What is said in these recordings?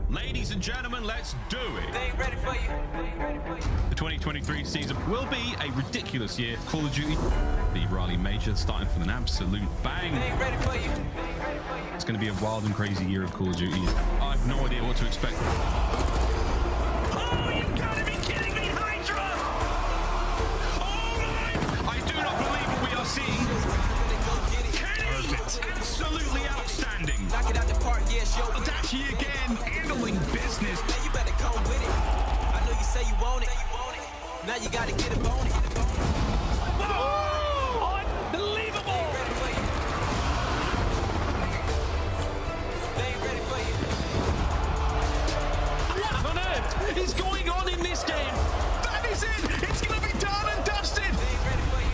Ladies and gentlemen, let's do it. They ain't ready for you. The 2023 season will be a ridiculous year. Call of Duty, the Raleigh Major, starting from an absolute bang. They ain't ready for you. It's going to be a wild and crazy year of Call of Duty. I have no idea what to expect. Oh, you gotta be kidding me, HyDra! Oh my! I do not believe what we are seeing. Kenny, absolutely outstanding. Knock it out the park, yes, yo. Dashy again, handling business. Now you better come with it. I know you say you want it. Now you gotta get it on it. Whoa! Unbelievable! They ain't ready for you. What on earth is going on in this game? That is it! It's gonna be done and dusted! They ain't ready for you.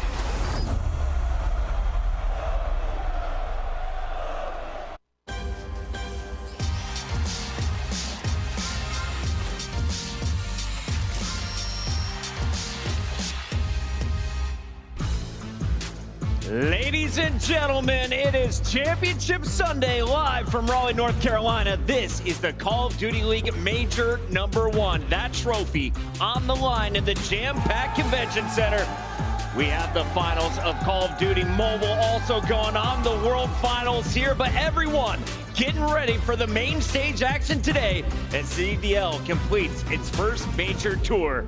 Ladies and gentlemen, it is Championship Sunday live from Raleigh, North Carolina. This is the Call of Duty League Major #1. That trophy on the line in the jam-packed convention center. We have the finals of Call of Duty Mobile also going on, the World Finals here, but everyone getting ready for the main stage action today as CDL completes its first major tour.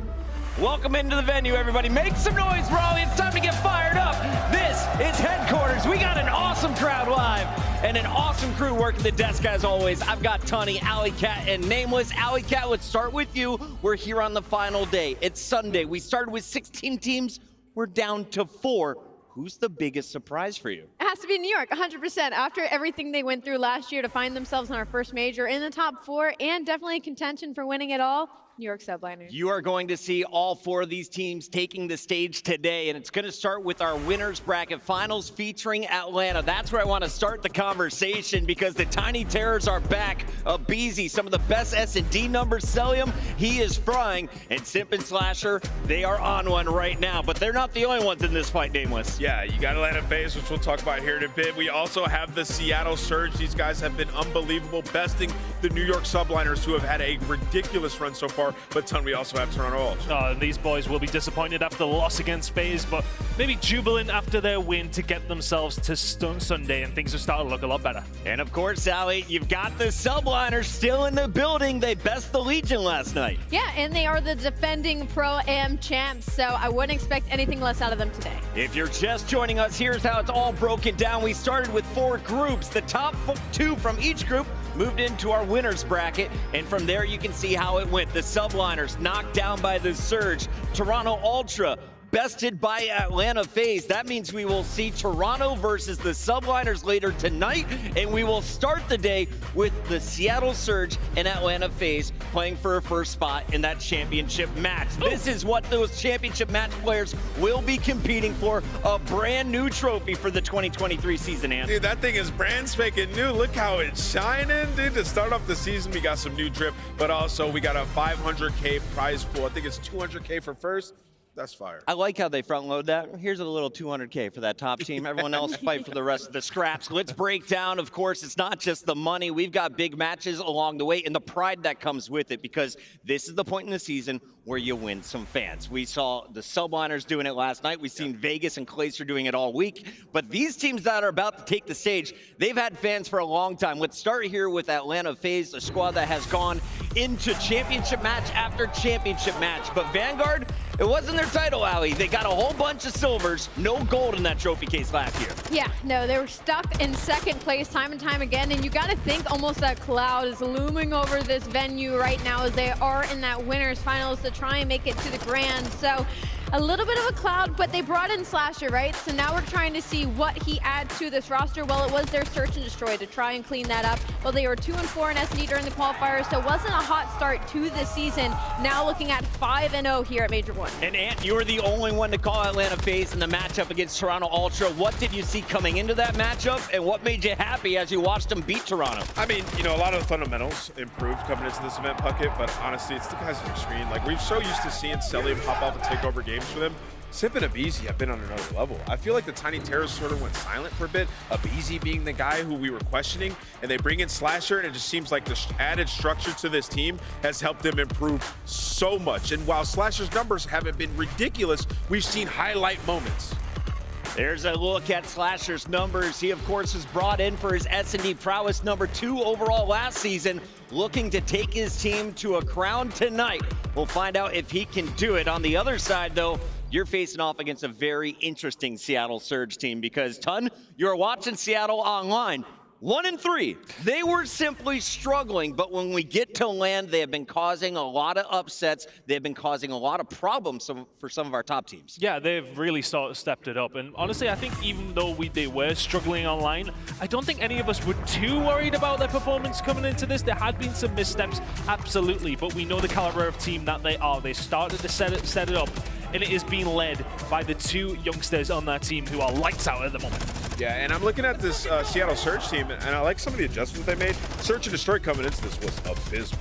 Welcome into the venue, everybody. Make some noise, Raleigh. It's time to get fired up. This is headquarters. We got an awesome crowd live and an awesome crew working the desk as always. I've got Tunny, aLLeY Cat, and Nameless. aLLeY Cat, let's start with you. We're here on the final day. It's Sunday. We started with 16 teams. We're down to 4. Who's the biggest surprise for you? It has to be New York, 100%. After everything they went through last year to find themselves in our first major in the top 4 and definitely contention for winning it all, New York Subliners. You are going to see all 4 of these teams taking the stage today, and it's going to start with our winners bracket finals featuring Atlanta. That's where I want to start the conversation because the Tiny Terrors are back. aBeZy, some of the best S&D numbers. Cellium, he is frying, and Simp and Slasher, they are on one right now, but they're not the only ones in this fight, Nameless. Yeah, you got Atlanta FaZe, which we'll talk about here in a bit. We also have the Seattle Surge. These guys have been unbelievable, besting the New York Subliners, who have had a ridiculous run so far far. But Ton, we also have Toronto Ultra. And these boys will be disappointed after the loss against FaZe, but maybe jubilant after their win to get themselves to Sunday, and things are starting to look a lot better. And of course, aLLeY, you've got the Subliners still in the building. They best the Legion last night. Yeah, and they are the defending Pro-Am champs, so I wouldn't expect anything less out of them today. If you're just joining us, here's how it's all broken down. We started with 4 groups. The top 2 from each group moved into our winners bracket, and from there you can see how it went. The Subliners knocked down by the Surge. Toronto Ultra bested by Atlanta FaZe. That means we will see Toronto versus the Subliners later tonight, and we will start the day with the Seattle Surge and Atlanta FaZe playing for a first spot in that championship match. This is what those championship match players will be competing for, a brand new trophy for the 2023 season, Ant. Dude, that thing is brand spanking new. Look how it's shining, dude. To start off the season, we got some new drip, but also we got a 500K prize pool. I think it's 200K for first. That's fire. I like how they front load that. Here's a little 200K for that top team. Everyone else fight for the rest of the scraps. Let's break down, of course, it's not just the money. We've got big matches along the way and the pride that comes with it, because this is the point in the season where you win some fans. We saw the Subliners doing it last night. We've seen Vegas and Clayster doing it all week. But these teams that are about to take the stage, they've had fans for a long time. Let's start here with Atlanta FaZe, a squad that has gone into championship match after championship match. But Vanguard, it wasn't their title, aLLeY. They got a whole bunch of silvers, no gold in that trophy case last year. Yeah, no, they were stuck in second place time and time again, and you got to think almost that cloud is looming over this venue right now as they are in that winners finals to try and make it to the grand. So a little bit of a cloud, but they brought in Slasher, right? So now we're trying to see what he adds to this roster. Well, it was their search and destroy to try and clean that up. Well, they were 2-4 in SD during the qualifiers, so it wasn't a hot start to the season. Now looking at 5-0 here at Major 1. And Ant, you were the only one to call Atlanta FaZe in the matchup against Toronto Ultra. What did you see coming into that matchup, and what made you happy as you watched them beat Toronto? I mean, you know, a lot of the fundamentals improved coming into this event, Puckett, but honestly, it's the guys on the screen. Like, we're so used to seeing Cellium pop off and take over games for them. Simp and aBeZy have been on another level. I feel like the Tiny Terrors sort of went silent for a bit, aBeZy being the guy who we were questioning, and they bring in Slasher, and it just seems like the added structure to this team has helped them improve so much. And while Slasher's numbers haven't been ridiculous, we've seen highlight moments. There's a look at Slasher's numbers. He, of course, was brought in for his S&D prowess, #2 overall last season, looking to take his team to a crown tonight. We'll find out if he can do it. On the other side, though, you're facing off against a very interesting Seattle Surge team, because, Ton, you're watching Seattle online. 1-3. They were simply struggling, but when we get to land, they have been causing a lot of upsets. They've been causing a lot of problems for some of our top teams. Yeah, they've really stepped it up. And honestly, I think even though they were struggling online, I don't think any of us were too worried about their performance coming into this. There had been some missteps, absolutely, but we know the caliber of team that they are. They started to set it up, and it is being led by the 2 youngsters on that team who are lights out at the moment. Yeah, and I'm looking at this Seattle Surge team, and I like some of the adjustments they made. Search and Destroy coming into this was abysmal.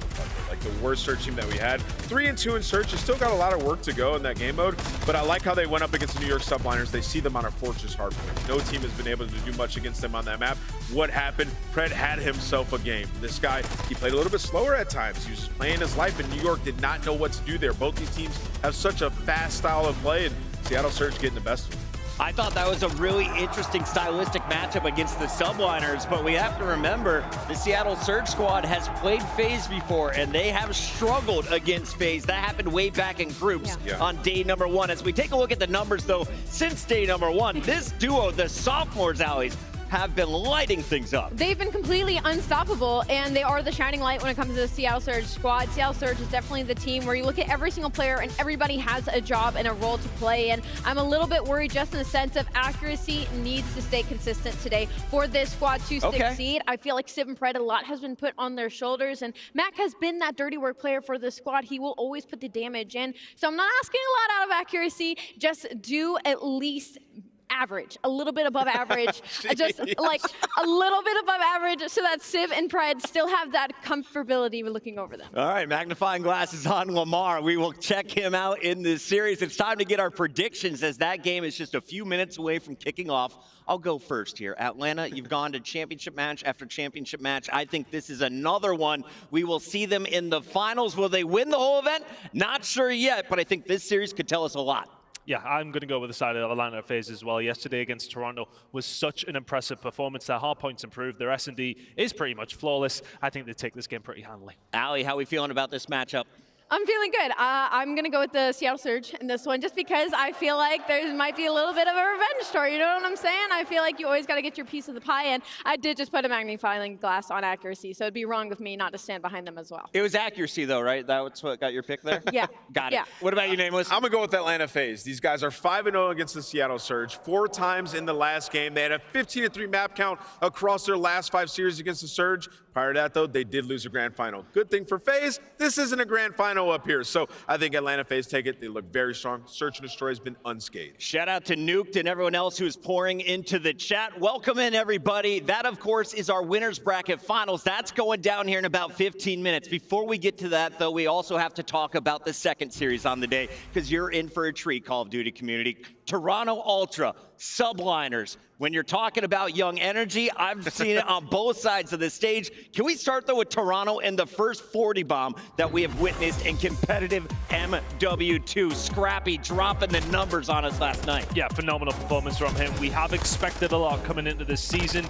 Like the worst Surge team that we had. 3-2 in Search. You still got a lot of work to go in that game mode, but I like how they went up against the New York Subliners. They see them on a fortress hardpoint. No team has been able to do much against them on that map. What happened? Pred had himself a game. This guy, he played a little bit slower at times. He was just playing his life, and New York did not know what to do there. Both these teams have such a fast style of play, and Seattle Surge getting the best of them. I thought that was a really interesting stylistic matchup against the Subliners, but we have to remember the Seattle Surge squad has played FaZe before, and they have struggled against FaZe. That happened way back in groups on day #1. As we take a look at the numbers, though, since day #1, this duo, the sophomores, aLLeys, have been lighting things up. They've been completely unstoppable, and they are the shining light when it comes to the Seattle Surge squad. Seattle Surge is definitely the team where you look at every single player and everybody has a job and a role to play, and I'm a little bit worried just in the sense of accuracy needs to stay consistent today for this squad to succeed. I feel like Civ and Pred, a lot has been put on their shoulders, and Mack has been that dirty work player for the squad. He will always put the damage in, so I'm not asking a lot out of accuracy, just do at least average, a little bit above average, just like a little bit above average, so that Civ and Pred still have that comfortability with looking over them. All right, magnifying glasses on Lamar. We will check him out in this series. It's time to get our predictions as that game is just a few minutes away from kicking off. I'll go first here. Atlanta, you've gone to championship match after championship match. I think this is another one. We will see them in the finals. Will they win the whole event? Not sure yet, but I think this series could tell us a lot. Yeah, I'm going to go with the side of Atlanta FaZe as well. Yesterday against Toronto was such an impressive performance. Their hard points improved. Their S&D is pretty much flawless. I think they take this game pretty handily. aLLeY, how are we feeling about this matchup? I'm feeling good. I'm going to go with the Seattle Surge in this one just because I feel like there might be a little bit of a revenge story. You know what I'm saying? I feel like you always got to get your piece of the pie, and I did just put a magnifying glass on accuracy, so it'd be wrong of me not to stand behind them as well. It was accuracy, though, right? That's what got your pick there? Yeah. Got it. What about you, Nameless? I'm going to go with Atlanta FaZe. These guys are 5-0 against the Seattle Surge, 4 times in the last game. They had a 15-3 map count across their last 5 series against the Surge. Prior to that, though, they did lose a grand final. Good thing for FaZe, this isn't a grand final up here. So I think Atlanta FaZe take it. They look very strong. Search and Destroy has been unscathed. Shout out to Nuked and everyone else who's pouring into the chat. Welcome in, everybody. That, of course, is our winners bracket finals. That's going down here in about 15 minutes. Before we get to that, though, we also have to talk about the second series on the day because you're in for a treat, Call of Duty community. Toronto Ultra, Subliners. When you're talking about young energy, I've seen it on both sides of the stage. Can we start, though, with Toronto and the first 40 bomb that we have witnessed in competitive MW2? Scrappy dropping the numbers on us last night. Yeah, phenomenal performance from him. We have expected a lot coming into this season.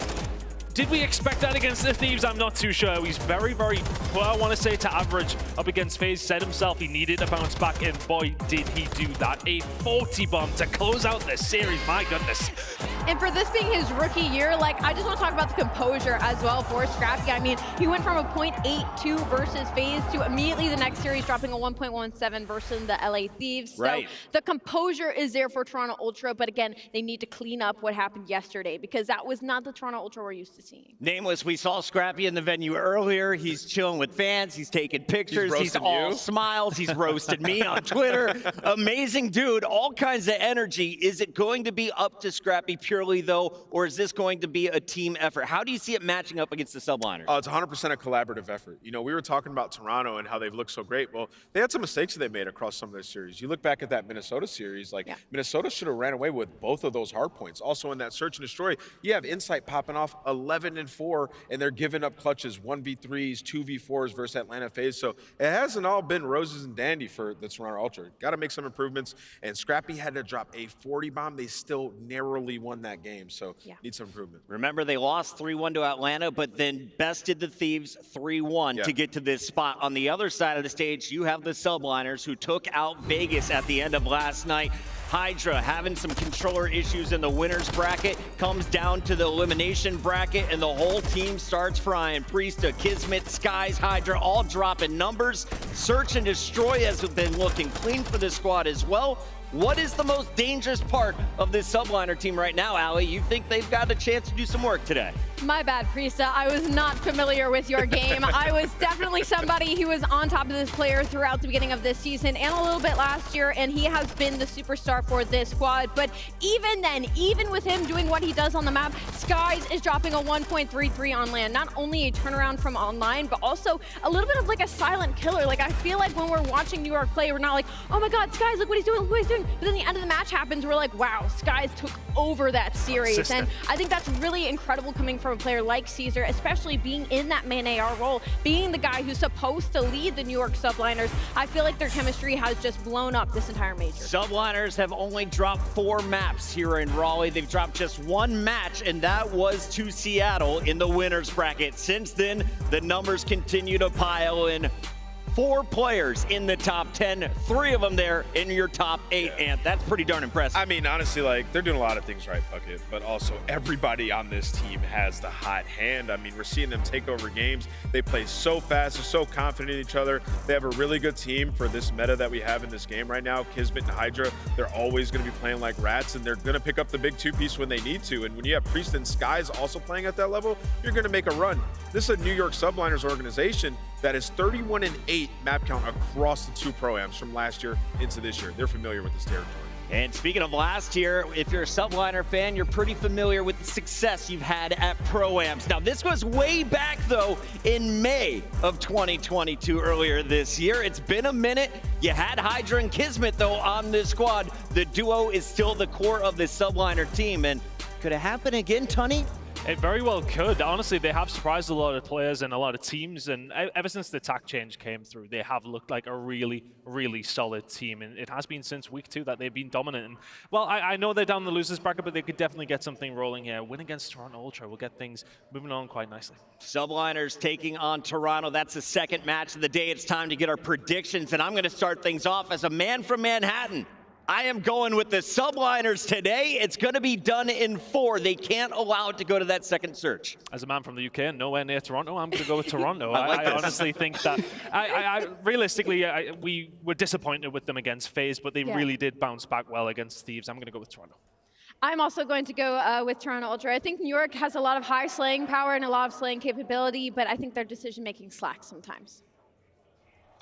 Did we expect that against the Thieves? I'm not too sure. He's very, very, well, I want to say to average up against FaZe. Said himself he needed to bounce back, and boy, did he do that. A 40 bomb to close out the series, my goodness. And for this being his rookie year, like, I just want to talk about the composure as well for Scrappy. I mean, he went from a 0.82 versus FaZe to immediately the next series dropping a 1.17 versus the LA Thieves. Right. So the composure is there for Toronto Ultra, but again, they need to clean up what happened yesterday because that was not the Toronto Ultra we're used to seeing. Nameless, we saw Scrappy in the venue earlier. He's chilling with fans. He's taking pictures. He's all smiles. He's roasted me on Twitter. Amazing dude. All kinds of energy. Is it going to be up to Scrappy purely, though, or is this going to be a team effort? How do you see it matching up against the Subliners? Oh, it's 100% a collaborative effort. You know, we were talking about Toronto and how they've looked so great. Well, they had some mistakes that they made across some of their series. You look back at that Minnesota series, like Minnesota should have ran away with both of those hard points. Also in that Search and Destroy, you have Insight popping off 11-4, and they're giving up clutches, 1v3s, 2v4s versus Atlanta FaZe. So it hasn't all been roses and dandy for the Toronto Ultra. Got to make some improvements. And Scrappy had to drop a 40 bomb. They still narrowly won that game. So need some improvement. Remember, they lost 3-1 to Atlanta, but then bested the Thieves 3-1 to get to this spot. On the other side of the stage, you have the Subliners who took out Vegas at the end of last night. HyDra having some controller issues in the winners bracket, comes down to the elimination bracket, and the whole team starts frying. Priestahh, KiSMET, Skyz, HyDra, all dropping numbers. Search and Destroy has been looking clean for this squad as well. What is the most dangerous part of this Subliner team right now, aLLeY? You think they've got a chance to do some work today? My bad, Priestahh. I was not familiar with your game. I was definitely somebody who was on top of this player throughout the beginning of this season and a little bit last year, and he has been the superstar for this squad. But even then, even with him doing what he does on the map, Skyz is dropping a 1.33 on land. Not only a turnaround from online, but also a little bit of like a silent killer. Like, I feel like when we're watching New York play, we're not like, oh my God, Skyz, look what he's doing, look what he's doing. But then the end of the match happens, we're like, wow, Skyz took over that series. And I think that's really incredible coming from a player like Caesar, especially being in that main AR role, being the guy who's supposed to lead the New York Subliners. I feel like their chemistry has just blown up this entire major. Subliners have only dropped 4 maps here in Raleigh. They've dropped just 1 match, and that was to Seattle in the winners bracket. Since then, the numbers continue to pile in. 4 players in the top 10, 3 of them there in your top 8, and that's pretty darn impressive. I mean, honestly, like, they're doing a lot of things right, Bucket, but also everybody on this team has the hot hand. I mean, we're seeing them take over games. They play so fast, they're so confident in each other. They have a really good team for this meta that we have in this game right now. KiSMET and HyDra, they're always going to be playing like rats, and they're going to pick up the big 2-piece when they need to. And when you have Priestahh and Skyz also playing at that level, you're going to make a run. This is a New York Subliners organization that is 31-8 map count across the 2 pro-ams from last year into this year. They're familiar with this territory. And speaking of last year, if you're a Subliner fan, you're pretty familiar with the success you've had at Pro-Ams. Now, this was way back, though, in May of 2022, earlier this year. It's been a minute. You had HyDra and KiSMET, though, on this squad. The duo is still the core of this Subliner team. And could it happen again, Tunney? It very well could. Honestly, they have surprised a lot of players and a lot of teams, and ever since the tack change came through, they have looked like a really, really solid team, and it has been since week 2 that they've been dominant. And, well, I know they're down the losers bracket, but they could definitely get something rolling here. Win against Toronto Ultra will get things moving on quite nicely. Subliners taking on Toronto. That's the second match of the day. It's time to get our predictions, and I'm going to start things off as a man from Manhattan. I am going with the Subliners today. It's going to be done in 4. They can't allow it to go to that second search. As a man from the UK and nowhere near Toronto, I'm going to go with Toronto. I honestly think that, realistically, we were disappointed with them against FaZe, but they really did bounce back well against Thieves. I'm going to go with Toronto. I'm also going to go with Toronto Ultra. I think New York has a lot of high slaying power and a lot of slaying capability, but I think their decision-making slacks sometimes.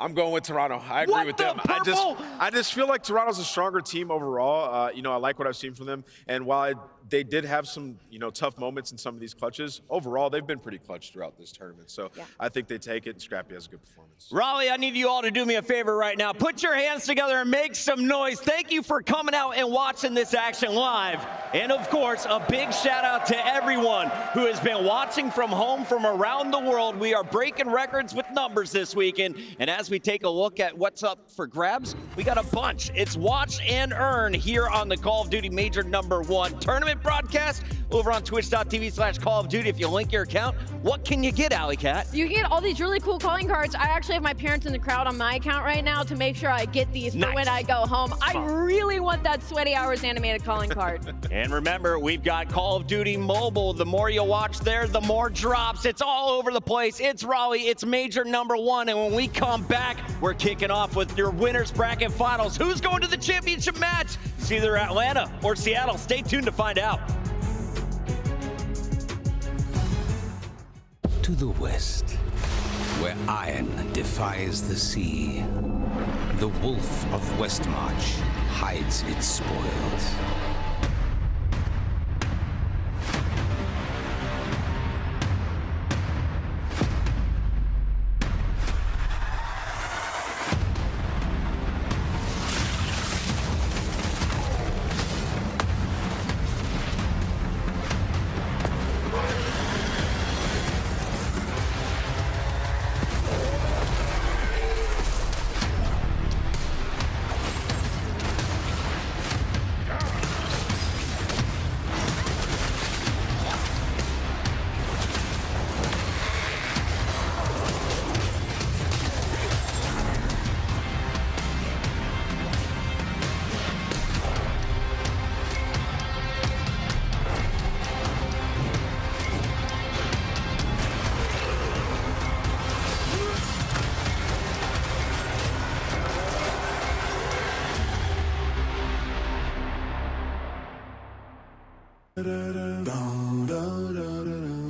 I'm going with Toronto. I agree with them. I just feel like Toronto's a stronger team overall. You know, I like what I've seen from them. And while they did have some, you know, tough moments in some of these clutches, overall they've been pretty clutch throughout this tournament. So I think they take it, and Scrappy has a good performance. Raleigh, I need you all to do me a favor right now. Put your hands together and make some noise. Thank you for coming out and watching this action live. And of course, a big shout out to everyone who has been watching from home from around the world. We are breaking records with numbers this weekend. And as we take a look at what's up for grabs, we got a bunch. It's watch and earn here on the Call of Duty Major #1 tournament broadcast over on twitch.tv/Call of Duty. If you link your account, what can you get, Alley Cat? You can get all these really cool calling cards. I actually have my parents in the crowd on my account right now to make sure I get these for when I go home. I really want that Sweaty Hours animated calling card. And remember, we've got Call of Duty Mobile. The more you watch there, the more drops. It's all over the place. It's Raleigh. It's Major #1. And when we come back, we're kicking off with your winners bracket finals. Who's going to the championship match? It's either Atlanta or Seattle. Stay tuned to find out. To the west, where iron defies the sea, the wolf of Westmarch hides its spoils.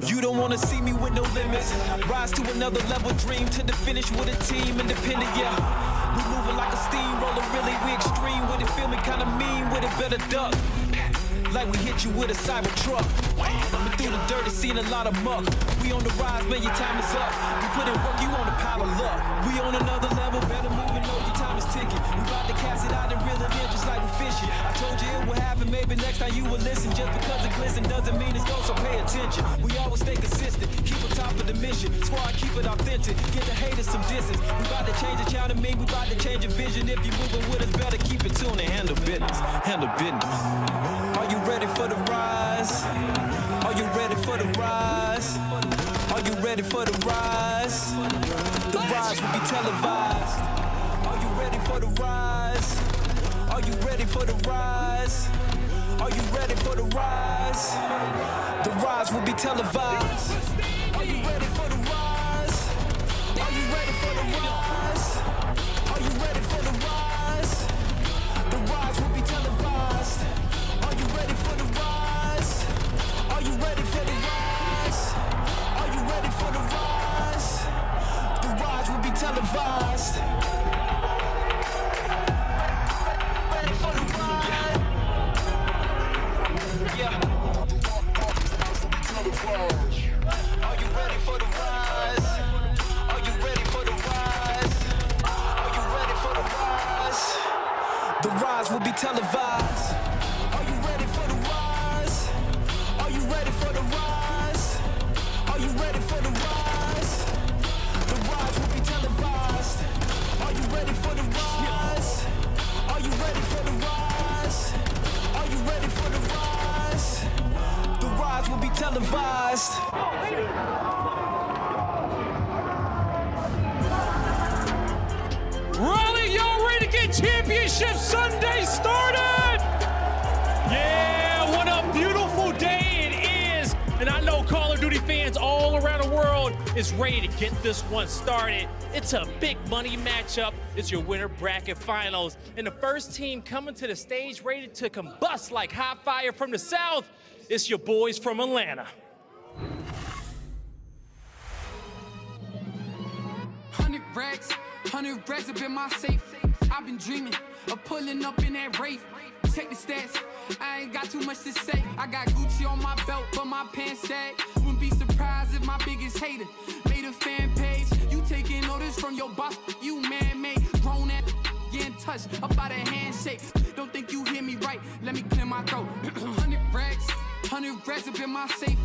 You don't wanna see me with no limits. Rise to another level, dream to the finish with a team independent, yeah. We moving like a steamroller, really, we extreme with it, feel me kinda mean with it, better duck. Like we hit you with a cyber truck. Coming through the dirt and seen a lot of muck. We on the rise, man, your time is up. We put in work, you on a pile of luck. We on another level, better move and know your time is ticking. We about to cast it out and reel it in just like we fishing. I told you it would happen, maybe next time you will listen. Just because it glisten doesn't mean it's gold, so pay attention. We always stay consistent, keep on top of the mission. Squad, keep it authentic, get the haters some distance. We about to change the channel, we about to change your vision. If you moving with us, better keep it tuned and handle business. Handle business. Are you ready for the rise? Are you ready for the rise? Are you ready for the rise? The rise will be televised. Are you ready for the rise? Are you ready for the rise? Are you ready for the rise? The rise will be televised. Are you ready for the rise? Are you ready for the rise? Are you ready for the rise? The rise will be televised. Are you ready for the rise? Are you ready for the rise? Are you ready for the rise? The rise will be televised. Ready for the rise? televised. Are you ready for the rise? Are you ready for the rise? Are you ready for the rise? The rise will be televised. Are you ready for the rise? Are you ready for the rise? Are you ready for the rise? The rise will be televised. Raleigh, y'all ready to get Championship Sunday started? Yeah, what a beautiful day it is. And I know Call of Duty fans all around the world is ready to get this one started. It's a big money matchup. It's your winner bracket finals. And the first team coming to the stage ready to combust like hot fire from the south, it's your boys from Atlanta. 100 racks up in my safe. I've been dreaming of pulling up in that Wraith. Check the stats, I ain't got too much to say. I got Gucci on my belt, but my pants sag. Wouldn't be surprised if my biggest hater made a fan page. You taking orders from your boss, you man-made. Grown at getting touched up by the handshake. Don't think you hear me right, let me clear my throat. 100 racks up in my safe.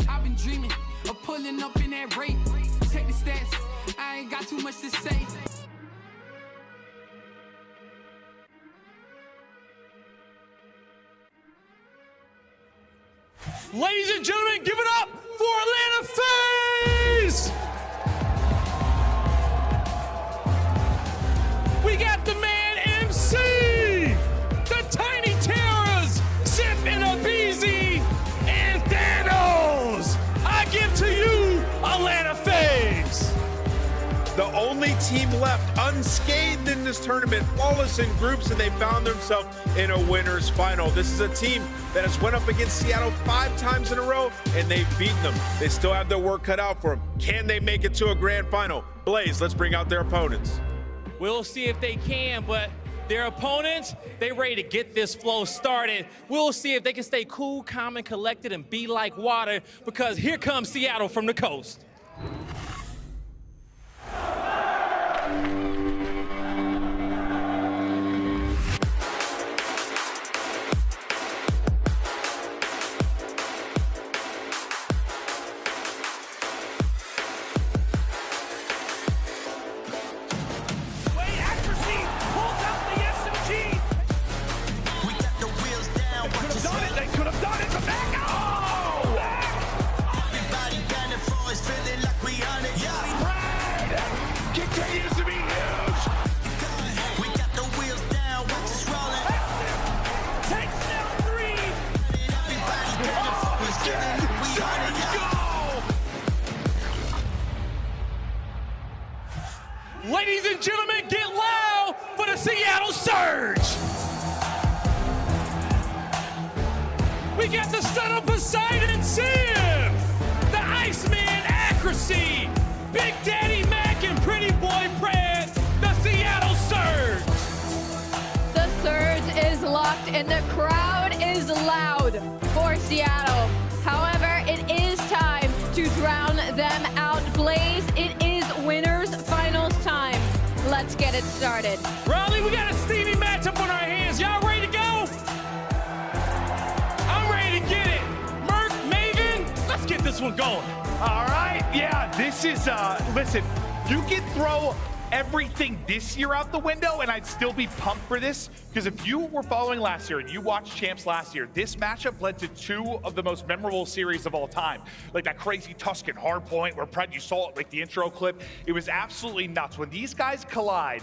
I've been dreaming of pulling up in that Wraith. Check the stats, I ain't got too much to say. Ladies and gentlemen, give it up for Atlanta FaZe! We got the man MC, the Tiny Terrors, Simp and aBeZy, and Thanos. I give to you, Atlanta FaZe. The only team left unscathed in this tournament, flawless in groups, and they found themselves in a winner's final. This is a team that has went up against Seattle 5 times in a row, and they've beaten them. They still have their work cut out for them. Can they make it to a grand final? Blaze, let's bring out their opponents. We'll see if they can, but their opponents, they ready to get this flow started. We'll see if they can stay cool, calm, and collected and be like water, because here comes Seattle from the coast. Ladies and gentlemen, get loud for the Seattle Surge. We got the son of Poseidon, Simp, the Iceman, Accuracy, Big Daddy Mack, and Pretty Boy Fred, the Seattle Surge. The Surge is locked and the crowd is loud for Seattle. However, it is time to drown them out. Blaze, it is winners finals time. Let's get it started. Raleigh, we got a steamy matchup on our hands. Y'all ready to go? I'm ready to get it. Merc, Maven, let's get this one going. All right, yeah, this is, listen, you can throw everything this year out the window and I'd still be pumped for this, because if you were following last year and you watched Champs last year, this matchup led to 2 of the most memorable series of all time. Like that crazy Tuscan hardpoint where you saw it, like the intro clip. It was absolutely nuts. When these guys collide,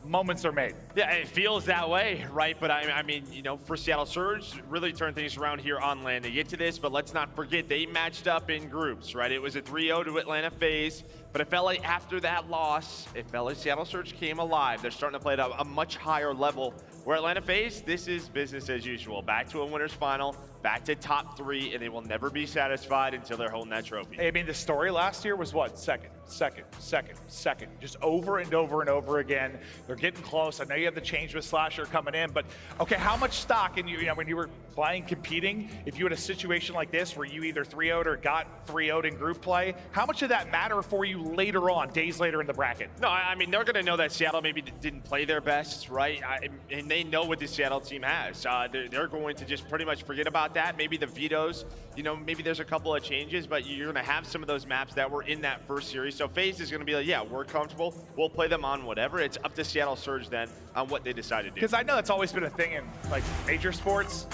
moments are made. Yeah, it feels that way, right? But I mean, you know, for Seattle Surge, really turn things around here on land to get to this, but let's not forget they matched up in groups, right? It was a 3-0 to Atlanta FaZe, but it felt like after that loss, it felt like Seattle Surge came alive. They're starting to play at a much higher level. Where Atlanta FaZe, this is business as usual. Back to a winner's final, back to top 3, and they will never be satisfied until they're holding that trophy. I mean, the story last year was what? Second. Just over and over and over again. They're getting close. I know you have the change with Slasher coming in, but okay, how much stock in you know, when you were playing, competing, if you had a situation like this where you either 3-0'd or got 3-0'd in group play, how much did that matter for you later on, days later in the bracket? No, I mean, they're going to know that Seattle maybe didn't play their best, right? And they know what the Seattle team has. They're going to just pretty much forget about that. Maybe the vetoes, you know, maybe there's a couple of changes, but you're going to have some of those maps that were in that first series. So FaZe is going to be like, yeah, we're comfortable. We'll play them on whatever. It's up to Seattle Surge then on what they decide to do. Because I know that's always been a thing in like major sports.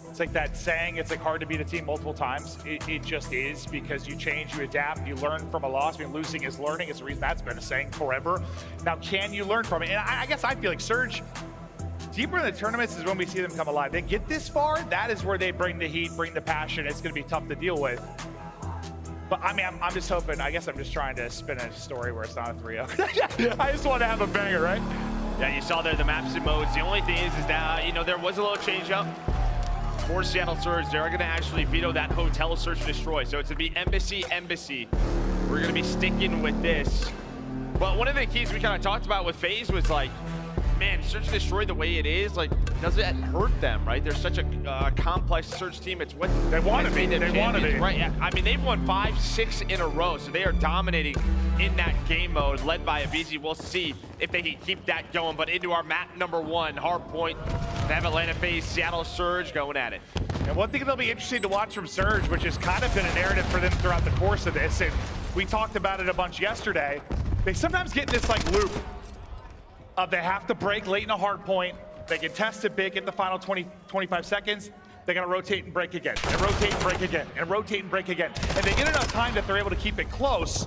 It's like that saying, it's like hard to beat a team multiple times. It just is, because you change, you adapt, you learn from a loss. I mean, losing is learning is the reason that's been a saying forever. Now, can you learn from it? And I guess I feel like Surge, deeper in the tournaments is when we see them come alive. They get this far, that is where they bring the heat, bring the passion. It's going to be tough to deal with. But I mean, I'm just hoping, I guess I'm just trying to spin a story where it's not a 3-0. I just want to have a banger, right? Yeah, you saw there the maps and modes. The only thing is that, you know, there was a little change up for Seattle Surge. They're going to actually veto that hotel search and destroy. So it's going to be Embassy. We're going to be sticking with this. But one of the keys we kind of talked about with FaZe was like, man, search and destroy the way it is, like, does it hurt them, right? They're such a complex search team. It's what they want to be. They want to be. Right, yeah. I mean, they've won 5-6 in a row, so they are dominating in that game mode, led by aBeZy. We'll see if they can keep that going. But into our map number 1, hardpoint. They have Atlanta FaZe, Seattle Surge going at it. And one thing that'll be interesting to watch from Surge, which has kind of been a narrative for them throughout the course of this, and we talked about it a bunch yesterday, they sometimes get in this like loop of they have to break late in a hard point. They can test it big in the final 20-25 seconds. They gotta rotate and break again, and rotate and break again, and rotate and break again. And they get enough time that they're able to keep it close,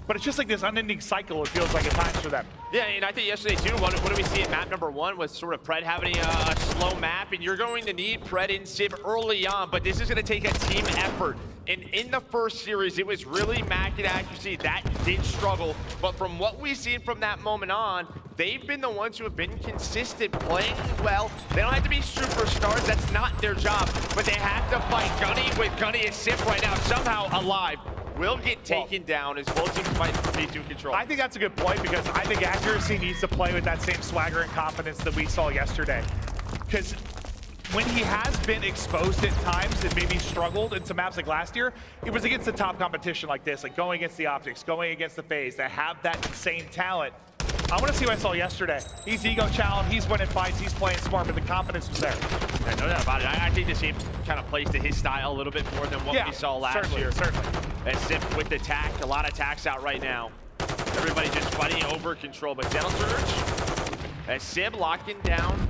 but it's just like this unending cycle, it feels like at times for them. Yeah, and I think yesterday too, what do we see in map number 1 was sort of Pred having a slow map, and you're going to need Pred and Simp early on, but this is gonna take a team effort. And in the first series, it was really Mack and accuracy that did struggle, but from what we've seen from that moment on, they've been the ones who have been consistent, playing well. They don't have to be superstars, that's not their job, but they have to fight Gunny with Gunny and Simp right now, somehow alive. Will get taken down as both teams fight for P2 control. I think that's a good point, because I think accuracy needs to play with that same swagger and confidence that we saw yesterday. Because when he has been exposed at times and maybe struggled in some maps like last year, it was against the top competition like this, like going against the OpTics, going against the FaZe, that have that insane talent. I want to see what I saw yesterday. He's ego challenged, he's winning fights, he's playing smart, but the confidence was there. Yeah, no doubt about it. I think this game kind of plays to his style a little bit more than what we saw last year. Certainly. And Simp with the tack, a lot of tacks out right now. Everybody just fighting over control, but Seattle Surge, as Simp locking down,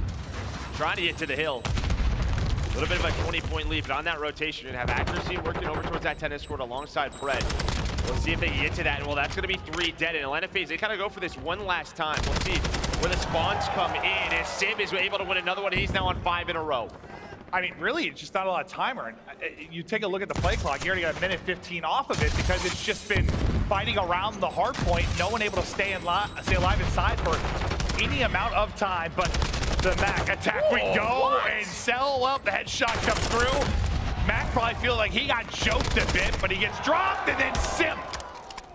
trying to get to the hill. A little bit of a 20-point lead, but on that rotation, and have accuracy working over towards that tennis court alongside Pred. We'll see if they can get to that. Well, that's going to be 3 dead. And Atlanta FaZe, they kind of go for this one last time. We'll see when the spawns come in. And Simp is able to win another one. He's now on 5 in a row. I mean, really, it's just not a lot of timer. And you take a look at the play clock, you already got a minute 15 off of it, because it's just been fighting around the hard point. No one able to stay alive inside for any amount of time. But the Mack attack, we go, and Cell up, the headshot comes through. Mack probably feels like he got choked a bit, but he gets dropped, and then Simp.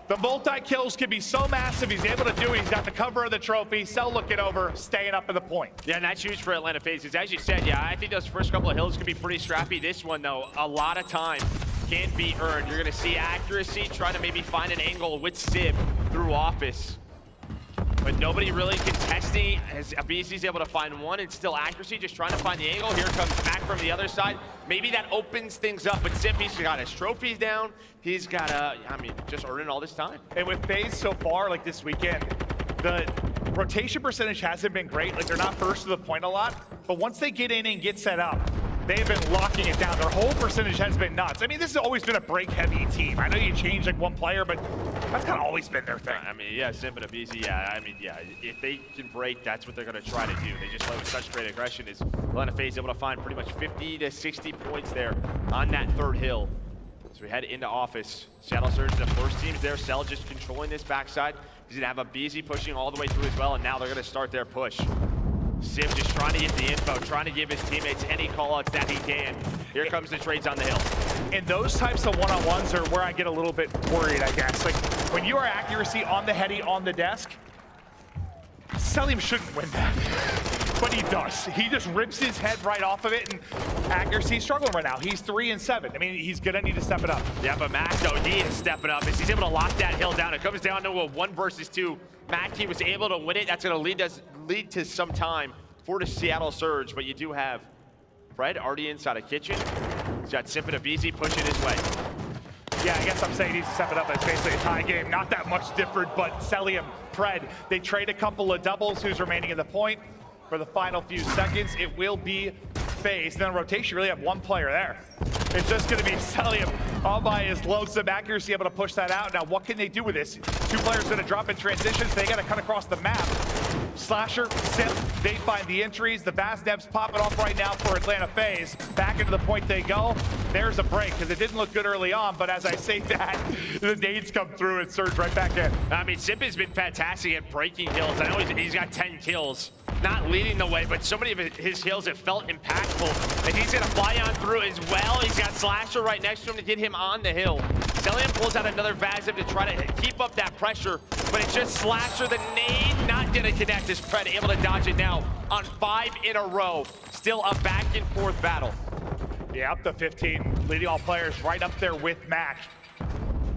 The multi-kills can be so massive, he's able to do it. He's got the cover of the trophy. Cell looking over, staying up at the point. Yeah, and that's huge for Atlanta FaZe. As you said, yeah, I think those first couple of hills can be pretty scrappy. This one, though, a lot of time can be earned. You're going to see accuracy, trying to maybe find an angle with Simp through office. But nobody really contesting, as aBeZy's able to find one, and still accuracy, just trying to find the angle. Here comes Mack from the other side. Maybe that opens things up, but Simp, he's got his trophies down. He's got, I mean, just earning all this time. And with FaZe so far, like this weekend, the rotation percentage hasn't been great. Like, they're not first to the point a lot, but once they get in and get set up, they've been locking it down. Their whole percentage has been nuts. I mean, this has always been a break-heavy team. I know you change like one player, but that's kind of always been their thing. I mean, yeah, Simp and aBeZy, yeah. I mean, yeah, if they can break, that's what they're going to try to do. They just play with such great aggression. Is Atlanta FaZe able to find pretty much 50 to 60 points there on that third hill. So we head into office. Seattle Surge, the first team's there. Cell just controlling this backside. He's going to have aBeZy pushing all the way through as well, and now they're going to start their push. Simp just trying to get the info, trying to give his teammates any call-outs that he can. Here comes the trades on the hill. And those types of one-on-ones are where I get a little bit worried, I guess. Like, when you are accuracy on the heady, on the desk, Cellium shouldn't win that. but he does. He just rips his head right off of it, and accuracy's struggling right now. He's 3 and 7. I mean, he's gonna need to step it up. Yeah, but Mack, though, he is stepping up. As he's able to lock that hill down, it comes down to a 1 versus 2. Mack, he was able to win it. That's gonna lead to some time for the Seattle Surge, but you do have Fred already inside a kitchen. He's got Simp and aBeZy pushing his way. Yeah, I guess I'm saying he's step it up. It's basically a tie game. Not that much different, but Cellium, Pred, they trade a couple of doubles. Who's remaining at the point for the final few seconds? It will be FaZe. Then rotation, you really have one player there. It's just going to be Cellium all by his lonesome accuracy, able to push that out. Now, what can they do with this? 2 players going to drop in transitions. They got to cut across the map. Slasher, Simp, they find the entries. The Vast Devs popping off right now for Atlanta FaZe. Back into the point they go. There's a break, because it didn't look good early on, but as I say that, the nades come through and surge right back in. I mean, Simp has been fantastic at breaking kills. I know he's got 10 kills. Not leading the way, but so many of his kills have felt impactful. And he's gonna fly on through as well. He's got Slasher right next to him to get him on the hill. Cellium pulls out another Vast Dev to try to keep up that pressure, but it's just Slasher, the nade, not gonna connect. As Pred able to dodge it now on 5 in a row. Still a back and forth battle. Yeah, up to 15, leading all players right up there with Mack.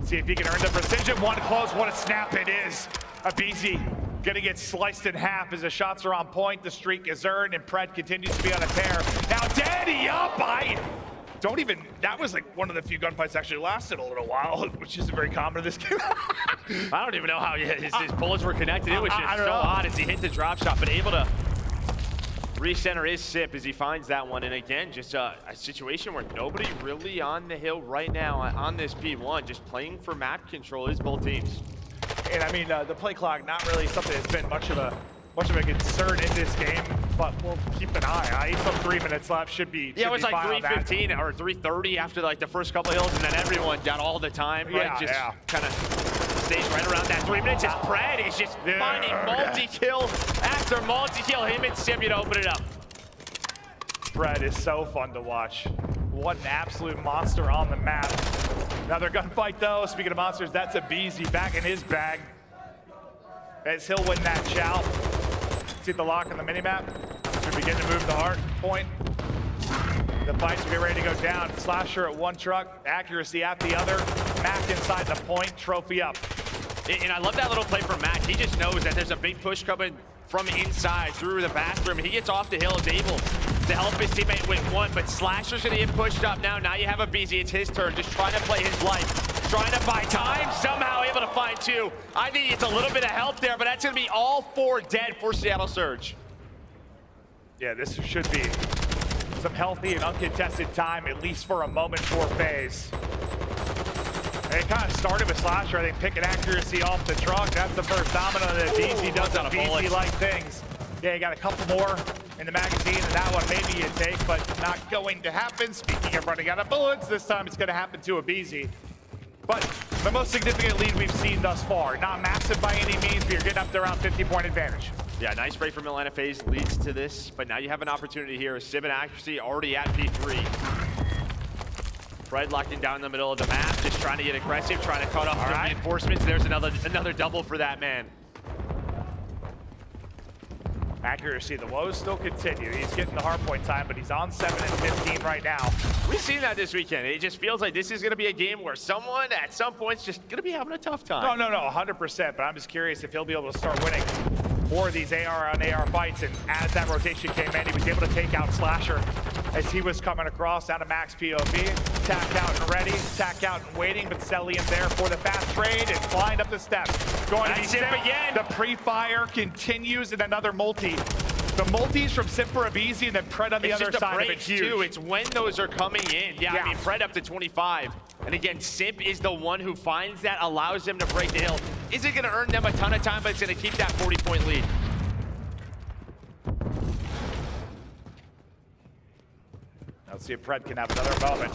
See if he can earn the precision. One close, what a snap it is. aBeZy gonna get sliced in half as the shots are on point. The streak is earned, and Pred continues to be on a tear. Now Daddy up, that was like one of the few gunfights that actually lasted a little while, which isn't very common in this game. I don't even know how his bullets were connected. It was just so odd as he hit the drop shot, but able to recenter his Simp as he finds that one. And again, just a situation where nobody really on the hill right now on this P1, just playing for map control is both teams. And I mean, the play clock, not really something that's been much of a concern in this game, but we'll keep an eye. Still 3 minutes left, should be. Yeah, it was like 3:15 or 3:30 after like the first couple of hills, and then everyone got all the time. Right? Yeah, just kind of stays right around that 3 minutes. As Pred is just finding multi-kill after multi-kill. Him and Simp to open it up. Pred is so fun to watch. What an absolute monster on the map. Another gunfight though. Speaking of monsters, that's aBeZy back in his bag. As he'll win that chow. See the lock on the minimap? We begin to move the hard point. The fights will get ready to go down. Slasher at one truck, accuracy at the other. Mack inside the point, trophy up. And I love that little play from Mack. He just knows that there's a big push coming from inside through the bathroom. He gets off the hill, is able to help his teammate with one, but Slasher's gonna get pushed up now. Now you have aBeZy, it's his turn, just trying to play his life, trying to buy time, somehow able to find 2. I think it's a little bit of help there, but that's gonna be all 4 dead for Seattle Surge. Yeah, this should be some healthy and uncontested time, at least for a moment for FaZe. And it kind of started with Slasher, I think, picking accuracy off the truck. That's the first domino that aBeZy does aBeZy-like things. Yeah, you got a couple more in the magazine, and that one maybe you take, but not going to happen. Speaking of running out of bullets, this time it's going to happen to aBeZy. But the most significant lead we've seen thus far. Not massive by any means, but you're getting up to around 50-point advantage. Yeah, nice break from Atlanta FaZe leads to this, but now you have an opportunity here. Sim and accuracy already at P3. Pred locked in down in the middle of the map, just trying to get aggressive, trying to cut off the reinforcements. There's another double for that man. Accuracy, the woes still continue. He's getting the hardpoint time, but he's on 7 and 15 right now. We've seen that this weekend. It just feels like this is going to be a game where someone at some point is just going to be having a tough time. No, 100%, but I'm just curious if he'll be able to start winning more of these AR on AR fights. And as that rotation came in, he was able to take out Slasher as he was coming across down to Max POV. Tack out and ready, tack out and waiting, but Cellium there for the fast trade and flying up the steps. Going to be Simp again. The pre-fire continues in another multi. The multis from Simp for aBeZy and then Pred on the other side of it, huge. Too. It's when those are coming in. Yeah, I mean, Pred up to 25. And again, Simp is the one who finds that, allows them to break the hill. Isn't going to earn them a ton of time, but it's going to keep that 40-point lead. Let's see if Pred can have another moment.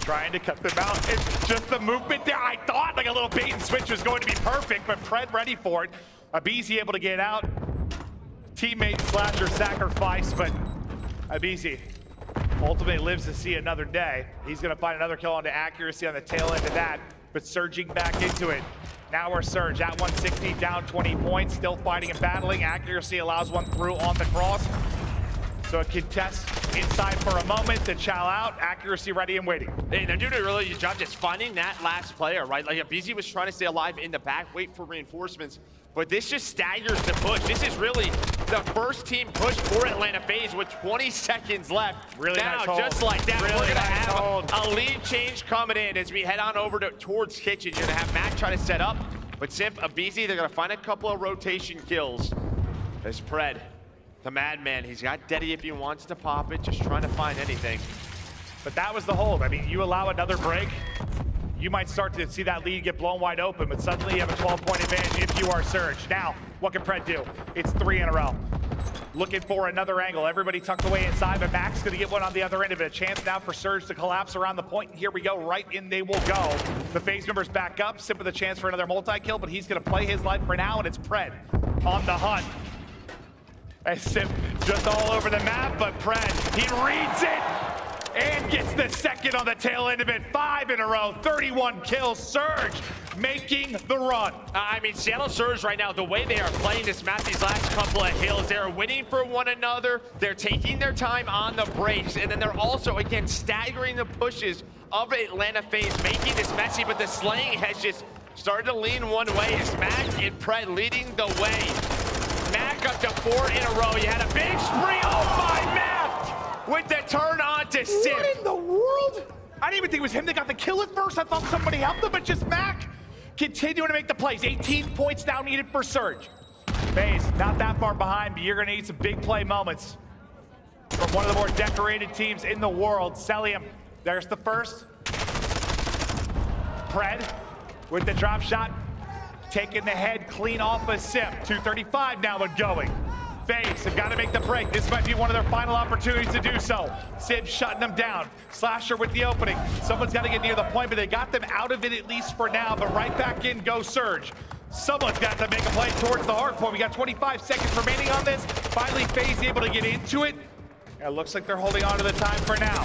Trying to cut them out. It's just the movement there. I thought like a little bait and switch was going to be perfect, but Pred ready for it. aBeZy able to get out. Teammate Slasher sacrifice, but aBeZy ultimately lives to see another day. He's going to find another kill onto accuracy on the tail end of that, but surging back into it. Now we're Surge at 160, down 20 points, still fighting and battling. Accuracy allows one through on the cross. So a contest inside for a moment to chow out. Accuracy ready and waiting. Hey, they're doing a really good job just finding that last player, right? Like aBeZy was trying to stay alive in the back, wait for reinforcements. But this just staggers the push. This is really the first team push for Atlanta FaZe with 20 seconds left. Really now, nice hold. just like that, Really we're gonna nice have hold. a lead change coming in as we head on over towards Kitchen. You're gonna have Mack try to set up, but Simp, aBeZy, they're gonna find a couple of rotation kills. There's Pred, the madman. He's got Deddy if he wants to pop it, just trying to find anything. But that was the hold. I mean, you allow another break, you might start to see that lead get blown wide open, but suddenly you have a 12-point advantage if you are Surge. Now, what can Pred do? It's 3 in a row. Looking for another angle. Everybody tucked away inside, but Mack's gonna get one on the other end of it. A chance now for Surge to collapse around the point. Here we go, right in they will go. The FaZe members back up, Simp with a chance for another multi-kill, but he's gonna play his life for now, and it's Pred on the hunt. And Simp just all over the map, but Pred, he reads it! And gets the second on the tail end of it. 5 in a row, 31 kills. Surge making the run. I mean, Seattle Surge right now, the way they are playing this map, these last couple of hills, they're winning for one another. They're taking their time on the breaks, and then they're also, again, staggering the pushes of Atlanta FaZe, making this messy, but the slaying has just started to lean one way. It's Mack and Pred leading the way. Mack up to 4 in a row. You had a big spree. Oh my, Mack! With the turn on to Simp. What in the world? I didn't even think it was him that got the kill at first. I thought somebody helped him, but just Mack continuing to make the plays. 18 points now needed for Surge. FaZe, not that far behind, but you're gonna need some big play moments from one of the more decorated teams in the world. Cellium, there's the first. Pred with the drop shot, taking the head clean off of Simp. 2:35 now and going. FaZe have got to make the break. This might be one of their final opportunities to do so. Simp shutting them down. Slasher with the opening. Someone's got to get near the point, but they got them out of it at least for now. But right back in goes Surge. Someone's got to make a play towards the hard point. We got 25 seconds remaining on this. Finally, FaZe able to get into it. It looks like they're holding on to the time for now.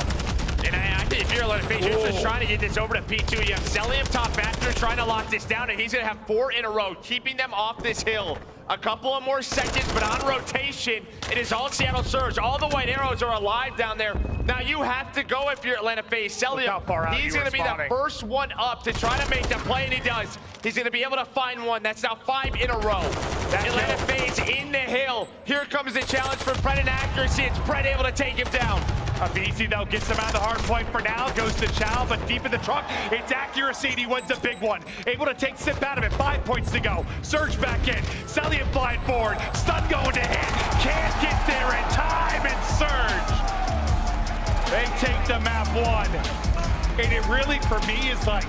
And I think if you're Atlanta FaZe, you're just trying to get this over to P2. You have Cellium top after trying to lock this down, and he's going to have 4 in a row, keeping them off this hill. A couple of more seconds, but on rotation, it is all Seattle Surge. All the white arrows are alive down there. Now you have to go if you're Atlanta FaZe. Cellium, he's going to be the first one up to try to make the play, and he does. He's going to be able to find one. That's now 5 in a row. Atlanta FaZe in the hill. Here comes the challenge for Pred and accuracy. It's Pred able to take him down. aBeZy, though, gets him out of the hard point for now. Goes to Chow, but deep in the trunk, it's accuracy, and he wins a big one. Able to take Simp out of it. 5 points to go. Surge back in. Cellium flying forward. Stun going to hit. Can't get there in time, and Surge. They take the map 1. And it really, for me, is like,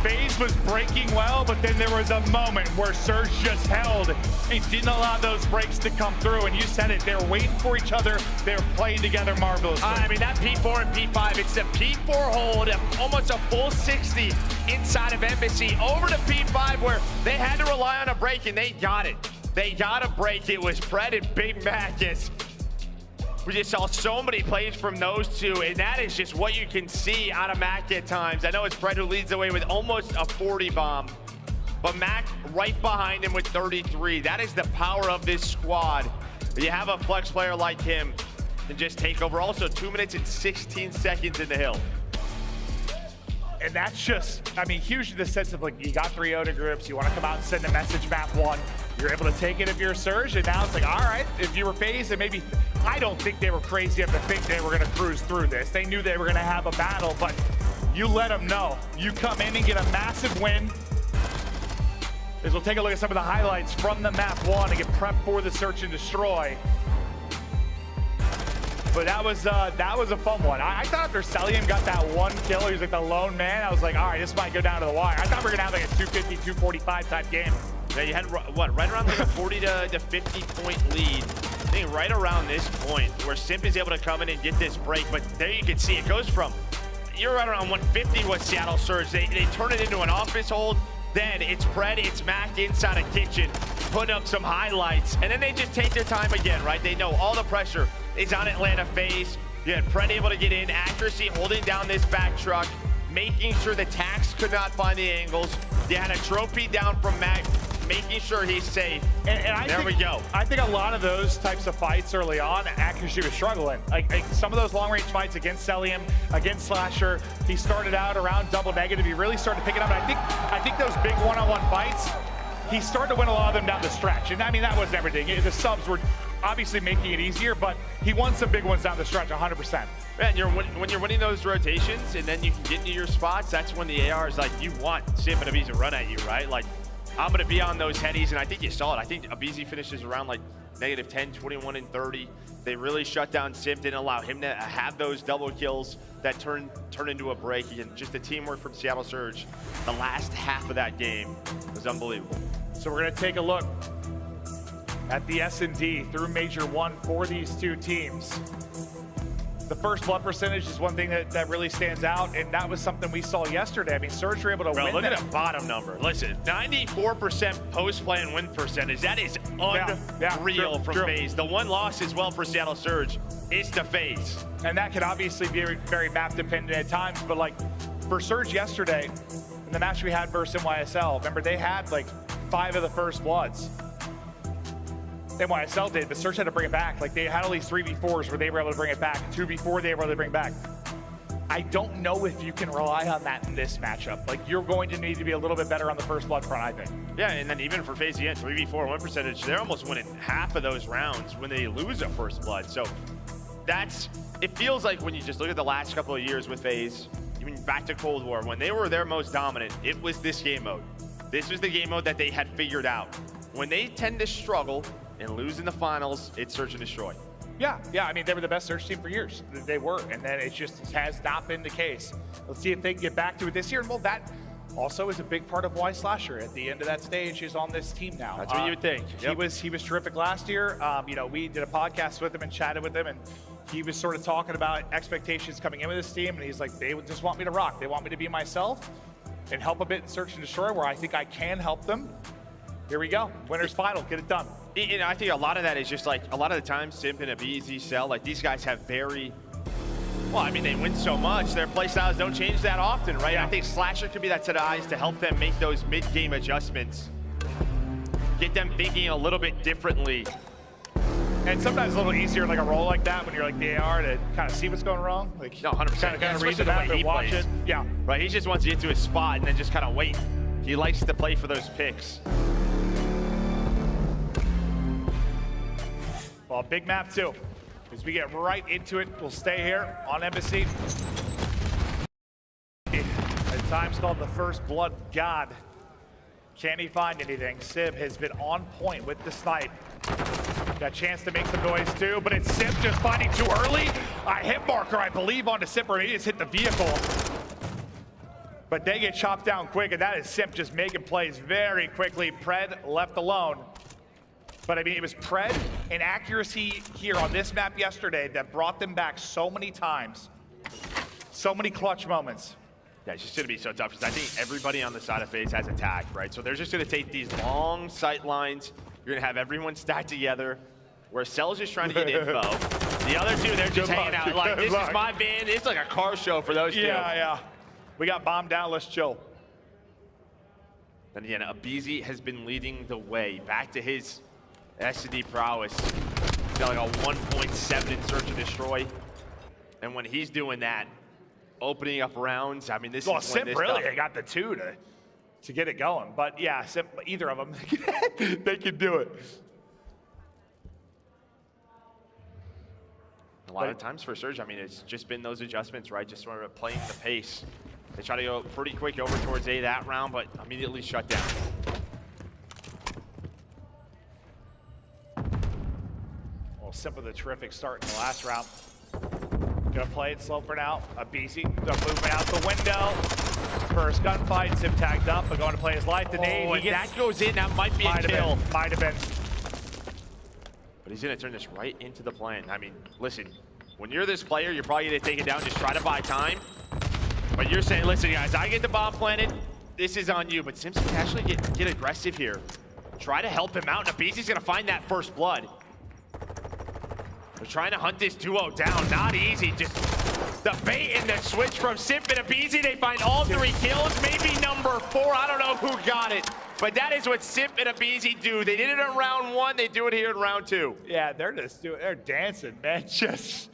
FaZe was breaking well, but then there was a moment where Surge just held and didn't allow those breaks to come through. And you said it, they're waiting for each other. They're playing together marvelously. I mean, that P4 and P5, it's the P4 hold, almost a full 60 inside of aBeZy. Over to P5 where they had to rely on a break, and they got it. They got a break. It was Pred and Big Mack. We just saw so many plays from those two, and that is just what you can see out of Mack at times. I know it's Pred who leads the way with almost a 40 bomb, but Mack right behind him with 33. That is the power of this squad. You have a flex player like him and just take over. Also 2 minutes and 16 seconds in the hill. And that's just, I mean, huge in the sense of, like, you got 3 OTA groups, you want to come out and send a message map 1. You're able to take it if you're Surge, and now it's like, all right, if you were FaZe, and maybe, I don't think they were crazy enough to think they were going to cruise through this. They knew they were going to have a battle, but you let them know. You come in and get a massive win. As we'll take a look at some of the highlights from the map 1 and get prepped for the search and destroy. But that was a fun one. I thought after Cellium got that 1 kill, he was like the lone man. I was like, all right, this might go down to the wire. I thought we were gonna have like a 250, 245 type game. Yeah, you had what, right around like a 40 to 50 point lead. I think right around this point where Simp is able to come in and get this break. But there you can see it goes from, you're right around 150 with Seattle Surge. They turn it into an office hold. Then it's Pred, it's Mack inside a kitchen, putting up some highlights. And then they just take their time again, right? They know all the pressure is on Atlanta FaZe. You had Pred able to get in, accuracy holding down this back truck, making sure the Tax could not find the angles. You had a trophy down from Mack, making sure he's safe. And there we go. I think a lot of those types of fights early on, Accuracy was struggling. Like some of those long-range fights against Cellium, against Slasher, he started out around double negative. He really started to pick it up. And I think those big one-on-one fights, he started to win a lot of them down the stretch. And I mean, that wasn't everything. The subs were obviously making it easier, but he won some big ones down the stretch, 100%. And when you're winning those rotations and then you can get into your spots, that's when the AR is like, you want Simp and aBeZy to run at you, right? Like, I'm going to be on those headies, and I think you saw it. I think aBeZy finishes around like -10, 21, and 30. They really shut down Simp, didn't allow him to have those double kills that turn into a break. Again, just the teamwork from Seattle Surge. The last half of that game was unbelievable. So we're going to take a look at the S&D through Major 1 for these two teams. The first blood percentage is one thing that really stands out, and that was something we saw yesterday. I mean, Surge were able to win. Look at the bottom number. Listen, 94% post-play and win percentage. That is unreal from FaZe. The one loss as well for Seattle Surge is to FaZe. And that can obviously be very map dependent at times, but like for Surge yesterday, in the match we had versus NYSL, remember they had like 5 of the first bloods. NYSL did, but Surge had to bring it back. Like they had all these 3v4s where they were able to bring it back, 2v4 they were able to bring back. I don't know if you can rely on that in this matchup. Like you're going to need to be a little bit better on the first blood front, I think. Yeah, and then even for FaZe again, 3v4 win percentage, they're almost winning half of those rounds when they lose a first blood. So it feels like when you just look at the last couple of years with FaZe, even back to Cold War, when they were their most dominant, it was this game mode. This was the game mode that they had figured out. When they tend to struggle and lose in the finals, it's search and destroy. Yeah, I mean, they were the best search team for years. They were, and then it just has not been the case. Let's see if they can get back to it this year. And well, that also is a big part of why Slasher at the end of that stage is on this team now. That's what you would think. Yep. He was terrific last year. You know, we did a podcast with him and chatted with him, and he was sort of talking about expectations coming in with this team, and he's like, they just want me to rock. They want me to be myself and help a bit in search and destroy, where I think I can help them. Here we go. Winner's final. Get it done. And I think a lot of that is just like, a lot of the time, Simp and aBeZy, Cell, like these guys have very, well, I mean, they win so much. Their play styles don't change that often, right? Yeah. I think Slasher could be that set of eyes to help them make those mid-game adjustments. Get them thinking a little bit differently. And sometimes a little easier, like a roll like that, when you're like the AR, to kind of see what's going wrong. Like, no, 100%. Kind of read the map and watch it. Yeah. Right, he just wants to get to his spot and then just kind of wait. He likes to play for those picks. Well, big map too. As we get right into it, we'll stay here on Embassy. At times called the first blood god. Can he find anything? Simp has been on point with the snipe. Got a chance to make some noise too, but it's Simp just finding too early. A hit marker, I believe, onto Simp, or he just hit the vehicle. But they get chopped down quick, and that is Simp just making plays very quickly. Pred left alone. But I mean, it was Pred and accuracy here on this map yesterday that brought them back so many times. So many clutch moments. Yeah, it's just gonna be so tough because I think everybody on the side of FaZe has attack, right? So they're just gonna take these long sight lines. You're gonna have everyone stacked together, where Cell's just trying to get info. The other two, they're just hanging out. Like, this is my band. It's like a car show for those two. Yeah. We got bombed down, let's chill. Then again, aBeZy has been leading the way back to his S&D prowess. He's got like a 1.7 in search and destroy. And when he's doing that, opening up rounds, I mean, this is Simp really got the 2 to get it going. But yeah, Simp, either of them, they can do it. A lot of times for Surge, I mean, it's just been those adjustments, right? Just sort of playing the pace. They try to go pretty quick over towards A that round, but immediately shut down. Well, Simp with a terrific start in the last round. Gonna play it slow for now. aBeZy, moving out the window. First gunfight, Simp tagged up, but going to play his life. The nade, if that goes in, that might be a kill. Might have been. But he's gonna turn this right into the plan. I mean, listen, when you're this player, you're probably gonna take it down, just try to buy time. But you're saying, listen, guys, I get the bomb planted. This is on you. But Simp can actually get aggressive here. Try to help him out. And aBeZy's gonna find that first blood. They're trying to hunt this duo down. Not easy. Just The bait and the switch from Simp and aBeZy. They find all 3 kills, maybe number 4. I don't know who got it, but that is what Simp and aBeZy do. They did it in round 1. They do it here in round 2. Yeah, they're dancing, man. Just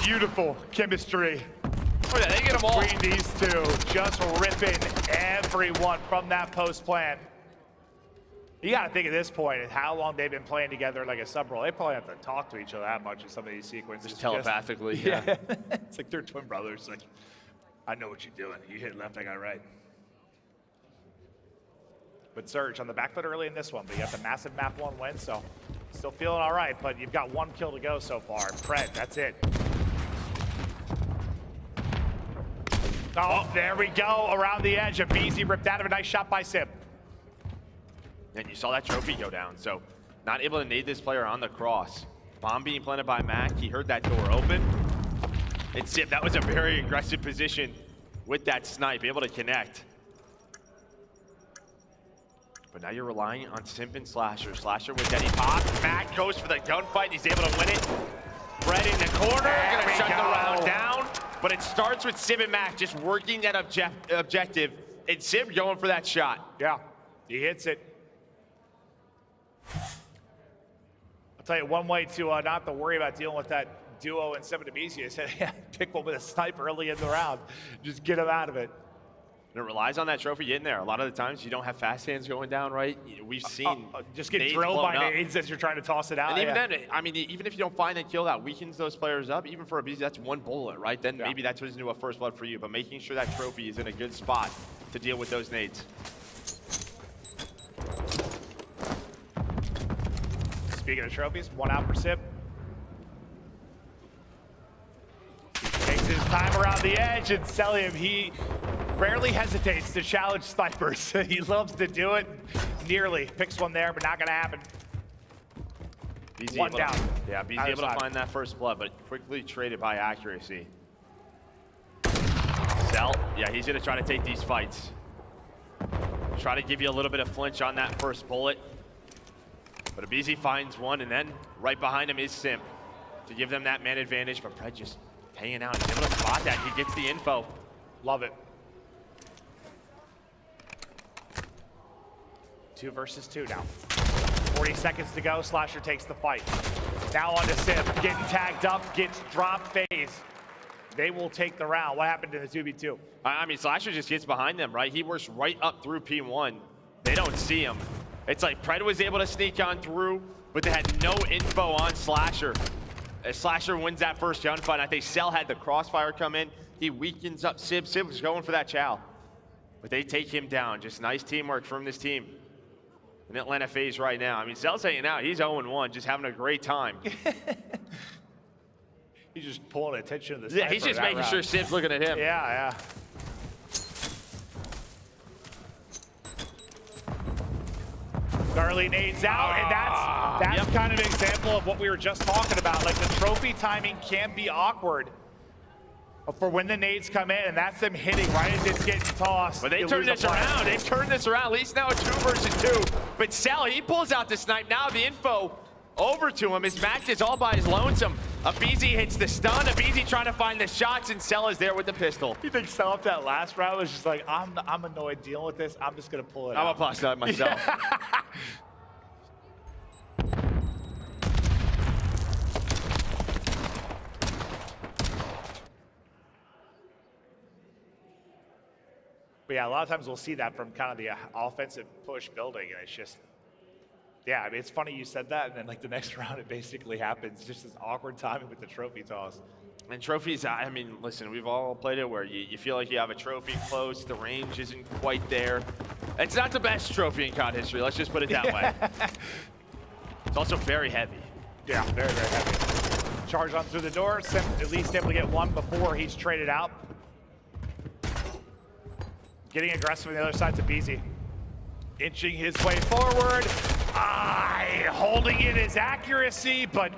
beautiful chemistry. Oh yeah, they get them all. Between these two, just ripping everyone from that post plant. You got to think at this point is how long they've been playing together like a sub role. They probably have to talk to each other that much in some of these sequences. Just telepathically, yeah. It's like they're twin brothers. Like, I know what you're doing. You hit left, I got right. But Surge on the back foot early in this one, but you got the massive map 1 win, so still feeling all right, but you've got 1 kill to go so far. Pred, that's it. Oh, there we go, around the edge. aBeZy ripped out of a nice shot by Simp. And you saw that trophy go down, so not able to nade this player on the cross. Bomb being planted by Mack, he heard that door open. And Simp, that was a very aggressive position with that snipe, able to connect. But now you're relying on Simp and Slasher. Slasher with Denny pop. Mack goes for the gunfight, he's able to win it. Fred in the corner, gonna shut the round down. But it starts with Simp and Mack just working that objective. And Simp going for that shot. Yeah, he hits it. I'll tell you one way to not have to worry about dealing with that duo and Simp and aBeZy is pick one with a sniper early in the round. Just get him out of it. And it relies on that trophy getting there. A lot of the times you don't have fast hands going down, right? We've seen just get drilled by nades as you're trying to toss it out. And even then, I mean, even if you don't find that kill, that weakens those players up. Even for aBeZy, that's 1 bullet, right? Then maybe that's what's into a first blood for you. But making sure that trophy is in a good spot to deal with those nades. Speaking of trophies, 1 out for Simp. Takes his time around the edge, and Cellium, he rarely hesitates to challenge snipers. He loves to do it. Nearly picks one there, but not gonna happen. aBeZy 1 down. Yeah, aBeZy able to find that first blood, but quickly traded by accuracy. Cell, yeah, he's gonna try to take these fights. Try to give you a little bit of flinch on that first bullet. But aBeZy finds one, and then right behind him is Simp to give them that man advantage. But Pred just hanging out. He's able to spot that. He gets the info. Love it. 2 versus 2 now. 40 seconds to go. Slasher takes the fight. Now on to Simp. Getting tagged up, gets dropped FaZe. They will take the round. What happened in the 2v2? I mean, Slasher just gets behind them, right? He works right up through P1. They don't see him. It's like Pred was able to sneak on through, but they had no info on Slasher. As Slasher wins that first gunfight, I think Cell had the crossfire come in. He weakens up Simp. Simp was going for that chow. But they take him down. Just nice teamwork from this team in Atlanta FaZe right now. I mean, Cell's hanging out. He's 0-1, just having a great time. He's just pulling attention to the Yeah, he's just making sure Simp's looking at him. Yeah. Early nades out, and that's kind of an example of what we were just talking about. Like, the trophy timing can be awkward for when the nades come in, and that's them hitting right as it's getting tossed. But they turned this around. They've turned this around. At least now a 2 versus 2. But Cell, he pulls out the snipe. Now the info over to him. His match is all by his lonesome. aBeZy hits the stun. aBeZy trying to find the shots, and Cell is there with the pistol. You think Cell up that last round was just like, I'm annoyed dealing with this. I'm just gonna pull it out. I'm a plus out myself. But yeah, a lot of times we'll see that from kind of the offensive push building, and it's just, yeah, I mean, it's funny you said that, and then like the next round it basically happens. Just this awkward timing with the trophy toss. And trophies, I mean, listen, we've all played it where you feel like you have a trophy close, the range isn't quite there. It's not the best trophy in COD history, let's just put it that way. It's also very heavy. Yeah, very, very heavy. Charge on through the door, Simp at least able to get one before he's traded out. Getting aggressive on the other side to aBeZy. Inching his way forward. Holding in his accuracy, but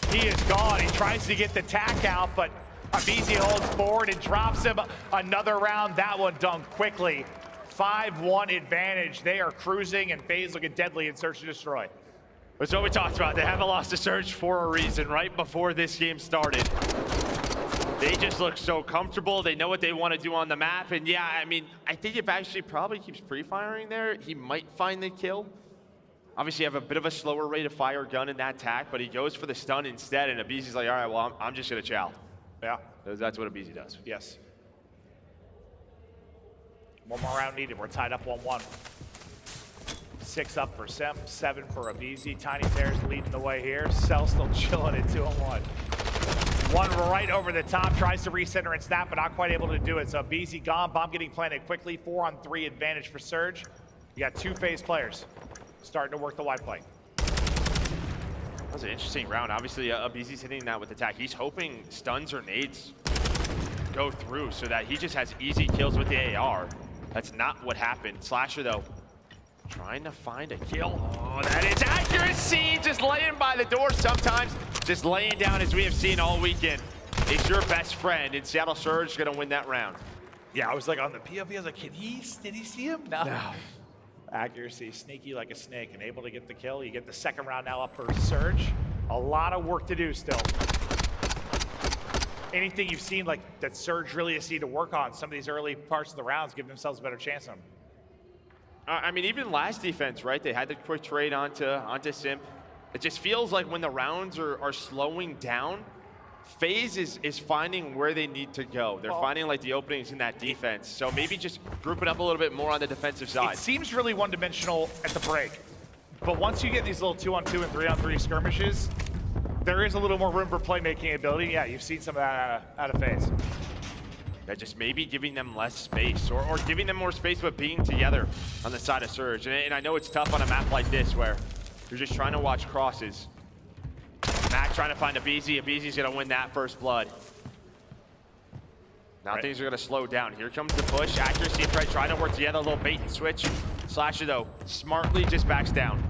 he is gone. He tries to get the tack out, but aBeZy holds forward and drops him another round. That one done quickly. 5-1 advantage. They are cruising, and FaZe looking deadly in Search and Destroy. That's what we talked about. They haven't lost a Search for a reason right before this game started. They just look so comfortable. They know what they want to do on the map. And yeah, I mean, I think if Ashley probably keeps pre-firing there, he might find the kill. Obviously, you have a bit of a slower rate of fire gun in that tack, but he goes for the stun instead. And aBeZy's like, all right, well, I'm just going to chow. Yeah. That's what aBeZy does. Yes. One more round needed. We're tied up 1-1. 6 up for Simp, 7 for aBeZy. Tiny Bears leading the way here. Cell still chilling at 2-1. One right over the top, tries to recenter and snap, but not quite able to do it. So aBeZy gone, bomb getting planted quickly. 4-on-3 advantage for Surge. You got 2 FaZe players starting to work the wide play. That was an interesting round. Obviously, aBeZy's hitting that with attack. He's hoping stuns or nades go through so that he just has easy kills with the AR. That's not what happened. Slasher, though, trying to find a kill. Oh, that is accuracy. Just laying by the door sometimes. Just laying down, as we have seen all weekend, is your best friend. And Seattle Surge going to win that round. Yeah, I was like on the POV, I was like, did he see him? No. Accuracy, sneaky like a snake, and able to get the kill. You get the second round now up for Surge. A lot of work to do still. Anything you've seen like that Surge really has need to work on, some of these early parts of the rounds, give themselves a better chance on them. I mean, even last defense, right? They had the quick trade onto Simp. It just feels like when the rounds are slowing down, FaZe is finding where they need to go. They're finding like the openings in that defense. So maybe just group it up a little bit more on the defensive side. It seems really one-dimensional at the break. But once you get these little 2-on-2 and 3-on-3 skirmishes, there is a little more room for playmaking ability. Yeah, you've seen some of that out of FaZe. Yeah, just maybe giving them less space or giving them more space but being together on the side of Surge. And I know it's tough on a map like this where you're just trying to watch crosses. Mack trying to find aBeZy. aBeZy's going to win that first blood. Now things are going to slow down. Here comes the push. Accuracy and Fred trying to work together. A little bait and switch. Slasher, though, smartly just backs down.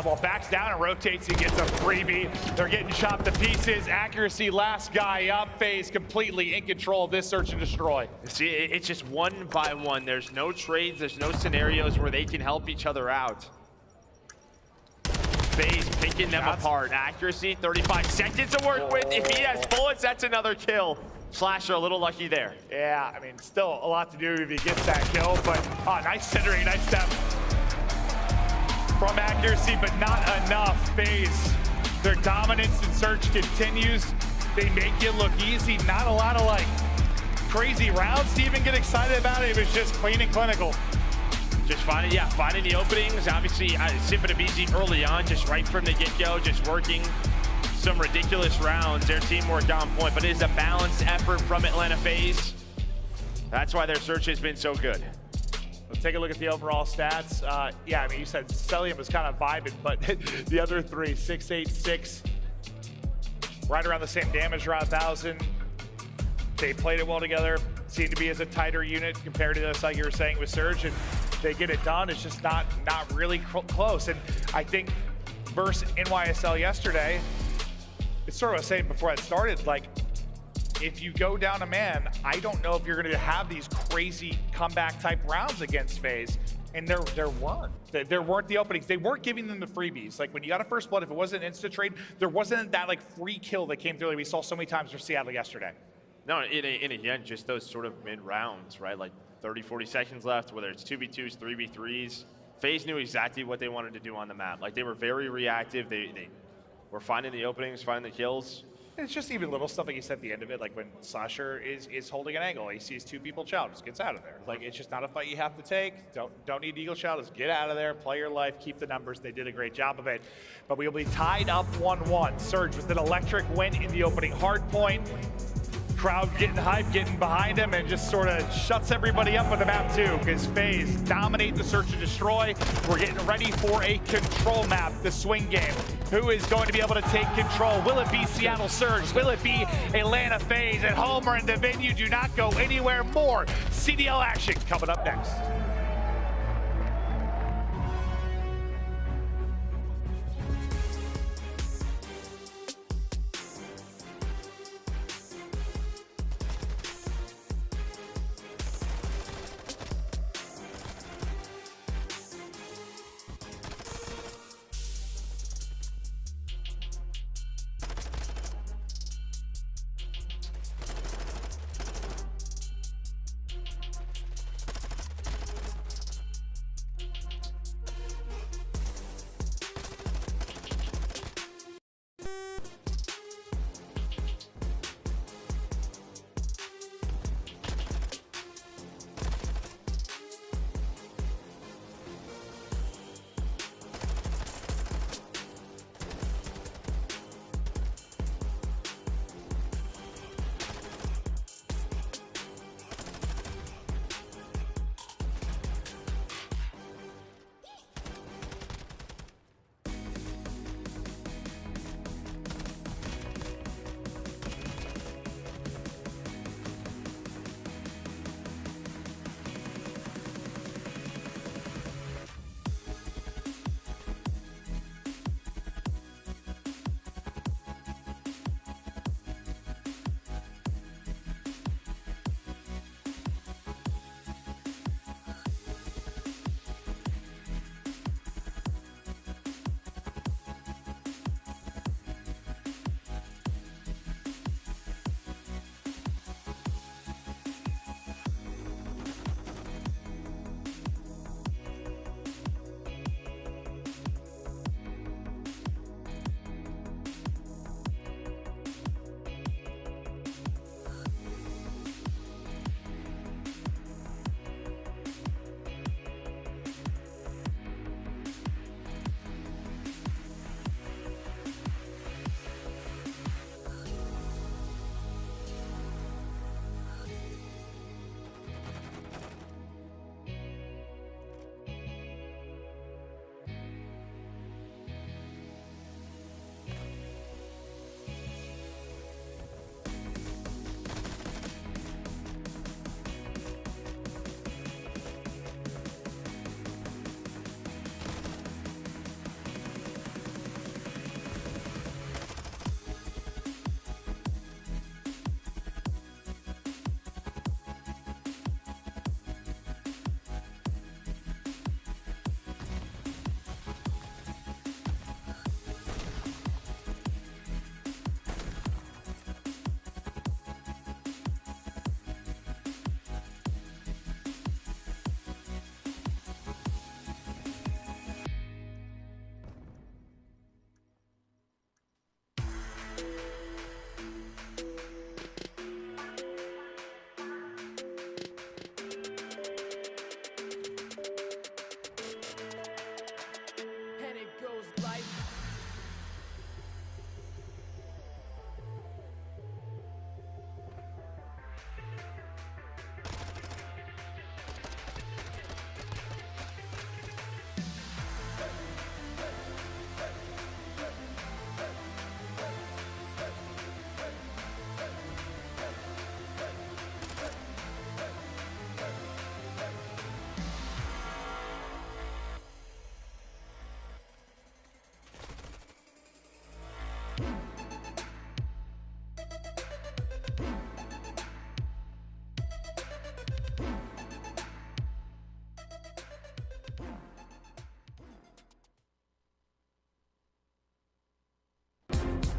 Well, backs down and rotates and gets a freebie. They're getting chopped to pieces. Accuracy, last guy up. FaZe completely in control of this search and destroy. See, it's just one by one. There's no trades. There's no scenarios where they can help each other out. FaZe picking them apart. Accuracy, 35 seconds to work with. If he has bullets, that's another kill. Slasher a little lucky there. Yeah, I mean, still a lot to do if he gets that kill, but nice centering, nice step from Accuracy, but not enough. FaZe, their dominance in search continues. They make it look easy. Not a lot of like crazy rounds to even get excited about it. It was just clean and clinical. Just finding the openings. Obviously, Simp and aBeZy early on, just right from the get-go, just working some ridiculous rounds. Their teamwork on point, but it is a balanced effort from Atlanta FaZe. That's why their search has been so good. Let's take a look at the overall stats. Yeah, I mean, you said Cellium was kind of vibing, but the other three, 6, 8, 6, right around the same damage, around 1,000. They played it well together. Seemed to be as a tighter unit compared to this, like you were saying with Surge, and they get it done. It's just not really close. And I think versus NYSL yesterday, it's sort of what I was saying before I started, like, if you go down a man, I don't know if you're going to have these crazy comeback type rounds against FaZe. And there weren't. There weren't the openings. They weren't giving them the freebies. Like when you got a first blood, if it wasn't an insta trade, there wasn't that like free kill that came through like we saw so many times for Seattle yesterday. No, and again, just those sort of mid rounds, right? Like 30, 40 seconds left, whether it's 2v2s, 3v3s. FaZe knew exactly what they wanted to do on the map. Like they were very reactive. They were finding the openings, finding the kills. It's just even little stuff like you said at the end of it, like when Slasher is holding an angle, he sees 2 people chow, just gets out of there. Like it's just not a fight you have to take. Don't need eagle chow, just get out of there, play your life, keep the numbers. They did a great job of it. But we will be tied up 1-1. Surge with an electric win in the opening hard point. Crowd getting hype, getting behind him, and just sort of shuts everybody up with the map too, because FaZe dominate the search and destroy. We're getting ready for a control map, the swing game. Who is going to be able to take control? Will it be Seattle Surge? Will it be Atlanta FaZe? At home or in the venue, do not go anywhere. More CDL action coming up next.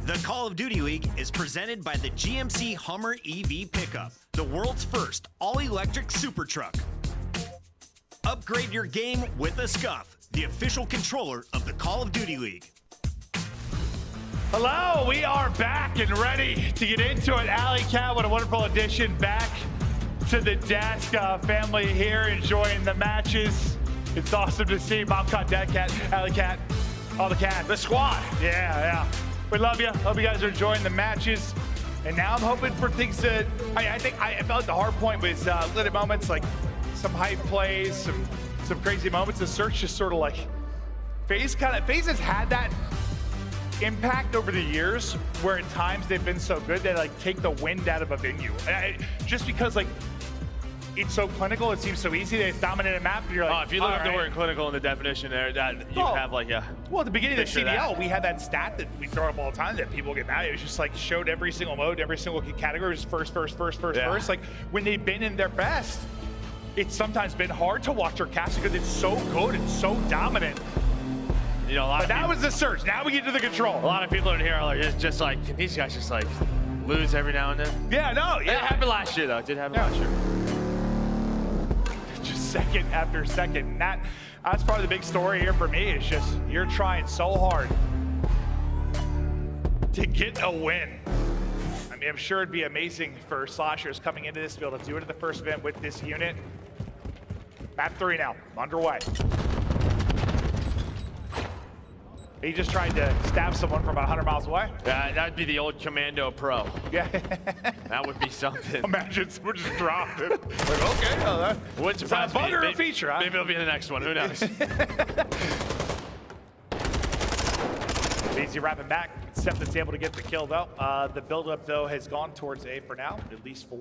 The Call of Duty League is presented by the GMC Hummer EV Pickup, the world's first all-electric super truck. Upgrade your game with a Scuff, the official controller of the Call of Duty League. Hello, we are back and ready to get into it. aLLeY Cat, what a wonderful addition back to the desk. Family here enjoying the matches. It's awesome to see Mom Cat, Dad Cat, aLLeY Cat, all the cats. The squad. Yeah. We love you. Hope you guys are enjoying the matches. And now I'm hoping for things to, I felt like the hard point was lit moments, like some hype plays, some crazy moments. The search just sort of like, FaZe has had that impact over the years where at times they've been so good they like take the wind out of a venue. Just because like it's so clinical, it seems so easy. They dominate a map and you're like, if you look up the word clinical in the definition there, that you have like, yeah. Well, at the beginning of the CDL, we had that stat that we throw up all the time that people get mad at. It was just like showed every single mode, every single category was first. Like when they've been in their best, it's sometimes been hard to watch their cast because it's so good and so dominant. You know, but that was the search. Now we get to the control. A lot of people in here are like, just like, can these guys just like lose every now and then? Yeah. It happened last year though. It did happen last year. Just second after second. That's probably the big story here for me. It's just you're trying so hard to get a win. I mean, I'm sure it'd be amazing for Slashers coming into this to be able to do it at the first event with this unit. Map 3 now, underway. He just tried to stab someone from about 100 miles away. Yeah, that'd be the old Commando Pro. Yeah. That would be something. Imagine we're just dropping. Like, okay, well, that wouldn't surprise me. Bug or a feature, huh? Maybe it'll be in the next one. Who knows? aBeZy wrapping back. Septon's able to get the kill, though. The buildup, though, has gone towards A for now, at least for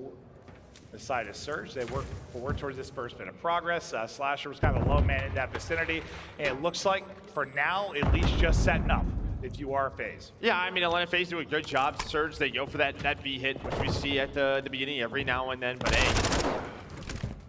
the side of Surge. They work forward towards this first bit of progress. Slasher was kind of a low man in that vicinity. And it looks like, for now, at least just setting up if you are FaZe. Yeah, I mean, Atlanta FaZe do a good job. Surge, they go for that B hit, which we see at the beginning every now and then. But hey,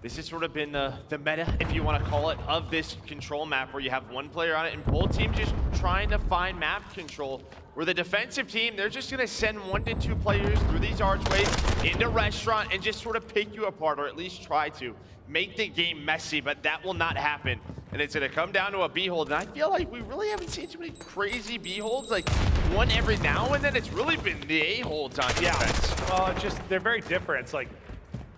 this has sort of been the meta, if you want to call it, of this control map where you have one player on it and both teams just trying to find map control. Where the defensive team, they're just going to send 1 to 2 players through these archways into restaurant and just sort of pick you apart, or at least try to make the game messy, but that will not happen. And it's going to come down to a B-hold, and I feel like we really haven't seen too many crazy B-holds, like one every now and then. It's really been the A-holds on defense. Well, it's just, they're very different. It's like,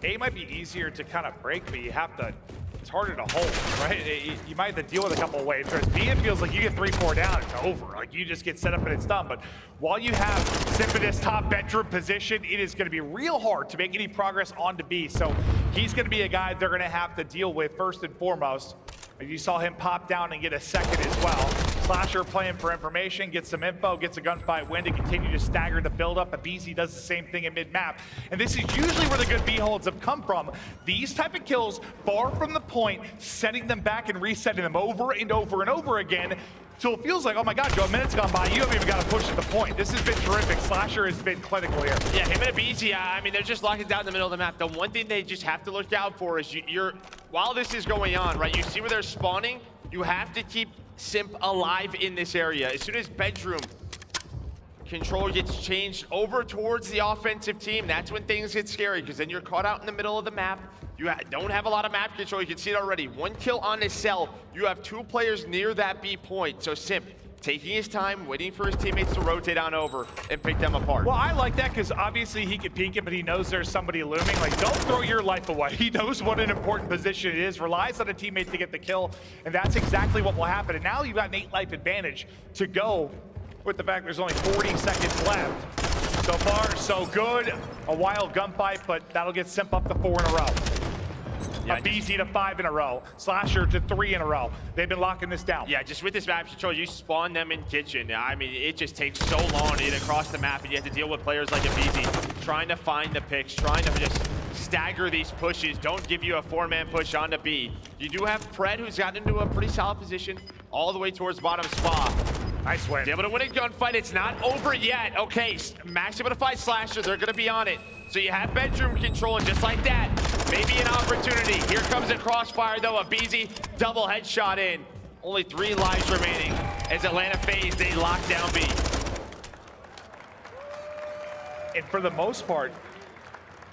A might be easier to kind of break, but you have to, it's harder to hold, right? You might have to deal with a couple of waves. Whereas B, it feels like you get 3-4 down, it's over. Like you just get set up and it's done. But while you have Simp in this top bedroom position, it is going to be real hard to make any progress onto B. So he's going to be a guy they're going to have to deal with first and foremost. You saw him pop down and get a second as well. Slasher playing for information, gets some info, gets a gunfight win to continue to stagger the build-up. aBeZy does the same thing in mid-map. And this is usually where the good B-holds have come from. These type of kills, far from the point, setting them back and resetting them over and over and over again. So it feels like, oh my God, Joe, a minute's gone by, you haven't even got to push at the point. This has been terrific. Slasher has been clinical here. Yeah, him and aBeZy, I mean, they're just locking down in the middle of the map. The one thing they just have to look out for is while this is going on, right, you see where they're spawning, you have to keep Simp alive in this area. As soon as bedroom control gets changed over towards the offensive team, that's when things get scary, because then you're caught out in the middle of the map. You don't have a lot of map control. You can see it already. 1 kill on his cell. You have 2 players near that B point. So Simp taking his time, waiting for his teammates to rotate on over and pick them apart. Well, I like that because obviously he could peek it, but he knows there's somebody looming. Like, don't throw your life away. He knows what an important position it is, relies on a teammate to get the kill, and that's exactly what will happen. And now you've got an 8 life advantage to go with the fact there's only 40 seconds left. So far, so good. A wild gunfight, but that'll get Simp up to 4 in a row. Yeah, aBeZy to 5 in a row. Slasher to 3 in a row. They've been locking this down. Yeah, just with this map control, you spawn them in kitchen. I mean, it just takes so long to get across the map, and you have to deal with players like aBeZy, trying to find the picks, trying to just stagger these pushes. Don't give you a 4-man push onto B. You do have Pred, who's gotten into a pretty solid position all the way towards bottom spa. Nice win. Able to win a gunfight. It's not over yet. Okay, Mack's able to fight Slasher. They're going to be on it. So you have bedroom control, and just like that, maybe an opportunity. Here comes a crossfire, though. aBeZy double headshot in. Only 3 lives remaining as Atlanta FaZe, they lock down B. And for the most part,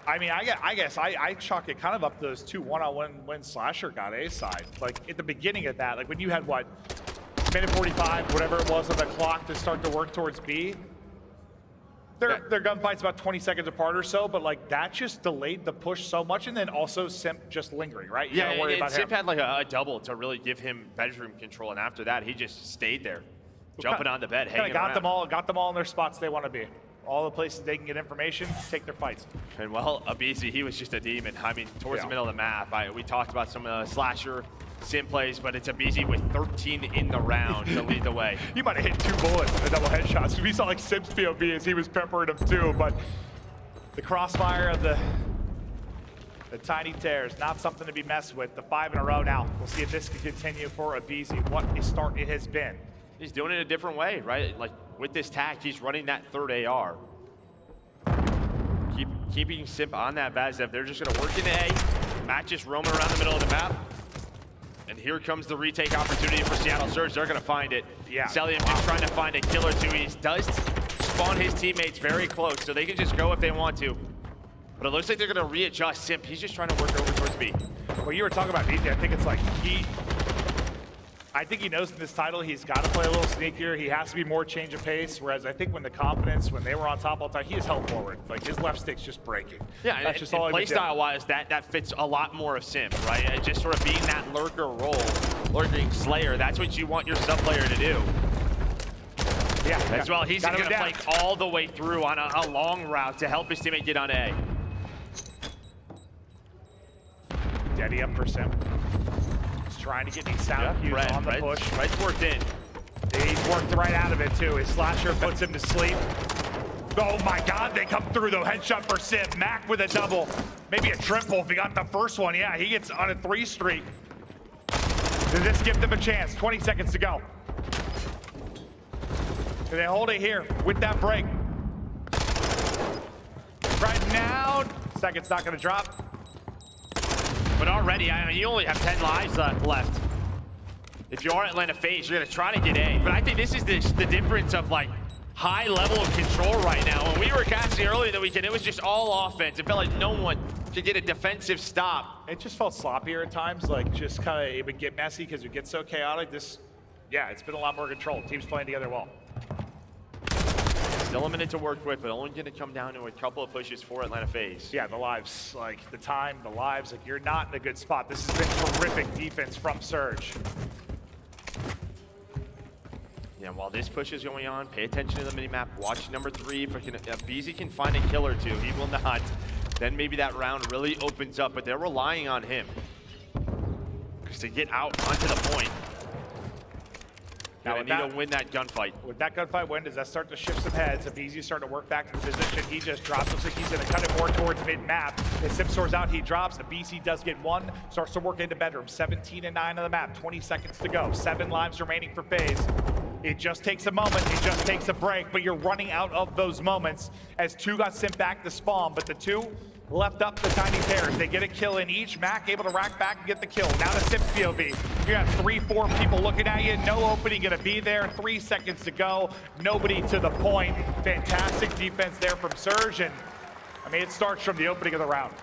I mean, I guess I chalk it kind of up to those 2 one-on-one when Slasher got A side. Like at the beginning of that, like when you had what, minute 45, whatever it was on the clock to start to work towards B. Their gunfight's about 20 seconds apart or so, but like that just delayed the push so much, and then also Simp just lingering, right? You gotta worry about Simp him. had like a double to really give him bedroom control, and after that, he just stayed there, jumping on the bed, hanging around. Got them all in their spots they want to be. All the places they can get information, take their fights. And well, aBeZy, he was just a demon. I mean, towards the middle of the map, we talked about some Slasher Simp plays, but it's aBeZy with 13 in the round to lead the way. He might have hit 2 bullets in the double headshots. We saw like Simp's POV as he was peppering them too, but the crossfire of the tiny tears, not something to be messed with. The 5 in a row now. We'll see if this can continue for aBeZy. What a start it has been. He's doing it a different way, right? Like with this tack, he's running that 3rd AR. Keeping Simp on that Vazev. They're just gonna work into A. Mack just roaming around the middle of the map. And here comes the retake opportunity for Seattle Surge. They're gonna find it. Yeah. Cellium just trying to find a killer too. He does spawn his teammates very close, so they can just go if they want to. But it looks like they're gonna readjust Simp. He's just trying to work over towards B. Well, you were talking about DJ. I think it's like I think he knows in this title he's got to play a little sneakier. He has to be more change of pace. Whereas I think when the confidence, when they were on top all the time, he is held forward. Like his left stick's just breaking. Yeah, that's just all. Play style wise, that fits a lot more of Simp, right? And just sort of being that lurker role, lurking slayer. That's what you want your sub player to do. Yeah. As well, he's going to play all the way through on a long route to help his teammate get on A. Daddy up for Simp. Trying to get these sound cues on the push. Red's worked in. He's worked right out of it too. His slasher puts him to sleep. Oh my God, they come through though. Headshot for Simp. Mack with a double. Maybe a triple if he got the first one. Yeah, he gets on a 3 streak. Does this give them a chance? 20 seconds to go. Can they hold it here with that break? Right now, second's not gonna drop. But already, I mean, you only have 10 lives left. If you are Atlanta FaZe, you're gonna try to get A. But I think this is the difference of like high level of control right now. When we were casting earlier in the weekend, it was just all offense. It felt like no one could get a defensive stop. It just felt sloppier at times, like just kind of, it would get messy because it gets so chaotic. Yeah, it's been a lot more controlled. Teams playing together well. Still a minute to work with, but only going to come down to a couple of pushes for Atlanta FaZe. Yeah, the lives, like the time, the lives, like you're not in a good spot. This has been terrific defense from Surge. Yeah, while this push is going on, pay attention to the minimap. Watch number 3. If aBeZy can find a kill or two, he will not. Then maybe that round really opens up, but they're relying on him because to get out onto the point. Now they need to win that gunfight. With that gunfight win, does that start to shift some heads? aBeZy starting to work back to the position. He just drops. Looks like he's going to cut it more towards mid-map. As Simp soars out, he drops. aBeZy does get 1. Starts to work into bedroom. 17 and 9 on the map. 20 seconds to go. 7 lives remaining for FaZe. It just takes a moment. It just takes a break. But you're running out of those moments as 2 got sent back to spawn. But the 2 left up the tiny pairs. They get a kill in each. Mack able to rack back and get the kill. Now to Simp's POV. You got 3-4 people looking at you. No opening gonna be there. 3 seconds to go. Nobody to the point. Fantastic defense there from Surge. And I mean, it starts from the opening of the round.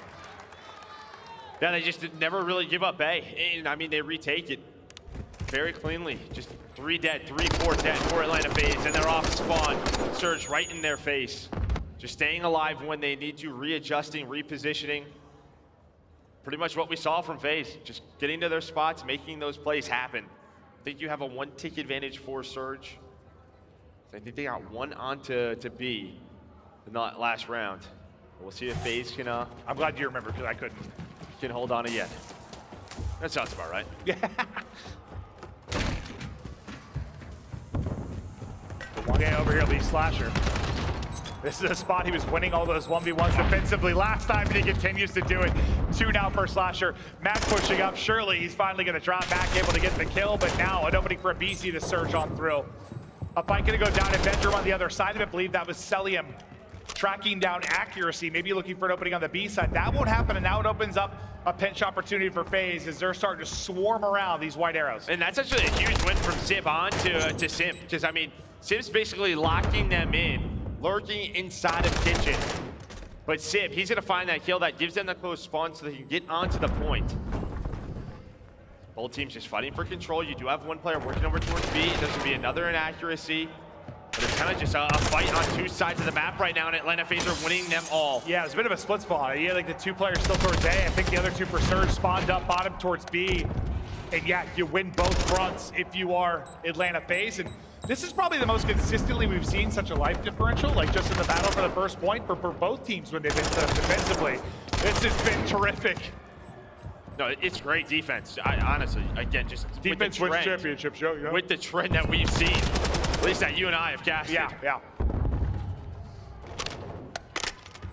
Yeah, they just never really give up A. And I mean, they retake it very cleanly. Just 3 dead, 3-4 dead for Atlanta FaZe. And they're off spawn. Surge right in their face. Just staying alive when they need to, readjusting, repositioning. Pretty much what we saw from FaZe. Just getting to their spots, making those plays happen. I think you have a 1-tick advantage for Surge. I think they got 1 onto B in the last round. We'll see if FaZe can... I'm glad you remember because I couldn't. Can hold on again. That sounds about right. Yeah. One game over here, Lee Slasher. This is a spot he was winning all those 1v1s defensively last time, and he continues to do it. 2 now for Slasher. Mack pushing up. Surely he's finally going to drop back, able to get the kill, but now an opening for aBeZy to surge on through. A fight going to go down in bedroom on the other side of it. I believe that was Cellium tracking down accuracy, maybe looking for an opening on the B side. That won't happen, and now it opens up a pinch opportunity for FaZe as they're starting to swarm around these white arrows. And that's actually a huge win from Simp on to Simp, because I mean, Simp's basically locking them in, lurking inside of kitchen. But Simp, he's gonna find that kill that gives them the close spawn so they can get onto the point. Both teams just fighting for control. You do have one player working over towards B. There's gonna be another inaccuracy. But it's kind of just a fight on two sides of the map right now, and Atlanta FaZe are winning them all. Yeah, it was a bit of a split spawn. You had like the two players still towards A. I think the other two for Surge spawned up bottom towards B. And yeah, you win both fronts if you are Atlanta FaZe. And this is probably the most consistently we've seen such a life differential, like just in the battle for the first point for both teams when they've been defensively. This has been terrific. No, it's great defense. I honestly, again, just defense wins championships, yeah. With the trend that we've seen, at least that you and I have casted. Yeah.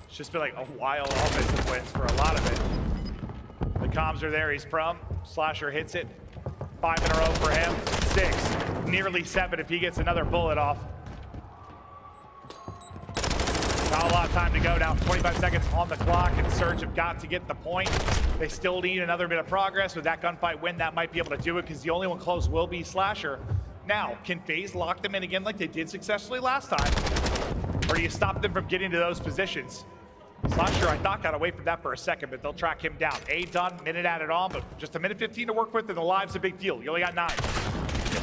It's just been like a wild offensive wins for a lot of it. The comms are there, he's prum. Slasher hits it. 5 in a row for him. 6, nearly 7 if he gets another bullet off. Not a lot of time to go now. 25 seconds on the clock, and Surge have got to get the point. They still need another bit of progress. With that gunfight win, that might be able to do it, because the only one close will be Slasher. Now, can FaZe lock them in again like they did successfully last time? Or do you stop them from getting to those positions? Slasher, I thought, got away from that for a second, but they'll track him down. A done, minute added on, but just a minute 15 to work with, and the live's a big deal. You only got 9.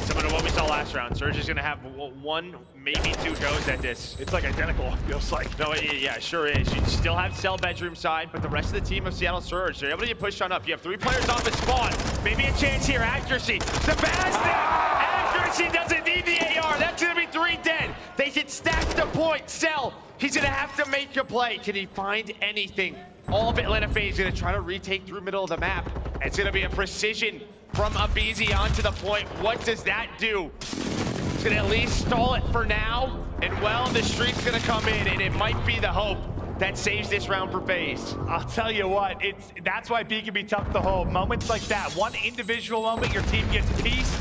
Similar to what we saw last round. Surge is going to have 1, maybe 2 goes at this. It's like identical, it feels like. No, yeah, it sure is. You still have Cell bedroom side, but the rest of the team of Seattle Surge, they're able to get pushed on up. You have 3 players off the spawn. Maybe a chance here. Accuracy. Sebastian! Accuracy doesn't need the AR. That's going to be 3 dead. They can stack the point. Cell, he's going to have to make a play. Can he find anything? All of Atlanta FaZe is going to try to retake through middle of the map. It's going to be a precision from aBeZy onto the point. What does that do? It's gonna at least stall it for now. And well, the streak's gonna come in, and it might be the hope that saves this round for FaZe. I'll tell you what, that's why B can be tough to hold. Moments like that, one individual moment, your team gets peace.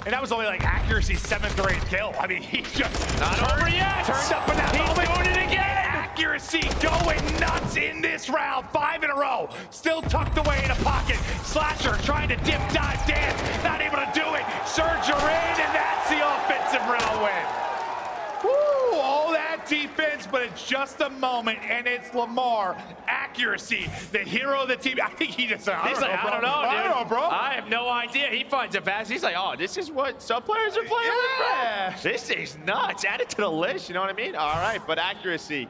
And that was only like accuracy's 7th or 8th kill. I mean, he just not over yet. Turned up in that moment. He's doing it again. Accuracy going nuts in this round. 5 in a row. Still tucked away in a pocket. Slasher trying to dip, dive, dance. Not able to do it. Surge are in, and that's the offensive round win. Woo, all that defense, but it's just a moment, and it's Lamar. Accuracy, the hero of the team. I think he just said, I don't know, dude. I don't know, bro. I have no idea. He finds it fast. He's like, oh, this is what some players are playing with, bro. This is nuts. Add it to the list, you know what I mean? All right, but accuracy.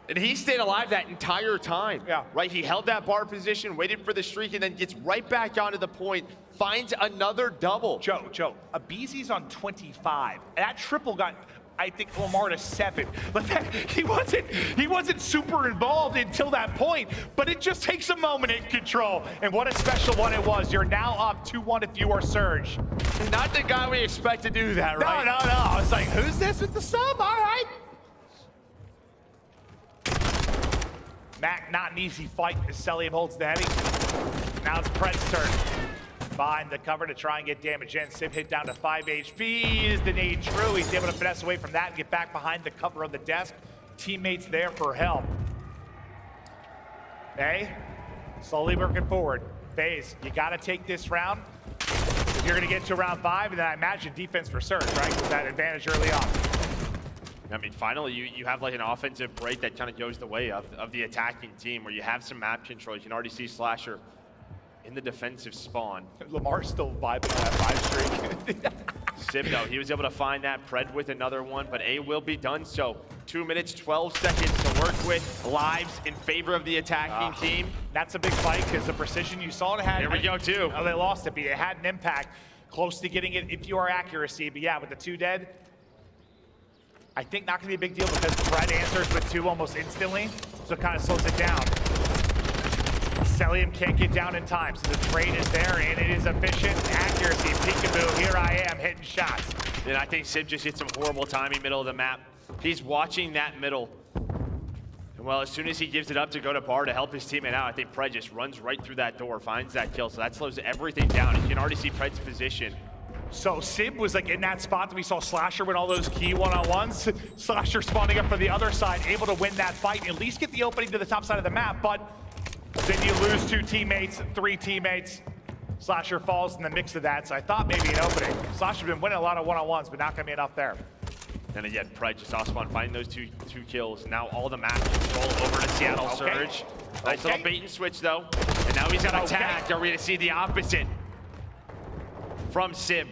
And he stayed alive that entire time. Yeah. Right, he held that bar position, waited for the streak, and then gets right back onto the point, finds another double. Joe, aBeZy's on 25. That triple got, I think, Lamar to 7. But he wasn't super involved until that point, but it just takes a moment in control. And what a special one it was. You're now up 2-1 if you are Surge. Not the guy we expect to do that, right? No. I was like, who's this with the sub? All right. Mack, not an easy fight as Cellium holds the heavy. Now it's Pred's turn. Behind the cover to try and get damage in. Simp hit down to 5 HP. Is the need true? He's able to finesse away from that and get back behind the cover of the desk. Teammates there for help. Hey, slowly working forward. FaZe, you got to take this round. You're going to get to round 5, and then I imagine defense for Surge, right? With that advantage early on. I mean, finally, you have like an offensive break that kind of goes the way of the attacking team, where you have some map control. You can already see Slasher in the defensive spawn. Lamar's still vibing on that 5 streak. Simp, though, he was able to find that Pred with another one, but A will be done so. 2 minutes, 12 seconds to work with. Lives in favor of the attacking team. That's a big fight, because the precision you saw it had. Here we go, too. Oh, they lost it, but it had an impact. Close to getting it if you are accuracy, but yeah, with the 2 dead, I think not gonna be a big deal because Pred answers with 2 almost instantly, so it kind of slows it down. Cellium can't get down in time, so the trade is there and it is efficient. Accuracy, peekaboo, here I am hitting shots. And I think Simp just hit some horrible timing middle of the map. He's watching that middle. And well, as soon as he gives it up to go to bar to help his teammate out, I think Pred just runs right through that door, finds that kill, so that slows everything down. You can already see Pred's position. So Simp was like in that spot that we saw Slasher win all those key one-on-ones. Slasher spawning up for the other side, able to win that fight, at least get the opening to the top side of the map, but then you lose 2 teammates, 3 teammates. Slasher falls in the mix of that, so I thought maybe an opening. Slasher's been winning a lot of one-on-ones, but not gonna be enough there. And again, Pride just off spawn, finding those two kills. Now all the map control over to Seattle Surge. Nice little bait and switch though. And now he's got attacked. Are we gonna see the opposite from Simp?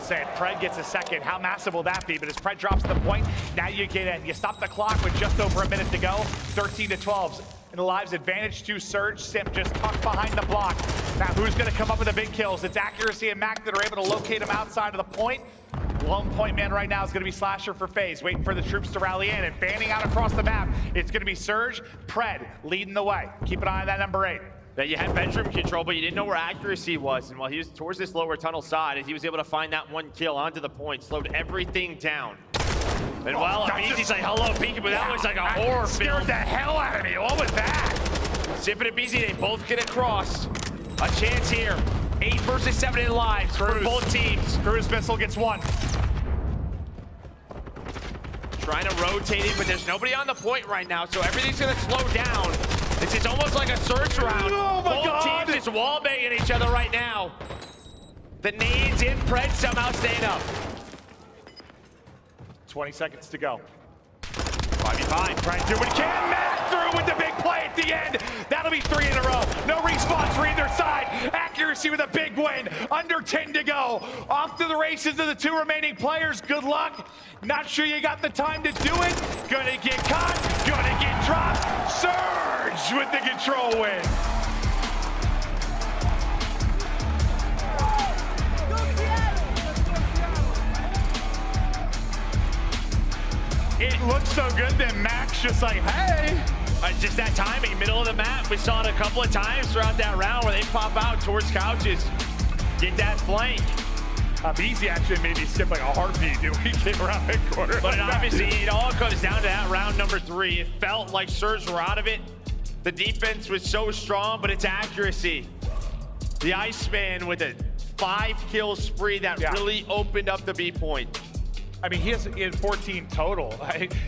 Saying Pred gets a second. How massive will that be? But as Pred drops the point, now you get in. You stop the clock with just over a minute to go. 13-12. And the lives advantage to Surge. Simp just tucked behind the block. Now who's going to come up with the big kills? It's aCBeZy and Mack that are able to locate him outside of the point. Lone point man right now is going to be Slasher for FaZe, waiting for the troops to rally in and fanning out across the map. It's going to be Surge, Pred leading the way. Keep an eye on that number 8. That you had bedroom control, but you didn't know where aCBeZy was. And while he was towards this lower tunnel side, he was able to find that one kill onto the point, slowed everything down. And while aBeZy's like, hello, peeking, but that was like a horror film. Scared the hell out of me. What was that? Simp and aBeZy, they both get across. A chance here. 8 versus 7 in lives for both teams. Cruise missile gets one. Trying to rotate it, but there's nobody on the point right now, so everything's gonna slow down. This is almost like a Surge round. Oh my Both teams just wall-banging each other right now. The nades in, Pred somehow staying up. 20 seconds to go. 5v5. Trying to do what he can. Mack through with the big play at the end. That'll be 3 in a row. No respawns for either side. aCBeZy with a big win. Under 10 to go. Off to the races of the 2 remaining players. Good luck. Not sure you got the time to do it. Gonna get caught. Gonna get dropped. Surge with the control win. It looks so good that Mack's just like, hey. Just that timing, middle of the map. We saw it a couple of times throughout that round where they pop out towards couches. Get that flank. aBeZy actually made me skip like a heartbeat when he came around that corner. But obviously, it all comes down to that round number 3. It felt like Surge were out of it. The defense was so strong, but it's aCBeZy. The Iceman with a 5-kill spree that really opened up the B point. I mean, he has 14 total.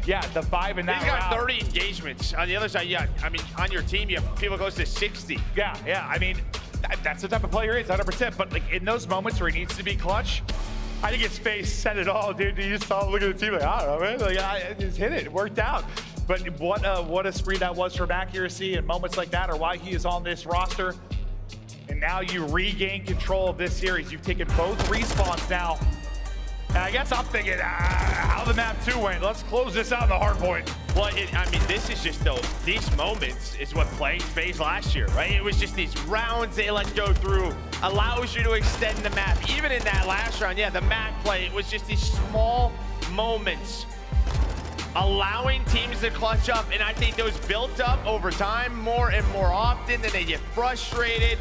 Yeah, the 5 in that He's got round. 30 engagements. On the other side, yeah, I mean, on your team, you have people close to 60. Yeah, I mean, that's the type of player he is, 100%. But like in those moments where he needs to be clutch, I think his face said it all, dude. You just saw him look at the team like, I don't know, man. Like, I just hit it. It worked out. But what a spree that was from aCBeZy, and moments like that are why he is on this roster. And now you regain control of this series. You've taken both respawns now. And I guess I'm thinking how the map 2 went. Let's close this out in the hard point. Well, I mean, this is just these moments is what played FaZe last year, right? It was just these rounds they let go through, allows you to extend the map. Even in that last round, yeah, the Mack play, it was just these small moments allowing teams to clutch up. And I think those built up over time more and more often. Then they get frustrated.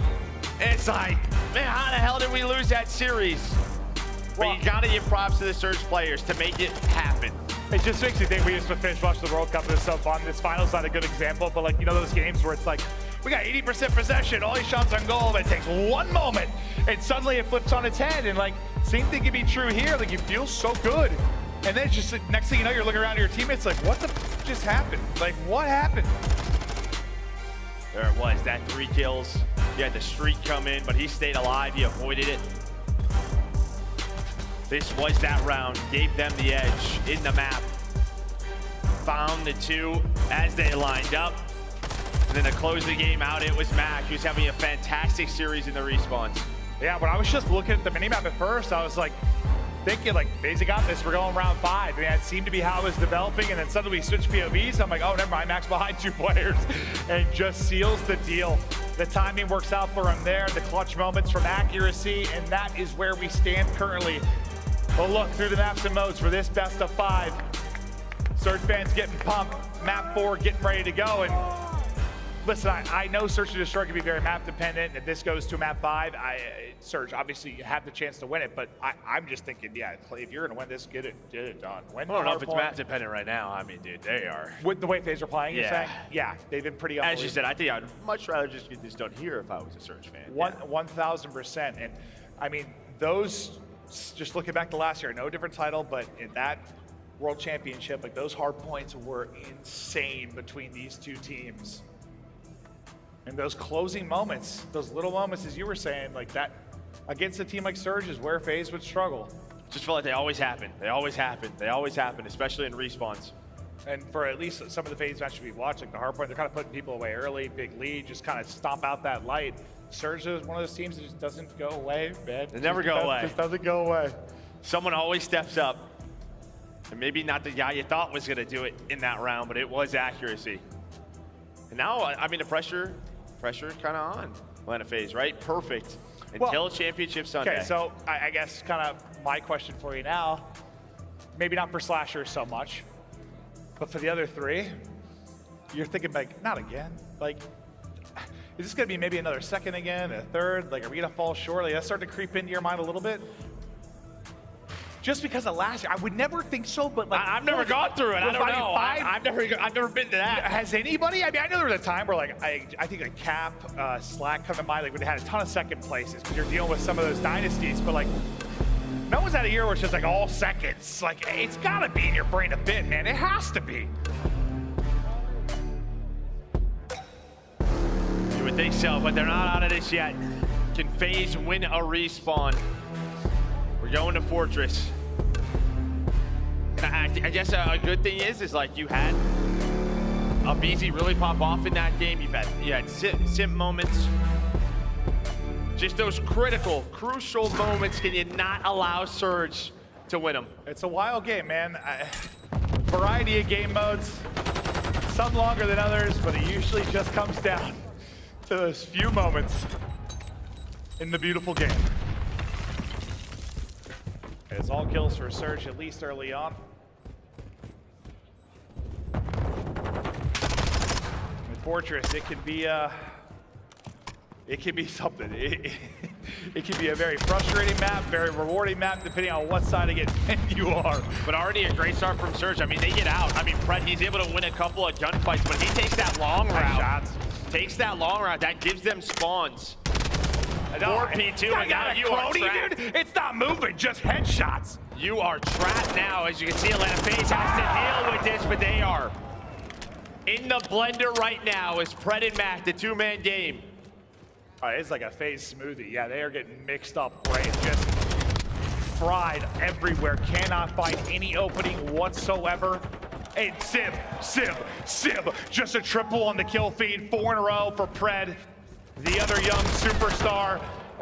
And it's like, man, how the hell did we lose that series? But you gotta give props to the Surge players to make it happen. It just makes you think we used to finish watching the World Cup and it's so fun. This final's not a good example, but like, you know those games where it's like, we got 80% possession, all these shots on goal, but it takes one moment and suddenly it flips on its head. And like, same thing can be true here. Like, you feel so good. And then it's just next thing you know, you're looking around at your teammates like, what the f just happened? Like, what happened? There it was, that 3 kills. You had the streak come in, but he stayed alive, he avoided it. This was that round, gave them the edge in the map. Found the 2 as they lined up. And then to close the game out, it was Mack, who's having a fantastic series in the respawns. Yeah, when I was just looking at the minimap at first, I was like, thinking like, FaZe got this, we're going round 5. I mean, that seemed to be how it was developing, and then suddenly we switched POVs. I'm like, oh, never mind, Mack's behind 2 players, and just seals the deal. The timing works out for him there, the clutch moments from aCBeZy, and that is where we stand currently. Well, look through the maps and modes for this best of 5. Surge fans getting pumped, map 4 getting ready to go, and listen, I know Search and Destroy can be very map dependent. If this goes to map 5, Surge, obviously you have the chance to win it, but I'm just thinking, yeah, if you're gonna win this, get it done. I don't know if it's map dependent right now. I mean, dude, they are. With the way FaZe are playing, yeah. You're saying? Yeah, they've been pretty unbelievable. As you said, I think I'd much rather just get this done here if I was a Surge fan. 1000%. And I mean, those, just looking back to last year, no different title, but in that World Championship, like those hard points were insane between these 2 teams. And those closing moments, those little moments, as you were saying, like that against a team like Surge is where FaZe would struggle. Just feel like they always happen. They always happen. They always happen, especially in respawns. And for at least some of the FaZe matches we watched, like the hard point, they're kind of putting people away early, big lead, just kind of stomp out that light. Surge is one of those teams that just doesn't go away, man. They never go away. Just doesn't go away. Someone always steps up. And maybe not the guy you thought was going to do it in that round, but it was accuracy. And now, I mean, the pressure kind of on Atlanta FaZe, right? Perfect. Until Championship Sunday. Okay, so I guess kind of my question for you now, maybe not for Slasher so much, but for the other three, you're thinking like, not again. Like, is this gonna be maybe another second again, a third? Like, are we gonna fall short? Like, that's starting to creep into your mind a little bit? Just because of last year, I would never think so, but like, I've never gone through it. I don't know. I've never been to that. Has anybody? I mean, I know there was a time where like I think like Cap, Slack come to mind. Like we had a ton of second places because you're dealing with some of those dynasties. But like, no one's had a year where it's just like all seconds. Like it's gotta be in your brain a bit, man. It has to be. You would think so, but they're not out of this yet. Can FaZe win a respawn? We're going to Fortress. And I guess a good thing is like you had aBeZy really pop off in that game. You had Simp moments. Just those critical, crucial moments. Can you not allow Surge to win them? It's a wild game, man. Variety of game modes. Some longer than others, but it usually just comes down to those few moments in the beautiful game. It's all kills for Surge, at least early on. With Fortress, it can be something. It can be a very frustrating map, very rewarding map, depending on what side of it you are. But already a great start from Surge. I mean, they get out. I mean, Pred, he's able to win a couple of gunfights, but he takes that long route. Takes that long route. That gives them spawns. 4P2, and now you are trapped. Dude. It's not moving, just headshots. You are trapped now. As you can see, Atlanta FaZe has to deal with this, but they are in the blender right now as Pred and Mack, the two-man game. All right, it's like a FaZe smoothie. Yeah, they are getting mixed up, right? Just fried everywhere. Cannot find any opening whatsoever. Hey, Simp. Just a triple on the kill feed. 4 in a row for Pred. The other young superstar.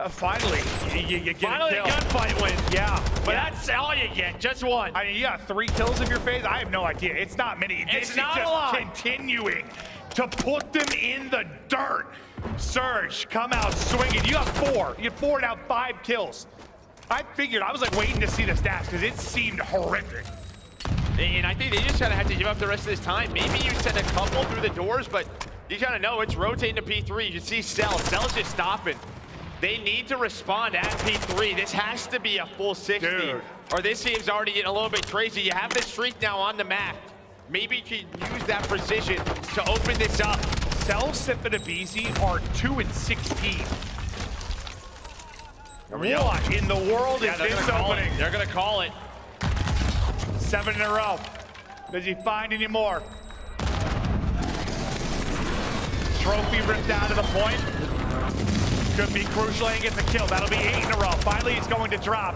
Finally, you get finally a kill. Gunfight win. Yeah. But that's all you get, just one. I mean, you got 3 kills of your FaZe? I have no idea. It's not many. It's this not is a lot. just continuing to put them in the dirt. Surge, come out swinging. You got 4. You have 4 now, 5 kills. I was like waiting to see the stats because it seemed horrific. And I think they just kind of have to give up the rest of this time. Maybe you send a couple through the doors, but you kind of know it's rotating to P3. You can see Cell's just stopping. They need to respond at P3. This has to be a full 60. Dude. Or this game's already getting a little bit crazy. You have the streak now on the Mack. Maybe you can use that precision to open this up. Cell, Simp, and aBeZy are 2 and 16. What in the world is this opening? They're gonna call it. 7 in a row. Does he find any more? Trophy ripped down to the point. Could be crucial and gets a kill. That'll be 8 in a row. Finally, he's going to drop.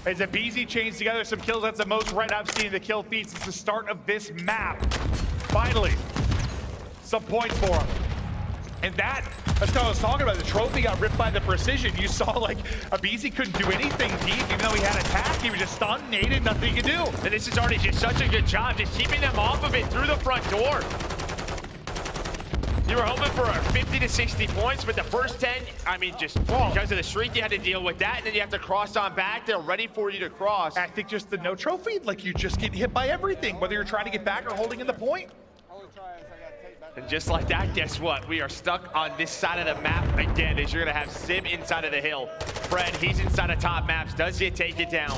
As aBeZy chains together some kills, that's the most red I've seen in the kill feed since the start of this map. Finally, some points for him. And that's what I was talking about. The trophy got ripped by the precision. You saw like aBeZy couldn't do anything deep, even though he had attack. He was just stunned, naded, nothing he could do. And this is already just such a good job, just keeping them off of it through the front door. You were hoping for 50 to 60 points, but the first 10, I mean, just because of the streak, you had to deal with that, and then you have to cross on back. They're ready for you to cross. I think just the no trophy, like you just get hit by everything, whether you're trying to get back or holding in the point. And just like that, guess what? We are stuck on this side of the map again, as you're gonna have Sim inside of the hill. Pred, he's inside of top maps. Does he take it down?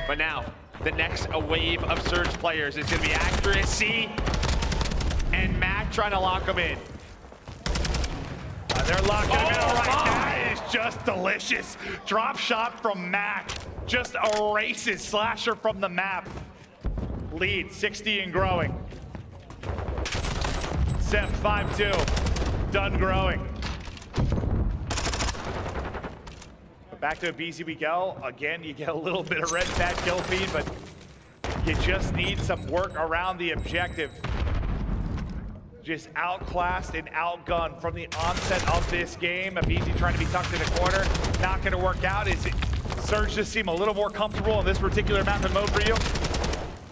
But now, the next wave of Surge players is gonna be accuracy and Mack trying to lock him in. They're locked in the middle right. That is just delicious. Drop shot from Mack. Just erases Slasher from the map. Lead 60 and growing. Simp 5-2. Done growing. Back to aBeZy we go. Again, you get a little bit of red tag kill feed, but you just need some work around the objective. Just outclassed and outgunned from the onset of this game. aBeZy trying to be tucked in a corner. Not going to work out. Is it Surge just seem a little more comfortable in this particular map and mode for you?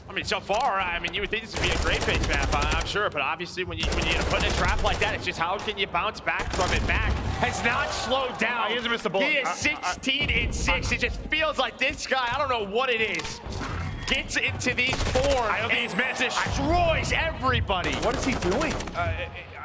I mean, so far, I mean, you would think this would be a great FaZe map, I'm sure, but obviously when you put in a trap like that, it's just how can you bounce back from it? Mack has not slowed down. He hasn't missed a bullet. He is 16-6. It just feels like this guy, I don't know what it is, gets into these forms I don't think he's missed. Destroys everybody. What is he doing?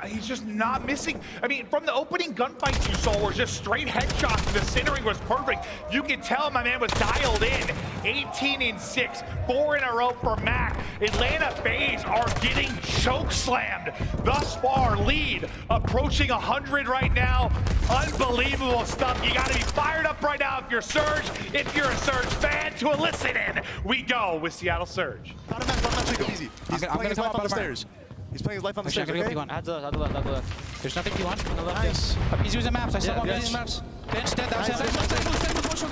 He's just not missing. I mean, from the opening gunfights you saw were just straight headshots. The centering was perfect. You can tell my man was dialed in. 18-6, 4 in a row for Mack. Atlanta FaZe are getting choke slammed. Thus far, lead approaching 100 right now. Unbelievable stuff. You got to be fired up right now if you're Surge. If you're a Surge fan, to listen in, we go with Seattle Surge. Bottom left, easy. He's playing his life on the stairs. He's playing his life on the stairs, okay? Add the left. There's nothing you want on the left. Nice. He's using maps. I saw one using maps. Bench dead. That was it.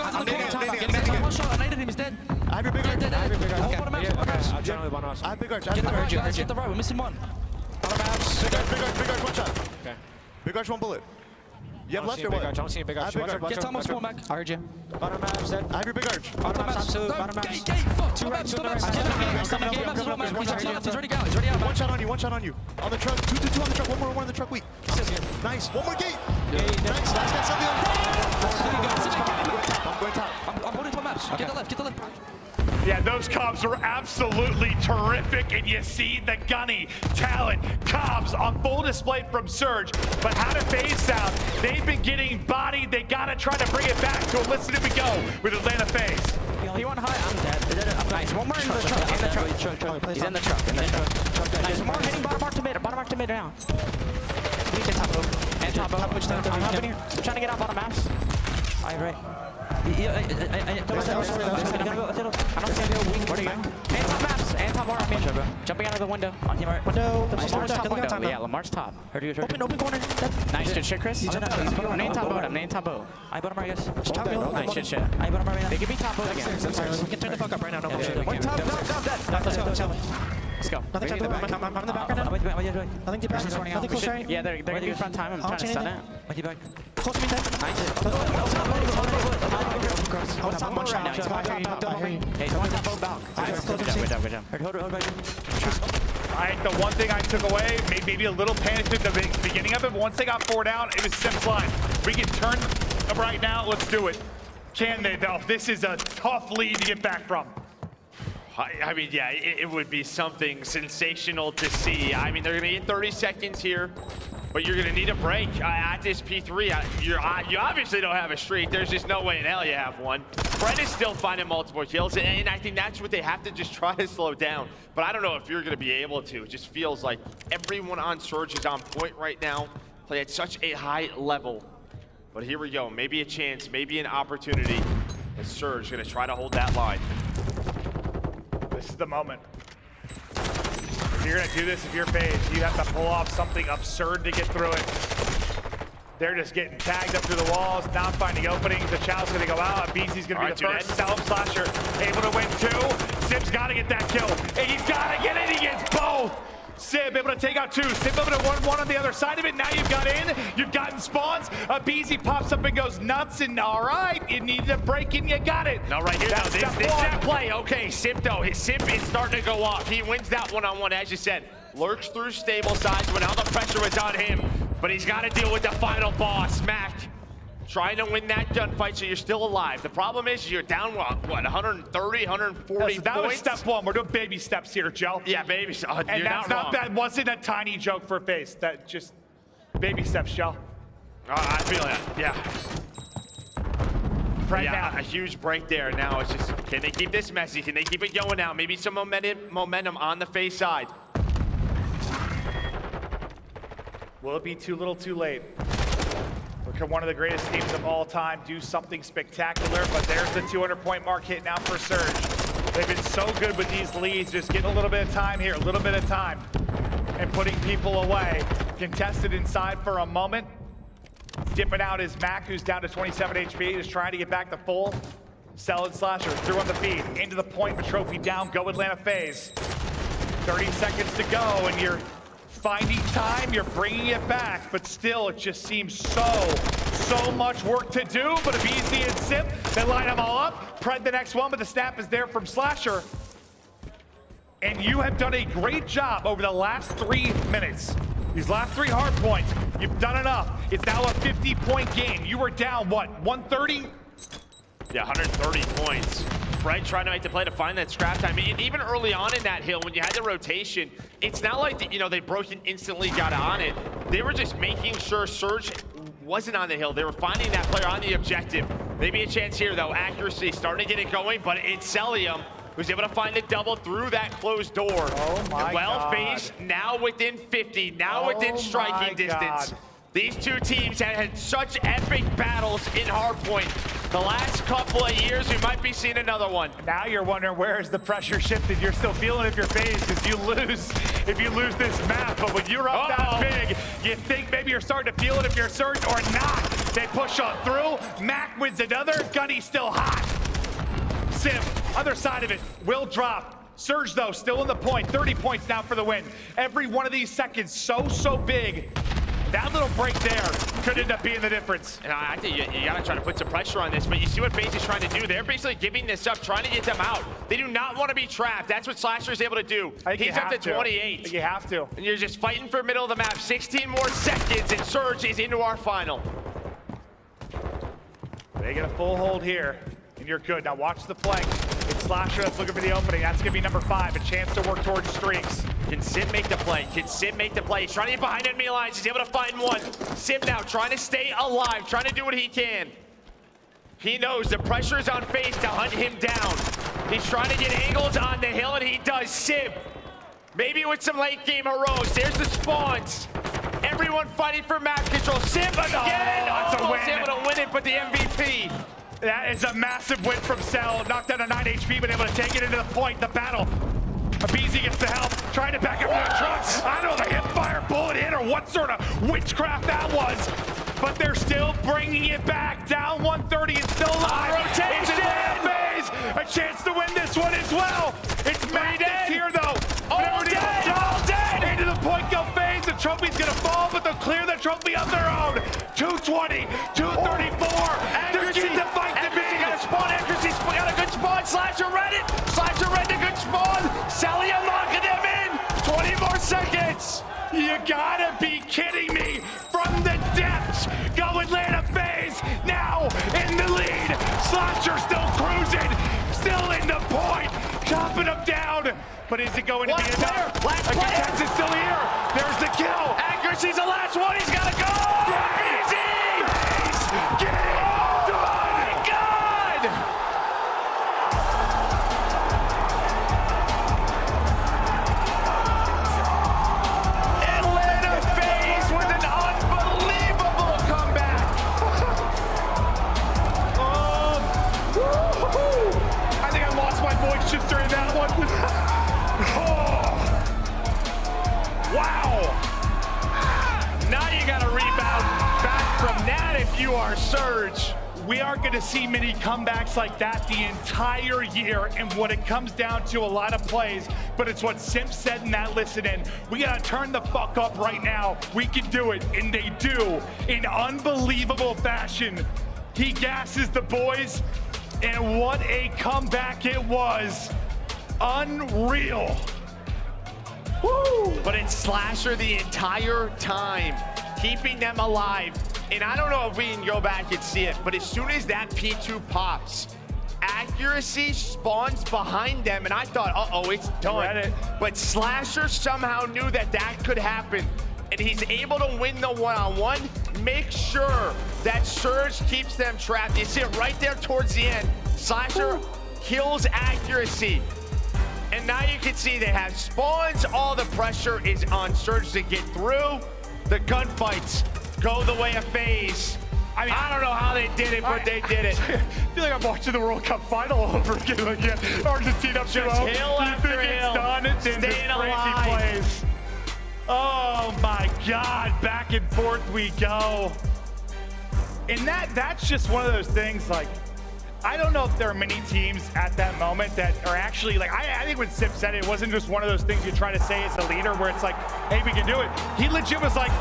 I naded him. He's dead. I have your big arch. I have big arch. Get the right. We're missing one. Bottom maps. Big arch, one shot. Okay. Big arch, one bullet. You have left or what? I don't see a big arch. Get Thomas full, Mack. I heard you. Bottom maps, dead. I have your big arch. Bottom maps. Gate. Fuck. Two maps. He's already out. One shot on you. On the truck. Two on the truck. One more on the truck. Weak. Nice. One more gate. Nice. Last guy Cellium. I'm going top. I'm holding two maps. Get the left. Yeah, those comms are absolutely terrific, and you see the gunny talent comms on full display from Surge. But how do FaZe sound? They've been getting bodied. They gotta try to bring it back. So listen if we go with Atlanta FaZe. He won high. I'm dead. Nice. One more in the truck. He's in the truck. Nice. One more hitting bottom arc to mid now. We can top over. And top over. I'm helping here. I'm trying to get out bottom maps. Alright, right. I don't see where are you? And top maps. And top R. Jumping out of the window. On him right. Window. Lamar's top window. Yeah, Lamar's top. Heard you. Open corner. Nice shit, Chris. I'm named top boat. I bottom right, yes. Nice shit. I bottom right. They give me top boat again. We can turn the fuck up right now. One top, dead. Let's go. Nothing I'm in the back right now. Nothing deep. Nothing close right. Yeah, they're gonna do front time. I'm trying to stun it. Close to me, dead. Top one right now. Hey, one top boat back. Good job. I think the one thing I took away, maybe a little panicked at the beginning of it, but once they got 4 down, it was Simp's line. We can turn right now. Let's do it. Can they, though? This is a tough lead to get back from. I mean, yeah, it would be something sensational to see. I mean, they're going to get 30 seconds here, but you're going to need a break at this P3. You obviously don't have a streak. There's just no way in hell you have one. Fred is still finding multiple kills, and I think that's what they have to just try to slow down. But I don't know if you're going to be able to. It just feels like everyone on Surge is on point right now, play at such a high level. But here we go. Maybe a chance, maybe an opportunity. And Surge going to try to hold that line. This is the moment. If you're gonna do this, if you're FaZe, you have to pull off something absurd to get through it. They're just getting tagged up through the walls, not finding openings. The chow's gonna go out. aBeZy's gonna be the first. Cellium Slasher able to win 2. Simp's gotta get that kill. And he's gotta get it. He gets both. Simp able to take out 2. Simp able to 1-1 on the other side of it. Now you've got in. You've gotten spawns. aBeZy pops up and goes nuts. And all right, you needed a break and you got it. No, right here, though. This is that play. Okay, Simp, though. His Simp is starting to go off. He wins that one-on-one, as you said. Lurks through stable sides when all the pressure was on him. But he's got to deal with the final boss, Mack. Trying to win that gunfight so you're still alive. The problem is you're down, what, 130, 140 so that points? was step 1. We're doing baby steps here, Joe. Yeah, baby steps. And that wasn't a tiny joke for FaZe. That just baby steps, Joe. I feel that, yeah. Right now. A huge break there. Now it's just, can they keep this messy? Can they keep it going now? Maybe some momentum on the FaZe side. Will it be too little too late? Look at one of the greatest teams of all time do something spectacular, but there's the 200-point mark hit now for Surge. They've been so good with these leads, just getting a little bit of time here, a little bit of time, and putting people away. Contested inside for a moment. Dipping out is Mack, who's down to 27 HP, is trying to get back to full. Cell and Slasher through on the feed, into the point with trophy down. Go Atlanta FaZe. 30 seconds to go, and you're finding time, you're bringing it back, but still, it just seems so much work to do. But aBeZy and Simp, they line them all up. Pred the next one, but the snap is there from Slasher. And you have done a great job over the last 3 minutes. These last 3 hard points, you've done enough. It's now a 50-point game. You were down, what, 130? Yeah, 130 points. Fred trying to make the play to find that scrap time. And even early on in that hill, when you had the rotation, it's not like, they broke and instantly got on it. They were just making sure Surge wasn't on the hill. They were finding that player on the objective. Maybe a chance here, though. Accuracy starting to get it going, but it's Cellium who's able to find the double through that closed door. Oh, my God. FaZe now within 50, now within striking distance. These two teams have had such epic battles in hardpoint. The last couple of years, we might be seeing another one. Now you're wondering where is the pressure shifted. You're still feeling it if you're FaZe, because if you lose this map. But when you're up that big, you think maybe you're starting to feel it if you're Surge or not. They push on through. Mack wins another. Gunny's still hot. Simp, other side of it, will drop. Surge, though, still in the point. 30 points now for the win. Every one of these seconds so big. That little break there could end up being the difference. And I think you gotta try to put some pressure on this, but you see what FaZe is trying to do. They're basically giving this up, trying to get them out. They do not want to be trapped. That's what Slasher is able to do. He's up to 28. I think you have to. And you're just fighting for middle of the map. 16 more seconds, and Surge is into our final. They get a full hold here, and you're good. Now watch the flank. It's Slasher that's looking for the opening. That's gonna be number 5, a chance to work towards streaks. Can Simp make the play? Can Simp make the play? He's trying to get behind enemy lines. He's able to find one. Simp now trying to stay alive, trying to do what he can. He knows the pressure is on FaZe to hunt him down. He's trying to get angles on the hill, and he does. Simp, maybe with some late game heroics. There's the spawns. Everyone fighting for map control. Simp again, almost able to win it, but the MVP. That is a massive win from Cell. Knocked down to 9 HP, but able to take it into the point, the battle. aBeZy gets the help, trying to back up the truck. I don't know if the hipfire bullet hit or what sort of witchcraft that was, but they're still bringing it back. Down 130 and still alive. Rotation! FaZe, a chance to win this one as well. It's Mack that's here, though. All dead! Into the point go FaZe. The trophy's gonna fall, but they'll clear the trophy on their own. 220, 234. Accuracy. Accuracy got a spawn. Accuracy got a good spawn. Slasher read it. Slasher read the good spawn. Cellium locking them in. 20 more seconds. You gotta be kidding me. From the depths, go Atlanta FaZe now in the lead. Slasher still cruising, still in the point, chopping them down. But is it going to be enough? Last player. Contest is still here. There's the kill. Accuracy's the last one. He's got to go. Easy. Get it done. My God. Atlanta FaZe with an unbelievable comeback. I think I lost my voice just during that one. Wow! Now you got to rebound back from that if you are Surge. We are going to see many comebacks like that the entire year, and what it comes down to, a lot of plays, but it's what Simp said in that listen-in. We got to turn the fuck up right now. We can do it, and they do in unbelievable fashion. He gasses the boys, and what a comeback it was. Unreal. Woo! But it's Slasher the entire time, keeping them alive. And I don't know if we can go back and see it, but as soon as that P2 pops, Accuracy spawns behind them, and I thought, uh-oh, it's done. But Slasher somehow knew that that could happen, and he's able to win the one-on-one, make sure that Surge keeps them trapped. You see it right there towards the end. Slasher kills Accuracy. And now you can see they have spawns. All the pressure is on Surge to get through. The gunfights go the way of FaZe. I mean, I don't know how they did it, but they did it. I feel like I'm watching the World Cup final over again. Argentina up 2-0. Just hill after hill. Staying alive. Plays. Oh my God, back and forth we go. And that's just one of those things, like, I don't know if there are many teams at that moment that are actually, like, I think when Simp said it, it wasn't just one of those things you try to say as a leader where it's like, hey, we can do it. He legit was like,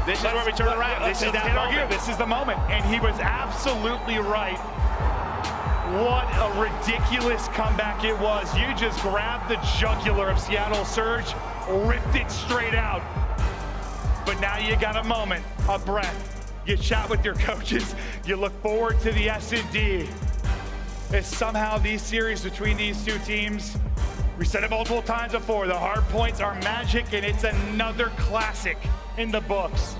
this is where we turn around. This is that moment. This is the moment. And he was absolutely right. What a ridiculous comeback it was. You just grabbed the jugular of Seattle Surge, ripped it straight out. But now you got a moment, a breath. You chat with your coaches. You look forward to the S&D. As somehow these series between these two teams, we said it multiple times before, the hard points are magic, and it's another classic in the books.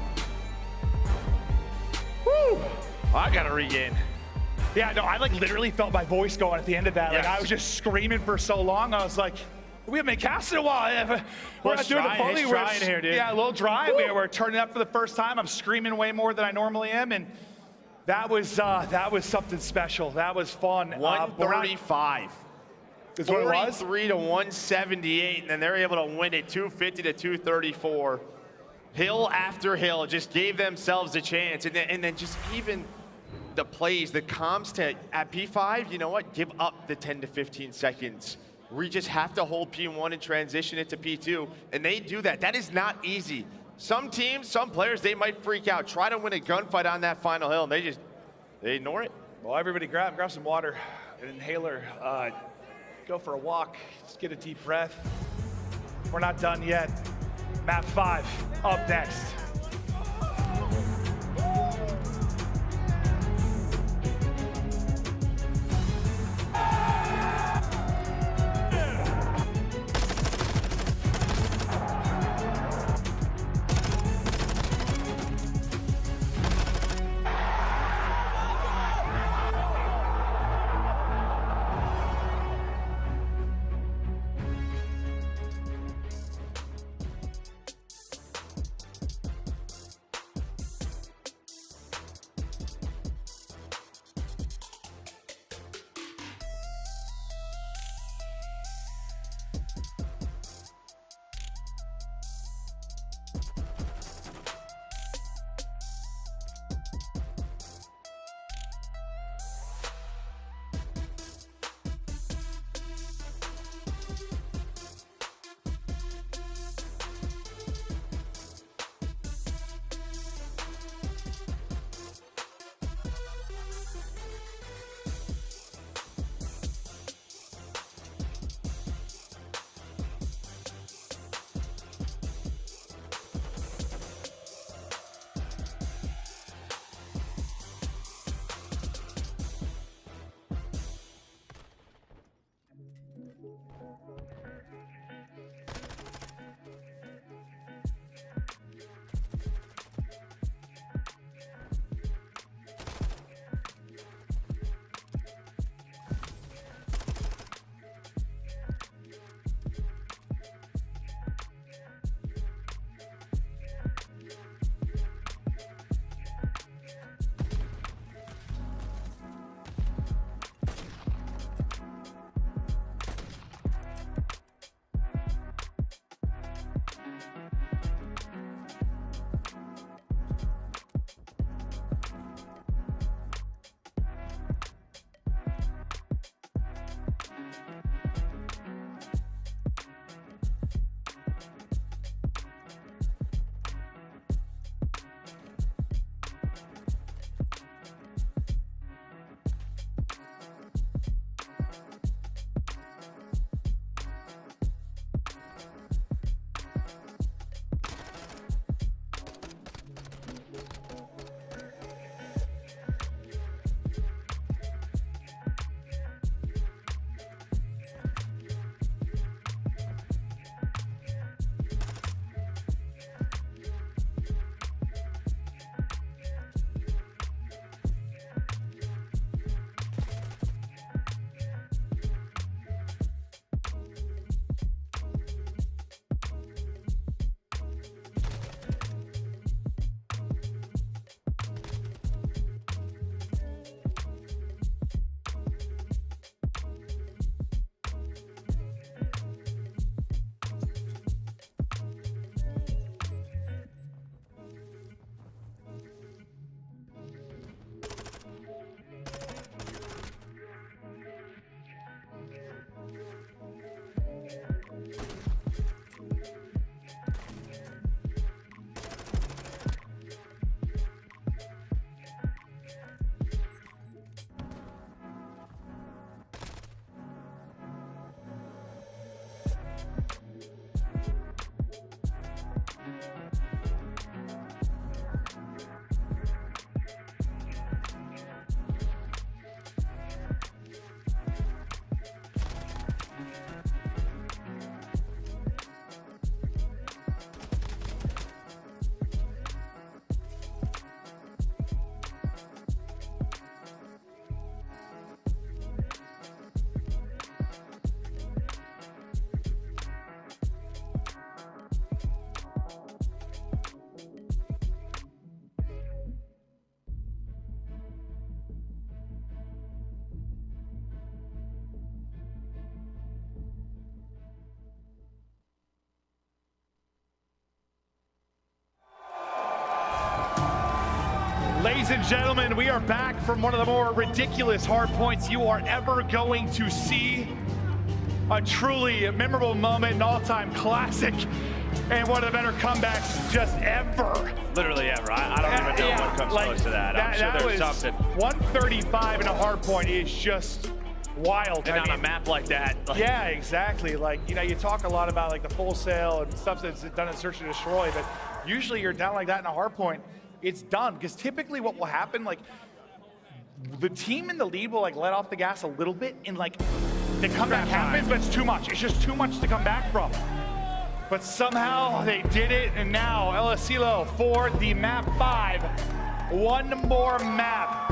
Woo! I gotta regain. Yeah, no, I like literally felt my voice going at the end of that. Yes. Like I was just screaming for so long. I was like, we haven't been casting in a while. We're not doing the fully. It's dry in here, dude. Yeah, a little dry. We're turning up for the first time. I'm screaming way more than I normally am, and that was something special. That was fun. 135. Is what it was? 43 to 178, and then they're able to win it 250 to 234. Hill after hill just gave themselves a chance, and then just even the plays, the comms to at P5, you know what? Give up the 10 to 15 seconds. We just have to hold P1 and transition it to P2, and they do that. That is not easy. Some teams, some players, they might freak out, try to win a gunfight on that final hill, and they ignore it. Well, everybody grab some water, an inhaler, go for a walk, just get a deep breath. We're not done yet. Map 5, up next. Ladies and gentlemen, we are back from one of the more ridiculous hard points you are ever going to see. A truly memorable moment, an all-time classic, and one of the better comebacks just ever. Literally ever. I don't even know what comes close to that. I'm sure there's something. 135 in a hard point is just wild. And on a map like that. Yeah, exactly. Like, you know, you talk a lot about like the full sail and stuff that's done in Search and Destroy, but usually you're down like that in a hard point, it's done. Because typically what will happen, like, the team in the lead will like let off the gas a little bit and like the comeback happens, but it's too much. It's just too much to come back from. But somehow they did it, and now aBeZy for the map 5. One more map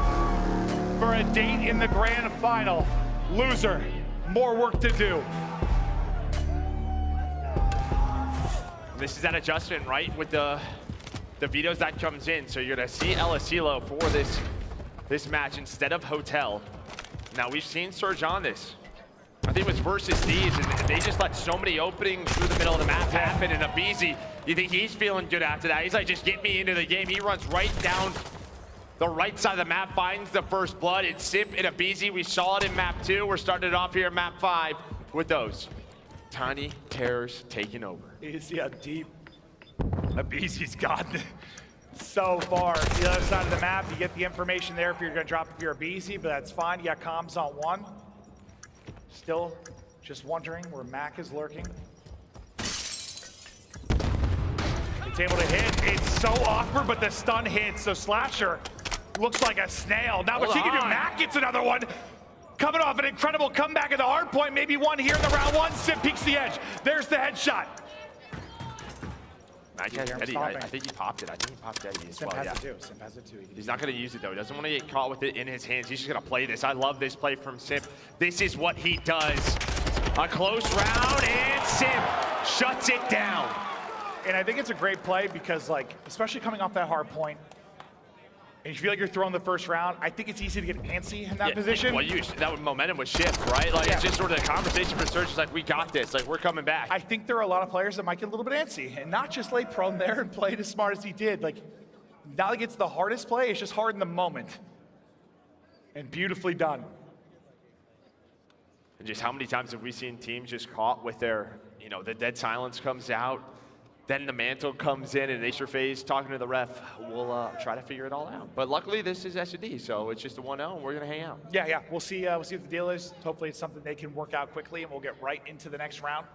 for a date in the grand final. Loser, more work to do. This is that adjustment, right, with the vetoes that comes in. So you're gonna see aBeZy for this match instead of Hotel. Now we've seen Surge on this. I think it was versus Thieves, and they just let so many openings through the middle of the map happen, and aBeZy, you think he's feeling good after that. He's like, just get me into the game. He runs right down the right side of the map, finds the first blood. It's Simp and aBeZy. We saw it in map 2. We're starting it off here in map 5 with those tiny terrors taking over. You see how deep aBeZy's gotten so far. The other side of the map, you get the information there if you're gonna drop if you're aBeZy, but that's fine. You got comms on 1. Still just wondering where Mack is lurking. It's able to hit. It's so awkward, but the stun hits. So Slasher looks like a snail. Now what she can do, Mack gets another one. Coming off an incredible comeback at the hard point. Maybe one here in the round 1. Simp peeks the edge. There's the headshot. Mack has Eddie. I think he popped it. I think he popped Eddie as well. Simp has it too. Simp has it too. He's not going to use it though. He doesn't want to get caught with it in his hands. He's just going to play this. I love this play from Simp. This is what he does. A close round, and Simp shuts it down. And I think it's a great play because, like, especially coming off that hard point, and you feel like you're throwing the first round, I think it's easy to get antsy in that position. Well, that momentum was shift, right? Like, it's just sort of the conversation for Surge is like, we got this. Like, we're coming back. I think there are a lot of players that might get a little bit antsy and not just lay prone there and play it as smart as he did. Like, not like it's the hardest play, it's just hard in the moment. And beautifully done. And just how many times have we seen teams just caught with their, you know, the dead silence comes out, then the mantle comes in, and Acer FaZe talking to the ref. We'll try to figure it all out. But luckily, this is S&D, so it's just a 1-0, and we're going to hang out. Yeah. We'll see what the deal is. Hopefully, it's something they can work out quickly, and we'll get right into the next round.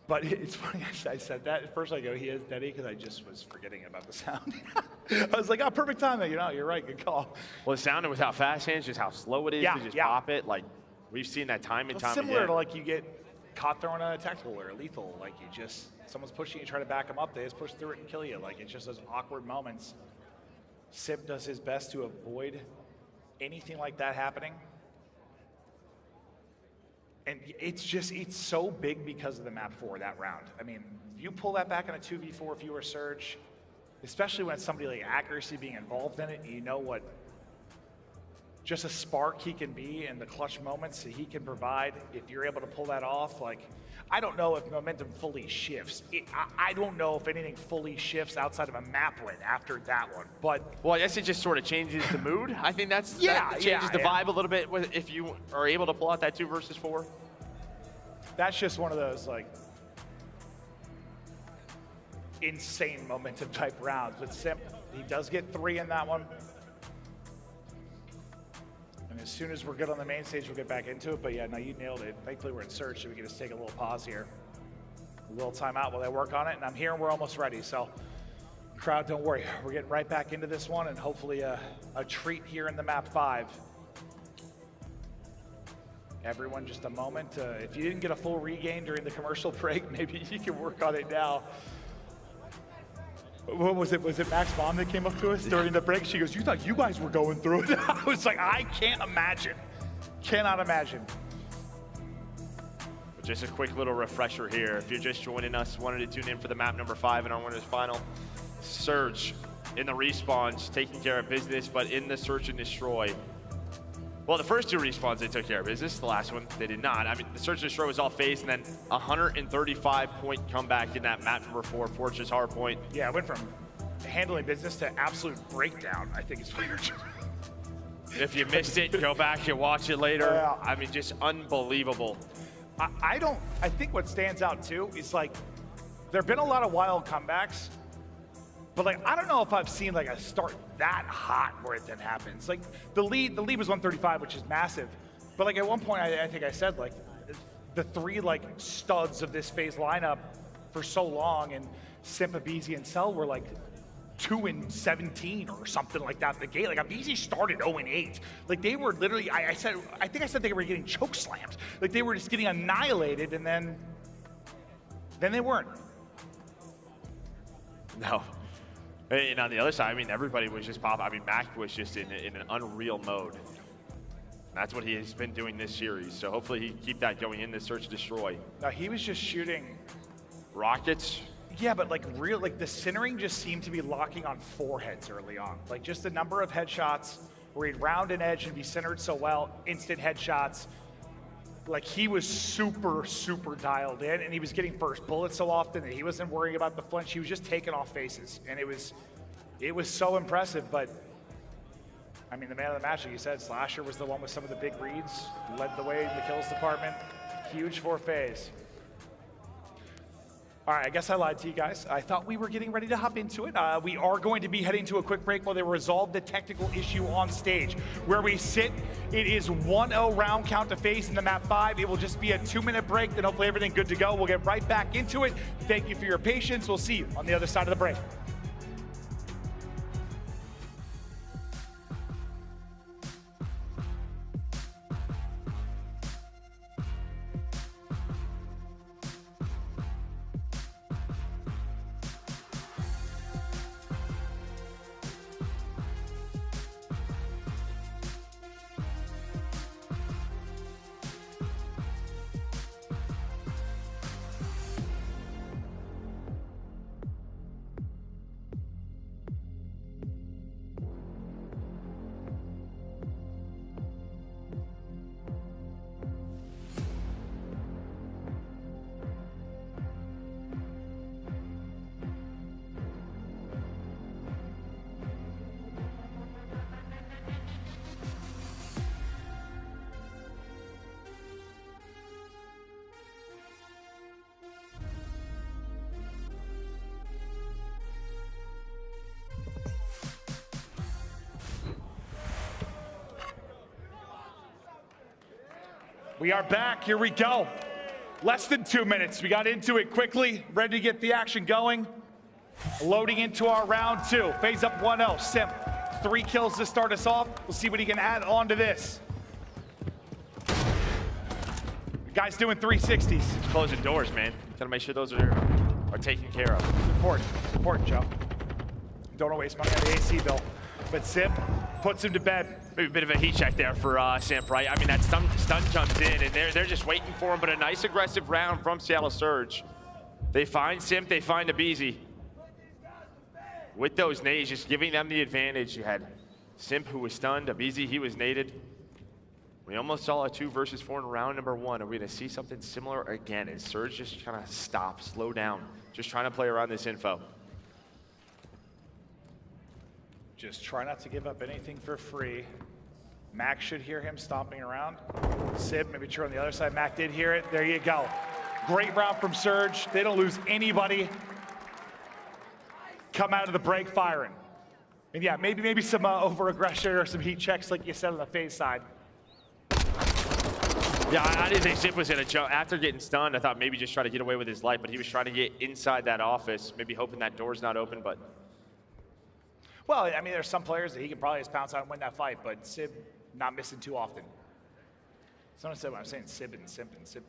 But it's funny, I said that. At first, I go, he is Daddy, because I just was forgetting about the sound. I was like, oh, perfect timing. You know, you're right, good call. Well, the sound with how fast hands, just how slow it is. You just pop it. Like, we've seen that time and time again. Similar to, like, you get caught throwing a tactical or a lethal, like you just, someone's pushing you, try to back them up, they just push through it and kill you. Like, it's just those awkward moments. Simp does his best to avoid anything like that happening. And it's just, it's so big because of the map 4, that round. I mean, you pull that back on a 2v4 if you were Surge, especially when it's somebody like Accuracy being involved in it, and you know what just a spark he can be and the clutch moments that he can provide. If you're able to pull that off, like, I don't know if momentum fully shifts. I don't know if anything fully shifts outside of a map win after that one, but. Well, I guess it just sort of changes the mood. I think that changes the vibe a little bit if you are able to pull out that 2 versus 4. That's just one of those, like, insane momentum type rounds. But Simp, he does get 3 in that one. And as soon as we're good on the main stage, we'll get back into it. But yeah, no, you nailed it. Thankfully, we're in Surge, so we can just take a little pause here. A little timeout while they work on it. And I'm here and we're almost ready. So, crowd, don't worry. We're getting right back into this one and hopefully a treat here in the map 5. Everyone, just a moment. If you didn't get a full regain during the commercial break, maybe you can work on it now. What was it? Was it Mack's mom that came up to us during the break? She goes, "You thought you guys were going through it?" I was like, I can't imagine. Cannot imagine. Just a quick little refresher here. If you're just joining us, wanted to tune in for the map number 5 in our winners final. Surge in the respawns, taking care of business, but in the search and destroy. Well, the first 2 respawns, they took care of business. The last one, they did not. I mean, the search and destroy was all FaZe, and then 135-point comeback in that map number 4, Fortress Hardpoint. Yeah, it went from handling business to absolute breakdown, I think is what you're doing. If you missed it, go back and watch it later. Yeah. I mean, just unbelievable. I think what stands out too is like, there've been a lot of wild comebacks, but like, I don't know if I've seen like a start that hot where it then happens. Like the lead was 135, which is massive. But like at one point, I think I said like, the three like studs of this FaZe lineup for so long, and Simp, aBeZy, and Cell were like 2-17 or something like that at the gate. Like aBeZy started 0-8. Like they were literally, I think I said they were getting choke slammed. Like they were just getting annihilated, and then they weren't. No. And on the other side, I mean, everybody was just popping. I mean, Mack was just in an unreal mode. That's what he has been doing this series. So hopefully he can keep that going in this search and destroy. Now he was just shooting rockets. Yeah, but like the centering just seemed to be locking on foreheads early on. Like just the number of headshots where he'd round an edge and be centered so well, instant headshots. Like he was super, super dialed in, and he was getting first bullets so often that he wasn't worrying about the flinch. He was just taking off faces, and it was so impressive. But I mean, the man of the match, like you said, Slasher was the one with some of the big reads, led the way in the kills department. Huge for FaZe. All right, I guess I lied to you guys. I thought we were getting ready to hop into it. We are going to be heading to a quick break while they resolve the technical issue on stage. Where we sit, it is 1-0 round count to FaZe in the map 5. It will just be a 2-minute break, then hopefully everything good to go. We'll get right back into it. Thank you for your patience. We'll see you on the other side of the break. We are back, here we go. Less than 2 minutes, we got into it quickly, ready to get the action going. Loading into our round 2, FaZe up 1-0, Simp. 3 kills to start us off. We'll see what he can add on to this. The guy's doing 360s. He's closing doors, man. Gotta make sure those are taken care of. Important, Joe. Don't want to waste money on the AC bill. But Simp puts him to bed. Maybe a bit of a heat check there for Simp, right? I mean, that stun comes in, and they're just waiting for him, but a nice aggressive round from Seattle Surge. They find Simp, they find aBeZy. With those nades, just giving them the advantage. You had Simp, who was stunned, aBeZy, he was naded. We almost saw a 2 versus 4 in round number 1. Are we gonna see something similar again? And Surge just kind of stop, slow down, just trying to play around this info. Just try not to give up anything for free. Mack should hear him stomping around. Sib, maybe true on the other side. Mack did hear it. There you go. Great round from Surge. They don't lose anybody. Come out of the break firing. And yeah, maybe some over-aggression or some heat checks like you said on the FaZe side. Yeah, I didn't think Simp was gonna jump. After getting stunned, I thought maybe just try to get away with his life, but he was trying to get inside that office, maybe hoping that door's not open, but. Well, I mean, there's some players that he can probably just pounce out and win that fight, but Sib not missing too often. Someone said when I'm saying Sib and Simp and Sib.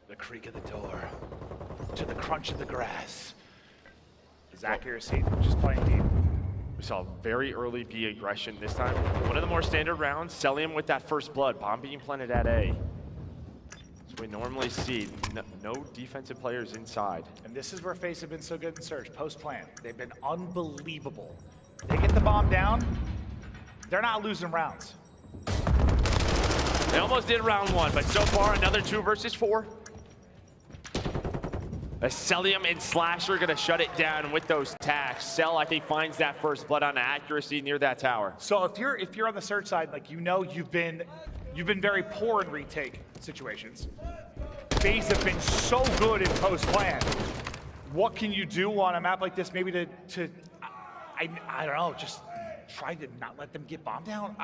The creak of the door to the crunch of the grass. His accuracy, just playing deep. We saw very early B aggression this time. One of the more standard rounds, Cellium with that first blood, bomb being planted at A. So we normally see no defensive players inside. And this is where FaZe have been so good in Surge, post-plant. They've been unbelievable. They get the bomb down, They're not losing rounds. They almost did round 1, but so far another 2 versus 4. A Cellium and Slasher gonna shut it down with those tacks. Cell, I think, finds that first blood on accuracy near that tower. So if you're on the Surge side, like, you know, you've been very poor in retake situations. FaZe have been so good in post plan. What can you do on a map like this? Maybe I don't know, just try to not let them get bombed down.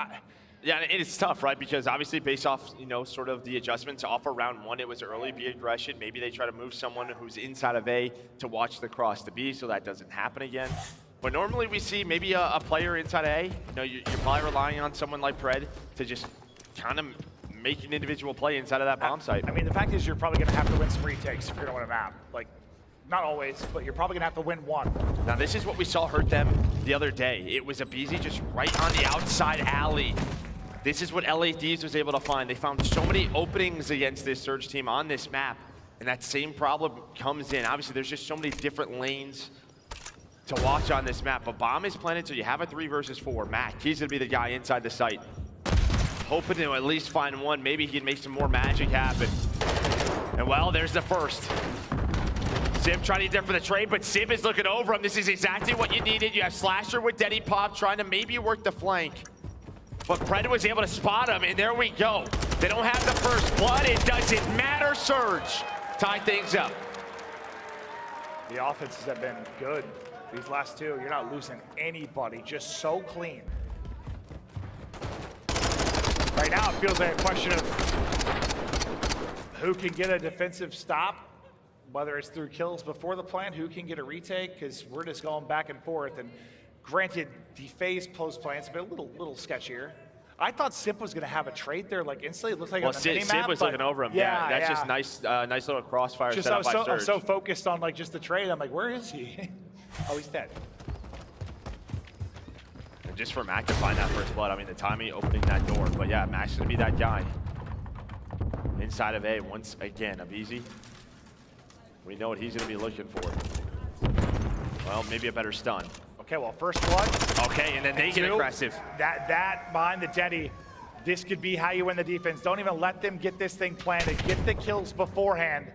Yeah, and it's tough, right? Because obviously based off, you know, sort of the adjustments off of round 1, it was early B aggression. Maybe they try to move someone who's inside of A to watch the cross to B so that doesn't happen again. But normally we see maybe a player inside of A. You know, you're probably relying on someone like Pred to just kind of make an individual play inside of that bomb site. I mean, the fact is you're probably going to have to win some retakes if you're going to win a map. Like, not always, but you're probably going to have to win 1. Now this is what we saw hurt them the other day. It was aBeZy just right on the outside alley. This is what LA Thieves was able to find. They found so many openings against this Surge team on this map, and that same problem comes in. Obviously, there's just so many different lanes to watch on this map. A bomb is planted, so you have a 3 versus 4. Mack, he's gonna be the guy inside the site. Hoping to at least find one. Maybe he can make some more magic happen. And well, there's the first. Simp trying to get there for the trade, but Simp is looking over him. This is exactly what you needed. You have Slasher with Denny Pop trying to maybe work the flank. But Pred was able to spot him, and there we go. They don't have the first blood. It doesn't matter. Surge tie things up. The offenses have been good. These last 2, you're not losing anybody. Just so clean. Right now, it feels like a question of who can get a defensive stop, whether it's through kills before the plant, who can get a retake, because we're just going back and forth. And granted, the FaZe post plant's been a little sketchier. I thought Simp was going to have a trade there, like instantly. It looked like on the mini-map. Simp was looking over him. Yeah, that's just nice, nice little crossfire set up by Surge. I was so focused on like just the trade. I'm like, where is he? Oh, he's dead. And just for Mack to find that first blood, I mean, the timing opening that door. But yeah, Mack's going to be that guy. Inside of A, once again, aBeZy. We know what he's going to be looking for. Well, maybe a better stun. Okay, well, first blood. Okay, and then they get aggressive. That behind the Denny, this could be how you win the defense. Don't even let them get this thing planted. Get the kills beforehand.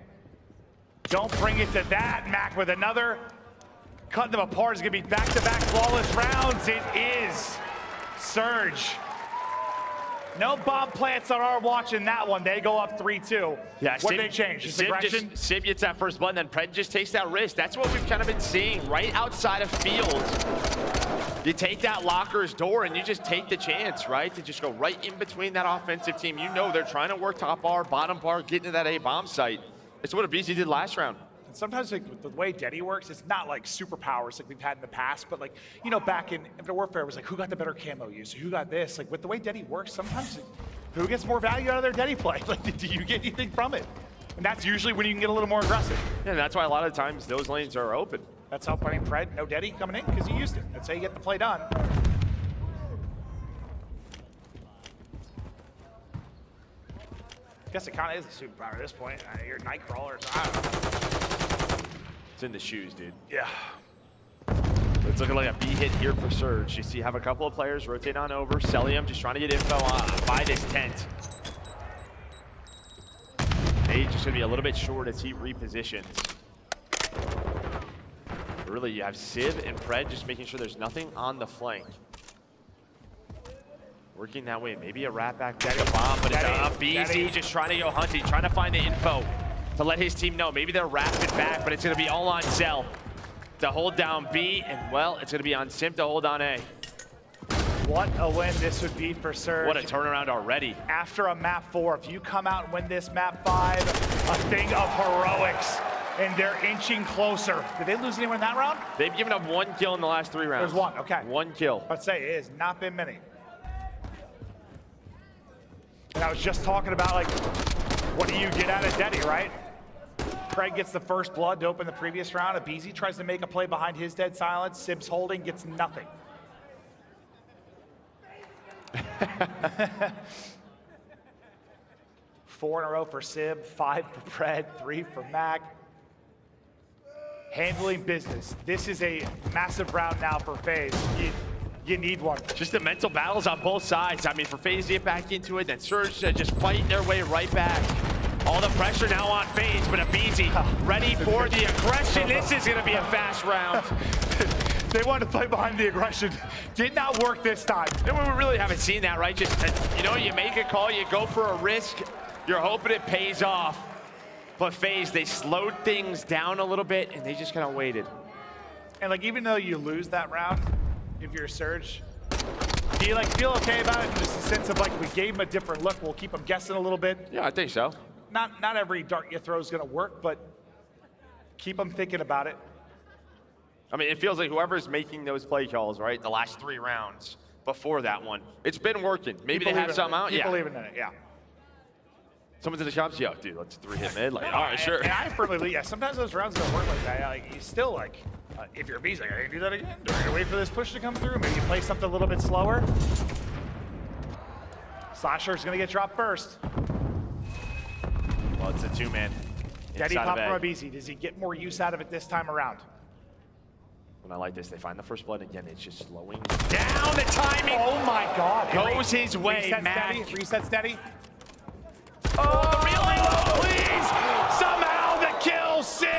Don't bring it to that. Mack with another. Cutting them apart is going to be back-to-back flawless rounds. It is Surge. No bomb plants on our watch in that one. They go up 3-2. Yeah, what did they change? Just aggression? Simp gets that first blood, and then Pred just takes that risk. That's what we've kind of been seeing right outside of field. You take that locker's door, and you just take the chance, right? To just go right in between that offensive team. You know they're trying to work top bar, bottom bar, get into that A bomb site. It's what aBeZy did last round. And sometimes like, the way Denny works, it's not like superpowers like we've had in the past, but like, you know, back in Infinite Warfare, it was like, who got the better camo use? Who got this? Like, with the way Denny works, sometimes who gets more value out of their Denny play? Like, do you get anything from it? And that's usually when you can get a little more aggressive. Yeah, and that's why a lot of times those lanes are open. That's how playing Pred, no Denny coming in, because he used it. That's how you get the play done. I guess it kind of is a superpower at this point. You're a Nightcrawler, so I don't know. It's in the shoes, dude. Yeah. It's looking like a B hit here for Surge. You see, have a couple of players rotate on over. Cellium just trying to get info by this tent. Nate just gonna be a little bit short as he repositions. Really, you have Civ and Pred just making sure there's nothing on the flank. Working that way, maybe a rat back, a bomb, but it's aBeZy just trying to go hunting, trying to find the info to let his team know. Maybe they're wrapping back, but it's gonna be all on Cell to hold down B, and well, it's gonna be on Simp to hold on A. What a win this would be for Surge. What a turnaround already. After a map 4, if you come out and win this map 5, a thing of heroics, and they're inching closer. Did they lose anyone in that round? They've given up 1 kill in the last 3 rounds. There's 1, okay. 1 kill. I'd say it has not been many. And I was just talking about, like, what do you get out of Denny, right? Craig gets the first blood to open the previous round. aBeZy tries to make a play behind his dead silence. Simp's holding, gets nothing. 4 in a row for Sib, 5 for Pred, 3 for Mack. Handling business. This is a massive round now for FaZe. You need one. Just the mental battles on both sides. I mean, for FaZe to get back into it, then Surge just fighting their way right back. All the pressure now on FaZe, but aBeZy ready for the aggression. This is gonna be a fast round. They wanted to play behind the aggression. Did not work this time. And we really haven't seen that, right? Just, you know, you make a call, you go for a risk, you're hoping it pays off. But FaZe, they slowed things down a little bit, and they just kind of waited. And like, even though you lose that round, if you're a Surge, do you like feel okay about it? Just a sense of like, we gave him a different look, we'll keep him guessing a little bit. Yeah, I think so. Not every dart you throw is gonna work, but keep them thinking about it. I mean, it feels like whoever's making those play calls, right, the last 3 rounds before that one, it's been working. Maybe they have something out. Keep believing in it, yeah. Someone's in the shops, yo, dude, let's 3-hit mid. Like, all right, sure. And I firmly believe, yeah, sometimes those rounds don't work like that. Like, you still like, if you're aBeZy, like, I can do that again. Do I gotta wait for this push to come through? Maybe you play something a little bit slower. Slasher's gonna get dropped first. Well, it's a 2-man. Daddy pop from aBeZy. Does he get more use out of it this time around? When I like this, they find the first blood again. It's just slowing down. The timing. Oh my God! Goes his way. Resets Mack. steady. Reset steady. Oh, really low. Please! Somehow the kill. Sim.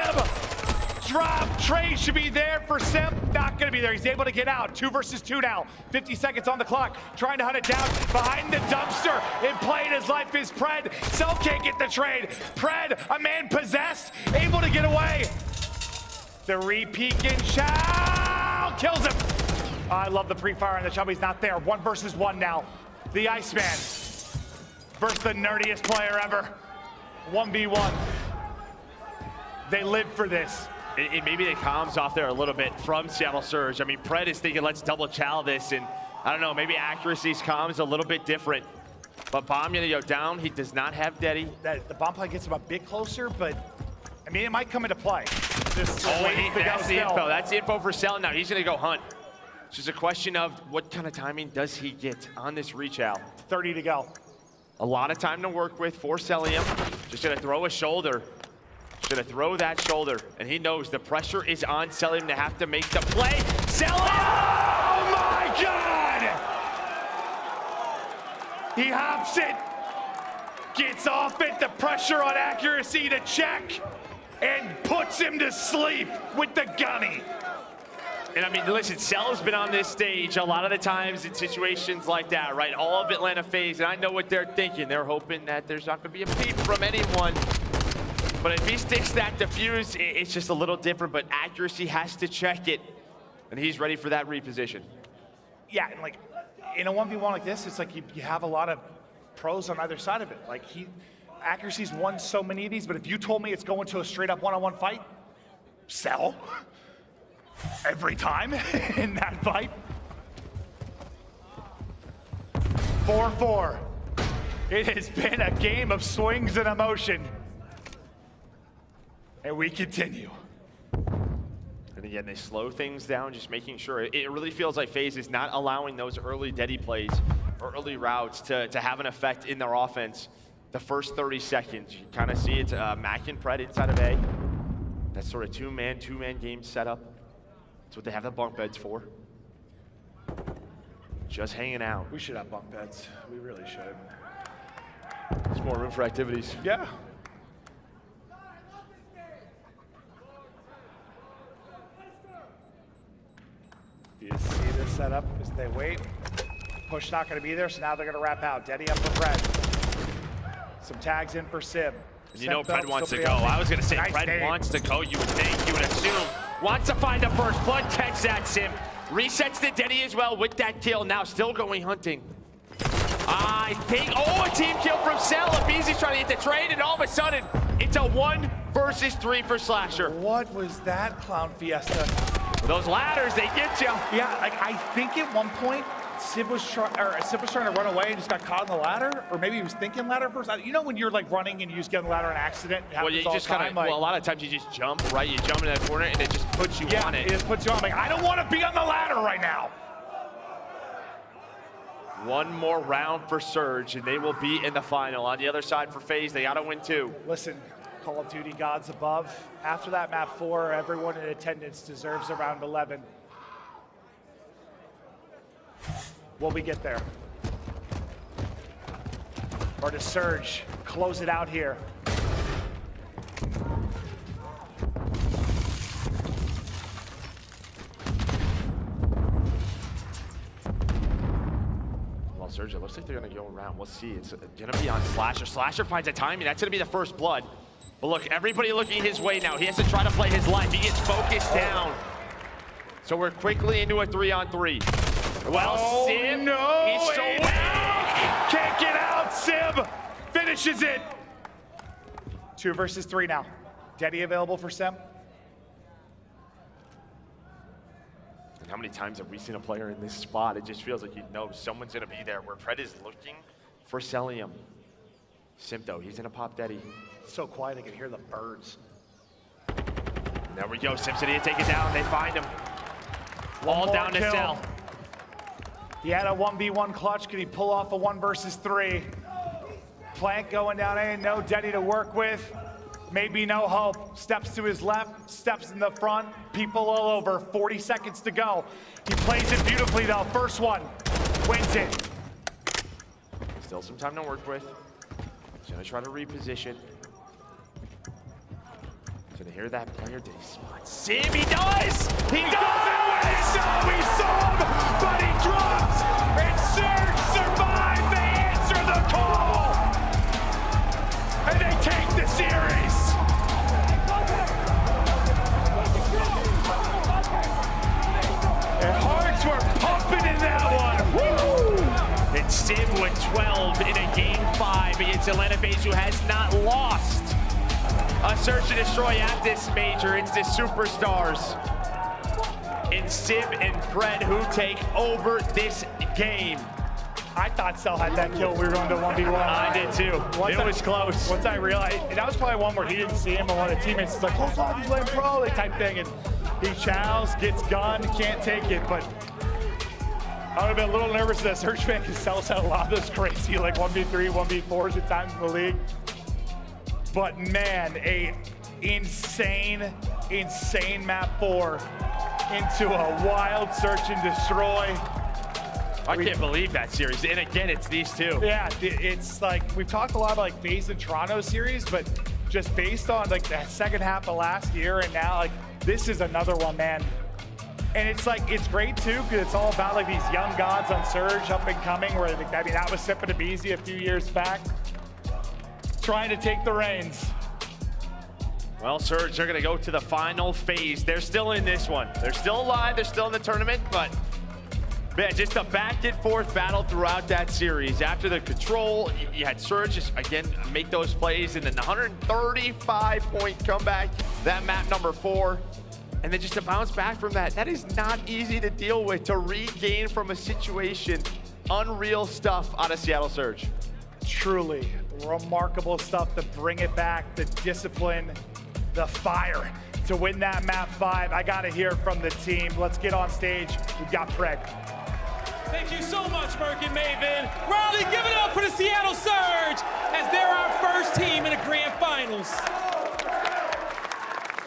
Drop. Trade should be there for Simp. Not gonna be there. He's able to get out. 2 versus 2 now. 50 seconds on the clock. Trying to hunt it down. Behind the dumpster. In play in his life is Pred. Cell can't get the trade. Pred, a man possessed. Able to get away. The re-peek in Chow kills him. I love the pre-fire on the Chubby's not there. 1 versus 1 now. The Iceman versus the nerdiest player ever. 1v1. They live for this. Maybe the comms off there a little bit from Seattle Surge. I mean, Pred is thinking, let's double chow this, and I don't know, maybe accuracy's comms a little bit different. But Bomb, you know, down, he does not have Daddy. The bomb play gets him a bit closer, but I mean, it might come into play. That's the info. That's the info for Cell now. He's gonna go hunt. It's just a question of what kind of timing does he get on this reach out. 30 to go. A lot of time to work with for Cellium. Just gonna throw a shoulder. Gonna throw that shoulder, and he knows the pressure is on Cellium to have to make the play. Cellium! Oh my God! He hops it, gets off it, the pressure on accuracy to check, and puts him to sleep with the gunny. And I mean, listen, Cell's been on this stage a lot of the times in situations like that, right? All of Atlanta FaZe, and I know what they're thinking. They're hoping that there's not gonna be a peep from anyone. But if he sticks that defuse, it's just a little different, but accuracy has to check it. And he's ready for that reposition. Yeah, and like, in a 1v1 like this, it's like you have a lot of pros on either side of it. Like, accuracy's won so many of these, but if you told me it's going to a straight up one-on-one fight, Cell. Every time in that fight. 4-4. It has been a game of swings and emotion. And we continue. And again, they slow things down, just making sure. It really feels like FaZe is not allowing those early Deddy plays or early routes to have an effect in their offense. The first 30 seconds, you kind of see it. Mack and Pred inside of A. That sort of two-man game setup. That's what they have the bunk beds for. Just hanging out. We should have bunk beds. We really should. There's more room for activities. Yeah. You see this setup as they wait. Push not going to be there, so now they're going to wrap out. Deddy up for Pred. Some tags in for Sim. And you know Pred wants to go. I was going to say nice Pred wants to go. You would think, you would assume. Wants to find the first blood. Catch that, Sim. Resets the Deddy as well with that kill. Now still going hunting. I think, a team kill from Cell. aBeZy's trying to get the trade, and all of a sudden, it's a 1 versus 3 for Slasher. What was that, Clown Fiesta? Those ladders, they get you. Yeah, like I think at one point, Simp was trying to run away and just got caught on the ladder, or maybe he was thinking ladder first. You know when you're like running and you just get on the ladder in accident? Well, you just kind of, well, a lot of times you just jump, right? You jump in that corner and it just puts you on it. Yeah, it just puts you on. Like, I don't want to be on the ladder right now. One more round for Surge, and they will be in the final. On the other side for FaZe, they got to win 2. Listen, Call of Duty gods above. After that map 4, everyone in attendance deserves a round 11. Will we get there? Or does Surge close it out here? Well, Surge, it looks like they're gonna go around. We'll see. It's gonna be on Slasher. Slasher finds a timing. That's gonna be the first blood. But look, everybody looking his way now. He has to try to play his life. He gets focused down. So we're quickly into a 3-on-3. Well, Simp, no! he's so weak. Can't get out, Simp finishes it. 2 versus 3 now. Daddy available for Simp? And how many times have we seen a player in this spot? It just feels like you know someone's gonna be there. Where Pred is looking for Cellium. Simp though, he's gonna pop Daddy. So quiet, I can hear the birds. And there we go, Simpson, he take it down, they find him. All down to Cell. He had a 1v1 clutch. Could he pull off a 1 versus 3? Plank going down A, no Daddy to work with. Maybe no hope. Steps to his left, steps in the front. People all over, 40 seconds to go. He plays it beautifully though. First one, wins it. Still some time to work with. He's gonna try to reposition. He's gonna hear that player. Did he spot Sim? He does! He does it! No, we saw him, but he drops! And Surge survive! They answer the call! And they take the series! And hearts were pumping in that one! Woo! And Sim with 12 in a game 5 against Atlanta FaZe, who has not lost a search to destroy at this major. It's the superstars. And Simp and Pred who take over this game. I thought Cell had that kill. We were going to 1v1. I did too. It was close. Once I realized, and that was probably one where he didn't see him, and one of the teammates is like, "Close off, he's playing pro," like type thing, and he chows, gets gunned, can't take it. But I would have been a little nervous that Search fan, because Cell's had a lot of those crazy like 1v3, 1v4s at times in the league. But man, a insane map 4 into a wild search and destroy. I can't believe that series. And again, it's these two. Yeah, it's like, we've talked a lot about like FaZe and Toronto series, but just based on like the second half of last year and now, like this is another one, man. And it's like, it's great too, because it's all about like these young gods on Surge up and coming, where like, I mean, that was Simp and aBeZy a few years back, trying to take the reins. Well, Surge, they're gonna go to the final phase. They're still in this one. They're still alive, they're still in the tournament, but man, just a back and forth battle throughout that series. After the control, you had Surge just, again, make those plays, and then the 135-point comeback, that map number 4. And then just to bounce back from that, that is not easy to deal with, to regain from a situation. Unreal stuff out of Seattle Surge. Truly remarkable stuff to bring it back, the discipline, the fire to win that map 5. I gotta hear from the team. Let's get on stage. We've got Pred. Thank you so much, Merck and Maven. Riley, give it up for the Seattle Surge as they're our first team in the grand finals.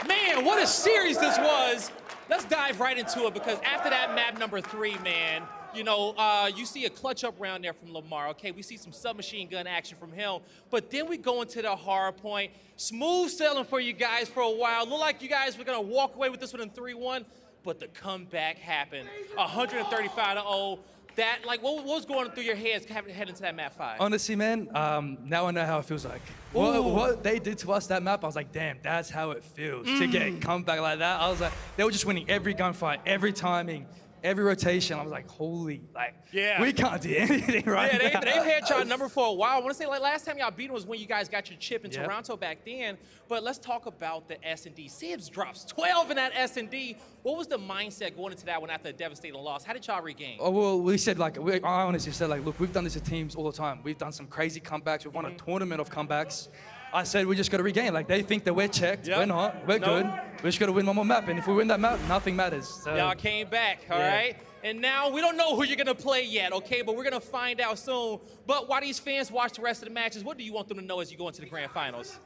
Man, what a series this was. Let's dive right into it, because after that map number 3, man, you know, you see a clutch up round there from Lamar. Okay, we see some submachine gun action from him, but then we go into the hard point. Smooth sailing for you guys for a while. Looked like you guys were gonna walk away with this one in 3-1, but the comeback happened. 135-0. That, like, what was going through your heads heading into that map 5? Honestly, man, now I know how it feels like. What they did to us that map, I was like, damn, that's how it feels to get comeback like that. I was like, they were just winning every gunfight, every timing, every rotation. I was like, holy, like, we can't do anything right now. Yeah, they've had y'all number for a while. I want to say, like, last time y'all beat them was when you guys got your chip in Toronto back then. But let's talk about the S&D. Sibs drops 12 in that S&D. What was the mindset going into that one after a devastating loss? How did y'all regain? Oh, well, we said, like, I honestly said, like, look, we've done this to teams all the time. We've done some crazy comebacks. We've won a tournament of comebacks. I said, we just got to regain. Like, they think that we're checked. We're not. We're good. We just got to win one more map. And if we win that map, nothing matters. So, y'all came back, all right? And now we don't know who you're gonna play yet, okay? But we're gonna find out soon. But while these fans watch the rest of the matches, what do you want them to know as you go into the grand finals?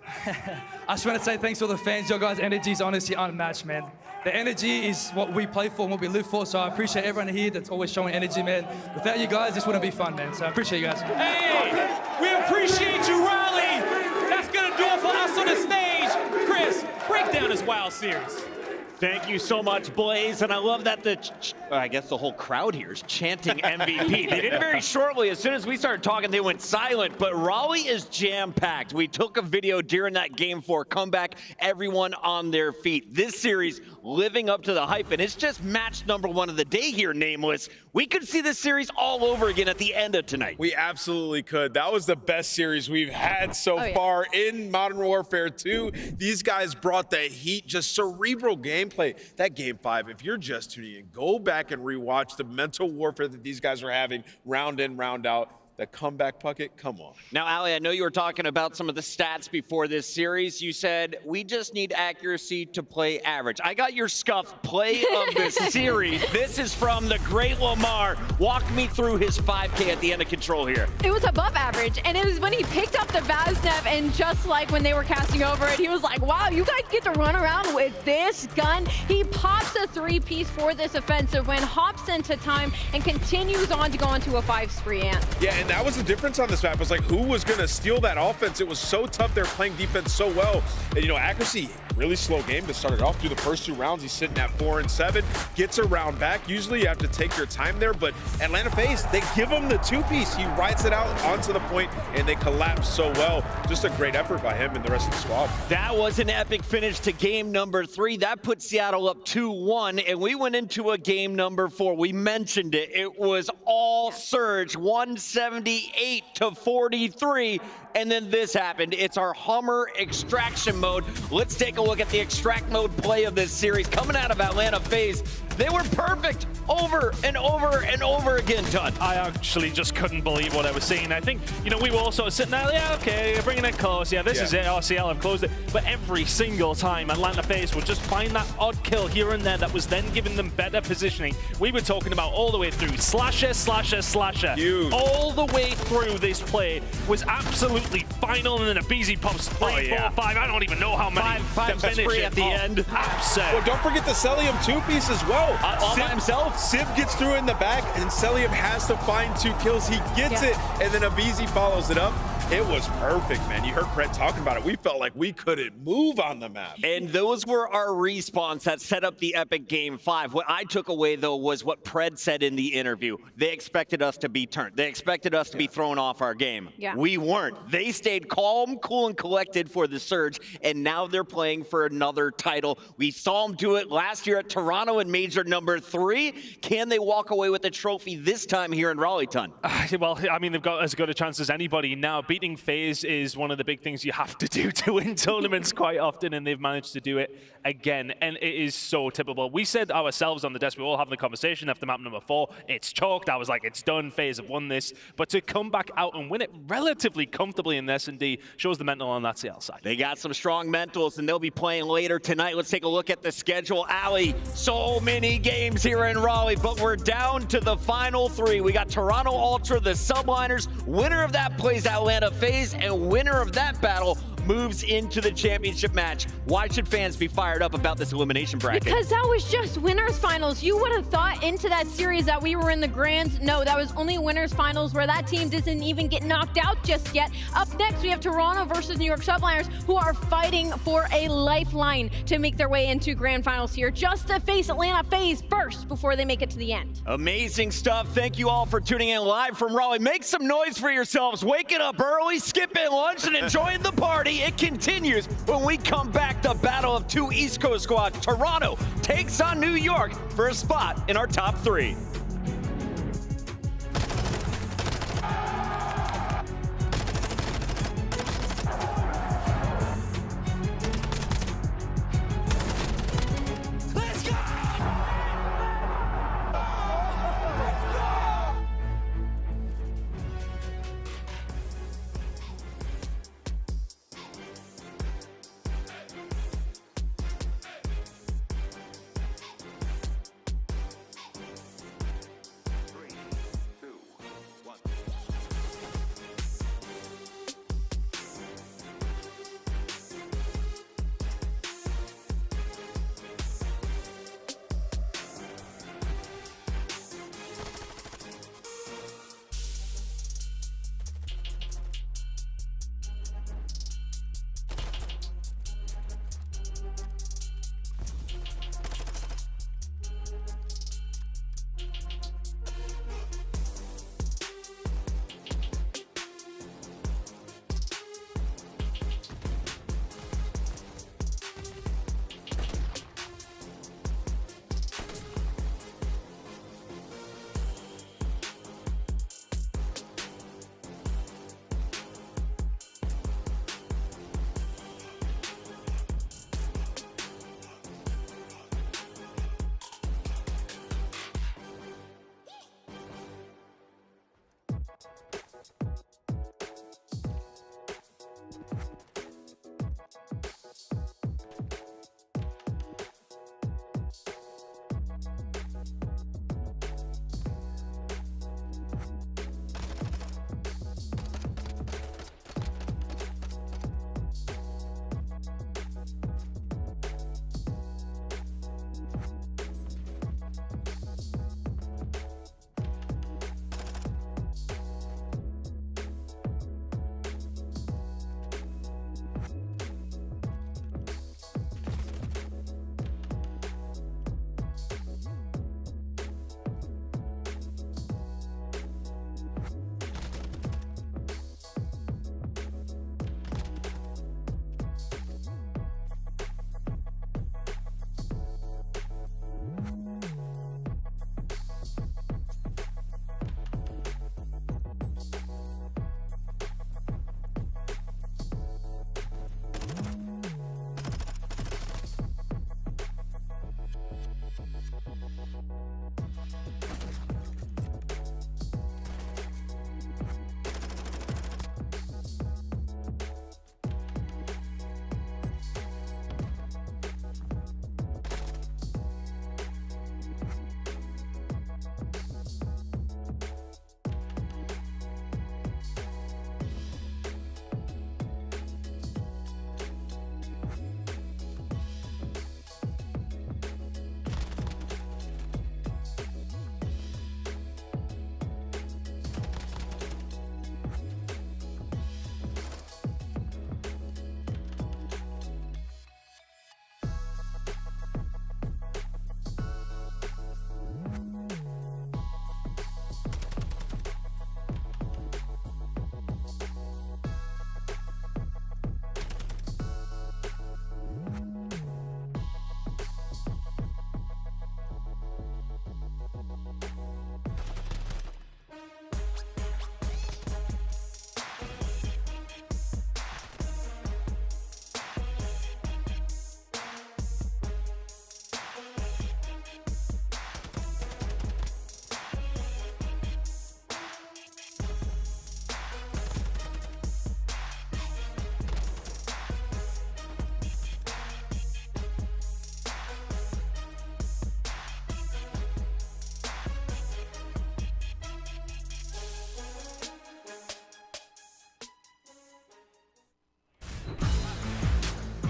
I just want to say thanks to all the fans. Your guys' energy is honestly unmatched, man. The energy is what we play for and what we live for, so I appreciate everyone here that's always showing energy, man. Without you guys, this wouldn't be fun, man, so I appreciate you guys. Hey, we appreciate you, Riley. That's gonna do it for us on the stage. Chris, break down this wild series. Thank you so much, Blaze. And I love that I guess the whole crowd here is chanting MVP. They did it very shortly. As soon as we started talking, they went silent. But Raleigh is jam-packed. We took a video during that Game 4 comeback. Everyone on their feet. This series living up to the hype. And it's just match number 1 of the day here, Nameless. We could see this series all over again at the end of tonight. We absolutely could. That was the best series we've had so far in Modern Warfare 2. These guys brought the heat, just cerebral gameplay. That Game 5, if you're just tuning in, go back and rewatch the mental warfare that these guys are having round in, round out. The comeback bucket, come on. Now, aLLeY, I know you were talking about some of the stats before this series. You said, we just need accuracy to play average. I got your scuff play of this series. This is from the great Lamar. Walk me through his 5K at the end of Control here. It was above average, and it was when he picked up the Vaznev, and just like when they were casting over it, he was like, wow, you guys get to run around with this gun. He pops a 3-piece for this offensive win, hops into time, and continues on to go into a 5-spree amp. Yeah, and that was the difference on this map. It was like, who was going to steal that offense? It was so tough. They were playing defense so well. And, you know, accuracy, really slow game to start it off. Through the first 2 rounds, he's sitting at 4 and 7. Gets a round back. Usually you have to take your time there, but Atlanta FaZe, they give him the 2-piece. He rides it out onto the point, and they collapse so well. Just a great effort by him and the rest of the squad. That was an epic finish to game number 3. That put Seattle up 2-1, and we went into a game number 4. We mentioned it. It was all surge, 178 to 43, and then this happened. It's our Hummer extraction mode. Let's take a look at the extract mode play of this series coming out of Atlanta FaZe. They were perfect over and over and over again, Todd. I actually just couldn't believe what I was seeing. I think, you know, we were all sort of sitting there, yeah, okay, bringing it close. Yeah, this is it. RCL have closed it. But every single time, Atlanta FaZe would just find that odd kill here and there that was then giving them better positioning. We were talking about all the way through. Slasher, slasher, slasher. Huge. All the way through this play was absolutely final. And then aBeZy pops 3, 4, 5. I don't even know how many. 5 to finish at the end. Upset. Well, don't forget the Cellium 2-piece as well. All by himself. Simp gets through in the back, and Cellium has to find 2 kills. He gets it, and then aBeZy follows it up. It was perfect, man. You heard Brett talking about it. We felt like we couldn't move on the map. And those were our respawns that set up the epic Game 5. What I took away, though, was what Pred said in the interview. They expected us to be turned. They expected us to be thrown off our game. We weren't. They stayed calm, cool, and collected for the surge, and now they're playing for another title. We saw them do it last year at Toronto in Major number 3. Can they walk away with the trophy this time here in Raleigh, Ton? Well, I mean, they've got as good a chance as anybody now. Beating FaZe is one of the big things you have to do to win tournaments quite often, and they've managed to do it again, and it is so typical. We said ourselves on the desk, we were all having the conversation after map number 4, it's chalked. I was like, it's done, FaZe have won this, but to come back out and win it relatively comfortably in S&D shows the mental on that CL side. They got some strong mentals, and they'll be playing later tonight. Let's take a look at the schedule. aLLeY, so many games here in Raleigh, but we're down to the final 3. We got Toronto Ultra, the Subliners. Winner of that plays Atlanta FaZe, and winner of that battle moves into the championship match. Why should fans be fired up about this elimination bracket? Because that was just winners finals. You would have thought into that series that we were in the grands. No, that was only winners finals where that team doesn't even get knocked out just yet. Up next, we have Toronto versus New York Subliners, who are fighting for a lifeline to make their way into grand finals here, just to face Atlanta FaZe first before they make it to the end. Amazing stuff. Thank you all for tuning in live from Raleigh. Make some noise for yourselves. Waking up early, skipping lunch, and enjoying the party. It continues when we come back to battle of 2 East Coast squads. Toronto takes on New York for a spot in our top 3.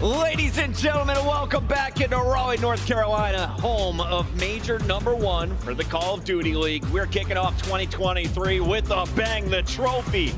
Ladies and gentlemen, welcome back into Raleigh, North Carolina, home of Major #1 for the Call of Duty League. We're kicking off 2023 with a bang, the trophy.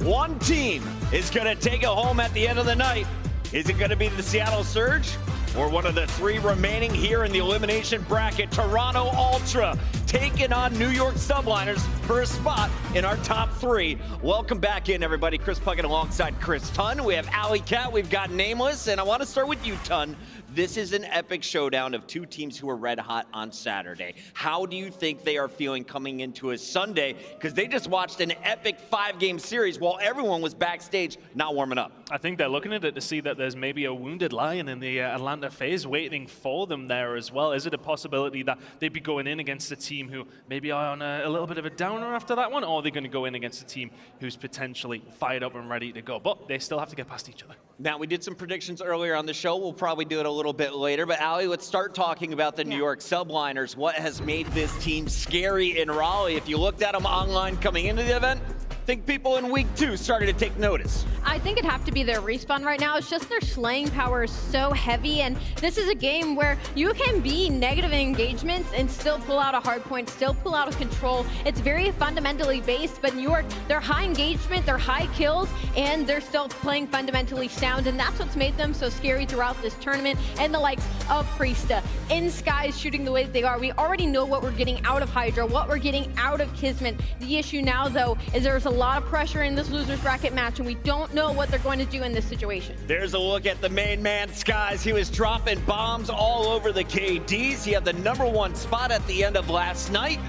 One team is going to take it home at the end of the night. Is it going to be the Seattle Surge or one of the 3 remaining here in the elimination bracket? Toronto Ultra taking on New York Subliners for a spot in our top 3. Welcome back in, everybody. Chris Puckett alongside Chris Tunn. We have Alley Cat, we've got Nameless, and I want to start with you, Tunn. This is an epic showdown of 2 teams who are red hot on Saturday. How do you think they are feeling coming into a Sunday? Because they just watched an epic 5-game series while everyone was backstage not warming up. I think they're looking at it to see that there's maybe a wounded lion in the Atlanta FaZe waiting for them there as well. Is it a possibility that they'd be going in against a team who maybe are on a little bit of a downer after that one, or are they going to go in against a team who's potentially fired up and ready to go? But they still have to get past each other. Now, we did some predictions earlier on the show. We'll probably do it a little bit later. But, Allie, let's start talking about the New York Subliners. What has made this team scary in Raleigh? If you looked at them online coming into the event, I think people in week 2 started to take notice. I think it'd have to be their respawn right now. It's just their slaying power is so heavy, and this is a game where you can be negative in engagements and still pull out a hard point, still pull out a control. It's very fundamentally based, but New York, they're high engagement, they're high kills, and they're still playing fundamentally sound, and that's what's made them so scary throughout this tournament. And the likes of Priestahh, in Skyz shooting the way that they are. We already know what we're getting out of HyDra, what we're getting out of KiSMET. The issue now, though, is there's a lot of pressure in this losers bracket match, and we don't know what they're going to do in this situation. There's a look at the main man, Skyz. He was dropping bombs all over the KDs. He had the #1 spot at the end of last night.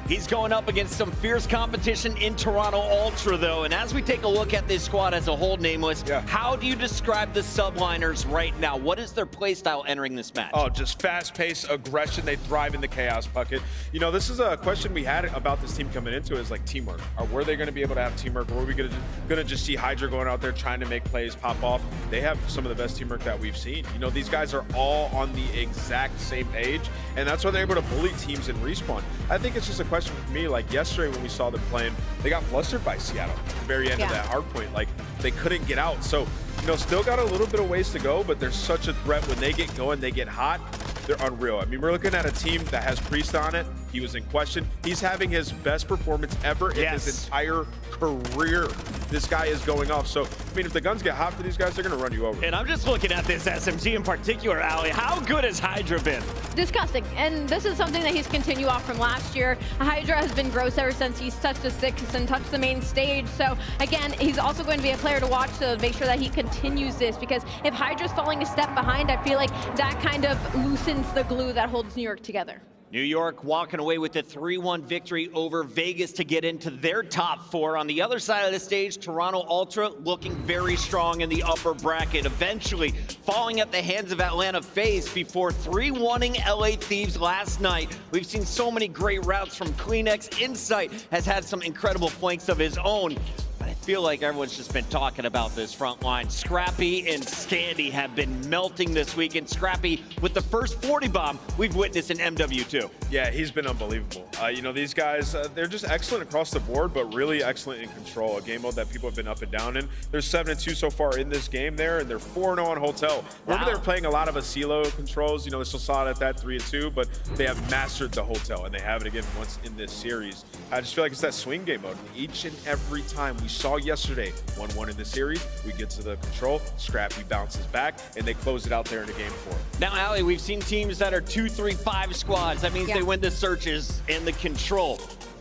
He's going up against some fierce competition in Toronto Ultra, though. And as we take a look at this squad as a whole, Nameless, how do you describe the Subliners right now? What is their play style entering this match? Oh, just fast-paced aggression. They thrive in the chaos bucket. You know, this is a question we had about this team coming into, is like teamwork. Were they going to be able to have teamwork? Or were we going to just see HyDra going out there trying to make plays pop off? They have some of the best teamwork that we've seen. You know, these guys are all on the exact same page, and that's why they're able to bully teams and respawn. I think it's just a question for me, like yesterday when we saw them playing, they got flustered by Seattle at the very end of that hard point. Like, they couldn't get out. So, you know, still got a little bit of ways to go, but they're such a threat. When they get going, they get hot. They're unreal. I mean, we're looking at a team that has Priestahh on it. He was in question. He's having his best performance ever in his entire career. This guy is going off. So, I mean, if the guns get hot for these guys, they're going to run you over. And I'm just looking at this SMG in particular, Allie. How good has HyDra been? Disgusting. And this is something that he's continued off from last year. HyDra has been gross ever since he's touched the 6 and touched the main stage. So, again, he's also going to be a player to watch to make sure that he continues this, because if HyDra's falling a step behind, I feel like that kind of loosens the glue that holds New York together. New York walking away with a 3-1 victory over Vegas to get into their top 4. On the other side of the stage, Toronto Ultra looking very strong in the upper bracket, eventually falling at the hands of Atlanta FaZe before 3-1ing LA Thieves last night. We've seen so many great routes from CleanX. Insight has had some incredible flanks of his own. I feel like everyone's just been talking about this front line. Scrappy and Scandy have been melting this week, and Scrappy with the first 40 bomb we've witnessed in MW2. Yeah, he's been unbelievable. You know, these guys, they're just excellent across the board, but really excellent in control, a game mode that people have been up and down in. They're 7-2 so far in this game there, and they're 4-0 on Hotel. Remember, they were playing a lot of Asilo controls. You know, they still saw it at that 3-2, but they have mastered the Hotel, and they have it again once in this series. I just feel like it's that swing game mode. Each and every time we saw yesterday, 1-1 in the series, we get to the control, Scrappy bounces back, and they close it out there in a game 4. Now, Allie, we've seen teams that are 2, 3, 5 squads. That means they win the searches and the control.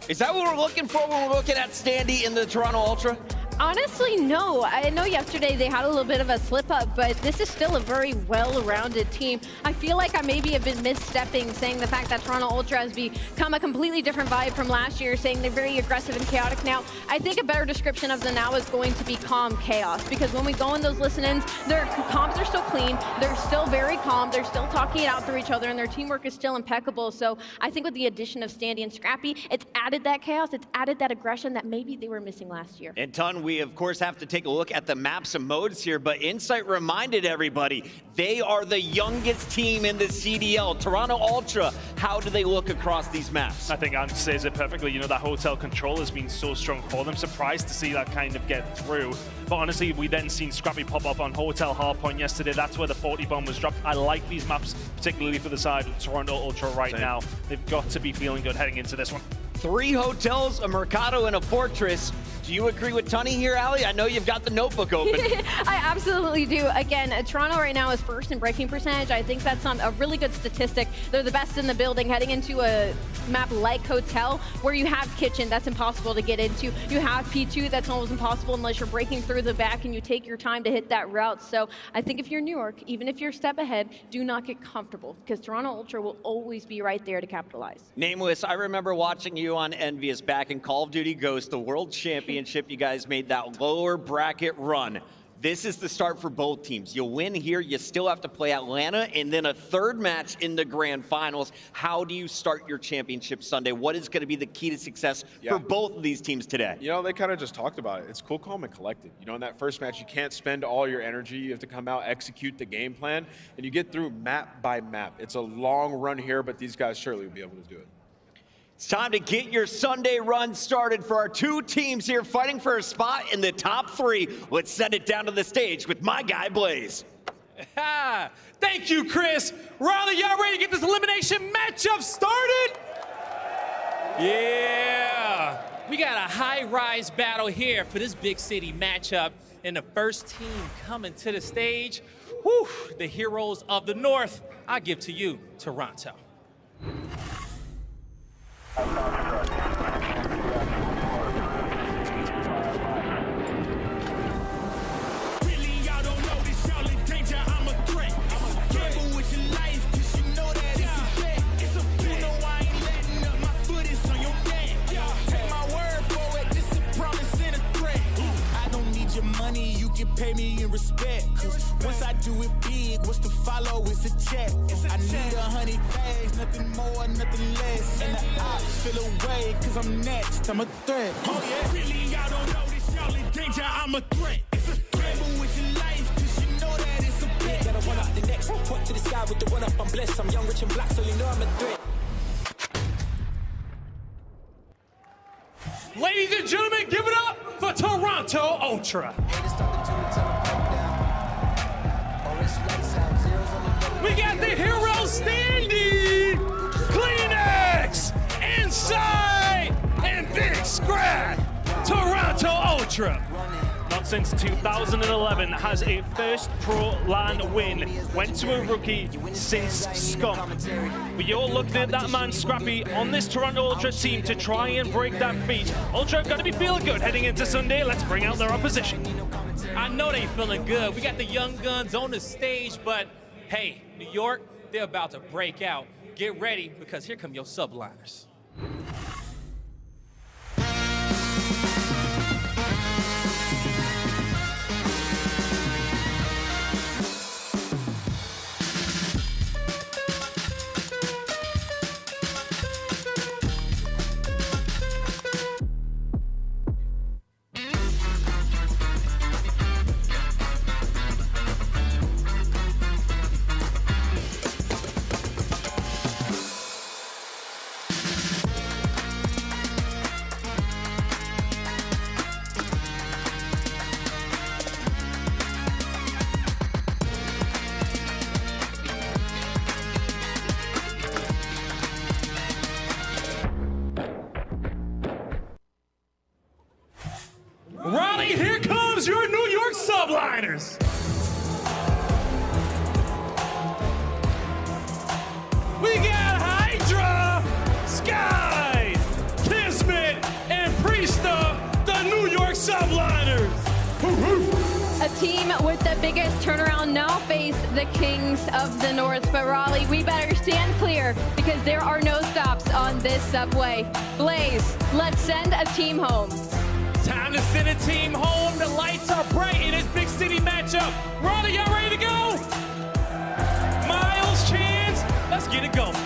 Is that what we're looking for when we're looking at Standy in the Toronto Ultra? Honestly, no. I know yesterday they had a little bit of a slip up, but this is still a very well-rounded team. I feel like I maybe have been misstepping, saying the fact that Toronto Ultra has become a completely different vibe from last year, saying they're very aggressive and chaotic now. I think a better description of them now is going to be calm chaos, because when we go in those listen-ins, their comms are still clean, they're still very calm, they're still talking it out through each other, and their teamwork is still impeccable. So I think with the addition of Standy and Scrappy, it's added that chaos, it's added that aggression that maybe they were missing last year. And Ton, we of course have to take a look at the maps and modes here, but Insight reminded everybody they are the youngest team in the CDL. Toronto Ultra, how do they look across these maps? I think Ant says it perfectly. You know, that hotel control has been so strong for them. Surprised to see that kind of get through. But honestly, we then seen Scrappy pop off on Hotel Hardpoint yesterday. That's where the 40 bomb was dropped. I like these maps, particularly for the side of Toronto Ultra right now. They've got to be feeling good heading into this one. 3 hotels, a Mercado, and a Fortress. Do you agree with Tunney here, aLLeY? I know you've got the notebook open. I absolutely do. Again, Toronto right now is first in breaking percentage. I think that's a really good statistic. They're the best in the building. Heading into a map like Hotel, where you have Kitchen, that's impossible to get into. You have P2, that's almost impossible unless you're breaking through the back and you take your time to hit that route. So I think if you're New York, even if you're a step ahead, do not get comfortable, because Toronto Ultra will always be right there to capitalize. Nameless, I remember watching you on Envious back in Call of Duty Ghost, the World Championship. You guys made that lower bracket run. This is the start for both teams. You win here, you still have to play Atlanta, and then a third match in the grand finals. How do you start your championship Sunday? What is going to be the key to success for both of these teams today? You know, they kind of just talked about it. It's cool, calm, and collected. You know, in that first match, you can't spend all your energy. You have to come out, execute the game plan, and you get through map by map. It's a long run here, but these guys surely will be able to do it. It's time to get your Sunday run started for our 2 teams here fighting for a spot in the top 3. Let's send it down to the stage with my guy, Blaze. Thank you, Chris. Riley, y'all ready to get this elimination matchup started? Yeah. We got a high-rise battle here for this big city matchup. And the first team coming to the stage, whew, the heroes of the North. I give to you, Toronto. Pay me in respect, cause once I do it big, what's to follow is a check. I need 100 bags, nothing more, nothing less. And the ops feel away, cause I'm next, I'm a threat. Oh yeah, really, y'all don't know this, y'all in danger, I'm a threat. It's a gamble with your life, cause you know that it's a bet. Gotta one up the next, point to the sky with the one up, I'm blessed. I'm young, rich, and black, so you know I'm a threat. Ladies and gentlemen, give it up for Toronto Ultra. We got the heroes standing! Kleenex, Inside, and Big Scrap! Toronto Ultra! Not since 2011 has a first pro LAN win went to a rookie since Scump. We all looked at that man Scrappy on this Toronto Ultra team to try and break that feat. Ultra gonna be feeling good heading into Sunday. Let's bring out their opposition. I know they feeling good. We got the young guns on the stage, but hey, New York, they're about to break out. Get ready, because here come your Subliners. Riley, here comes your New York Subliners. We got HyDra, Skyz, KiSMET, and Priestahh, the New York Subliners. A team with the biggest turnaround now face the Kings of the North. But Raleigh, we better stand clear because there are no stops on this subway. Blaze, let's send a team home. Time to send a team home. The lights are bright in this big city matchup. Raleigh, y'all ready to go? Miles, Chance, let's get it going.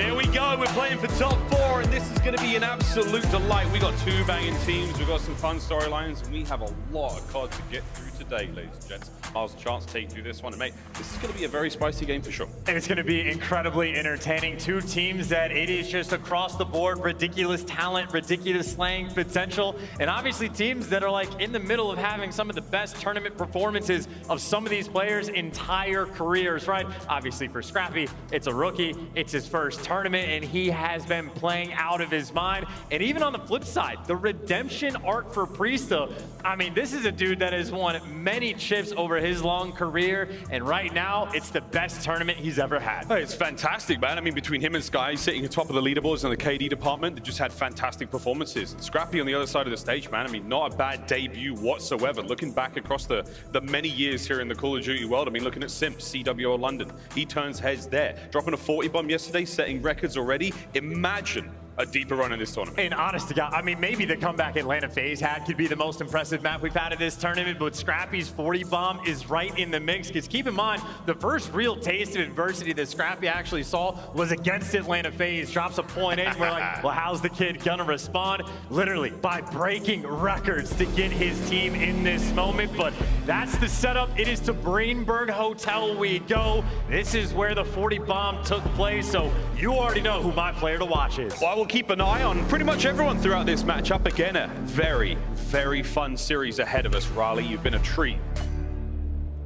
Here we go, we're playing for top 4, and this is going to be an absolute delight. We got 2 banging teams, we've got some fun storylines, and we have a lot of cards to get through today, ladies and gents. Miles, chance to take you through this one, and mate, this is going to be a very spicy game for sure. And it's going to be incredibly entertaining. 2 teams that it is just across the board, ridiculous talent, ridiculous slaying potential, and obviously teams that are like in the middle of having some of the best tournament performances of some of these players' entire careers, right? Obviously for Scrappy, it's a rookie, it's his first tournament, and he has been playing out of his mind. And even on the flip side, the redemption arc for Priestahh, I mean, this is a dude that has won many chips over his long career, and right now, it's the best tournament he's ever had. Hey, it's fantastic, man. I mean, between him and Skyz sitting atop of the leaderboards in the KD department, they just had fantastic performances. Scrappy on the other side of the stage, man. I mean, not a bad debut whatsoever. Looking back across the many years here in the Call of Duty world, I mean, looking at Simp, CWO London, he turns heads there. Dropping a 40 bomb yesterday, setting records already. Imagine a deeper run in this tournament. And honest to God, I mean, maybe the comeback Atlanta FaZe had could be the most impressive map we've had at this tournament, but Scrappy's 40 bomb is right in the mix, because keep in mind, the first real taste of adversity that Scrappy actually saw was against Atlanta FaZe. Drops a point in, we're like, well, how's the kid gonna respond? Literally, by breaking records to get his team in this moment, but that's the setup. It is to Greenberg Hotel we go. This is where the 40 bomb took place, so you already know who my player to watch is. Well, we'll keep an eye on pretty much everyone throughout this matchup. Again, a very, very fun series ahead of us, Riley. You've been a treat.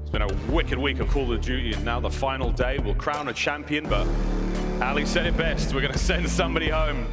It's been a wicked week of Call of Duty, and now the final day. We'll crown a champion, but Ali said it best. We're going to send somebody home.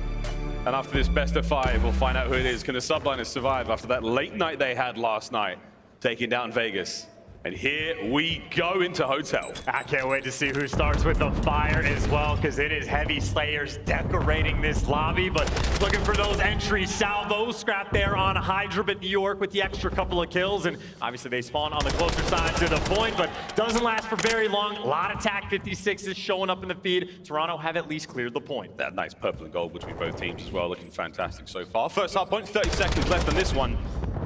And after this best of 5, we'll find out who it is. Can the Subliners survive after that late night they had last night, taking down Vegas? And here we go into Hotel. I can't wait to see who starts with the fire as well, because it is heavy slayers decorating this lobby, but looking for those entry salvos. Scrap there on HyDra, but New York with the extra couple of kills, and obviously they spawn on the closer side to the point, but doesn't last for very long. A lot of TAC 56s showing up in the feed. Toronto have at least cleared the point. That nice purple and gold between both teams as well, looking fantastic so far. First half point, 30 seconds left on this one,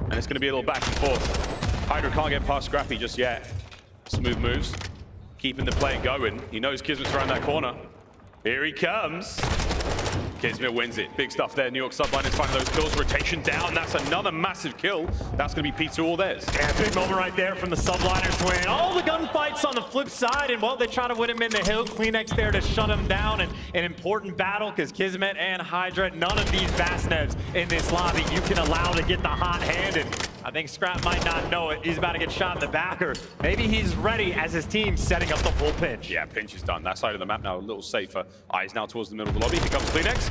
and it's going to be a little back and forth. HyDra can't get past Scrappy just yet. Smooth moves, keeping the play going. He knows KiSMET's around that corner. Here he comes. KiSMET wins it. Big stuff there. New York Subliners finding those kills. Rotation down. That's another massive kill. That's going to be P2 all theirs. Yeah, big moment right there from the Subliners to win all the gunfights on the flip side. And, well, they try to win him in the hill. KiSMET there to shut him down. And an important battle, because KiSMET and HyDra, none of these Vastnevs in this lobby you can allow to get the hot hand. And I think Scrap might not know it. He's about to get shot in the back, or maybe he's ready as his team's setting up the full pinch. Yeah, pinch is done. That side of the map now a little safer. Eyes now towards the middle of the lobby. Here comes KiSMET.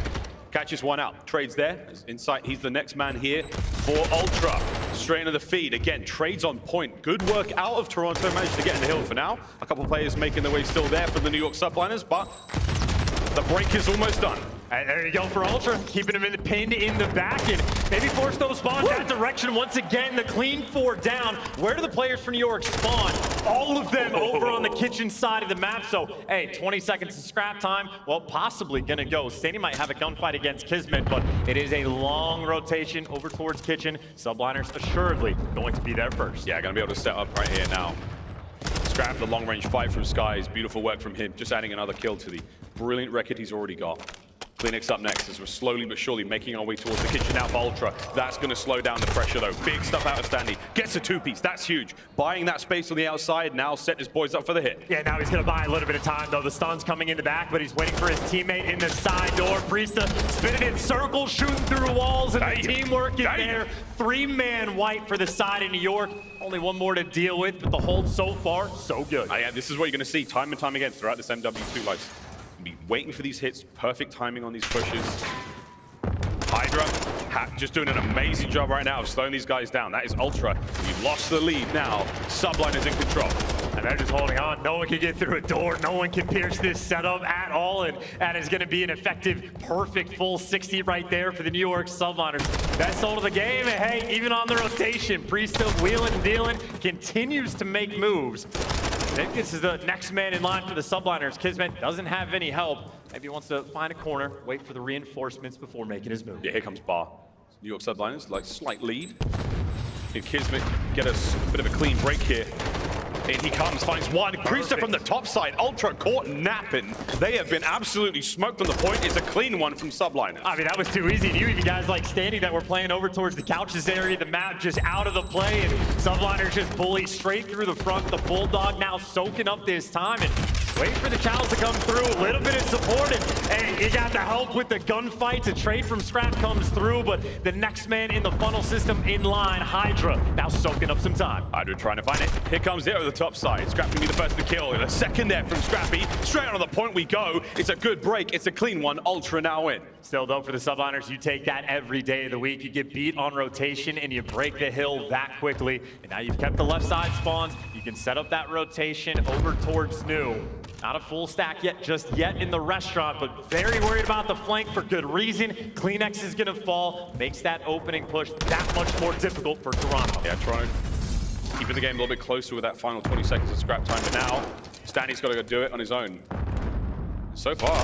Catches one out. Trades there. Insight, he's the next man here for Ultra. Straight into the feed. Again, trades on point. Good work out of Toronto. Managed to get in the hill for now. A couple players making their way still there for the New York Subliners, but the break is almost done. And there you go for Ultra, keeping him pinned in the back, and maybe force those spawns that direction once again. The clean 4 down. Where do the players for New York spawn? All of them over on the kitchen side of the map. So, hey, 20 seconds of scrap time. Well, possibly gonna go. Stany might have a gunfight against KiSMET, but it is a long rotation over towards kitchen. Subliners assuredly going to be there first. Yeah, gonna be able to set up right here now. Scrap the long-range fight from Skyz. Beautiful work from him. Just adding another kill to the brilliant record he's already got. KiSMET up next as we're slowly but surely making our way towards the kitchen now for Ultra. That's going to slow down the pressure though. Big stuff out of Standy. Gets a 2-piece. That's huge. Buying that space on the outside. Now set his boys up for the hit. Yeah, now he's going to buy a little bit of time though. The stun's coming in the back, but he's waiting for his teammate in the side door. Priestahh spinning in circles, shooting through walls, and the teamwork is there. 3-man white for the side of New York. Only one more to deal with, but the hold so far, so good. Yeah, this is what you're going to see time and time again throughout this MW2 life. Be waiting for these hits, perfect timing on these pushes. HyDra just doing an amazing job right now of slowing these guys down. That is Ultra. We've lost the lead now. Subliners in control. And they're just holding on. No one can get through a door. No one can pierce this setup at all. And that is going to be an effective, perfect full 60 right there for the New York Subliners. Best hold of the game. And hey, even on the rotation, Priestahh wheeling and dealing, continues to make moves. I think this is the next man in line for the Subliners. KiSMET doesn't have any help. Maybe he wants to find a corner, wait for the reinforcements before making his move. Yeah, here comes Bar. New York Subliners, like slight lead. Can KiSMET get us a bit of a clean break here? In he comes, finds one. Priestahh from the top side. Ultra caught napping. They have been absolutely smoked on the point. It's a clean one from Subliners. I mean, that was too easy. You even guys like Standing that were playing over towards the couches area, the map just out of the play, and Subliners just bully straight through the front. The Bulldog now soaking up this time and waiting for the Chalice to come through. A little bit of support, and hey, you got the help with the gunfights. A trade from Scrap comes through, but the next man in the funnel system in line, HyDra, now soaking up some time. HyDra trying to find it. Here comes Nero the top side. Scrappy be the first to kill. And a second there from Scrappy. Straight on the point we go. It's a good break. It's a clean one. Ultra now in. Still though, for the Subliners, you take that every day of the week. You get beat on rotation and you break the hill that quickly. And now you've kept the left side spawns. You can set up that rotation over towards New. Not a full stack yet, just yet in the restaurant, but very worried about the flank for good reason. KiSMET is gonna fall, makes that opening push that much more difficult for Toronto. Yeah, Toronto keeping the game a little bit closer with that final 20 seconds of scrap time, but now Stanley's got to go do it on his own. So far,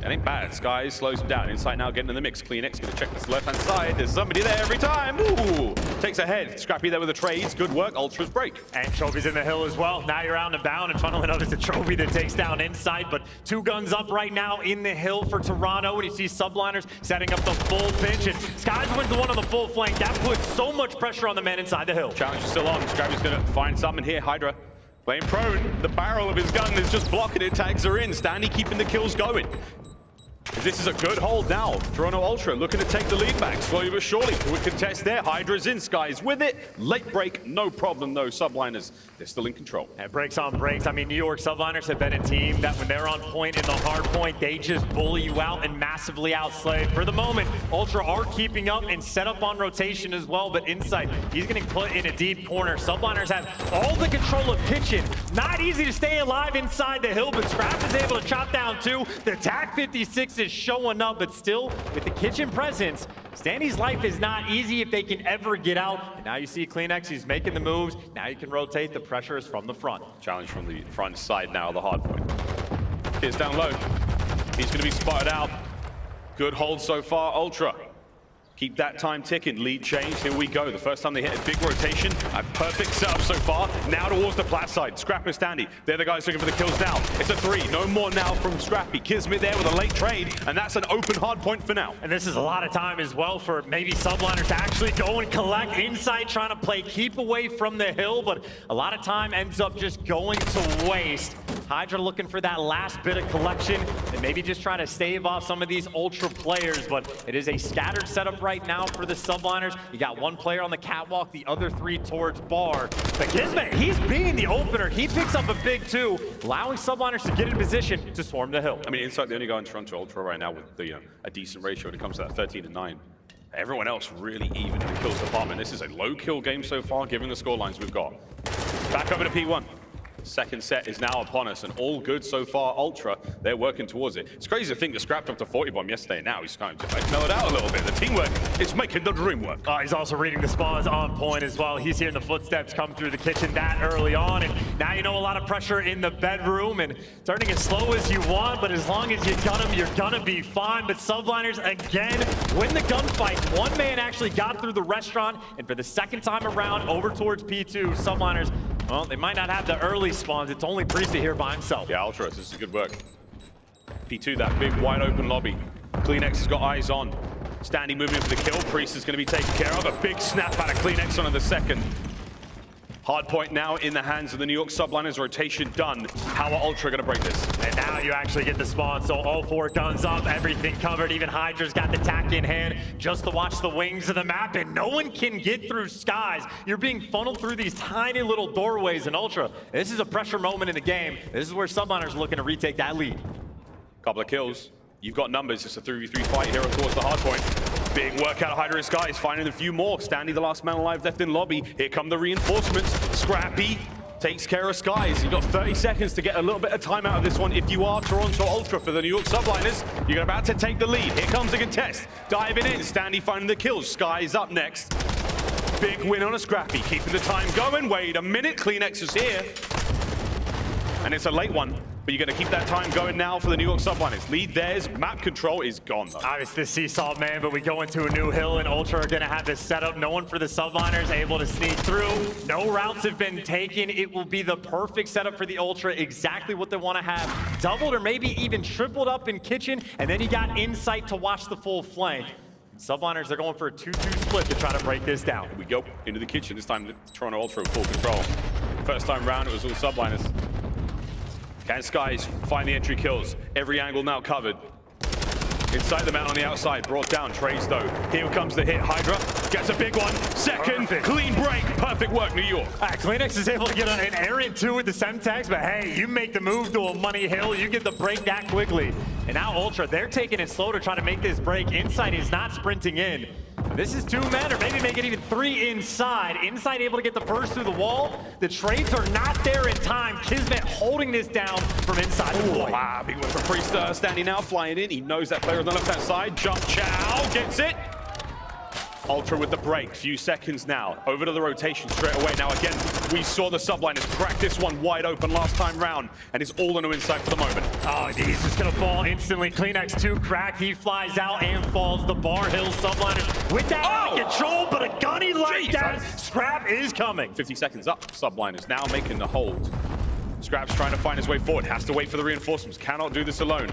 it ain't bad. Skyz slows him down. Insight now getting in the mix. KiSMET going to check this left-hand side. There's somebody there every time. Ooh, takes a head. Scrappy there with the trades. Good work. Ultra's break. And Trophy's in the hill as well. Now you're out and bound and funneling out. It's a Trophy that takes down Insight, but 2 guns up right now in the hill for Toronto. And you see Subliners setting up the full pinch. And Skyz wins the one on the full flank. That puts so much pressure on the men inside the hill. Challenge is still on. Scrappy's going to find something here. HyDra playing prone. The barrel of his gun is just blocking it. Tags are in. Stanley keeping the kills going. This is a good hold now. Toronto Ultra looking to take the lead back. Slowly but surely. Quick contest there. HyDra's in. Skyz with it. Late break. No problem though. Subliners, they're still in control. And breaks on breaks. I mean, New York Subliners have been a team that when they're on point in the hard point, they just bully you out and massively outslay. For the moment, Ultra are keeping up and set up on rotation as well, but Insight, he's getting put in a deep corner. Subliners have all the control of kitchen. Not easy to stay alive inside the hill, but Scrap is able to chop down 2. The TAC 56 is showing up, but still with the kitchen presence, Stanley's life is not easy if they can ever get out. And now you see KiSMET, he's making the moves. Now you can rotate. The pressure is from the front. Challenge from the front side now, the hard point. Here's down low. He's going to be spotted out. Good hold so far, Ultra. Keep that time ticking. Lead change. Here we go. The first time they hit a big rotation. A perfect setup so far. Now towards the plat side. Scrap and Standy. They're the guys looking for the kills now. It's a 3. No more now from Scrappy. KiSMET there with a late trade. And that's an open hard point for now. And this is a lot of time as well for maybe Subliners to actually go and collect. Insight trying to play keep away from the hill. But a lot of time ends up just going to waste. HyDra looking for that last bit of collection. And maybe just trying to stave off some of these Ultra players. But it is a scattered setup right now for the Subliners. You got 1 player on the catwalk, the other 3 towards bar. But KiSMET, he's being the opener. He picks up a big 2, allowing Subliners to get in position to swarm the hill. I mean, Insight the only guy in Toronto Ultra right now with the, a decent ratio when it comes to that 13-9. Everyone else really even in the kills department. This is a low kill game so far, given the scorelines we've got. Back over to P1. Second set is now upon us, and all good so far. Ultra, they're working towards it. It's crazy to think the Scrap up to 40 bomb yesterday. Now he's kind of just mellowed out a little bit. The teamwork is making the dream work. He's also reading the spawns on point as well. He's hearing the footsteps come through the kitchen that early on, and now you know a lot of pressure in the bedroom, and starting as slow as you want, but as long as you gun him, you're gonna be fine. But Subliners again win the gunfight. 1 man actually got through the restaurant, and for the second time around, over towards P2, Subliners, well, they might not have the early spawns. It's only Priestahh here by himself. Yeah, Ultra, this is good work. P2, that big wide open lobby. KiSMET has got eyes on. Standy moving for the kill. Priestahh is going to be taken care of. A big snap out of KiSMET on the second. Hard point now in the hands of the New York Subliners. Rotation done. How are Ultra going to break this? And now you actually get the spawn. So all 4 guns up, everything covered. Even HyDra's got the tack in hand just to watch the wings of the map. And no one can get through Skyz. You're being funneled through these tiny little doorways in Ultra. This is a pressure moment in the game. This is where Subliners are looking to retake that lead. Couple of kills. You've got numbers. It's a 3v3 fight here towards the hard point. Big work out of HyDra and Skyz, finding a few more. Standy, the last man alive left in lobby. Here come the reinforcements. Scrappy takes care of Skyz. You've got 30 seconds to get a little bit of time out of this one. If you are Toronto Ultra for the New York Subliners, you're about to take the lead. Here comes the contest. Diving in, Standy finding the kills. Skyz up next. Big win on a Scrappy, keeping the time going. Wait a minute, KiSMET is here. And it's a late one. but you're going to keep that time going now for the New York Subliners. Lead theirs, map control is gone though. Obviously the seesaw, man, but we go into a new hill and Ultra are going to have this setup. No one for the Subliners able to sneak through. No routes have been taken. It will be the perfect setup for the Ultra, exactly what they want to have. Doubled or maybe even tripled up in kitchen, and then you got insight to watch the full flank. Subliners, they're going for a 2-2 split to try to break this down. We go into the kitchen. This time, Toronto Ultra with full control. First time round, it was all Subliners. Can Skyz find the entry kills? Every angle now covered. Inside the man on the outside, brought down. Trays though. Here comes the hit. HyDra gets a big one. Second, clean break. Perfect work, New York. KiSMET is able to get an errant 2 with the Semtex, but hey, you make the move to a money hill, you get the break that quickly. And now Ultra, they're taking it slow to try to make this break. Insight is not sprinting in. This is 2 men, or maybe make it even 3 inside. Inside able to get the first through the wall. The trades are not there in time. KiSMET holding this down from inside the point. Wow, big one from Priestahh. Standing now, flying in. He knows that player on the left-hand side. Jump Chow, gets it. Ultra with the break, few seconds now. Over to the rotation straight away. Now again, we saw the Subliners crack this one wide open last time round, and it's all into inside for the moment. Oh, he's just gonna fall instantly. KiSMET 2 crack, he flies out and falls. The Bar Hill Subliners with that control, but a gunny like that. Scrap is coming. 50 seconds up, Subliners now making the hold. Scrap's trying to find his way forward, has to wait for the reinforcements, cannot do this alone.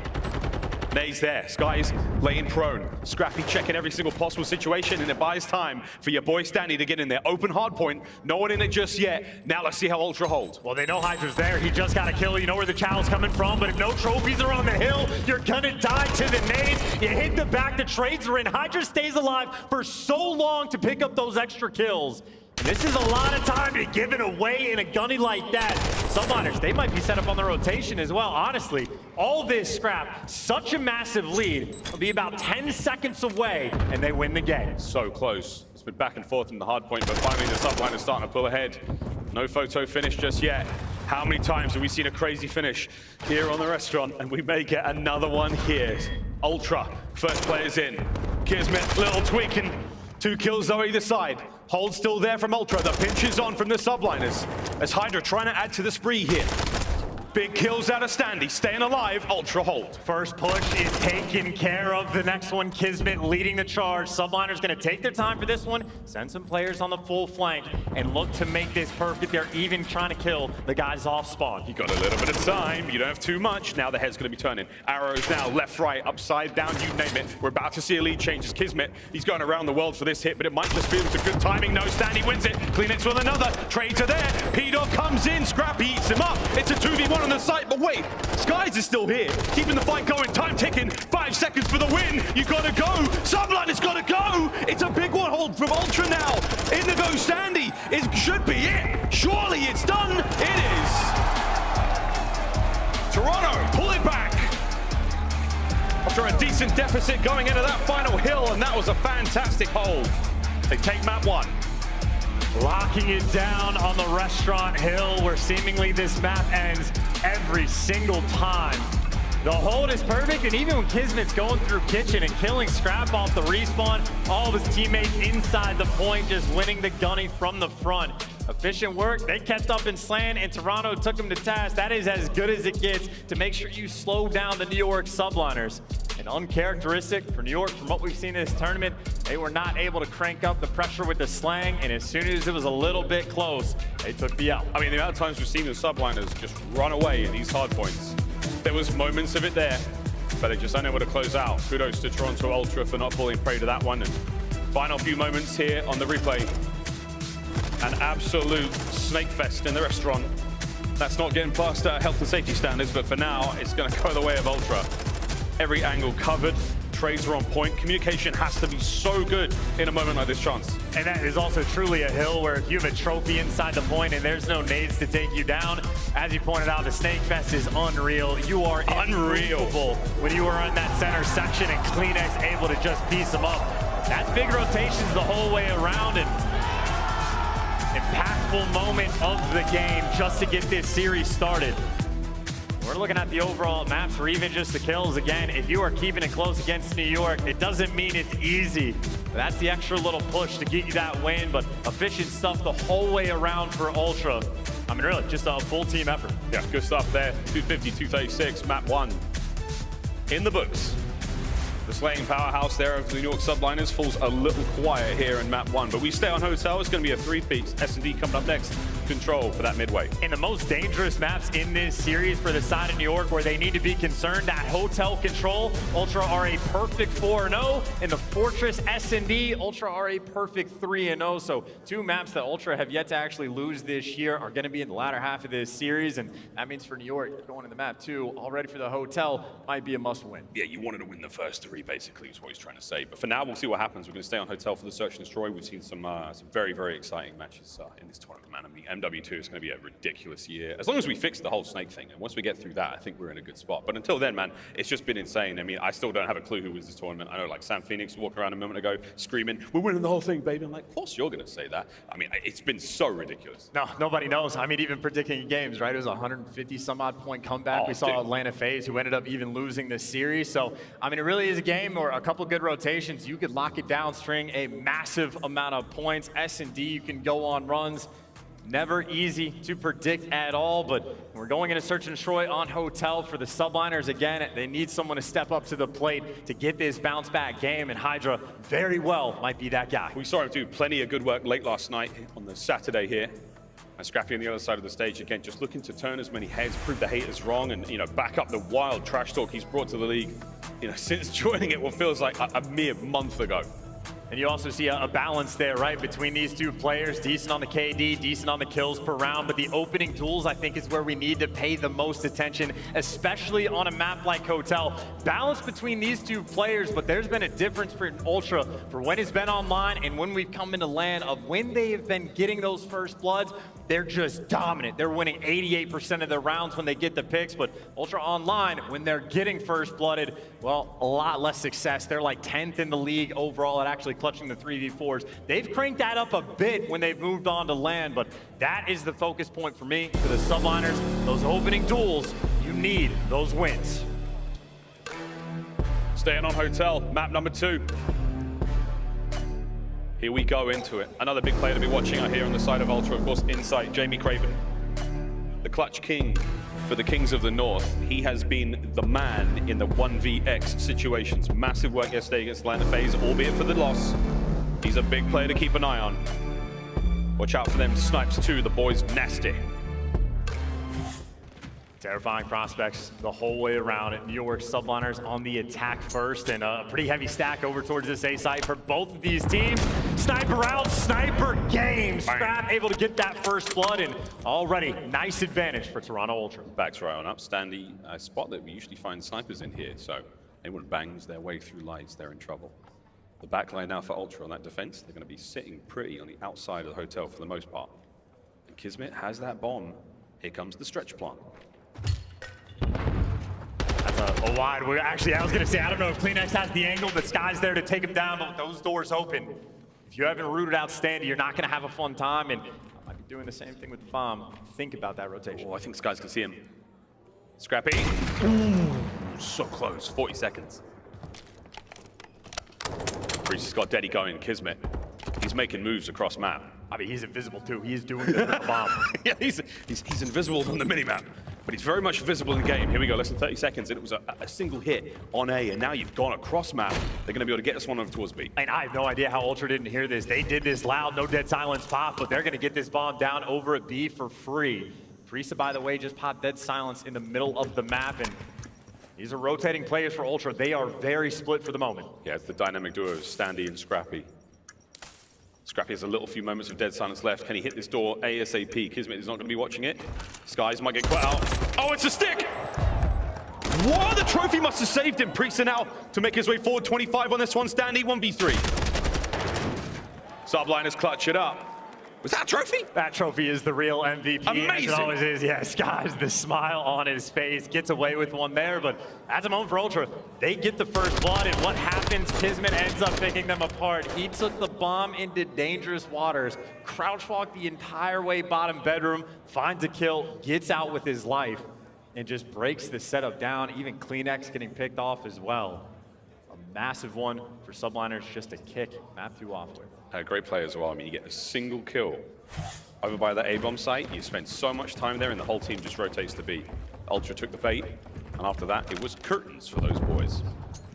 Nay's there. Skyz laying prone. Scrappy checking every single possible situation, and it buys time for your boy Stanley to get in there. Open hard point. No one in it just yet. Now let's see how Ultra hold. Well, they know HyDra's there. He just got a kill. You know where the chow's coming from, but if no trophies are on the hill, you're gonna die to the nades. You hit the back. The trades are in. HyDra stays alive for so long to pick up those extra kills. This is a lot of time to give it away in a gunny like that. Subliners, they might be set up on the rotation as well. Honestly, all this scrap, such a massive lead, will be about 10 seconds away, and they win the game. So close. It's been back and forth in the hard point, but finally the Subliners starting to pull ahead. No photo finish just yet. How many times have we seen a crazy finish here on the restaurant? And we may get another one here. Ultra, first players in. KiSMET, little tweaking. 2 kills on either side. Hold still there from Ultra. The pinch is on from the Subliners. As HyDra trying to add to the spree here. Big kills out of Standy, staying alive, Ultra hold. First push is taken care of. The next one, KiSMET leading the charge. Subliners gonna take their time for this one, send some players on the full flank, and look to make this perfect. They're even trying to kill the guys off spawn. You got a little bit of time, you don't have too much. Now the head's gonna be turning. Arrows now, left, right, upside down, you name it. We're about to see a lead change as KiSMET. He's going around the world for this hit, but it might just be with a good timing. No, Standy wins it. KiSMET's with another. Trades are there. P-Dog comes in, Scrappy eats him up. It's a 2v1 on the site, but wait, Skyz is still here, keeping the fight going, time ticking, 5 seconds for the win, you gotta go, Subliners gotta go, it's a big one hold from Ultra now, in the go Standy, it should be it, surely it's done, it is. Toronto, pull it back. After a decent deficit going into that final hill, and that was a fantastic hold. They take map 1. Locking it down on the restaurant hill where seemingly this map ends every single time. The hold is perfect, and even when KiSMET's going through kitchen and killing Scrap off the respawn, all of his teammates inside the point just winning the gunny from the front. Efficient work, they kept up in slant, and Toronto took them to task. That is as good as it gets to make sure you slow down the New York Subliners. And uncharacteristic for New York from what we've seen in this tournament, they were not able to crank up the pressure with the slang, and as soon as it was a little bit close, they took the L. I mean, the amount of times we've seen the Subliners just run away in these hard points. There was moments of it there, but they just unable to close out. Kudos to Toronto Ultra for not falling prey to that one. And final few moments here on the replay. An absolute snake fest in the restaurant. That's not getting past health and safety standards, but for now, it's going to go the way of Ultra. Every angle covered, trades are on point. Communication has to be so good in a moment like this, Chance. And that is also truly a hill where if you have a trophy inside the point and there's no nades to take you down, as you pointed out, the Snake Fest is unreal. You are unreal when you are in that center section and KiSMET able to just piece them up. That's big rotations the whole way around, and impactful moment of the game just to get this series started. We're looking at the overall maps or even just the kills. Again, if you are keeping it close against New York, it doesn't mean it's easy. That's the extra little push to get you that win, but efficient stuff the whole way around for Ultra. I mean, really, just a full team effort. Yeah, good stuff there. 250, 236, map 1 in the books. The slaying powerhouse there of the York Subliners falls a little quiet here in map 1, but we stay on Hotel. It's going to be a 3-piece. S&D coming up next. Control for that midway. In the most dangerous maps in this series for the side of New York, where they need to be concerned, that Hotel Control, Ultra are a perfect 4-0. In the Fortress S&D, Ultra are a perfect 3-0. So 2 maps that Ultra have yet to actually lose this year are going to be in the latter half of this series, and that means for New York, going to the map 2, already for the Hotel, might be a must-win. Yeah, you wanted to win the first 3, basically, is what he's trying to say. But for now, we'll see what happens. We're going to stay on Hotel for the Search and Destroy. We've seen some very, very exciting matches in this tournament, man. I mean, MW2 is going to be a ridiculous year. As long as we fix the whole snake thing, and once we get through that, I think we're in a good spot. But until then, man, it's just been insane. I mean, I still don't have a clue who wins this tournament. I know, like, Sam Phoenix walked around a moment ago screaming, "We're winning the whole thing, baby." I'm like, of course you're going to say that. I mean, it's been so ridiculous. No, nobody knows. I mean, even predicting games, right? It was a 150-some-odd point comeback. We saw Atlanta FaZe, who ended up even losing this series. So, I mean, it really is a game or a couple good rotations. You could lock it down, string a massive amount of points. S&D, you can go on runs. Never easy to predict at all, but we're going into Search and Destroy on Hotel for the Subliners. Again, they need someone to step up to the plate to get this bounce back game, and HyDra very well might be that guy. We saw him do plenty of good work late last night on the Saturday here. And Scrappy on the other side of the stage, again, just looking to turn as many heads, prove the haters wrong, and, you know, back up the wild trash talk he's brought to the league, you know, since joining it what feels like a mere month ago. And you also see a balance there, right, between these 2 players. Decent on the KD, decent on the kills per round, but the opening duels, I think, is where we need to pay the most attention, especially on a map like Hotel. Balance between these 2 players, but there's been a difference for Ultra for when it's been online and when we've come into LAN of when they have been getting those first bloods. They're just dominant. They're winning 88% of their rounds when they get the picks, but Ultra online, when they're getting first blooded, well, a lot less success. They're like 10th in the league overall at actually clutching the 3v4s. They've cranked that up a bit when they've moved on to LAN, but that is the focus point for me, for the Subliners. Those opening duels, you need those wins. Staying on Hotel, map number 2. Here we go into it. Another big player to be watching out here on the side of Ultra, of course, Insight, Jamie Craven. The clutch king for the Kings of the North. He has been the man in the 1vx situations. Massive work yesterday against Atlanta FaZe, albeit for the loss. He's a big player to keep an eye on. Watch out for them snipes too, the boys Nastie. Terrifying prospects the whole way around at New York Subliners on the attack first, and a pretty heavy stack over towards this A site for both of these teams. Sniper out, sniper game. Scrap able to get that first blood, and already nice advantage for Toronto Ultra. Backs right on up. Standy, a spot that we usually find snipers in here, so anyone bangs their way through lights, they're in trouble. The backline now for Ultra on that defense. They're going to be sitting pretty on the outside of the Hotel for the most part. And KiSMET has that bomb. Here comes the stretch plant. That's a wide. Actually, I was going to say, I don't know if KiSMET has the angle, but Skyz there to take him down, but with those doors open, if you haven't rooted out Standy, you're not going to have a fun time, and I might be doing the same thing with the bomb. Think about that rotation. Oh, I think Skyz can see him. Scrappy. Ooh, so close. 40 seconds. Priestahh has got Deddy going, KiSMET. He's making moves across map. I mean, he's invisible too. He's doing this with the bomb. Yeah, he's invisible on the minimap, but he's very much visible in the game. Here we go, less than 30 seconds, and it was a single hit on A, and now you've gone across map. They're going to be able to get this one over towards B. And I have no idea how Ultra didn't hear this. They did this loud, no dead silence pop, but they're going to get this bomb down over at B for free. Priestahh, by the way, just popped dead silence in the middle of the map, and these are rotating players for Ultra. They are very split for the moment. Yeah, it's the dynamic duo of Standy and Scrappy. Scrappy has a little few moments of dead silence left. Can he hit this door ASAP? KiSMET is not going to be watching it. Skyz might get caught out. Oh, it's a stick! What? The trophy must have saved him. Priestahh now to make his way forward. 25 on this one. Standy 1v3. Subliners clutch it up. Was that a trophy? That trophy is the real MVP. Amazing. As it always is. Yeah, Skyz, the smile on his face, gets away with one there, but that's a moment for Ultra. They get the first blood, and what happens? KiSMET ends up picking them apart. He took the bomb into dangerous waters, crouch walked the entire way bottom bedroom, finds a kill, gets out with his life, and just breaks the setup down. Even KleanX getting picked off as well. A massive one for Subliners just to kick map 2 off with. Great play as well. I mean, you get a single kill over by that A-bomb site. You spend so much time there and the whole team just rotates to B. Ultra took the bait, and after that, it was curtains for those boys.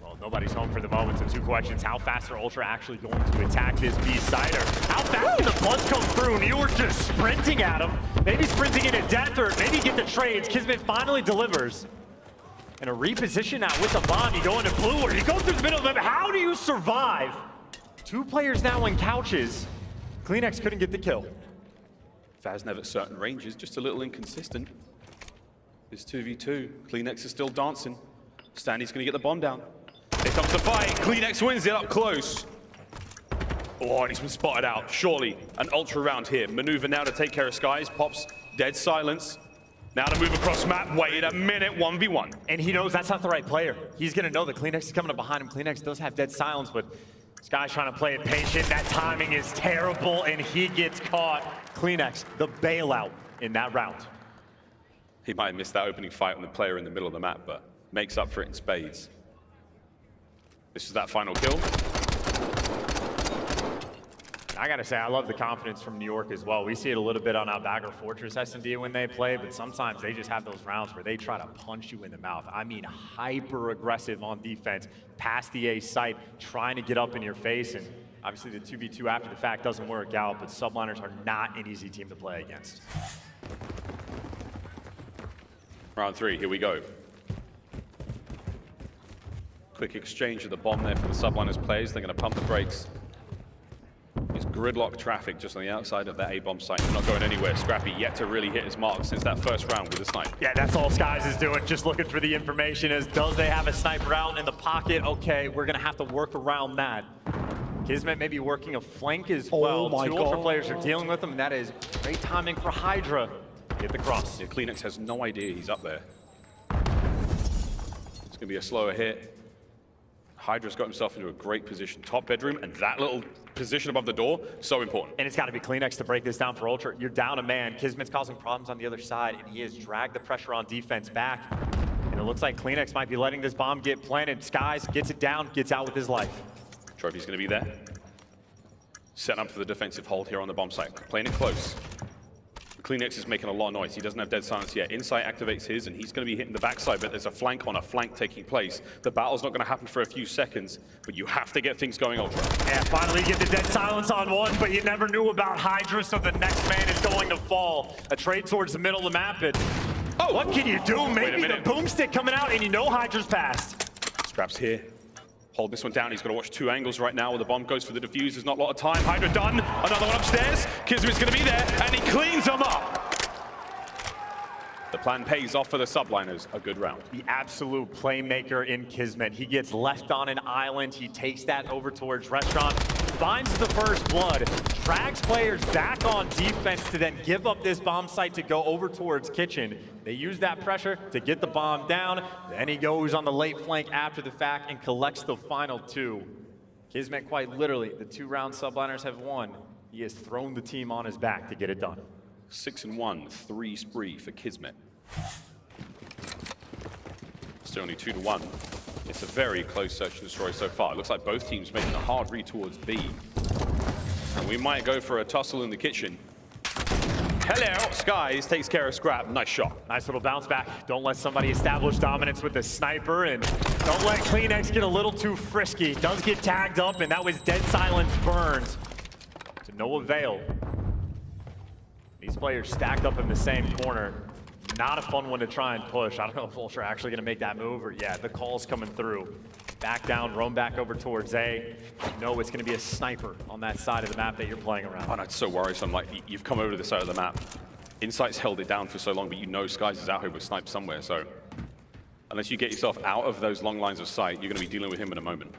Well, nobody's home for the moment, so 2 questions. How fast are Ultra actually going to attack this B site? Or how fast can the punch come through? New York just sprinting at him. Maybe sprinting into death, or maybe get the trades. KiSMET finally delivers. And a reposition now with the bomb. You go into blue, or you go through the middle of them. How do you survive? 2 players now in couches. KliNX couldn't get the kill. FaZe never at certain ranges, just a little inconsistent. It's 2v2. KliNX is still dancing. Standy's gonna get the bomb down. Here comes the fight. KliNX wins it up close. Oh, and he's been spotted out. Surely an Ultra round here. Maneuver now to take care of Skyz. Pops dead silence. Now to move across map. Wait a minute, 1v1. And he knows that's not the right player. He's gonna know that KliNX is coming up behind him. KliNX does have dead silence, but Skyz trying to play it patient. That timing is terrible, and he gets caught. KliNX, the bailout in that round. He might have missed that opening fight on the player in the middle of the map, but makes up for it in spades. This is that final kill. I gotta say, I love the confidence from New York as well. We see it a little bit on aBeZy Fortress S&D when they play, but sometimes they just have those rounds where they try to punch you in the mouth. I mean, hyper aggressive on defense, past the A site, trying to get up in your face, and obviously the 2v2 after the fact doesn't work out, but Subliners are not an easy team to play against. Round 3, here we go. Quick exchange of the bomb there for the Subliners players. They're gonna pump the brakes. It's gridlock traffic just on the outside of that A-bomb site. They're not going anywhere. Scrappy yet to really hit his mark since that first round with the snipe. Yeah, that's all Skyz is doing, just looking for the information as does they have a sniper out in the pocket? Okay, we're gonna have to work around that. KiSMET may be working a flank as well. Oh my 2 Ultra players are dealing with them, and that is great timing for HyDra. Get the cross. Yeah, KliNX has no idea he's up there. It's gonna be a slower hit. HyDra's got himself into a great position. Top bedroom, and that little position above the door, so important. And it's got to be KliNX to break this down for Ultra. You're down a man. KiSMET's causing problems on the other side, and he has dragged the pressure on defense back. And it looks like KliNX might be letting this bomb get planted. Skyz gets it down, gets out with his life. Trophy's gonna be there. Setting up for the defensive hold here on the bomb site. Playing it close. KliNX is making a lot of noise. He doesn't have dead silence yet. Insight activates his, and he's going to be hitting the backside, but there's a flank on a flank taking place. The battle's not going to happen for a few seconds, but you have to get things going, Ultra. Yeah, finally get the dead silence on one, but you never knew about HyDra, so the next man is going to fall. A trade towards the middle of the map, and what can you do? Maybe the boomstick coming out, and you know HyDra's passed. Scraps here. Hold this one down. He's got to watch 2 angles right now where the bomb goes for the defuse. There's not a lot of time. HyDra done. Another one upstairs. KiSMET's going to be there, and he cleans them up. The plan pays off for the Subliners. A good round. The absolute playmaker in KiSMET. He gets left on an island. He takes that over towards restaurant, finds the first blood, drags players back on defense to then give up this bomb site to go over towards kitchen. They use that pressure to get the bomb down. Then he goes on the late flank after the fact and collects the final 2. KiSMET quite literally, the 2-round Subliners have won. He has thrown the team on his back to get it done. 6-1, 3 spree for KiSMET. Still only 2-1. It's a very close search and destroy so far. It looks like both teams making a hard read towards B. And we might go for a tussle in the kitchen. Hello, Skyz takes care of Scrap. Nice shot. Nice little bounce back. Don't let somebody establish dominance with the sniper, and don't let KliNX get a little too frisky. Does get tagged up, and that was dead silence burned to no avail. These players stacked up in the same corner. Not a fun one to try and push. I don't know if Ultra are actually going to make that move, or yeah, the call's coming through. Back down, roam back over towards A. You know it's going to be a sniper on that side of the map that you're playing around. Oh, that's so worrisome. Like, you've come over to the side of the map. Insight's held it down for so long, but you know Skyz is out here with snipes somewhere, so unless you get yourself out of those long lines of sight, you're going to be dealing with him in a moment.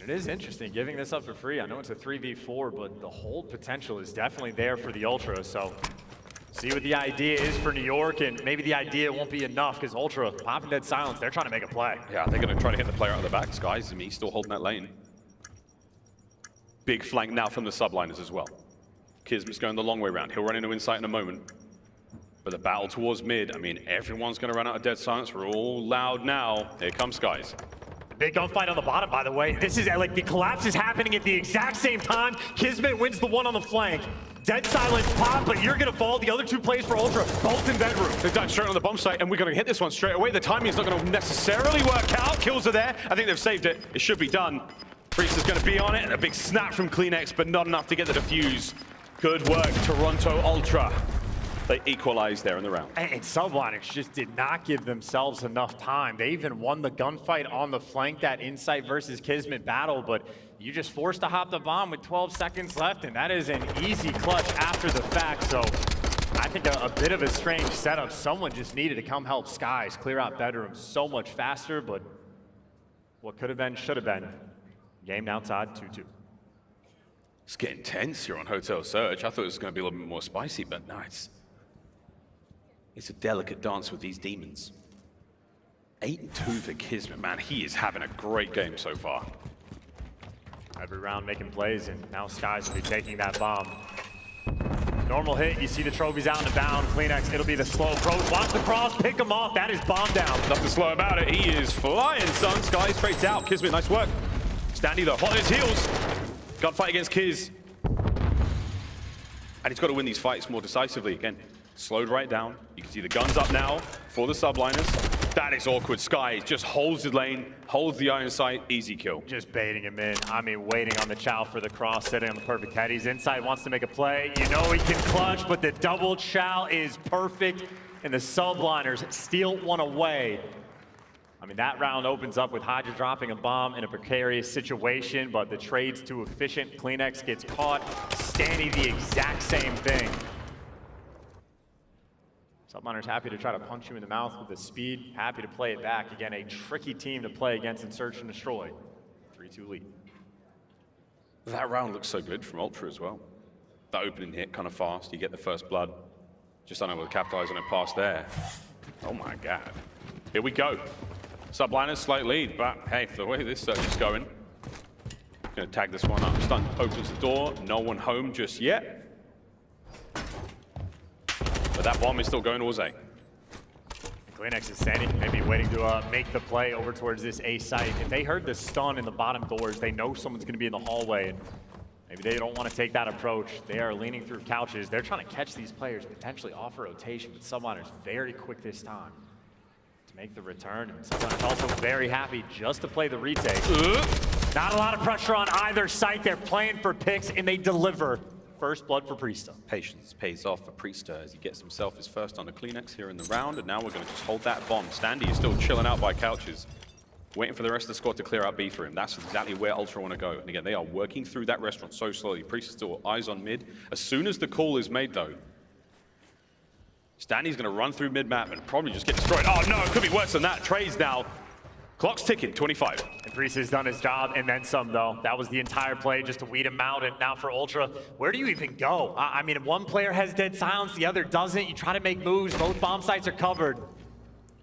It is interesting giving this up for free. I know it's a 3v4, but the hold potential is definitely there for the Ultra. So see what the idea is for New York, and maybe the idea won't be enough because Ultra popping dead silence. They're trying to make a play. Yeah, they're going to try to hit the player out of the back. Skyz, I mean, he's still holding that lane. Big flank now from the Subliners as well. KiSMET's going the long way around. He'll run into Insight in a moment. But the battle towards mid, I mean, everyone's going to run out of dead silence. We're all loud now. Here comes Skyz. Big gunfight on the bottom, by the way. This is like the collapse is happening at the exact same time. KiSMET wins the one on the flank. Dead silence pop, but you're gonna fall. The other two plays for Ultra, both in bedroom. They dive straight on the bomb site, and we're gonna hit this one straight away. The timing's not gonna necessarily work out. Kills are there. I think they've saved it. It should be done. Priestahh's gonna be on it, and a big snap from KiSMET, but not enough to get the defuse. Good work, Toronto Ultra. They equalized there in the round. And Subliners just did not give themselves enough time. They even won the gunfight on the flank, that Insight versus KiSMET battle, but you just forced to hop the bomb with 12 seconds left, and that is an easy clutch after the fact. So I think a bit of a strange setup. Someone just needed to come help Skyz clear out bedroom so much faster, but what could have been, should have been. Game now tied 2-2. It's getting tense here on Hotel Search. I thought it was going to be a little bit more spicy, but no, it's a delicate dance with these demons. 8-2 for KiSMET, man. He is having a great game so far. Every round making plays, and now Skyz will be taking that bomb. Normal hit, you see the trophies out and bound. KiSMET, it'll be the slow approach. Watch the cross, pick him off. That is bomb down. Nothing slow about it. He is flying, son. Skyz straight out. KiSMET, nice work. Standy though, hot on his heels. Gunfight against Kiz. And he's got to win these fights more decisively. Again, slowed right down. You can see the guns up now for the Subliners. That is awkward. Skyz just holds the lane, holds the iron sight, easy kill. Just baiting him in. I mean, waiting on the chow for the cross, sitting on the perfect head. He's inside, wants to make a play. You know he can clutch, but the double chow is perfect, and the Subliners steal one away. I mean, that round opens up with HyDra dropping a bomb in a precarious situation, but the trade's too efficient. KiSMET gets caught. Standy the exact same thing. Subliners happy to try to punch you in the mouth with the speed, happy to play it back. Again, a tricky team to play against in Search and Destroy. 3-2 lead. That round looks so good from Ultra as well. That opening hit kind of fast, you get the first blood. Just unable to capitalize on it past there. Oh my God. Here we go. Subliners slight lead, but hey, the way this search is going, gonna tag this one up. Stun opens the door, no one home just yet. But that bomb is still going towards A. KiSMET is standing, maybe waiting to make the play over towards this A site. If they heard the stun in the bottom doors, they know someone's gonna be in the hallway, and maybe they don't want to take that approach. They are leaning through couches. They're trying to catch these players, potentially off a rotation, but Subliners very quick this time to make the return. And Subliners also very happy just to play the retake. Not a lot of pressure on either site. They're playing for picks, and they deliver. First blood for Priestahh. Patience pays off for Priestahh as he gets himself his first on the KiSMET here in the round, and now we're going to just hold that bomb. Standy is still chilling out by couches, waiting for the rest of the squad to clear out B for him. That's exactly where Ultra want to go. And again, they are working through that restaurant so slowly. Priestahh still eyes on mid. As soon as the call is made, though, Standy's going to run through mid-map and probably just get destroyed. Oh no, it could be worse than that. Trades now. Clock's ticking, 25. And Priestahh's done his job and then some, though. That was the entire play just to weed him out. And now for Ultra, where do you even go? I mean, if one player has dead silence, the other doesn't. You try to make moves. Both bomb sites are covered.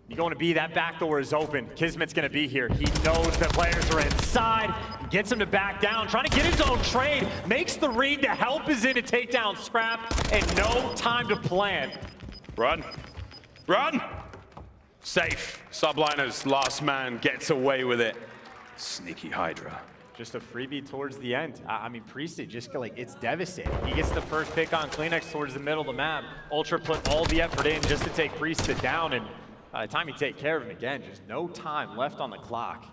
You're going to be, that back door is open. KiSMET's going to be here. He knows that players are inside. Gets him to back down. Trying to get his own trade. Makes the read. The help is in to take down Scrap. And no time to plan. Run. Run! Safe. Subliners, last man gets away with it. Sneaky HyDra. Just a freebie towards the end. I mean, Priestahh just like, it's devastating. He gets the first pick on KiSMET towards the middle of the map. Ultra put all the effort in just to take Priestahh down, and by the time you take care of him again, just no time left on the clock.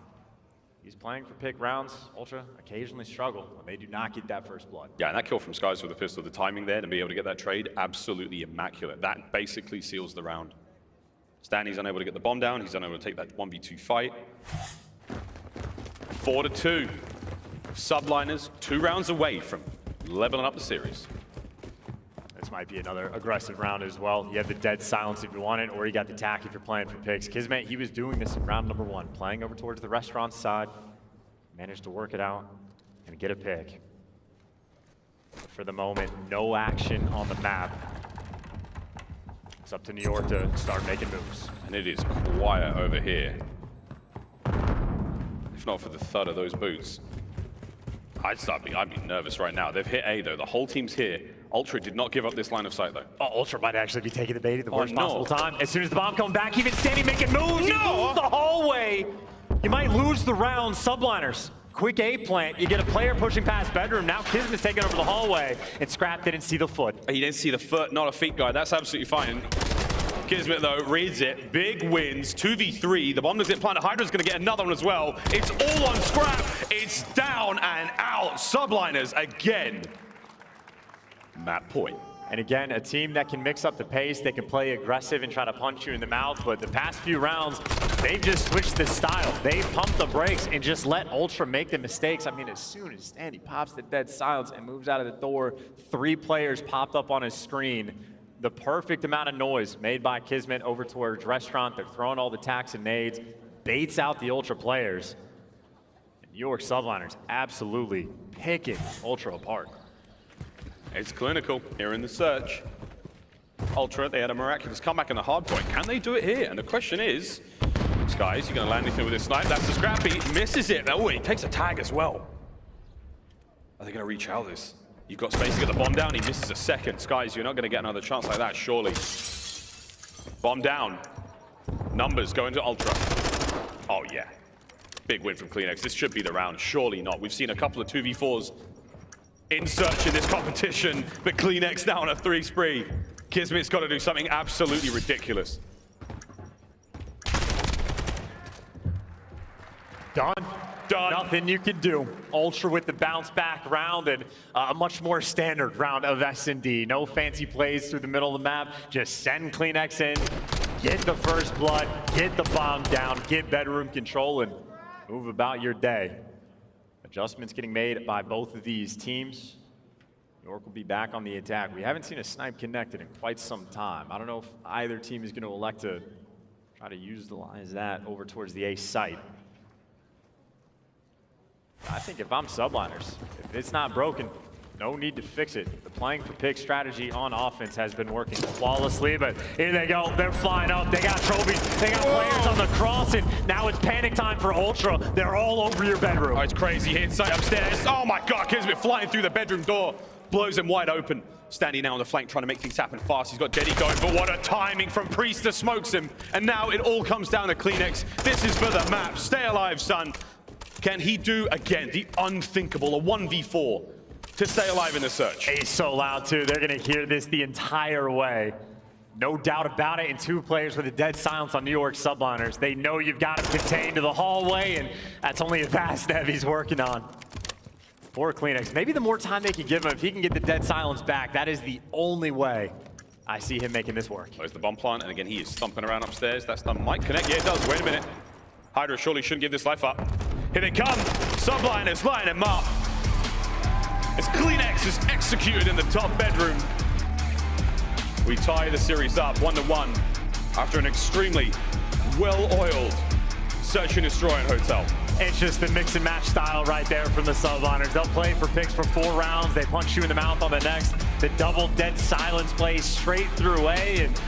He's playing for pick rounds. Ultra occasionally struggle when they do not get that first blood. Yeah, and that kill from Skyz with the pistol, the timing there to be able to get that trade, absolutely immaculate. That basically seals the round. Standy's unable to get the bomb down. He's unable to take that 1v2 fight. 4-2. Subliners 2 rounds away from leveling up the series. This might be another aggressive round as well. You have the dead silence if you want it, or you got the tack if you're playing for picks. KiSMET, he was doing this in round number 1, playing over towards the restaurant side. Managed to work it out and get a pick. But for the moment, no action on the map. It's up to New York to start making moves. And it is quiet over here. If not for the thud of those boots, I'd be nervous right now. They've hit A though, the whole team's here. Ultra did not give up this line of sight though. Oh, Ultra might actually be taking the bait at the worst possible time. As soon as the bomb comes back, even Standy making moves. You lose the hallway. You might lose the round. Subliners Quick A plant, you get a player pushing past bedroom. Now KiSMET's taking over the hallway, and Scrap didn't see the foot. He didn't see the foot, not a feet guy. That's absolutely fine. KiSMET, though, reads it. Big wins, 2v3. The bomb doesn't get planted. HyDra's going to get another one as well. It's all on Scrap. It's down and out. Subliners again. Map point. And again, a team that can mix up the pace, they can play aggressive and try to punch you in the mouth, but the past few rounds, they've just switched the style. They pumped the brakes and just let Ultra make the mistakes. I mean, as soon as Standy pops the dead silence and moves out of the door, 3 players popped up on his screen. The perfect amount of noise made by KiSMET over towards restaurant. They're throwing all the tacks and nades, baits out the Ultra players. And York Subliners absolutely picking Ultra apart. It's clinical here in the search. Ultra, they had a miraculous comeback in the hard point. Can they do it here? And the question is, Skyz, you gonna land anything with this snipe? That's the Scrappy, misses it. Oh, he takes a tag as well. Are they gonna reach out this? You've got space to get the bomb down, he misses a second. Skyz, you're not gonna get another chance like that, surely. Bomb down. Numbers going to Ultra. Oh yeah, big win from CleanX. This should be the round, surely not. We've seen a couple of 2v4s in search in this competition, but CleanX now on a 3 spree. KiSMET's got to do something absolutely ridiculous. Done. Done. Nothing you can do. Ultra with the bounce back round and a much more standard round of S&D. No fancy plays through the middle of the map. Just send CleanX in, get the first blood, get the bomb down, get bedroom control, and move about your day. Adjustments getting made by both of these teams. York will be back on the attack. We haven't seen a snipe connected in quite some time. I don't know if either team is going to elect to try to utilize that over towards the A site. I think if I'm Subliners, if it's not broken, no need to fix it. The playing for pick strategy on offense has been working flawlessly, but here they go. They're flying up. They got trophies. They got players on the cross, and now it's panic time for Ultra. They're all over your bedroom. Oh, it's crazy. Hit sight upstairs. Oh my God, KiSMET flying through the bedroom door. Blows him wide open. Standing now on the flank, trying to make things happen fast. He's got Deddy going, but what a timing from Priestahh, smokes him. And now it all comes down to CleanX. This is for the map. Stay alive, son. Can he do, again, the unthinkable, a 1v4? To stay alive in the search. He's so loud too. They're gonna hear this the entire way. No doubt about it. And 2 players with a dead silence on New York Subliners. They know you've got him contained to the hallway, and that's only a vast Nev he's working on. Poor CleanX. Maybe the more time they can give him, if he can get the dead silence back, that is the only way I see him making this work. There's the bomb plant, and again, he is stomping around upstairs. That stun might connect. Yeah, it does. Wait a minute. HyDra surely shouldn't give this life up. Here they come. Subliners line him up. As CleanX is executed in the top bedroom. We tie the series up 1-1 after an extremely well-oiled search and destroy in Hotel. It's just the mix and match style right there from the Subliners. They'll play for picks for 4 rounds. They punch you in the mouth on the next. The double dead silence play straight through A. And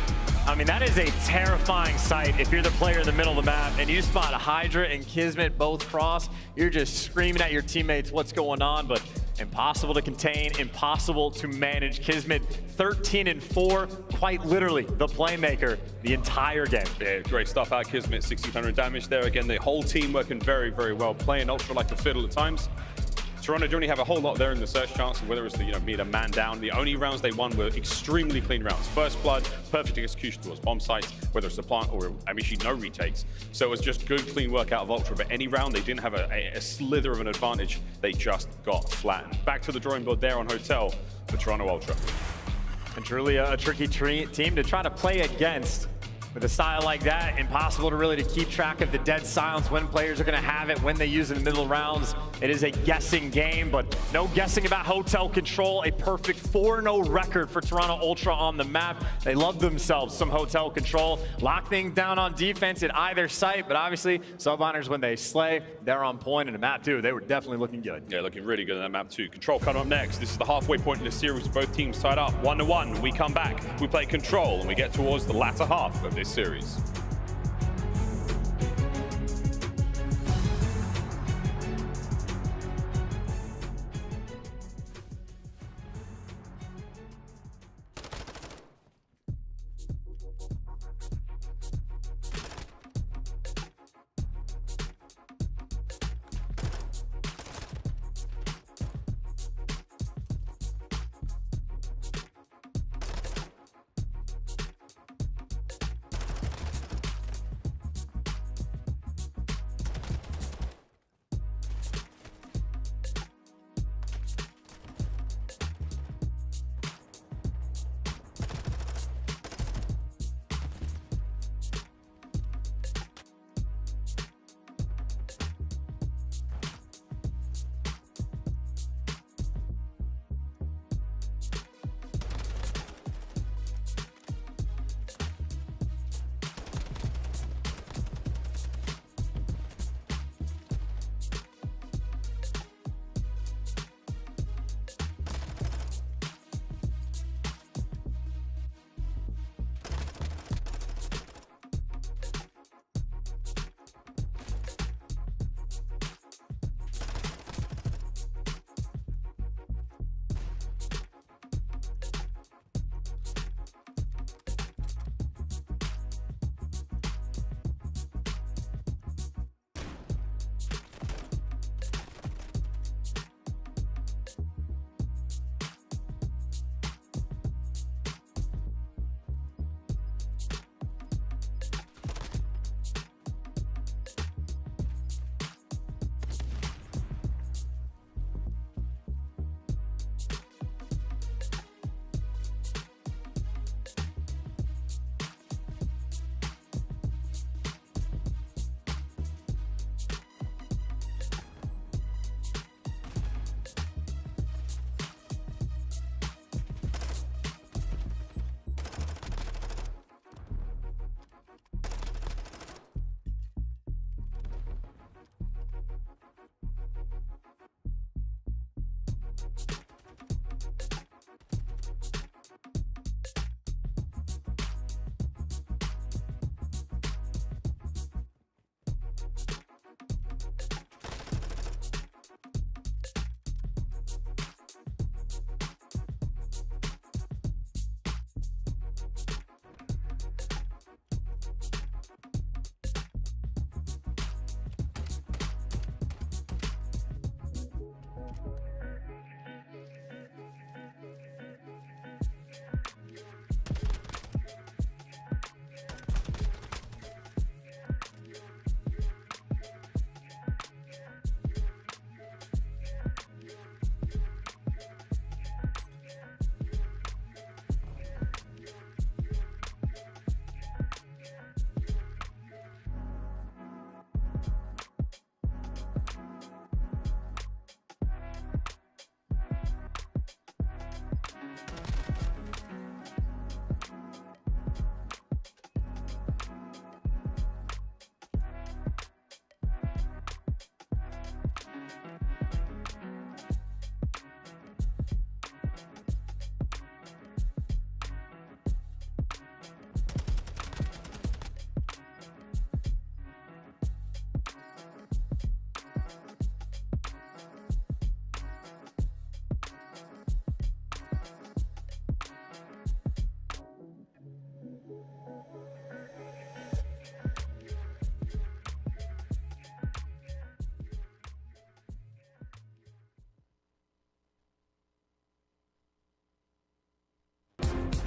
I mean, that is a terrifying sight if you're the player in the middle of the map and you spot a HyDra and KiSMET both cross. You're just screaming at your teammates what's going on, but impossible to contain, impossible to manage. KiSMET 13-4, quite literally the playmaker the entire game. Yeah, great stuff out of KiSMET, 1600 damage there. Again, the whole team working very, very well, playing Ultra like a fiddle at times. Toronto don't really have a whole lot there in the search chance, whether it's the, being a man down. The only rounds they won were extremely clean rounds. First blood, perfect execution towards bomb sites, whether it's the plant or aBeZy, no retakes. So it was just good, clean work out of Ultra. But any round, they didn't have a slither of an advantage. They just got flattened. Back to the drawing board there on Hotel for Toronto Ultra. And truly a tricky team to try to play against. With a style like that, impossible to really keep track of the dead silence, when players are going to have it, when they use it in the middle rounds. It is a guessing game, but no guessing about Hotel control. A perfect 4-0 record for Toronto Ultra on the map. They love themselves some Hotel control. Lock things down on defense at either site, but obviously Subliners, when they slay, they're on point in the map too. They were definitely looking good. Yeah, looking really good in that map too. Control coming up next. This is the halfway point in the series. Both teams tied up 1-1. We come back, we play Control, and we get towards the latter half of this series.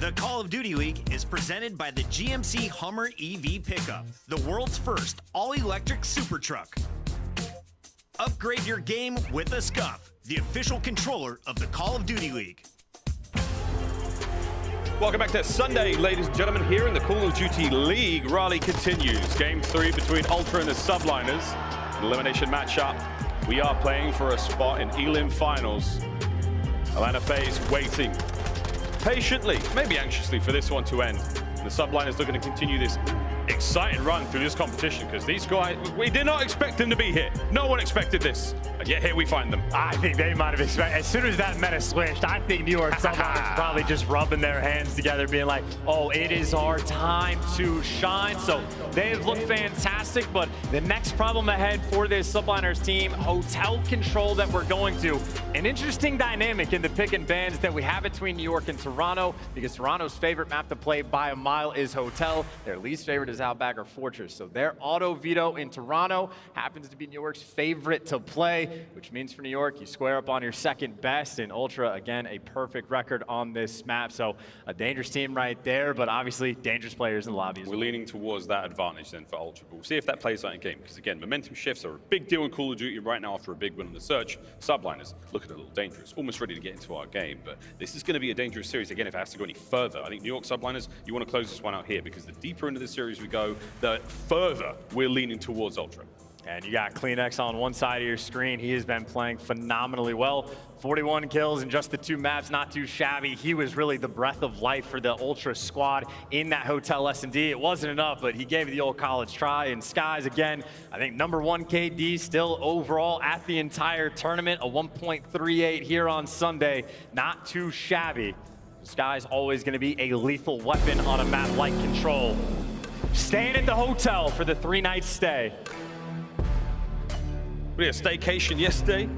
The Call of Duty League is presented by the GMC Hummer EV Pickup, the world's first all-electric super truck. Upgrade your game with a Scump, the official controller of the Call of Duty League. Welcome back to Sunday, ladies and gentlemen, here in the Call of Duty League. Rally continues. Game 3 between Ultra and the Subliners. Elimination matchup. We are playing for a spot in elim finals. Atlanta FaZe waiting patiently, maybe anxiously, for this one to end. And the Subliners looking to continue this exciting run through this competition, because these guys, we did not expect them to be here. No one expected this, and yet here we find them. I think they might have expected, as soon as that meta switched, I think New York Subliners probably just rubbing their hands together, being like, oh, it is our time to shine. So they've looked fantastic, but the next problem ahead for this Subliners team, hotel control that we're going to. An interesting dynamic in the pick and bans that we have between New York and Toronto, because Toronto's favorite map to play by a mile is hotel. Their least favorite is Outback or Fortress. So their auto veto in Toronto happens to be New York's favorite to play, which means for New York, you square up on your second best. And Ultra, again, a perfect record on this map. So a dangerous team right there, but obviously dangerous players in the lobby as well. We're leaning towards that advantage then for Ultra. But we'll see if that plays out in game, because again, momentum shifts are a big deal in Call of Duty right now after a big win on the search. Subliners looking a little dangerous, almost ready to get into our game, but this is going to be a dangerous series again if it has to go any further. I think New York Subliners, you want to close this one out here, because the deeper into this series we go, the further we're leaning towards Ultra. And you got CleanX on one side of your screen. He has been playing phenomenally well. 41 kills in just the 2 maps, not too shabby. He was really the breath of life for the Ultra squad in that hotel S&D. It wasn't enough, but he gave it the old college try. And Skyz, again, I think #1 KD still overall at the entire tournament. A 1.38 here on Sunday. Not too shabby. Skyz always going to be a lethal weapon on a map like Control. Staying at the hotel for the 3-night stay. We had a staycation yesterday.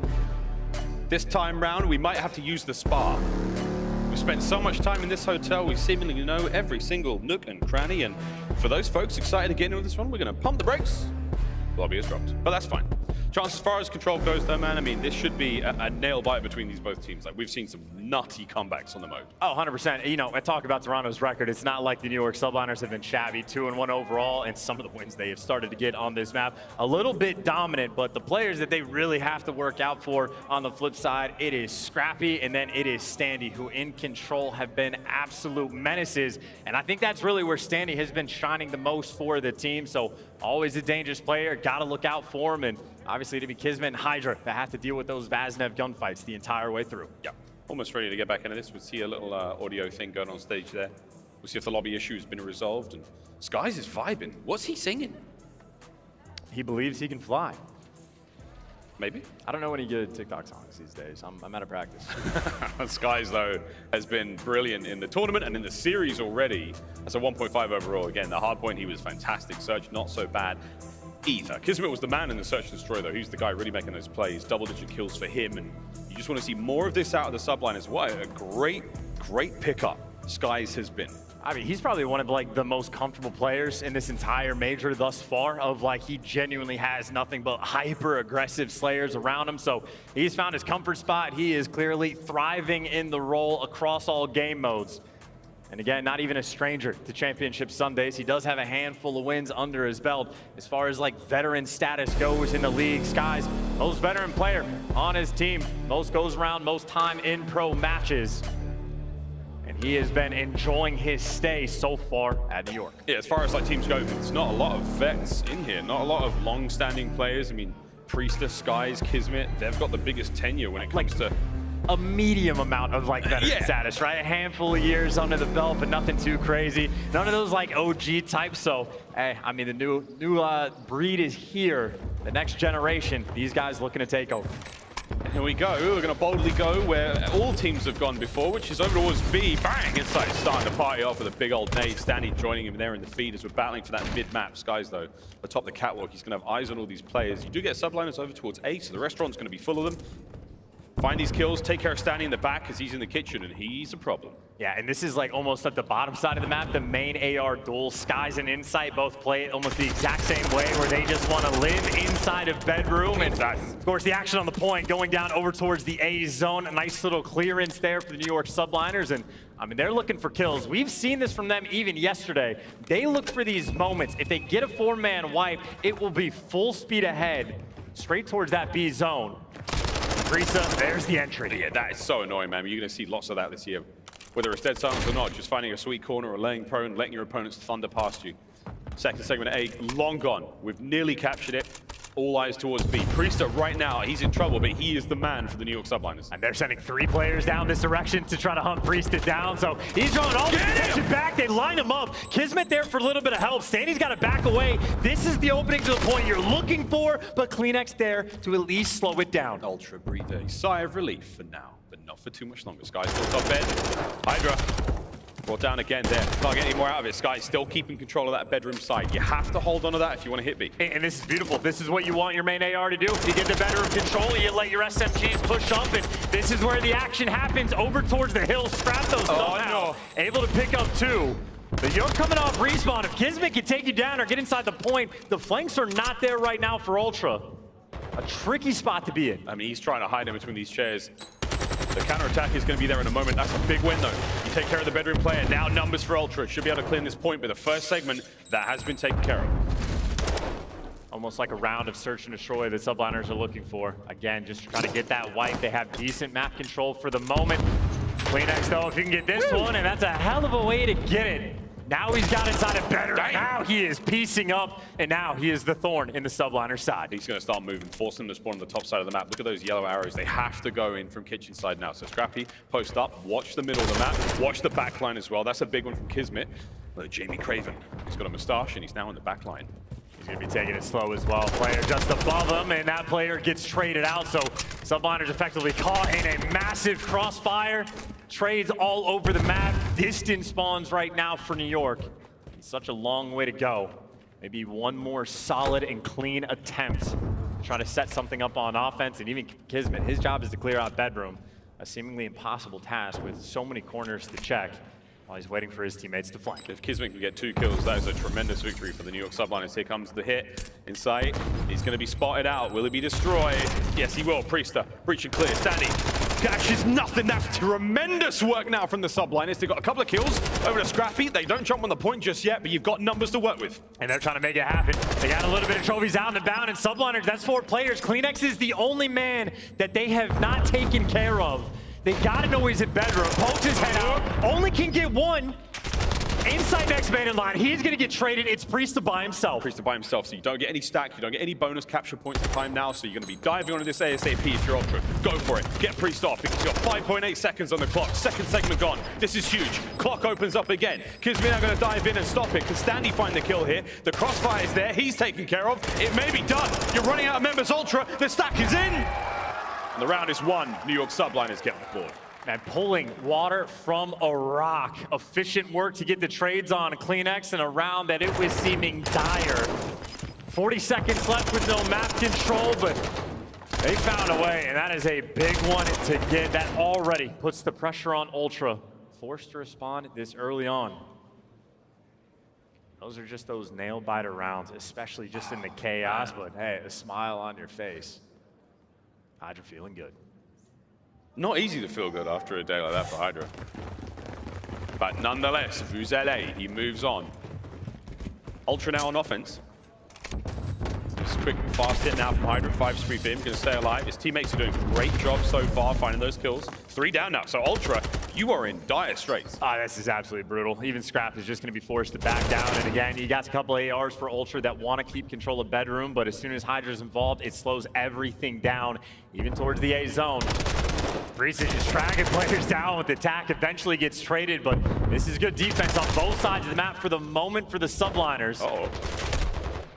This time round, we might have to use the spa. We spent so much time in this hotel, we seemingly know every single nook and cranny. And for those folks excited to get into this one, we're going to pump the brakes. The lobby is dropped, but that's fine. Chance as far as Control goes though, man, I mean, this should be a nail bite between these both teams. Like, we've seen some nutty comebacks on the mode. Oh, 100%. You know, I talk about Toronto's record. It's not like the New York Subliners have been shabby, 2-1 overall, and some of the wins they have started to get on this map. A little bit dominant, but the players that they really have to work out for on the flip side, it is Scrappy, and then it is Standy, who in Control have been absolute menaces. And I think that's really where Standy has been shining the most for the team. So always a dangerous player, gotta look out for him. And obviously to be KiSMET and HyDra that have to deal with those Vaznev gunfights the entire way through. Yeah, almost ready to get back into this. We'll see a little audio thing going on stage there. We'll see if the lobby issue has been resolved. And Skyz is vibing. What's he singing? He believes he can fly. Maybe. I don't know any good TikTok songs these days. I'm out of practice. Skyz, though, has been brilliant in the tournament and in the series already. That's a 1.5 overall. Again, the hard point, he was fantastic. Search, not so bad either. KiSMET was the man in the Search and Destroy, though. He's the guy really making those plays. Double-digit kills for him, and you just want to see more of this out of the Subliners. What a great pickup Skyz has been. I mean, he's probably one of like the most comfortable players in this entire major thus far. Of like, he genuinely has nothing but hyper-aggressive slayers around him. So he's found his comfort spot. He is clearly thriving in the role across all game modes. And again, not even a stranger to Championship Sundays. He does have a handful of wins under his belt. As far as like veteran status goes in the league, Skyz, most veteran player on his team. Most goes around, most time in pro matches. And he has been enjoying his stay so far at New York. Yeah, as far as like teams go, there's not a lot of vets in here. Not a lot of long-standing players. I mean, Priestahh, Skyz, KiSMET, they've got the biggest tenure when it comes to a medium amount of like veteran status, right? A handful of years under the belt, but nothing too crazy. None of those like OG types. So, hey, I mean, the new breed is here. The next generation, these guys looking to take over. Here we go. We're going to boldly go where all teams have gone before, which is over towards B. Bang! Inside, starting to party off with a big old nade. Standy joining him there in the feed as we're battling for that mid-map. Skyz, though, atop the catwalk. He's going to have eyes on all these players. You do get Subliners over towards A, so the restaurant's going to be full of them. Find these kills, take care of Standy in the back because he's in the kitchen and he's a problem. Yeah, and this is like almost at the bottom side of the map, the main AR duel. Skyz and Insight both play it almost the exact same way, where they just want to live inside of bedroom. And of course, the action on the point going down over towards the A zone. A nice little clearance there for the New York Subliners. And I mean, they're looking for kills. We've seen this from them even yesterday. They look for these moments. If they get a 4-man wipe, it will be full speed ahead, straight towards that B zone. Priestahh, there's the entry. Yeah, that is so annoying, man. You're going to see lots of that this year. Whether it's dead silence or not, just finding a sweet corner or laying prone, letting your opponents thunder past you. Second segment A, long gone. We've nearly captured it. All eyes towards B. Priestahh right now, he's in trouble, but he is the man for the New York Subliners. And they're sending 3 players down this direction to try to hunt Priestahh down. So he's drawing all the attention back. They line him up. KiSMET there for a little bit of help. Stanny's got to back away. This is the opening to the point you're looking for, but KiSMET there to at least slow it down. Ultra breathe a sigh of relief for now, but not for too much longer. Skyz still top bed. HyDra brought down again there. Can't get any more out of it. Skyz still keeping control of that bedroom side. You have to hold on to that if you want to hit B. And this is beautiful. This is what you want your main AR to do. You get the bedroom control, you let your SMGs push up, and this is where the action happens over towards the hill. Scrap those somehow. Able to pick up 2. But you're coming off respawn. If KiSMET can take you down or get inside the point, the flanks are not there right now for Ultra. A tricky spot to be in. I mean, he's trying to hide in between these chairs. The counterattack is going to be there in a moment. That's a big win, though. You take care of the bedroom player. Now numbers for Ultra. Should be able to clean this point, but the first segment, that has been taken care of. Almost like a round of search and destroy the Subliners are looking for. Again, just trying to get that wipe. They have decent map control for the moment. PaulEhx, though, if you can get this one, and that's a hell of a way to get it. Now he's got inside a better. Now he is piecing up, and now he is the thorn in the Subliner side. He's going to start moving, force them to spawn on the top side of the map. Look at those yellow arrows. They have to go in from kitchen side now. So Scrappy, post up, watch the middle of the map, watch the back line as well. That's a big one from KiSMET. Jamie Craven, he's got a mustache, and he's now in the back line. He's going to be taking it slow as well. Player just above him, and that player gets traded out. So Subliners effectively caught in a massive crossfire. Trades all over the map. Distance spawns right now for New York. It's such a long way to go. Maybe one more solid and clean attempt. Trying to set something up on offense, and even KiSMET, his job is to clear out bedroom. A seemingly impossible task with so many corners to check, while he's waiting for his teammates to flank. If KiSMET can get 2 kills, that is a tremendous victory for the New York Subliners. Here comes the hit in sight. He's going to be spotted out. Will he be destroyed? Yes, he will. Priestahh, breach and clear. Stanny catches nothing. That's tremendous work now from the Subliners. They've got a couple of kills over to Scrappy. They don't jump on the point just yet, but you've got numbers to work with. And they're trying to make it happen. They got a little bit of trophies out and about, and Subliners, that's 4 players. PaulEhx is the only man that they have not taken care of. They gotta know he's in bedroom. Pokes his head out. Only can get 1. Inside next man in line. He's gonna get traded. It's Priestahh by himself. Priestahh by himself, so you don't get any stack, you don't get any bonus capture points in time now, so you're gonna be diving onto this ASAP if you're Ultra. Go for it. Get Priestahh off because you've got 5.8 seconds on the clock. Second segment gone. This is huge. Clock opens up again. KiSMET now gonna dive in and stop it. Can Stanley find the kill here? The crossfire is there. He's taken care of. It may be done. You're running out of members Ultra. The stack is in. And the round is won. New York Subliners get the board. And pulling water from a rock. Efficient work to get the trades on PaulEhx in a round that it was seeming dire. 40 seconds left with no map control, but they found a way, and that is a big one to get. That already puts the pressure on Ultra. Forced to respond this early on. Those are just those nail-biter rounds, especially just in the chaos, but hey, a smile on your face. HyDra feeling good. Not easy to feel good after a day like that for HyDra. But nonetheless, Vuzele, he moves on. Ultra now on offense. Just quick, fast hit now from HyDra. 5 street for him, gonna stay alive. His teammates are doing a great job so far finding those kills. 3 down now, so Ultra, you are in dire straits. This is absolutely brutal. Even Scrap is just going to be forced to back down. And again, you got a couple ARs for Ultra that want to keep control of bedroom, but as soon as HyDra's involved, it slows everything down, even towards the A zone. Priestahh just dragging players down with the attack, eventually gets traded, but this is good defense on both sides of the map for the moment for the Subliners.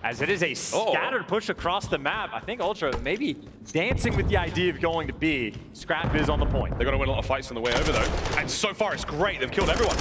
As it is a scattered push across the map. I think Ultra maybe dancing with the idea of going to B. Scrap is on the point. They're going to win a lot of fights on the way over, though. And so far, it's great. They've killed everyone.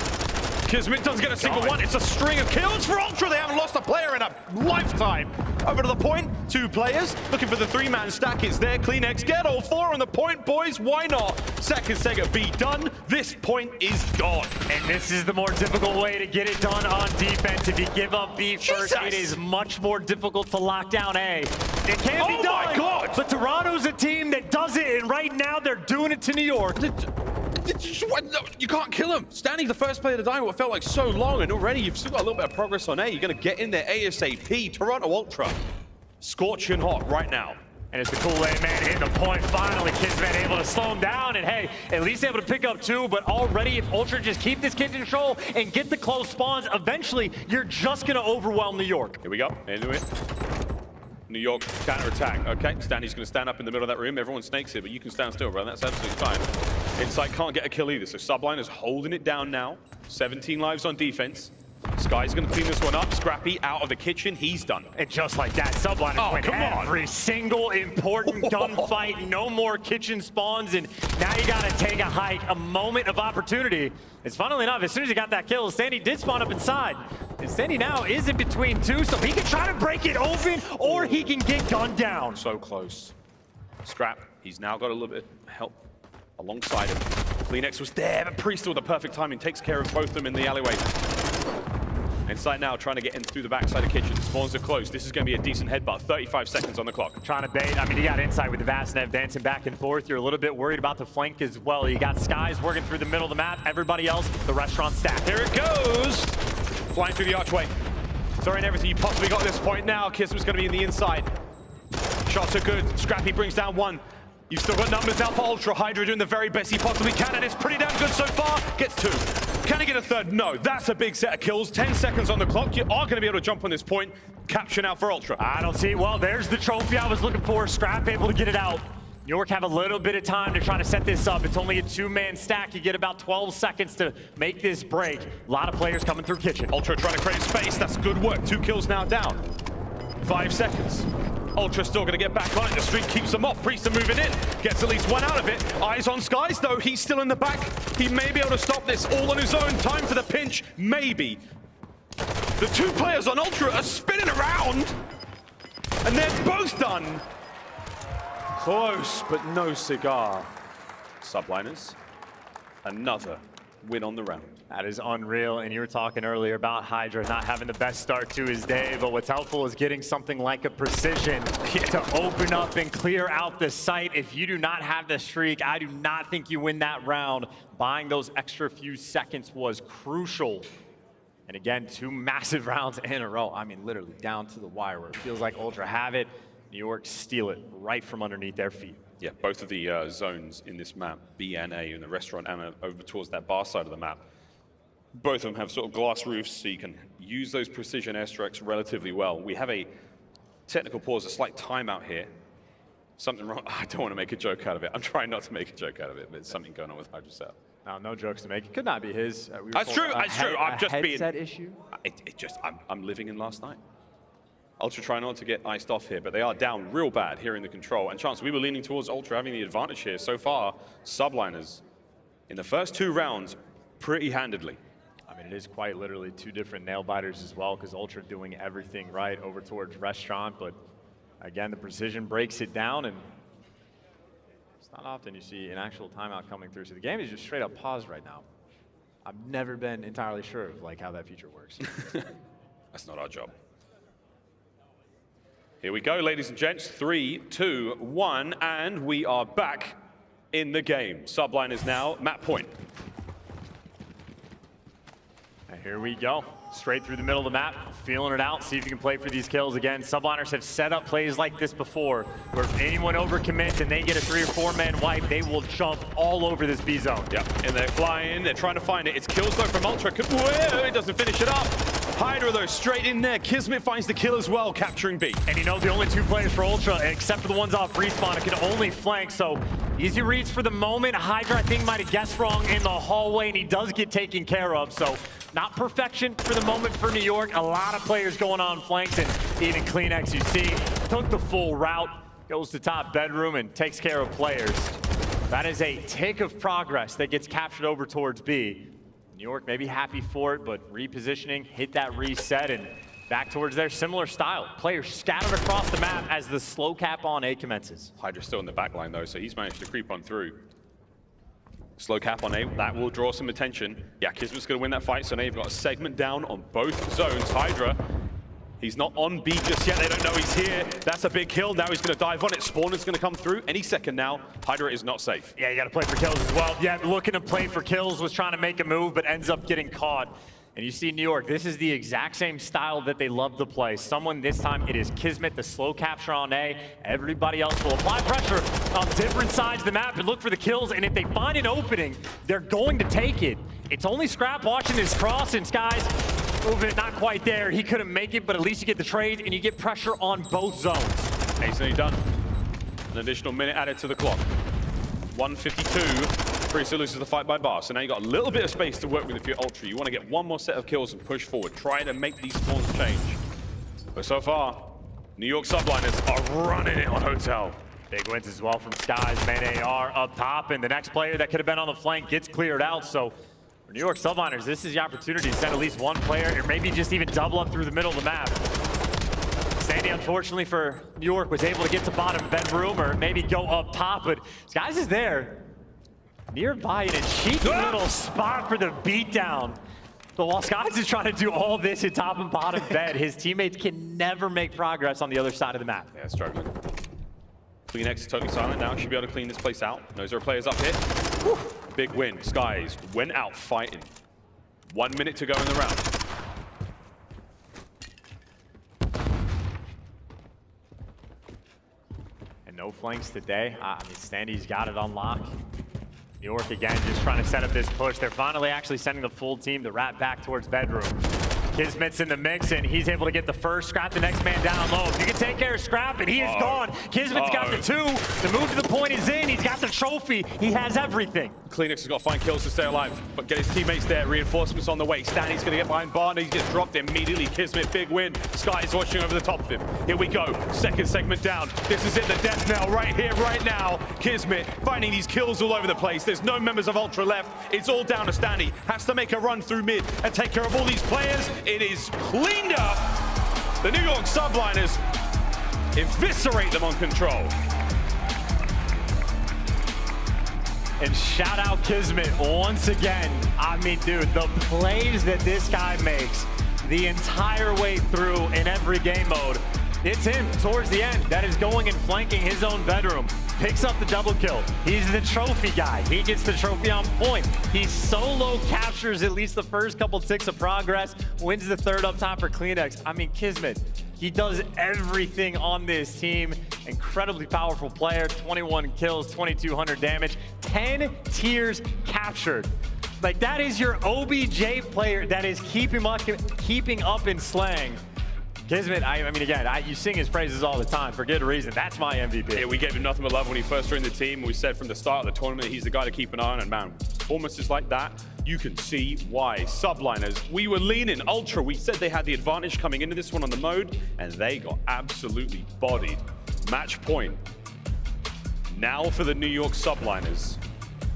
KiSMET doesn't get a single one. It's a string of kills for Ultra. They haven't lost a player in a lifetime. Over to the point, 2 players looking for the 3-man stack. It's there. KleanX get all 4 on the point, boys. Why not? Second Sega B done. This point is gone. And this is the more difficult way to get it done on defense. If you give up B first, it is much more difficult to lock down A. It can be done. My God. But Toronto's a team that does it, and right now they're doing it to New York. You can't kill him. Standing the first player to die what felt like so long, and already you've still got a little bit of progress on A. You're going to get in there ASAP. Toronto Ultra, scorching hot right now. And it's the Kool-Aid man hitting the point. Finally, KiSMET able to slow him down, and hey, at least able to pick up 2. But already, if Ultra just keep this kid in control and get the close spawns, eventually you're just going to overwhelm New York. Here we go. Into it. New York counter-attack. Okay, Stanley's going to stand up in the middle of that room. Everyone snakes here, but you can stand still, bro. That's absolutely fine. Insight can't get a kill either, so Subliners holding it down now. 17 lives on defense. Sky's going to clean this one up. Scrappy out of the kitchen. He's done. And just like that, Subliners win every single important gunfight. No more kitchen spawns, and now you got to take a hike. A moment of opportunity. It's funnily enough, as soon as he got that kill, Sandy did spawn up inside. And Sandy now is in between 2, so he can try to break it open, or he can get gunned down. So close. Scrap, he's now got a little bit of help alongside him. KleanX was there, but Priestahh with the perfect timing takes care of both of them in the alleyway. Inside now, trying to get in through the backside of kitchen. Spawns are close. This is going to be a decent headbutt. 35 seconds on the clock. Trying to bait. I mean, you got inside with the Vastnev dancing back and forth. You're a little bit worried about the flank as well. You got Skyz working through the middle of the map. Everybody else, the restaurant stack. Here it goes. Flying through the archway. Throwing everything you possibly got at this point now. KiSMET's going to be in the inside. Shots are good. Scrappy brings down 1. You've still got numbers now for Ultra. HyDra doing the very best he possibly can, and it's pretty damn good so far. Gets 2. Can he get a 3rd? No. That's a big set of kills. 10 seconds on the clock. You are going to be able to jump on this point. Capture now for Ultra. I don't see. Well, there's the trophy I was looking for. Scrap able to get it out. New York have a little bit of time to try to set this up. It's only a 2-man stack. You get about 12 seconds to make this break. A lot of players coming through kitchen. Ultra trying to create space. That's good work. 2 kills now down. 5 seconds. Ultra still going to get back on it. The streak keeps them off. Priestahh moving in. Gets at least 1 out of it. Eyes on Skyz, though. He's still in the back. He may be able to stop this all on his own. Time for the pinch. Maybe. The 2 players on Ultra are spinning around. And they're both done. Close, but no cigar. Subliners. Another win on the round. That is unreal, and you were talking earlier about HyDra not having the best start to his day, but what's helpful is getting something like a precision to open up and clear out the site. If you do not have the streak, I do not think you win that round. Buying those extra few seconds was crucial. And again, 2 massive rounds in a row. I mean, literally down to the wire where it feels like Ultra have it. New York steal it right from underneath their feet. Yeah, both of the zones in this map, B and A, in the restaurant and over towards that bar side of the map, both of them have sort of glass roofs, so you can use those precision airstrikes relatively well. We have a technical pause, a slight timeout here. Something wrong. I don't want to make a joke out of it. I'm trying not to make a joke out of it, but there's something going on with HyDra Cell. No jokes to make. It could not be his. That's true. That's true. I'm just being. Headset issue. I'm living in last night. Ultra trying not to get iced off here, but they are down real bad here in the control. And Chance, we were leaning towards Ultra having the advantage here. So far, Subliners in the first 2 rounds, pretty handedly. I mean, it is quite literally 2 different nail biters as well, because Ultra doing everything right over towards Restaurant, but again, the precision breaks it down, and it's not often you see an actual timeout coming through. So the game is just straight up paused right now. I've never been entirely sure of how that feature works. That's not our job. Here we go, ladies and gents. 3, 2, 1, and we are back in the game. Subliners now, map point. And here we go. Straight through the middle of the map, feeling it out, see if you can play for these kills again. Subliners have set up plays like this before, where if anyone overcommits and they get a 3 or 4-man wipe, they will jump all over this B zone. Yep, and they're flying, they're trying to find it. It's kills though from Ultra. Whoa, it doesn't finish it up. HyDra though, straight in there. KiSMET finds the kill as well, capturing B. And you know, the only 2 players for Ultra, except for the ones off respawn, it can only flank, so easy reads for the moment. HyDra, I think, might have guessed wrong in the hallway, and he does get taken care of, so not perfection for the moment for New York. A lot of players going on flanks, and even KleanX, you see, took the full route, goes to top bedroom, and takes care of players. That is a tick of progress that gets captured over towards B. New York maybe happy for it, but repositioning, hit that reset, and back towards their similar style. Players scattered across the map as the slow cap on A commences. HyDra's still in the back line though, so he's managed to creep on through. Slow cap on A, that will draw some attention. Yeah, KiSMET's gonna win that fight, so now you've got a segment down on both zones. HyDra, he's not on B just yet, they don't know he's here. That's a big kill, now he's gonna dive on it. Spawner's gonna come through any second now. HyDra is not safe. Yeah, you gotta play for kills as well. Yeah, looking to play for kills, was trying to make a move, but ends up getting caught. And you see New York, this is the exact same style that they love to play. Someone this time, it is KiSMET, the slow capture on A. Everybody else will apply pressure on different sides of the map and look for the kills. And if they find an opening, they're going to take it. It's only Scrap watching this cross, and Skyz moving it not quite there. He couldn't make it, but at least you get the trade and you get pressure on both zones. Easily done. An additional minute added to the clock. 152. Priestahh loses the fight by bar, so now you got a little bit of space to work with if you're Ultra. You want to get one more set of kills and push forward. Try to make these spawns change. But so far, New York Subliners are running it on Hotel. Big wins as well from Skyz, main AR up top, and the next player that could have been on the flank gets cleared out. So for New York Subliners, this is the opportunity to send at least one player, or maybe just even double up through the middle of the map. Sandy, unfortunately for New York, was able to get to bottom bedroom or maybe go up top, but Skyz is there. Nearby in a cheeky little spot for the beatdown. But while Skyz is trying to do all this at top and bottom bed, his teammates can never make progress on the other side of the map. Yeah, struggling. PaulEhx is totally silent now. Should be able to clean this place out. Knows there are players up here. Whew. Big win. Skyz went out fighting. 1 minute to go in the round. And no flanks today. I mean, Sandy's got it on lock. New York again just trying to set up this push. They're finally actually sending the full team to wrap back towards bedroom. KiSMET's in the mix, and he's able to get the first. Scrap the next man down low. If you can take care of Scrap, and he is gone. KiSMET's got the 2. The move to the point is in. He's got the trophy. He has everything. PaulEhx has got to find kills to stay alive, but get his teammates there. Reinforcements on the way. Stanley's going to get behind Barner. He gets dropped immediately. KiSMET, big win. Skyz watching over the top of him. Here we go. Second segment down. This is it. The death knell right here, right now. KiSMET finding these kills all over the place. There's no members of Ultra left. It's all down to Stanley. Has to make a run through mid and take care of all these players. It is cleaned up. The New York Subliners eviscerate them on control. And shout out KiSMET once again. I mean, dude, the plays that this guy makes the entire way through in every game mode. It's him towards the end that is going and flanking his own bedroom. Picks up the double kill. He's the trophy guy. He gets the trophy on point. He solo captures at least the first couple ticks of progress, wins the third up top for PaulEhx. I mean, KiSMET, he does everything on this team. Incredibly powerful player, 21 kills, 2,200 damage, 10 tiers captured. Like, that is your OBJ player that is keeping up in slaying. KiSMET, I mean, again, you sing his praises all the time for good reason. That's my MVP. Yeah, we gave him nothing but love when he first joined the team. We said from the start of the tournament, he's the guy to keep an eye on. And man, performances like that, you can see why. Subliners, we were leaning Ultra. We said they had the advantage coming into this one on the mode, and they got absolutely bodied. Match point. Now for the New York Subliners.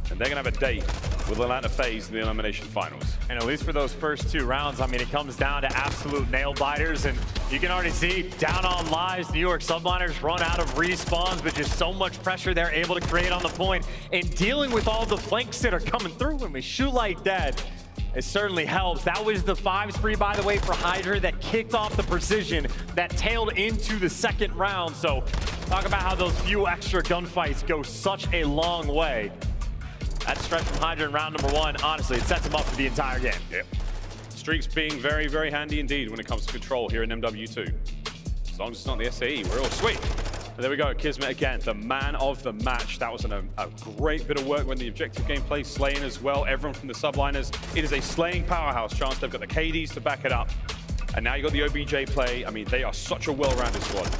And they're going to have a date with Atlanta FaZe in the elimination finals. And at least for those first 2 rounds, I mean, it comes down to absolute nail biters. And you can already see down on lives, New York Subliners run out of respawns, but just so much pressure they're able to create on the point. And dealing with all the flanks that are coming through when we shoot like that, it certainly helps. That was the 5 spree, by the way, for HyDra that kicked off the precision that tailed into the second round. So talk about how those few extra gunfights go such a long way. That stretch from HyDra in round number 1, honestly, it sets him up for the entire game. Yep. Streaks being very, very handy indeed when it comes to control here in MW2. As long as it's not the SAE, we're all sweet. But there we go, KiSMET again, the man of the match. That was a great bit of work when the objective gameplay, slaying as well. Everyone from the Subliners, it is a slaying powerhouse chance. They've got the KDs to back it up. And now you got the OBJ play. I mean, they are such a well-rounded squad.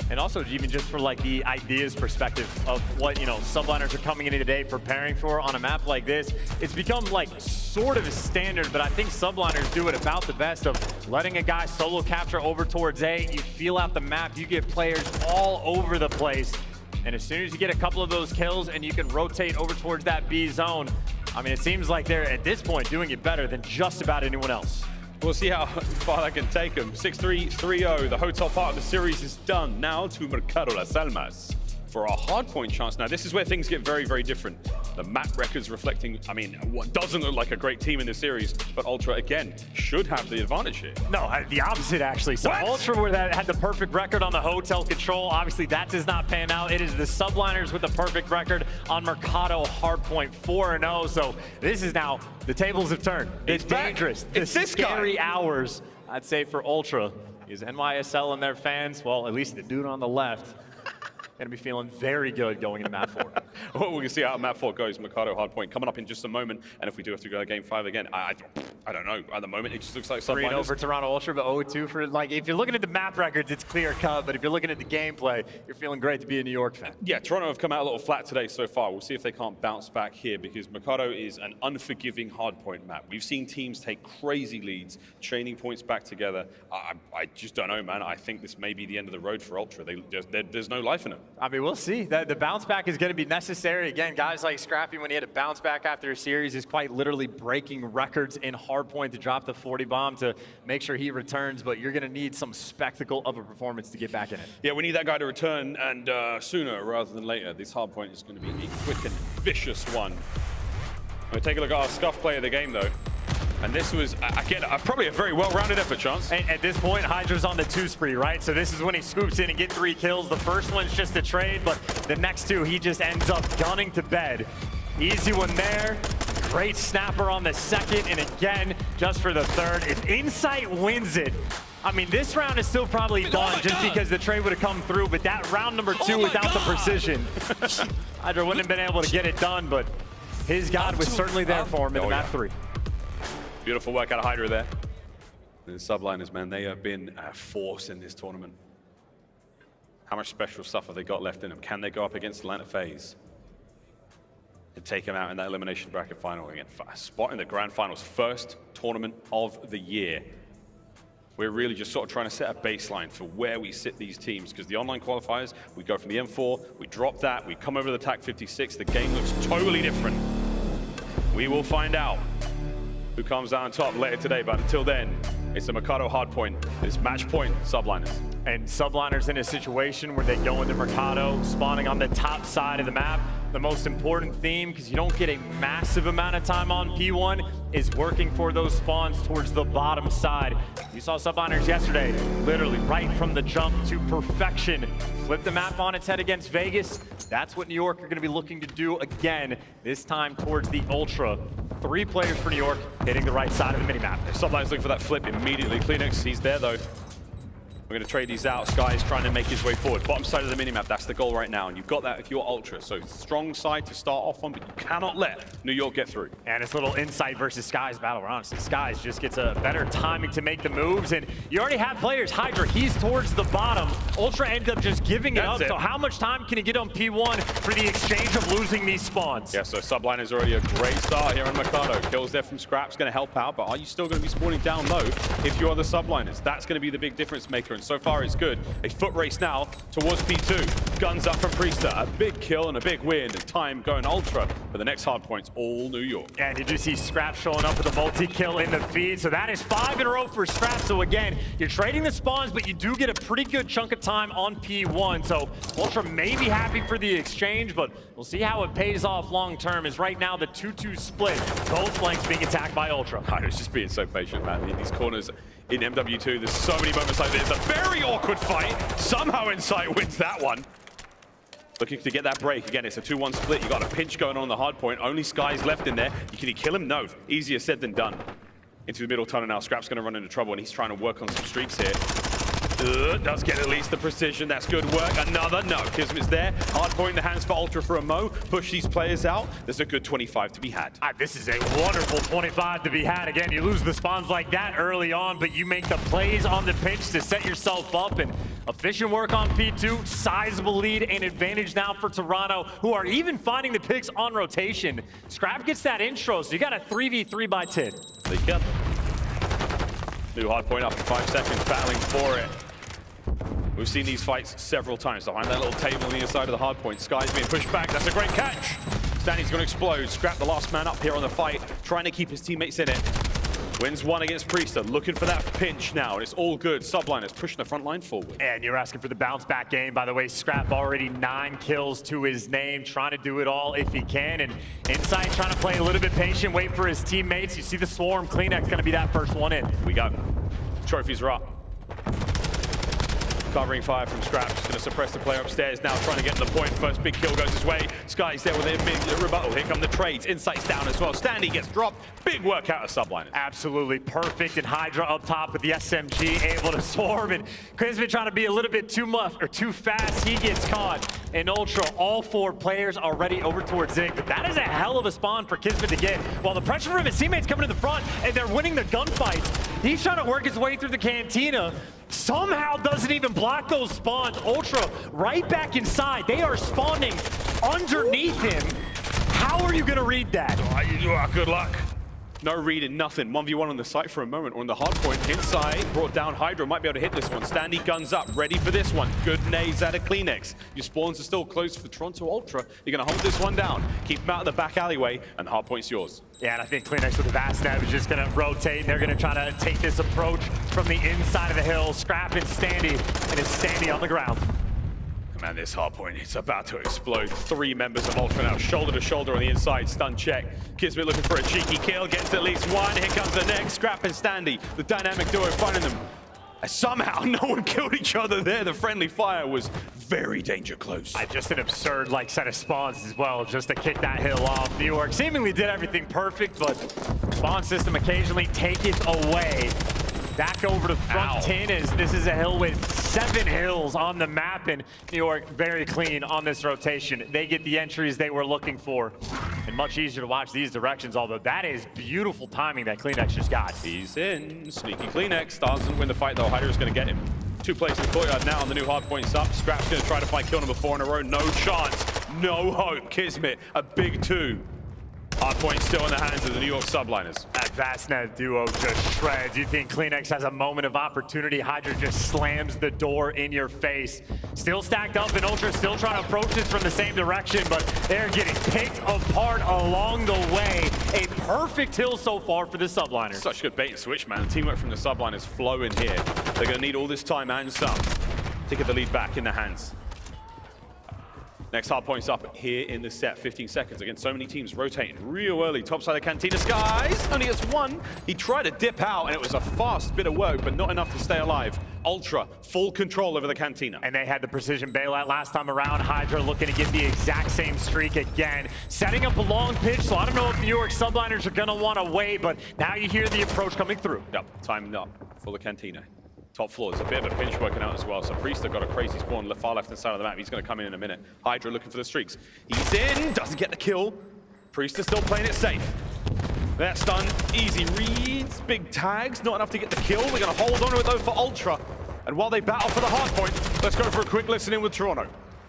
And also, even just for like the ideas perspective of what, you know, Subliners are coming into today preparing for on a map like this, it's become like sort of a standard, but I think Subliners do it about the best of letting a guy solo capture over towards A. You feel out the map, you get players all over the place. And as soon as you get a couple of those kills and you can rotate over towards that B zone, I mean, it seems like they're, at this point, doing it better than just about anyone else. We'll see how far that can take them. 6-3, 3-0. The hotel part of the series is done. Now to Mercado Las Almas for a hardpoint chance. Now, this is where things get very, very different. The map records reflecting, I mean, what doesn't look like a great team in this series, but Ultra, again, should have the advantage here. No, the opposite, actually. So Ultra were that had the perfect record on the hotel control. Obviously, that does not pan out. It is the Subliners with the perfect record on Mercado hardpoint 4-0. So this is now, the tables have turned. It's dangerous. It's this scary guy. Hours, I'd say, for Ultra. Is NYSL and their fans, well, at least the dude on the left, gonna be feeling very good going into map 4. Well, we can see how map 4 goes. Mercado hardpoint coming up in just a moment. And if we do have to go to game 5 again, I don't know. At the moment, it just looks like 3-0 for Toronto Ultra, but 0-2 for, like, if you're looking at the map records, it's clear cut. But if you're looking at the gameplay, you're feeling great to be a New York fan. Yeah, Toronto have come out a little flat today so far. We'll see if they can't bounce back here because Mercado is an unforgiving hardpoint map. We've seen teams take crazy leads, chaining points back together. I just don't know, man. I think this may be the end of the road for Ultra. There's no life in it. I mean, we'll see. The bounce back is going to be necessary. Again, guys like Scrappy, when he had to bounce back after a series, is quite literally breaking records in hardpoint to drop the 40 bomb to make sure he returns. But you're going to need some spectacle of a performance to get back in it. Yeah, we need that guy to return, and sooner rather than later. This hardpoint is going to be a quick and vicious one. We'll take a look at our scuff play of the game, though. And this was, again, probably a very well-rounded effort, Chance. And at this point, HyDra's on the 2 spree, right? So this is when he scoops in and get 3 kills. The first one's just a trade, but the next 2, he just ends up gunning to bed. Easy one there. Great snapper on the second, and again, just for the third. If Insight wins it, I mean, this round is still probably done just because the trade would have come through, but that round number 2 without the precision, HyDra wouldn't have been able to get it done, but his God was certainly there for him in the map 3. Beautiful work out of HyDra there. The Subliners, man, they have been a force in this tournament. How much special stuff have they got left in them? Can they go up against Atlanta FaZe and take them out in that elimination bracket final again? A spot in the grand finals, first tournament of the year. We're really just sort of trying to set a baseline for where we sit these teams, because the online qualifiers, we go from the M4, we drop that, we come over the TAC 56, the game looks totally different. We will find out who comes out on top later today, but until then, it's a Mercado hardpoint. It's match point Subliners. And Subliners in a situation where they go into Mercado, spawning on the top side of the map. The most important theme, because you don't get a massive amount of time on P1, is working for those spawns towards the bottom side. You saw Subliners yesterday, literally right from the jump to perfection. Flip the map on its head against Vegas. That's what New York are going to be looking to do again, this time towards the Ultra. 3 players for New York hitting the right side of the minimap. Subliners looking for that flip immediately. KiSMET, he's there though. We're going to trade these out. Skyz trying to make his way forward. Bottom side of the minimap, that's the goal right now. And you've got that if you're Ultra. So strong side to start off on, but you cannot let New York get through. And it's a little Insight versus Skyz battle. Honestly, Skyz just gets a better timing to make the moves. And you already have players. HyDra, he's towards the bottom. Ultra ends up just giving it up. So how much time can he get on P1 for the exchange of losing these spawns? Yeah, so Subliner's is already a great start here on Mercado. Kills there from Scrap's going to help out, but are you still going to be spawning down low if you're the Subliners? That's going to be the big difference maker, and so far it's good. A foot race now towards P2. Guns up from Priestahh. A big kill and a big win, and time going Ultra for the next hard points, all New York. And did you see Scrap showing up with a multi-kill in the feed? So that is 5 in a row for Scrap. So again, you're trading the spawns, but you do get a pretty good chunk of time on P1. So Ultra may be happy for the exchange, but we'll see how it pays off long term, as right now the 2-2 split. Both flanks being attacked by Ultra. I was just being so patient, man. In these corners in MW2, there's so many moments like this. A very awkward fight. Somehow Insight wins that one. Looking to get that break. Again, it's a 2-1 split. You got a pinch going on the hard point. Only Skyz left in there. Can he kill him? No. Easier said than done. Into the middle tunnel now. Scrap's going to run into trouble, and he's trying to work on some streaks here. Does get at least the precision. That's good work. Another. No. KiSMET's there. Hard point in the hands for Ultra for a Mo. Push these players out. There's a good 25 to be had. This is a wonderful 25 to be had. Again, you lose the spawns like that early on, but you make the plays on the pinch to set yourself up, and efficient work on P2. Sizable lead and advantage now for Toronto, who are even finding the picks on rotation. Scrap gets that intro, so you got a 3v3 by Tid. They kept new hard point up in 5 seconds, battling for it. We've seen these fights several times. Behind that little table on the inside of the hard point, Skyz being pushed back. That's a great catch. Standy's going to explode. Scrap the last man up here on the fight, trying to keep his teammates in it. Wins one against Priestahh, looking for that pinch now, and it's all good. Subliners pushing the front line forward. And you're asking for the bounce back game. By the way, Scrap already 9 kills to his name, trying to do it all if he can. And Inside trying to play a little bit patient, wait for his teammates. You see the swarm. CleanX going to be that first one in. We go. Trophies are up. Covering fire from Scrap, just going to suppress the player upstairs now, trying to get to the point. First big kill goes his way. Skyz there with a big rebuttal. Here come the trades. Insight's down as well. Standy gets dropped. Big work out of Subliners. Absolutely perfect. And HyDra up top with the SMG, able to swarm. And KiSMET trying to be a little bit too much or too fast. He gets caught. And Ultra, all 4 players already over towards Zig. But that is a hell of a spawn for KiSMET to get. While the pressure from his teammates coming to the front and they're winning the gunfights, he's trying to work his way through the cantina. Somehow doesn't even block those spawns. Ultra right back inside. They are spawning underneath him. How are you going to read that? Good luck. No reading, nothing. 1v1 on the site for a moment, or on the hard point. Inside, brought down HyDra, might be able to hit this one. Standy guns up, ready for this one. Good nades out of CleanX. Your spawns are still closed for Toronto Ultra. You're going to hold this one down. Keep them out of the back alleyway, and hard point's yours. Yeah, and I think CleanX with the vast nav is just going to rotate, and they're going to try to take this approach from the inside of the hill. Scrap and Standy, and it's Standy on the ground. Man, this hard point, it's about to explode. 3 members of Ultra now, shoulder to shoulder on the inside, stun check. KiSMET looking for a cheeky kill, gets at least one. Here comes the next, Scrap and Standy, the dynamic duo finding them. Somehow, no one killed each other there. The friendly fire was very danger close. Just an absurd set of spawns as well, just to kick that hill off. New York seemingly did everything perfect, but spawn system occasionally take it away. Back over to front 10 as this is a hill with 7 hills on the map, and New York very clean on this rotation. They get the entries they were looking for, and much easier to watch these directions, although that is beautiful timing that CleanX just got. He's in. Sneaky CleanX. doesn't win the fight though. HyDra's going to get him. 2 plays in the courtyard now on the new hard points up. Scrap's going to try to find kill number 4 in a row. No chance. No hope. KiSMET, a big 2. Hard point still in the hands of the New York Subliners. That Vastnet duo just shreds. You think CleanX has a moment of opportunity? HyDra just slams the door in your face. Still stacked up, and Ultra still trying to approach this from the same direction, but they're getting picked apart along the way. A perfect hill so far for the Subliners. Such good bait and switch, man. Teamwork from the Subliners flowing here. They're going to need all this time and some to get the lead back in their hands. Next hard points up here in the set. 15 seconds against so many teams rotating real early. Top side of Cantina. Skyz only gets 1. He tried to dip out, and it was a fast bit of work, but not enough to stay alive. Ultra, full control over the Cantina. And they had the precision bailout last time around. HyDra looking to get the exact same streak again. Setting up a long pitch, so I don't know if New York Subliners are going to want to wait, but now you hear the approach coming through. Yep, timed up for the Cantina. Top floor, there's a bit of a pinch working out as well. So Priestahh got a crazy spawn far left-hand side of the map. He's going to come in a minute. HyDra looking for the streaks. He's in, doesn't get the kill. Priestahh still playing it safe. That stun, easy reads, big tags, not enough to get the kill. They're going to hold on to it though for Ultra. And while they battle for the hard point, let's go for a quick listen in with Toronto.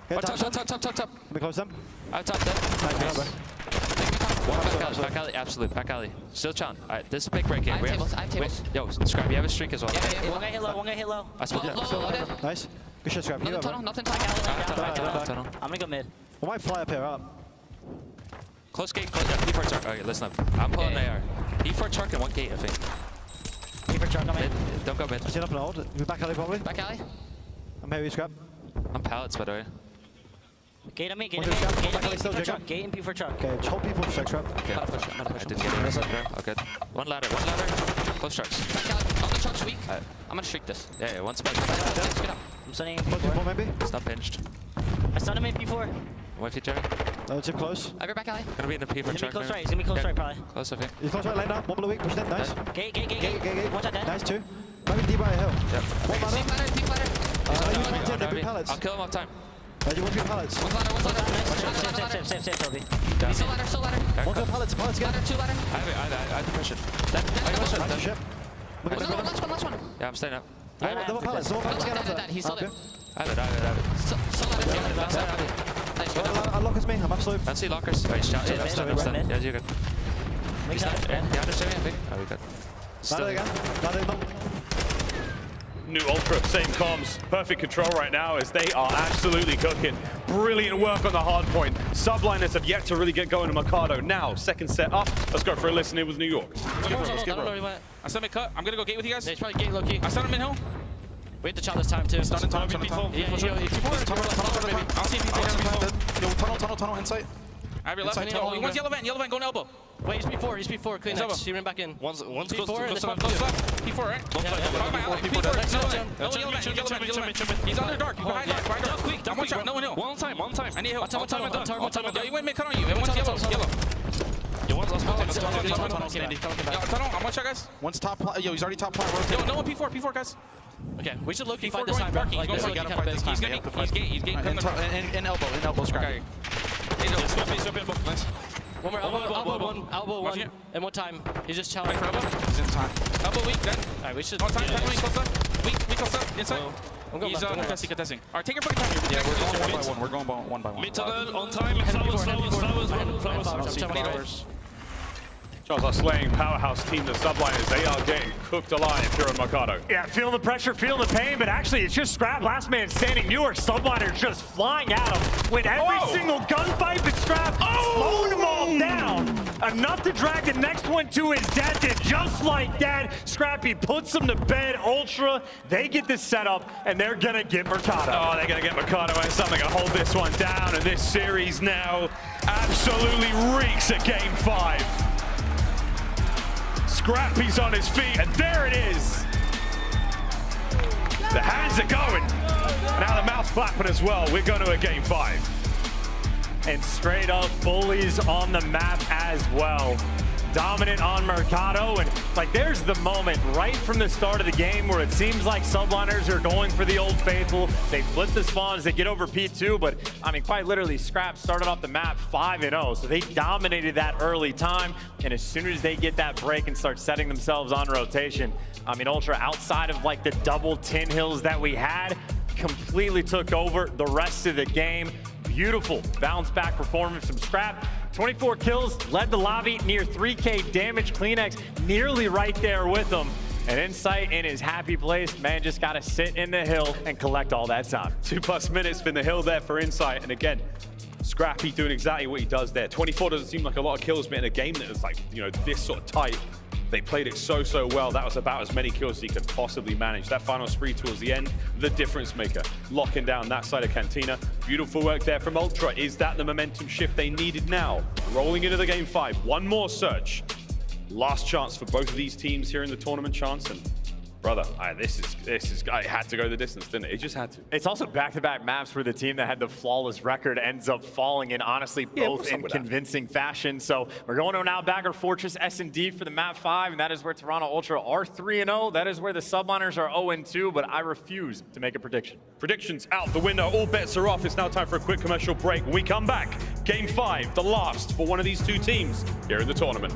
Okay, top. Let me close them. Top there. Nice. Back alley, absolute. Back alley. Still challenge. Alright, this is a big break in. I have tables. Yo, Scrap, you have a streak as well. Yeah. One guy hit low. I split it. Nice. Good shot, Scrap. Nothing. I'm gonna go mid. We might fly up here, up. Close gate, P4 Turk. Okay, listen up. I'm pulling AR. P4 Turk and 1 gate, I think. P4 Turk, I'm mid. Don't go mid. I see up and hold. We're back alley probably. Back alley? I'm heavy, Scrap. I'm pallets, by the way. Gate on me, gate and P4 truck. Okay, hold P4 truck, Scrap. Okay, I didn't get it. Oh, good. One ladder. Close trucks. On the truck's weak. I'm gonna streak this. Yeah, one spike. I'm stunning P4 maybe. It's not pinched. I stunned him in P4. One feet, Jerry. No, too close. I'll be back alley. Gonna be in the P4 He's truck. gonna be close right, probably. Close, okay. He's close right, lane down. 1 below weak, push it in, nice. Gate. Watch out, dead. Nice, 2. Maybe deep right hill. Yep. One ladder. Deep ladder. They're big pallets. I'll kill him off time. You want 2 pallets. One ladder. Save, Toby. Still ladder. One pallets again. Ladder, 2 ladder. I have the pressure. Nice ship. Last one. Yeah, I'm staying up. Double pallets again. He's still there. I have it. Still ladder. Nice, good. Unlock us me, I'm absolute. Don't see lockers. Oh, he's shot. Yeah, I'm stunned. Yeah, you're good. He's not. Yeah, understand me, I think. Oh, you're good. Ladder again. Ladder. New Ultra, same comms. Perfect control right now as they are absolutely cooking. Brilliant work on the hard point. Subliners have yet to really get going to Mercado. Now, second set up. Let's go for a listen here with New York. I still make cut. I'm gonna go gate with you guys. Yeah, he's probably gate low key. I stun him in hill. We hit the shot this time too. Stun in tunnel. I'll see Tunnel, insight. I have your left. One's yellow van, go on elbow. Wait, he's P4, clean X. He ran back in. One's P4 close and to left. P4, right? P4. He's under dark. You go high dark. Quick. One shot. No one hill. One time. I need hill. One time. You went mid cut on you. Everyone's yellow. One's tunnel. I'm one shot, guys. One's top plant. Yo, he's already top plant. Yo, no one P4, guys. Okay, we should look P4 this time. dark. He's Like, going gotta fight this time. He's gate. In elbow, scrap. One more elbow one, and one time. He's just challenging. He's in time. Elbow weak, then. Alright, we should. One time, weak close up, inside. He's contesting. Alright, take your fucking time. Yeah, we're going one by one. Mid tunnel, on time, flowers. Charles, our slaying powerhouse team, the Subliners, they are getting cooked alive here at Mercado. Yeah, feeling the pressure, feeling the pain, but actually it's just Scrap, last man standing. New York Subliners just flying at him. Win every single gunfight, but Scrap slowing them all down. Enough to drag the next one to his death, and just like that, Scrappy puts them to bed. Ultra, they get this setup, and they're gonna get Mercado. Oh, they're gonna get Mercado and something to hold this one down, and this series now absolutely reeks at Game 5. Scrappy's on his feet, and there it is. The hands are going. Now the mouth's flapping as well. We're going to a Game 5. And straight up bullies on the map as well. Dominant on Mercado, and like there's the moment right from the start of the game where it seems like Subliners are going for the old faithful. They flip the spawns, they get over P2, but I mean quite literally Scrap started off the map 5-0, so they dominated that early time, and as soon as they get that break and start setting themselves on rotation, I mean Ultra, outside of like the double tin hills that we had, completely took over the rest of the game. Beautiful bounce back performance from Scrap. 24 kills, led the lobby, near 3K damage. CleanX nearly right there with him. And Insight in his happy place, man, just gotta sit in the hill and collect all that time. 2+ minutes in the hill there for Insight, and again, Scrappy doing exactly what he does there. 24 doesn't seem like a lot of kills, but in a game that is like, you know, this sort of tight, they played it so well. That was about as many kills as he could possibly manage. That final spree towards the end, the difference maker. Locking down that side of Cantina. Beautiful work there from Ultra. Is that the momentum shift they needed now? Rolling into the Game 5. One more search. Last chance for both of these teams here in the tournament chance. And brother, this is, it had to go the distance, didn't it? It just had to. It's also back-to-back maps where the team that had the flawless record ends up falling in, honestly, both in convincing fashion. So we're going to now Bagger Fortress S&D for the map 5, and that is where Toronto Ultra are 3-0. That is where the Subliners are 0-2, but I refuse to make a prediction. Predictions out the window. All bets are off. It's now time for a quick commercial break. When we come back, Game 5, the last for one of these two teams here in the tournament.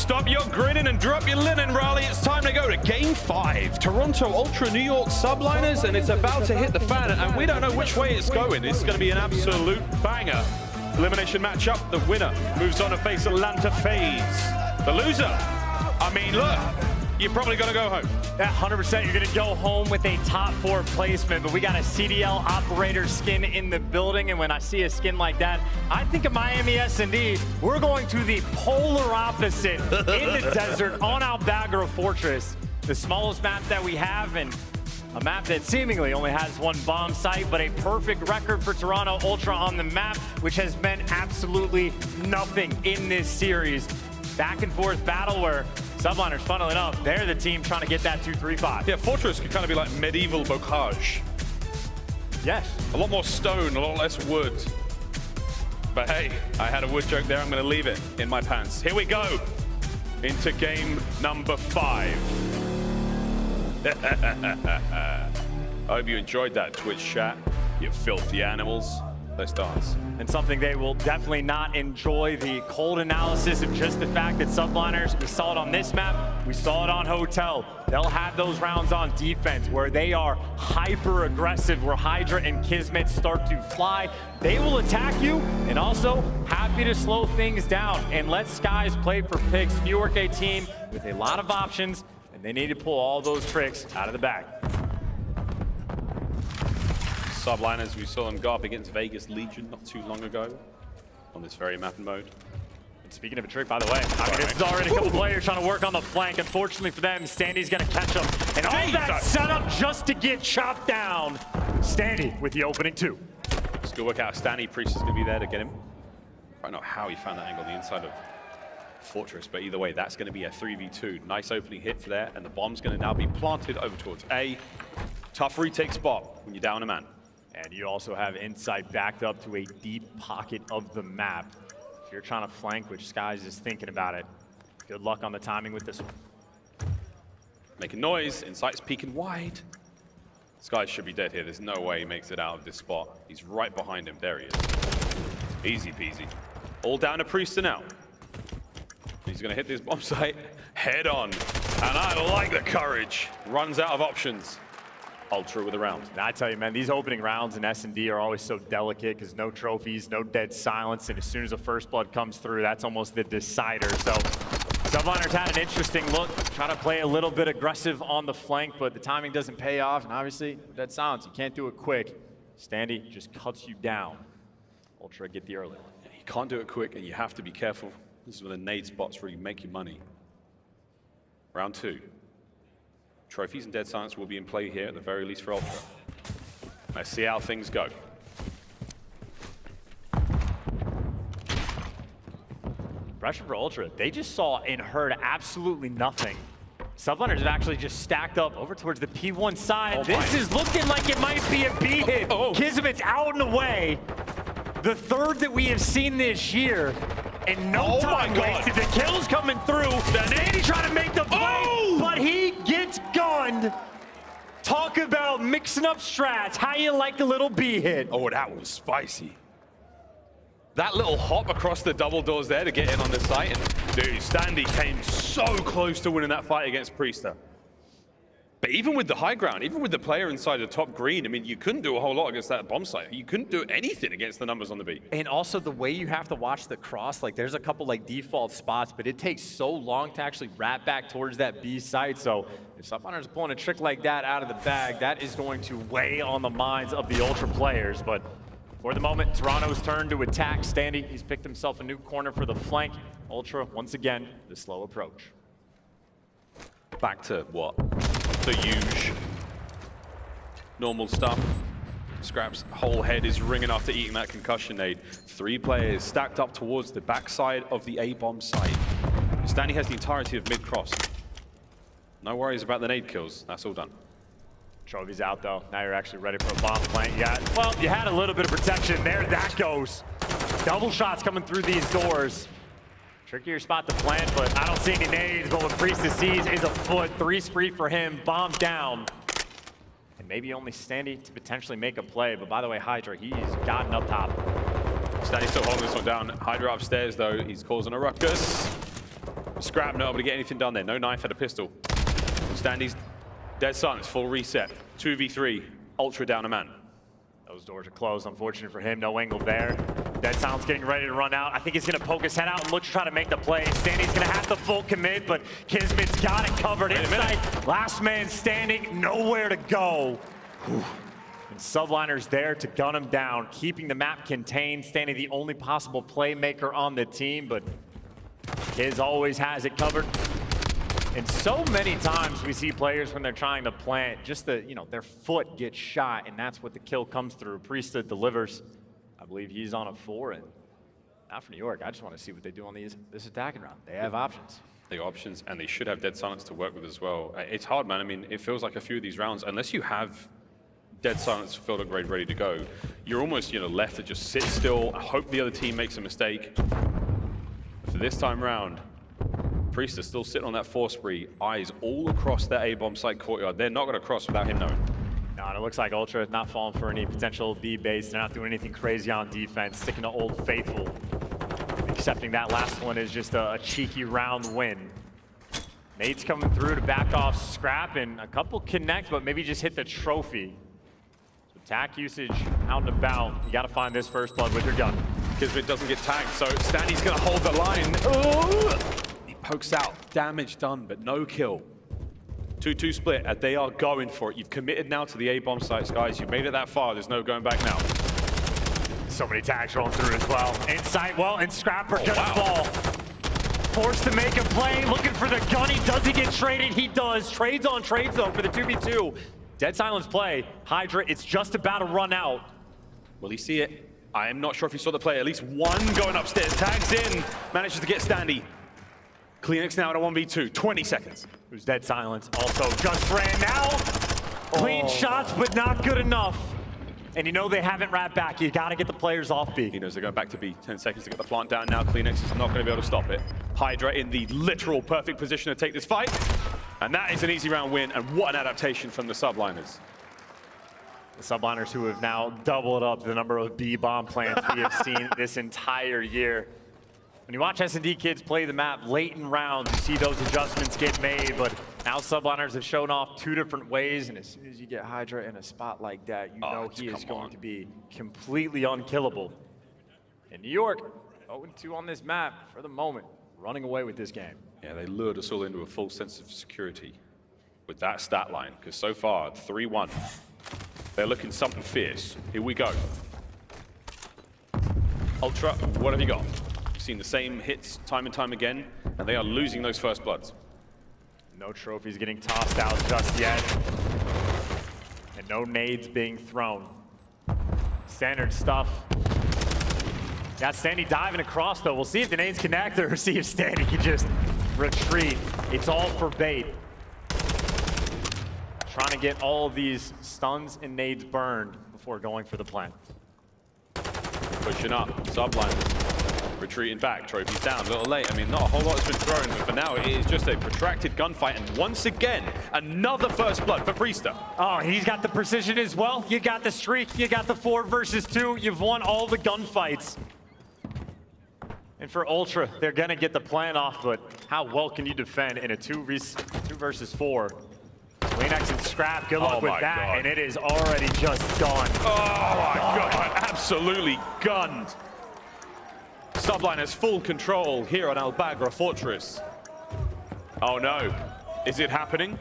Stop your grinning and drop your linen, Raleigh. It's time to go to Game 5. Toronto Ultra, New York Subliners, and it's about to hit the fan, and we don't know which way it's going. It's going to be an absolute banger. Elimination matchup, the winner moves on to face Atlanta FaZe. The loser, I mean, look, you're probably going to go home. Yeah, 100%. You're going to go home with a top 4 placement, but we got a CDL operator skin in the building, and when I see a skin like that, I think of Miami S&D. We're going to the polar opposite in the desert on aBeZy Fortress, the smallest map that we have, and a map that seemingly only has one bomb site, but a perfect record for Toronto Ultra on the map, which has been absolutely nothing in this series. Back and forth battle where Subliners, funnily enough, they're the team trying to get that 2-3-5. Yeah, Fortress could kind of be like medieval bocage. Yes. A lot more stone, a lot less wood. But hey, I had a wood joke there. I'm going to leave it in my pants. Here we go into game number 5. I hope you enjoyed that Twitch chat, you filthy animals. Let's dance. And something they will definitely not enjoy, the cold analysis of just the fact that Subliners, we saw it on this map, we saw it on Hotel. They'll have those rounds on defense where they are hyper aggressive, where HyDra and KiSMET start to fly. They will attack you, and also happy to slow things down and let Skyz play for picks. New York, a team with a lot of options, and they need to pull all those tricks out of the bag. Subliners, we saw them go up against Vegas Legion not too long ago on this very map and mode. And speaking of a trick, by the way, I mean, there's already a couple players trying to work on the flank. Unfortunately for them, Standy's going to catch them. And all that setup just to get chopped down. Standy with the opening 2. It's good work out. Standy, Priestahh is going to be there to get him. I don't know how he found that angle on the inside of Fortress, but either way, that's going to be a 3v2. Nice opening hit for there, and the bomb's going to now be planted over towards A. Tough retake spot when you're down a man. And you also have insight backed up to a deep pocket of the map. If you're trying to flank, which Skyz is thinking about it, good luck on the timing with this one. Making noise, insight's peeking wide. Skyz should be dead here. There's no way he makes it out of this spot. He's right behind him. There he is. Easy peasy. All down to Priestahh now. He's gonna hit this bomb site head on. And I like the courage. Runs out of options. Ultra with a round. And I tell you, man, these opening rounds in S&D are always so delicate because no trophies, no dead silence, and as soon as a first blood comes through, that's almost the decider. So Subliners had an interesting look, try to play a little bit aggressive on the flank, but the timing doesn't pay off, and obviously, dead silence, you can't do it quick. Standy just cuts you down. Ultra get the early. You can't do it quick, and you have to be careful. This is where the nade spots really make you money. Round 2. Trophies and dead silence will be in play here, at the very least for Ultra. Let's see how things go. Pressure for Ultra, they just saw and heard absolutely nothing. Subliners have actually just stacked up over towards the P1 side. This is looking like it might be a B hit. KiSMET's out and away. The third that we have seen this year. And no time wasted. The kill's coming through. Danny trying to make the play, but he gets gunned. Talk about mixing up strats. How you like a little B hit? Oh, that was spicy. That little hop across the double doors there to get in on the site. And dude, Standy came so close to winning that fight against Priestahh. But even with the high ground, even with the player inside the top green, I mean, you couldn't do a whole lot against that bomb site. You couldn't do anything against the numbers on the B. And also the way you have to watch the cross, like there's a couple like default spots, but it takes so long to actually wrap back towards that B site. So if Subliners are pulling a trick like that out of the bag, that is going to weigh on the minds of the Ultra players. But for the moment, Toronto's turn to attack. Standy, he's picked himself a new corner for the flank. Ultra, once again, the slow approach. Back to what? The huge normal stuff. Scrap's whole head is ringing after eating that concussion nade. 3 players stacked up towards the backside of the A-bomb site. Standy has the entirety of mid-cross. No worries about the nade kills. That's all done. Trophy's out though. Now you're actually ready for a bomb plant. Well, you had a little bit of protection. There that goes. Double shots coming through these doors. Trickier spot to plant, but I don't see any nades. But what Priestahh sees is a foot. 3 spree for him. Bomb down. And maybe only Standy to potentially make a play. But by the way, HyDra, he's gotten up top. Standy still holding this one down. HyDra upstairs though. He's causing a ruckus. Scrap not able to get anything done there. No knife at a pistol. Standy's dead silence, full reset. 2v3, Ultra down a man. Those doors are closed, unfortunate for him. No angle there. Dead Silence getting ready to run out. I think he's gonna poke his head out and look to try to make the play. Standy's gonna have to full commit, but KiSMET's got it covered inside. Last man standing, nowhere to go. Whew. And Subliners there to gun him down, keeping the map contained. Standy the only possible playmaker on the team, but Kiz always has it covered. And so many times we see players when they're trying to plant, just their foot gets shot, and that's what the kill comes through. Priestahh delivers. I believe he's on a 4, and not for New York. I just want to see what they do on this attacking round. They have options. They got options, and they should have Dead Silence to work with as well. It's hard, man. I mean, it feels like a few of these rounds, unless you have Dead Silence field upgrade ready to go, you're almost left to just sit still, hope the other team makes a mistake. But for this time round, Priestahh still sitting on that 4 spree, eyes all across that A-bomb site courtyard. They're not going to cross without him knowing. No, and it looks like Ultra is not falling for any potential B base. They're not doing anything crazy on defense, sticking to Old Faithful. Accepting that last one is just a cheeky round win. Nate's coming through to back off Scrap, and a couple connect, but maybe just hit the trophy. So attack usage out and about. You got to find this first blood with your gun. KiSMET doesn't get tagged, so Standy's going to hold the line. Oh! Pokes out, damage done, but no kill. 2-2 split, and they are going for it. You've committed now to the A-bomb sites, guys. You've made it that far. There's no going back now. So many tags rolling through as well. Inside, and Scrapper gonna fall. Forced to make a play, looking for the gunny. Does he get traded? He does. Trades on trades, though, for the 2v2. Dead Silence play. HyDra, it's just about to run out. Will he see it? I am not sure if he saw the play. At least one going upstairs. Tags in. Manages to get Standy. KliNX now at a 1v2, 20 seconds. Who's Dead Silence? Also just ran now. Clean shots, but not good enough. And they haven't wrapped back. You got to get the players off B. He knows they're going back to B. 10 seconds to get the plant down now. KliNX is not going to be able to stop it. HyDra in the literal perfect position to take this fight. And that is an easy round win. And what an adaptation from the Subliners. The Subliners who have now doubled up the number of B bomb plants we have seen this entire year. When you watch S&D kids play the map late in rounds, you see those adjustments get made, but now Subliners have shown off 2 different ways, and as soon as you get HyDra in a spot like that, you know he is going to be completely unkillable. And New York, 0-2 on this map for the moment, running away with this game. Yeah, they lured us all into a full sense of security with that stat line, because so far, 3-1. They're looking something fierce. Here we go. Ultra, what have you got? Seen the same hits time and time again, and they are losing those first bloods. No trophies getting tossed out just yet, and no nades being thrown. Standard stuff. Got Standy diving across though. We'll see if the nades connect or see if Standy can just retreat. It's all for bait. Trying to get all of these stuns and nades burned before going for the plant. Pushing up, Subliners. Retreating back, trophies down, a little late. I mean, not a whole lot has been thrown, but for now it is just a protracted gunfight. And once again, another first blood for Priestahh. Oh, he's got the precision as well. You got the streak, you got the 4 versus 2. You've won all the gunfights. And for Ultra, they're gonna get the plan off, but how well can you defend in a 2 versus 4? KliNX and Scrap, good luck with that, God. And it is already just gone. Oh my God, absolutely gunned. Subliners full control here on Al-Bagra Fortress. Oh no, is it happening?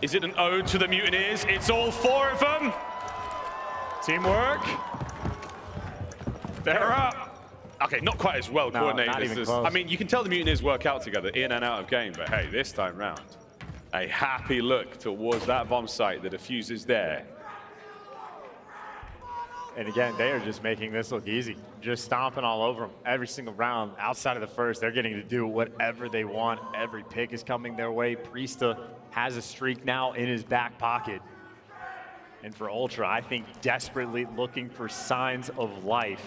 Is it an ode to the Mutineers? It's all 4 of them. Teamwork. They're up. Okay, not quite as well coordinated not as even this. close. I mean, you can tell the Mutineers work out together in and out of game, but hey, this time round, a happy look towards that bomb site. The defuse is there. And again, they are just making this look easy. Just stomping all over them every single round. Outside of the first, they're getting to do whatever they want. Every pick is coming their way. Priestahh has a streak now in his back pocket. And for Ultra, I think desperately looking for signs of life.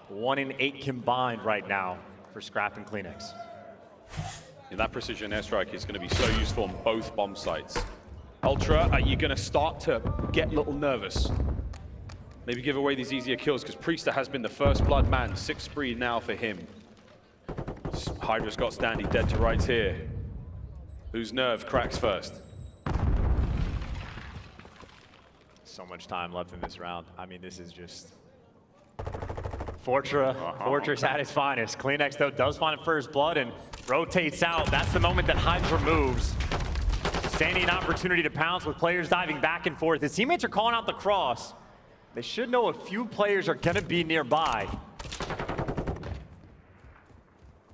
1 in 8 combined right now for Scrap and KliNX. And that precision airstrike is going to be so useful on both bomb sites. Ultra, are you going to start to get a little nervous? Maybe give away these easier kills, because Priestahh has been the first blood man. 6 spree now for him. HyDra's got Standy dead to rights here. Whose nerve cracks first? So much time left in this round. I mean, this is just... Fortress at its finest. KiSMET, though, does find first blood and rotates out. That's the moment that HyDra moves. Standing an opportunity to pounce with players diving back and forth. His teammates are calling out the cross. They should know a few players are going to be nearby.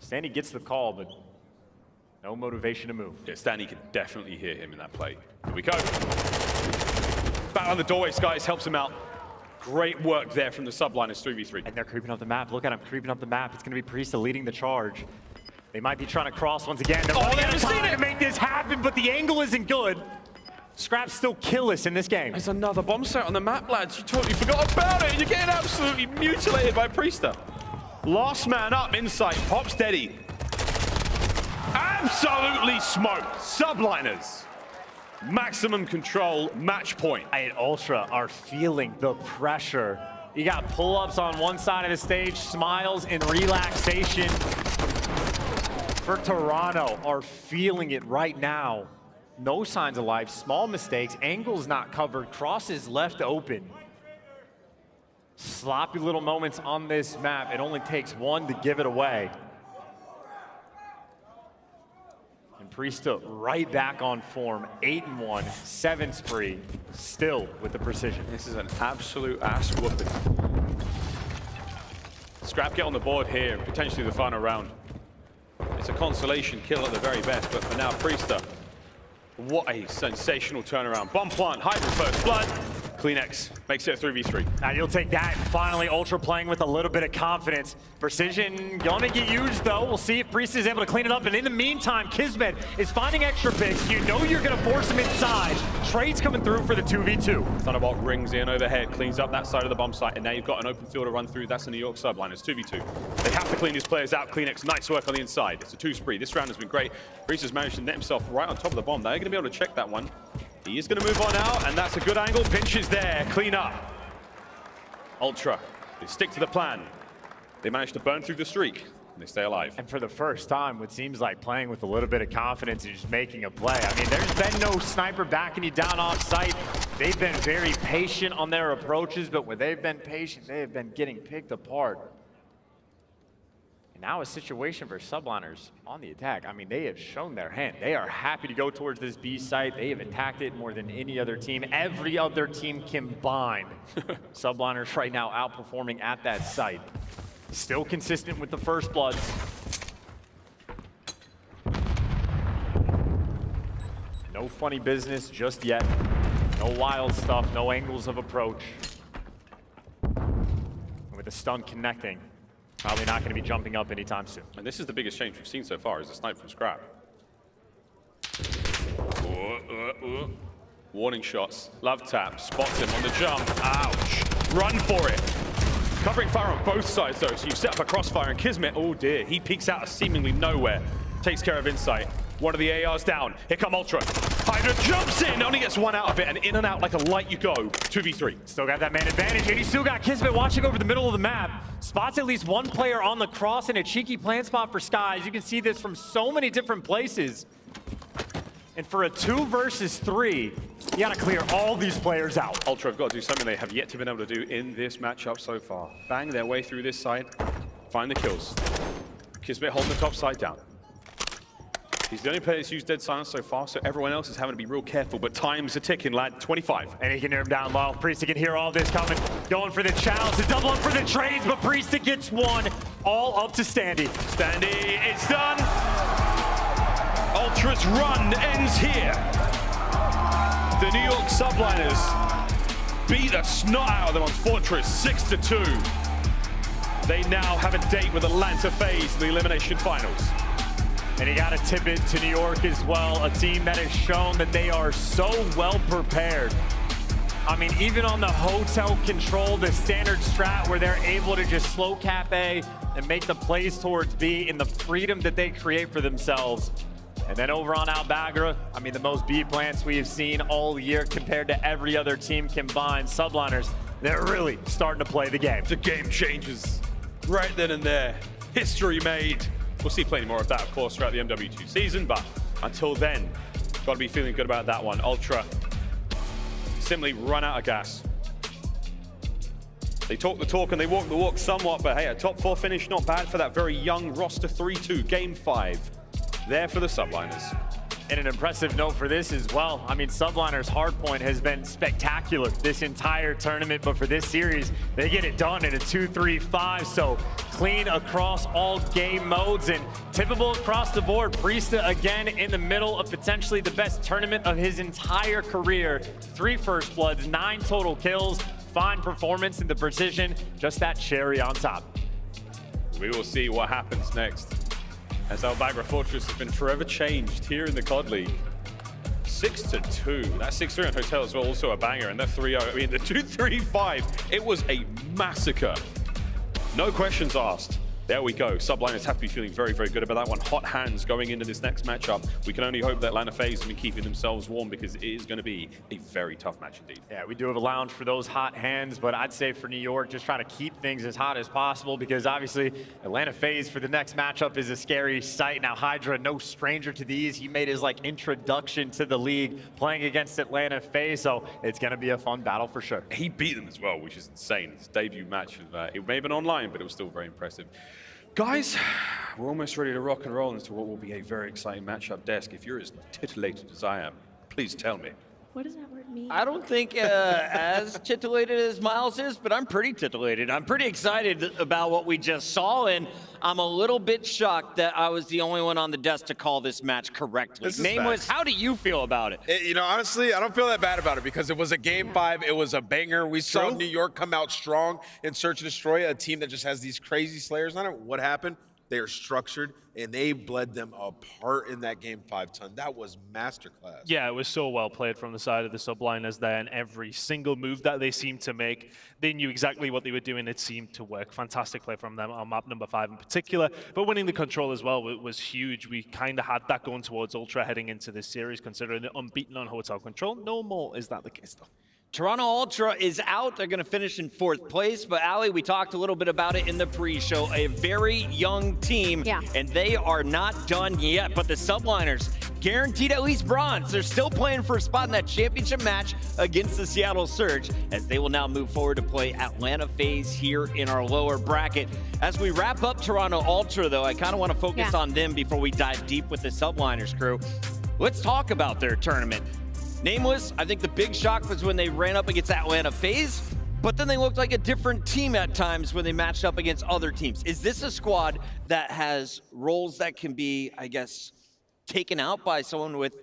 Standy gets the call, but no motivation to move. Yeah, Standy can definitely hear him in that play. Here we go. Back on the doorway, Skyz helps him out. Great work there from the Subliners 3v3. And they're creeping up the map. Look at them creeping up the map. It's going to be Priestahh leading the charge. They might be trying to cross once again. They're all out of time to make this happen, but the angle isn't good. Scrap's still killless in this game. There's another bomb set on the map, lads. You totally forgot about it. You're getting absolutely mutilated by Priestahh. Last man up inside. Pop steady. Absolutely smoked. Subliners. Maximum control, match point. And Ultra are feeling the pressure. You got pull-ups on one side of the stage, smiles and relaxation. For Toronto are feeling it right now. No signs of life, small mistakes, angles not covered, crosses left open. Sloppy little moments on this map. It only takes one to give it away. And Priestahh right back on form, 8-1, 7 spree, still with the precision. This is an absolute ass whooping. Scrap get on the board here, potentially the final round. It's a consolation kill at the very best, but for now, Priestahh, what a sensational turnaround. Bomb plant, HyDra first blood. KiSMET makes it a 3v3. Now you'll take that. Finally, Ultra playing with a little bit of confidence. Precision gonna get used though. We'll see if Priestahh is able to clean it up. And in the meantime, KiSMET is finding extra picks. You know you're gonna force him inside. Trades coming through for the 2v2. Thunderbolt rings in overhead, cleans up that side of the bomb site, and now you've got an open field to run through. That's the New York Subliners, 2v2. They have to clean these players out. KiSMET, nice work on the inside. It's a 2 spree. This round has been great. Priestahh's managed to net himself right on top of the bomb. They're gonna be able to check that one. He is going to move on out, and that's a good angle. Pinch is there. Clean up. Ultra, they stick to the plan. They manage to burn through the streak, and they stay alive. And for the first time, what seems like playing with a little bit of confidence and just making a play. I mean, there's been no sniper backing you down off site. They've been very patient on their approaches, but when they've been patient, they have been getting picked apart. Now a situation for Subliners on the attack. I mean, they have shown their hand. They are happy to go towards this B site. They have attacked it more than any other team. Every other team combined. Subliners right now outperforming at that site. Still consistent with the first bloods. No funny business just yet. No wild stuff, no angles of approach. And with the stun connecting, probably not going to be jumping up anytime soon. And this is the biggest change we've seen so far, is a snipe from Scrap. Warning shots, love tap, spots him on the jump. Ouch. Run for it. Covering fire on both sides though, so you set up a crossfire, and KiSMET, oh dear, he peeks out of seemingly nowhere. Takes care of Insight. One of the ARs down. Here come Ultra. HyDra jumps in, only gets one out of it, and in and out like a light you go. 2v3. Still got that man advantage, and he's still got KiSMET watching over the middle of the map. Spots at least one player on the cross and a cheeky plant spot for Skyz. You can see this from so many different places. And for a 2 versus 3, you gotta clear all these players out. Ultra have got to do something they have yet to been able to do in this matchup so far. Bang their way through this side, find the kills. KiSMET holding the top side down. He's the only player that's used dead silence so far, so everyone else is having to be real careful, but time's a ticking, lad. 25. And he can nerve down low. Priestahh can hear all this coming. Going for the challenge to double up for the trades, but Priestahh gets one. All up to Standy. Standy, it's done. Ultra's run ends here. The New York Subliners beat the snot out of them on Fortress 6-2. They now have a date with Atlanta FaZe in the elimination finals. And you gotta tip it to New York as well, a team that has shown that they are so well prepared. I mean, even on the hotel control, the standard strat where they're able to just slow cap A and make the plays towards B in the freedom that they create for themselves. And then over on aBeZy, I mean, the most B plants we have seen all year compared to every other team combined. Subliners, they're really starting to play the game. The game changes right then and there. History made. We'll see plenty more of that, of course, throughout the MW2 season, but until then, got to be feeling good about that one. Ultra simply run out of gas. They talk the talk and they walk the walk somewhat, but hey, a top 4 finish, not bad for that very young roster. 3-2, game 5 there for the Subliners. And an impressive note for this as well. I mean, Subliners' hardpoint has been spectacular this entire tournament, but for this series, they get it done in a 2-3-5. So clean across all game modes and tippable across the board. Priestahh again in the middle of potentially the best tournament of his entire career. 3 first bloods, 9 total kills. Fine performance and the precision, just that cherry on top. We will see what happens next, as Al Bagra Fortress has been forever changed here in the COD League. 6-2. That 6-3 on Hotel as well, also a banger, and that 3-0. I mean, the 2-3-5, it was a massacre. No questions asked. There we go. Subliners have to be feeling very, very good about that one. Hot hands going into this next matchup. We can only hope that Atlanta FaZe have been keeping themselves warm, because it is going to be a very tough match indeed. Yeah, we do have a lounge for those hot hands, but I'd say for New York, just trying to keep things as hot as possible, because obviously Atlanta FaZe for the next matchup is a scary sight. Now HyDra, no stranger to these. He made his introduction to the league playing against Atlanta FaZe, so it's going to be a fun battle for sure. He beat them as well, which is insane. His debut match, it may have been online, but it was still very impressive. Guys, we're almost ready to rock and roll into what will be a very exciting matchup. Desk, if you're as titillated as I am, please tell me. What does that word mean? I don't think as titillated as Miles is, but I'm pretty titillated. I'm pretty excited about what we just saw, and I'm a little bit shocked that I was the only one on the desk to call this match correctly. Nameless, how do you feel about it? You know, honestly, I don't feel that bad about it, because it was a game 5. It was a banger. We saw New York come out strong in Search and Destroy, a team that just has these crazy slayers on it. What happened? They are structured, and they bled them apart in that game 5 ton. That was masterclass. Yeah, it was so well played from the side of the Subliners there, and every single move that they seemed to make, they knew exactly what they were doing. It seemed to work. Fantastic play from them on map number 5 in particular, but winning the control as well was huge. We kind of had that going towards Ultra heading into this series, considering they're unbeaten on hotel control. No more is that the case, though. Toronto Ultra is out. They're going to finish in 4th place. But aLLeY, we talked a little bit about it in the pre-show. A very young team, and they are not done yet. But the Subliners guaranteed at least bronze. They're still playing for a spot in that championship match against the Seattle Surge, as they will now move forward to play Atlanta FaZe here in our lower bracket. As we wrap up Toronto Ultra, though, I kind of want to focus on them before we dive deep with the Subliners crew. Let's talk about their tournament. Nameless, I think the big shock was when they ran up against Atlanta FaZe, but then they looked like a different team at times when they matched up against other teams. Is this a squad that has roles that can be, I guess, taken out by someone with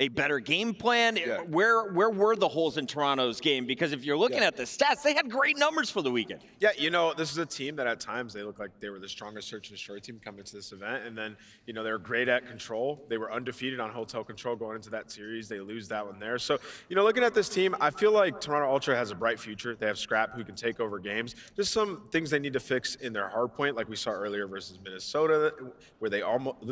a better game plan? Yeah. Where were the holes in Toronto's game? Because if you're looking at the stats, they had great numbers for the weekend. Yeah, you know, this is a team that at times they look like they were the strongest Search and Destroy team coming to this event. And then, you know, they were great at control. They were undefeated on hotel control going into that series. They lose that one there. So, you know, looking at this team, I feel like Toronto Ultra has a bright future. They have Scrap who can take over games. Just some things they need to fix in their hard point, like we saw earlier versus Minnesota, where they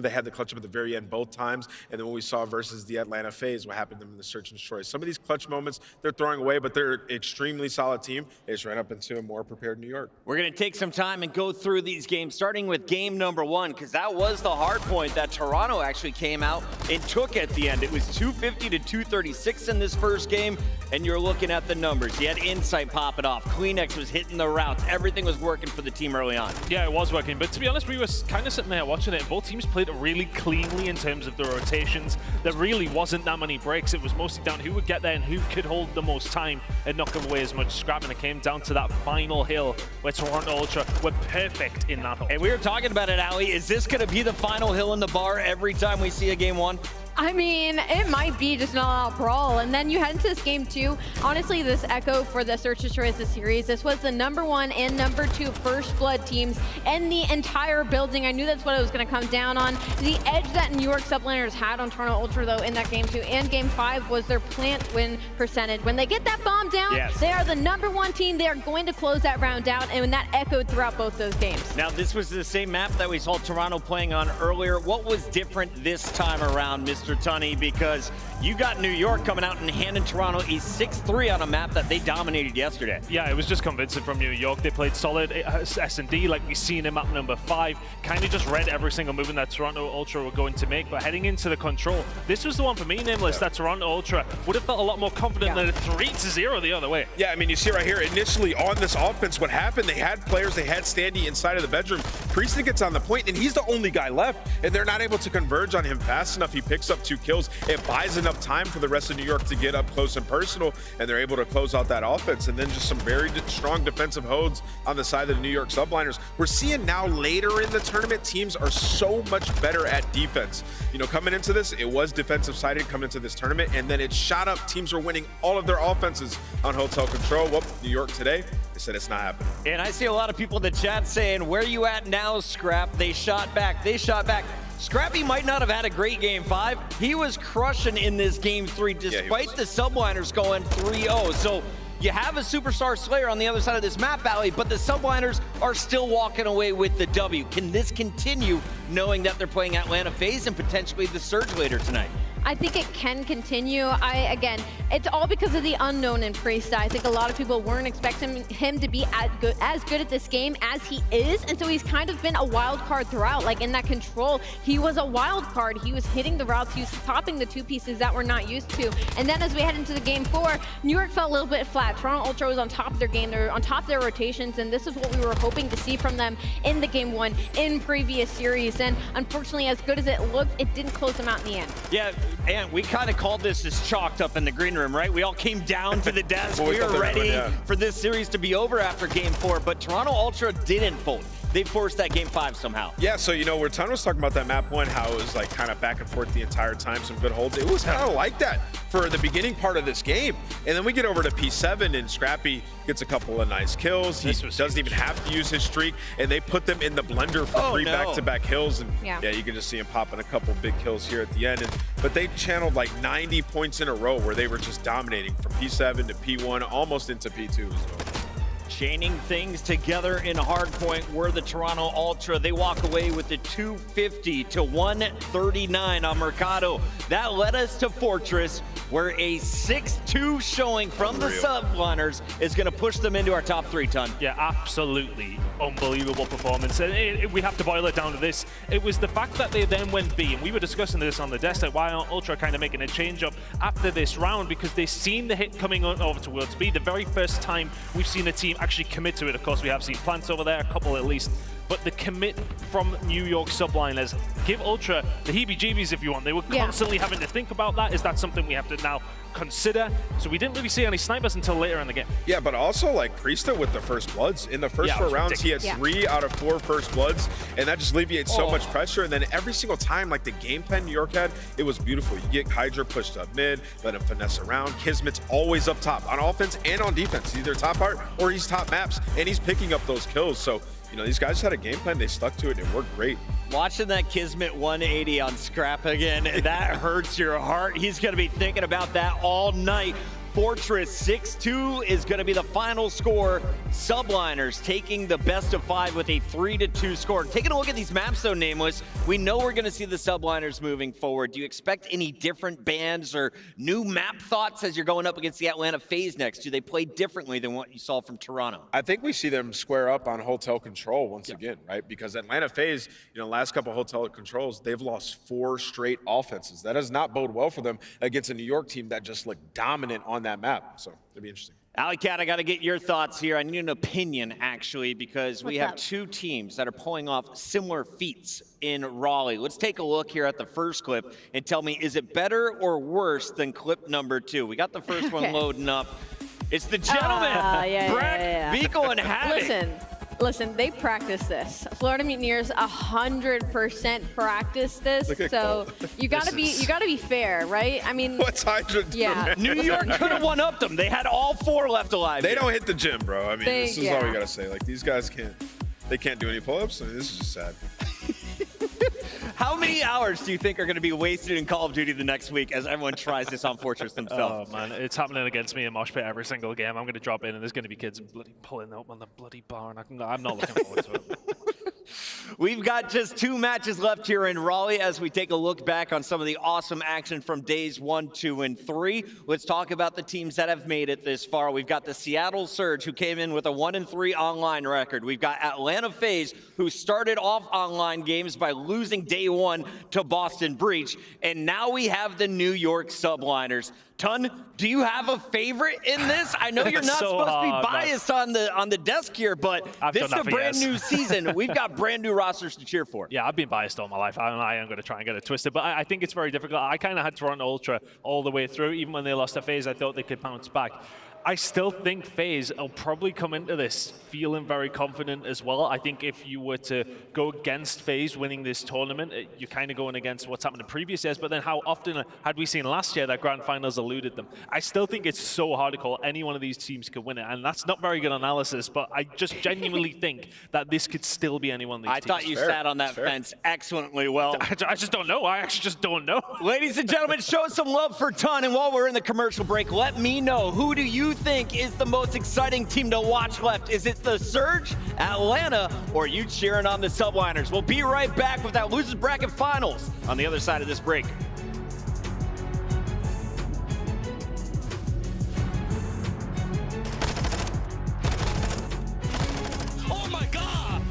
had the clutch up at the very end both times. And then when we saw versus the Atlanta FaZe, what happened to them in the Search and Destroy. Some of these clutch moments they're throwing away, but they're an extremely solid team. They just ran up into a more prepared New York. We're going to take some time and go through these games, starting with game number 1, because that was the hard point that Toronto actually came out and took at the end. It was 250 to 236 in this first game, and you're looking at the numbers. You had Insight popping off. Kleenex was hitting the routes. Everything was working for the team early on. Yeah, it was working, but to be honest, we were kind of sitting there watching it. Both teams played it really cleanly in terms of the rotations. There really wasn't that many breaks. It was mostly down who would get there and who could hold the most time and not give away as much scrap, and it came down to that final hill where Toronto Ultra were perfect in that hole. And we were talking about it, aLLeY. Is this going to be the final hill in the bar every time we see a game 1? I mean, it might be just an all-out brawl. And then you head into this game 2. Honestly, this echo for the Search and Destroy series. This was the #1 and #2 First Blood teams in the entire building. I knew that's what it was going to come down on. The edge that New York Subliners had on Toronto Ultra, though, in that game 2 and game 5 was their plant win percentage. When they get that bomb down, they are the #1 team. They are going to close that round out, and that echoed throughout both those games. Now, this was the same map that we saw Toronto playing on earlier. What was different this time around, Mr. Mr. Tunney, because you got New York coming out and handing Toronto a 6-3 on a map that they dominated yesterday. Yeah, it was just convincing from New York. They played solid S&D like we seen in map number 5. Kind of just read every single movement that Toronto Ultra were going to make. But heading into the control, this was the one for me, Nameless, that Toronto Ultra would have felt a lot more confident than a 3-0 the other way. Yeah, I mean, you see right here, initially on this offense, what happened, they had players, they had Standy inside of the bedroom. Priestahh gets on the point, and he's the only guy left, and they're not able to converge on him fast enough. He picks up 2 kills. It buys enough time for the rest of New York to get up close and personal, and they're able to close out that offense. And then just some very strong defensive holds on the side of the New York Subliners. We're seeing now later in the tournament, teams are so much better at defense. You know, coming into this, it was defensive sided coming into this tournament, and then it shot up. Teams were winning all of their offenses on hotel control. Well, New York today, they said it's not happening. And I see a lot of people in the chat saying, where you at now, Scrap? They shot back. They shot back. Scrappy might not have had a great game 5. He was crushing in this game 3, despite the Subliners going 3-0. So you have a superstar Slayer on the other side of this map, aBeZy, but the Subliners are still walking away with the W. Can this continue, knowing that they're playing Atlanta FaZe and potentially the Surge later tonight? I think it can continue. Again, it's all because of the unknown in Priestahh. I think a lot of people weren't expecting him to be as good at this game as he is, and so he's kind of been a wild card throughout. Like in that control, he was a wild card. He was hitting the routes, he was popping the 2 pieces that we're not used to. And then as we head into the game 4, New York felt a little bit flat. Toronto Ultra was on top of their game, they're on top of their rotations, and this is what we were hoping to see from them in the game 1 in previous series. And unfortunately, as good as it looked, it didn't close them out in the end. Yeah. And we kind of called this as chalked up in the green room, right? We all came down to the desk. We were ready for this series to be over after game 4, but Toronto Ultra didn't fold. They forced that game 5 somehow. Yeah, so you know, where Ton was talking about that map 1, how it was like kind of back and forth the entire time, some good holds. It was kind of like that for the beginning part of this game. And then we get over to P7 and Scrappy gets a couple of nice kills. He doesn't even have to use his streak, and they put them in the blender for 3 back-to-back kills. And yeah, you can just see him popping a couple big kills here at the end. But they channeled like 90 points in a row where they were just dominating from P7 to P1, almost into P2 as well. Chaining things together in hardpoint were the Toronto Ultra. They walk away with the 250 to 139 on Mercado. That led us to Fortress, where a 6-2 showing from the Subliners is going to push them into our top 3 ton. Yeah, absolutely unbelievable performance. And we have to boil it down to this. It was the fact that they then went B, and we were discussing this on the desk, like why aren't Ultra kind of making a change up after this round, because they seen the hit coming over towards B. The very first time we've seen a team actually commit to it. Of course, we have seen Plants over there, a couple at least, but the commit from New York Subliners give Ultra the heebie-jeebies if you want. They were constantly having to think about that. Is that something we have to now consider? So we didn't really see any snipers until later in the game. Yeah, but also like Priestahh with the first bloods. In the first 4 rounds, he had 3 out of 4 first bloods, and that just alleviates so much pressure. And then every single time, like the game plan New York had, it was beautiful. You get HyDra pushed up mid, let him finesse around. KiSMET's always up top on offense and on defense. He's either top part or he's top maps, and he's picking up those kills. So, you know, these guys had a game plan, they stuck to it, and it worked great. Watching that KiSMET 180 on Scrap again, that hurts your heart. He's going to be thinking about that all night. Fortress 6-2 is going to be the final score. Subliners taking the best of 5 with a 3-2 score. Taking a look at these maps though, Nameless, we know we're going to see the Subliners moving forward. Do you expect any different bands or new map thoughts as you're going up against the Atlanta FaZe next? Do they play differently than what you saw from Toronto? I think we see them square up on hotel control once again, right? Because Atlanta FaZe, you know, last couple hotel controls, they've lost 4 straight offenses. That does not bode well for them against a New York team that just looked dominant on that map. So it'll be interesting. aLLeY, I got to get your thoughts here. I need an opinion, actually, because we have 2 teams that are pulling off similar feats in Raleigh. Let's take a look here at the first clip and tell me, is it better or worse than clip number 2? We got the first one loading up. It's the gentleman, Breck, Vico, and Havoc. Listen, they practice this. Florida Mutineers 100% practice this. So you gotta be fair, right? I mean, what's HyDra doing? New York could have one-upped them. They had all 4 left alive. They don't hit the gym, bro. I mean, this is all we gotta say. Like, these guys can't do any pull-ups. I mean, this is just sad. How many hours do you think are going to be wasted in Call of Duty the next week as everyone tries this on Fortress themselves? Oh, man, it's happening against me in Mosh Pit every single game. I'm going to drop in, and there's going to be kids bloody pulling up on the bloody bar, and I'm not looking forward to it. We've got just 2 matches left here in Raleigh as we take a look back on some of the awesome action from days 1, 2, and 3. Let's talk about the teams that have made it this far. We've got the Seattle Surge, who came in with a 1-3 online record. We've got Atlanta FaZe, who started off online games by losing day 1 to Boston Breach. And now we have the New York Subliners. Ton, do you have a favorite in this? I know you're not supposed to be biased on the desk here, but this is a brand new season. We've got brand new rosters to cheer for. Yeah, I've been biased all my life. I am going to try and get it twisted, but I think it's very difficult. I kind of had Toronto Ultra all the way through. Even when they lost to FaZe, I thought they could bounce back. I still think FaZe will probably come into this feeling very confident as well. I think if you were to go against FaZe winning this tournament, you're kind of going against what's happened in previous years, but then how often had we seen last year that grand finals eluded them? I still think it's so hard to call any one of these teams could win it, and that's not very good analysis, but I just genuinely think that this could still be any one of these teams. I thought you sat on that fence excellently well. I just don't know. I actually just don't know. Ladies and gentlemen, show some love for Ton, and while we're in the commercial break, let me know, who do you think is the most exciting team to watch left? Is it the Surge, Atlanta, or are you cheering on the Subliners? We'll be right back with that Losers Bracket Finals on the other side of this break. Oh my God!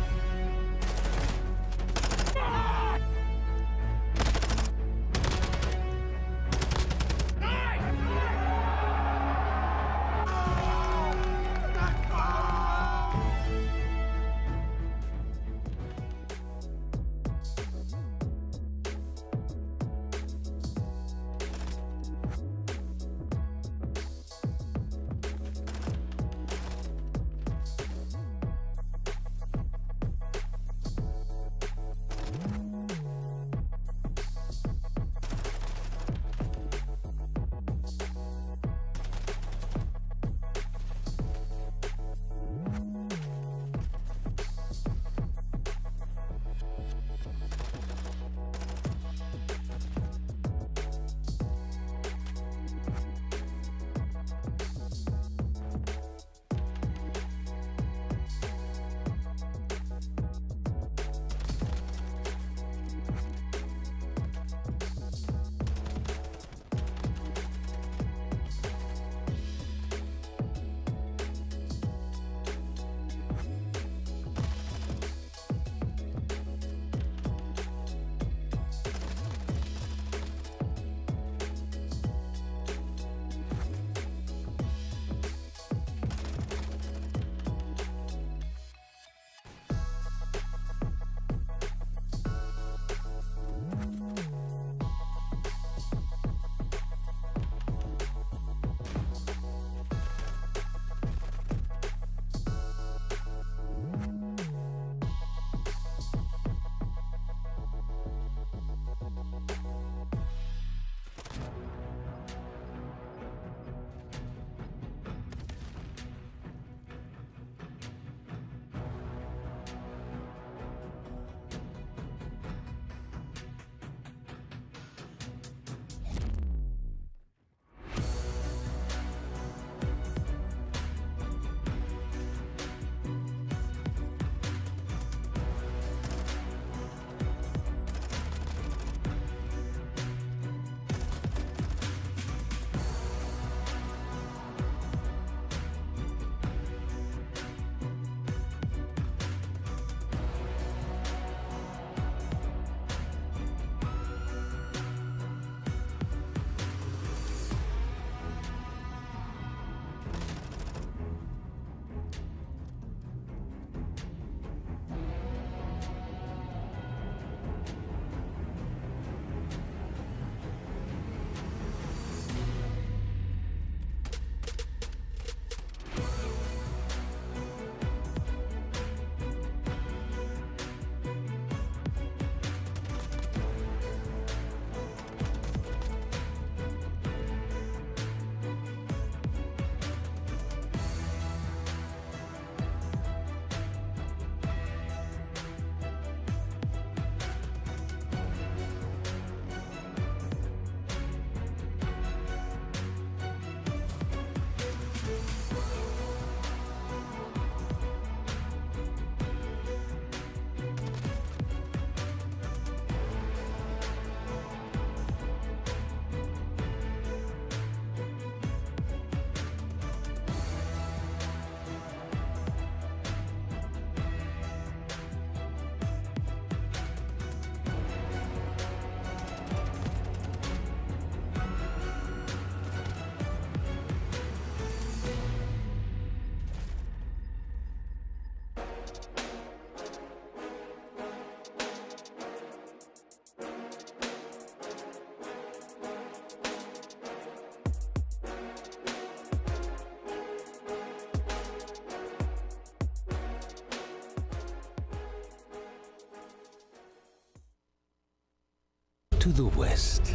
to the west,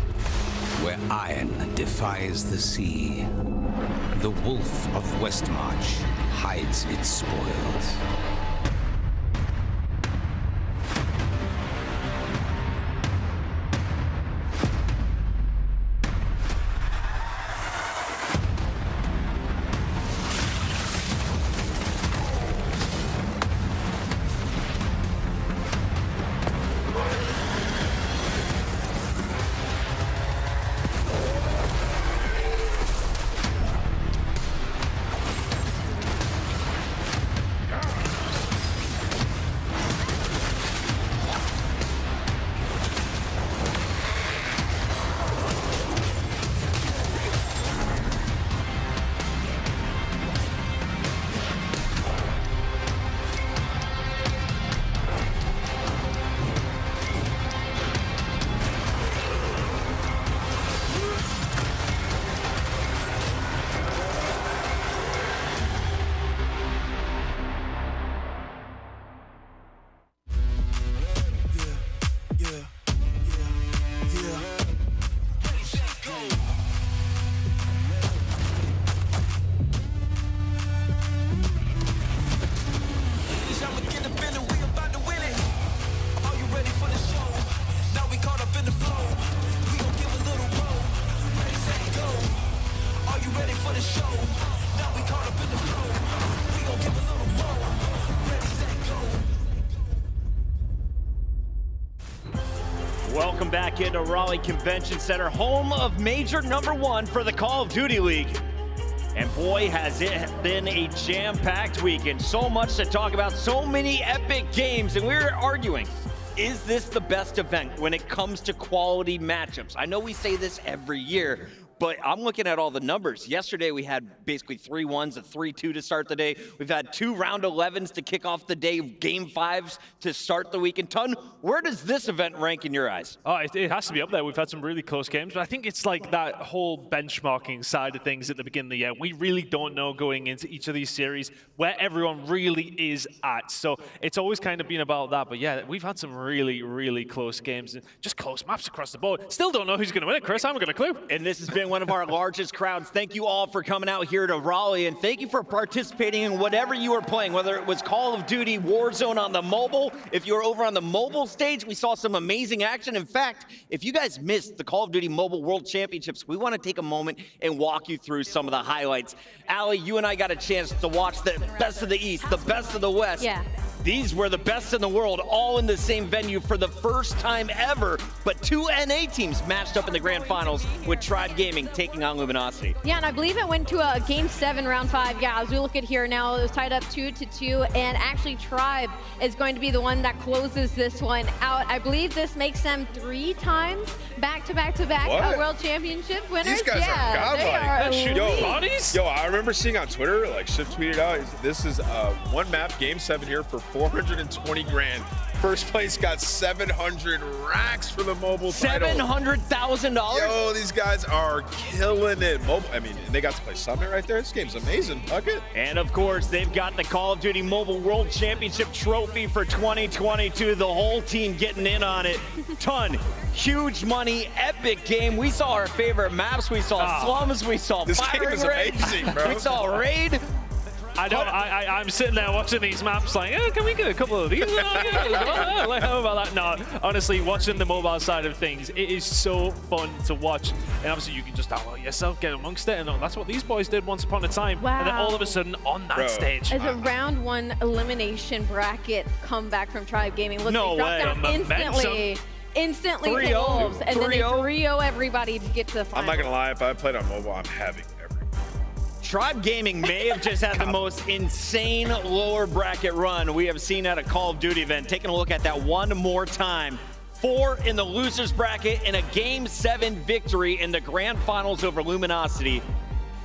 where iron defies the sea. The wolf of Westmarch hides its spoils. Welcome back into Raleigh Convention Center, home of major #1 for the Call of Duty League. And boy, has it been a jam-packed weekend. So much to talk about, so many epic games, and we're arguing, is this the best event when it comes to quality matchups? I know we say this every year, but I'm looking at all the numbers. Yesterday, we had basically 3-1s, a 3-2 to start the day. We've had 2 round 11s to kick off the day, game 5s to start the weekend. Ton, where does this event rank in your eyes? Oh, it has to be up there. We've had some really close games, but I think it's like that whole benchmarking side of things at the beginning of the year. We really don't know going into each of these series where everyone really is at. So it's always kind of been about that. But yeah, we've had some really, really close games and just close maps across the board. Still don't know who's going to win it, Chris. I haven't got a clue. And this has been one of our largest crowds. Thank you all for coming out here to Raleigh, and thank you for participating in whatever you were playing, whether it was Call of Duty Warzone on the mobile. If you were over on the mobile stage, we saw some amazing action. In fact, if you guys missed the Call of Duty Mobile World Championships, we want to take a moment and walk you through some of the highlights. aLLeY, you and I got a chance to watch the best of the East, the best of the West. Yeah. These were the best in the world, all in the same venue for the first time ever. But 2 NA teams matched up in the grand finals with Tribe Gaming taking on Luminosity. Yeah, and I believe it went to a game 7, round 5. Yeah, as we look at here now, it was tied up 2-2, and actually Tribe is going to be the one that closes this one out. I believe this makes them 3 times back-to-back-to-back World Championship winners. These guys are godlike. Yo, I remember seeing on Twitter, like Shiv tweeted out, this is one map, game 7 here for 420 grand. First place got 700 racks for the mobile title. $700,000? Yo, these guys are killing it. I mean, they got to play Summit right there. This game's amazing. Bucket. And of course, they've got the Call of Duty Mobile World Championship trophy for 2022. The whole team getting in on it. Ton, huge money, epic game. We saw our favorite maps. We saw slums. We saw this firing game is amazing, bro. We saw raid. I'm sitting there watching these maps like, can we get a couple of these? Like, how about that? No, honestly, watching the mobile side of things, it is so fun to watch. And obviously, you can just download yourself, get amongst it, and that's what these boys did once upon a time. Wow. And then all of a sudden, on that stage. As a round 1 elimination bracket comeback from Tribe Gaming. Look, No they way. dropped down instantly to Wolves, and then they 3-0 everybody to get to the final. I'm not going to lie, if I played on mobile, I'm having every. Tribe Gaming may have just had the most insane lower bracket run we have seen at a Call of Duty event. Taking a look at that one more time. 4 in the losers bracket and a game 7 victory in the grand finals over Luminosity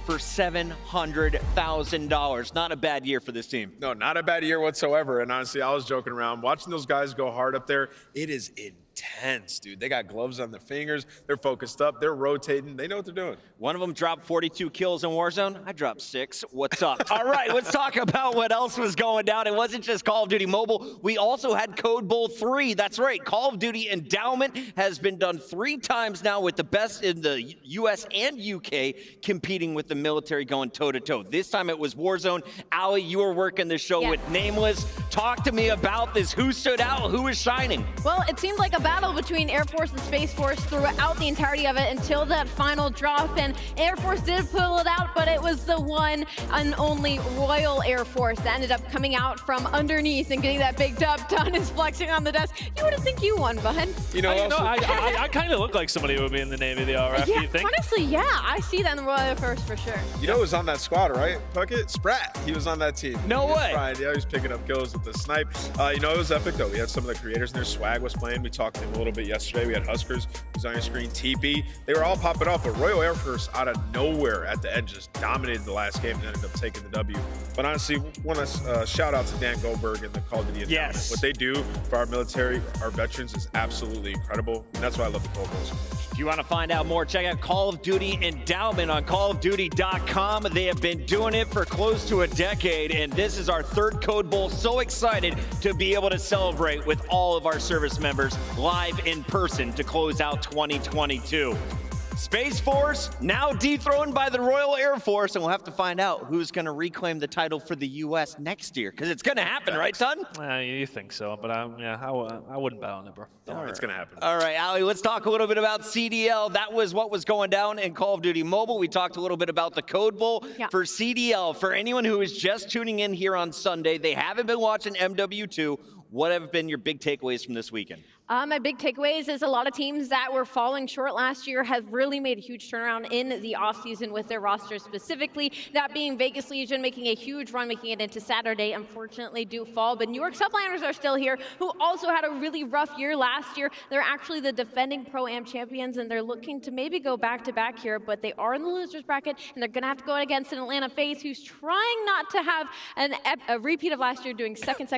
for $700,000. Not a bad year for this team. No, not a bad year whatsoever. And honestly, I was joking around. Watching those guys go hard up there, it is intense, dude. They got gloves on their fingers. They're focused up. They're rotating. They know what they're doing. One of them dropped 42 kills in Warzone. I dropped 6. What's up? All right, let's talk about what else was going down. It wasn't just Call of Duty Mobile. We also had Code Bowl 3. That's right. Call of Duty Endowment has been done 3 times now with the best in the US and UK competing with the military going toe-to-toe. This time it was Warzone. aLLeY, you were working the show with Nameless. Talk to me about this. Who stood out? Who was shining? Well, it seemed like a battle between Air Force and Space Force throughout the entirety of it until that final drop, and Air Force did pull it out, but it was the one and only Royal Air Force that ended up coming out from underneath and getting that big dub. Ton is flexing on the desk. You would have think you won, bud. You know, I kind of look like somebody who would be in the Navy of the RF, yeah, do you think? Honestly, yeah, I see that in the Royal Air Force for sure. You know who was on that squad, right? Puckett? Sprat. He was on that team. No way. Right. Yeah, he was picking up kills with the snipe. You know, it was epic, though. We had some of the creators in there. Swag was playing. We talked to him a little bit yesterday. We had Huskers, who was on your screen, TP. They were all popping off, but Royal Air Force out of nowhere at the end just dominated the last game and ended up taking the W. But honestly, want to shout out to Dan Goldberg and the Call of Duty Endowment. Yes. What they do for our military, our veterans, is absolutely incredible. And that's why I love the Call Bowl so much. If you want to find out more, check out Call of Duty Endowment on callofduty.com. They have been doing it for close to a decade, and this is our 3rd Code Bowl. So excited to be able to celebrate with all of our service members live in person to close out 2022. Space Force now dethroned by the Royal Air Force, and we'll have to find out who's going to reclaim the title for the U.S. next year, because it's going to happen, right, son? You think so, but yeah, I wouldn't bet on it, bro. It's going to happen. All right, aLLeY, let's talk a little bit about CDL. That was what was going down in Call of Duty Mobile. We talked a little bit about the Code Bowl. For CDL, for anyone who is just tuning in here on Sunday, they haven't been watching MW2. What have been your big takeaways from this weekend? My big takeaways is a lot of teams that were falling short last year have really made a huge turnaround in the offseason with their rosters specifically. That being Vegas Legion making a huge run, making it into Saturday. Unfortunately, do fall. But New York Subliners are still here, who also had a really rough year last year. They're actually the defending Pro-Am champions, and they're looking to maybe go back-to-back here, but they are in the losers bracket, and they're going to have to go against an Atlanta FaZe who's trying not to have a repeat of last year, doing second,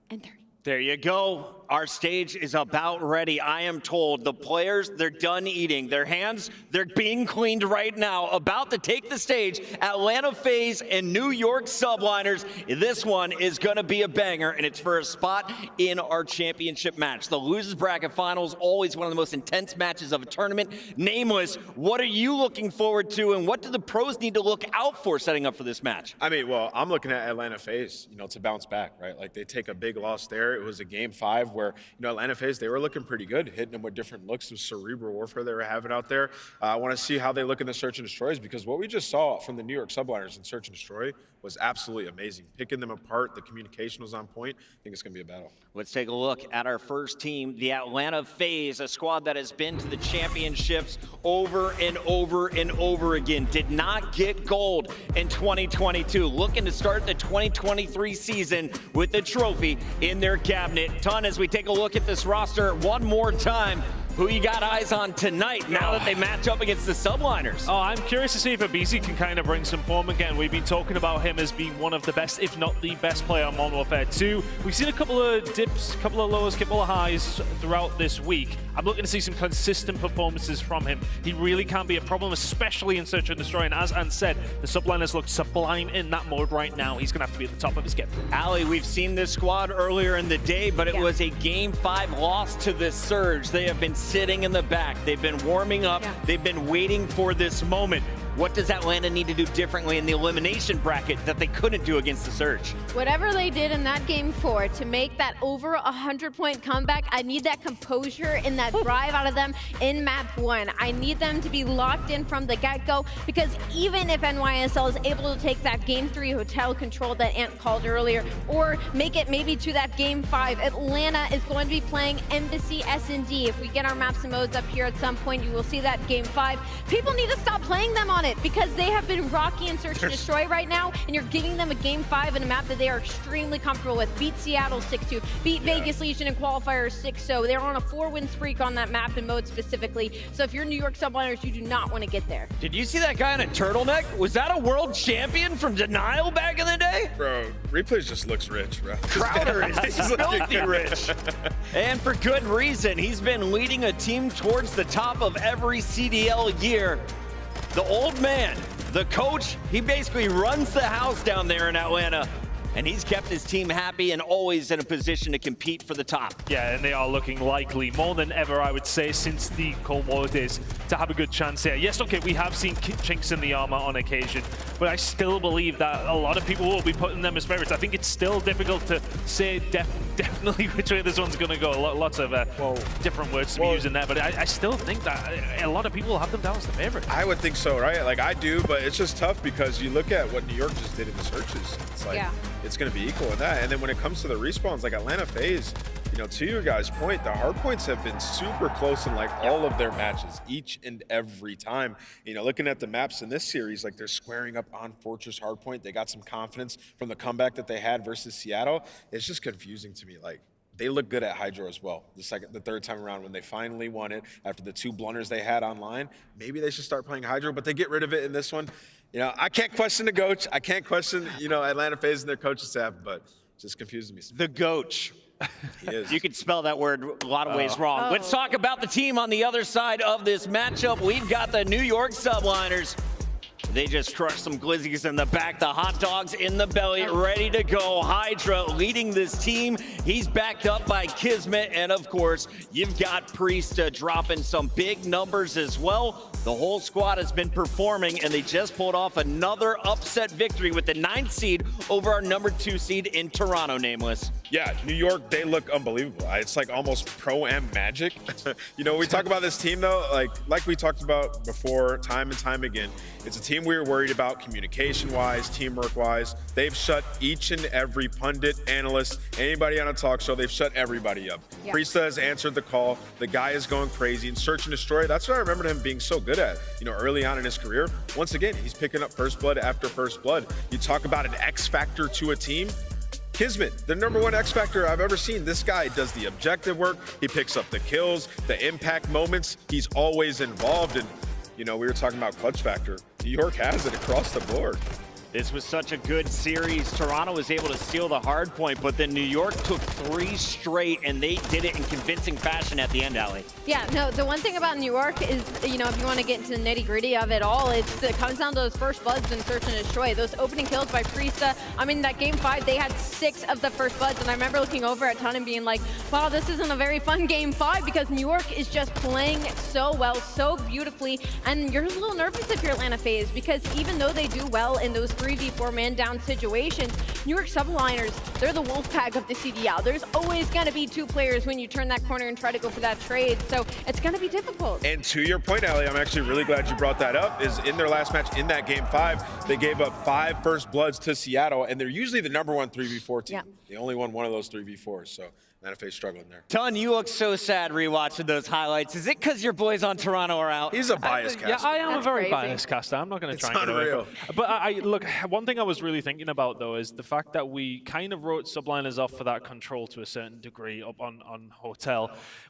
and third. There you go. Our stage is about ready. I am told the players, they're done eating. Their hands, they're being cleaned right now. About to take the stage, Atlanta FaZe and New York Subliners. This one is going to be a banger, and it's for a spot in our championship match. The losers bracket finals, always one of the most intense matches of a tournament. Nameless, what are you looking forward to, and what do the pros need to look out for setting up for this match? I mean, well, I'm looking at Atlanta FaZe, to bounce back, right? Like, they take a big loss there. It was a game 5 where, Atlanta FaZe, they were looking pretty good, hitting them with different looks, some cerebral warfare they were having out there. I want to see how they look in the Search and Destroys, because what we just saw from the New York Subliners in Search and Destroy was absolutely amazing. Picking them apart, the communication was on point. I think it's going to be a battle. Let's take a look at our first team, the Atlanta FaZe, a squad that has been to the championships over and over and over again. Did not get gold in 2022. Looking to start the 2023 season with a trophy in their cabinet. Ton, as we take a look at this roster one more time, who you got eyes on tonight now that they match up against the Subliners? Oh, I'm curious to see if aBeZy can kind of bring some form again. We've been talking about him as being one of the best, if not the best player on Modern Warfare 2. We've seen a couple of dips, couple of lows, couple of highs throughout this week. I'm looking to see some consistent performances from him. He really can be a problem, especially in Search and Destroy. And as Ant said, the Subliners look sublime in that mode right now. He's going to have to be at the top of his game. aLLeY, we've seen this squad earlier in the day, but it was a Game 5 loss to the Surge. They have been sitting in the back. They've been warming up. They've been waiting for this moment. What does Atlanta need to do differently in the elimination bracket that they couldn't do against the Surge? Whatever they did in that game 4 to make that over 100-point comeback, I need that composure and that drive out of them in map 1. I need them to be locked in from the get-go, because even if NYSL is able to take that game 3 hotel control that Ant called earlier, or make it maybe to that game 5, Atlanta is going to be playing Embassy S&D. If we get our maps and modes up here at some point, you will see that game 5. People need to stop playing them on want it because they have been rocky in Search and Destroy right now, and you're giving them a Game 5 in a map that they are extremely comfortable with. Beat Seattle 6-2, beat Vegas Legion in qualifiers 6-0. They're on a 4-win streak on that map and mode specifically. So if you're New York Subliners, you do not want to get there. Did you see that guy in a turtleneck? Was that a world champion from Denial back in the day? Bro, Replays just looks rich, bro. Crowder is filthy rich. And for good reason. He's been leading a team towards the top of every CDL year. The old man, the coach, he basically runs the house down there in Atlanta. And he's kept his team happy and always in a position to compete for the top. Yeah, and they are looking likely, more than ever, I would say, since the Cold War days, to have a good chance here. Yes, okay, we have seen chinks in the armor on occasion, but I still believe that a lot of people will be putting them as favorites. I think it's still difficult to say definitely which way this one's going to go. Lots of different words to be using there, but I still think that a lot of people will have them down as the favorite. I would think so, right? Like, I do, but it's just tough because you look at what New York just did in the searches. It's like, it's going to be equal in that. And then when it comes to the respawns, like Atlanta FaZe, you know, to your guys' point, the hard points have been super close in like all of their matches, each and every time. You know, looking at the maps in this series, like they're squaring up on Fortress hardpoint. They got some confidence from the comeback that they had versus Seattle. It's just confusing to me. Like, they look good at HyDra as well. The third time around when they finally won it after the 2 blunders they had online. Maybe they should start playing HyDra, but they get rid of it in this one. You know, I can't question the coach. I can't question, you know, Atlanta FaZe and their coaching staff, but it just confuses me. The coach. He is. You could spell that word a lot of ways wrong. Let's talk about the team on the other side of this matchup. We've got the New York Subliners. They just crushed some glizzies in the back, the hot dogs in the belly, ready to go. HyDra leading this team. He's backed up by KiSMET, and of course, you've got Priestahh dropping some big numbers as well. The whole squad has been performing, and they just pulled off another upset victory with the 9th seed over our number 2 seed in Toronto, Nameless. Yeah, New York, they look unbelievable. It's like almost Pro-Am magic. You know, we talk about this team, though, like we talked about before, time and time again. It's a team we were worried about communication-wise, teamwork-wise. They've shut each and every pundit, analyst, anybody on a talk show, they've shut everybody up. Yeah. Priestahh has answered the call. The guy is going crazy. And Search and Destroy, that's what I remembered him being so good at, you know, early on in his career. Once again, he's picking up first blood after first blood. You talk about an X factor to a team. KiSMET, the #1 X factor I've ever seen. This guy does the objective work. He picks up the kills, the impact moments. He's always involved. And, you know, we were talking about clutch factor. New York has it across the board. This was such a good series. Toronto was able to steal the hard point, but then New York took 3 straight, and they did it in convincing fashion at the end, aLLeY. Yeah, no, the one thing about New York is, you know, if you want to get into the nitty-gritty of it all, it comes down to those first bloods in Search and Destroy. Those opening kills by Priestahh. I mean, that Game 5, they had 6 of the first bloods, and I remember looking over at Ton and being like, wow, this isn't a very fun Game 5 because New York is just playing so well, so beautifully, and you're a little nervous if you're Atlanta FaZe because even though they do well in those 3v4 man-down situations, New York Subliners, they're the wolf pack of the CDL. There's always going to be 2 players when you turn that corner and try to go for that trade, so it's going to be difficult. And to your point, aLLeY, I'm actually really glad you brought that up, is in their last match in that Game 5, they gave up 5 first bloods to Seattle, and they're usually the #1 3v4 team. Yeah. They only won 1 of those 3v4s, so Atlanta FaZe struggling there. Ton, you look so sad rewatching those highlights. Is it because your boys on Toronto are out? He's a biased caster. Yeah, I am a very biased caster. I'm not going to try and get away from it. But look, one thing I was really thinking about, though, is the fact that we kind of wrote Subliners off for that control to a certain degree up on Hotel.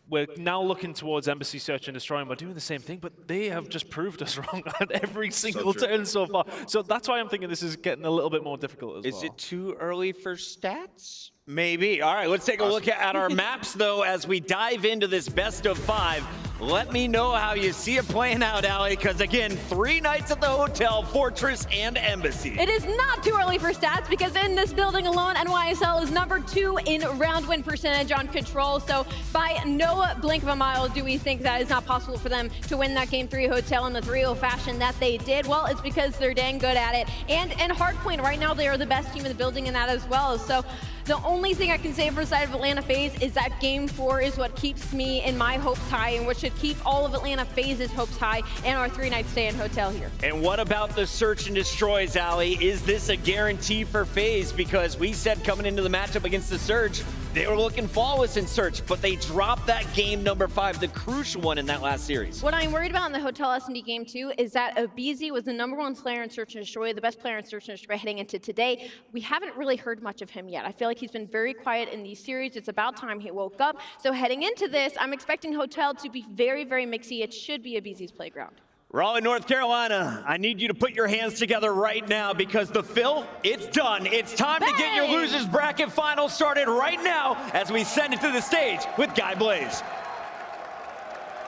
We're now looking towards Embassy Search and Destroy, and we're doing the same thing, but they have just proved us wrong at every single turn so far. So that's why I'm thinking this is getting a little bit more difficult as well. Is it too early for stats? Maybe. All right, let's take a look at our maps, though, as we dive into this best of 5. Let me know how you see it playing out, aLLeY, because again, 3 nights at the Hotel, Fortress, and Embassy. It is not too early for stats because in this building alone, NYSL is #2 in round win percentage on control. So by no blink of a mile do we think that it's not possible for them to win that Game 3 Hotel in the 3-0 fashion that they did. Well, it's because they're dang good at it. And hardpoint, right now, they are the best team in the building in that as well. So the only thing I can say for the side of Atlanta FaZe is that Game 4 is what keeps me and my hopes high and what should keep all of Atlanta FaZe's hopes high and our 3-night stay in Hotel here. And what about the Search and Destroys, aLLeY? Is this a guarantee for FaZe? Because we said coming into the matchup against the Surge, They were looking flawless in Search, but they dropped that game number 5, the crucial one in that last series. What I'm worried about in the Hotel S&D game too is that aBeZy was the #1 player in Search and Destroy, the best player in Search and Destroy heading into today. We haven't really heard much of him yet. I feel like he's been very quiet in these series. It's about time he woke up. So heading into this, I'm expecting Hotel to be very, very mixy. It should be aBeZy's playground. Raleigh, North Carolina, I need you to put your hands together right now because the fill, it's done. It's time to get your losers bracket final started right now as we send it to the stage with Guy Blaze.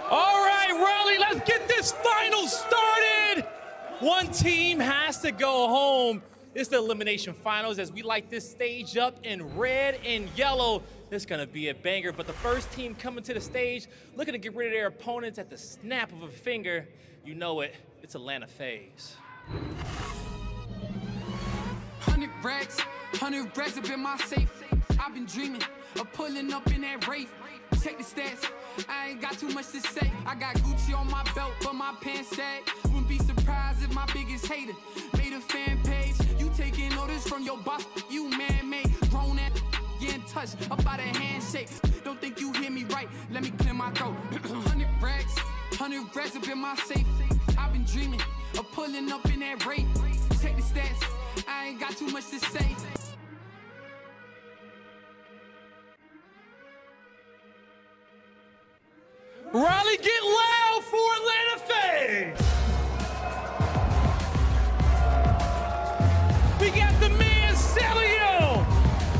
All right, Raleigh, let's get this final started. One team has to go home. It's the elimination finals as we light this stage up in red and yellow. This is gonna be a banger, but the first team coming to the stage, looking to get rid of their opponents at the snap of a finger. You know it, it's Atlanta FaZe. 100 racks up in my safe. I've been dreaming of pulling up in that Wraith. Check the stats, I ain't got too much to say. I got Gucci on my belt, but my pants sag. Wouldn't be surprised if my biggest hater made a fan page. You taking orders from your boss, you man-made. Grown at getting touched up by the handshake. Don't think you hear me right, let me clear my throat. 100 racks up in my safe. I've been dreaming of pulling up in that Wraith. Check the stats, I ain't got too much to say. Raleigh, get loud for Atlanta FaZe! We got the man Cellium,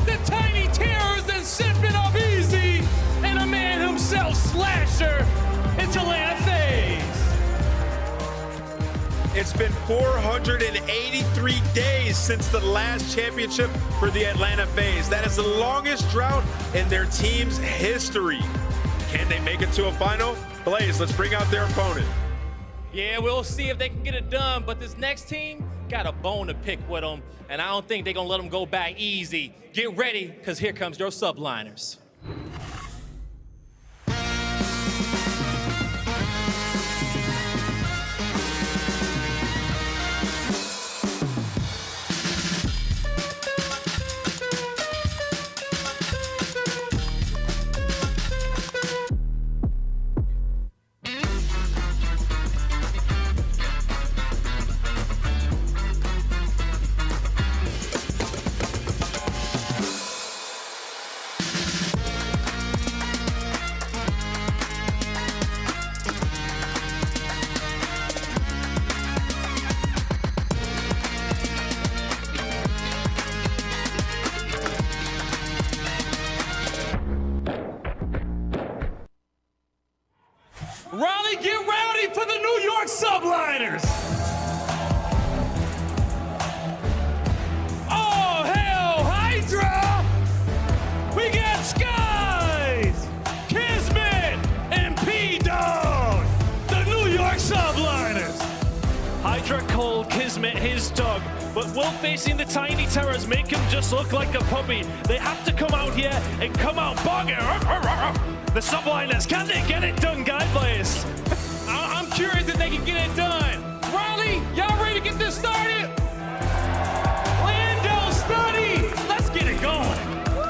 the Tiny Terrors and Simp and aBeZy, and a man himself, Slasher. It's Atlanta FaZe. It's been 483 days since the last championship for the Atlanta FaZe. That is the longest drought in their team's history. Can they make it to a final? Blaze, let's bring out their opponent. Yeah, we'll see if they can get it done, but this next team got a bone to pick with them, and I don't think they're gonna let them go back easy. Get ready, because here comes your Subliners. Raleigh, get rowdy for the New York Subliners! Oh, hell, HyDra! We got Skyz, KiSMET, and P-Dog, the New York Subliners! HyDra called KiSMET his dog, but while facing the Tiny Terrors make him just look like a puppy, they have to come out here and come out bogging. The Subliners, can they get it done, Guy Blaze? I'm curious if they can get it done. Raleigh, y'all ready to get this started? Lando, Study, let's get it going.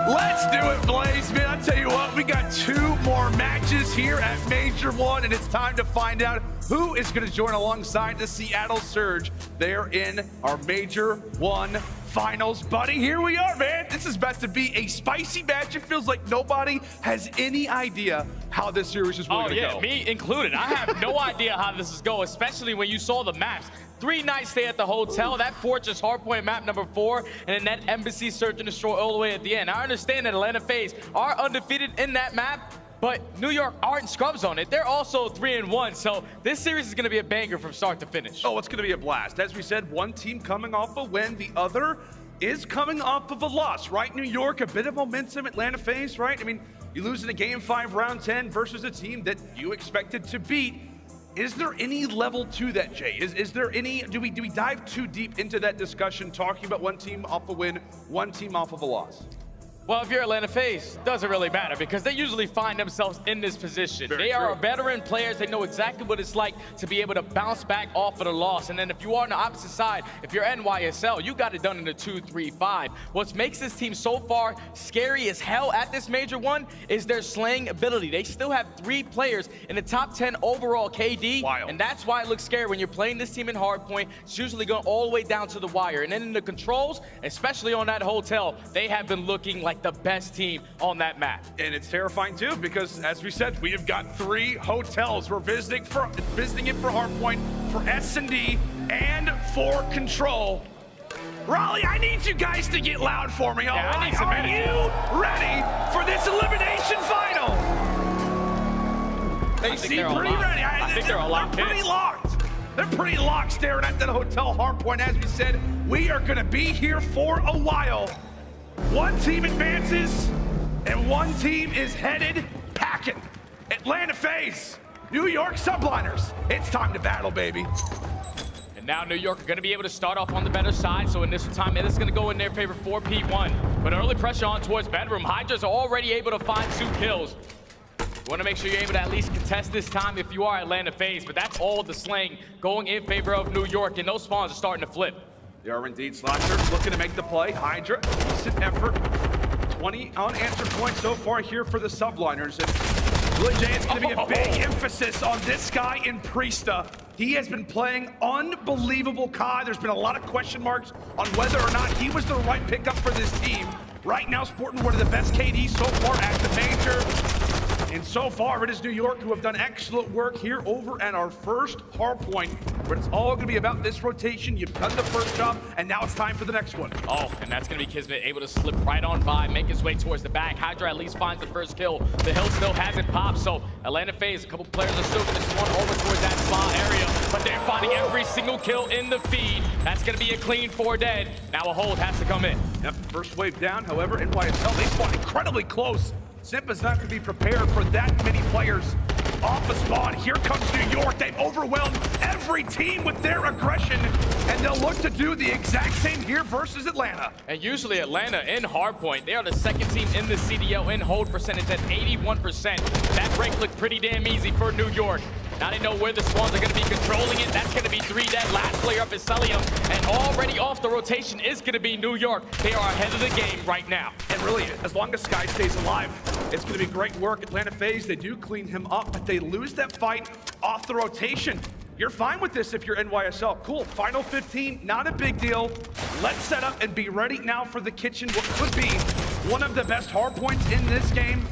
Let's do it, Blaze, man. I tell you what, we got 2 more matches here at Major 1, and it's time to find out who is going to join alongside the Seattle Surge. They're in our Major 1 finals. Buddy, here we are, man. This is about to be a spicy match. It feels like nobody has any idea how this series is really going to go. Oh, yeah, me included. I have no idea how this is going, especially when you saw the maps. 3 nights stay at the hotel, that Fortress Hardpoint map number 4, and then that Embassy Search and Destroy all the way at the end. I understand that Atlanta FaZe are undefeated in that map, but New York aren't scrubs on it. They're also 3-1, so this series is going to be a banger from start to finish. Oh, it's going to be a blast. As we said, one team coming off a win, the other is coming off of a loss, right? New York, a bit of momentum, Atlanta FaZe, right? I mean, you lose in a game 5, round 10 versus a team that you expected to beat. Is there any level to that, Jay? Is there any, do we dive too deep into that discussion, talking about one team off a win, one team off of a loss? Well, if you're Atlanta FaZe, doesn't really matter because they usually find themselves in this position. They are veteran players. They know exactly what it's like to be able to bounce back off of the loss. And then if you are on the opposite side, if you're NYSL, you got it done in the 2-3-5. What makes this team so far scary as hell at this major one is their slaying ability. They still have 3 players in the top 10 overall KD. Wild. And that's why it looks scary when you're playing this team in hardpoint. It's usually going all the way down to the wire. And then in the controls, especially on that hotel, they have been looking like the best team on that map. And it's terrifying too because, as we said, we have got 3 hotels. We're visiting it for hardpoint, for S&D, and for control. Raleigh, I need you guys to get loud for me. Yeah, Are you ready for this elimination final? They seem pretty ready. I think they're all locked in. Pretty locked. They're pretty locked staring at that hotel hardpoint. As we said, we are going to be here for a while. One team advances, and one team is headed packing. Atlanta FaZe, New York Subliners. It's time to battle, baby. And now New York are going to be able to start off on the better side, so initial time it is going to go in their favor 4P1. But early pressure on towards bedroom. HyDra's already able to find 2 kills. You want to make sure you're able to at least contest this time if you are Atlanta FaZe, but that's all the slaying going in favor of New York, and those spawns are starting to flip. They are indeed. Slasher looking to make the play. HyDra, decent effort. 20 unanswered points so far here for the Subliners. And Willie J, it's going to be a big emphasis on this guy in Priestahh. He has been playing unbelievable COD. There's been a lot of question marks on whether or not he was the right pickup for this team. Right now, sporting one of the best KDs so far at the major. And so far, it is New York who have done excellent work here over at our first hardpoint, but it's all going to be about this rotation. You've done the first job, and now it's time for the next one. Oh, and that's going to be KiSMET able to slip right on by, make his way towards the back. HyDra at least finds the first kill. The hill still hasn't popped, so Atlanta FaZe, a couple players are still going to swarm over towards that slot area, but they're finding every single kill in the feed. That's going to be a clean 4 dead. Now a hold has to come in. Yep, first wave down. However, NYSL, they spawn incredibly close. Simp is not going to be prepared for that many players off the spawn. Here comes New York. They've overwhelmed every team with their aggression, and they'll look to do the exact same here versus Atlanta. And usually Atlanta in hardpoint, they are the second team in the CDL in hold percentage at 81%. That break looked pretty damn easy for New York. Now they know where the spawns are going to be controlling it. That's going to be 3 dead. Last player up is Cellium. And already off the rotation is going to be New York. They are ahead of the game right now. And really, as long as Skyz stays alive, it's going to be great work. Atlanta FaZe, they do clean him up, but they lose that fight off the rotation. You're fine with this if you're NYSL. Cool, final 15, not a big deal. Let's set up and be ready now for the kitchen, what could be one of the best hard points in this game.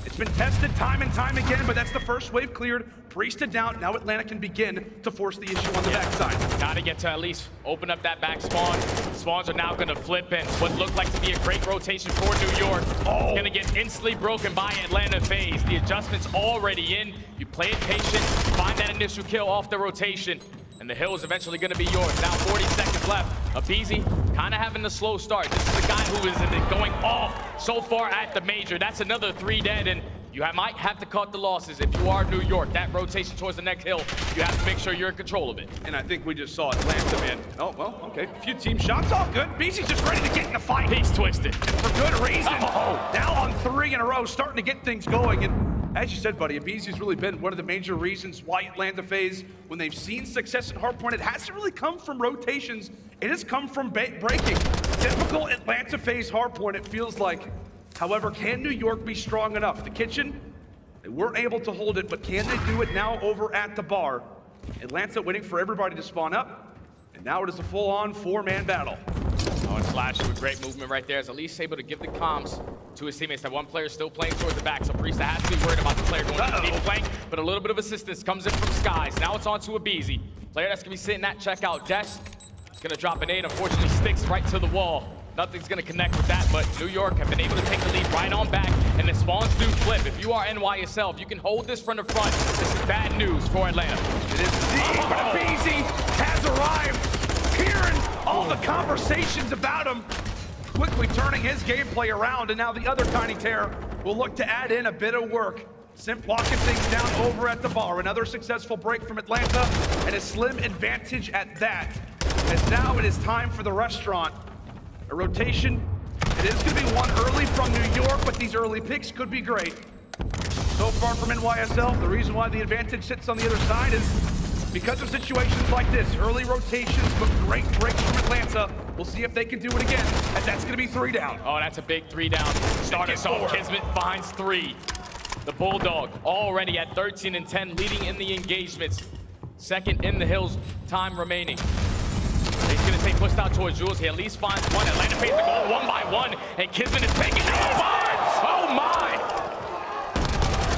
It's been tested time and time again, but that's the first wave cleared. Priestahh down. Now Atlanta can begin to force the issue on the backside. Gotta get to at least open up that back spawn. Spawns are now gonna flip in. What looked like to be a great rotation for New York. It's gonna get instantly broken by Atlanta FaZe. The adjustment's already in. You play it patient, find that initial kill off the rotation, and the hill is eventually gonna be yours. Now 40 seconds left. aBeZy kind of having the slow start. This is the guy who is going off so far at the major. That's another 3 dead, and you might have to cut the losses if you are New York. That rotation towards the next hill, you have to make sure you're in control of it. And I think we just saw Atlanta, man. Oh, well, okay. A few team shots, all good. aBeZy's just ready to get in the fight. He's twisted. And for good reason. Now on 3 in a row, starting to get things going. And as you said, buddy, aBeZy's really been one of the major reasons why Atlanta FaZe, when they've seen success in hardpoint, it hasn't really come from rotations. It has come from breaking. Typical Atlanta FaZe hardpoint, it feels like. However, can New York be strong enough? The kitchen, they weren't able to hold it, but can they do it now over at the bar? Atlanta waiting for everybody to spawn up, and now it is a full-on 4-man battle. Oh, and Flash with great movement right there is at least able to give the comms to his teammates. That one player still playing towards the back, so Priestahh has to be worried about the player going to the deep flank, but a little bit of assistance comes in from Skyz. Now it's on to aBeZy. Player that's going to be sitting at checkout desk. It's going to drop an 8, unfortunately sticks right to the wall. Nothing's going to connect with that, but New York have been able to take the lead right on back, and the spawns do flip. If you are NYSL, if you can hold this from the front, this is bad news for Atlanta. It is indeed, but aBeZy has arrived, hearing all the conversations about him, quickly turning his gameplay around, and now the other Tiny Terror will look to add in a bit of work. Simp locking things down over at the bar. Another successful break from Atlanta, and a slim advantage at that. As now it is time for the restaurant. A rotation It is going to be one early from New York, but these early picks could be great. So far from NYSL, the reason why the advantage sits on the other side is because of situations like this. Early rotations, but great breaks from Atlanta. We'll see if they can do it again, as that's going to be 3 down. Oh, that's a big 3 down. Start us off. KiSMET finds 3. The Bulldog already at 13 and 10, leading in the engagements. Second in the hills, time remaining. He's going to take pushed out towards Jules. He at least finds one. Atlanta pays the goal 1 by 1, and KiSMET is taking it. Oh my!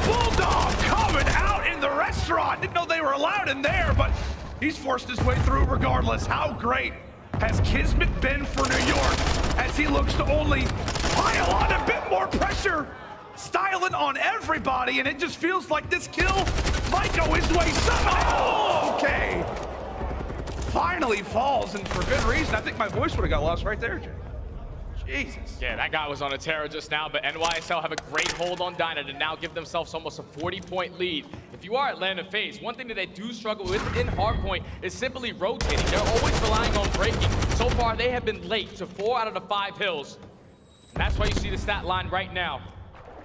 Bulldog coming out in the restaurant. Didn't know they were allowed in there, but he's forced his way through regardless. How great has KiSMET been for New York as he looks to only pile on a bit more pressure, styling on everybody, and it just feels like this kill might go his way somehow. Okay. Finally falls, and for good reason. I think my voice would have got lost right there, Jay. Jesus. Yeah, that guy was on a tear just now, but NYSL have a great hold on Dyna to now give themselves almost a 40-point lead. If you are Atlanta FaZe, one thing that they do struggle with in hardpoint is simply rotating. They're always relying on breaking. So far, they have been late to 4 out of the 5 hills. And that's why you see the stat line right now,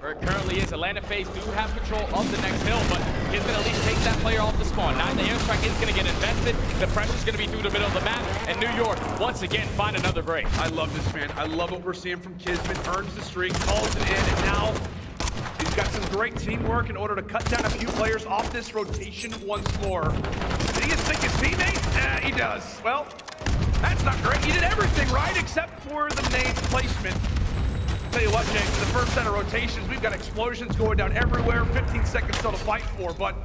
where it currently is. Atlanta FaZe do have control of the next hill, but he's going to at least take that player off the spawn. Now the airstrike is going to get invested. The pressure's going to be through the middle of the map, and New York, once again, find another break. I love this, man. I love what we're seeing from KiSMET. Earns the streak, calls it in, and now he's got some great teamwork in order to cut down a few players off this rotation once more. Did he stick his teammate? He does. Well, that's not great. He did everything right except for the nade placement. Tell you what, Jake, for the first set of rotations, we've got explosions going down everywhere. 15 seconds still to fight for, but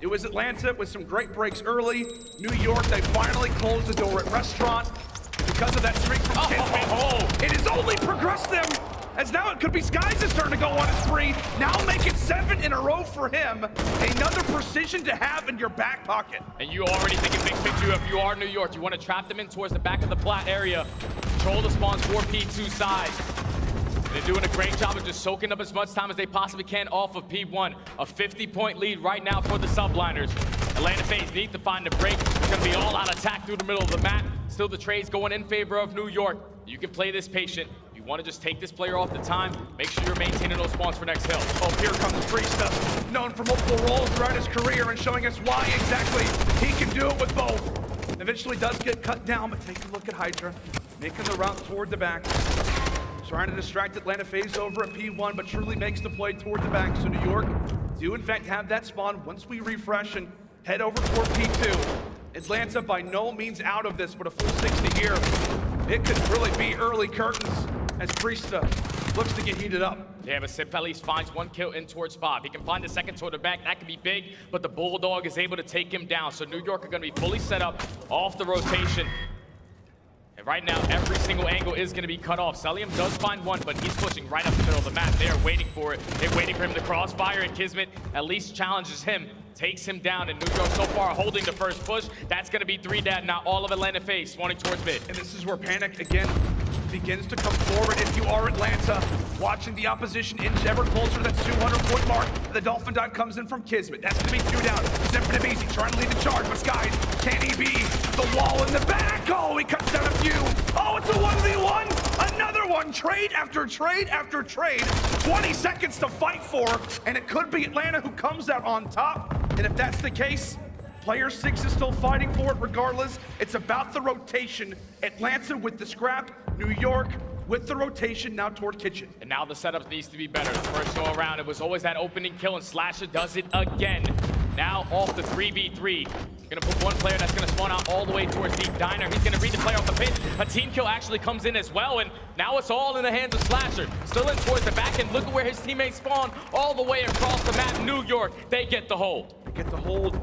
it was Atlanta with some great breaks early. New York, they finally closed the door at restaurant. Because of that streak from KiSMET, it has only progressed them, as now it could be Skyz' turn to go on a spree. Now make it 7 in a row for him. Another precision to have in your back pocket. And you already thinking big picture. If you are New York, you want to trap them in towards the back of the plat area. Control the spawns 4P2 side. They're doing a great job of just soaking up as much time as they possibly can off of P1. A 50-point lead right now for the Subliners. Atlanta FaZe need to find a break. It's going to be all-out attack through the middle of the map. Still the trades going in favor of New York. You can play this patient. You want to just take this player off the time. Make sure you're maintaining those spawns for next hill. Oh, here comes Priestahh, known for multiple roles throughout his career and showing us why exactly he can do it with both. Eventually does get cut down, but take a look at HyDra, making the route toward the back. Trying to distract Atlanta FaZe over at P1, but truly makes the play toward the back. So New York do in fact have that spawn once we refresh and head over toward P2. Atlanta by no means out of this, but a full 60 here. It could really be early curtains as Priestahh looks to get heated up. Yeah, but Simp at least finds 1 kill in towards Bob. He can find the second toward the back. That could be big, but the Bulldog is able to take him down. So New York are going to be fully set up off the rotation. And right now, every single angle is going to be cut off. Cellium does find one, but he's pushing right up the middle of the map. They are waiting for it. They're waiting for him to crossfire, and KiSMET at least challenges him, takes him down, and New York so far holding the first push. That's going to be 3 dead. Now all of Atlanta FaZe spawning towards mid. And this is where panic again begins to come forward. If you are Atlanta, watching the opposition inch ever closer to that 200-point mark, the Dolphin dive comes in from KiSMET. That's going to be 2 down. Simp and aBeZy trying to lead the charge, but Skyz, can he be the wall in the back? Oh, he cuts down a few. Oh, it's a 1v1. Another one. Trade after trade after trade. 20 seconds to fight for, and it could be Atlanta who comes out on top. And if that's the case, player 6 is still fighting for it regardless. It's about the rotation. Atlanta with the scrap. New York with the rotation now toward Kitchen. And now the setup needs to be better. The first go around, it was always that opening kill, and Slasher does it again. Now off the 3v3. Gonna put one player that's gonna spawn out all the way towards Deep Diner. He's gonna read the player off the pin. A team kill actually comes in as well, and now it's all in the hands of Slasher. Still in towards the back end. Look at where his teammates spawn all the way across the map. New York, they get the hold. They get the hold.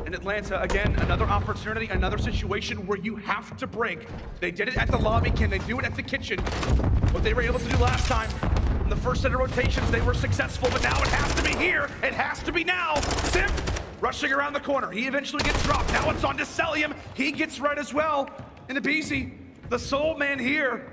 And Atlanta, again, another opportunity, another situation where you have to break. They did it at the lobby. Can they do it at the kitchen? What they were able to do last time. In the first set of rotations, they were successful, but now it has to be here. It has to be now. Simp rushing around the corner. He eventually gets dropped. Now it's on to Cellium. He gets red as well. And aBeZy, the soul man here.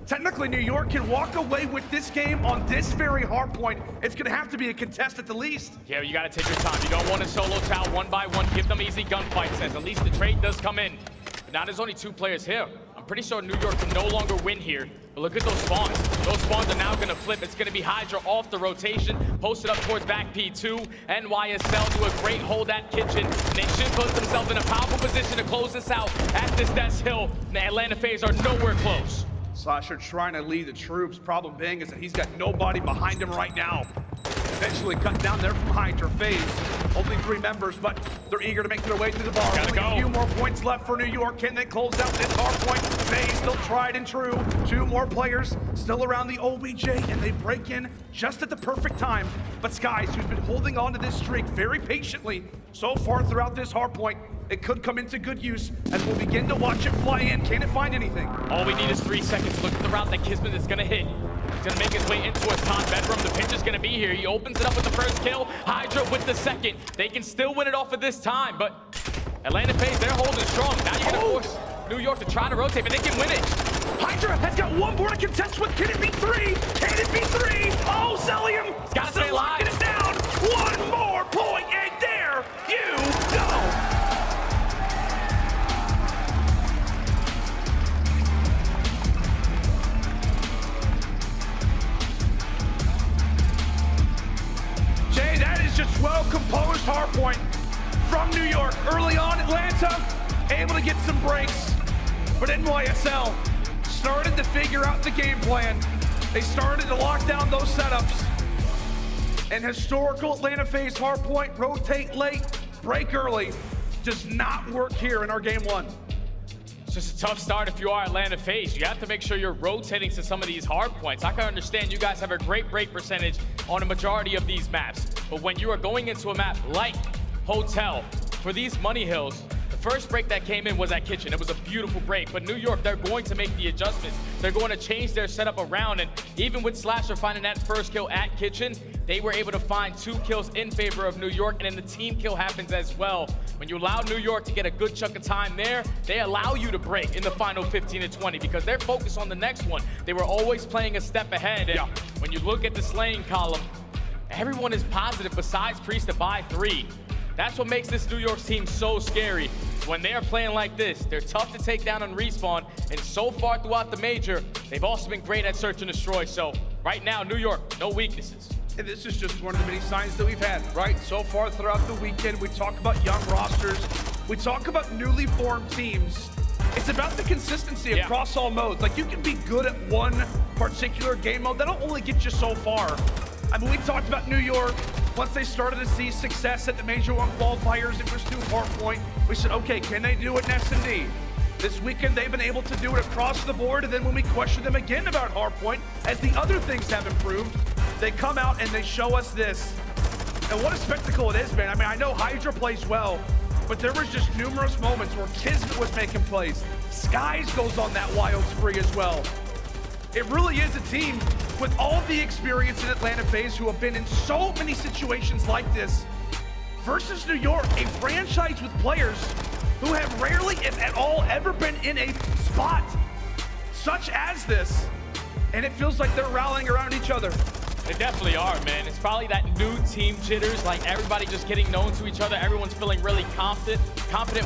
Technically, New York can walk away with this game on this very hard point. It's going to have to be a contest at the least. Yeah, you got to take your time. You don't want to solo chow 1 by 1. Give them easy gunfights, as at least the trade does come in. But now there's only 2 players here. I'm pretty sure New York can no longer win here. But look at those spawns. Those spawns are now going to flip. It's going to be HyDra off the rotation, posted up towards back P2. NYSL do a great hold at Kitchen, and they should put themselves in a powerful position to close this out at this Death's Hill. The Atlanta FaZe are nowhere close. Slasher trying to lead the troops. Problem being is that he's got nobody behind him right now. Eventually cut down there from HyDra. FaZe, only 3 members, but they're eager to make their way to the bar. Only a few more points left for New York. Can they close out this hard point? FaZe still tried and true. 2 more players still around the OBJ, and they break in just at the perfect time. But Skyz, who's been holding on to this streak very patiently so far throughout this hard point, it could come into good use as we'll begin to watch it fly in. Can it find anything? All we need is 3 seconds. Look at the route that KiSMET is going to hit. He's going to make his way into his top bedroom. The pitch is going to be here. He opens it up with the first kill. HyDra with the second. They can still win it off of this time, but Atlanta FaZe, they're holding strong. Now you're going to force New York to try to rotate, but they can win it. HyDra has got 1 more to contest with. Can it be 3? Can it be 3? Oh, Cellium! He's got to stay alive. Locking it down. 1 more point, and there you go. Jay, that is just well-composed hardpoint from New York. Early on, Atlanta able to get some breaks, but NYSL started to figure out the game plan. They started to lock down those setups. And historical Atlanta FaZe hardpoint, rotate late, break early, does not work here in our game 1. It's just a tough start if you are Atlanta FaZe. You have to make sure you're rotating to some of these hard points. I can understand you guys have a great break percentage on a majority of these maps, but when you are going into a map like Hotel, for these money hills, the first break that came in was at Kitchen. It was a beautiful break, but New York, they're going to make the adjustments. They're going to change their setup around, and even with Slasher finding that first kill at Kitchen, they were able to find 2 kills in favor of New York, and then the team kill happens as well. When you allow New York to get a good chunk of time there, they allow you to break in the final 15 to 20 because they're focused on the next one. They were always playing a step ahead, and when you look at the slaying column, everyone is positive besides Priestahh by 3. That's what makes this New York team so scary. When they're playing like this, they're tough to take down on respawn, and so far throughout the major, they've also been great at search and destroy. So right now, New York, no weaknesses. And this is just one of the many signs that we've had, right? So far throughout the weekend, we talk about young rosters. We talk about newly formed teams. It's about the consistency across all modes. Like, you can be good at one particular game mode. That'll only get you so far. I mean, we talked about New York. Once they started to see success at the Major 1 qualifiers, it was too hardpoint. We said, okay, can they do it in S&D? This weekend, they've been able to do it across the board, and then when we question them again about hardpoint, as the other things have improved, they come out and they show us this. And what a spectacle it is, man. I mean, I know HyDra plays well, but there was just numerous moments where KiSMET was making plays. Skyz goes on that wild spree as well. It really is a team with all the experience in Atlanta FaZe who have been in so many situations like this versus New York, a franchise with players who have rarely, if at all, ever been in a spot such as this. And it feels like they're rallying around each other. They definitely are, man. It's probably that new team jitters, like everybody just getting known to each other. Everyone's feeling really confident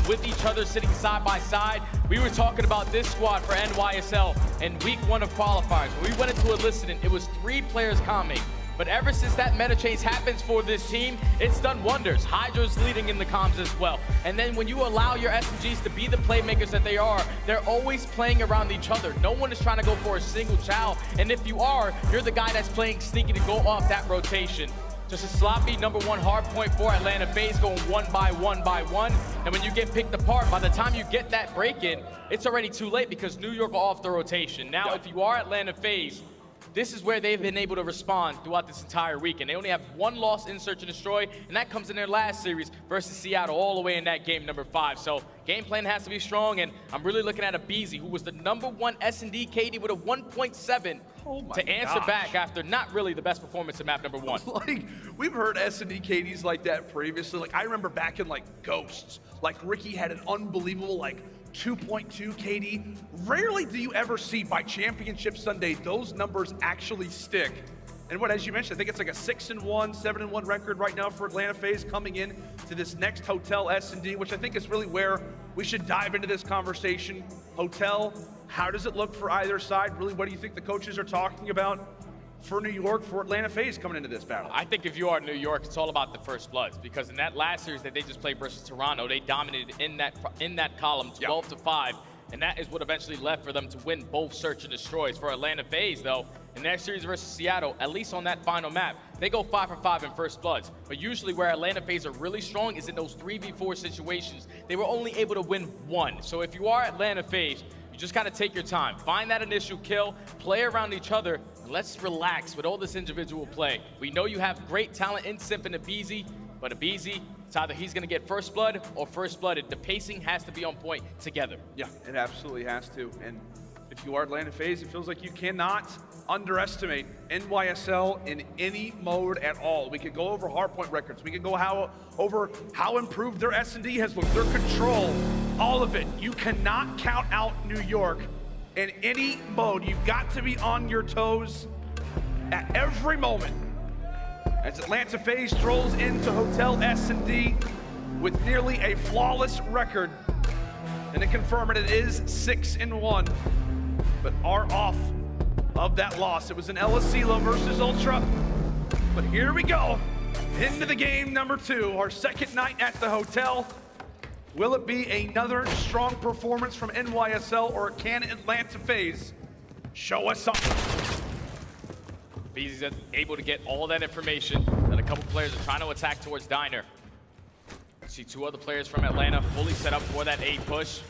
with each other, sitting side by side. We were talking about this squad for NYSL in week 1 of qualifiers. When we went into Eliciting, it was 3 players comming. But ever since that meta chase happens for this team, it's done wonders. HyDra's leading in the comms as well. And then when you allow your SMGs to be the playmakers that they are, they're always playing around each other. No one is trying to go for a single chow. And if you are, you're the guy that's playing sneaky to go off that rotation. Just a sloppy #1 hard point for Atlanta FaZe, going 1 by 1 by 1. And when you get picked apart, by the time you get that break in, it's already too late because New York are off the rotation. Now, if you are Atlanta FaZe, this is where they've been able to respond throughout this entire week. And they only have 1 loss in Search and Destroy, and that comes in their last series versus Seattle all the way in that game #5. So game plan has to be strong, and I'm really looking at aBeZy, who was the #1 S&D KD with a 1.7 to answer back after not really the best performance in map #1. Like, we've heard S&D KDs like that previously. Like, I remember back in, like, Ghosts, like, Ricky had an unbelievable, like, 2.2 KD. Rarely do you ever see by Championship Sunday those numbers actually stick. And what, as you mentioned, I think it's like a 6-1, 7-1 record right now for Atlanta FaZe coming in to this next Hotel S&D, which I think is really where we should dive into this conversation. Hotel, how does it look for either side? Really, what do you think the coaches are talking about for New York, for Atlanta FaZe coming into this battle? I think if you are New York, it's all about the first bloods, because in that last series that they just played versus Toronto, they dominated in that column 12-5, and that is what eventually left for them to win both search and destroys. For Atlanta FaZe, though, in their series versus Seattle, at least on that final map, they go 5 for 5 in first bloods. But usually where Atlanta FaZe are really strong is in those 3v4 situations. They were only able to win 1. So if you are Atlanta FaZe, you just gotta take your time. Find that initial kill, play around each other, and let's relax with all this individual play. We know you have great talent in Simp and aBeZy, but aBeZy, it's either he's gonna get first blood or first blooded. The pacing has to be on point together. Yeah, it absolutely has to. And if you are Atlanta FaZe, it feels like you cannot underestimate NYSL in any mode at all. We could go over hardpoint records. We could go over how improved their S&D has looked, their control, all of it. You cannot count out New York in any mode. You've got to be on your toes at every moment. As Atlanta FaZe strolls into Hotel S&D with nearly a flawless record. And to confirm it is 6-1, but are off of that loss. It was an aBeZy versus Ultra. But here we go, into the game number 2, our second night at the hotel. Will it be another strong performance from NYSL, or can Atlanta FaZe show us something? aBeZy's able to get all that information that a couple players are trying to attack towards Diner. See 2 other players from Atlanta fully set up for that A push.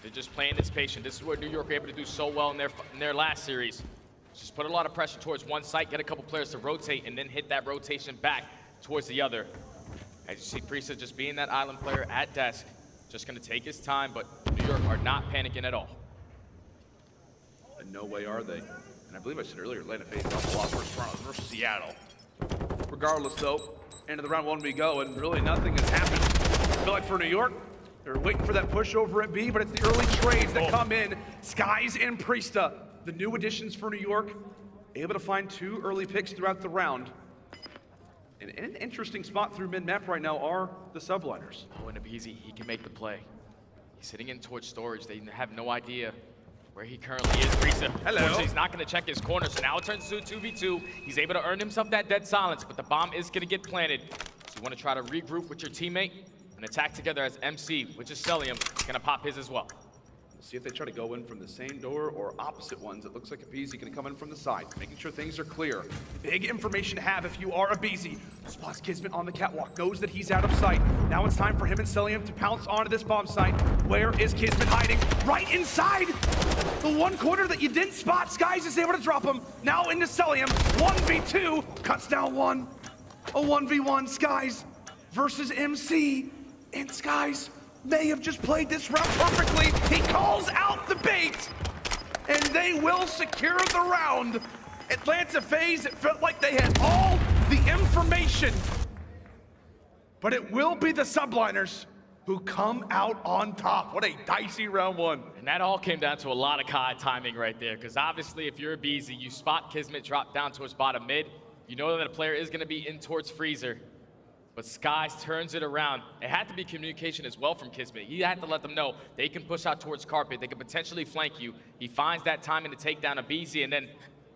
They're just playing this patient. This is where New York were able to do so well in their last series. Just put a lot of pressure towards one site, get a couple players to rotate, and then hit that rotation back towards the other. As you see, Priestahh just being that island player at desk, just gonna take his time, but New York are not panicking at all. In no way are they. And I believe I said earlier, Atlanta FaZe got a lot versus Seattle. Regardless though, into the round 1 we go, and really nothing has happened. I feel like for New York, they're waiting for that push over at B, but it's the early trades that come in. Skyz and Priestahh, the new additions for New York, able to find 2 early picks throughout the round. And in an interesting spot through mid-map right now are the Subliners. Oh, and aBeZy, he can make the play. He's sitting in towards storage. They have no idea where he currently is. Priestahh, unfortunately, he's not gonna check his corner, so now it turns into a 2v2. He's able to earn himself that dead silence, but the bomb is gonna get planted. So you wanna try to regroup with your teammate and attack together as MC, which is Cellium, gonna pop his as well. We'll see if they try to go in from the same door or opposite ones. It looks like aBeZy gonna come in from the side, making sure things are clear. Big information to have if you are aBeZy. Spots KiSMET on the catwalk, knows that he's out of sight. Now it's time for him and Cellium to pounce onto this bomb site. Where is KiSMET hiding? Right inside the one corner that you didn't spot. Skyz is able to drop him. Now into Cellium, 1v2, cuts down 1. A 1v1, Skyz versus MC. And Skyz may have just played this round perfectly. He calls out the bait, and they will secure the round. Atlanta FaZe, it felt like they had all the information, but it will be the Subliners who come out on top. What a dicey round 1. And that all came down to a lot of COD timing right there, because obviously if you're aBeZy, you spot KiSMET drop down towards bottom mid, you know that a player is gonna be in towards freezer. But Skyz turns it around. It had to be communication as well from KiSMET. He had to let them know they can push out towards carpet. They can potentially flank you. He finds that timing to take down aBeZy and then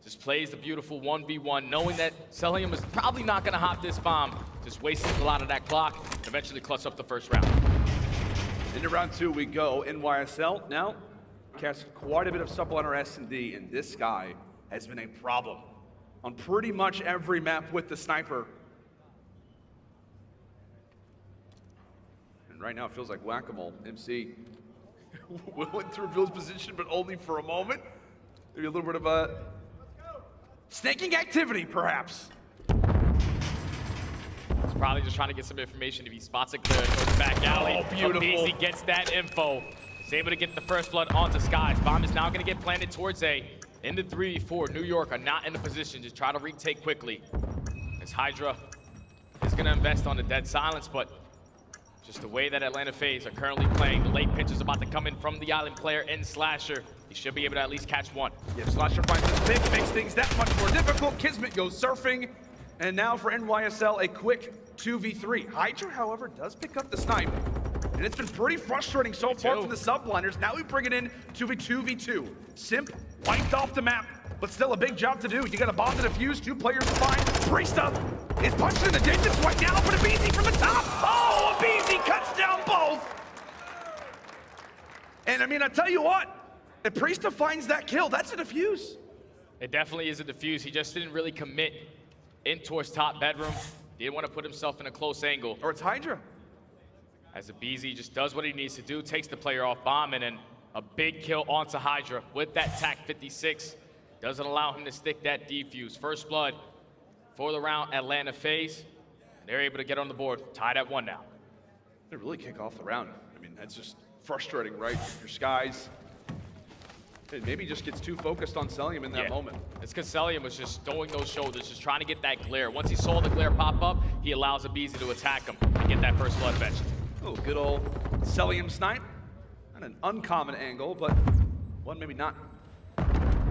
just plays the beautiful 1v1, knowing that Cellium is probably not going to hop this bomb. Just wasting a lot of that clock and eventually clutch up the first round. Into round 2 we go. NYSL now cast quite a bit of Subliner S&D, and this guy has been a problem on pretty much every map with the sniper. And right now it feels like whack-a-mole. MC willing to reveal his position, but only for a moment. Maybe a little bit of a snaking activity, perhaps. He's probably just trying to get some information. If he spots it clear towards the back alley, Oh, beautiful. aBeZy gets that info. He's able to get the first blood onto Skyz. Bomb is now going to get planted towards A. In the 3v4, New York are not in a position to try to retake quickly. As HyDra is going to invest on the dead silence, but just the way that Atlanta FaZe are currently playing, the late pitch is about to come in from the island player in Slasher. He should be able to at least catch one. Yeah, Slasher finds this pick, makes things that much more difficult. KiSMET goes surfing. And now for NYSL, a quick 2v3. HyDra, however, does pick up the snipe. And it's been pretty frustrating so far for the Subliners. Now we bring it in 2v2v2. Simp wiped off the map, but still a big job to do. You got a bomb to defuse, 2 players to find. Priestahh is punching in the digits right now for aBeZy from the top. Oh, aBeZy cuts down both. And I mean, I tell you what, if Priestahh finds that kill, that's a defuse. It definitely is a defuse. He just didn't really commit in towards top bedroom. He didn't want to put himself in a close angle. Or it's HyDra. As aBeZy just does what he needs to do, takes the player off bomb, and then a big kill onto HyDra with that TAC 56. Doesn't allow him to stick that defuse. First blood for the round, Atlanta FaZe. They're able to get on the board, tied at 1 now. They really kick off the round. I mean, that's just frustrating, right? Your Skyz. And maybe just gets too focused on Cellium in that moment. It's because Cellium was just throwing those shoulders, just trying to get that glare. Once he saw the glare pop up, he allows aBeZy to attack him and get that first blood fetched. Oh, good old Cellium snipe. Not an uncommon angle, but one maybe not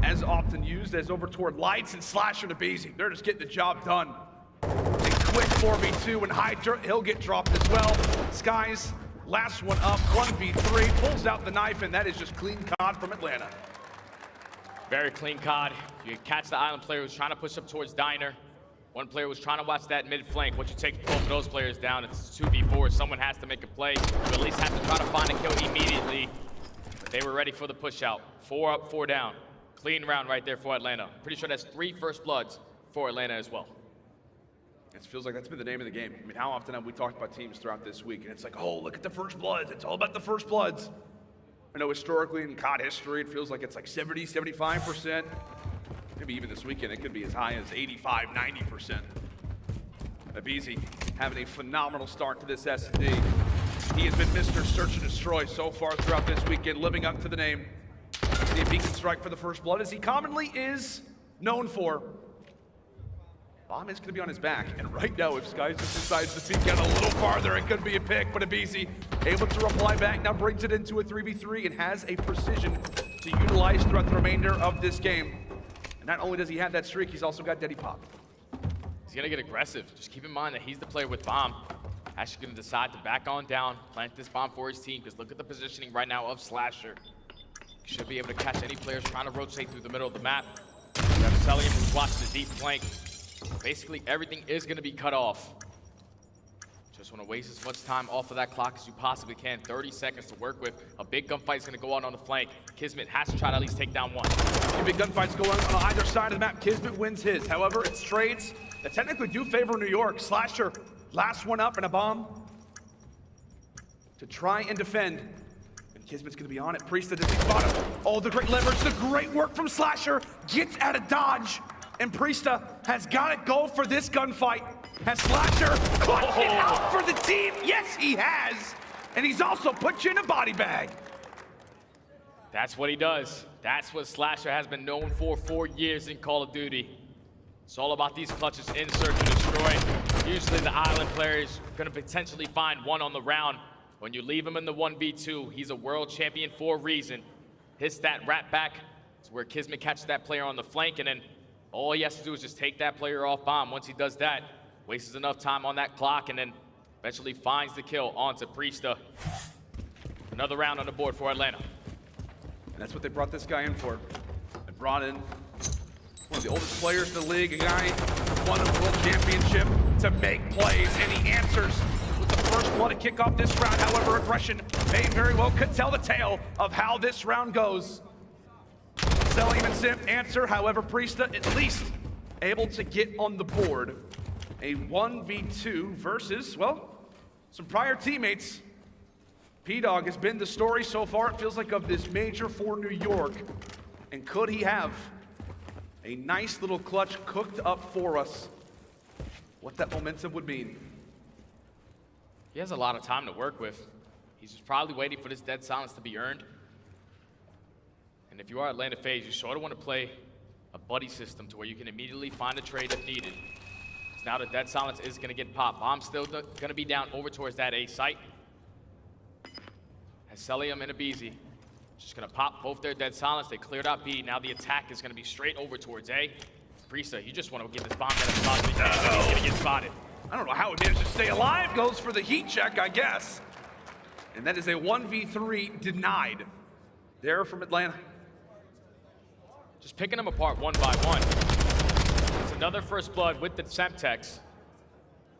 as often used as over toward Lights and Slasher to aBeZy. They're just getting the job done. A quick 4v2 and HyDra, he'll get dropped as well. Skyz, last one up, 1v3, pulls out the knife, and that is just clean COD from Atlanta. Very clean COD. You catch the island player who's trying to push up towards Diner. One player was trying to watch that mid flank. Once you take both of those players down, it's 2v4. Someone has to make a play. You at least have to try to find a kill immediately. But they were ready for the push out. 4 up, 4 down. Clean round right there for Atlanta. Pretty sure that's 3 first bloods for Atlanta as well. It feels like that's been the name of the game. I mean, how often have we talked about teams throughout this week? And it's like, oh, look at the first bloods. It's all about the first bloods. I know historically in COD history, it feels like it's like 70, 75%. Maybe even this weekend, it could be as high as 85, 90%. aBeZy having a phenomenal start to this S&D. He has been Mr. Search and Destroy so far throughout this weekend, living up to the name. See if he can strike for the first blood, as he commonly is known for. Bomb is going to be on his back, and right now, if Skyz just decides to peek out a little farther, it could be a pick, but aBeZy able to reply back, now brings it into a 3v3 and has a precision to utilize throughout the remainder of this game. And not only does he have that streak, he's also got Daddy Pop. He's gonna get aggressive. Just keep in mind that he's the player with bomb. Actually gonna decide to back on down, plant this bomb for his team, because look at the positioning right now of Slasher. He should be able to catch any players trying to rotate through the middle of the map. You have Cellium who's watching the deep flank. Basically, everything is gonna be cut off. Just want to waste as much time off of that clock as you possibly can. 30 seconds to work with. A big gunfight is going to go on the flank. KiSMET has to try to at least take down one. 2 big gunfights going on either side of the map. KiSMET wins his. However, it's trades that technically do favor New York. Slasher, last one up and a bomb to try and defend. And KiSMET's going to be on it. Priestahh does he spot him. Oh, the great leverage, the great work from Slasher. Gets out of dodge. And Priestahh has got to go for this gunfight. Has Slasher clutched it out for the team? Yes, he has. And he's also put you in a body bag. That's what he does. That's what Slasher has been known for years in Call of Duty. It's all about these clutches in search and destroy. Usually the island player is going to potentially find one on the round. When you leave him in the 1v2, he's a world champion for a reason. Hits that rat back. It's where KiSMET catches that player on the flank, and then all he has to do is just take that player off bomb. Once he does that, wastes enough time on that clock, and then eventually finds the kill onto Priestahh. Another round on the board for Atlanta. And that's what they brought this guy in for. They brought in one of the oldest players in the league, a guy who won a world championship to make plays, and he answers with the first blood to kick off this round. However, aggression may very well could tell the tale of how this round goes. Cellium and Simp answer, however, Priestahh at least able to get on the board. A 1v2 versus, well, some prior teammates. P-Dog has been the story so far, it feels like, of this major for New York. And could he have a nice little clutch cooked up for us? What that momentum would mean. He has a lot of time to work with. He's just probably waiting for this dead silence to be earned. And if you are Atlanta FaZe, you sort of want to play a buddy system to where you can immediately find a trade if needed. Now the dead silence is going to get popped. Bomb's still going to be down over towards that A site. Has Cellium and aBeZy Just gonna pop both their dead silence. They cleared out B. Now the attack is gonna be straight over towards A. Priestahh, you just want to get this bomb down as possible. He's gonna get spotted. I don't know how he managed to stay alive. Goes for the heat check, I guess. And that is a 1v3 denied there from Atlanta. Just picking them apart one by one. It's another first blood with the Semtex.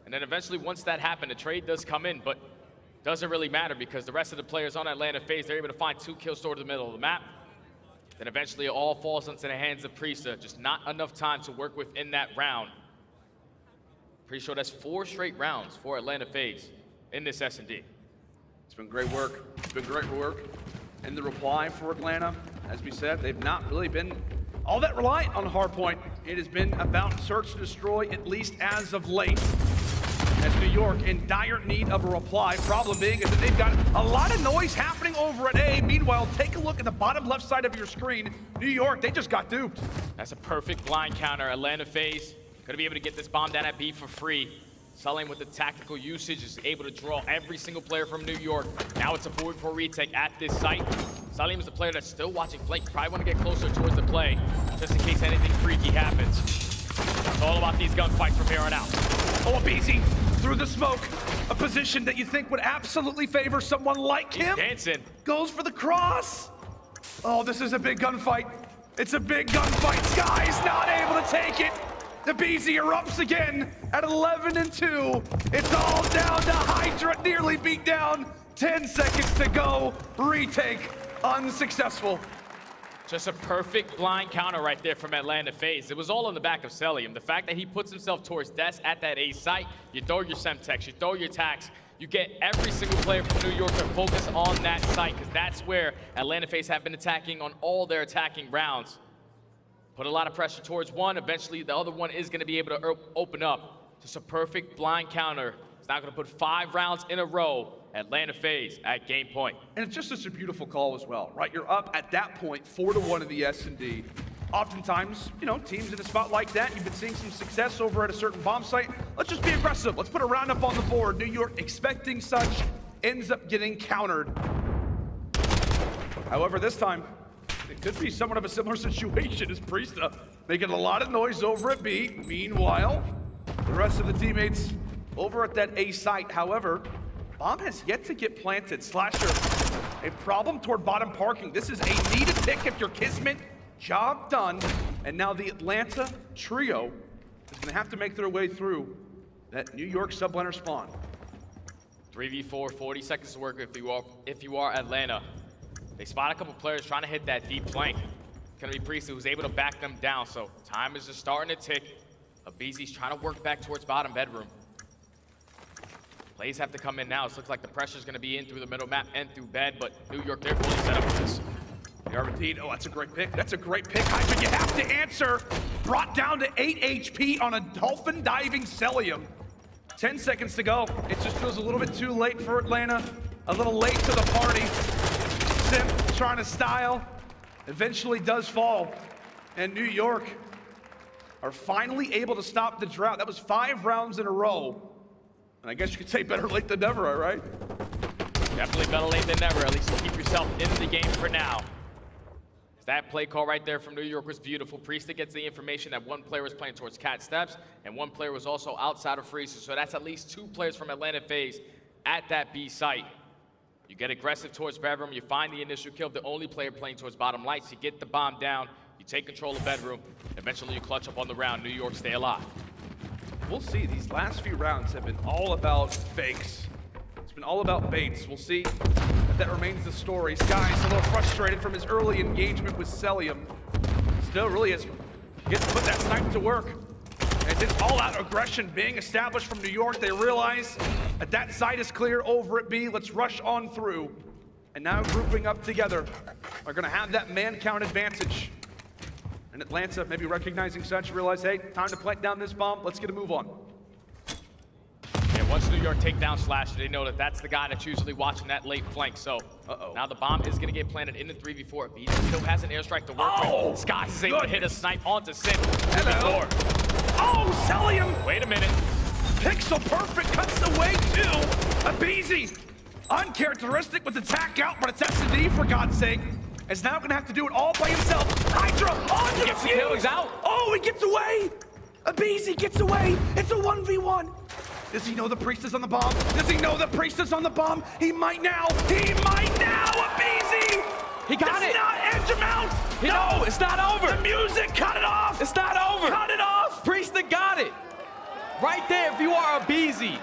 And then eventually, once that happened, a trade does come in, but doesn't really matter because the rest of the players on Atlanta FaZe, they're able to find 2 kills towards the middle of the map. Then eventually it all falls into the hands of Priestahh. Just not enough time to work within that round. Pretty sure that's 4 straight rounds for Atlanta FaZe in this S&D. It's been great work. It's been great work. And the reply for Atlanta, as we said, they've not really been all that reliant on Hardpoint. It has been about search and destroy, at least as of late. As New York in dire need of a reply. Problem being is that they've got a lot of noise happening over at A. Meanwhile, take a look at the bottom left side of your screen. New York, they just got duped. That's a perfect blind counter. Atlanta FaZe gonna be able to get this bomb down at B for free. Cellium with the tactical usage is able to draw every single player from New York. Now it's a 4v4 retake at this site. Cellium is the player that's still watching flank. Probably want to get closer towards the play, just in case anything freaky happens. It's all about these gunfights from here on out. Oh, aBeZy through the smoke. A position that you think would absolutely favor someone like him. Dancing. Goes for the cross. Oh, this is a big gunfight. It's a big gunfight. Skyz not able to take it. aBeZy erupts again at 11-2. It's all down to HyDra, nearly beat down. 10 seconds to go. Retake unsuccessful. Just a perfect blind counter right there from Atlanta FaZe. It was all on the back of Cellium. The fact that he puts himself towards Des at that A site, you throw your Semtex, you throw your tax, you get every single player from New York to focus on that site, because that's where Atlanta FaZe have been attacking on all their attacking rounds. Put a lot of pressure towards one. Eventually, the other one is going to be able to open up. Just a perfect blind counter. It's now going to put 5 rounds in a row. Atlanta FaZe at game point. And it's just such a beautiful call as well, right? You're up at that point, 4-1 in the S&D. Oftentimes, you know, teams in a spot like that, you've been seeing some success over at a certain bomb site. Let's just be aggressive. Let's put a round up on the board. New York expecting such, ends up getting countered. However, this time, it could be somewhat of a similar situation as Priestahh, making a lot of noise over at B. Meanwhile, the rest of the teammates over at that A site, however, bomb has yet to get planted. Slasher, a problem toward bottom parking. This is a needed pick if you're KiSMET. Job done. And now the Atlanta trio is going to have to make their way through that New York Subliner spawn. 3v4, 40 seconds to work if you are Atlanta. They spot a couple players trying to hit that deep flank. It's going to be Priestahh who's able to back them down. So time is just starting to tick. aBeZy's trying to work back towards bottom bedroom. Plays have to come in now. It looks like the pressure's going to be in through the middle map and through bed, but New York, they're fully set up for this. They are indeed. Oh, that's a great pick. That's a great pick. HyDra, you have to answer. Brought down to 8 HP on a dolphin diving Cellium. 10 seconds to go. It just feels a little bit too late for Atlanta. A little late to the party. Simp trying to style. Eventually does fall. And New York are finally able to stop the drought. That was 5 rounds in a row. And I guess you could say better late than never, all right? Definitely better late than never. At least keep yourself in the game for now. That play call right there from New York was beautiful. Priestahh gets the information that one player was playing towards Cat Steps, and one player was also outside of Freezer. So that's at least 2 players from Atlanta FaZe at that B site. You get aggressive towards bedroom. You find the initial kill of the only player playing towards bottom lights. You get the bomb down. You take control of bedroom. Eventually, you clutch up on the round. New York stay alive. We'll see. These last few rounds have been all about fakes. It's been all about baits. We'll see if that remains the story. Skyz a little frustrated from his early engagement with Cellium. Still really gets to put that snipe to work. As it's all-out aggression being established from New York, they realize that that site is clear over at B. Let's rush on through. And now grouping up together, are going to have that man count advantage. And Atlanta, maybe recognizing such, realize, hey, time to plant down this bomb. Let's get a move on. Yeah, once New York take down Slasher, they know that that's the guy that's usually watching that late flank. So now the bomb is going to get planted in the 3v4. He still has an airstrike to work with. Skyz is able to hit a snipe onto Simp. Hello. Oh, Cellium! Wait a minute. Pixel perfect cuts away too. aBeZy, uncharacteristic with the tack out, but it's S&D for God's sake. is now gonna have to do it all by himself. HyDra on the Gets the kill, he's out. Oh, he gets away. aBeZy gets away. It's a 1v1. Does he know the Priestahh's on the bomb? Does he know the Priestahh's on the bomb? He might now. He might now. aBeZy. He got it. Not edge him out. No, it's not over. The music, cut it off. It's not over. Cut it off. Priestahh got it. Right there, if you are aBeZy,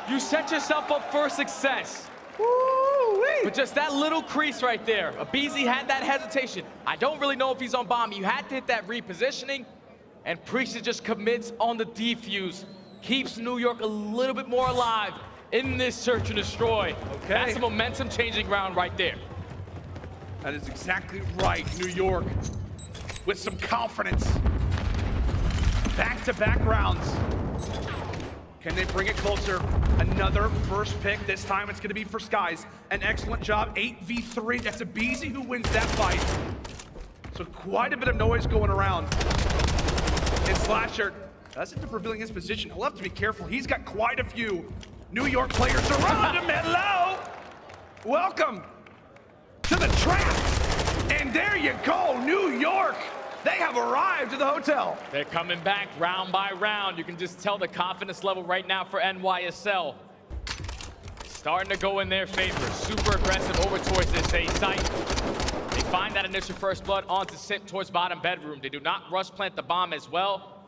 you set yourself up for success. Woo-wee. But just that little crease right there, aBeZy had that hesitation. I don't really know if he's on bomb. You had to hit that repositioning, and Priestahh just commits on the defuse. Keeps New York a little bit more alive in this search and destroy. Okay. That's a momentum changing round right there. That is exactly right, New York. With some confidence. Back-to-back rounds. Can they bring it closer? Another first pick. This time it's going to be for Skyz. An excellent job. 8v3. That's aBeZy who wins that fight. So quite a bit of noise going around. And Slasher doesn't end up revealing his position. He'll have to be careful. He's got quite a few New York players around him. Hello! Welcome to the trap. And there you go, New York. They have arrived at the hotel. They're coming back round by round. You can just tell the confidence level right now for NYSL. Starting to go in their favor. Super aggressive over towards this A site. They find that initial first blood onto Simp towards bottom bedroom. They do not rush plant the bomb as well.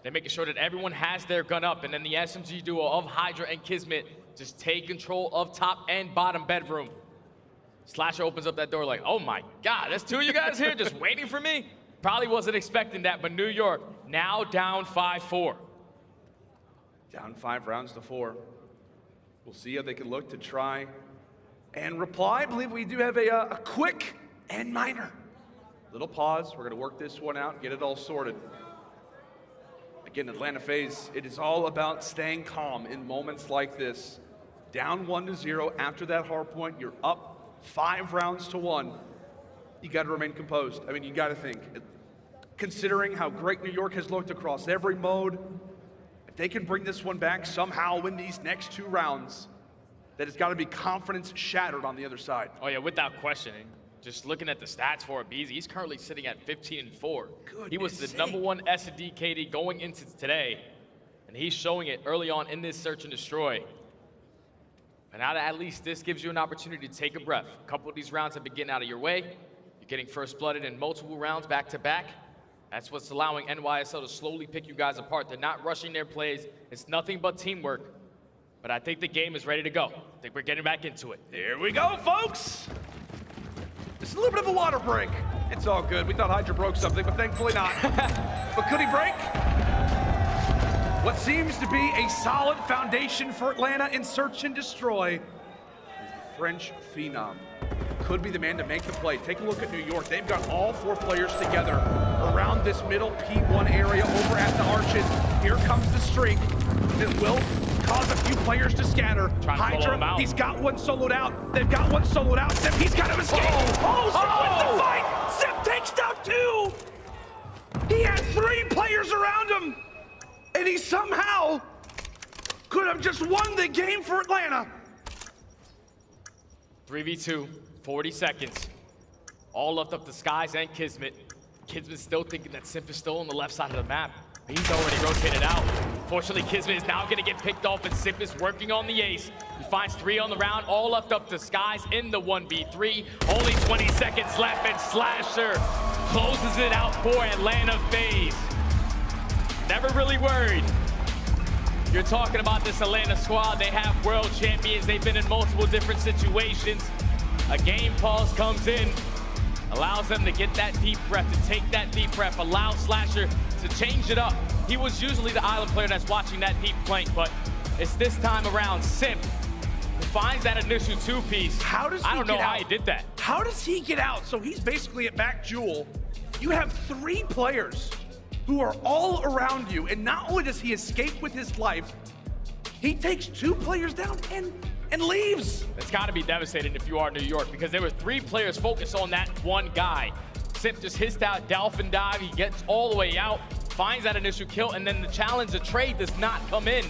They're making sure that everyone has their gun up, and then the SMG duo of HyDra and KiSMET just take control of top and bottom bedroom. Slasher opens up that door like, oh my God, there's two of you guys here just waiting for me? Probably wasn't expecting that, but New York now down 5-4. Down 5 rounds to 4. We'll see how they can look to try and reply. I believe we do have a quick and minor little pause. We're gonna work this one out, get it all sorted. Again, Atlanta FaZe, it is all about staying calm in moments like this. Down 1-0 after that hard point, you're up 5 rounds to 1. You got to remain composed. I mean, you got to think. Considering how great New York has looked across every mode, if they can bring this one back somehow in these next 2 rounds, that has got to be confidence shattered on the other side. Oh yeah, without questioning. Just looking at the stats for aBeZy, he's currently sitting at 15-4. He was the #1 S&D KD going into today, and he's showing it early on in this search and destroy. And now at least this gives you an opportunity to take a breath. A couple of these rounds have been getting out of your way. You're getting first blooded in multiple rounds back to back. That's what's allowing NYSL to slowly pick you guys apart. They're not rushing their plays. It's nothing but teamwork. But I think the game is ready to go. I think we're getting back into it. There we go, folks. It's a little bit of a water break. It's all good. We thought HyDra broke something, but thankfully not. But could he break? What seems to be a solid foundation for Atlanta in search and destroy is the French phenom. Could be the man to make the play. Take a look at New York. They've got all 4 players together around this middle P1 area over at the arches. Here comes the streak that will cause a few players to scatter. HyDra, he's got one soloed out. They've got one soloed out. Simp, he's got to escape. Simp wins the fight. Simp takes down 2. He had 3 players around him. And he somehow could have just won the game for Atlanta. 3v2, 40 seconds. All left up to Skyz and KiSMET. KiSMET still thinking that Simp is still on the left side of the map. He's already rotated out. Fortunately, KiSMET is now gonna get picked off, and Simp is working on the ace. He finds 3 on the round, all left up to Skyz in the 1v3. Only 20 seconds left, and Slasher closes it out for Atlanta FaZe. Never really worried. You're talking about this Atlanta squad. They have world champions. They've been in multiple different situations. A game pause comes in, allows them to get that deep breath, to take that deep breath, allow Slasher to change it up. He was usually the island player that's watching that deep flank, but it's this time around Simp who finds that initial 2-piece. How does he I don't know get how out? he did that. How does he get out? So he's basically at back jewel. You have 3 players who are all around you, and not only does he escape with his life, he takes 2 players down and leaves. It's got to be devastating if you are New York, because there were 3 players focused on that one guy. Simp just hissed out dolphin dive. He gets all the way out, finds that initial kill, and then the challenge, the trade does not come in.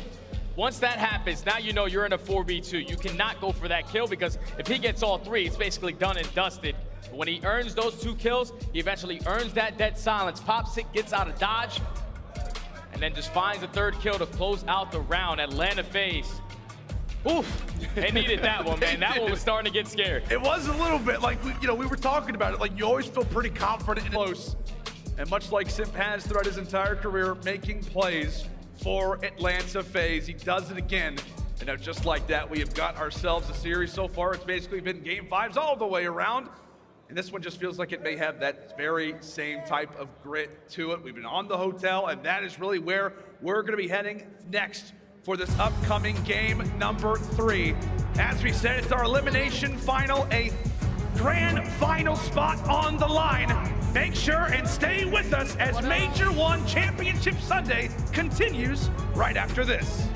Once that happens, now you know you're in a 4v2. You cannot go for that kill, because if he gets all 3, it's basically done and dusted. When he earns those 2 kills, he eventually earns that dead silence. Pops it, gets out of dodge, and then just finds the 3rd kill to close out the round. Atlanta FaZe. Oof, they needed that one, man. That one was starting to get scared. It was a little bit like, we were talking about it. Like, you always feel pretty confident and close. And much like Simp has throughout his entire career, making plays for Atlanta FaZe, he does it again. And now just like that, we have got ourselves a series so far. It's basically been game 5s all the way around. And this one just feels like it may have that very same type of grit to it. We've been on the hotel, and that is really where we're going to be heading next for this upcoming game number 3. As we said, it's our elimination final, a grand final spot on the line. Make sure and stay with us as Major 1 Championship Sunday continues right after this.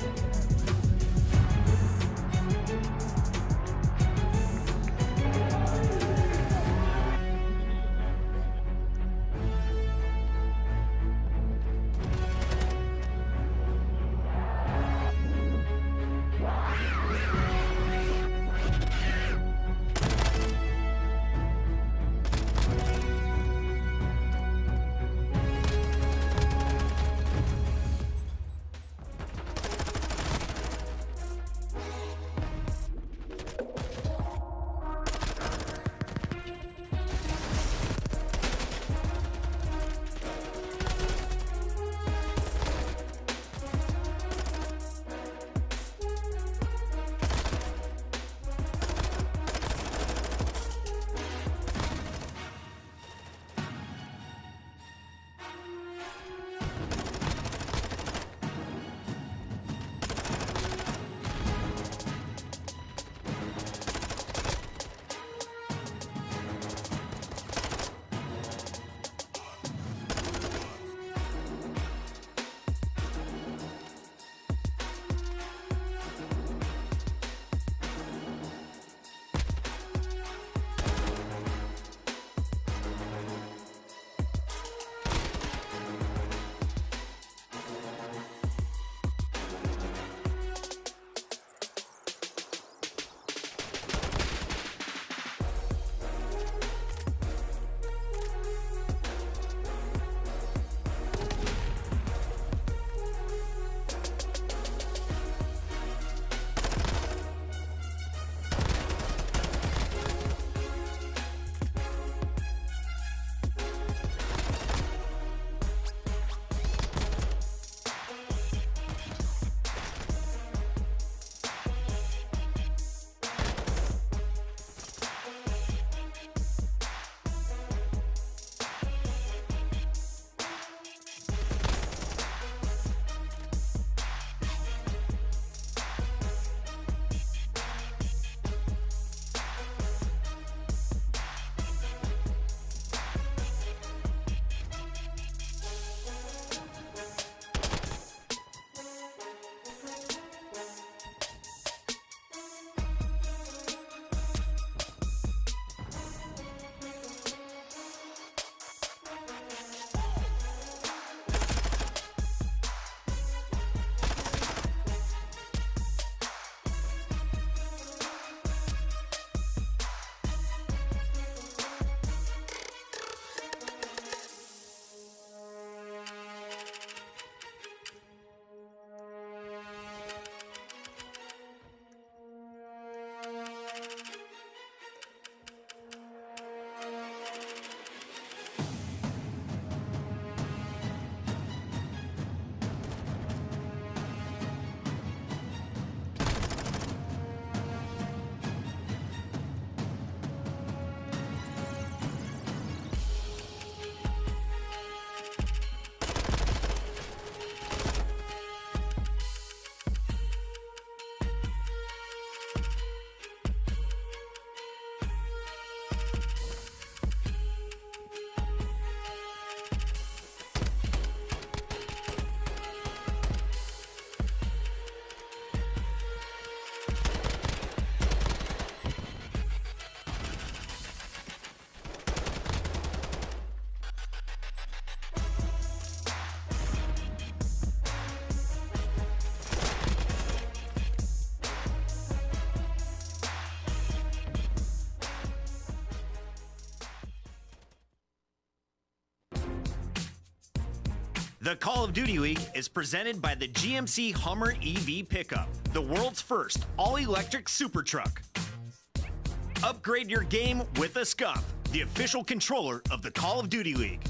The Call of Duty League is presented by the GMC Hummer EV Pickup, the world's first all-electric super truck. Upgrade your game with a Scump, the official controller of the Call of Duty League.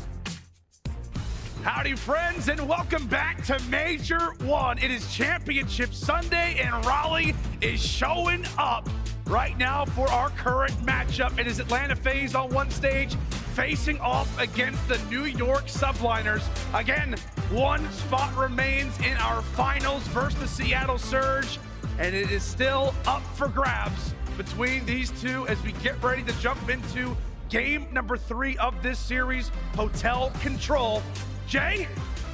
Howdy, friends, and welcome back to Major 1. It is Championship Sunday, and Raleigh is showing up right now for our current matchup. It is Atlanta FaZe on one stage, facing off against the New York Subliners. Again, one spot remains in our finals versus the Seattle Surge, and it is still up for grabs between these two as we get ready to jump into game number 3 of this series, Hotel Control. Jay,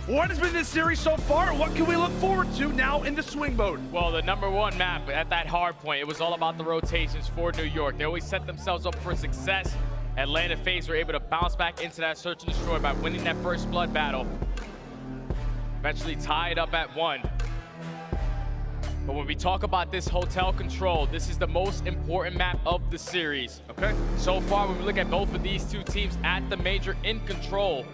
what has been this series so far? What can we look forward to now in the swing mode? Well, the #1 map at that hard point, it was all about the rotations for New York. They always set themselves up for success. Atlanta FaZe were able to bounce back into that search and destroy by winning that first blood battle. Eventually tied up at 1. But when we talk about this Hotel Control, this is the most important map of the series. Okay. So far, when we look at both of these two teams at the major in control,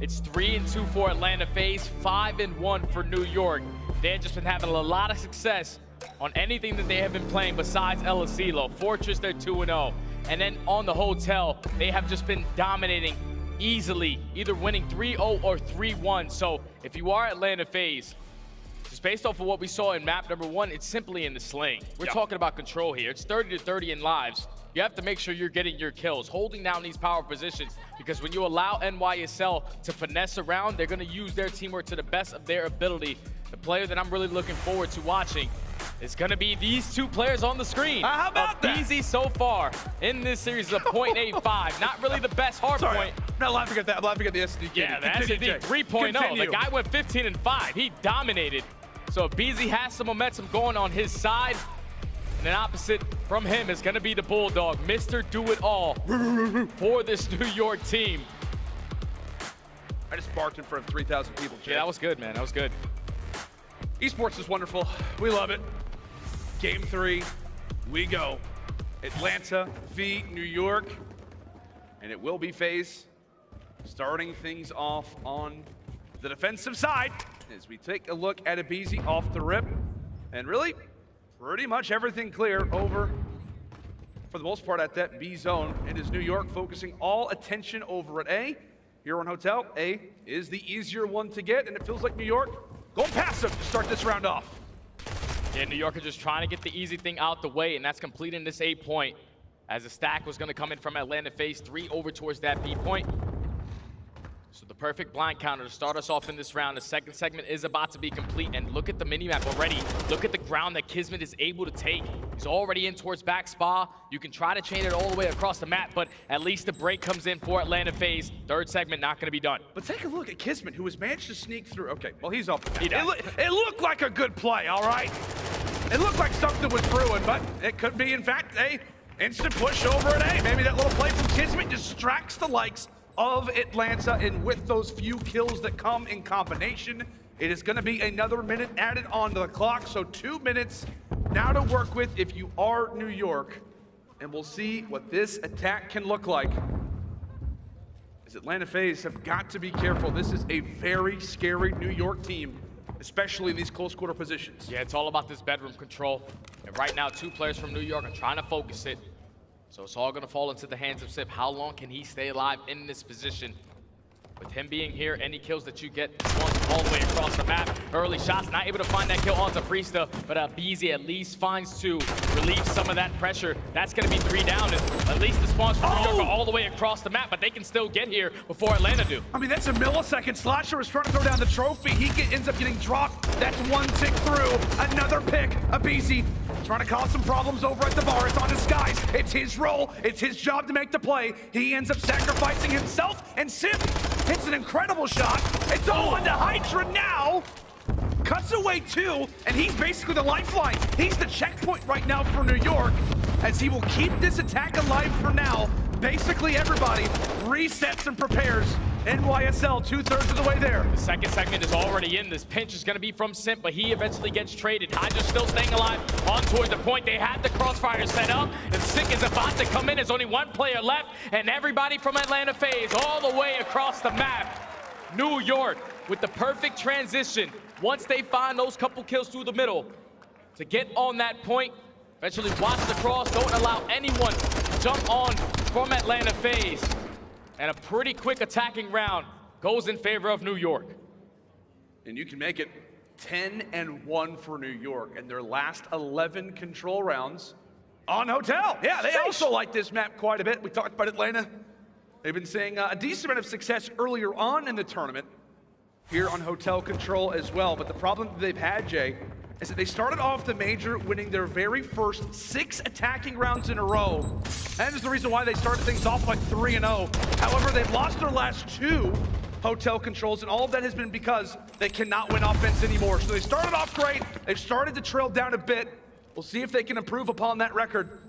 it's 3-2 for Atlanta FaZe, 5-1 for New York. They have just been having a lot of success on anything that they have been playing besides aBeZy. Fortress, they're 2-0. And then on the Hotel, they have just been dominating easily, either winning 3-0 or 3-1. So if you are Atlanta FaZe, just based off of what we saw in map #1, it's simply in the sling. We're talking about control here. It's 30-30 in lives. You have to make sure you're getting your kills, holding down these power positions, because when you allow NYSL to finesse around, they're going to use their teamwork to the best of their ability. The player that I'm really looking forward to watching is going to be these two players on the screen. How about that? aBeZy so far in this series is a .85. Not really the best hard point. I'm not laughing at that. I'm laughing at the SDK. Yeah, the SDK 3.0. The guy went 15-5. He dominated. So aBeZy has some momentum going on his side. And then opposite from him is going to be the Bulldog, Mr. Do-It-All for this New York team. I just barked in front of 3,000 people, Jay. Yeah, that was good, man. That was good. Esports is wonderful. We love it. Game 3, we go. Atlanta v. New York. And it will be FaZe starting things off on the defensive side as we take a look at aBeZy off the rip. And really, pretty much everything clear over, for the most part, at that B zone. It is New York focusing all attention over at A. Here on Hotel, A is the easier one to get, and it feels like New York going passive to start this round off. Yeah, New York are just trying to get the easy thing out the way, and that's completing this A point. As the stack was going to come in from Atlanta FaZe, 3 over towards that B point. So the perfect blind counter to start us off in this round. The second segment is about to be complete, and look at the minimap already. Look at the ground that KiSMET is able to take. He's already in towards back spa. You can try to chain it all the way across the map, but at least the break comes in for Atlanta FaZe. Third segment not going to be done. But take a look at KiSMET, who has managed to sneak through. Okay, well, he's off the map. It looked like a good play, all right? It looked like something was brewing, but it could be, in fact, a instant push over at A. Maybe that little play from KiSMET distracts the likes of Atlanta, and with those few kills that come in combination, it is going to be another minute added onto the clock. So 2 minutes now to work with if you are New York, and we'll see what this attack can look like. As Atlanta FaZe have got to be careful. This is a very scary New York team, especially in these close quarter positions. Yeah, it's all about this bedroom control. And right now, 2 players from New York are trying to focus it. So it's all going to fall into the hands of Simp. How long can he stay alive in this position? With him being here, any kills that you get all the way across the map. Early shots, not able to find that kill onto Priestahh, but aBeZy at least finds 2. Relieve some of that pressure. That's going to be 3 down. And at least the spawns from New York are all the way across the map, but they can still get here before Atlanta do. I mean, that's a millisecond. Slasher was trying to throw down the trophy. He ends up getting dropped. That's 1 tick through. Another pick. aBeZy trying to cause some problems over at the bar. It's on to Skyz. It's his role. It's his job to make the play. He ends up sacrificing himself, and Simp hits an incredible shot. It's all onto HyDra now. Cuts away 2, and he's basically the lifeline. He's the checkpoint right now for New York, as he will keep this attack alive for now. Basically everybody resets and prepares. NYSL 2/3 of the way there. The second segment is already in. This pinch is going to be from Simp, but he eventually gets traded. HyDra's still staying alive on toward the point. They had the crossfire set up, and Sick is about to come in. There's only 1 player left, and everybody from Atlanta FaZe all the way across the map. New York with the perfect transition. Once they find those couple kills through the middle, to get on that point, eventually watch the cross, don't allow anyone to jump on from Atlanta FaZe. And a pretty quick attacking round goes in favor of New York. And you can make it 10-1 for New York and their last 11 control rounds on Hotel. Yeah, they also like this map quite a bit. We talked about Atlanta. They've been seeing a decent amount of success earlier on in the tournament here on Hotel Control as well. But the problem that they've had, Jay, is that they started off the major winning their very first 6 attacking rounds in a row. That is the reason why they started things off like 3-0. However, they've lost their last 2 Hotel Controls, and all of that has been because they cannot win offense anymore. So they started off great. They've started to trail down a bit. We'll see if they can improve upon that record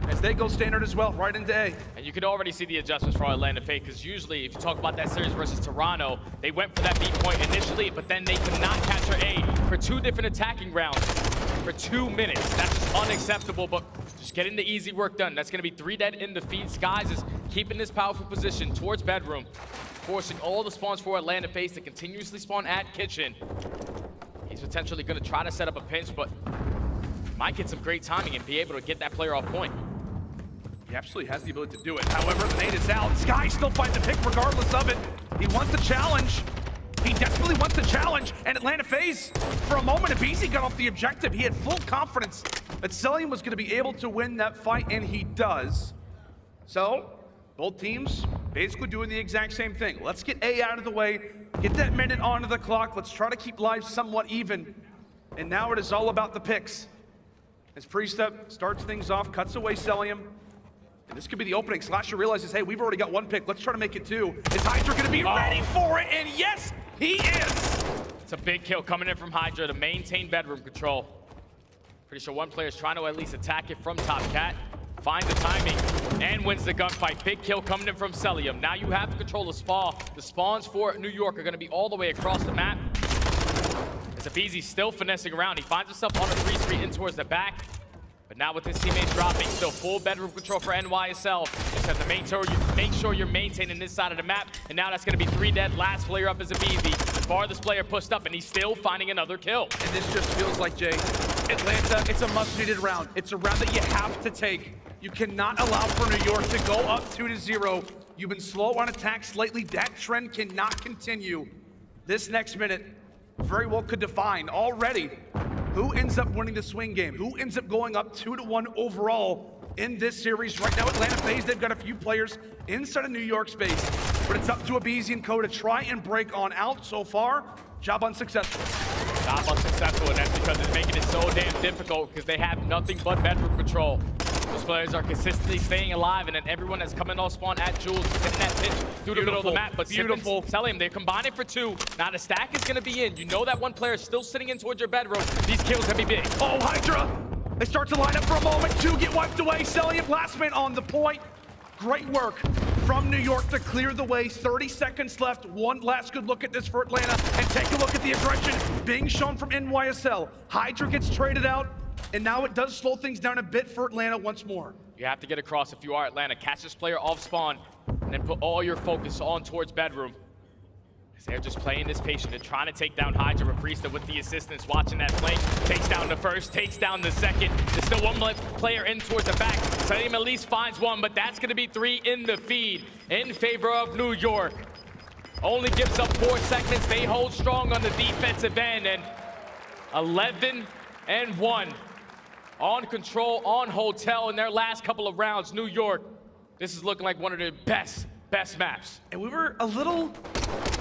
as they go standard as well, right into A. And you can already see the adjustments for Atlanta FaZe, because usually if you talk about that series versus Toronto, they went for that B point initially, but then they could not capture A for 2 different attacking rounds for 2 minutes. That's just unacceptable, but just getting the easy work done. That's going to be 3 dead in the feed. Skyz is keeping this powerful position towards bedroom, forcing all the spawns for Atlanta FaZe to continuously spawn at kitchen. He's potentially going to try to set up a pinch, but might get some great timing and be able to get that player off point. He absolutely has the ability to do it. However, the nade is out. Skyz still finds the pick regardless of it. He wants the challenge. He desperately wants the challenge. And Atlanta FaZe, for a moment, aBeZy got off the objective. He had full confidence that Cellium was going to be able to win that fight, and he does. So, both teams basically doing the exact same thing. Let's get A out of the way, get that minute onto the clock. Let's try to keep lives somewhat even. And now it is all about the picks. As Priestahh starts things off, cuts away Cellium. And this could be the opening. Slasher realizes, hey, we've already got 1 pick. Let's try to make it 2. Is HyDra going to be ready for it? And yes, he is! It's a big kill coming in from HyDra to maintain bedroom control. Pretty sure one player is trying to at least attack it from top cat. Finds the timing and wins the gunfight. Big kill coming in from Cellium. Now you have to control the spawn. The spawns for New York are going to be all the way across the map. As aBeZy still finessing around. He finds himself on a 3-3 in towards the back. But now with his teammates dropping, still full bedroom control for NYSL. Just have to make sure you're maintaining this side of the map. And now that's going to be 3 dead. Last player up is aBeZy. Farthest player pushed up, and he's still finding another kill. And this just feels like, Jay, Atlanta, it's a much-needed round. It's a round that you have to take. You cannot allow for New York to go up 2-0. You've been slow on attacks lately. That trend cannot continue. This next minute very well could define already who ends up winning the swing game, who ends up going up 2-1 overall in this series. Right now, Atlanta FaZe, they've got a few players inside of New York space, but it's up to aBeZy and Co to try and break on out. So far, job unsuccessful. Job unsuccessful, and that's because it's making it so damn difficult because they have nothing but bedroom control. Those players are consistently staying alive, and then everyone that's coming off spawn at Jules is hitting that pitch through the middle of the map. But beautiful. Cellium, they're combining for 2. Now the stack is going to be in. You know that one player is still sitting in towards your bedroom. These kills can be big. Oh, HyDra! They start to line up for a moment. 2 get wiped away. Cellium, last man on the point. Great work from New York to clear the way. 30 seconds left. One last good look at this for Atlanta. And take a look at the aggression being shown from NYSL. HyDra gets traded out. And now it does slow things down a bit for Atlanta once more. You have to get across if you are Atlanta. Catch this player off spawn, and then put all your focus on towards bedroom. As they're just playing this patient and trying to take down HyDra. Priestahh with the assistance, watching that flank. Takes down the first, takes down the second. There's still one player in towards the back. Cellium at least finds 1, but that's going to be 3 in the feed in favor of New York. Only gives up 4 seconds. They hold strong on the defensive end, and 11-1. On control, on Hotel in their last couple of rounds. New York, this is looking like one of the best maps. And we were a little,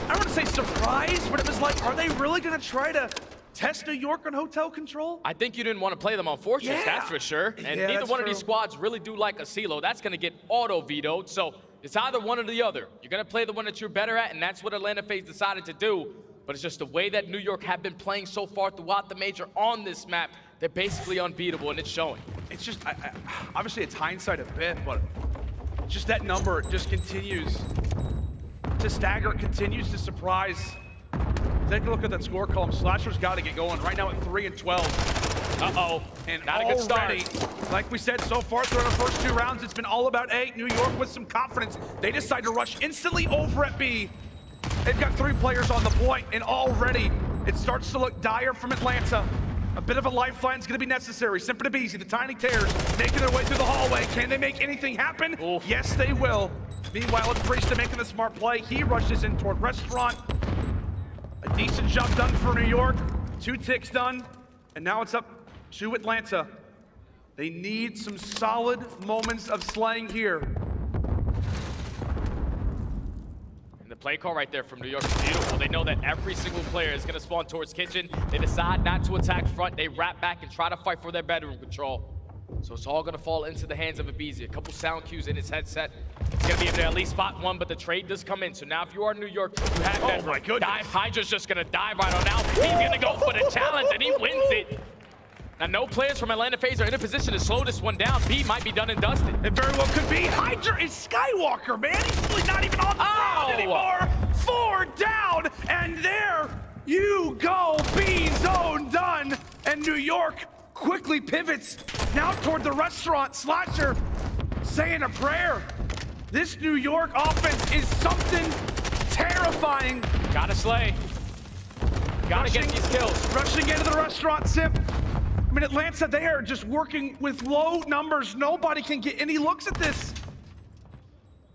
I don't want to say surprised, but it was like, are they really going to try to test New York on Hotel Control? I think you didn't want to play them on Fortress, that's for sure. And neither one of these squads really do like a CeeLo. That's going to get auto-vetoed, so it's either one or the other. You're going to play the one that you're better at, and that's what Atlanta FaZe decided to do. But it's just the way that New York have been playing so far throughout the major on this map. They're basically unbeatable, and it's showing. It's just, obviously it's hindsight a bit, but just that number just continues to stagger, continues to surprise. Take a look at that score column. Slasher's got to get going right now at 3-12. Uh-oh, and not already, a good start. Like we said, so far through our first 2 rounds, it's been all about A. New York with some confidence. They decide to rush instantly over at B. They've got 3 players on the point, and already it starts to look dire from Atlanta. A bit of a lifeline is going to be necessary. Simp and aBeZy, the tiny tears, making their way through the hallway. Can they make anything happen? Oof. Yes, they will. Meanwhile, it's Priestahh making the smart play. He rushes in toward Restaurant. A decent job done for New York. 2 ticks done, and now it's up to Atlanta. They need some solid moments of slaying here. And the play call right there from New York is beautiful. They know that every single player is going to spawn towards kitchen. They decide not to attack front. They wrap back and try to fight for their bedroom control. So it's all going to fall into the hands of aBeZy. A couple sound cues in his headset. It's going to be able to at least spot one, but the trade does come in. So now if you are New York, you have that dive. HyDra's just going to dive right on out. He's going to go for the challenge, and he wins it. Now, no players from Atlanta FaZe are in a position to slow this one down. B might be done and dusted. It very well could be. HyDra is Skywalker, man. He's really not even on the ground anymore. 4 down, and there you go. B zone done, and New York quickly pivots now toward the restaurant. Slasher saying a prayer. This New York offense is something terrifying. Gotta slay. Gotta get these kills. Rushing into the restaurant, Simp. I mean, Atlanta, they are just working with low numbers. Nobody can get any looks at this.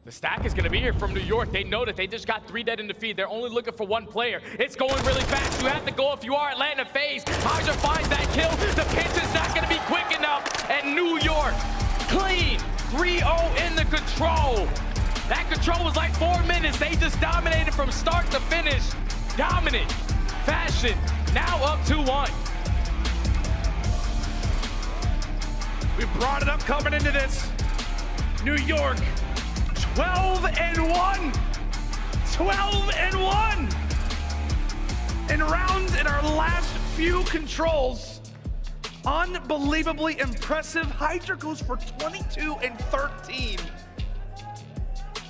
The stack is going to be here from New York. They know that they just got 3 dead in the feed. They're only looking for 1 player. It's going really fast. You have to go if you are Atlanta FaZe. HyDra finds that kill. The pinch is not going to be quick enough. And New York, clean, 3-0 in the control. That control was like 4 minutes. They just dominated from start to finish. Dominant fashion. Now up 2-1. We brought it up coming into this. New York, 12-1. 12-1. In rounds in our last few controls. Unbelievably impressive. HyDra goes for 22-13.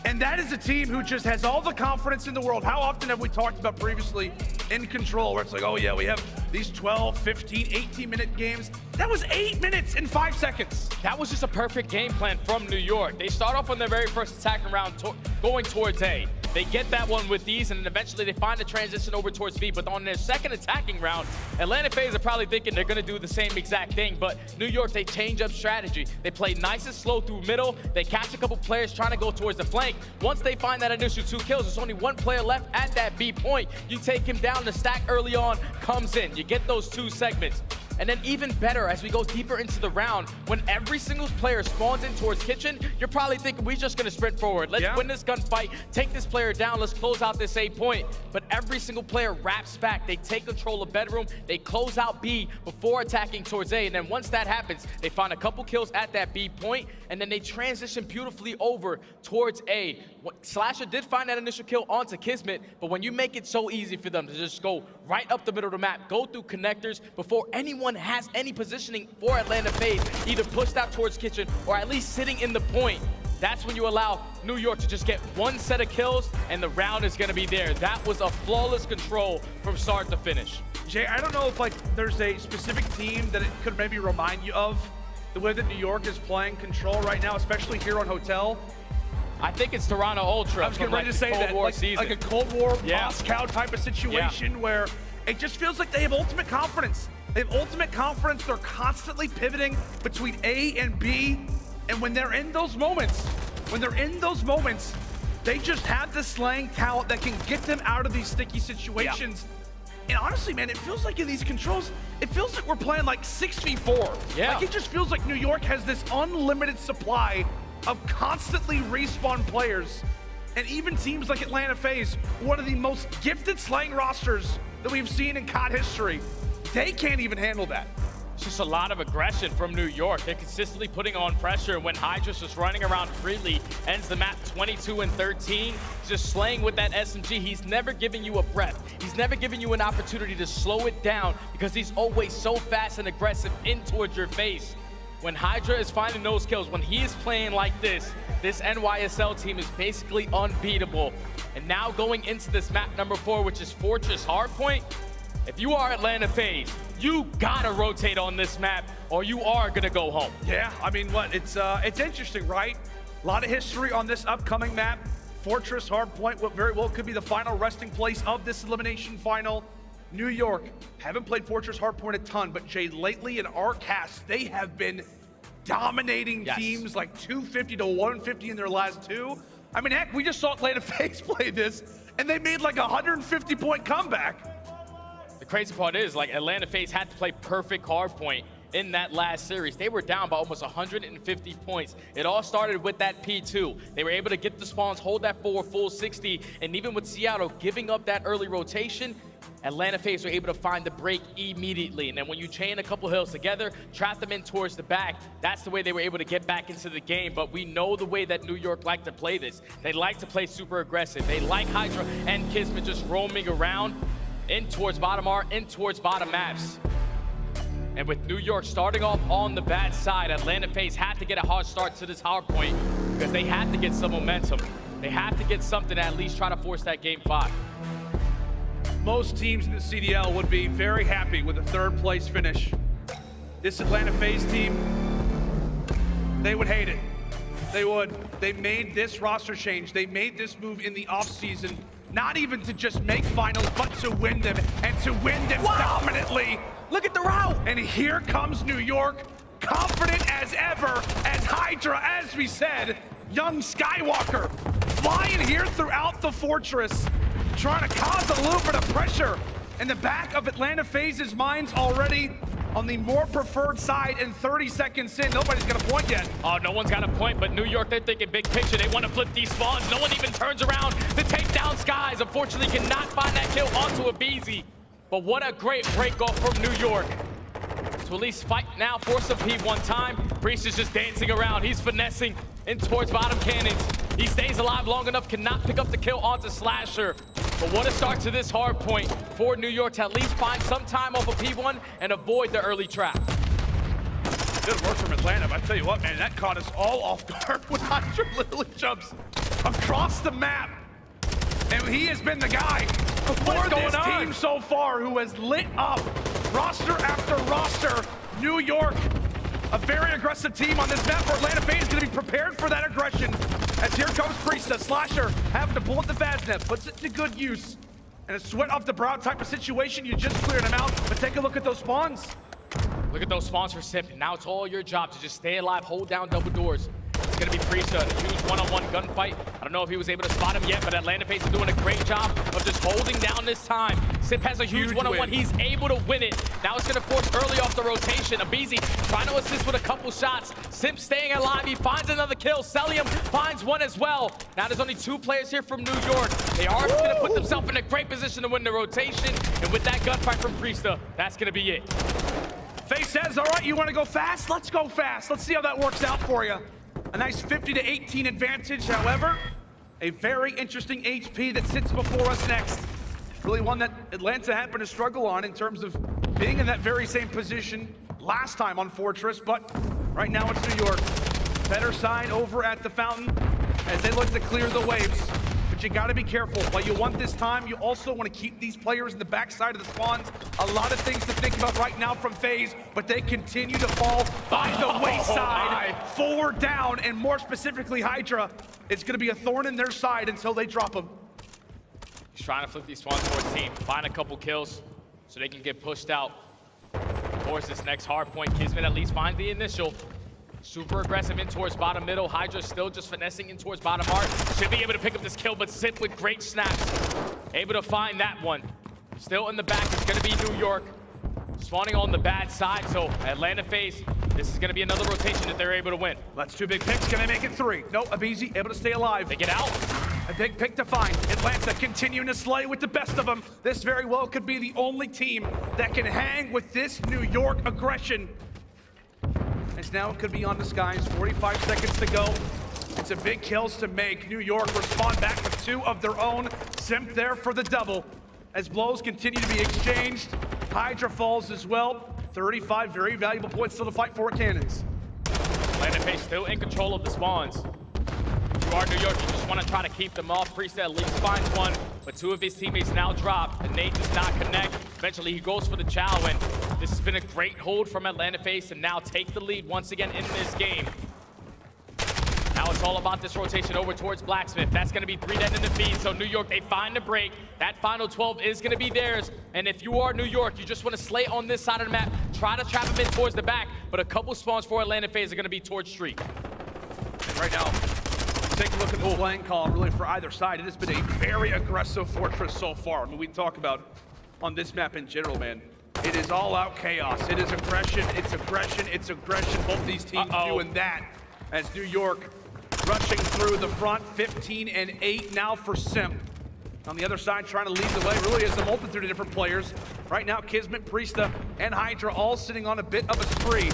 And that is a team who just has all the confidence in the world. How often have we talked about previously in control where it's like, oh yeah, we have these 12, 15, 18-minute games. That was 8 minutes and 5 seconds. That was just a perfect game plan from New York. They start off on their very first attacking round going towards A. They get that one with these, and then eventually they find a transition over towards B. But on their second attacking round, Atlanta FaZe are probably thinking they're going to do the same exact thing. But New York, they change up strategy. They play nice and slow through middle. They catch a couple players trying to go towards the flank. Once they find that initial 2 kills, there's only 1 player left at that B point. You take him down, the stack early on comes in. You get those 2 segments. And then even better, as we go deeper into the round, when every single player spawns in towards kitchen, you're probably thinking we're just going to sprint forward. Let's win this gunfight, take this player down, let's close out this A point. But every single player wraps back. They take control of bedroom, they close out B before attacking towards A. And then once that happens, they find a couple kills at that B point, and then they transition beautifully over towards A. Slasher did find that initial kill onto KiSMET, but when you make it so easy for them to just go right up the middle of the map, go through connectors before anyone has any positioning for Atlanta FaZe, either pushed out towards kitchen or at least sitting in the point, that's when you allow New York to just get 1 set of kills and the round is going to be there. That was a flawless control from start to finish. Jay, I don't know if like there's a specific team that it could maybe remind you of the way that New York is playing control right now, especially here on Hotel. I think it's Toronto Ultra. I was getting ready to say that, like a Cold War Moscow type of situation where it just feels like they have ultimate confidence. They have ultimate confidence. They're constantly pivoting between A and B. And when they're in those moments, they just have the slaying talent that can get them out of these sticky situations. And honestly, man, it feels like in these controls, it feels like we're playing like 6v4. Like it just feels like New York has this unlimited supply of constantly respawn players. And even teams like Atlanta FaZe, one of the most gifted slaying rosters that we've seen in COD history, they can't even handle that. It's just a lot of aggression from New York. They're consistently putting on pressure when HyDra's just running around freely, ends the map 22-13, just slaying with that SMG. He's never giving you a breath. He's never giving you an opportunity to slow it down because he's always so fast and aggressive in towards your face. When HyDra is finding those kills, when he is playing like this NYSL team is basically unbeatable. And now going into this map number 4, which is Fortress Hardpoint, if you are Atlanta FaZe, you gotta rotate on this map or you are gonna go home. Yeah, I mean, it's interesting, right? A lot of history on this upcoming map. Fortress Hardpoint, what very well could be the final resting place of this elimination final. New York haven't played Fortress Hardpoint a ton, but Jay, lately in our cast, they have been dominating teams like 250 to 150 in their last two. I mean, heck, we just saw Atlanta FaZe play this, and they made like a 150-point comeback. The crazy part is, like, Atlanta FaZe had to play perfect hardpoint in that last series. They were down by almost 150 points. It all started with that P2. They were able to get the spawns, hold that for a full 60, and even with Seattle giving up that early rotation, Atlanta FaZe were able to find the break immediately. And then when you chain a couple hills together, trap them in towards the back, that's the way they were able to get back into the game. But we know the way that New York like to play this. They like to play super aggressive. They like HyDra and KiSMET just roaming around in towards bottom R, in towards bottom maps. And with New York starting off on the bad side, Atlanta FaZe had to get a hard start to this hard point because they had to get some momentum. They have to get something to at least try to force that game 5. Most teams in the CDL would be very happy with a third place finish. This Atlanta FaZe team, they would hate it. They would. They made this roster change. They made this move in the offseason, not even to just make finals, but to win them, and to win them dominantly. Look at the route. And here comes New York, confident as ever, as HyDra, as we said, young Skywalker, flying here throughout the fortress, trying to cause a little bit of pressure in the back of Atlanta FaZe's minds already on the more preferred side, and 30 seconds in, nobody's got a point yet. Oh, no one's got a point, but New York, they're thinking big picture. They want to flip these spawns. No one even turns around to take down Skyz. Unfortunately, cannot find that kill onto aBeZy. But what a great break off from New York. To at least fight now, force a P one time. Priestahh is just dancing around. He's finessing in towards bottom cannons. He stays alive long enough, cannot pick up the kill onto Slasher. But what a start to this hard point for New York to at least find some time off of P1 and avoid the early trap. Good work from Atlanta, but I tell you what, man, that caught us all off guard when HyDra literally jumps across the map. And he has been the guy for this team so far who has lit up roster after roster. New York, a very aggressive team on this map where Atlanta FaZe is going to be prepared for that aggression. As here comes Priestahh, Slasher having to pull up the FaZe net, puts it to good use. And a sweat off the brow type of situation, you just cleared him out, but take a look at those spawns. Look at those spawns for Simp. Now it's all your job to just stay alive, hold down double doors. It's going to be Priestahh, a huge one-on-one gunfight. I don't know if he was able to spot him yet, but Atlanta FaZe is doing a great job of just holding down this time. Simp has a huge one-on-one. He's able to win it. Now it's going to force early off the rotation. aBeZy trying to assist with a couple shots. Simp staying alive. He finds another kill. Cellium finds one as well. Now there's only 2 players here from New York. They are going to put themselves in a great position to win the rotation. And with that gunfight from Priestahh, that's going to be it. FaZe says, all right, you want to go fast? Let's go fast. Let's see how that works out for you. A nice 50 to 18 advantage, however, a very interesting HP that sits before us next. Really one that Atlanta happened to struggle on in terms of being in that very same position last time on Fortress, but right now it's New York. Better side over at the fountain as they look to clear the waves. But you gotta be careful. While you want this time, you also want to keep these players in the backside of the spawns. A lot of things to think about right now from FaZe, but they continue to fall by the wayside. 4 down, and more specifically HyDra. It's gonna be a thorn in their side until they drop them. He's trying to flip these spawns towards team, find a couple kills so they can get pushed out. Towards this next hard point, KiSMET at least finds the initial. Super aggressive in towards bottom middle. HyDra still just finessing in towards bottom heart. Should be able to pick up this kill, but Simp with great snaps. Able to find that one. Still in the back is going to be New York. Spawning on the bad side, so Atlanta FaZe, this is going to be another rotation that they're able to win. That's 2 big picks. Can they make it 3? No, aBeZy able to stay alive. They get out. A big pick to find. Atlanta continuing to slay with the best of them. This very well could be the only team that can hang with this New York aggression. As now it could be on the Skyz. 45 seconds to go. It's a big kills to make. New York respond back with 2 of their own. Simp there for the double. As blows continue to be exchanged. HyDra falls as well. 35 very valuable points still to fight for at cannons. Atlanta FaZe still in control of the spawns. If you are New York, you just want to try to keep them off. Priestahh at least finds one, but 2 of his teammates now drop. The nade does not connect. Eventually he goes for the chow, and this has been a great hold from Atlanta FaZe to now take the lead once again in this game. Now it's it's all about this rotation over towards Blacksmith. That's going to be 3 dead in the feed. So New York, they find the break. That final 12 is going to be theirs. And if you are New York, you just want to slay on this side of the map. Try to trap them in towards the back. But a couple spawns for Atlanta FaZe are going to be towards street. And right now, take a look at the playing column really for either side. It has been a very aggressive fortress so far. I mean, we talk about on this map in general, man. It is all out chaos. It is aggression, it's aggression, it's aggression. Both these teams doing that as New York rushing through the front. 15 and 8 now for Simp. On the other side, trying to lead the way, really is a multitude of different players. Right now, KiSMET, Priestahh, and HyDra all sitting on a bit of a spree.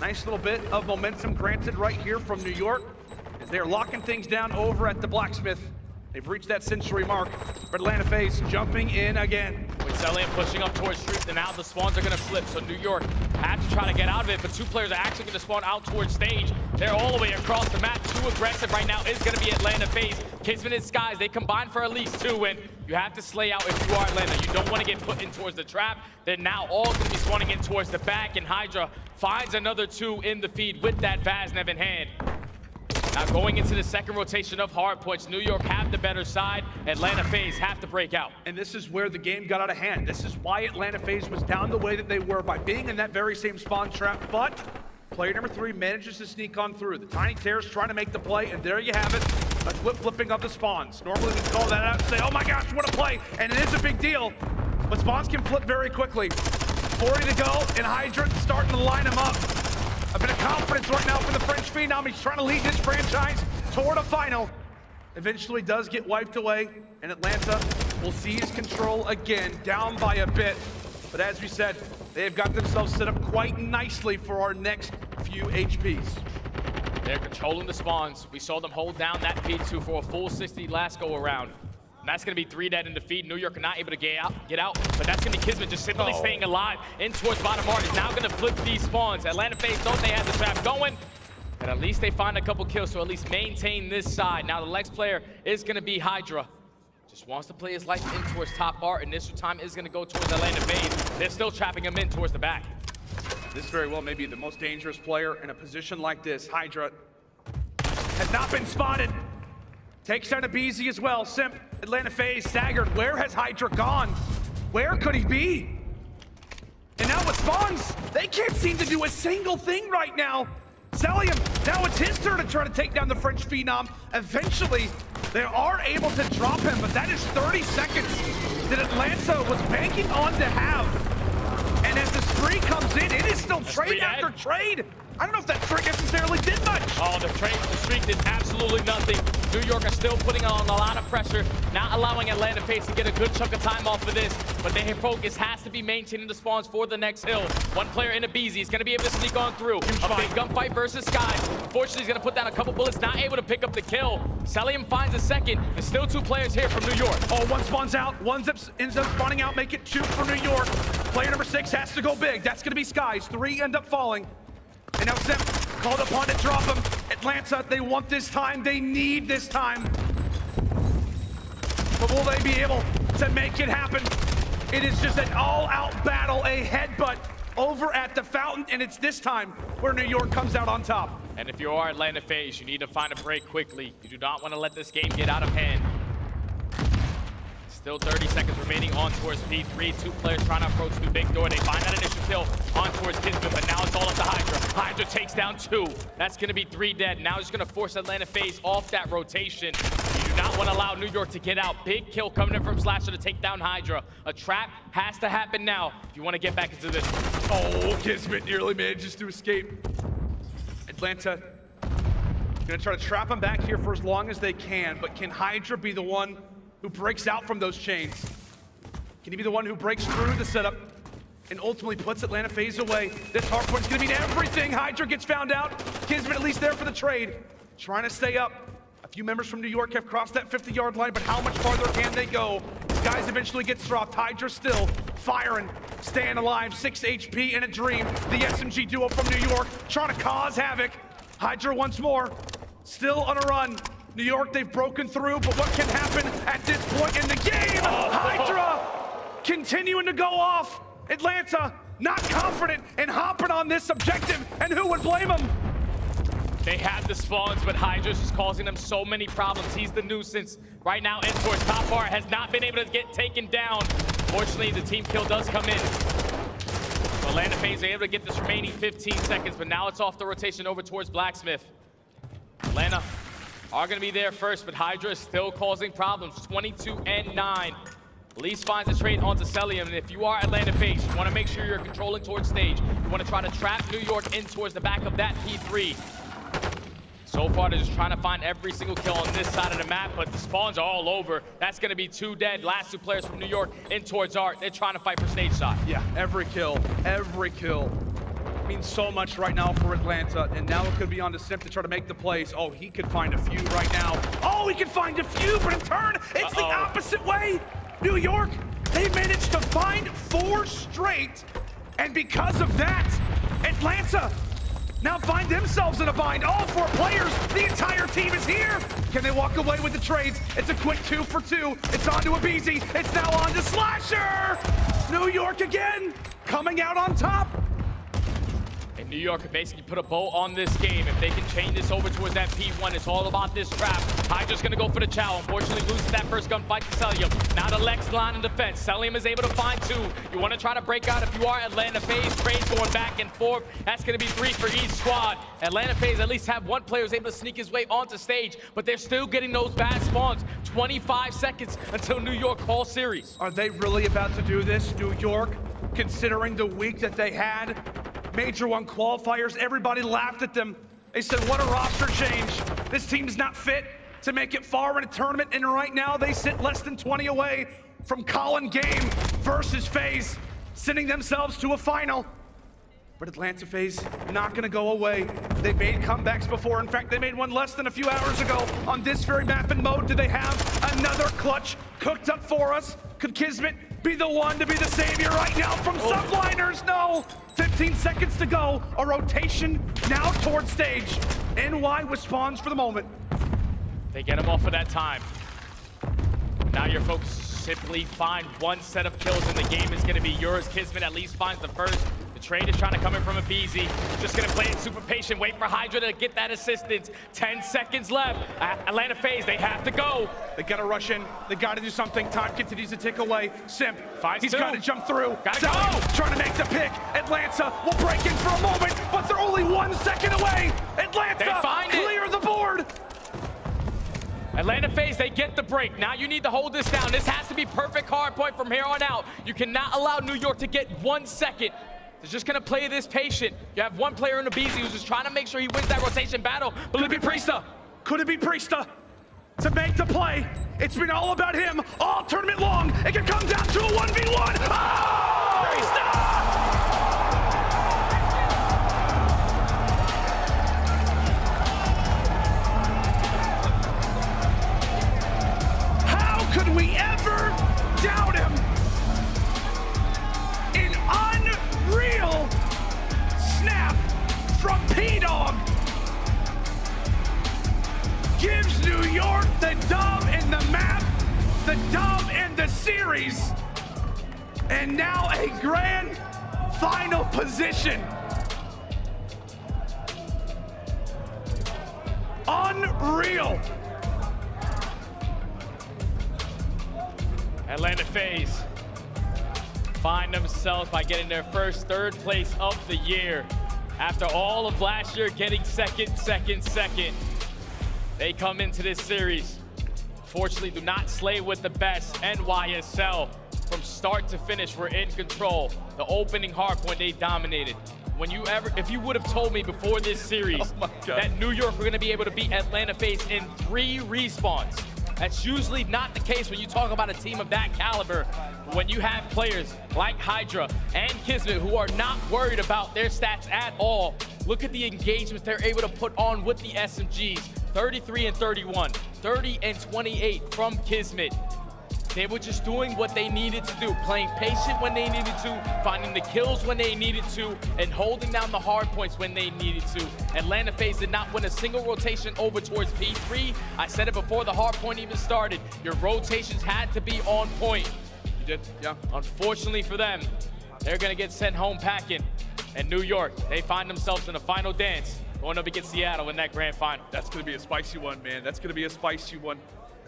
Nice little bit of momentum granted right here from New York as they're locking things down over at the Blacksmith. They've reached that century mark. But Atlanta FaZe jumping in again. With Cellium pushing up towards street, and now the spawns are going to flip. So New York have to try to get out of it, but 2 players are actually going to spawn out towards stage. They're all the way across the map. Too aggressive right now is going to be Atlanta FaZe. KiSMET and Skyz, they combine for at least 2 win. You have to slay out if you are Atlanta. You don't want to get put in towards the trap. They're now all going to be spawning in towards the back, and HyDra finds another 2 in the feed with that Vaznev in hand. Now going into the second rotation of hardpoints, New York have the better side. Atlanta FaZe have to break out. And this is where the game got out of hand. This is why Atlanta FaZe was down the way that they were, by being in that very same spawn trap. But player number 3 manages to sneak on through. The Tiny Terrors trying to make the play, and there you have it. A flipping of the spawns. Normally we call that out and say, oh my gosh, what a play. And it is a big deal. But spawns can flip very quickly. 40 to go, and HyDra starting to line them up. A bit of confidence right now for the French Phenom. He's trying to lead this franchise toward a final. Eventually does get wiped away, and Atlanta will seize control again, down by a bit. But as we said, they have got themselves set up quite nicely for our next few HPs. They're controlling the spawns. We saw them hold down that P2 for a full 60 last go around. And that's going to be 3 dead in the feed. New York are not able to get out, but that's going to be KiSMET just simply staying alive in towards bottom art. He's now going to flip these spawns. Atlanta FaZe thought they had the trap going, but at least they find a couple kills, so at least maintain this side. Now the next player is going to be HyDra. Just wants to play his life in towards top art, and this time is going to go towards Atlanta FaZe. They're still trapping him in towards the back. This very well may be the most dangerous player in a position like this. HyDra has not been spotted. Takes down aBeZy as well. Simp, Atlanta FaZe staggered. Where has HyDra gone? Where could he be? And now with spawns, they can't seem to do a single thing right now. Cellium, now it's his turn to try to take down the French Phenom. Eventually, they are able to drop him, but that is 30 seconds that Atlanta was banking on to have. And as the spree comes in, it is still trade after trade. I don't know if that trick necessarily did much. Oh, the streak did absolutely nothing. New York are still putting on a lot of pressure, not allowing Atlanta FaZe to get a good chunk of time off of this, but their focus has to be maintaining the spawns for the next hill. 1 player in aBeZy is going to be able to sneak on through. A big gunfight versus Skyz. Unfortunately, he's going to put down a couple bullets, not able to pick up the kill. Cellium finds a second, and still 2 players here from New York. Oh, 1 spawns out, 1 ends up spawning out, make it 2 for New York. Player number 6 has to go big. That's going to be Skyz. 3 end up falling. And now Simp called upon to drop him. Atlanta, they want this time. They need this time. But will they be able to make it happen? It is just an all-out battle, a headbutt over at the fountain, and it's this time where New York comes out on top. And if you are Atlanta FaZe, you need to find a break quickly. You do not want to let this game get out of hand. Still 30 seconds remaining on towards P3. 2 players trying to approach the big door. They find that initial kill on towards KiSMET, but now it's all up to HyDra. HyDra takes down 2. That's going to be 3 dead. Now he's going to force Atlanta FaZe off that rotation. You do not want to allow New York to get out. Big kill coming in from Slasher to take down HyDra. A trap has to happen now if you want to get back into this. Oh, KiSMET nearly manages to escape. Atlanta going to try to trap him back here for as long as they can, but can HyDra be the one who breaks out from those chains? Can he be the one who breaks through the setup and ultimately puts Atlanta FaZe away? This hardpoint's gonna mean everything. HyDra gets found out. KiSMET at least there for the trade. Trying to stay up. A few members from New York have crossed that 50-yard line, but how much farther can they go? Skyz eventually gets dropped. HyDra still firing, staying alive. 6 HP and a dream. The SMG duo from New York trying to cause havoc. HyDra once more, still on a run. New York, they've broken through, but what can happen at this point in the game? HyDra continuing to go off. Atlanta not confident in hopping on this objective, and who would blame them? They have the spawns, but HyDra's just causing them so many problems. He's the nuisance. Right now, Envoy's top bar has not been able to get taken down. Fortunately, the team kill does come in. So Atlanta FaZe are able to get this remaining 15 seconds, but now it's off the rotation over towards Blacksmith. Atlanta are going to be there first, but HyDra is still causing problems. 22-9. Lease finds a trade onto Cellium, and if you are Atlanta FaZe, you want to make sure you're controlling towards stage. You want to try to trap New York in towards the back of that P3. So far, they're just trying to find every single kill on this side of the map, but the spawns are all over. That's going to be 2 dead. Last 2 players from New York in towards Art. They're trying to fight for stage shot. Yeah, every kill means so much right now for Atlanta, and now it could be on to Simp to try to make the plays. Oh, he could find a few right now. Oh, he could find a few, but in turn, it's the opposite way. New York, they managed to find 4 straight, and because of that, Atlanta now find themselves in a bind. All 4 players, the entire team is here. Can they walk away with the trades? It's a quick 2 for 2. It's on to aBeZy. It's now on to Slasher. New York again, coming out on top. And New York could basically put a bow on this game. If they can chain this over towards that P1, it's all about this trap. HyDra's gonna go for the chow. Unfortunately, loses that first gunfight to Cellium. Now the Lex line of defense. Cellium is able to find 2. You wanna try to break out if you are Atlanta FaZe. Trades going back and forth. That's gonna be 3 for each squad. Atlanta FaZe at least have 1 player who's able to sneak his way onto stage, but they're still getting those bad spawns. 25 seconds until New York call series. Are they really about to do this, New York? Considering the week that they had, Major 1 qualifiers, everybody laughed at them. They said, what a roster change. This team's not fit to make it far in a tournament, and right now they sit less than 20 away from Colin Game versus FaZe, sending themselves to a final. But Atlanta FaZe not gonna go away. They made comebacks before. In fact, they made one less than a few hours ago on this very map and mode. Do they have another clutch cooked up for us? Could KiSMET be the one to be the savior right now from Subliners? No! 15 seconds to go. A rotation now towards stage. NY with spawns for the moment. They get him off of that time. Now your folks simply find 1 set of kills and the game is going to be yours. KiSMET at least finds the first. The trade is trying to come in from aBeZy. Just going to play it super patient. Wait for HyDra to get that assistance. 10 seconds left. Atlanta FaZe, they have to go. They got to rush in. They got to do something. Time continues to tick away. Simp, he's 2. got to jump through. Gotta go. Trying to make the pick. Atlanta will break in for a moment, but they're only 1 second away. Atlanta, They find it. clear the board. Atlanta FaZe, they get the break. Now you need to hold this down. This has to be perfect hard point from here on out. You cannot allow New York to get 1 second. They're just gonna play this patient. You have 1 player in aBeZy who's just trying to make sure he wins that rotation battle. But Could it be Priestahh? Could it be Priestahh to make the play? It's been all about him all tournament long. It can come down to a 1v1. Oh! Priestahh! How could we ever doubt him? An unreal snap from P-Dog gives New York the dub in the map, the dub in the series, and now a grand final position. Unreal. Atlanta FaZe find themselves by getting their first 3rd place of the year. After all of last year getting second. They come into this series. Fortunately, do not slay with the best. NYSL, from start to finish, were in control. The opening hardpoint, they dominated. If you would have told me before this series that New York were gonna be able to beat Atlanta FaZe in 3 respawns, that's usually not the case when you talk about a team of that caliber. When you have players like HyDra and KiSMET who are not worried about their stats at all. Look at the engagement they're able to put on with the SMGs. 33 and 31, 30 and 28 from KiSMET. They were just doing what they needed to do, playing patient when they needed to, finding the kills when they needed to, and holding down the hard points when they needed to. Atlanta FaZe did not win a single rotation over towards P3. I said it before the hard point even started. Your rotations had to be on point. You did, yeah. Unfortunately for them, they're gonna get sent home packing. And New York, they find themselves in a final dance going up against Seattle in that grand final. That's going to be a spicy one, man. That's going to be a spicy one.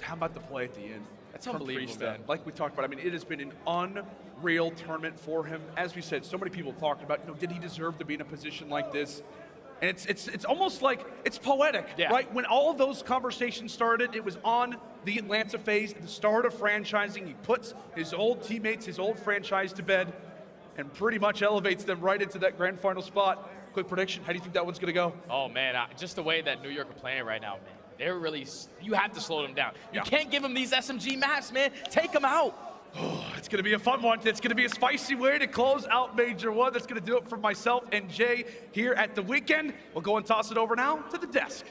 How about the play at the end? That's unbelievable, man. Like we talked about, I mean, it has been an unreal tournament for him. As we said, so many people talked about, you know, did he deserve to be in a position like this? And it's almost like it's poetic, right? When all of those conversations started, it was on the Atlanta FaZe, the start of franchising. He puts his old teammates, his old franchise to bed, and pretty much elevates them right into that grand final spot. Quick prediction, how do you think that one's gonna go? Oh man, just the way that New York are playing right now, man. They're really, you have to slow them down. You can't give them these SMG maps, man. Take them out. Oh, it's going to be a fun one. It's going to be a spicy way to close out Major 1. That's going to do it for myself and Jay here at the weekend. We'll go and toss it over now to the desk.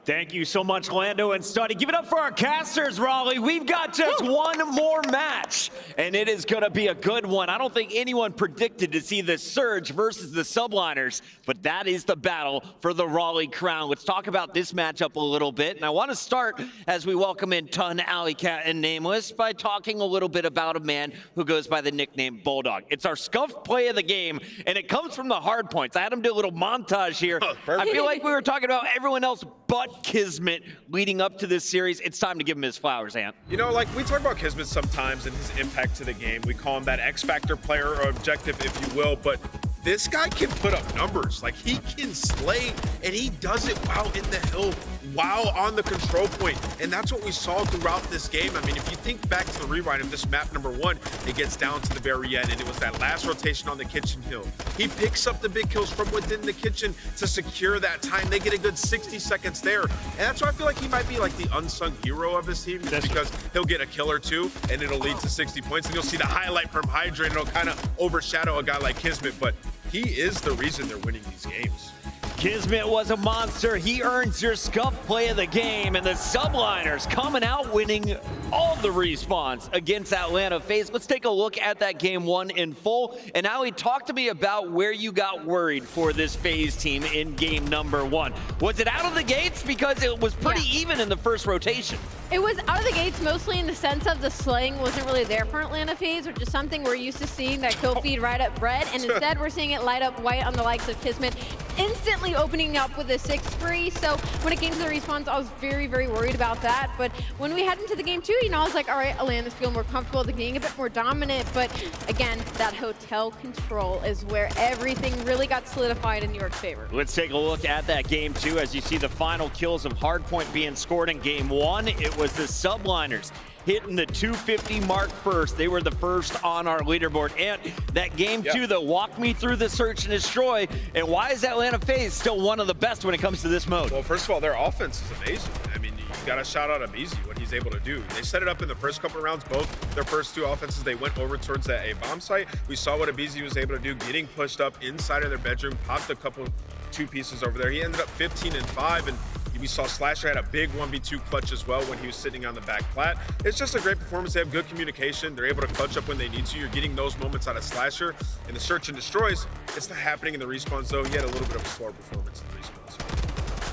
Thank you so much, Lando and Study. Give it up for our casters, Raleigh. We've got just one more match, and it is going to be a good one. I don't think anyone predicted to see the Surge versus the Subliners, but that is the battle for the Raleigh crown. Let's talk about this matchup a little bit, and I want to start as we welcome in Ton, Alley Cat, and Nameless by talking a little bit about a man who goes by the nickname Bulldog. It's our Scump play of the game, and it comes from the hard points. I had him do a little montage here. I feel like we were talking about everyone else but KiSMET leading up to this series. It's time to give him his flowers, Ant. You know, like we talk about KiSMET sometimes and his impact to the game. We call him that X-Factor player or objective, if you will, but this guy can put up numbers. Like, he can slay, and he does it while in the hill, while on the control point. And that's what we saw throughout this game. I mean, if you think back to the rewind of this map number 1, it gets down to the very end, and it was that last rotation on the kitchen hill. He picks up the big kills from within the kitchen to secure that time. They get a good 60 seconds there. And that's why I feel like he might be like the unsung hero of his team, because he'll get a kill or two, and it'll lead to 60 points. And you'll see the highlight from HyDra, and it'll kind of overshadow a guy like KiSMET, but he is the reason they're winning these games. KiSMET was a monster. He earns your Scump play of the game, and the Subliners coming out winning all the respawns against Atlanta FaZe. Let's take a look at that game 1 in full. And Ali, talk to me about where you got worried for this FaZe team in game number 1. Was it out of the gates? Because it was pretty even in the first rotation. It was out of the gates mostly in the sense of the slaying wasn't really there for Atlanta FaZe, which is something we're used to seeing that kill feed right up red, and instead we're seeing it light up white on the likes of KiSMET, instantly opening up with a 6-free. So when it came to the respawns, I was very, very worried about that. But when we head into the game 2, you know, I was like, all right, Atlanta's feeling more comfortable, they're getting a bit more dominant. But again, that hotel control is where everything really got solidified in New York's favor. Let's take a look at that game 2 as you see the final kills of Hardpoint being scored in game 1. It was the Subliners hitting the 250 mark first. They were the first on our leaderboard. And that game 2, though, walk me through the search and destroy. And why is Atlanta FaZe still one of the best when it comes to this mode? Well, first of all, their offense is amazing. I mean, you got to shout out aBeZy, what he's able to do. They set it up in the first couple of rounds, both their first 2 offenses. They went over towards that A bomb site. We saw what aBeZy was able to do, getting pushed up inside of their bedroom, popped a couple 2 pieces over there. He ended up 15 and 5, and we saw Slasher had a big 1v2 clutch as well when he was sitting on the back plat. It's just a great performance. They have good communication. They're able to clutch up when they need to. You're getting those moments out of Slasher. In the search and destroys, it's not happening in the respawns, though. He had a little bit of a slower performance in the respawns.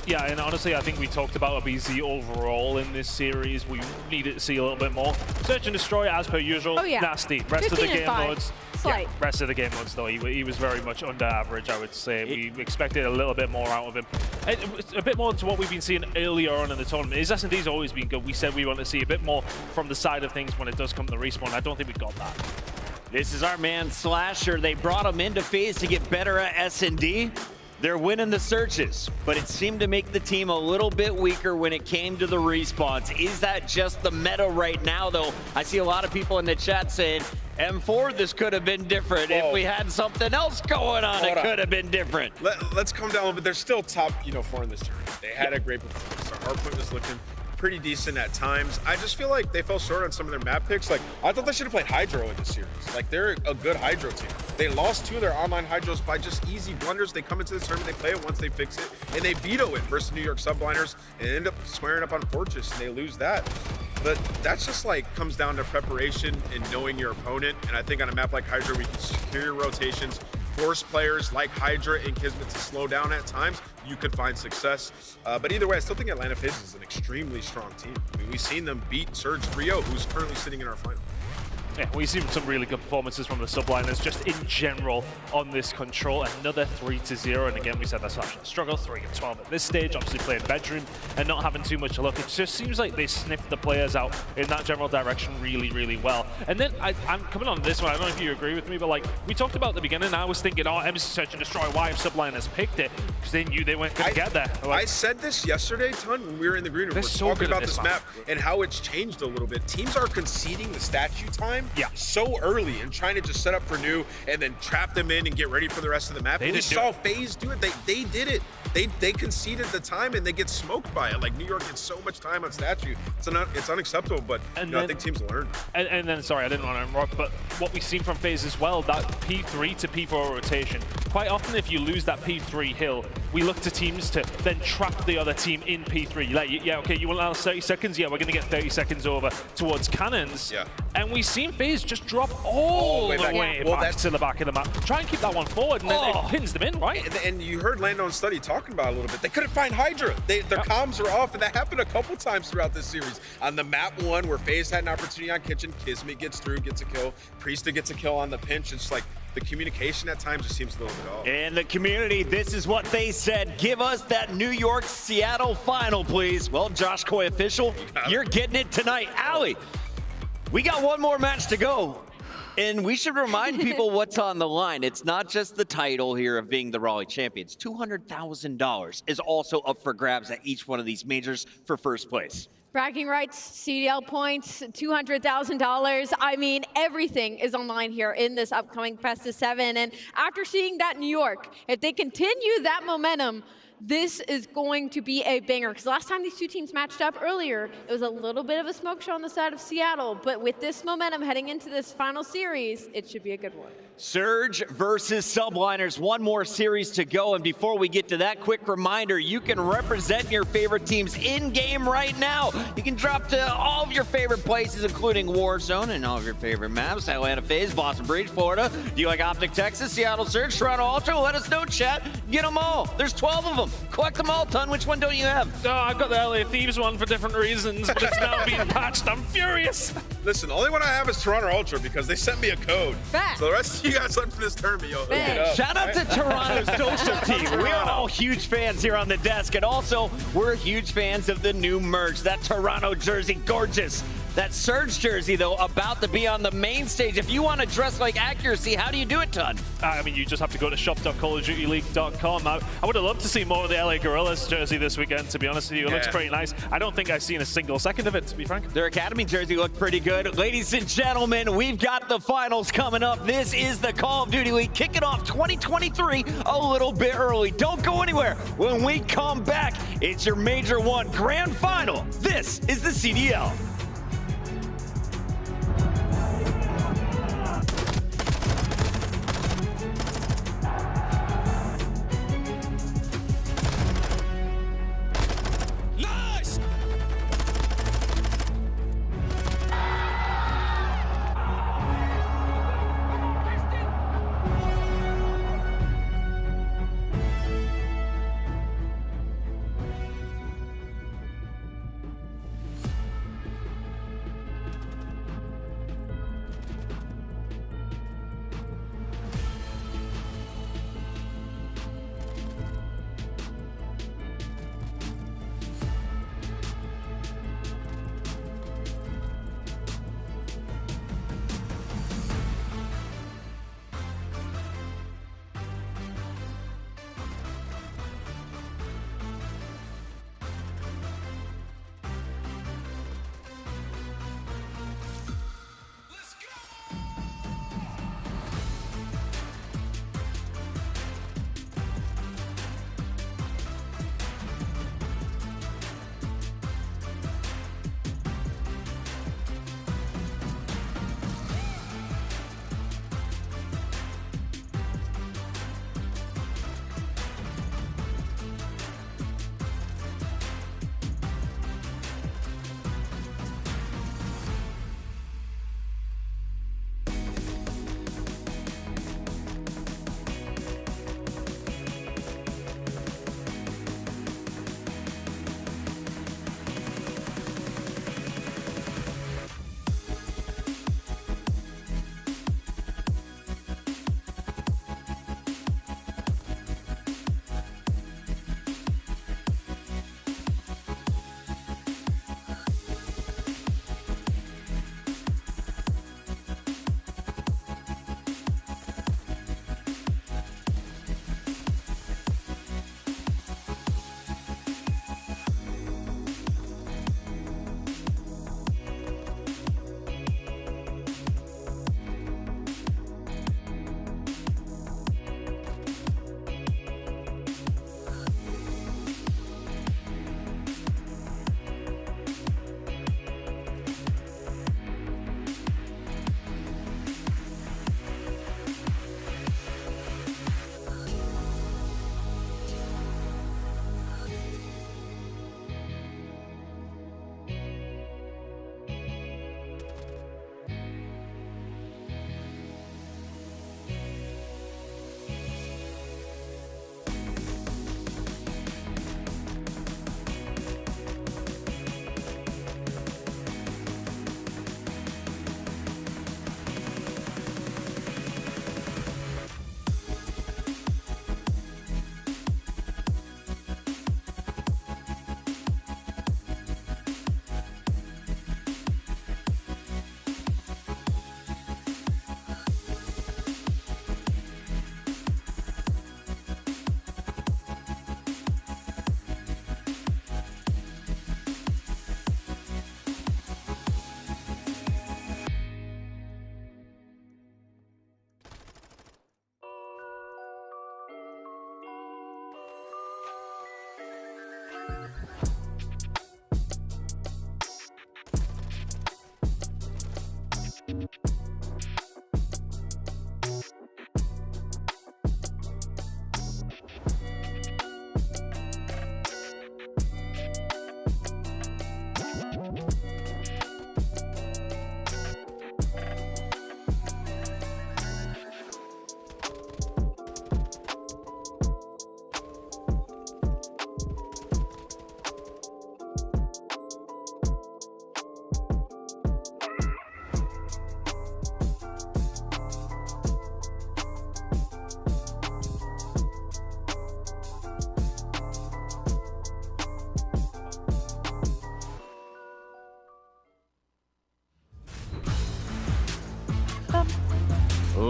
Yeah, and honestly, I think we talked about aBeZy overall in this series. We needed to see a little bit more. Search and destroy, as per usual, Nastie. Rest of the game modes. Rest of the game modes, though, he was very much under average, I would say. We expected a little bit more out of him. And a bit more to what we've been seeing earlier on in the tournament. His S&D's always been good. We said we want to see a bit more from the side of things when it does come to the respawn. I don't think we got that. This is our man Slasher. They brought him into FaZe to get better at S&D. They're winning the searches, but it seemed to make the team a little bit weaker when it came to the respawns. Is that just the meta right now, though? I see a lot of people in the chat saying, M4, this could have been different. Whoa. If we had something else going on, it could have been different. Let's calm down a little bit. They're still top, 4 in this tournament. They had a great performance. Our hardpoint was looking pretty decent at times. I just feel like they fell short on some of their map picks. Like, I thought they should have played HyDra in this series. Like, they're a good HyDra team. They lost 2 of their online HyDras by just easy blunders. They come into this tournament, they play it once, they fix it, and they veto it versus New York Subliners and end up squaring up on Fortress, and they lose that. But that's just like comes down to preparation and knowing your opponent. And I think on a map like HyDra, we can secure your rotations, force players like HyDra and KiSMET to slow down at times. You could find success. But either way, I still think Atlanta FaZe is an extremely strong team. I mean, we've seen them beat Surge 3-0, who's currently sitting in our final. Yeah, we've seen some really good performances from the Subliners just in general on this control. Another 3-0, and again, we said that's actually a struggle, 3-12 at this stage, obviously playing bedroom and not having too much luck. It just seems like they sniffed the players out in that general direction really, really well. And then I'm coming on this one, I don't know if you agree with me, but like we talked about at the beginning, I was thinking, oh, aBeZy Search and Destroy, why have Subliners picked it? Because they knew they weren't going to get there. Like, I said this yesterday, Ton, when we were in the green room. We're so talking about this this map and how it's changed a little bit. Teams are conceding the statue time so early and trying to just set up for new and then trap them in and get ready for the rest of the map. We saw FaZe do it. They did it. They conceded the time and they get smoked by it. Like New York gets so much time on statue. It's unacceptable, but you know, I think teams learned. And then, sorry, I didn't want to interrupt, but what we've seen from FaZe as well, that P3 to P4 rotation, quite often if you lose that P3 hill, we look to teams to then trap the other team in P3. Like, yeah, okay, you want to allow 30 seconds? Yeah, we're going to get 30 seconds over towards cannons. Yeah. And we've seen FaZe just drop all the way back to the back of the map. Try and keep that one forward, and then it pins them in, right? And you heard Lando and Study talking about it a little bit. They couldn't find HyDra. Their comms are off, and that happened a couple times throughout this series. On the map one, where FaZe had an opportunity on Kitchen, KiSMET gets through, gets a kill. Priestahh gets a kill on the pinch. It's like the communication at times just seems a little bit off. And the community, this is what they said. Give us that New York-Seattle final, please. Well, Josh Coy official, you're getting it tonight. aLLeY, we got one more match to go. And we should remind people what's on the line. It's not just the title here of being the Raleigh champions. $200,000 is also up for grabs at each one of these majors for first place. Bragging rights, CDL points, $200,000. I mean, everything is online here in this upcoming Best of 7. And after seeing that New York, if they continue that momentum, this is going to be a banger. Because last time these two teams matched up earlier, it was a little bit of a smoke show on the side of Seattle. But with this momentum heading into this final series, it should be a good one. Surge versus Subliners, one more series to go. And before we get to that, quick reminder, you can represent your favorite teams in-game right now. You can drop to all of your favorite places, including Warzone and all of your favorite maps, Atlanta FaZe, Boston Breach, Florida. Do you like OpTic Texas, Seattle Surge, Toronto Ultra? Let us know, chat. Get them all. There's 12 of them. Collect them all, Ton. Which one don't you have? Oh, I've got the LA Thieves one for different reasons, but it's now being patched. I'm furious. Listen, the only one I have is Toronto Ultra because they sent me a code. So the rest of you guys left for this tournament, yo. Shout out to Toronto's social team. We're all huge fans here on the desk, and also we're huge fans of the new merch. That Toronto jersey, gorgeous. That Surge jersey, though, about to be on the main stage. If you want to dress like Accuracy, how do you do it, Ton? I mean, you just have to go to shop.callofdutyleague.com. I would have loved to see more of the LA Guerrillas jersey this weekend, to be honest with you. It looks pretty nice. I don't think I've seen a single second of it, to be frank. Their Academy jersey looked pretty good. Ladies and gentlemen, we've got the finals coming up. This is the Call of Duty League, kicking off 2023 a little bit early. Don't go anywhere. When we come back, it's your Major 1 Grand Final. This is the CDL.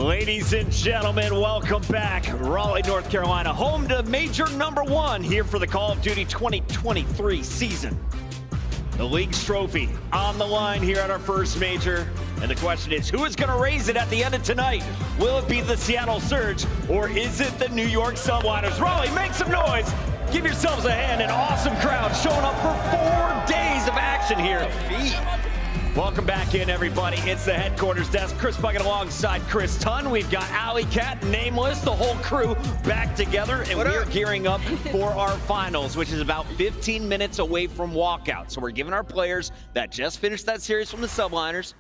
Ladies and gentlemen, welcome back. Raleigh, North Carolina, home to major #1 here for the Call of Duty 2023 season. The league's trophy on the line here at our first major. And the question is, who is going to raise it at the end of tonight? Will it be the Seattle Surge or is it the New York Subliners? Raleigh, make some noise. Give yourselves a hand. An awesome crowd showing up for 4 days of action here. Welcome back in, everybody. It's the headquarters desk. Chris Bucket alongside Chris Tunn. We've got aLLeY, Cat, Nameless, the whole crew back together, and we're gearing up for our finals, which is about 15 minutes away from walkout. So we're giving our players that just finished that series from the Subliners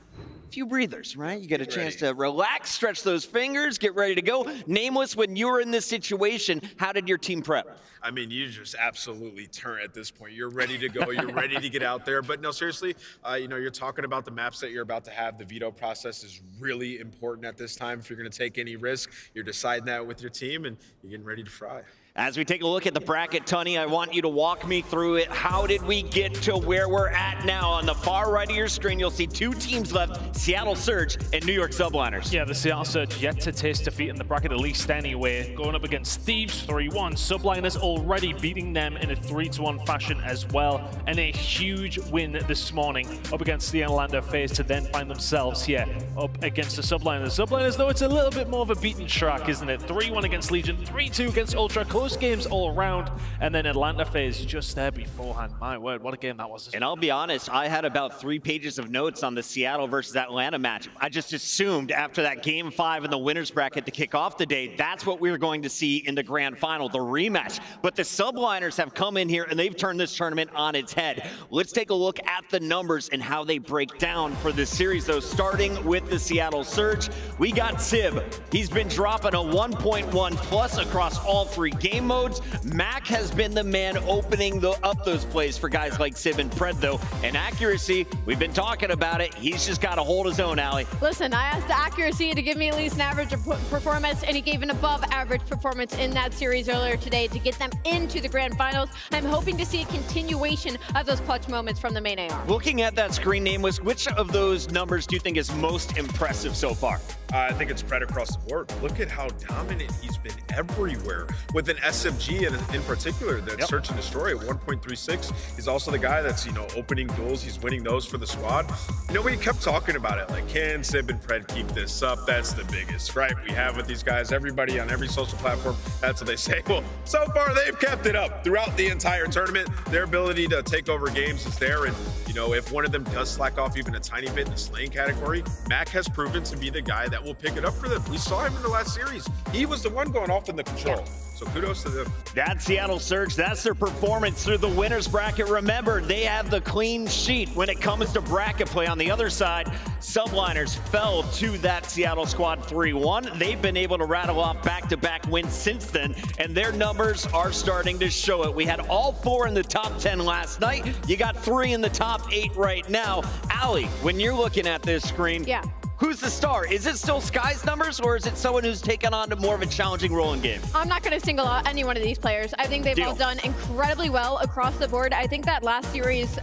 a few breathers, right? You get a chance to relax, stretch those fingers, get ready to go. Nameless, when you were in this situation, how did your team prep? I mean, you just absolutely turn at this point. You're ready to go. You're ready to get out there. But no, seriously, you know, you're talking about the maps that you're about to have. The veto process is really important at this time. If you're going to take any risk, you're deciding that with your team, and you're getting ready to fry. As we take a look at the bracket, Tunny, I want you to walk me through it. How did we get to where we're at now? On the far right of your screen, you'll see 2 teams left, Seattle Surge and New York Subliners. Yeah, the Seattle Surge yet to taste defeat in the bracket, at least anyway. Going up against Thieves 3-1. Subliners already beating them in a 3-1 fashion as well. And a huge win this morning up against the Orlando FaZe to then find themselves here up against the Subliners. Subliners, though, it's a little bit more of a beaten track, isn't it? 3-1 against Legion, 3-2 against Ultra. Close games all around, and then Atlanta FaZe just there beforehand. My word, what a game that was. And I'll be honest, I had about 3 pages of notes on the Seattle versus Atlanta match. I just assumed after that game 5 in the winners bracket to kick off the day, that's what we were going to see in the grand final, the rematch. But the Subliners have come in here and they've turned this tournament on its head. Let's take a look at the numbers and how they break down for this series, though, starting with the Seattle Surge. We got Sib. He's been dropping a 1.1 plus across all 3 game modes. Mack has been the man opening up those plays for guys like Sib and Pred, though. And accuracy, we've been talking about it. He's just got to hold his own, aLLeY. Listen, I asked the accuracy to give me at least an average performance, and he gave an above average performance in that series earlier today to get them into the grand finals. I'm hoping to see a continuation of those clutch moments from the main AR. Looking at that screen, Nameless, which of those numbers do you think is most impressive so far? I think it's spread across the board. Look at how dominant he's been everywhere. With an SMG in particular, that Search and Destroy at 1.36. He's also the guy that's, you know, opening duels. He's winning those for the squad. You know, we kept talking about it. Like, can Sib and Pred keep this up? That's the biggest, right? We have with these guys, everybody on every social platform, that's what they say. Well, so far they've kept it up throughout the entire tournament. Their ability to take over games is there. And, you know, if one of them does slack off even a tiny bit in the slaying category, Mack has proven to be the guy that will pick it up for them. We saw him in the last series. He was the one going off in the control. So kudos to them. That Seattle Surge, that's their performance through the winners bracket. Remember, they have the clean sheet when it comes to bracket play. On the other side, Subliners fell to that Seattle squad 3-1. They've been able to rattle off back-to-back wins since then, and their numbers are starting to show it. We had all 4 in the top 10 last night. You got 3 in the top 8 right now. aLLeY, when you're looking at this screen, who's the star? Is it still Skyz numbers, or is it someone who's taken on to more of a challenging role in game? I'm not going to single out any one of these players. I think they've all done incredibly well across the board. I think that last series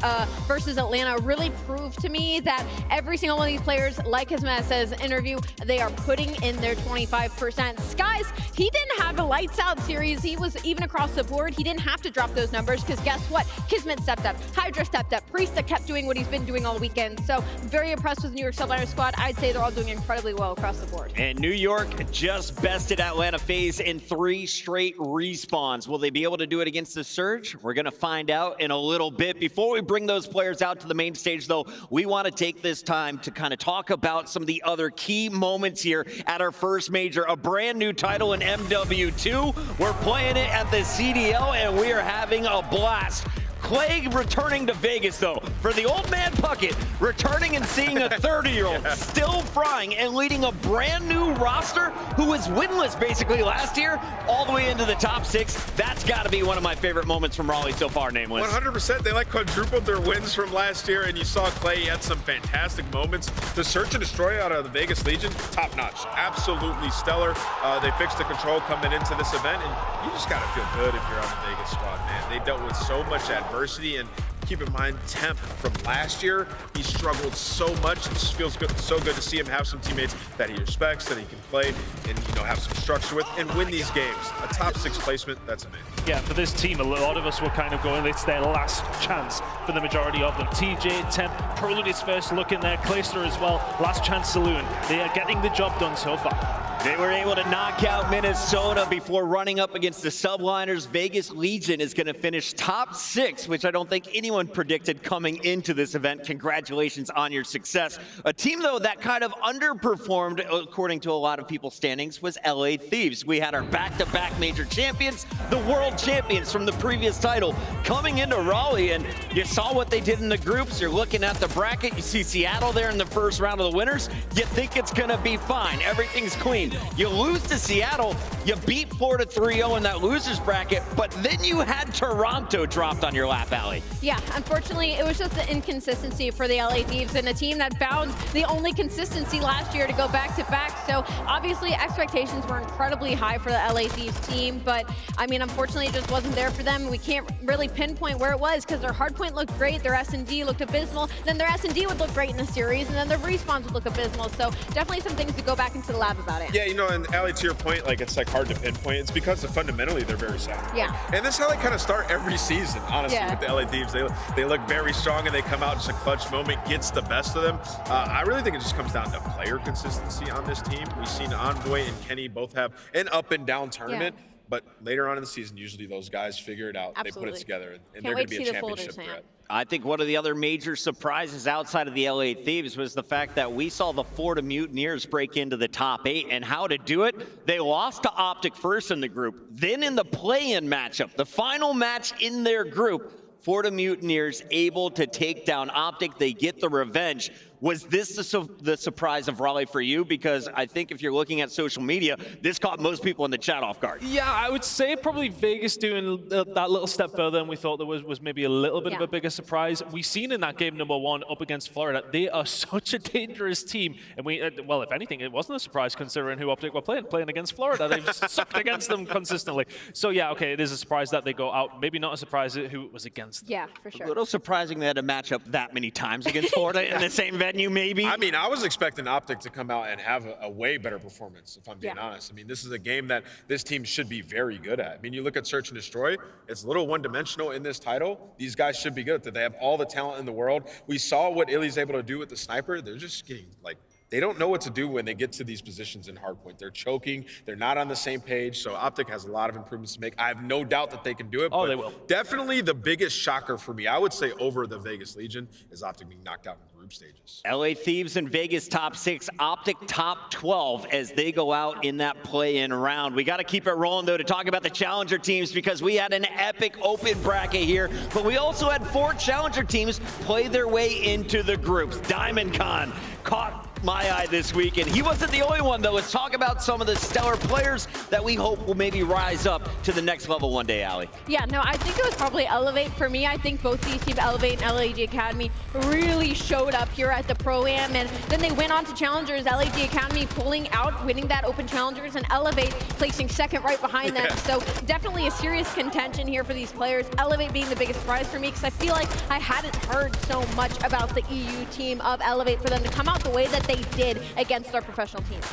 versus Atlanta really proved to me that every single one of these players, like KiSMET says in interview, they are putting in their 25%. Skyz, he didn't have a lights out series. He was even across the board. He didn't have to drop those numbers because guess what? KiSMET stepped up. HyDra stepped up. Priestahh kept doing what he's been doing all weekend. So very impressed with the New York Subliners squad. I'd say they're all doing incredibly well across the board. And New York just bested Atlanta FaZe in 3 straight respawns. Will they be able to do it against the Surge? We're going to find out in a little bit. Before we bring those players out to the main stage, though, we want to take this time to kind of talk about some of the other key moments here at our first major. A brand new title in MW2. We're playing it at the CDL, and we are having a blast. Clegg returning to Vegas, though, for the old man Puckett, returning and seeing a 30-year-old still frying and leading a brand new roster who was winless basically last year all the way into the top 6. That's got to be one of my favorite moments from Raleigh so far, Nameless. 100%. They like quadrupled their wins from last year, and you saw Clay had some fantastic moments. The Search and Destroy out of the Vegas Legion, top notch, absolutely stellar. They fixed the control coming into this event, and you just got to feel good if you're on the Vegas squad, man. They dealt with so much adversity, and keep in mind Temp from last year, he struggled so much. It just feels good, so good to see him have some teammates that he respects, that he can play and have some structure with and win these games. A top 6 placement, that's amazing. Yeah, for this team, a lot of us were kind of going, it's their last chance for the majority of them. TJ, Temp, probably his first look in there. Clayster as well, last chance saloon. They are getting the job done so far. They were able to knock out Minnesota before running up against the Subliners. Vegas Legion is going to finish top 6, which I don't think anyone predicted coming into this event. Congratulations on your success. A team, though, that kind of underperformed, according to a lot of people's standings, was LA Thieves. We had our back-to-back major champions, the world champions from the previous title, coming into Raleigh, and you saw what they did in the groups. You're looking at the bracket. You see Seattle there in the first round of the winners. You think it's going to be fine. Everything's clean. You lose to Seattle, you beat Florida 3-0 in that losers bracket, but then you had Toronto dropped on your lap, aBeZy. Yeah, unfortunately, it was just the inconsistency for the LA Thieves and a team that found the only consistency last year to go back-to-back. So obviously expectations were incredibly high for the LA Thieves team, but I mean, unfortunately, it just wasn't there for them. We can't really pinpoint where it was because their hardpoint looked great, their S&D looked abysmal, then their S&D would look great in the series, and then their respawns would look abysmal. So definitely some things to go back into the lab about it. Yeah, you know, and aBeZy, to your point, like it's like hard to pinpoint. It's because fundamentally they're very sound. Yeah. And this is how they kind of start every season, honestly, with the LA Thieves. They look very strong and they come out, just a clutch moment gets the best of them. I really think it just comes down to player consistency on this team. We've seen Envoy and Kenny both have an up and down tournament. Yeah. But later on in the season, usually those guys figure it out. Absolutely. They put it together, and they're going to be a championship threat. I think one of the other major surprises outside of the LA Thieves was the fact that we saw the Florida Mutineers break into the top 8, and how to do it. They lost to OpTic first in the group. Then in the play-in matchup, the final match in their group, Florida Mutineers able to take down OpTic. They get the revenge. Was this the surprise of Raleigh for you? Because I think if you're looking at social media, this caught most people in the chat off guard. Yeah, I would say probably Vegas doing that little step further than we thought there was maybe a little bit of a bigger surprise. We seen in that game #1 up against Florida, they are such a dangerous team. And we, well, if anything, it wasn't a surprise considering who OpTic were playing against Florida. They've just sucked against them consistently. So yeah, okay, it is a surprise that they go out. Maybe not a surprise who it was against them. Yeah, for sure. A little surprising they had to match up that many times against Florida in the same venue, maybe. I mean, I was expecting OpTic to come out and have a way better performance, if I'm being honest. I mean, this is a game that this team should be very good at. I mean, you look at Search and Destroy, it's a little one-dimensional in this title. These guys should be good at that. They have all the talent in the world. We saw what iLLeY's able to do with the sniper. They're just getting, like, they don't know what to do when they get to these positions in hardpoint. They're choking. They're not on the same page. So OpTic has a lot of improvements to make. I have no doubt that they can do it. Oh, but they will. Definitely the biggest shocker for me, I would say over the Vegas Legion, is OpTic being knocked out in group stages. LA Thieves and Vegas top 6, OpTic top 12 as they go out in that play-in round. We got to keep it rolling, though, to talk about the challenger teams because we had an epic open bracket here, but we also had 4 challenger teams play their way into the groups. Diamond Con caught my eye this week, and he wasn't the only one, though. Let's talk about some of the stellar players that we hope will maybe rise up to the next level one day, aBeZy. Yeah, no, I think it was probably Elevate for me. I think both these teams, Elevate and LAG Academy, really showed up here at the Pro-Am, and then they went on to Challengers, LAG Academy pulling out, winning that Open Challengers, and Elevate placing second right behind them. So definitely a serious contention here for these players. Elevate being the biggest prize for me, because I feel like I hadn't heard so much about the EU team of Elevate for them to come out the way that they did against our professional teams.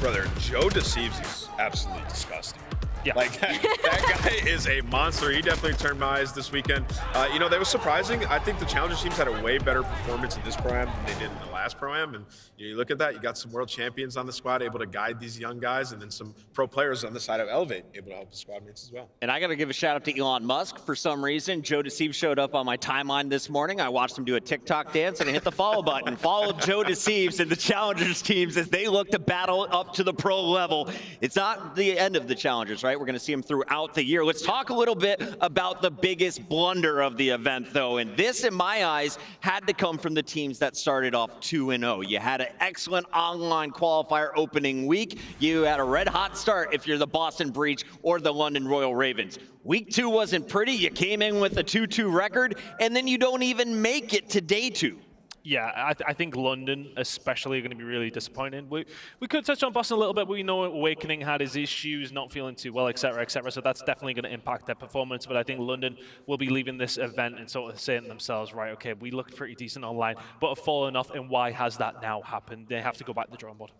Brother, Joe Deceives is absolutely disgusting. Yeah. Like, that guy is a monster. He definitely turned my eyes this weekend. You know, that was surprising. I think the Challenger teams had a way better performance in this Pro-Am than they did in the last Pro-Am. And you look at that, you got some world champions on the squad able to guide these young guys, and then some pro players on the side of Elevate able to help the squad mates as well. And I got to give a shout out to Elon Musk. For some reason, Joe Deceives showed up on my timeline this morning. I watched him do a TikTok dance and I hit the follow button. Followed Joe Deceives and the Challengers teams as they look to battle up to the pro level. It's not the end of the Challengers, right? We're going to see them throughout the year. Let's talk a little bit about the biggest blunder of the event, though. And this, in my eyes, had to come from the teams that started off 2-0. You had an excellent online qualifier opening week. You had a red-hot start if you're the Boston Breach or the London Royal Ravens. Week 2 wasn't pretty. You came in with a 2-2 record, and then you don't even make it to day 2. Yeah, I think London especially are going to be really disappointed. We could touch on Boston a little bit, but we know Owakening had his issues, not feeling too well, etc., so that's definitely going to impact their performance. But I think London will be leaving this event and sort of saying to themselves, right, okay, we looked pretty decent online, but have fallen off, and why has that now happened? They have to go back to the drawing board.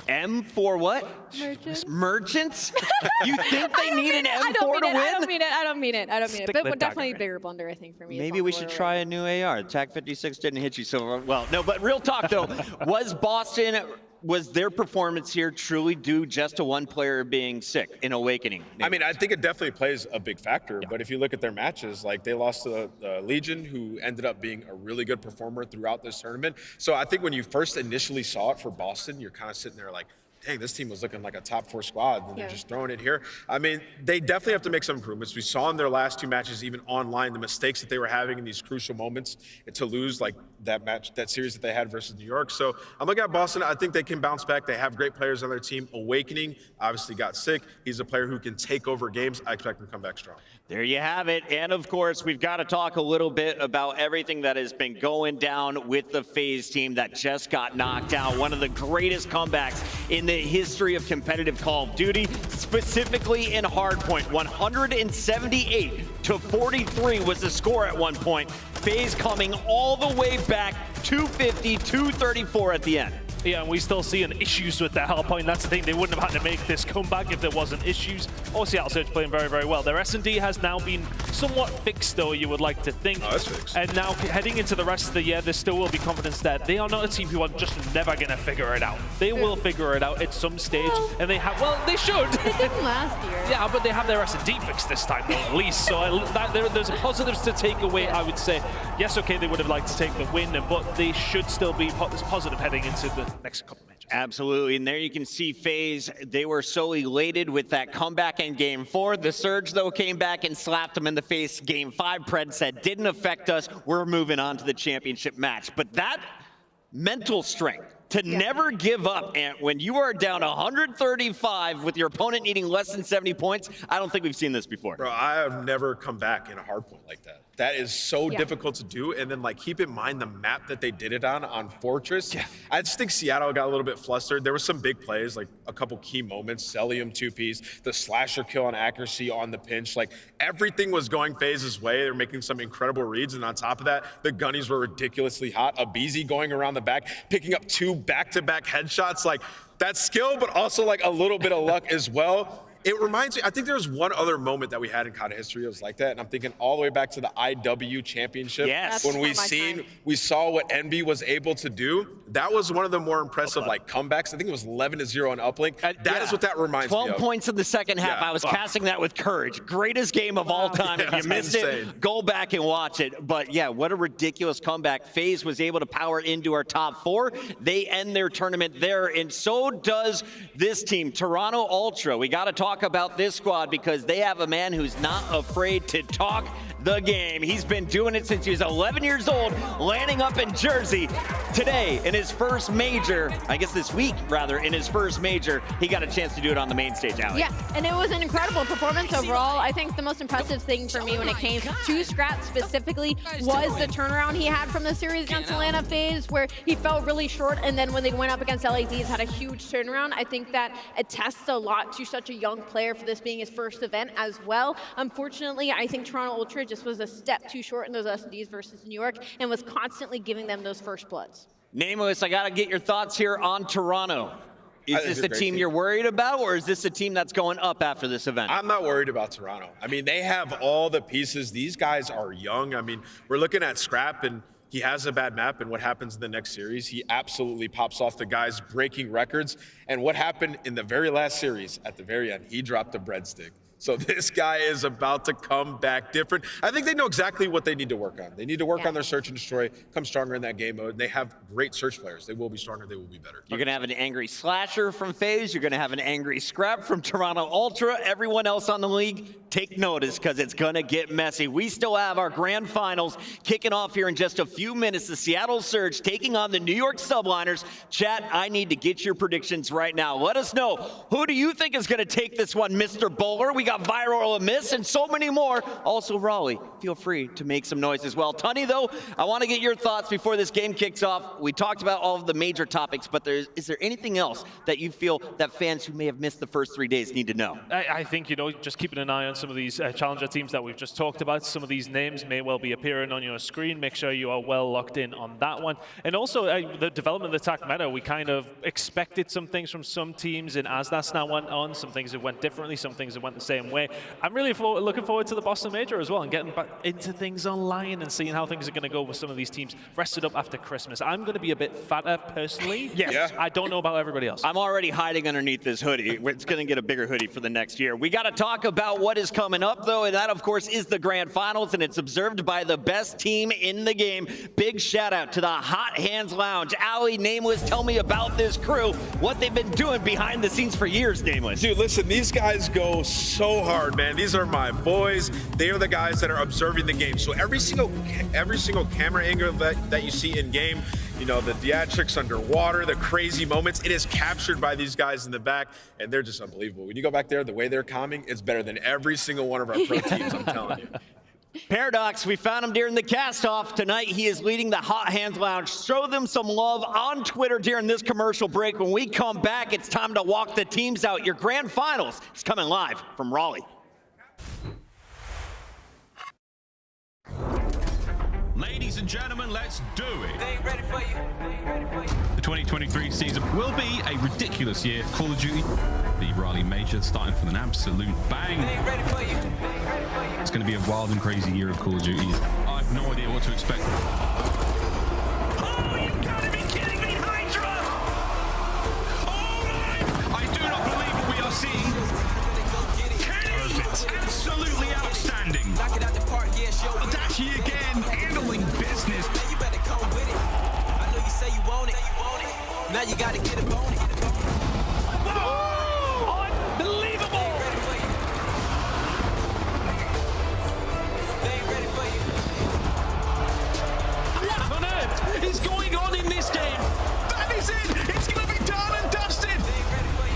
M for what? Merchants? You think they need an M4 to win? I don't mean it. But definitely a bigger blunder, I think, for me. Maybe we should try a new AR. TAC 56 didn't hit you so well. No, but real talk though, was their performance here truly due just to one player being sick in Owakening? I mean, I think it definitely plays a big factor, but if you look at their matches, like they lost to the Legion, who ended up being a really good performer throughout this tournament. So I think when you first initially saw it for Boston, you're kind of sitting there like, dang, this team was looking like a top 4 squad, and they're just throwing it here. I mean, they definitely have to make some improvements. We saw in their last 2 matches, even online, the mistakes that they were having in these crucial moments to lose, like that match, that series that they had versus New York. So I'm looking at Boston. I think they can bounce back. They have great players on their team. Owakening obviously got sick. He's a player who can take over games. I expect him to come back strong. There you have it. And of course, we've got to talk a little bit about everything that has been going down with the FaZe team that just got knocked out. One of the greatest comebacks in the history of competitive Call of Duty, specifically in Hardpoint. 178-43 was the score at one point. FaZe coming all the way back, 250, 234 at the end. Yeah, and we still seeing issues with that Hardpoint. That's the thing. They wouldn't have had to make this comeback if there wasn't issues. Or Seattle Surge playing very, very well. Their S&D has now been somewhat fixed, though, you would like to think. Oh, that's fixed. And now heading into the rest of the year, there still will be confidence that they are not a team who are just never going to figure it out. They will figure it out at some stage, and they have, well, they should. They didn't last year. Yeah, but they have their S&D fixed this time, though, at least. So there's positives to take away, I would say. Yes, okay, they would have liked to take the win, but they should still be positive heading into the next couple of matches. Absolutely, and there you can see FaZe, they were so elated with that comeback in Game 4. The Surge, though, came back and slapped them in the face. Game 5, Pred said, didn't affect us. We're moving on to the championship match. But that mental strength to never give up, and when you are down 135 with your opponent needing less than 70 points, I don't think we've seen this before. Bro, I have never come back in a hard point like that. That is so difficult to do. And then, like, keep in mind the map that they did it on Fortress. Yeah. I just think Seattle got a little bit flustered. There were some big plays, like a couple key moments. Cellium 2-piece, the slasher kill on accuracy on the pinch. Like, everything was going FaZe's way. They're making some incredible reads. And on top of that, the gunnies were ridiculously hot. aBeZy going around the back, picking up 2 back-to-back headshots. Like, that's skill, but also, like, a little bit of luck as well. It reminds me, I think there was one other moment that we had in COD history. It was like that, and I'm thinking all the way back to the IW championship. Yes. When we saw what Envy was able to do. That was one of the more impressive like comebacks. I think it was 11-0 on Uplink. That is what that reminds me of. 12 points in the second half. I was casting that with courage. Greatest game of all time. If you missed it, go back and watch it. But yeah, what a ridiculous comeback. FaZe was able to power into our top 4. They end their tournament there, and so does this team, Toronto Ultra. We got to talk about this squad because they have a man who's not afraid to talk the game. He's been doing it since he was 11 years old, landing up in Jersey. Today, in his first major, I guess this week, rather, in his first major, he got a chance to do it on the main stage, aLLeY. Yeah, and it was an incredible performance overall. I think the most impressive thing for me when it came to Scrap specifically was the turnaround he had from the series against Atlanta FaZe, where he fell really short, and then when they went up against LAZs, had a huge turnaround. I think that attests a lot to such a young player for this being his first event as well. Unfortunately, I think Toronto Ultra just was a step too short in those S&Ds versus New York and was constantly giving them those first bloods. Nameless, I got to get your thoughts here on Toronto. Is this a team you're worried about, or is this a team that's going up after this event? I'm not worried about Toronto. I mean, they have all the pieces. These guys are young. I mean, we're looking at Scrap, and he has a bad map, and what happens in the next series, he absolutely pops off the guys breaking records. And what happened in the very last series, at the very end, he dropped the breadstick. So this guy is about to come back different. I think they know exactly what they need to work on. They need to work on their search and destroy, come stronger in that game mode. They have great search players. They will be stronger. They will be better. You're going to have an angry Slasher from FaZe. You're going to have an angry Scrap from Toronto Ultra. Everyone else on the league, take notice because it's going to get messy. We still have our grand finals kicking off here in just a few minutes. The Seattle Surge taking on the New York Subliners. Chat, I need to get your predictions right now. Let us know. Who do you think is going to take this one, Mr. Bowler? We got got Viral Miss, and so many more. Also, Raleigh, feel free to make some noise as well. Tunney, though, I want to get your thoughts before this game kicks off. We talked about all of the major topics, but is there anything else that you feel that fans who may have missed the first 3 days need to know? I think, you know, just keeping an eye on some of these challenger teams that we've just talked about. Some of these names may well be appearing on your screen. Make sure you are well locked in on that one. And also, the development of the attack meta, we kind of expected some things from some teams, and as that's now went on, some things have went differently, some things have went the same way. I'm really looking forward to the Boston Major as well, and getting back into things online and seeing how things are going to go with some of these teams rested up after Christmas. I'm going to be a bit fatter personally. Yes. Yeah. I don't know about everybody else. I'm already hiding underneath this hoodie. It's going to get a bigger hoodie for the next year. We got to talk about what is coming up, though, and that, of course, is the Grand Finals, and it's observed by the best team in the game. Big shout out to the Hot Hands Lounge. aLLeY, Nameless, tell me about this crew, what they've been doing behind the scenes for years, Nameless. Dude, listen, these guys go so hard, man. These are my boys. They are the guys that are observing the game. So every single camera angle that you see in game, you know, the theatrics underwater, the crazy moments, it is captured by these guys in the back, and they're just unbelievable. When you go back there, the way they're calming, it's better than every single one of our pro teams, I'm telling you. Paradox, we found him during the cast-off. Tonight, he is leading the Hot Hands Lounge. Show them some love on Twitter during this commercial break. When we come back, it's time to walk the teams out. Your Grand Finals is coming live from Raleigh. Ladies and gentlemen, let's do it. They ain't ready for you. They ain't ready for you. The 2023 season will be a ridiculous year. Call of Duty, the Raleigh Major, starting from an absolute bang. They ain't ready for you. They ain't ready for you. It's going to be a wild and crazy year of Call of Duty. I have no idea what to expect. Oh, you gotta be kidding me, HyDra! Oh my! I do not believe what we are seeing. Kenny, absolutely outstanding. Knock it out the park, yeah, show me. Dashy again, handling business. Now you better come with it. I know you say you want it. Now you gotta get it on it. Whoa! Unbelievable! They ain't ready for you. What on earth is going on in this game? That is it! It's gonna be done and dusted! They ain't ready for you.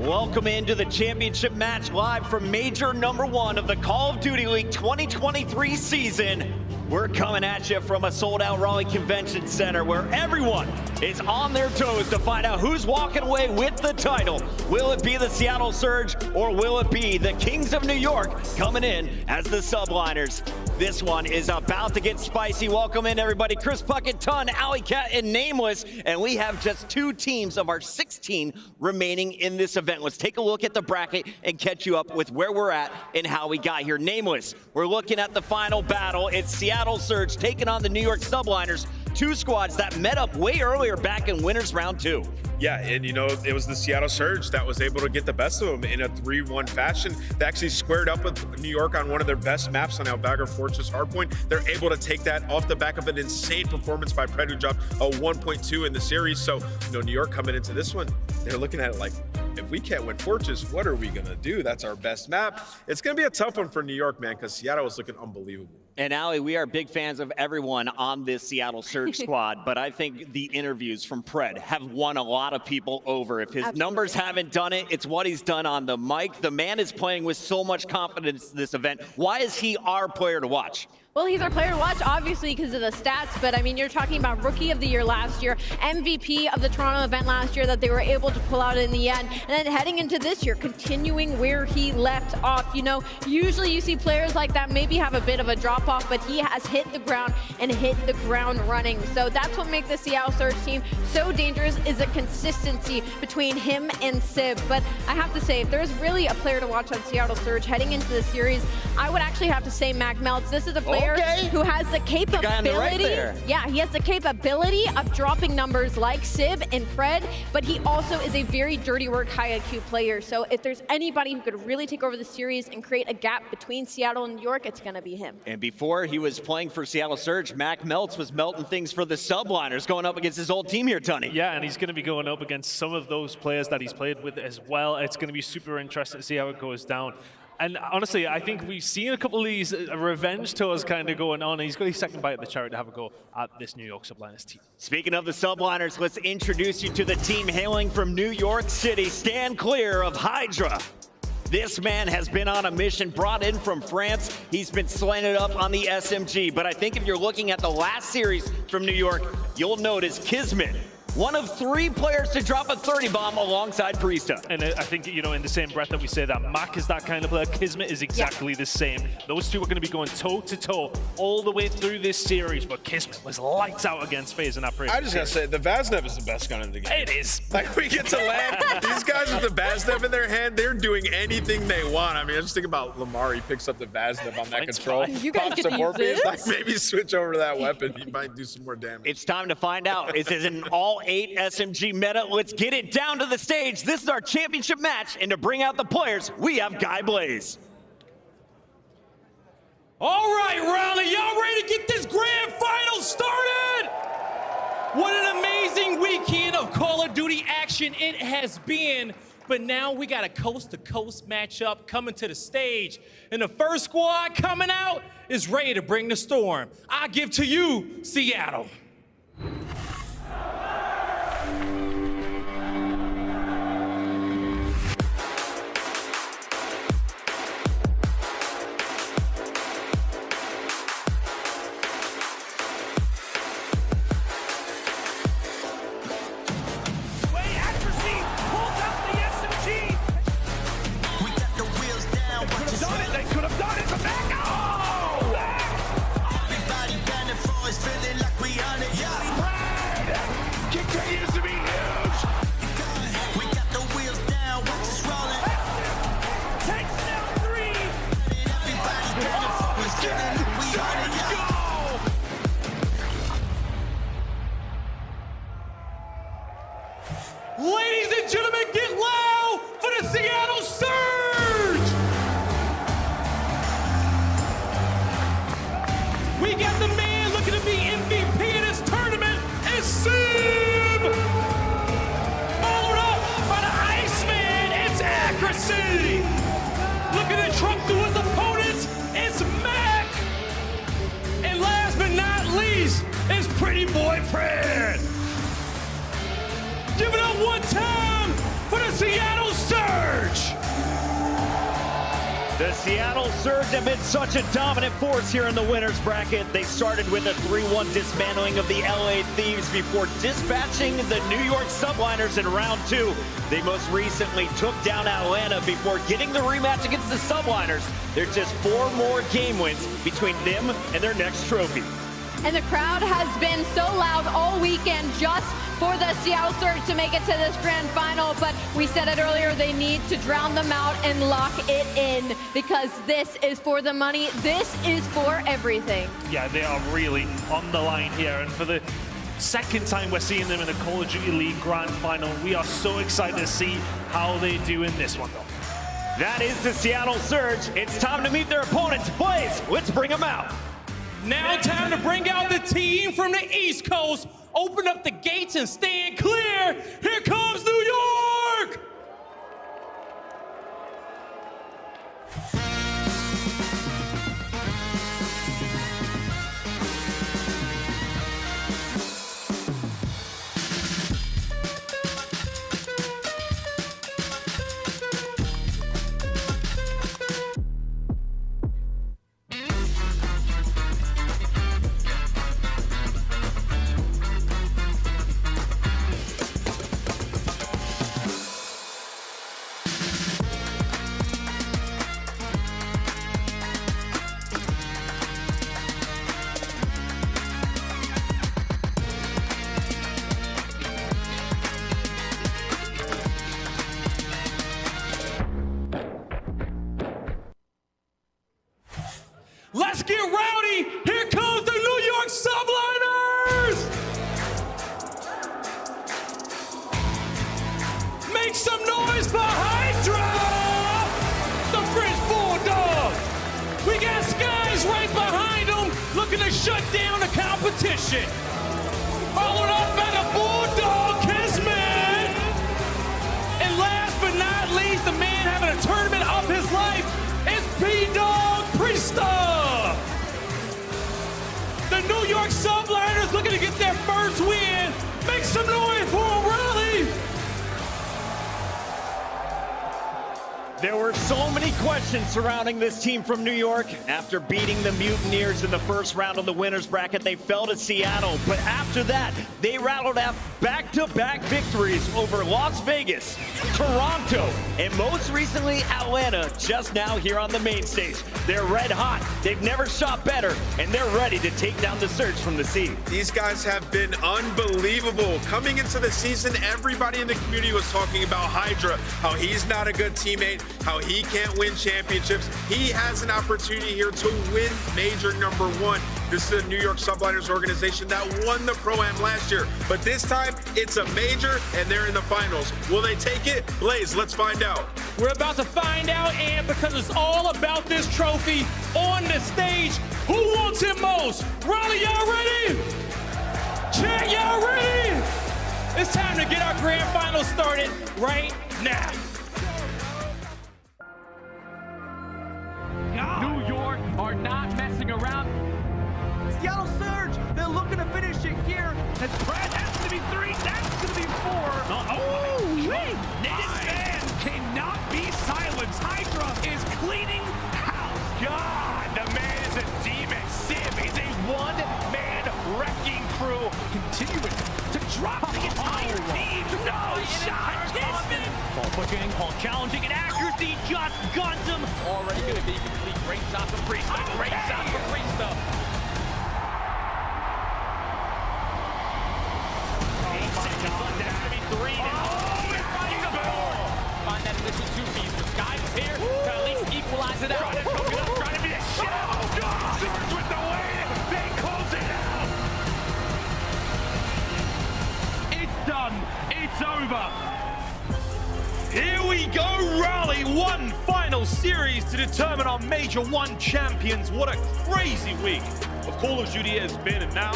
Welcome into the championship match live from Major #1 of the Call of Duty League 2023 season. We're coming at you from a sold-out Raleigh Convention Center where everyone is on their toes to find out who's walking away with the title. Will it be the Seattle Surge or will it be the Kings of New York coming in as the Subliners? This one is about to get spicy. Welcome in, everybody. Chris Puckett, Ton, aLLeY Cat, and Nameless. And we have just 2 teams of our 16 remaining in this event. Let's take a look at the bracket and catch you up with where we're at and how we got here. Nameless, we're looking at the final battle. It's Seattle Surge taking on the New York Subliners. 2 squads that met up way earlier back in winners round 2. Yeah, and you know, it was the Seattle Surge that was able to get the best of them in a 3-1 fashion. They actually squared up with New York on one of their best maps on aBeZy Fortress Hardpoint. They're able to take that off the back of an insane performance by Pred, who dropped a 1.2 in the series. So, you know, New York coming into this one, they're looking at it like, if we can't win Fortress, what are we gonna do? That's our best map. It's gonna be a tough one for New York, man, because Seattle was looking unbelievable. And aLLeY, we are big fans of everyone on this Seattle Surge squad, but I think the interviews from Pred have won a lot of people over. If his numbers haven't done it, it's what he's done on the mic. The man is playing with so much confidence this event. Why is he our player to watch? Well, he's our player to watch, obviously, because of the stats, but I mean, you're talking about Rookie of the Year last year, MVP of the Toronto event last year that they were able to pull out in the end, and then heading into this year, continuing where he left off. You know, usually you see players like that maybe have a bit of a drop-off, but he has hit the ground and hit the ground running. So that's what makes the Seattle Surge team so dangerous, is a consistency between him and Sib. But I have to say, if there's really a player to watch on Seattle Surge heading into the series, I would actually have to say Mack Melts. This is a player who has the capability, he has the capability of dropping numbers like Sib and Pred, but he also is a very dirty work, high IQ player. So if there's anybody who could really take over the series and create a gap between Seattle and New York, it's gonna be him. And before he was playing for Seattle Surge, Mack Melts was melting things for the Subliners, going up against his old team here, Tunney. Yeah, and he's gonna be going up against some of those players that he's played with as well. It's gonna be super interesting to see how it goes down. And honestly, I think we've seen a couple of these revenge tours kind of going on. And he's got his second bite at the cherry to have a go at this New York Subliners team. Speaking of the Subliners, let's introduce you to the team hailing from New York City. Stand clear of HyDra. This man has been on a mission, brought in from France. He's been slanted up on the SMG. But I think if you're looking at the last series from New York, you'll notice KiSMET, one of 3 players to drop a 30 bomb alongside Priestahh. And I think, you know, in the same breath that we say that Mack is that kind of player, KiSMET is exactly the same. Those two are going to be going toe-to-toe all the way through this series, but KiSMET was lights out against FaZe in that previous I just gotta say, the Vaznev is the best gun in the game. It is. Like, we get to land, these guys with the Vaznev in their hand, they're doing anything they want. I mean, I just think about Lamar, he picks up the Vaznev on that control. You guys pops get to use this? like, maybe switch over to that weapon. He might do some more damage. It's time to find out. This is an all-8 SMG meta. Let's get it down to the stage. This is our championship match, and to bring out the players, we have GuyBlaze. All right, Raleigh, y'all ready to get this grand final started? What an amazing weekend of Call of Duty action it has been. But now we got a coast-to-coast matchup coming to the stage. And the first squad coming out is ready to bring the storm. I give to you, Seattle. Ladies and gentlemen, get loud for the Seattle Surge! We got the man looking to be MVP in this tournament, Asim! Followed up by the Iceman, it's Accuracy! Looking to truck through his opponents, it's Mack! And last but not least, it's Pretty Boy Fred! Give it up one time for the Seattle Surge! The Seattle Surge have been such a dominant force here in the winners bracket. They started with a 3-1 dismantling of the LA Thieves before dispatching the New York Subliners in round 2. They most recently took down Atlanta before getting the rematch against the Subliners. There's just 4 more game wins between them and their next trophy. And the crowd has been so loud all weekend just for the Seattle Surge to make it to this grand final. But we said it earlier, they need to drown them out and lock it in because this is for the money. This is for everything. Yeah, they are really on the line here. And for the second time we're seeing them in the Call of Duty League grand final, we are so excited to see how they do in this one, though. That is the Seattle Surge. It's time to meet their opponents. Blaze, let's bring them out. Now time to bring out the team from the East Coast. Open up the gates and stand clear. Here comes New York! Let's get rowdy. Here comes the New York Subliners. Make some noise for HyDra, the French Bulldog. We got Skyz right behind them, looking to shut down the competition. Followed up by the Bulldog, KiSMET. And last but not least, the man having a tournament of his life, New York Subliners looking to get their first win. Make some noise for them, Raleigh. There were so many questions surrounding this team from New York. After beating the Mutineers in the first round of the winners bracket, they fell to Seattle. But after that, they rattled off back-to-back victories over Las Vegas, Toronto, and most recently Atlanta, just now here on the main stage. They're red hot, they've never shot better, and they're ready to take down the Surge from the sea. These guys have been unbelievable. Coming into the season, everybody in the community was talking about HyDra, how he's not a good teammate, how he can't win championships. He has an opportunity here to win major number 1. This is a New York Subliners organization that won the Pro-Am last year, but this time it's a major and they're in the finals. Will they take it? Blaze, let's find out. We're about to find out, and because it's all about this trophy on the stage, who wants it most? Raleigh, y'all ready? Chat, y'all ready? It's time to get our grand final started right now. New York are not messing around. Seattle Surge, they're looking to finish it here. And Brad, that's gonna be 3, that's gonna be 4. This man cannot be silenced. HyDra is cleaning house. God, the man is a demon. Simp is a one-man wrecking crew. Continuing to drop the entire team. No shot, KiSMET. Paul pushing, Paul challenging, and accuracy just guns him. Already going to be complete. Great shot from Priestahh. Great shot from Priestahh. Oh my God, that's going to be 3 now. Find that initial 2-piece. The Skyz is here to at least equalize it out. Trying to cook it up, trying to be a shit. Oh God! Surge with the win. They close it out. It's done. It's over. Here we go, Raleigh. One final series to determine our Major 1 champions. What a crazy week of Call of Duty it has been, and now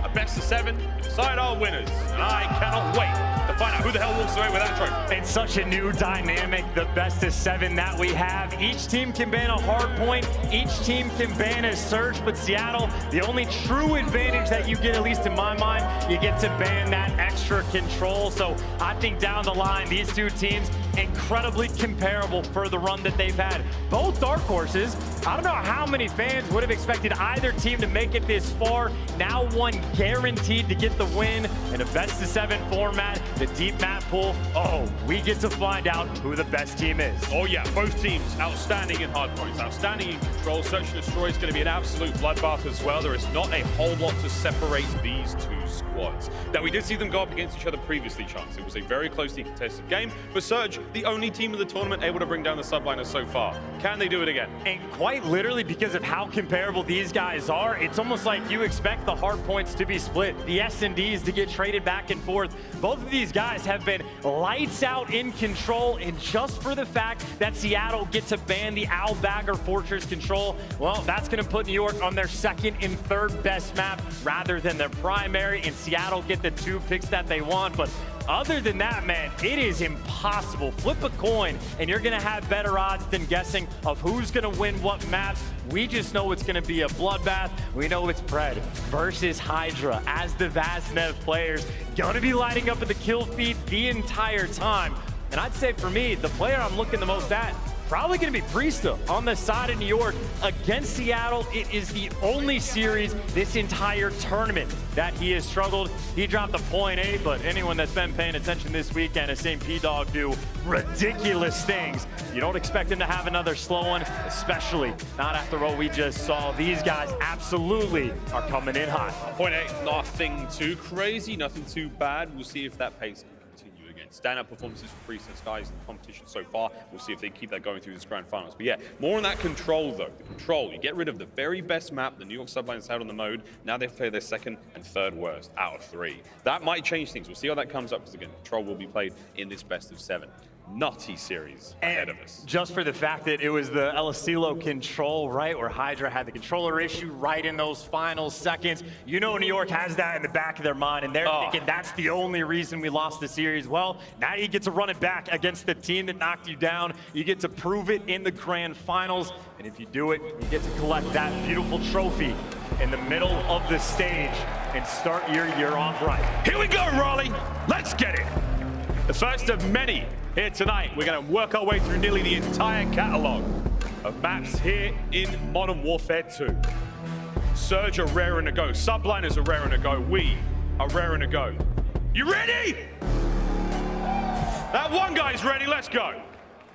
a best of 7 to decide our winners. And I cannot wait to find out who the hell walks away with that trophy. It's such a new dynamic, the best of 7 that we have. Each team can ban a hard point, each team can ban a Surge, but Seattle, the only true advantage that you get, at least in my mind, you get to ban that extra control. So I think down the line, these two teams, incredibly comparable for the run that they've had. Both dark horses. I don't know how many fans would have expected either team to make it this far. Now one guaranteed to get the win in a best of 7 format. The deep map pool, oh, we get to find out who the best team is. Oh yeah, both teams outstanding in hard points, outstanding in control. Search and Destroy is going to be an absolute bloodbath as well. There is not a whole lot to separate these two squads. Now, we did see them go up against each other previously, Chance. It was a very closely contested game, but Surge, the only team in the tournament able to bring down the Subliners so far. Can they do it again? And quite literally, because of how comparable these guys are, it's almost like you expect the hard points to be split, the S&Ds to get traded back and forth. Both of these guys have been lights out in control, and just for the fact that Seattle gets to ban the aBeZy Fortress control, well, that's going to put New York on their second and third best map rather than their primary, and Seattle get the 2 picks that they want. But other than that, man, it is impossible. Flip a coin, and you're going to have better odds than guessing of who's going to win what maps. We just know it's going to be a bloodbath. We know it's Pred versus HyDra as the Vaznev players. Going to be lighting up at the kill feed the entire time. And I'd say for me, the player I'm looking the most at, probably going to be Priestahh on the side of New York against Seattle. It is the only series this entire tournament that he has struggled. He dropped a 0.8, but anyone that's been paying attention this weekend has seen P-Dog do ridiculous things. You don't expect him to have another slow one, especially not after what we just saw. These guys absolutely are coming in hot. 0.8, nothing too crazy, nothing too bad. We'll see if that pace can continue again. Stand-up performances for Priestahh and Skyz in the competition so far. We'll see if they keep that going through this grand finals. But yeah, more on that control though. The control, you get rid of the very best map the New York Subliners had on the mode. Now they play their second and third worst out of 3. That might change things. We'll see how that comes up, because again, control will be played in this best of 7. nutty series ahead of us. Just for the fact that it was the Elasilo control, right, where HyDra had the controller issue right in those final seconds. You know New York has that in the back of their mind, and they're thinking that's the only reason we lost the series. Well, now you get to run it back against the team that knocked you down. You get to prove it in the grand finals, and if you do it, you get to collect that beautiful trophy in the middle of the stage and start your year off right. Here we go, Raleigh. Let's get it. The first of many here tonight. We're going to work our way through nearly the entire catalog of maps here in Modern Warfare 2. Surge are raring to go. Subliners are raring to go. We are raring to go. You ready? That one guy's ready. Let's go.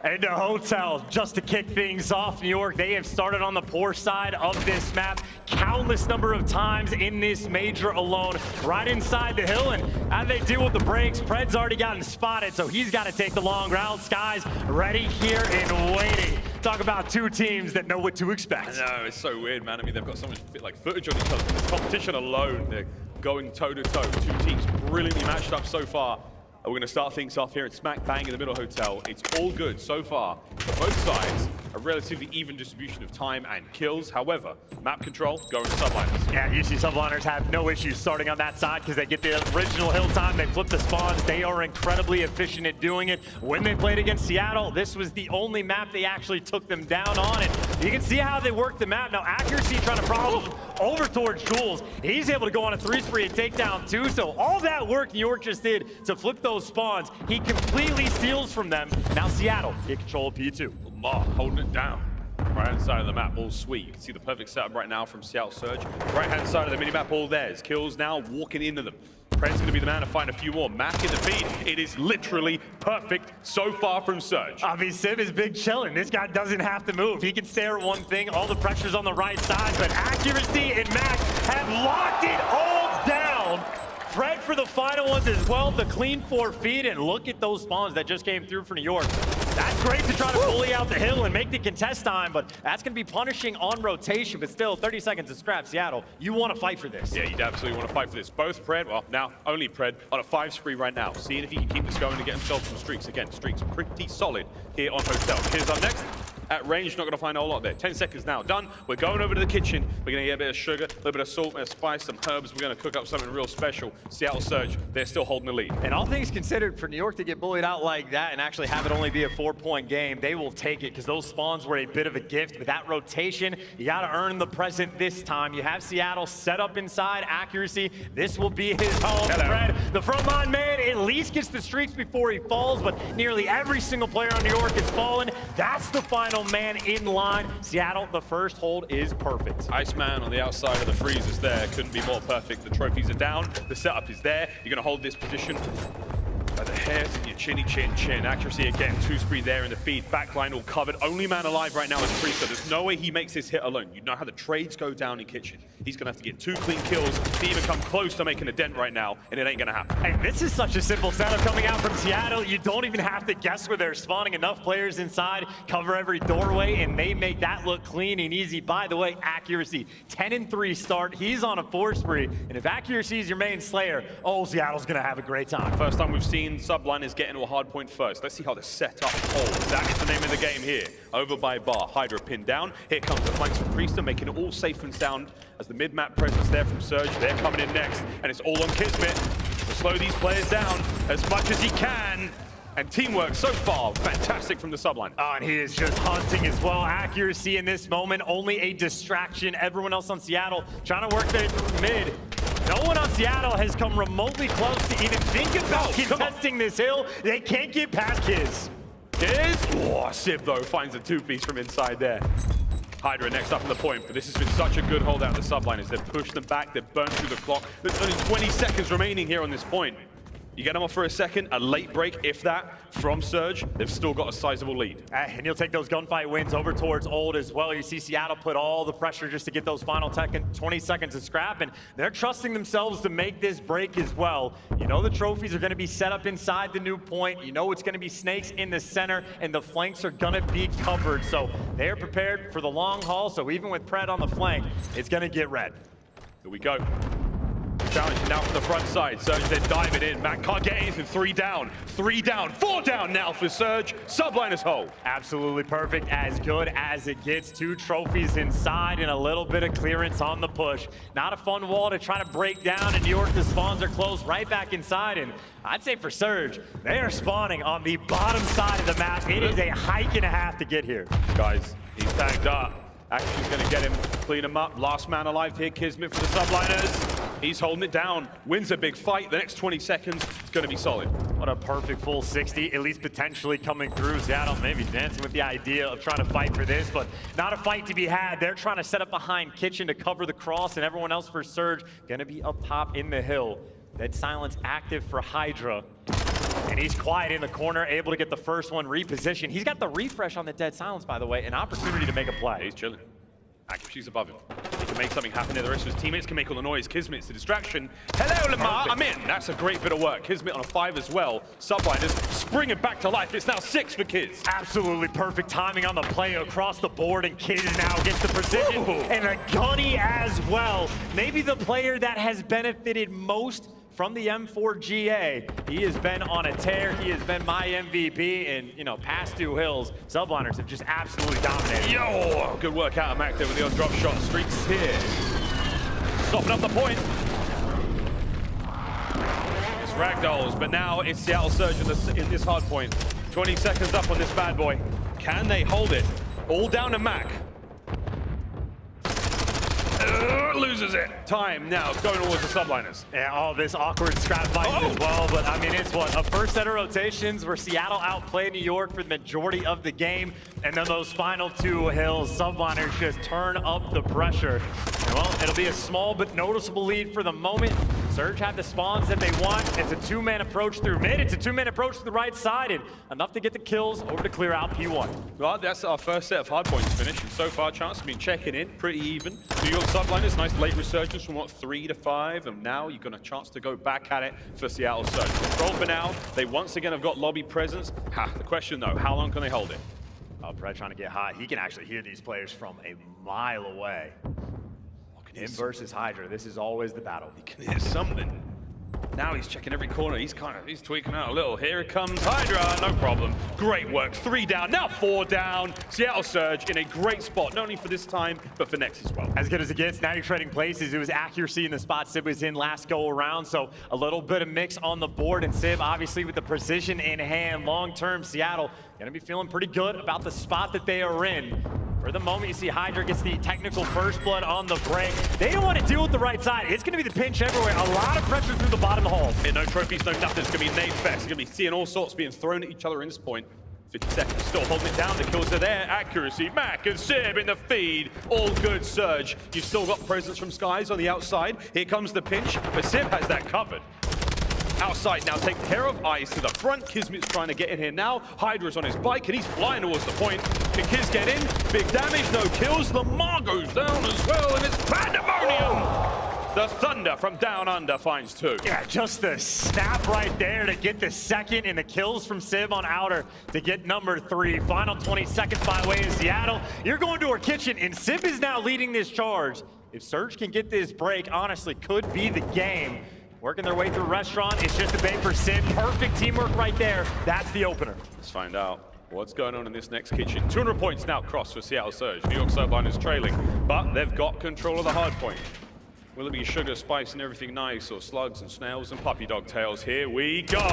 And the hotel, just to kick things off, New York, they have started on the poor side of this map countless number of times in this major alone, right inside the hill. And how do they deal with the breaks? Pred's already gotten spotted, so he's got to take the long route. Skyz ready here and waiting. Talk about two teams that know what to expect. I know, it's so weird, man. I mean, they've got so much footage on each other. This competition alone, they're going toe-to-toe. Two teams brilliantly matched up so far. We're going to start things off here at Smack Bang in the middle hotel. It's all good so far. For both sides, a relatively even distribution of time and kills. However, map control going to Subliners. Yeah, you see Subliners have no issues starting on that side because they get the original hill time. They flip the spawns. They are incredibly efficient at doing it. When they played against Seattle, this was the only map they actually took them down on. And you can see how they work the map. Now, accuracy trying to problem over towards Jules. He's able to go on a 3-spree and take down 2. So all that work New York just did to flip those spawns, he completely steals from them. Now Seattle get control of P2. Lamar holding it down. Right-hand side of the map, all sweet. You can see the perfect setup right now from Seattle Surge. Right-hand side of the mini-map, all theirs. Kills now walking into them. Pred's going to be the man to find a few more. Mack in the feed. It is literally perfect so far from Surge. I mean, Sim is big chilling. This guy doesn't have to move. He can stare at one thing. All the pressure's on the right side, but accuracy and Mack have locked it all down. Pred for the final ones as well. The clean 4 feet, and look at those spawns that just came through for New York. That's great to try to bully out the hill and make the contest time, but that's going to be punishing on rotation. But still, 30 seconds to scrap. Seattle, you want to fight for this. Yeah, you'd absolutely want to fight for this. Both Pred, well, now only Pred, on a 5-spree right now. Seeing if he can keep this going and get himself some streaks. Again, streaks pretty solid here on Hotel. Here's up next. At range, not going to find a whole lot there. 10 seconds now, done. We're going over to the kitchen. We're going to get a bit of sugar, a little bit of salt, a bit of spice, some herbs. We're going to cook up something real special. Seattle Surge, they're still holding the lead. And all things considered, for New York to get bullied out like that and actually have it only be a 4-point game, they will take it because those spawns were a bit of a gift. With that rotation, you got to earn the present this time. You have Seattle set up inside, accuracy. This will be his home. Pred, the frontline man, at least gets the streaks before he falls, but nearly every single player on New York has fallen. That's the final man in line. Seattle, the first hold is perfect. Iceman on the outside of the freezers there. Couldn't be more perfect. The trophies are down. The setup is there. You're going to hold this position by the hairs of your chinny chin. Accuracy again. 2-spree there in the feed. Backline all covered. Only man alive right now is Priestahh. There's no way he makes this hit alone. You know how the trades go down in kitchen. He's going to have to get 2 clean kills to even come close to making a dent right now, and it ain't going to happen. And this is such a simple setup coming out from Seattle. You don't even have to guess where they're spawning. Enough players inside, cover every doorway, and they make that look clean and easy. By the way, accuracy, 10-3 start. He's on a 4-spree, and if accuracy is your main slayer, oh, Seattle's going to have a great time. First time we've seen Subliners get into a hard point first. Let's see how the setup holds. That is the name of the game here. Over by bar, HyDra pinned down. Here comes the flanks from Priestahh, making it all safe and sound as the mid-map presence there from Surge. They're coming in next, and it's all on KiSMET to slow these players down as much as he can. And teamwork so far, fantastic from the Subliners. Oh, and he is just hunting as well. Accuracy in this moment, only a distraction. Everyone else on Seattle trying to work their mid. No one on Seattle has come remotely close to even think about contesting this hill. They can't get past Kiz. Oh, Simp though finds a 2-piece from inside there. HyDra next up on the point, but this has been such a good holdout to Subliners. They've pushed them back, they've burned through the clock. There's only 20 seconds remaining here on this point. You get them off for a second, a late break, if that, from Surge. They've still got a sizable lead. And you'll take those gunfight wins over towards Old as well. You see Seattle put all the pressure just to get those final 20 seconds of scrap, and they're trusting themselves to make this break as well. You know the trophies are going to be set up inside the new point. You know it's going to be snakes in the center, and the flanks are going to be covered. So they are prepared for the long haul, so even with Pred on the flank, it's going to get red. Here we go. challenge now from the front side. Surge then diving in. Mack can't get anything. 3 down, 4 down now for Surge. Subliners hold. Absolutely perfect, as good as it gets. 2 trophies inside and a little bit of clearance on the push. Not a fun wall to try to break down, and New York, the spawns are closed right back inside, and I'd say for Surge, they are spawning on the bottom side of the map. It is a hike and a half to get here. Guys, he's tagged up. Actually's gonna get him, clean him up. Last man alive here, KiSMET for the Subliners. He's holding it down, wins a big fight. The next 20 seconds is gonna be solid. What a perfect full 60, at least potentially coming through. Seattle maybe dancing with the idea of trying to fight for this, but not a fight to be had. They're trying to set up behind Kitchen to cover the cross, and everyone else for Surge gonna be up top in the hill. Dead silence active for HyDra. And he's quiet in the corner, able to get the first one repositioned. He's got the refresh on the dead silence, by the way, an opportunity to make a play. He's chilling. She's above him. He can make something happen there. The rest of his teammates can make all the noise. KiSMET's the distraction. Hello, Lamar. I'm in. That's a great bit of work. KiSMET on a 5 as well. Subliners springing back to life. It's now 6 for Kiz. Absolutely perfect timing on the play across the board, and Kiz now gets the precision and a gunny as well. Maybe the player that has benefited most from the M4GA. He has been on a tear. He has been my MVP, and you know, past 2 hills, Subliners have just absolutely dominated. Yo, good work out of Mack there with the odd drop shot. Streaks here. Stopping up the point. It's Ragdolls, but now it's Seattle Surge in this hard point. 20 seconds up on this bad boy. Can they hold it? All down to Mack. Loses it. Time now going towards the Subliners. Yeah, all this awkward scrap fight as well, but I mean, it's what, a first set of rotations where Seattle outplayed New York for the majority of the game, and then those final 2 hills, Subliners just turn up the pressure. And well, it'll be a small but noticeable lead for the moment. Surge have the spawns that they want. It's a 2-man approach through mid. It's a 2-man approach to the right side, and enough to get the kills over to clear out P1. Well, that's our first set of hard points finished, and so far, Chance has been checking in pretty even. New York Subliners, nice late resurgence from what, 3 to 5, and now you've got a chance to go back at it for Seattle Surge. Control for now. They once again have got lobby presence. The question though, how long can they hold it? Oh, Brett trying to get hot. He can actually hear these players from a mile away. Him versus HyDra, this is always the battle. He can hear something. Now he's checking every corner. He's tweaking out a little. Here it comes HyDra, no problem. Great work, 3 down, now 4 down. Seattle Surge in a great spot, not only for this time, but for next as well. As good as it gets, now you're trading places. It was accuracy in the spot Sib was in last go around, so a little bit of mix on the board, and Sib obviously with the precision in hand. Long-term, Seattle gonna be feeling pretty good about the spot that they are in. For the moment, you see HyDra gets the technical first blood on the break. They don't want to deal with the right side. It's going to be the pinch everywhere. A lot of pressure through the bottom hall. Yeah, no trophies, no nothing. It's going to be a nade fest. You're going to be seeing all sorts being thrown at each other in this point. 50 seconds, still holding it down. The kills are there. Accuracy, Mack and Sib in the feed. All good, Surge. You've still got presence from Skyz on the outside. Here comes the pinch, but Sib has that covered. Outside now, taking care of Ice to the front. KiSMET's trying to get in here now. HyDra's on his bike, and he's flying towards the point. Can Kiz get in? Big damage, no kills. Lamar goes down as well, and it's pandemonium! The Thunder from down under finds 2. Yeah, just the snap right there to get the second, and the kills from Sib on outer to get number 3. Final 20 seconds by way of Seattle. You're going to our kitchen, and Sib is now leading this charge. If Surge can get this break, honestly, could be the game. Working their way through restaurant. It's just a bait for Sib. Perfect teamwork right there. That's the opener. Let's find out what's going on in this next kitchen. 200 points now crossed for Seattle Surge. New York Subliners trailing, but they've got control of the hard point. Will it be sugar, spice, and everything nice, or slugs and snails and puppy dog tails? Here we go.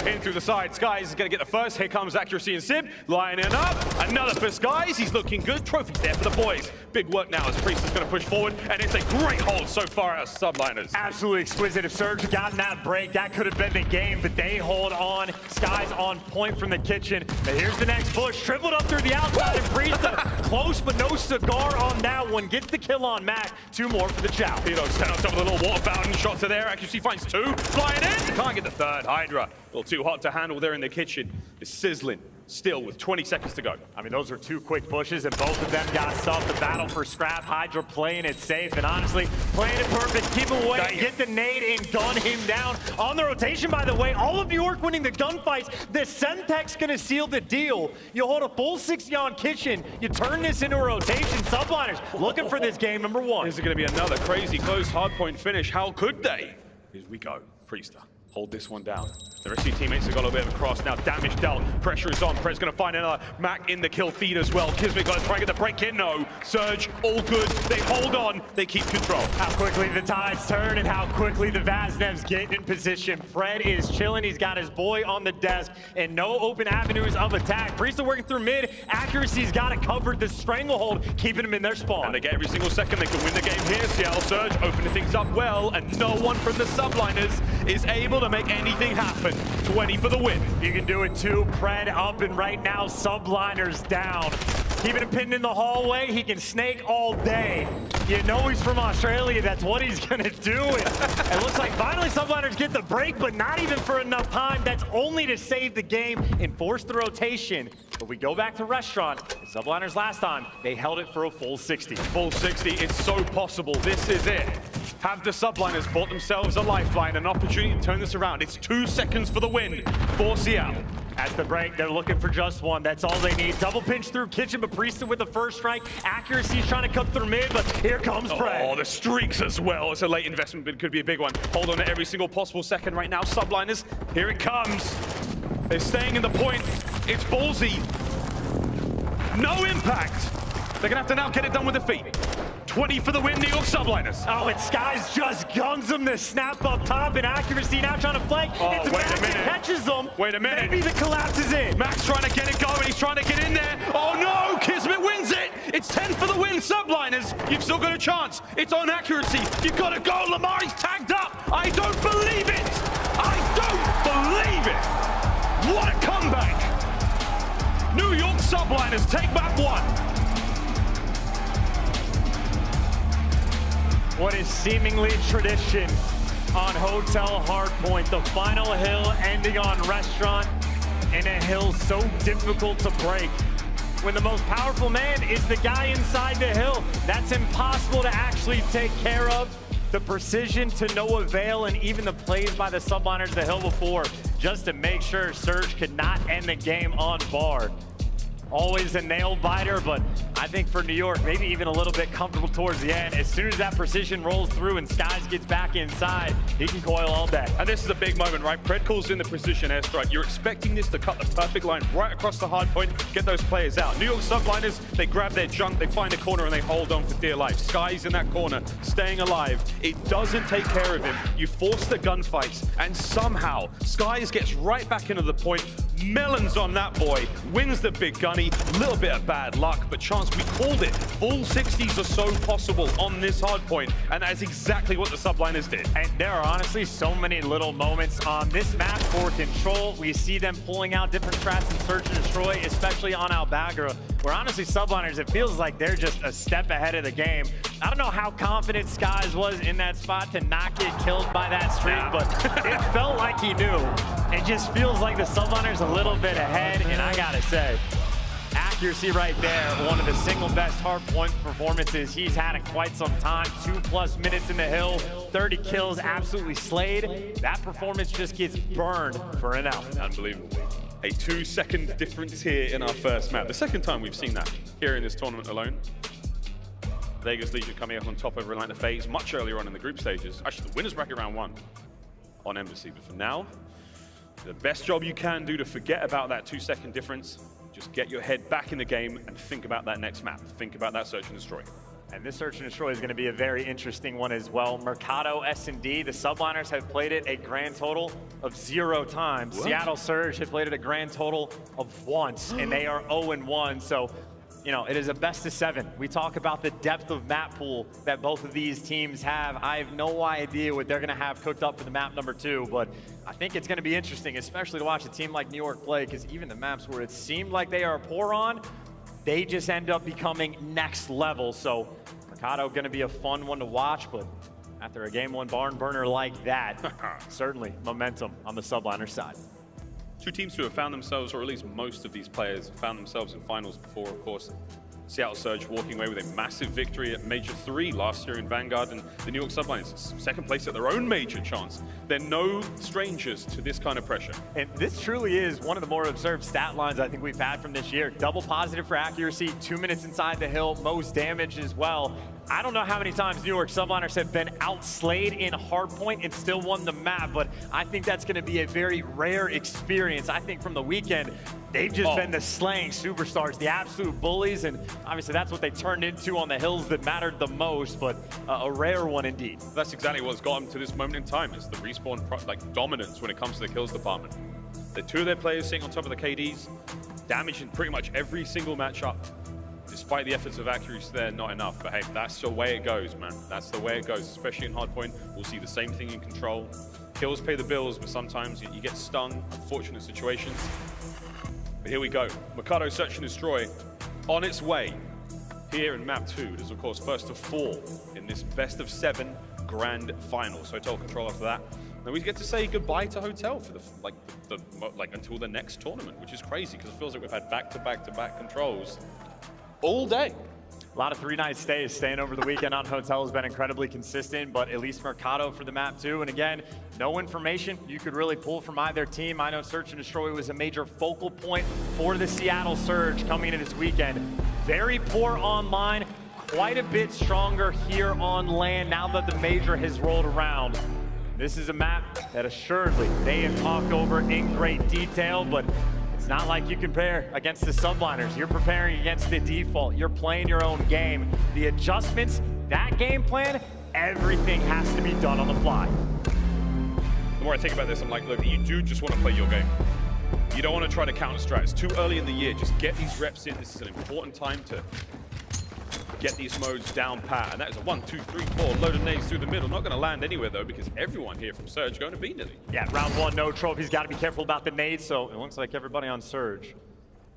In through the side. Skyz is going to get the first. Here comes Accuracy and Sib. Lining up. Another for Skyz. He's looking good. Trophies there for the boys. Big work now as Priestahh is going to push forward, and it's a great hold so far as Subliners. Absolutely exquisite. If Surge had gotten that break, that could have been the game, but they hold on. Skyz on point from the kitchen. But here's the next push. Tripled up through the outside, and Priestahh close, but no cigar on that one. Gets the kill on Mack. 2 more for the chow. Set on top of the little water fountain. Shots are there. Accuracy finds 2. Flying in. Can't get the third. HyDra. A little too hot to handle there in the kitchen. It's sizzling. Still with 20 seconds to go. I mean, those are 2 quick pushes, and both of them got stuff. The battle for scrap. HyDra playing it safe, and honestly, playing it perfect. Keep him away, get the nade, and gun him down. On the rotation, by the way, all of New York winning the gunfights. The Semtech's gonna seal the deal. You hold a full 60 on kitchen. You turn this into a rotation. Subliners looking for this game number 1. This is gonna be another crazy close hardpoint finish. How could they? Here we go. Priestahh. Hold this one down. The rest of your teammates have got a little bit of a cross now. Damage dealt. Pressure is on. Prez going to find another. Mack in the kill feed as well. KiSMET got to try and get the break in. No. Surge, all good. They hold on. They keep control. How quickly the tides turn and how quickly the Vaznevs get in position. Fred is chilling. He's got his boy on the desk and no open avenues of attack. Priestahh working through mid. Accuracy's got it covered. The stranglehold keeping them in their spawn. And they get every single second. They can win the game here. Seattle Surge opening things up well, and no one from the Subliners is able to make anything happen. 20 for the win. You can do it too. Pred up, and right now Subliners down. Keeping him pinned in the hallway. He can snake all day. You know he's from Australia. That's what he's gonna do. It looks like finally Subliners get the break, but not even for enough time. That's only to save the game and force the rotation. But we go back to Restaurant. Subliners last time, they held it for a full 60. Full 60 is so possible. This is it. Have the Subliners bought themselves a lifeline, an opportunity to turn this around. It's 2 seconds for the win for Seattle. As the break, they're looking for just one. That's all they need. Double pinch through Kitchen, but Priestahh with the first strike. Accuracy's trying to come through mid, but here comes Pred. Oh, the streaks as well. It's a late investment, but it could be a big one. Hold on to every single possible second right now. Subliners, here it comes. They're staying in the point. It's ballsy. No impact. They're gonna have to now get it done with defeat. 20 for the win, New York Subliners. Oh, and Skyz just guns them the snap up top, and Accuracy now trying to flank. Oh, it's wait Mack a minute. Catches them. Wait a minute. Maybe the collapse is in. Mack's trying to get it going. He's trying to get in there. Oh no, KiSMET wins it. It's 10 for the win, Subliners. You've still got a chance. It's on Accuracy. You've got to go. Lamar, he's tagged up. I don't believe it. I don't believe it. What a comeback. New York Subliners take back one. What is seemingly tradition on Hotel Hardpoint. The final hill ending on Restaurant, and a hill so difficult to break. When the most powerful man is the guy inside the hill, that's impossible to actually take care of. The precision to no avail, and even the plays by the Subliners the hill before, just to make sure Surge could not end the game on bar. Always a nail biter, but I think for New York, maybe even a little bit comfortable towards the end. As soon as that precision rolls through and Skyz gets back inside, he can coil all day. And this is a big moment, right? Pred calls in the precision airstrike. You're expecting this to cut the perfect line right across the hard point, get those players out. New York Subliners, they grab their junk, they find a corner, and they hold on for dear life. Skyz in that corner, staying alive. It doesn't take care of him. You force the gunfights, and somehow Skyz gets right back into the point, melons on that boy, wins the big gunny. Little bit of bad luck, but chance, we called it. Full 60s are so possible on this hard point, and that's exactly what the Subliners did. And there are honestly so many little moments on this map for Control. We see them pulling out different strats in Search and Destroy, especially on aBeZy, where honestly Subliners, it feels like they're just a step ahead of the game. I don't know how confident Skyz was in that spot to not get killed by that streak, but it felt like he knew. It just feels like the Subliners a little bit ahead, and I gotta say, accuracy right there, one of the single best hard point performances he's had in quite some time. 2+ minutes in the hill, 30 kills, absolutely slayed. That performance just gets burned for an out. Unbelievable. A 2-second difference here in our first map. The second time we've seen that here in this tournament alone. Vegas Legion coming up on top over Atlanta FaZe much earlier on in the group stages. Actually, the winner's bracket round 1 on aBeZy. But for now, the best job you can do to forget about that 2-second difference, just get your head back in the game and think about that next map. Think about that Search and Destroy. And this Search and Destroy is going to be a very interesting one as well. Mercado S&D, the Subliners have played it a grand total of 0 times. What? Seattle Surge have played it a grand total of once, and they are 0-1. So, you know, it is a best of 7. We talk about the depth of map pool that both of these teams have. I have no idea what they're going to have cooked up for the map number 2, but I think it's going to be interesting, especially to watch a team like New York play, because even the maps where it seemed like they are poor on, they just end up becoming next level. So Mercado going to be a fun one to watch, but after a game 1 barn burner like that, certainly momentum on the Subliner side. 2 teams who have found themselves, or at least most of these players, found themselves in finals before, of course. Seattle Surge walking away with a massive victory at Major 3 last year in Vanguard, and the New York Subliners second place at their own major chance. They're no strangers to this kind of pressure. And this truly is one of the more observed stat lines I think we've had from this year. Double positive for accuracy, 2 minutes inside the hill, most damage as well. I don't know how many times New York Subliners have been outslayed in hardpoint and still won the map, but I think that's going to be a very rare experience. I think from the weekend, they've just been the slaying superstars, the absolute bullies, and obviously that's what they turned into on the hills that mattered the most, but a rare one indeed. That's exactly what's got them to this moment in time, is the respawn dominance when it comes to the kills department. The two of their players sitting on top of the KDs, damaging pretty much every single matchup. Despite the efforts of accuracy there, not enough. But hey, that's the way it goes, man. That's the way it goes, especially in hardpoint. We'll see the same thing in control. Kills pay the bills, but sometimes you get stung. Unfortunate situations. But here we go. Mikado Search and Destroy on its way here in map 2. It is, of course, first of 4 in this best of 7 grand final. So Hotel Control after that. Then we get to say goodbye to Hotel for until the next tournament, which is crazy because it feels like we've had back-to-back controls all day. A lot of 3-night stays. Staying over the weekend on Hotel has been incredibly consistent, but at least Mercado for the map too. And again, no information you could really pull from either team. I know Search and Destroy was a major focal point for the Seattle Surge coming into this weekend. Very poor online, quite a bit stronger here on land now that the major has rolled around. This is a map that assuredly they have talked over in great detail, but it's not like you compare against the Subliners. You're preparing against the default. You're playing your own game. The adjustments, that game plan, everything has to be done on the fly. The more I think about this, I'm like, look, you do just want to play your game. You don't want to try to counter-strat. It's too early in the year. Just get these reps in. This is an important time to get these modes down pat. And that is a 1, 2, 3, 4 load of nades through the middle. Not going to land anywhere, though, because everyone here from Surge going to beat Nilly. Yeah, round 1, no trophies. Got to be careful about the nades. So it looks like everybody on Surge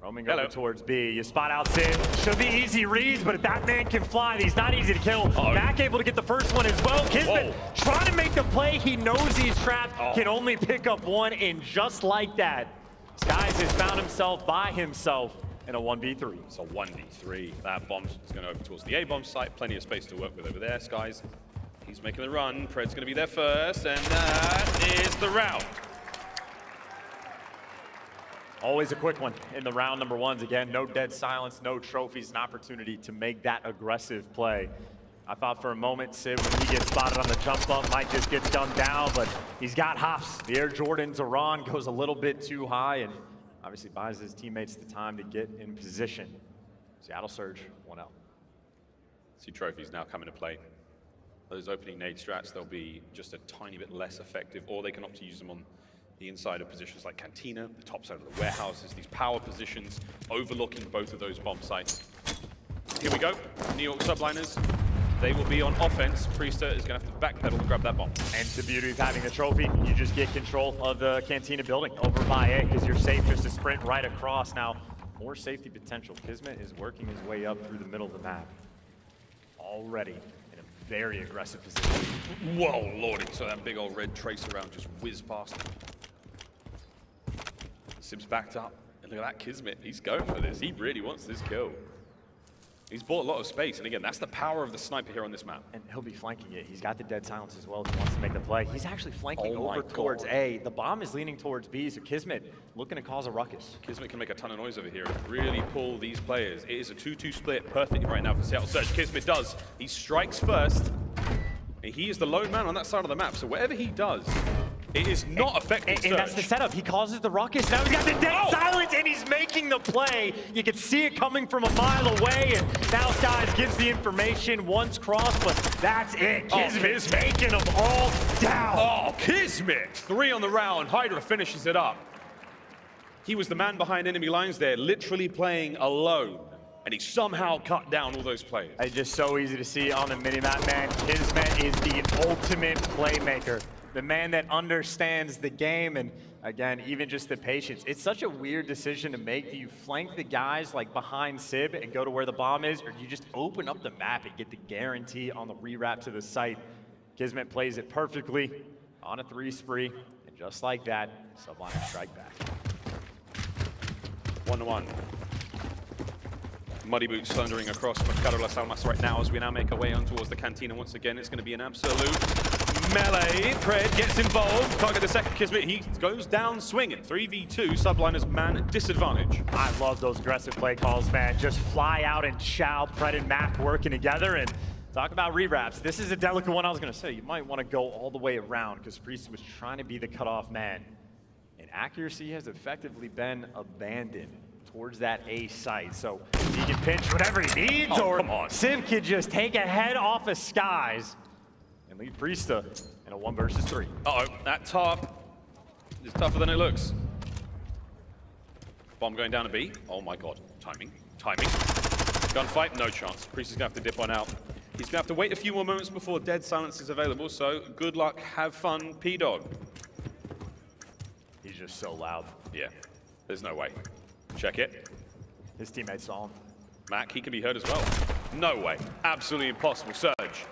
roaming over towards B. You spot out Sid. Should be easy reads, but if that man can fly, he's not easy to kill. Mack able to get the first one as well. KiSMET trying to make the play. He knows he's trapped. Can only pick up one, and just like that, Skyz has found himself by himself in a 1v3. It's a 1v3. That bomb is going over towards the A-bomb site. Plenty of space to work with over there. Skyz, he's making the run. Pred's going to be there first, and that is the round. Always a quick one in the round number 1s. Again, no dead silence, no trophies, an opportunity to make that aggressive play. I thought for a moment Sid, when he gets spotted on the jump up, might just get dumped down, but he's got hops. The Air Jordan's Iran goes a little bit too high, and obviously buys his teammates the time to get in position. Seattle Surge 1-0. See trophies now come into play. Those opening nade strats, they'll be just a tiny bit less effective, or they can opt to use them on the inside of positions like Cantina, the top side of the warehouses, these power positions, overlooking both of those bomb sites. Here we go, New York Subliners. They will be on offense. Priestahh is going to have to backpedal and grab that bomb. And the beauty of having the trophy, you just get control of the Cantina building over by A, because you're safe just to sprint right across. Now, more safety potential. KiSMET is working his way up through the middle of the map. Already in a very aggressive position. Whoa, lordy. So that big old red trace around just whizzed past him. Simp's backed up. And look at that KiSMET. He's going for this. He really wants this kill. He's bought a lot of space, and again, that's the power of the sniper here on this map. And he'll be flanking it. He's got the dead silence as well if he wants to make the play. He's actually flanking over towards A. The bomb is leaning towards B, so KiSMET looking to cause a ruckus. KiSMET can make a ton of noise over here and really pull these players. It is a 2-2 split perfectly right now for Seattle Surge. KiSMET does. He strikes first, and he is the lone man on that side of the map, so whatever he does, it is not affecting Surge. And that's the setup. He causes the ruckus. Now he's got the dead silence, and he's making the play. You can see it coming from a mile away, and now Skyz gives the information once crossed, but that's it. KiSMET taking them all down. Oh, KiSMET! 3 on the round. HyDra finishes it up. He was the man behind enemy lines there, literally playing alone. And he somehow cut down all those players. It's just so easy to see on the minimap, man. KiSMET is the ultimate playmaker. The man that understands the game, and again, even just the patience. It's such a weird decision to make. Do you flank the guys like behind Sib and go to where the bomb is, or do you just open up the map and get the guarantee on the rewrap to the site? KiSMET plays it perfectly on a 3 spree, and just like that, Subliners strike back. 1-1. Muddy Boots thundering across Mercado Las Almas right now as we now make our way on towards the cantina once again. It's going to be an absolute melee. Pred gets involved. Can't get the second KiSMET. He goes down swinging. 3v2. Subliners man disadvantage. I love those aggressive play calls, man. Just fly out and chow. Pred and Mack working together. And talk about rewraps. This is a delicate one. I was going to say, you might want to go all the way around because Priestahh was trying to be the cutoff man. And accuracy has effectively been abandoned towards that A site. So he can pinch whatever he needs, or Simp could just take a head off of Skyz and leave Priestahh in a 1 versus 3. Uh-oh, that top is tougher than it looks. Bomb going down a B. Oh my god. Timing. Gunfight, no chance. Priestahh's gonna have to dip on out. He's gonna have to wait a few more moments before dead silence is available, so good luck, have fun, P-Dog. He's just so loud. Yeah, there's no way. Check it. His teammates saw him. Mack, he can be heard as well. No way. Absolutely impossible. Surge.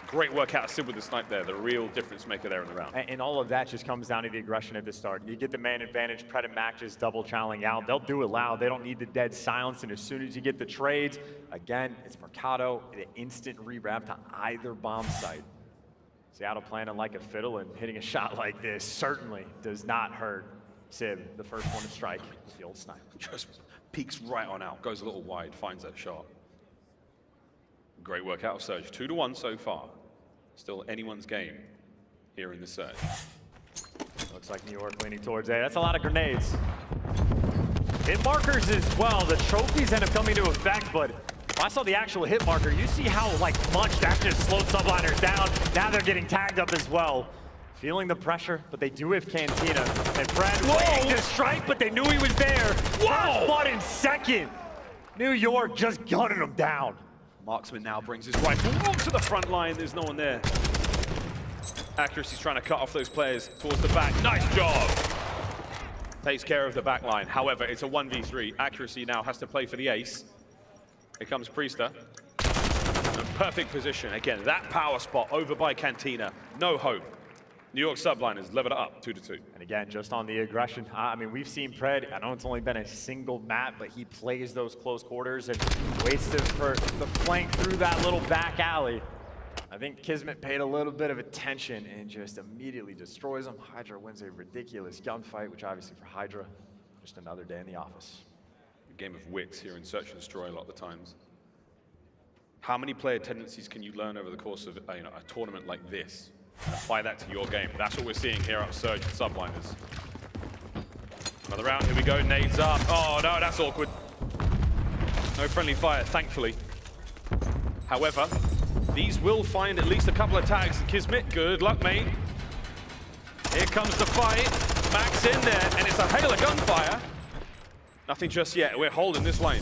Great work out of Sid with the snipe there. The real difference maker there in the round. And all of that just comes down to the aggression at the start. You get the man advantage, Pred and Mack just double chowing out. They'll do it loud. They don't need the dead silence. And as soon as you get the trades, again, it's Mercado, the instant rewrap to either bomb site. Seattle playing like a fiddle, and hitting a shot like this certainly does not hurt Sib, the first one to strike, the old snipe. Just peeks right on out, goes a little wide, finds that shot. Great work out of Surge. 2-1 so far. Still anyone's game here in the Surge. Looks like New York leaning towards A. That's a lot of grenades. Hit markers as well. The trophies end up coming into effect, but I saw the actual hit marker. You see how much that just slowed Subliners down. Now they're getting tagged up as well. Feeling the pressure, but they do have Cantina. And Pred waiting to strike, but they knew he was there. Whoa! First in second. New York just gunning him down. Marksman now brings his rifle onto the front line. There's no one there. Accuracy's trying to cut off those players towards the back. Nice job! Takes care of the back line. However, it's a 1v3. Accuracy now has to play for the ace. Here comes Priestahh. Perfect position. Again, that power spot over by Cantina. No hope. New York Subliners level it up 2-2. And again, just on the aggression, I mean, we've seen Pred, I know it's only been a single map, but he plays those close quarters and waits for the flank through that little back alley. I think KiSMET paid a little bit of attention and just immediately destroys him. HyDra wins a ridiculous gunfight, which obviously for HyDra, just another day in the office. A game of wits here in Search and Destroy a lot of the times. How many player tendencies can you learn over the course of a tournament like this? And apply that to your game. That's what we're seeing here at Surge and Subliners. Another round, here we go, nades up. Oh no, that's awkward. No friendly fire, thankfully. However, these will find at least a couple of tags. KiSMET, good luck, mate. Here comes the fight. Mack's in there, and it's a hail of gunfire. Nothing just yet, we're holding this lane.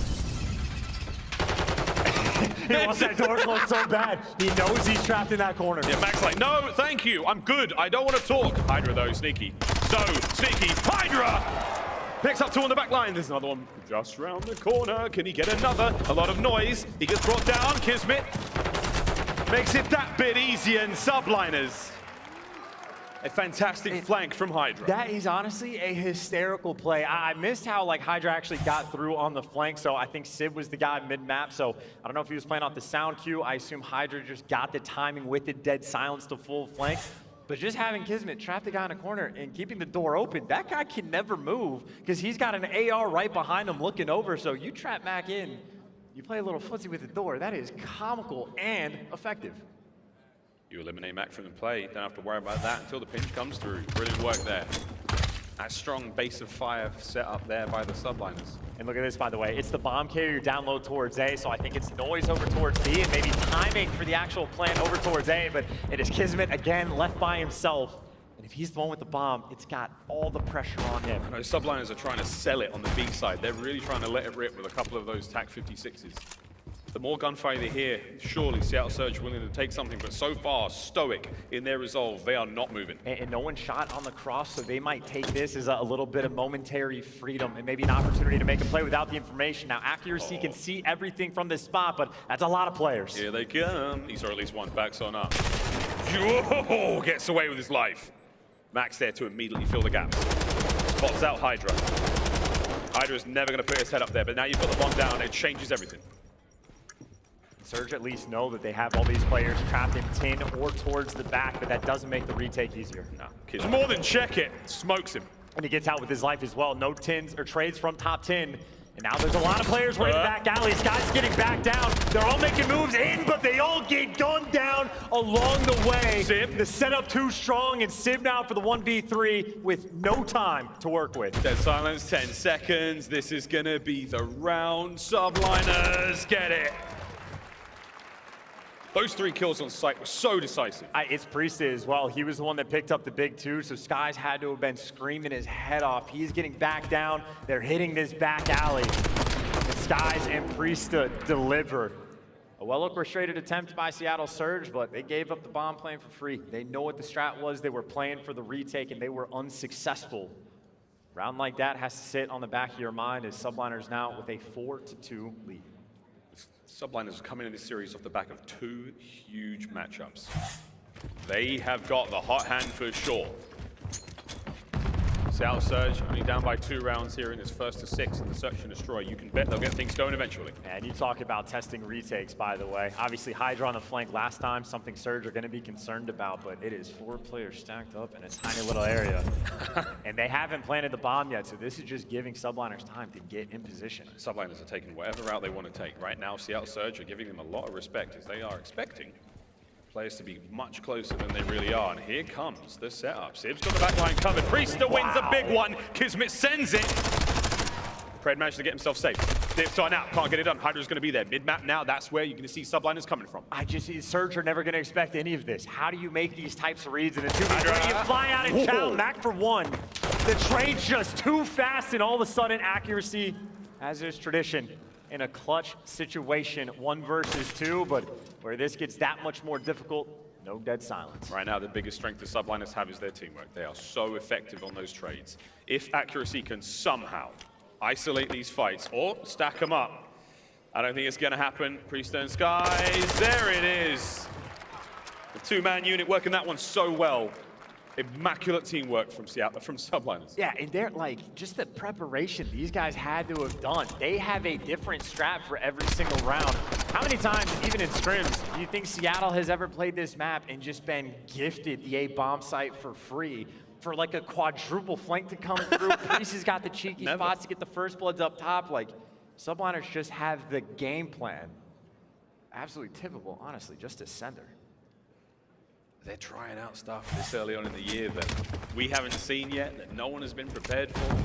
He wants that door closed so bad. He knows he's trapped in that corner. Yeah, Mack's like, no, thank you. I'm good. I don't want to talk. HyDra, though, sneaky. So sneaky. HyDra picks up two on the back line. There's another one just around the corner. Can he get another? A lot of noise. He gets brought down. KiSMET makes it that bit easier in Subliners. A fantastic flank from HyDra. That is honestly a hysterical play. I missed how HyDra actually got through on the flank, so I think Sid was the guy mid-map, so I don't know if he was playing off the sound cue. I assume HyDra just got the timing with the dead silence to full flank. But just having KiSMET trap the guy in a corner and keeping the door open, that guy can never move because he's got an AR right behind him looking over, so you trap Mack in, you play a little footsie with the door. That is comical and effective. You eliminate Mack from the play, don't have to worry about that until the pinch comes through. Brilliant work there. That strong base of fire set up there by the Subliners. And look at this, by the way. It's the bomb carrier down low towards A, so I think it's noise over towards B and maybe timing for the actual plan over towards A, but it is KiSMET again left by himself. And if he's the one with the bomb, it's got all the pressure on him. I know Subliners are trying to sell it on the B side. They're really trying to let it rip with a couple of those TAC 56s. The more gunfire they hear, surely Seattle Surge willing to take something, but so far, stoic in their resolve. They are not moving. And no one shot on the cross, so they might take this as a little bit of momentary freedom and maybe an opportunity to make a play without the information. Now, accuracy can see everything from this spot, but that's a lot of players. Here they come. These are at least one. Backs on up. Whoa, gets away with his life. Mack's there to immediately fill the gaps. Spots out HyDra. HyDra's never going to put his head up there, but now you've got the bomb down, it changes everything. Surge at least know that they have all these players trapped in tin or towards the back, but that doesn't make the retake easier. No, kids more than check it, smokes him. And he gets out with his life as well. No tins or trades from top 10. And now there's a lot of players running back alley. Skyz getting back down. They're all making moves in, but they all get gunned down along the way. Simp. The setup too strong, and Simp now for the 1v3 with no time to work with. Dead silence, 10 seconds. This is gonna be the round. Subliners, get it. Those 3 kills on site were so decisive. It's Priestahh as well. He was the one that picked up the big 2, so Skyz had to have been screaming his head off. He's getting back down. They're hitting this back alley. And Skyz and Priestahh delivered. A well-orchestrated attempt by Seattle Surge, but they gave up the bomb playing for free. They know what the strat was. They were playing for the retake, and they were unsuccessful. Round like that has to sit on the back of your mind as Subliners now with a 4-2 lead. Subliners are coming in this series off the back of 2 huge matchups. They have got the hot hand for sure. Seattle Surge only down by 2 rounds here in this first to 6 in the search and destroy. You can bet they'll get things going eventually. And you talk about testing retakes, by the way. Obviously, HyDra on the flank last time, something Surge are going to be concerned about, but it is 4 players stacked up in a tiny little area. And they haven't planted the bomb yet, so this is just giving Subliners time to get in position. Subliners are taking whatever route they want to take. Right now, Seattle Surge are giving them a lot of respect as they are expecting players to be much closer than they really are. And here comes the setup. Sib's got the back line covered. Priestahh wins a big one. KiSMET sends it. Pred managed to get himself safe. They've started out, can't get it done. HyDra's going to be there. Mid-map now, that's where you're going to see Subliners coming from. Surge are never going to expect any of this. How do you make these types of reads in a 2v3? You fly out and chow, Mack for 1. The trade's just too fast, and all of a sudden, accuracy, as is tradition, in a clutch situation, 1 versus 2, but where this gets that much more difficult, no dead silence. Right now, the biggest strength the Subliners have is their teamwork. They are so effective on those trades. If accuracy can somehow isolate these fights or stack them up, I don't think it's going to happen. Priestahh and Skyz, there it is. The 2-man unit working that one so well. Immaculate teamwork from Seattle, from Subliners. Yeah, and they're like, just the preparation these guys had to have done. They have a different strat for every single round. How many times, even in scrims, do you think Seattle has ever played this map and just been gifted the A bomb site for free? For like a quadruple flank to come through, Priesthah's got the cheeky spots to get the first bloods up top. Like, Subliners just have the game plan. Absolutely tippable, honestly, just a sender. They're trying out stuff this early on in the year that we haven't seen yet, that no one has been prepared for.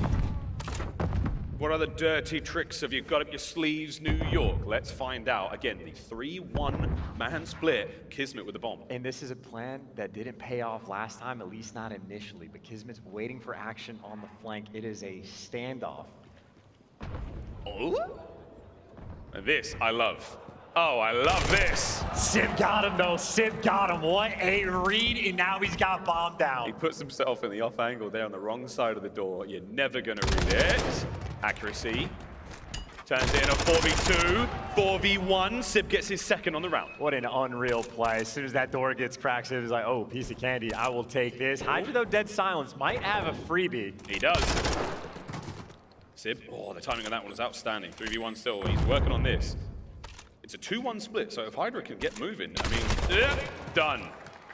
What other dirty tricks have you got up your sleeves, New York? Let's find out. Again, the 3-1 man split, KiSMET with the bomb. And this is a plan that didn't pay off last time, at least not initially, but KiSMET's waiting for action on the flank. It is a standoff. Oh? And this, I love. Oh, I love this. Simp got him, though. Simp got him. What a read, and now he's got bomb down. He puts himself in the off angle there on the wrong side of the door. You're never going to read it. Accuracy. Turns in a 4v2, 4v1. Simp gets his second on the round. What an unreal play. As soon as that door gets cracked, Simp is like, oh, piece of candy. I will take this. HyDra, though, dead silence. Might have a freebie. He does. Simp, oh, the timing on that one was outstanding. 3v1 still. He's working on this. It's a 2-1 split, so if HyDra can get moving, I mean, done.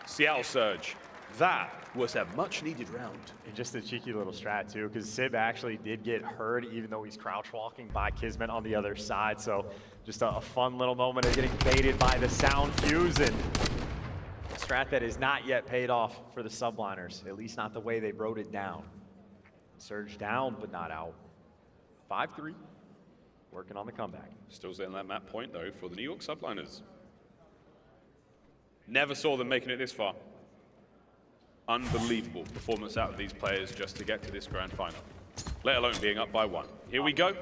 Seattle Surge. That was a much-needed round. And just a cheeky little strat, too, because Simp actually did get heard, even though he's crouch-walking by KiSMET on the other side. So just a fun little moment of getting baited by the sound cues, and a strat that is not yet paid off for the Subliners, at least not the way they wrote it down. Surge down, but not out. 5-3. Working on the comeback. Still sitting that map point, though, for the New York Subliners. Never saw them making it this far. Unbelievable performance out of these players just to get to this grand final, let alone being up by 1. Here we go.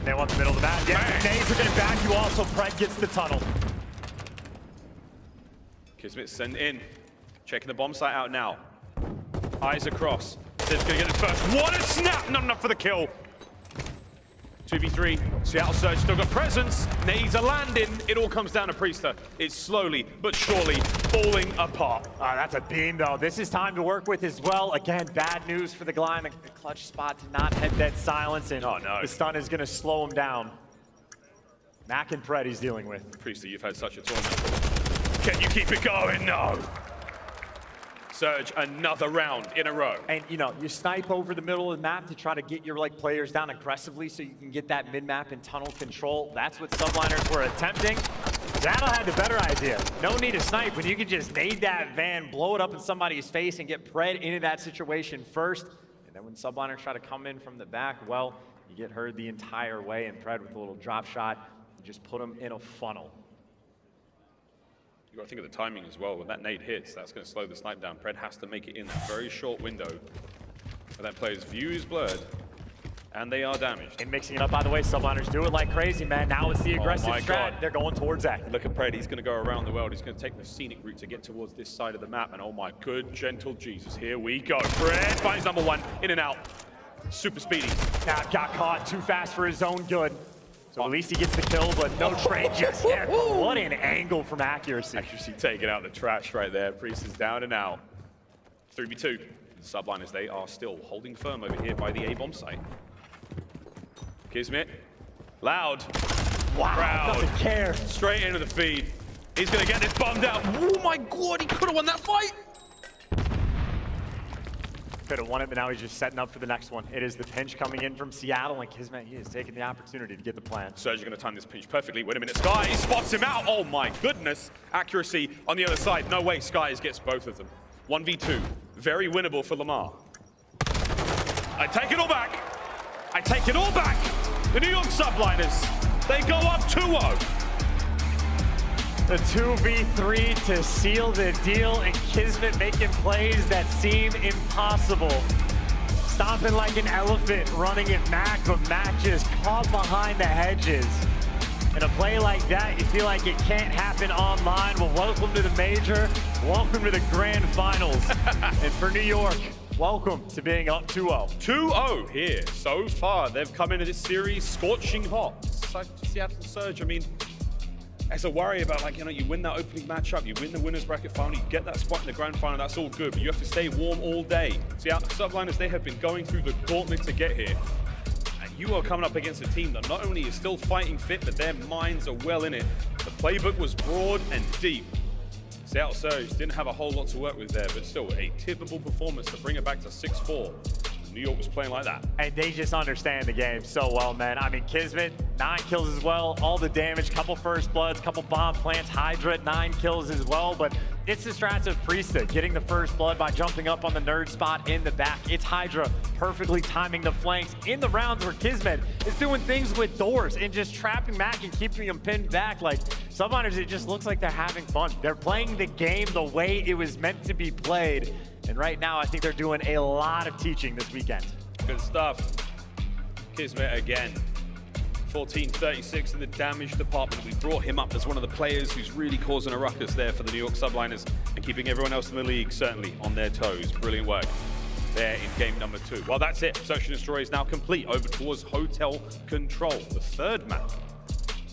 They want the middle of the map. Yeah, nades are going to back you off, so Pred gets the tunnel. KiSMET sent in. Checking the bomb site out now. Eyes across. Sib's going to get it first. What a snap! Not enough for the kill. 2v3, Seattle Surge still got presence, nades are landing, it all comes down to Priestahh. It's slowly but surely falling apart. That's a beam, though. This is time to work with as well. Again, bad news for the clutch spot to not head that silence, and oh, no. the stun is gonna slow him down. Mack and Pred he's dealing with. Priestahh, you've had such a tournament. Can you keep it going? No. Surge, another round in a row. And you know, you snipe over the middle of the map to try to get your players down aggressively so you can get that mid-map and tunnel control. That's what Subliners were attempting. Drazah had the better idea. No need to snipe when you can just nade that van, blow it up in somebody's face, and get Pred into that situation first. And then when Subliners try to come in from the back, well, you get heard the entire way, and Pred with a little drop shot, you just put him in a funnel. You got to think of the timing as well. When that nade hits, that's going to slow the snipe down. Pred has to make it in that very short window. But that player's view is blurred, and they are damaged. And mixing it up, by the way, Subliners do it like crazy, man. Now it's the aggressive strat. They're going towards that. Look at Pred. He's going to go around the world. He's going to take the scenic route to get towards this side of the map. And oh my good, gentle Jesus. Here we go. Pred finds number one. In and out. Super speedy. Now got caught too fast for his own good. So at least he gets the kill, but no trade just yet. What an angle from accuracy. Accuracy taking out the trash right there. Priestahh is down and out. 3v2. The Subliners, they are still holding firm over here by the A-bomb site. KiSMET. Loud. Wow, proud. Doesn't care. Straight into the feed. He's going to get this bummed out. Oh my God, he could have won that fight. Could have won it, but now he's just setting up for the next one. It is the pinch coming in from Seattle, and KiSMET, he is taking the opportunity to get the plan. Surge going to time this pinch perfectly. Wait a minute, Skyz spots him out. Oh my goodness. Accuracy on the other side. No way, Skyz gets both of them. 1v2. Very winnable for Lamar. I take it all back. I take it all back. The New York Subliners, they go up 2-0. The 2v3 to seal the deal, and KiSMET making plays that seem impossible. Stomping like an elephant, running at Mack, but Mack just caught behind the hedges. In a play like that, you feel like it can't happen online. Well, welcome to the major. Welcome to the grand finals. And for New York, welcome to being up 2-0. 2-0 here so far. They've come into this series scorching hot. Seattle Surge, I mean, as a worry about, like, you know, you win that opening matchup, you win the winner's bracket final, you get that spot in the grand final, that's all good, but you have to stay warm all day. Seattle Subliners, they have been going through the gauntlet to get here. And you are coming up against a team that not only is still fighting fit, but their minds are well in it. The playbook was broad and deep. Seattle Surge didn't have a whole lot to work with there, but still a tippable performance to bring it back to 6-4. New York was playing like that. And they just understand the game so well, man. I mean, KiSMET, 9 kills as well, all the damage, couple first bloods, couple bomb plants, HyDra, 9 kills as well, but it's the strats of Priestahh getting the first blood by jumping up on the nerd spot in the back. It's HyDra perfectly timing the flanks in the rounds where KiSMET is doing things with doors and just trapping Mack and keeping him pinned back. Like, Subliners, it just looks like they're having fun. They're playing the game the way it was meant to be played. And right now, I think they're doing a lot of teaching this weekend. Good stuff. KiSMET again. 1436 in the damage department. We brought him up as one of the players who's really causing a ruckus there for the New York Subliners and keeping everyone else in the league certainly on their toes. Brilliant work there in game number 2. Well, that's it. Search and Destroy is now complete over towards Hotel Control, the 3rd map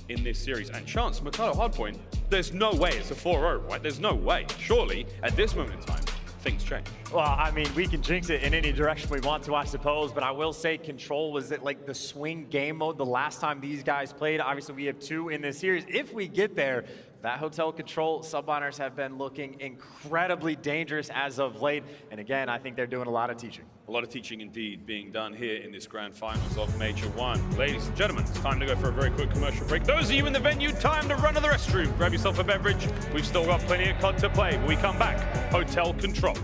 in this series. And Chance, Mikado Hardpoint, there's no way it's a 4-0, right? There's no way. Surely, at this moment in time, things change. Well, I mean, we can jinx it in any direction we want to, I suppose, but I will say Control was like the swing game mode the last time these guys played. Obviously, we have 2 in this series. If we get there, that Hotel Control, Subliners have been looking incredibly dangerous as of late. And again, I think they're doing a lot of teaching. A lot of teaching indeed being done here in this grand finals of Major 1. Ladies and gentlemen, it's time to go for a very quick commercial break. Those of you in the venue, time to run to the restroom. Grab yourself a beverage. We've still got plenty of COD to play. When we come back, Hotel Control.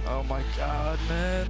Oh my God, man.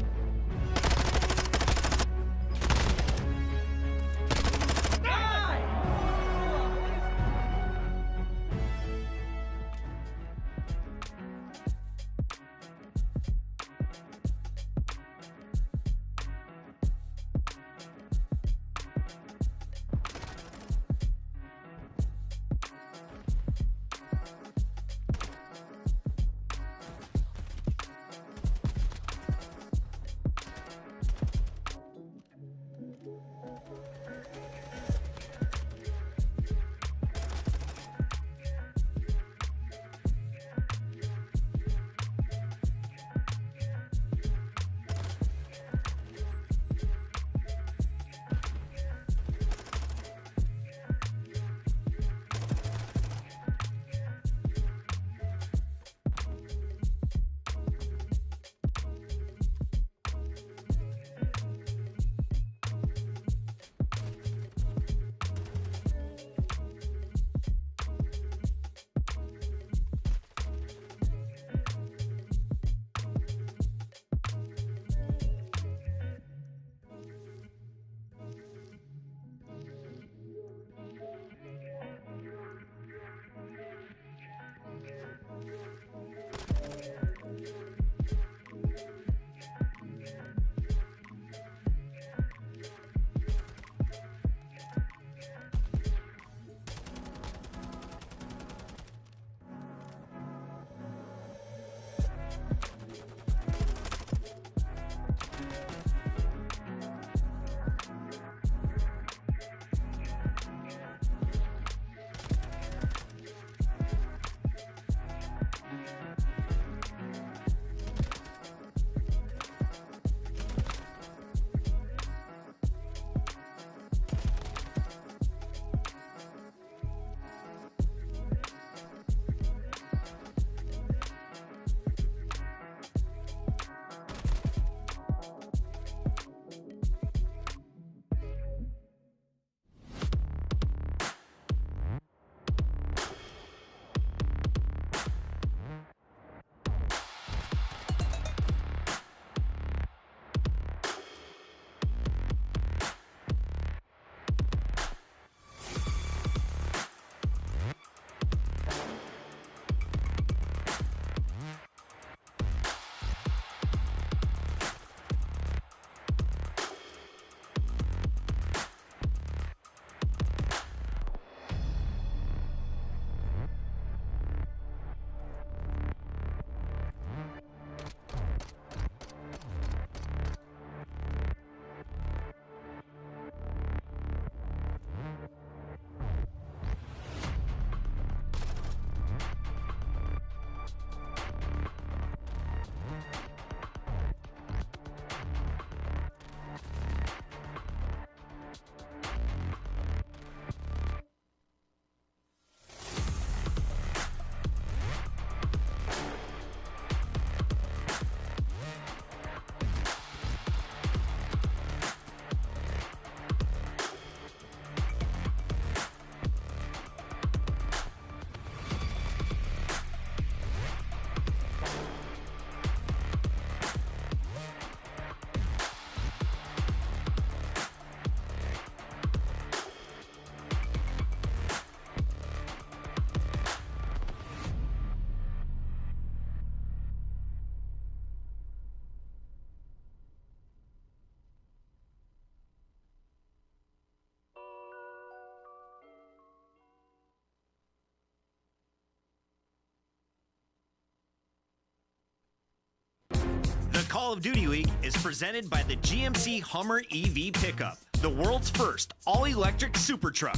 Call of Duty League is presented by the GMC Hummer EV Pickup, the world's first all-electric super truck.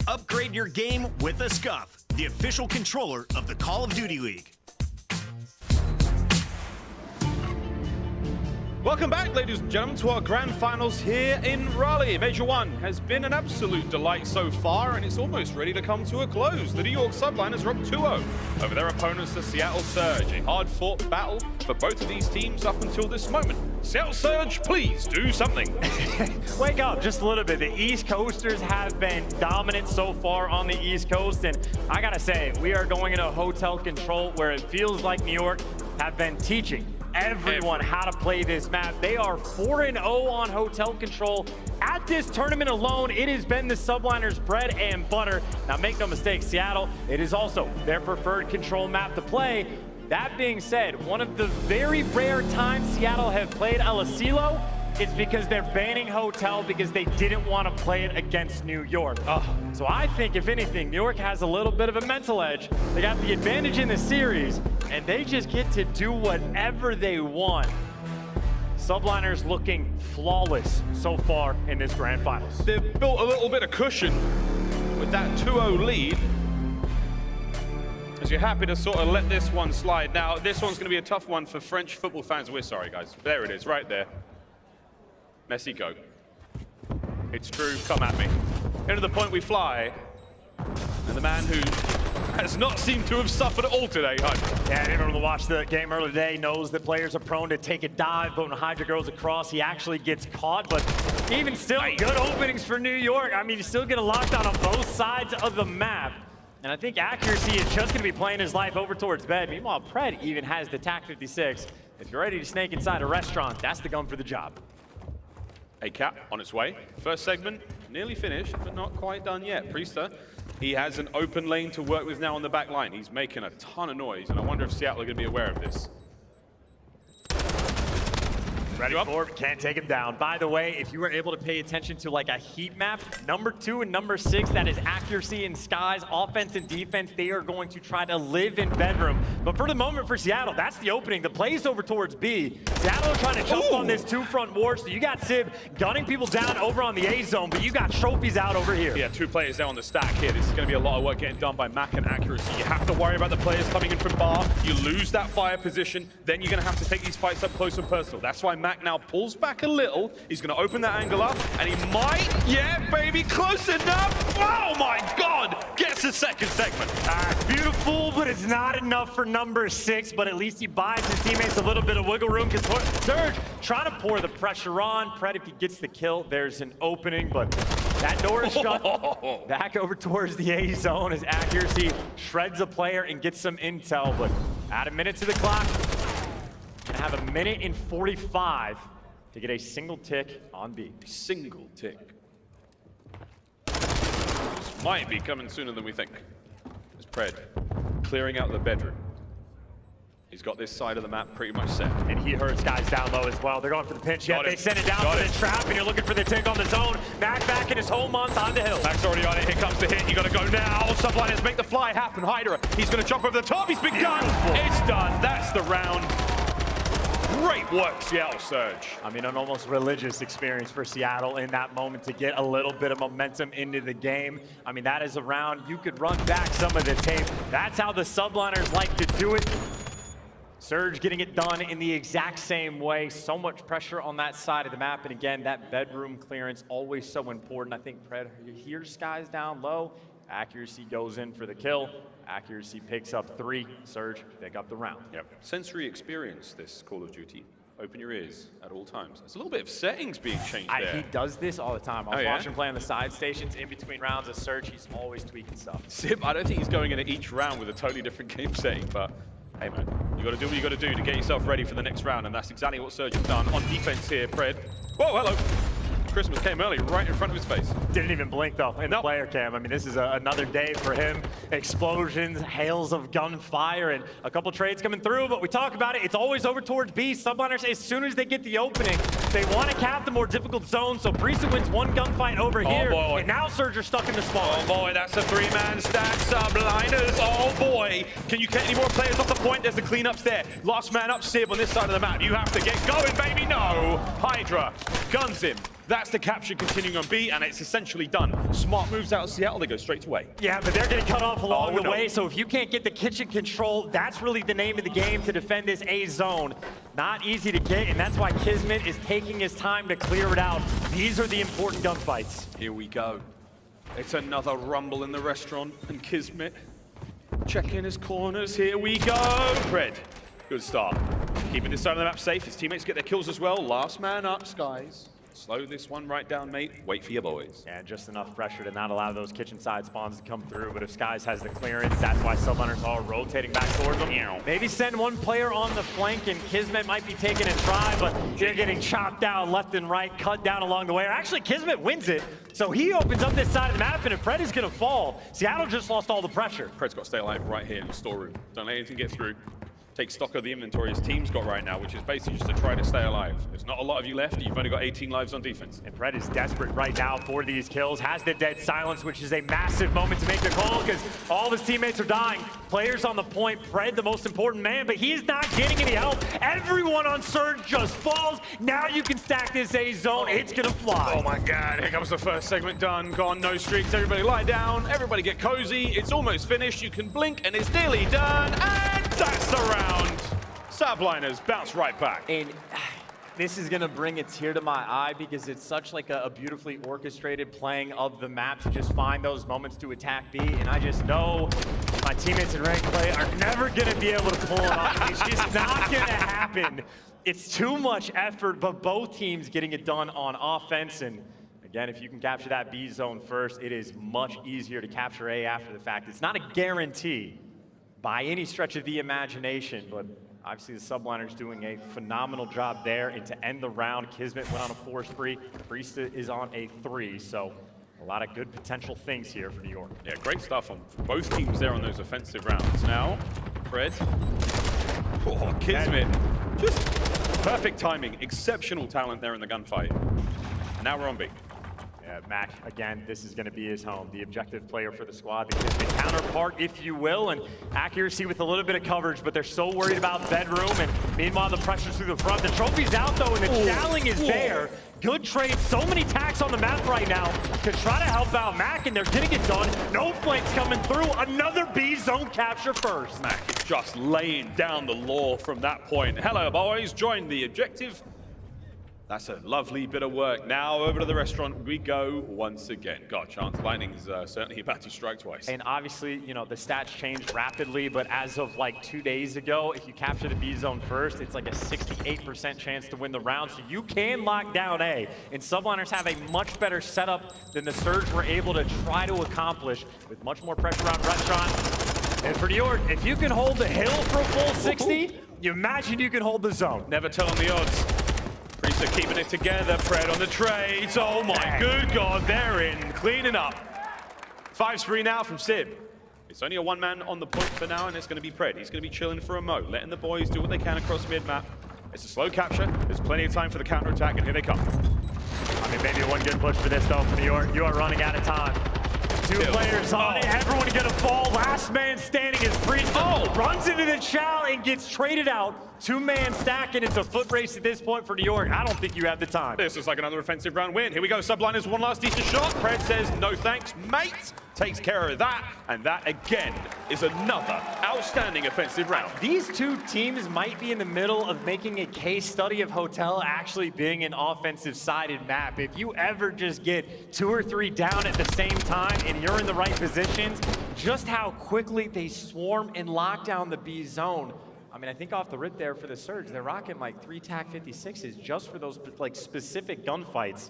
Upgrade your game with a Scump, the official controller of the Call of Duty League. Welcome back, ladies and gentlemen, to our grand finals here in Raleigh. Major 1 has been an absolute delight so far, and it's almost ready to come to a close. The New York Subliners are up 2-0 over their opponents, the Seattle Surge. A hard-fought battle for both of these teams up until this moment. Seattle Surge, please do something. Wake up just a little bit. The East Coasters have been dominant so far on the East Coast, and I gotta say, we are going into hotel control where it feels like New York have been teaching everyone how to play this map. They are 4-0 on hotel control. At this tournament alone, it has been the Subliners' bread and butter. Now, make no mistake, Seattle, it is also their preferred control map to play. That being said, one of the very rare times Seattle have played aLLeY is because they're banning hotel because they didn't want to play it against New York. So I think, if anything, New York has a little bit of a mental edge. They got the advantage in the series, and they just get to do whatever they want. Subliners looking flawless so far in this grand finals. They've built a little bit of cushion with that 2-0 lead, as you're happy to sort of let this one slide. Now, this one's going to be a tough one for French football fans. We're sorry, guys. There it is, right there. Messi, go. It's true, come at me. Into the point we fly. And the man who has not seemed to have suffered at all today, HyDra. Yeah, anyone who watched the game earlier today knows that players are prone to take a dive, but when HyDra goes across, he actually gets caught. But even still, good openings for New York. I mean, you still get a lockdown on both sides of the map. And I think aCuRSy is just going to be playing his life over towards bed. Meanwhile, Pred even has the TAC 56. If you're ready to snake inside a restaurant, that's the gun for the job. A cap on its way. First segment nearly finished, but not quite done yet. Priestahh, he has an open lane to work with now on the back line. He's making a ton of noise, and I wonder if Seattle are going to be aware of this. Ready for it, can't take him down. By the way, if you were able to pay attention to like a heat map, number 2 and number 6, that is aCuRSy and Skyz, offense and defense, they are going to try to live in bedroom. But for the moment for Seattle, that's the opening. The play's over towards B. Seattle are trying to jump on this 2-front war, so you got Sib gunning people down over on the A zone, but you got trophies out over here. Yeah, 2 players down on the stack here. This is going to be a lot of work getting done by Mack and aCuRSy. You have to worry about the players coming in from bar. You lose that fire position, then you're going to have to take these fights up close and personal. That's why Mack now pulls back a little. He's going to open that angle up, and he might, yeah, baby, close enough. Oh my God, gets a second segment. Beautiful, but it's not enough for number 6, but at least he buys his teammates a little bit of wiggle room because Surge trying to pour the pressure on. Pred, if he gets the kill, there's an opening, but that door is shut. Back over towards the A zone as aCuRSy shreds a player and gets some intel, but add a minute to the clock. Gonna have a minute and 45 to get a single tick on B. Single tick. This might be coming sooner than we think. It's Pred clearing out the bedroom. He's got this side of the map pretty much set. And he hurts guys down low as well. They're going for the pinch hit. They send it down for the trap, and you're looking for the tick on the zone. Mack back in his home on the hill. Mack's already on it. Here comes the hit. You got to go now. Subliners make the fly happen. HyDra, he's going to jump over the top. He's been done. It's done. That's the round. Great work, Seattle Surge. I mean, an almost religious experience for Seattle in that moment to get a little bit of momentum into the game. I mean, that is a round you could run back some of the tape. That's how the Subliners like to do it. Surge getting it done in the exact same way. So much pressure on that side of the map. And again, that bedroom clearance, always so important. I think Pred hears Skyz down low. aCuRSy goes in for the kill. aCuRSy picks up 3. Surge pick up the round. Yep. Sensory experience, this Call of Duty. Open your ears at all times. There's a little bit of settings being changed there. He does this all the time. I was watching him play on the side stations in between rounds of Surge. He's always tweaking stuff. Simp, I don't think he's going into each round with a totally different game setting, but hey man, you got to do what you got to do to get yourself ready for the next round, and that's exactly what Surge has done on defense here. Pred. Whoa, hello. Christmas came early, right in front of his face. Didn't even blink though in the player cam. I mean, this is another day for him. Explosions, hails of gunfire, and a couple trades coming through, but we talk about it. It's always over towards B. Subliners, as soon as they get the opening, They want to cap the more difficult zone, so Priestahh wins one gunfight over here, boy. and now Surge are stuck in the spawn. Oh boy, that's a 3-man stack. Subliners, oh boy. Can you get any more players off the point? There's the cleanups there. Last man up, Sib on this side of the map. You have to get going, baby. No. HyDra guns him. That's the capture continuing on B, and it's essentially done. Smart moves out of Seattle, they go straight to A. Yeah, but they're getting cut off along the no. way, so if you can't get the kitchen control, that's really the name of the game to defend this A zone. Not easy to get, and that's why KiSMET is taking his time to clear it out. These are the important gunfights. Here we go. It's another rumble in the restaurant, and KiSMET checking his corners. Here we go. Pred, good start. Keeping this side of the map safe. His teammates get their kills as well. Last man up, Skyz. Slow this one right down, mate. Wait for your boys. Yeah, just enough pressure to not allow those kitchen side spawns to come through. But if Skyz has the clearance, that's why Subliners are rotating back towards them. Maybe send one player on the flank, and KiSMET might be taking a try, but they're getting chopped down left and right, cut down along the way. Actually, KiSMET wins it, so he opens up this side of the map, and if Pred is going to fall, Seattle just lost all the pressure. Pred's got to stay alive right here in the storeroom. Don't let anything get through. Take stock of the inventory his team's got right now, which is basically just to try to stay alive. There's not a lot of you left. You've only got 18 lives on defense. And Pred is desperate right now for these kills. Has the dead silence, which is a massive moment to make the call because all of his teammates are dying. Players on the point. Pred, the most important man, but he's not getting any help. Everyone on Surge just falls. Now you can stack this A zone. It's gonna fly. Oh my God, here comes the first segment done. Gone, no streaks. Everybody lie down. Everybody get cozy. It's almost finished. You can blink and it's nearly done. And that's the round. Subliners bounce right back. And this is gonna bring a tear to my eye because it's such like a beautifully orchestrated playing of the map to just find those moments to attack B. And I just know my teammates in ranked play are never gonna be able to pull it off. It's just not gonna happen. It's too much effort, but both teams getting it done on offense. And again, if you can capture that B zone first, it is much easier to capture A after the fact. It's not a guarantee by any stretch of the imagination, but obviously the Subliners doing a phenomenal job there. And to end the round, KiSMET went on a 4 spree. Priestahh is on a 3, so a lot of good potential things here for New York. Yeah, great stuff on both teams there on those offensive rounds. Now, Pred. Oh, KiSMET. Just perfect timing, exceptional talent there in the gunfight. Now we're on B. Yeah, Mack, again, this is going to be his home. The objective player for the squad, the KiSMET counterpart, if you will, and accuracy with a little bit of coverage, but they're so worried about bedroom, and meanwhile, the pressure's through the front. The trophy's out, though, and the challenge is there. Good trade. So many tacks on the map right now to try to help out Mack, and they're getting it done. No flanks coming through. Another B zone capture first. Mack is just laying down the law from that point. Hello, boys. Join the objective. That's a lovely bit of work. Now over to the restaurant we go once again. God, Chance Lightning's certainly about to strike twice. And obviously, you know, the stats change rapidly, but as of like 2 days ago, if you capture the B zone first, it's like a 68% chance to win the round. So you can lock down A. And Subliners have a much better setup than the Surge were able to try to accomplish with much more pressure on restaurant. And for New York, if you can hold the hill for a full 60, you imagine you can hold the zone. Never tell them the odds. Priestahh keeping it together. Pred on the trades. Oh my good God, they're in, cleaning up. 5 spree now from Sib. It's only a 1-man on the point for now, and it's going to be Pred. He's going to be chilling for a mo, letting the boys do what they can across mid-map. It's a slow capture. There's plenty of time for the counter-attack, and here they come. I mean, maybe one good push for this, though, for New York. You are running out of time. 2 players on it. Everyone gonna fall. Last man standing is Priestahh. Runs into the chow and gets traded out. 2-man stack, and it's a foot race at this point for New York. I don't think you have the time. This is like another offensive round win. Here we go. Subliners, one last decent shot. Pred says, no thanks, mate. Takes care of that, and that again is another outstanding offensive round. These 2 teams might be in the middle of making a case study of Hotel actually being an offensive-sided map. If you ever just get 2 or 3 down at the same time and you're in the right positions, just how quickly they swarm and lock down the B zone. I mean, I think off the rip there for the Surge, they're rocking like 3 TAC 56s just for those like specific gunfights.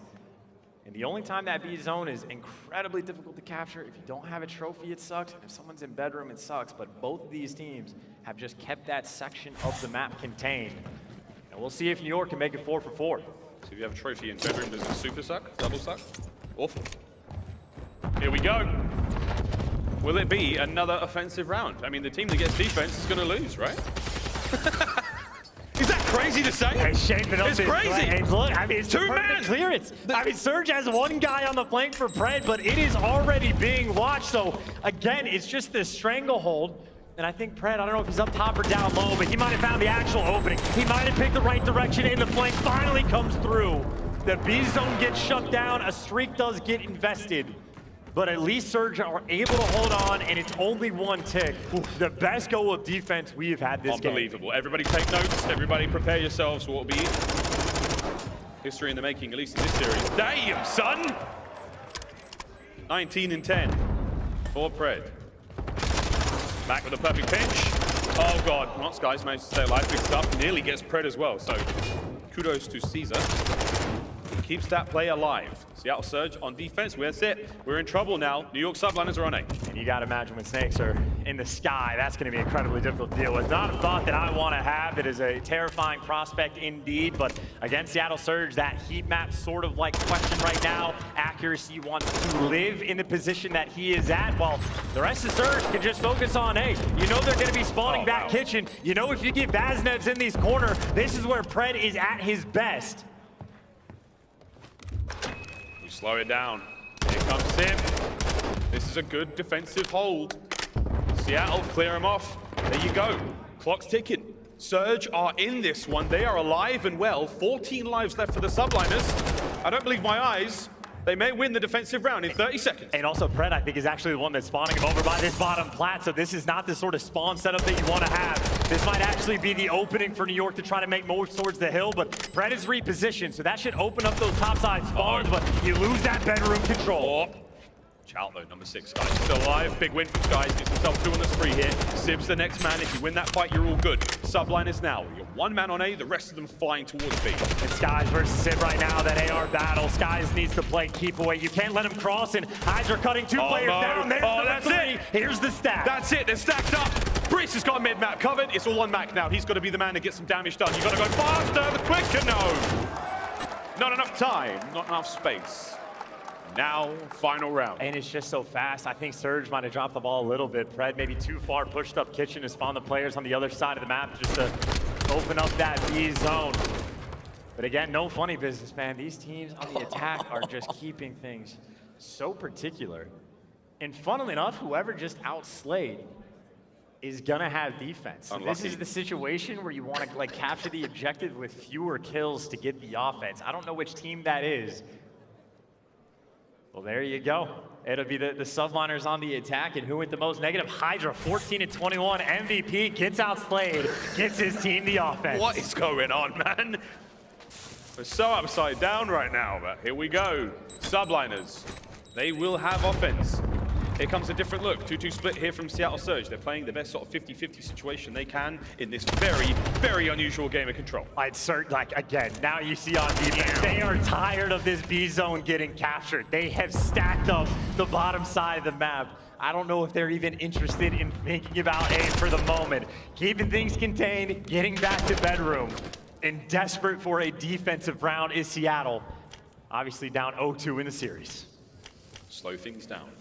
And the only time that B zone is incredibly difficult to capture, if you don't have a trophy, it sucks. If someone's in bedroom, it sucks. But both of these teams have just kept that section of the map contained. And we'll see if New York can make it 4 for 4. So if you have a trophy in bedroom, does it super suck? Double suck? Awful. Here we go. Will it be another offensive round? I mean, the team that gets defense is going to lose, right? Is that crazy to say. Hey, shaping up it's this crazy. Hey, look, I mean, it's Two perfect man clearance. I mean, Surge has one guy on the flank for Pred, but it is already being watched. So again, it's just this stranglehold. And I think Pred, I don't know if he's up top or down low, but he might have found the actual opening. He might have picked the right direction, and the flank finally comes through. The B zone gets shut down, a streak does get invested. But at least Surge are able to hold on, and it's only one tick. The best goal of defense we have had this game. Unbelievable. Everybody take notes. Everybody prepare yourselves for what will be history in the making, at least in this series. Damn, son! 19 and 10 for Pred. Mack with a perfect pinch. Oh god, well, Skyz managed to stay alive. Big stuff. Nearly gets Pred as well. So kudos to Caesar. He keeps that play alive. Seattle Surge on defense. That's it. We're in trouble now. New York Subliners are on A. And you gotta imagine when snakes are in the sky, that's gonna be incredibly difficult to deal with. Not a thought that I wanna have. It is a terrifying prospect indeed, but against Seattle Surge, that heat map sort of like question right now. Accuracy wants to live in the position that he is at, while the rest of Surge can just focus on A. You know they're gonna be spawning back kitchen. You know if you get Vaznevs in these corner, this is where Pred is at his best. Slow it down. Here comes Simp. This is a good defensive hold. Seattle, clear him off. There you go. Clock's ticking. Surge are in this one. They are alive and well. 14 lives left for the Subliners. I don't believe my eyes. They may win the defensive round in 30 seconds. And also Pred, I think, is actually the one that's spawning him over by this bottom plat, so this is not the sort of spawn setup that you want to have. This might actually be the opening for New York to try to make moves towards the hill, but Pred is repositioned, so that should open up those topside spawns, but you lose that bedroom control. Chow though, number 6, Skyz still alive. Big win from Skyz, gets himself 2 on the spree here. Sib's the next man. If you win that fight, you're all good. Subliners now. You're one man on A, the rest of them flying towards B. It's Skyz versus Sib right now, that AR battle. Skyz needs to play keep away. You can't let him cross, and HyDra cutting 2 players down. There's that's 3. it. Here's the stack. That's it, they're stacked up. Priestahh has got a mid-map covered. It's all on Mack now. He's got to be the man to get some damage done. You've got to go faster, the quicker, no. Not enough time, not enough space. Now, final round. And it's just so fast. I think Surge might have dropped the ball a little bit. Pred maybe too far pushed up kitchen to spawn the players on the other side of the map just to open up that B zone. But again, no funny business, man. These teams on the attack are just keeping things so particular. And funnily enough, whoever just outslayed is gonna have defense. This is the situation where you want to like capture the objective with fewer kills to get the offense. I don't know which team that is. Well, there you go. It'll be the Subliners on the attack, and who went the most negative? HyDra, 14 and 21, MVP, gets outslayed, gets his team the offense. What is going on, man? We're so upside down right now, but here we go. Subliners, they will have offense. Here comes a different look. 2-2 split here from Seattle Surge. They're playing the best sort of 50-50 situation they can in this very, very unusual game of control. I'd cert, like, again, now you see on defense, they are tired of this B zone getting captured. They have stacked up the bottom side of the map. I don't know if they're even interested in thinking about A for the moment. Keeping things contained, getting back to bedroom, and desperate for a defensive round is Seattle. Obviously down 0-2 in the series. Slow things down.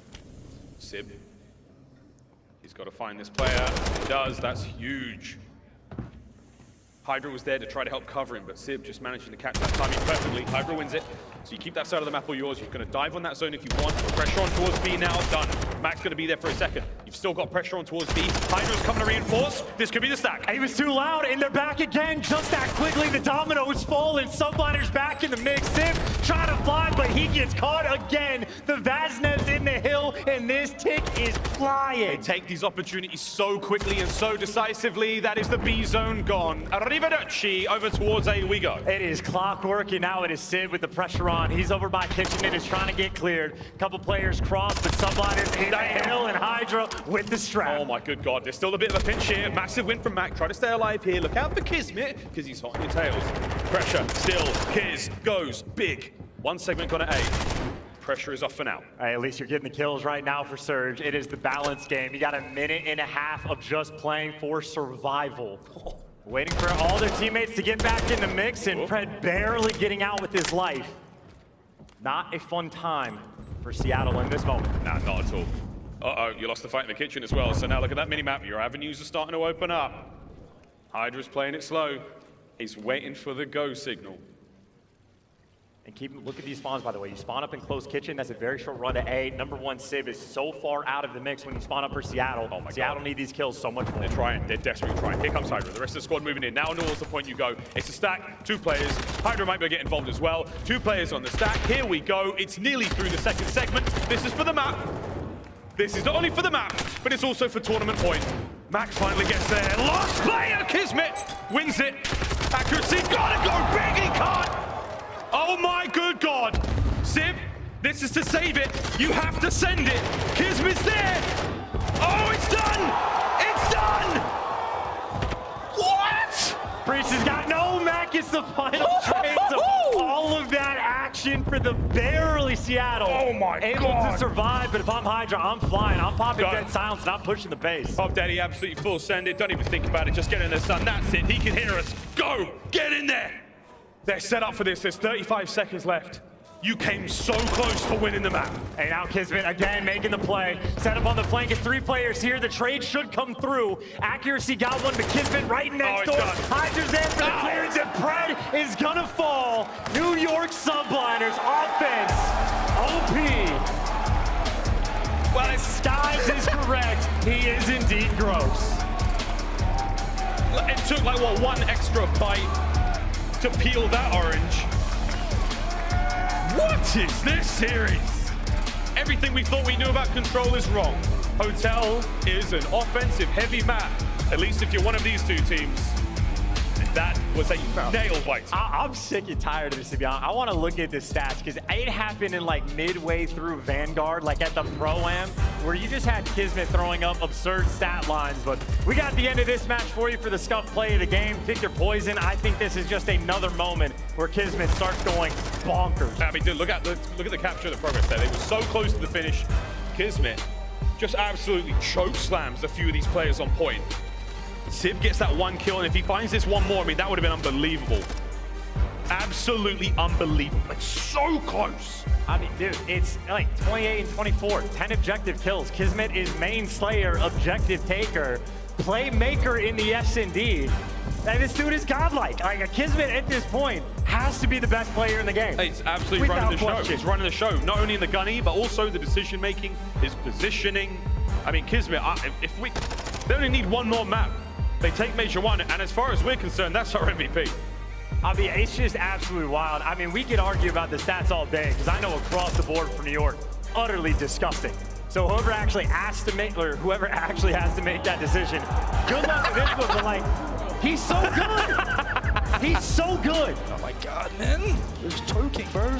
Sib, he's got to find this player. He does, that's huge. HyDra was there to try to help cover him, but Sib just managing to catch that timing perfectly. HyDra wins it, so you keep that side of the map all yours. You're going to dive on that zone if you want. Pressure on towards B now, done. Mack's going to be there for a second. You've still got pressure on towards B. HyDra's coming to reinforce. This could be the stack. He was too loud, and they're back again just that quickly. The dominoes fall, and Subliners back in the mix. Sib trying to fly, but he gets caught again. The Vaznevs in the hill, and this tick is flying. They take these opportunities so quickly and so decisively. That is the B zone gone. Arrivederci, over towards A we go. It is clockwork, and now it is Sid with the pressure on. He's over by kitchen and is trying to get cleared. A couple players cross, but Subliners in the hill, and HyDra with the strap. Oh my good God, there's still a bit of a pinch here. Massive win from Mack. Try to stay alive here. Look out for KiSMET, because he's hot on your tails. Pressure, still, Kiz goes big. One segment gone at A. Pressure is off for now. All right, at least you're getting the kills right now for Surge. It is the balance game. You got a minute and a half of just playing for survival. Waiting for all their teammates to get back in the mix, and Pred barely getting out with his life. Not a fun time for Seattle in this moment. Nah, not at all. Uh-oh, you lost the fight in the kitchen as well. So now look at that mini-map. Your avenues are starting to open up. HyDra's playing it slow. He's waiting for the go signal. And look at these spawns, by the way. You spawn up in closed kitchen. That's a very short run to A. Number 1 Civ is so far out of the mix when you spawn up for Seattle. Oh my Seattle need these kills so much more. They're trying. They're desperately trying. Here comes HyDra. The rest of the squad moving in. Now towards the point you go. It's a stack. 2 players. HyDra might be able to get involved as well. 2 players on the stack. Here we go. It's nearly through the second segment. This is for the map. This is not only for the map, but it's also for tournament point. Mack finally gets there. Last player, KiSMET wins it. Accuracy, gotta go big, he can't. Oh my good God. Simp, this is to save it. You have to send it. KiSMET's there. Oh, it's done. It's done. What? Priestahh's got no Mack. It's the final trade. So all of that action for the barely Seattle. Oh my Able God. to survive, but if I'm HyDra, I'm flying. I'm popping dead silence, and I'm pushing the pace. Pop Daddy, absolutely full send it. Don't even think about it. Just get in there, son. That's it. He can hear us. Go. Get in there. They're set up for this. There's 35 seconds left. You came so close for winning the map. Hey, now KiSMET again making the play. Set up on the flank. It's 3 players here. The trade should come through. Accuracy got one, but KiSMET right next door. HyDra's there for the clearance, and Pred is gonna fall. New York Subliners offense. OP. Well, if Skyz is correct, he is indeed gross. It took like, what, 1 extra bite to peel that orange. What is this series? Everything we thought we knew about Control is wrong. Hotel is an offensive heavy map, at least if you're one of these 2 teams. And that was a nail bite. I'm sick and tired of this, to be honest. I want to look at the stats because it happened in like midway through Vanguard, like at the Pro-Am, where you just had KiSMET throwing up absurd stat lines. But we got the end of this match for you for the Scump play of the game. Pick your poison. I think this is just another moment where KiSMET starts going bonkers. I mean, dude, look at the capture of the progress there. They were so close to the finish. KiSMET just absolutely choke slams a few of these players on point. Simp gets that 1 kill, and if he finds this 1 more, I mean, that would have been unbelievable. Absolutely unbelievable. Like, so close. I mean, dude, it's like 28 and 24, 10 objective kills. KiSMET is main slayer, objective taker, playmaker in the S&D. And this dude is godlike. Like, KiSMET at this point has to be the best player in the game. He's absolutely running the show. He's running the show, not only in the gunny, but also the decision-making, his positioning. I mean, KiSMET, they only need 1 more map. They take Major 1, and as far as we're concerned, that's our MVP. I mean, it's just absolutely wild. I mean, we could argue about the stats all day, because I know across the board for New York, utterly disgusting. So whoever actually has to make, or whoever actually has to make that decision, good luck with this one, but like, he's so good. He's so good. Oh my God, man. There's choking, bro.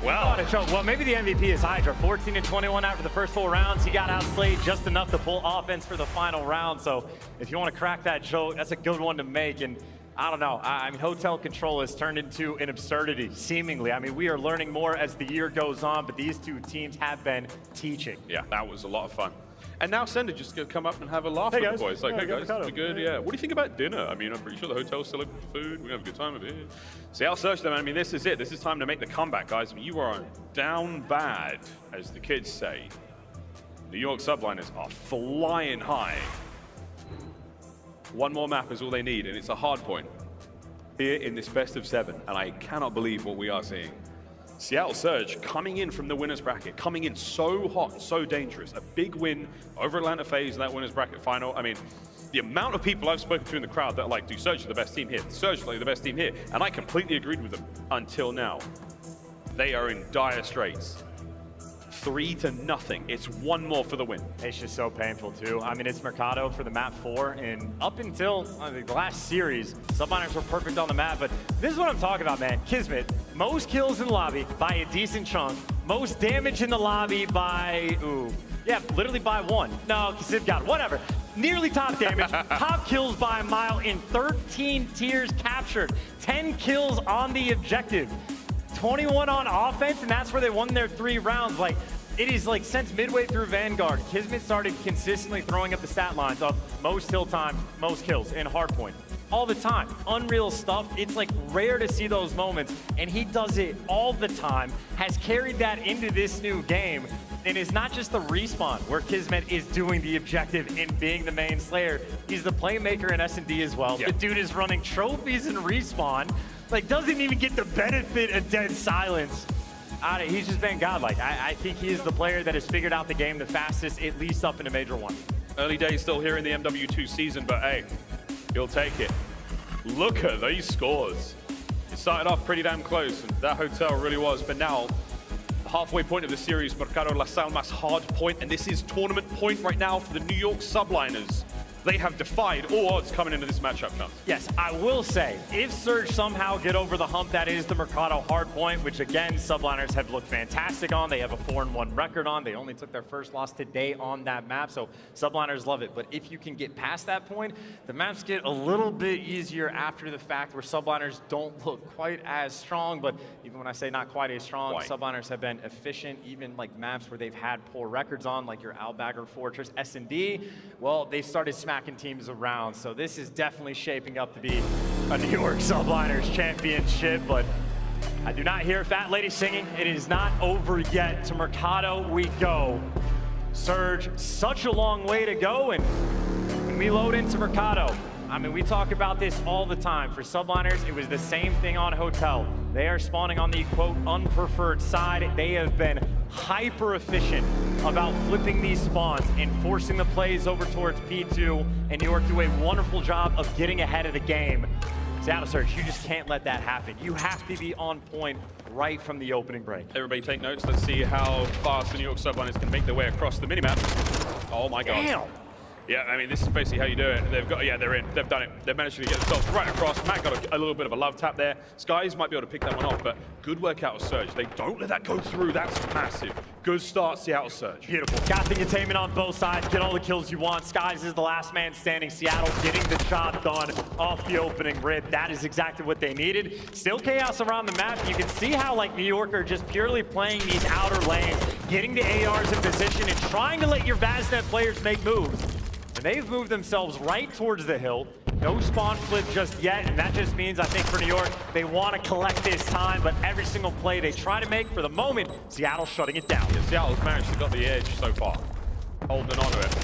Well, maybe the MVP is HyDra. 14 and 21 after the first 4 rounds. He got outslayed just enough to pull offense for the final round. So if you want to crack that joke, that's a good one to make. And I don't know. I mean, Hotel Control has turned into an absurdity, seemingly. I mean, we are learning more as the year goes on, but these 2 teams have been teaching. Yeah, that was a lot of fun. And now Sender just gonna come up and have a laugh with the boys. Like, hey guys, we good? Yeah. What do you think about dinner? I mean, I'm pretty sure the hotel's still open for food. We're gonna have a good time over here. Seattle Search them. I mean, this is it. This is time to make the comeback, guys. I mean, you are down bad, as the kids say. New York Subliners are flying high. 1 more map is all they need, and it's a hard point here in this best of 7. And I cannot believe what we are seeing. Seattle Surge coming in from the winner's bracket, coming in so hot, so dangerous. A big win over Atlanta FaZe in that winner's bracket final. I mean, the amount of people I've spoken to in the crowd that are like, dude, Surge are the best team here. Surge are like the best team here. And I completely agreed with them until now. They are in dire straits. 3-0. It's 1 more for the win. It's just so painful too. I mean, it's Mercado for the map 4, and up until the last series, Subliners were perfect on the map, but this is what I'm talking about, man. KiSMET, most kills in the lobby by a decent chunk, most damage in the lobby by, literally by 1. No, Civ got it, whatever. Nearly top damage, top kills by a mile in 13 tiers captured, 10 kills on the objective. 21 on offense, and that's where they won their 3 rounds. Like, it is like since midway through Vanguard, KiSMET started consistently throwing up the stat lines of most kill time, most kills in hardpoint. All the time. Unreal stuff. It's like rare to see those moments, and he does it all the time. Has carried that into this new game. And it's not just the respawn where KiSMET is doing the objective in being the main slayer. He's the playmaker in S&D as well. Yeah. The dude is running trophies in respawn. Like, doesn't even get the benefit of dead silence. He's just been godlike. I think he is the player that has figured out the game the fastest, at least up into Major 1. Early days still here in the MW2 season, but hey, you'll take it. Look at these scores. It started off pretty damn close, and that hotel really was, but now, the halfway point of the series, Mercado Las Almas hard point, and this is tournament point right now for the New York Subliners. They have defied all odds coming into this matchup, Cammy. Yes, I will say, if Surge somehow get over the hump, that is the Mercado hard point, which again, Subliners have looked fantastic on. They have a 4-1 record on. They only took their first loss today on that map, so Subliners love it. But if you can get past that point, the maps get a little bit easier after the fact, where Subliners don't look quite as strong. But even when I say not quite as strong, Subliners have been efficient, even like maps where they've had poor records on, like your Albagger Fortress, S&D. Well, they started smacking teams around, so this is definitely shaping up to be a New York Subliners championship. But I do not hear Fat Lady singing. It is not over yet. To Mercado we go. Surge, such a long way to go, and when we load into Mercado, I mean, we talk about this all the time. For Subliners, it was the same thing on Hotel. They are spawning on the, quote, unpreferred side. They have been hyper efficient about flipping these spawns and forcing the plays over towards P2, and New York do a wonderful job of getting ahead of the game. Seattle Surge, you just can't let that happen. You have to be on point right from the opening break. Everybody take notes. Let's see how fast the New York Subliners can make their way across the minimap. Oh my God. Damn. Yeah, I mean, this is basically how you do it. They've got, yeah, they're in. They've done it. They've managed to get themselves right across. Mack got a little bit of a love tap there. Skyz might be able to pick that one off, but good work out of Surge. They don't let that go through. That's massive. Good start, Seattle Surge. Beautiful. Got the containment on both sides. Get all the kills you want. Skyz is the last man standing. Seattle getting the job done off the opening rib. That is exactly what they needed. Still chaos around the map. You can see how, like, New York are just purely playing these outer lanes, getting the ARs in position and trying to let your VazNet players make moves. And they've moved themselves right towards the hill. No spawn flip just yet, and that just means, I think, for New York, they want to collect this time, but every single play they try to make, for the moment, Seattle's shutting it down. Yeah, Seattle's managed to got the edge so far. Holding on to it.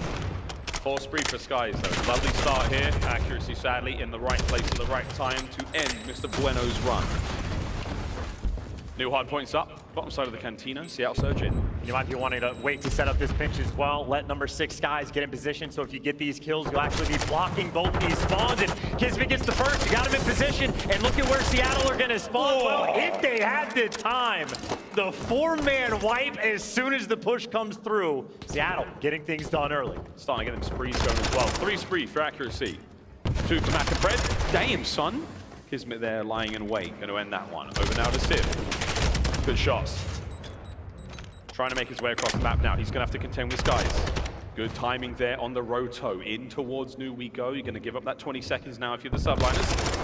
Force spree for Skyz, though. Lovely start here. Accuracy, sadly, in the right place at the right time to end Mr. Bueno's run. New hard points up. Bottom side of the Cantina, Seattle Surge in. You might be wanting to wait to set up this pinch as well. Let number 6 Skyz get in position, so if you get these kills, you'll actually be blocking both these spawns. And KiSMET gets the first. You got him in position. And look at where Seattle are going to spawn. Whoa. Well, if they had the time, the 4-man wipe as soon as the push comes through. Seattle getting things done early. Starting to get them sprees going as well. 3 spree for accuracy. 2 for Mack and Fred. Damn, son. KiSMET there lying in wait. Going to end that one. Over now to Simp. Good shots. Trying to make his way across the map now. He's going to have to contend with Skyz. Good timing there on the roto. In towards New we go. You're going to give up that 20 seconds now if you're the Subliners.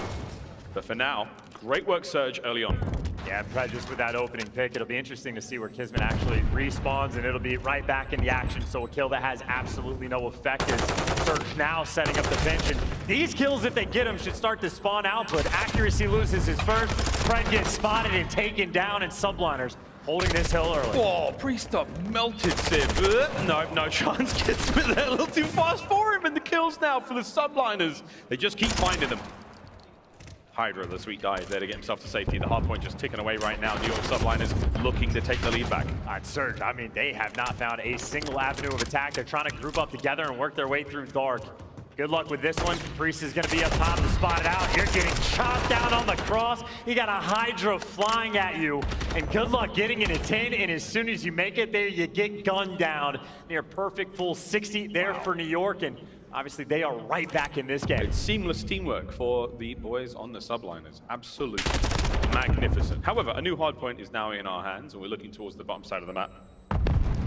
But for now, great work, Surge, early on. Yeah, just with that opening pick, it'll be interesting to see where KiSMET actually respawns, and it'll be right back in the action. So a kill that has absolutely no effect is Surge now setting up the pinch. And these kills, if they get them, should start to spawn out, but accuracy loses his first. Fred gets spotted and taken down, and Subliners holding this hill early. Oh, Priestahh melted Simp. No chance. KiSMET there a little too fast for him, and the kills now for the Subliners. They just keep finding them. HyDra, the sweet dive there to get himself to safety. The hard point just ticking away right now. New York Subliners looking to take the lead back. All right, Surge, I mean, they have not found a single avenue of attack. They're trying to group up together and work their way through dark. Good luck with this one. Priestahh is going to be up top to spot it out. You're getting chopped down on the cross. You got a HyDra flying at you. And good luck getting in a 10. And as soon as you make it there, you get gunned down. Near perfect full 60 there for New York. And obviously, they are right back in this game. It's seamless teamwork for the boys on the Subliners. Absolutely magnificent. However, a new hard point is now in our hands, and we're looking towards the bottom side of the map.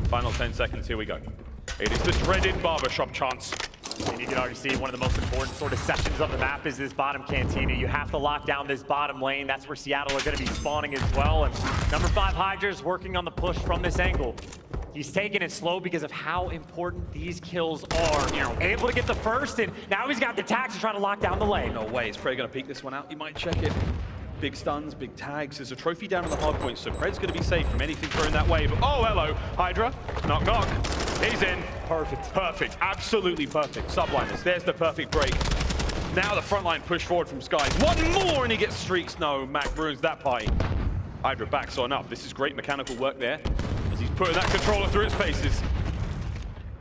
Final 10 seconds, here we go. It is the dreaded barbershop chance. And you can already see one of the most important sort of sections of the map is this bottom cantina. You have to lock down this bottom lane. That's where Seattle are going to be spawning as well. And number 5 HyDra is working on the push from this angle. He's taking it slow because of how important these kills are. Able to get the first, and now he's got the tax to try to lock down the lane. No way, is Fred going to peek this one out? He might check it. big stuns, big tags. There's a trophy down on the hard point, so Pred's going to be safe from anything thrown that way. But oh, hello, HyDra. Knock, knock. He's in. Perfect. Perfect. Absolutely perfect. Subliners. There's the perfect break. Now the front line push forward from Skyz. One more and he gets streaks. No, Mack ruins that party. HyDra backs on up. This is great mechanical work there as he's putting that controller through its faces.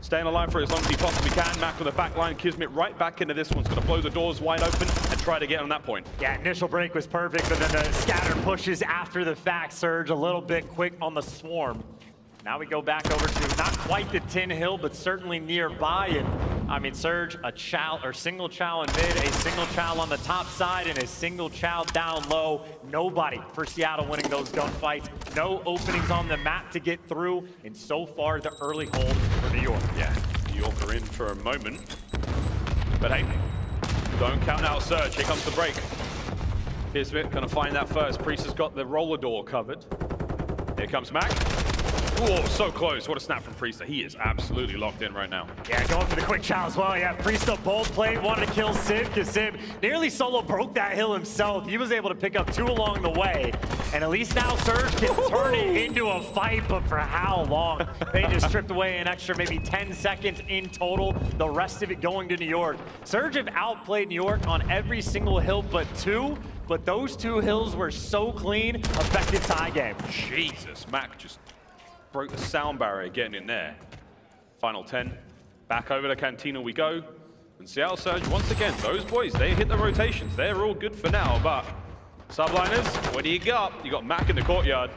Staying alive for as long as he possibly can. Mack on the back line. KiSMET right back into this one's going to blow the doors wide open and try to get on that point. Yeah, initial break was perfect, but then the scatter pushes after the fact. Surge a little bit quick on the swarm. Now we go back over to not quite the Tin Hill, but certainly nearby. And I mean, Surge, a chow or single chow in mid, a single chow on the top side, and a single chow down low. Nobody for Seattle winning those gunfights. No openings on the map to get through. And so far, the early hold for New York. Yeah, New York are in for a moment. But hey, don't count out Surge. Here comes the break. KiSMET gonna find that first. Priesthah's got the roller door covered. Here comes Mack. Whoa, so close. What a snap from Priestahh. He is absolutely locked in right now. Yeah, going for the quick chow as well. Yeah, Priestahh bold play, wanted to kill Simp because Simp nearly solo broke that hill himself. He was able to pick up 2 along the way. And at least now Surge can turn it into a fight, but for how long? They just stripped away an extra maybe 10 seconds in total. The rest of it going to New York. Surge have outplayed New York on every single hill but 2. But those 2 hills were so clean, effective tie game. Jesus, Mack just broke the sound barrier getting in there. Final 10. Back over to Cantina we go. And Seattle Surge, once again, those boys, they hit the rotations. They're all good for now, but Subliners, what do you got? You got Mack in the courtyard.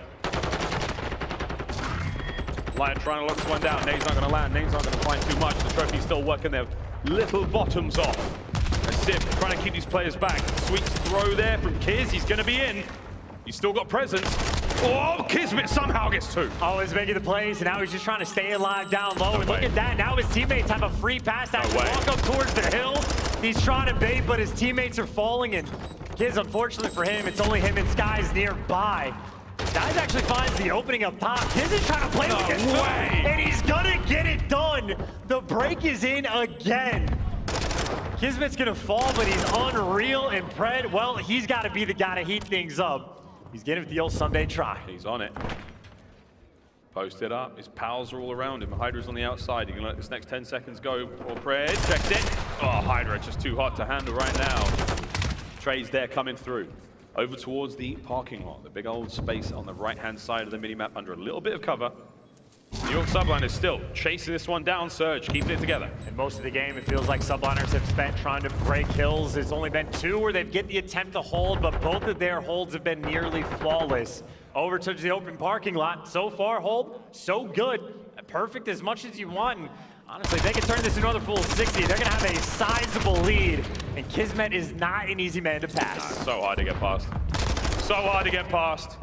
Lion trying to lock this one down. Nade's not going to land. Nade's not going to find too much. The trophy's still working their little bottoms off. And Simp trying to keep these players back. Sweet throw there from Kiz. He's going to be in. He's still got presence. Oh, KiSMET somehow gets 2. Always making the plays, and now he's just trying to stay alive down low. And look at that, now his teammates have a free pass as they walk up towards the hill. He's trying to bait, but his teammates are falling, and Kiz, unfortunately for him, it's only him and Skyz nearby. Skyz actually finds the opening up top. Kiz is trying to play with it, and he's gonna get it done. The break is in again. KiSMET's gonna fall, but he's unreal, and Pred, well, he's gotta be the guy to heat things up. He's getting with the old Sunday try. He's on it. Posted up. His pals are all around him. HyDra's on the outside. You can let this next 10 seconds go. Or Pred checks in. Oh, HyDra just too hot to handle right now. Trey's there coming through. Over towards the parking lot. The big old space on the right-hand side of the minimap under a little bit of cover. New York Subliners still chasing this one down. Surge, keeping it together. And most of the game, it feels like Subliners have spent trying to break hills. There's only been 2 where they've get the attempt to hold, but both of their holds have been nearly flawless. Over to the open parking lot. So far, hold, so good. Perfect as much as you want. And honestly, if they can turn this into another full 60, they're going to have a sizable lead. And KiSMET is not an easy man to pass. So hard to get past. So hard to get past.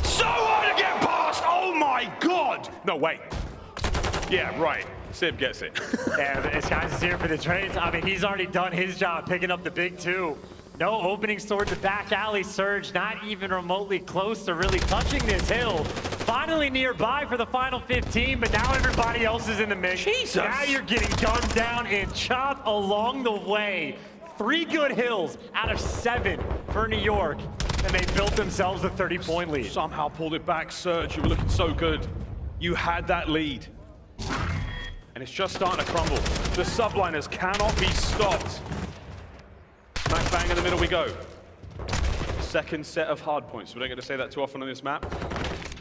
So hard to get past! Oh my god! No, wait. Yeah, right. Simp gets it. Yeah, Skyz is here for the trades. I mean, he's already done his job picking up the big 2. No openings towards the back alley. Surge not even remotely close to really touching this hill. Finally nearby for the final 15, but now everybody else is in the mix. Jesus! Now you're getting gunned down and chopped along the way. 3 good hills out of 7 for New York. And they built themselves a 30-point lead. Somehow pulled it back. Surge, you were looking so good. You had that lead. And it's just starting to crumble. The Subliners cannot be stopped. Smack bang in the middle we go. Second set of hard points. We don't get to say that too often on this map.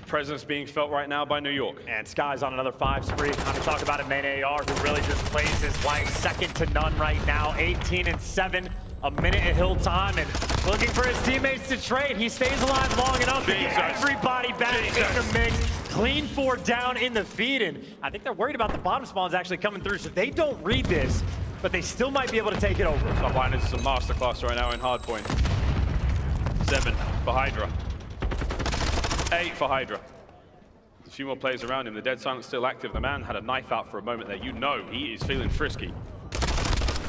Presence being felt right now by New York. And Skyz on another 5 spree. I'm gonna talk about it, main AR, who really just plays his life second to none right now. 18 and 7. A minute at hill time, and looking for his teammates to trade. He stays alive long enough to get everybody back in the mix. Clean 4 down in the feed, and I think they're worried about the bottom spawns actually coming through, so they don't read this, but they still might be able to take it over. Subliners is a masterclass right now in hardpoint. 7 for HyDra. 8 for HyDra. A few more players around him. The dead silence still active. The man had a knife out for a moment there. You know he is feeling frisky.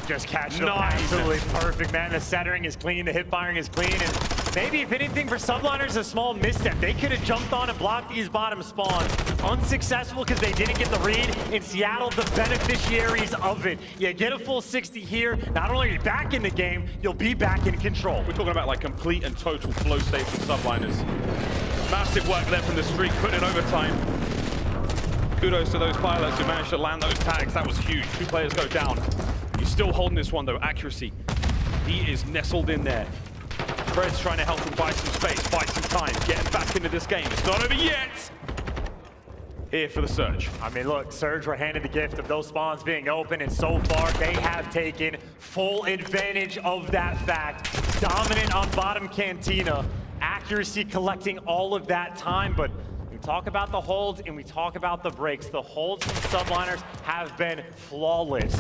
just catching them absolutely perfect, man. The centering is clean, the hip firing is clean, and maybe if anything for Subliners, a small misstep. They could have jumped on and blocked these bottom spawns. Unsuccessful because they didn't get the read. In Seattle, the beneficiaries of it. You get a full 60 here, not only are you back in the game, you'll be back in control. We're talking about like complete and total flow state from Subliners. Massive work there from the streak, put in overtime. Kudos to those pilots who managed to land those tags. That was huge. 2 players go down. You're still holding this one though. Accuracy. He is nestled in there. Fred's trying to help him buy some space, buy some time, getting back into this game. It's not over yet. Here for the Surge. I mean, look, Surge were handed the gift of those spawns being open, and so far they have taken full advantage of that fact. Dominant on bottom Cantina. Accuracy collecting all of that time, but we talk about the holds and we talk about the breaks. The holds from Subliners have been flawless.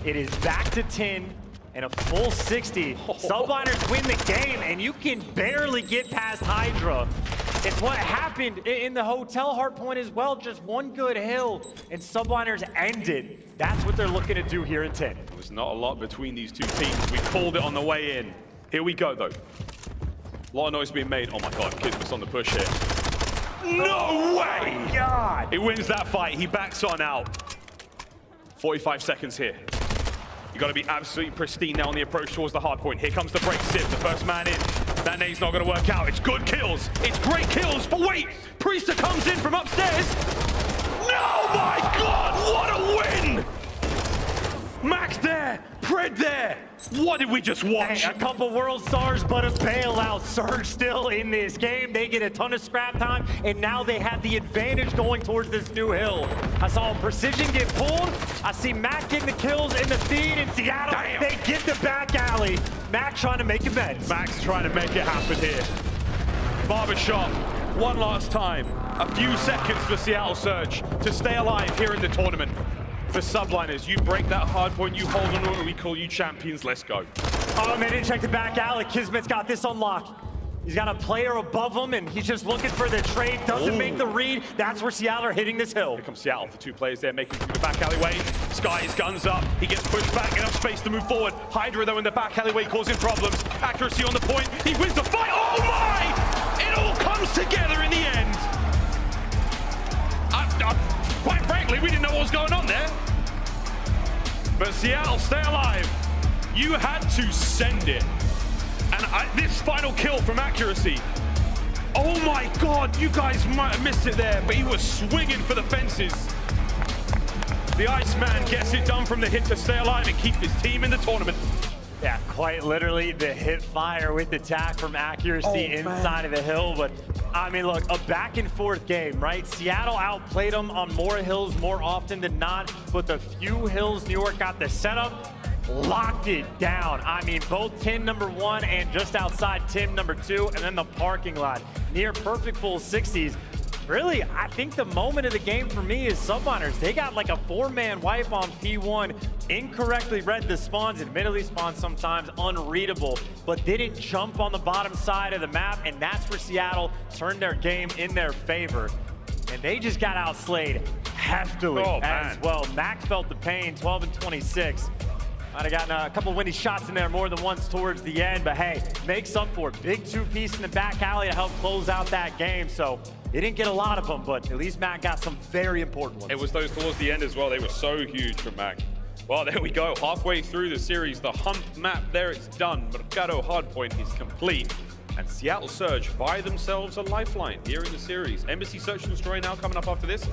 It is back to 10 and a full 60. Subliners win the game, and you can barely get past HyDra. It's what happened in the hotel hardpoint as well. Just one good hill, and Subliners ended. That's what they're looking to do here in 10. There's not a lot between these two teams. We called it on the way in. Here we go, though. A lot of noise being made. Oh my God, KiSMET's on the push here. No way! Oh God! He wins that fight. He backs on out. 45 seconds here. You got to be absolutely pristine now on the approach towards the hard point. Here comes the break Simp, the first man in. That nade's not going to work out. It's good kills. It's great kills. But wait, Priestahh comes in from upstairs. No, my God, what a win! Mack's there, Pred there. What did we just watch? Hey, a couple world stars, but a bailout. Surge still in this game. They get a ton of scrap time, and now they have the advantage going towards this new hill. I saw Precision get pulled. I see Mack getting the kills in the feed in Seattle. Damn. They get the back alley. Mack trying to make amends. Mack's trying to make it happen here. Barbershop, one last time. A few seconds for Seattle Surge to stay alive here in the tournament. For Subliners, you break that hard point, you hold on to it, we call you champions. Let's go. Oh, man, didn't check the back alley. KiSMET's got this unlocked. He's got a player above him, and he's just looking for the trade. Doesn't make the read. That's where Seattle are hitting this hill. Here comes Seattle, the 2 players there making through the back alleyway. Skyz guns up. He gets pushed back, enough space to move forward. HyDra, though, in the back alleyway causing problems. Accuracy on the point. He wins the fight. Oh, my! It all comes together in the end. Quite frankly, we didn't know what was going on there. But Seattle, stay alive. You had to send it. And this final kill from Accuracy. Oh my God, you guys might have missed it there, but he was swinging for the fences. The Iceman gets it done from the hit to stay alive and keep his team in the tournament. Yeah, quite literally the hip fire with the attack from Accuracy inside of the hill. But I mean, look, a back and forth game, right? Seattle outplayed them on more hills more often than not, but the few hills New York got the setup, locked it down. I mean, both tin number 1 and just outside tin number 2, and then the parking lot. Near perfect full 60s. Really, I think the moment of the game for me is Subliners. They got like a 4-man wipe on P1, incorrectly read the spawns, admittedly spawns sometimes unreadable, but didn't jump on the bottom side of the map, and that's where Seattle turned their game in their favor. And they just got outslayed heftily as well. Mack felt the pain, 12 and 26. Might have gotten a couple windy shots in there more than once towards the end, but hey, makes up for it. Big 2-piece in the back alley to help close out that game, so they didn't get a lot of them, but at least Mack got some very important ones. It was those towards the end as well. They were so huge for Mack. Well, there we go. Halfway through the series, the hump map there, it's done. Mercado hardpoint is complete. And Seattle Surge buy themselves a lifeline here in the series. Embassy Search and Destroy now coming up after this.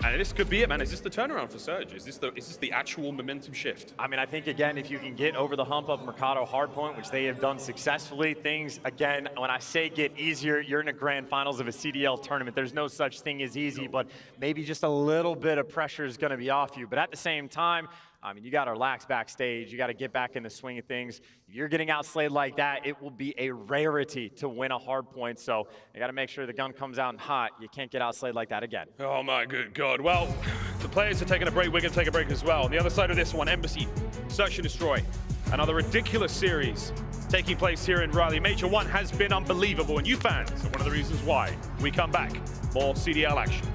And this could be it, man. Is this the turnaround for Surge? Is this the actual momentum shift? I mean, I think, again, if you can get over the hump of Mercado hardpoint, which they have done successfully, things, again, when I say get easier, you're in a grand finals of a CDL tournament. There's no such thing as easy, but maybe just a little bit of pressure is going to be off you. But at the same time, I mean, you got to relax backstage. You got to get back in the swing of things. If you're getting outslayed like that, it will be a rarity to win a hard point. So you got to make sure the gun comes out hot. You can't get outslayed like that again. Oh my good God. Well, the players are taking a break. We're going to take a break as well. On the other side of this one, Embassy Search and Destroy. Another ridiculous series taking place here in Raleigh. Major 1 has been unbelievable, and you fans are one of the reasons why. We come back, more CDL action.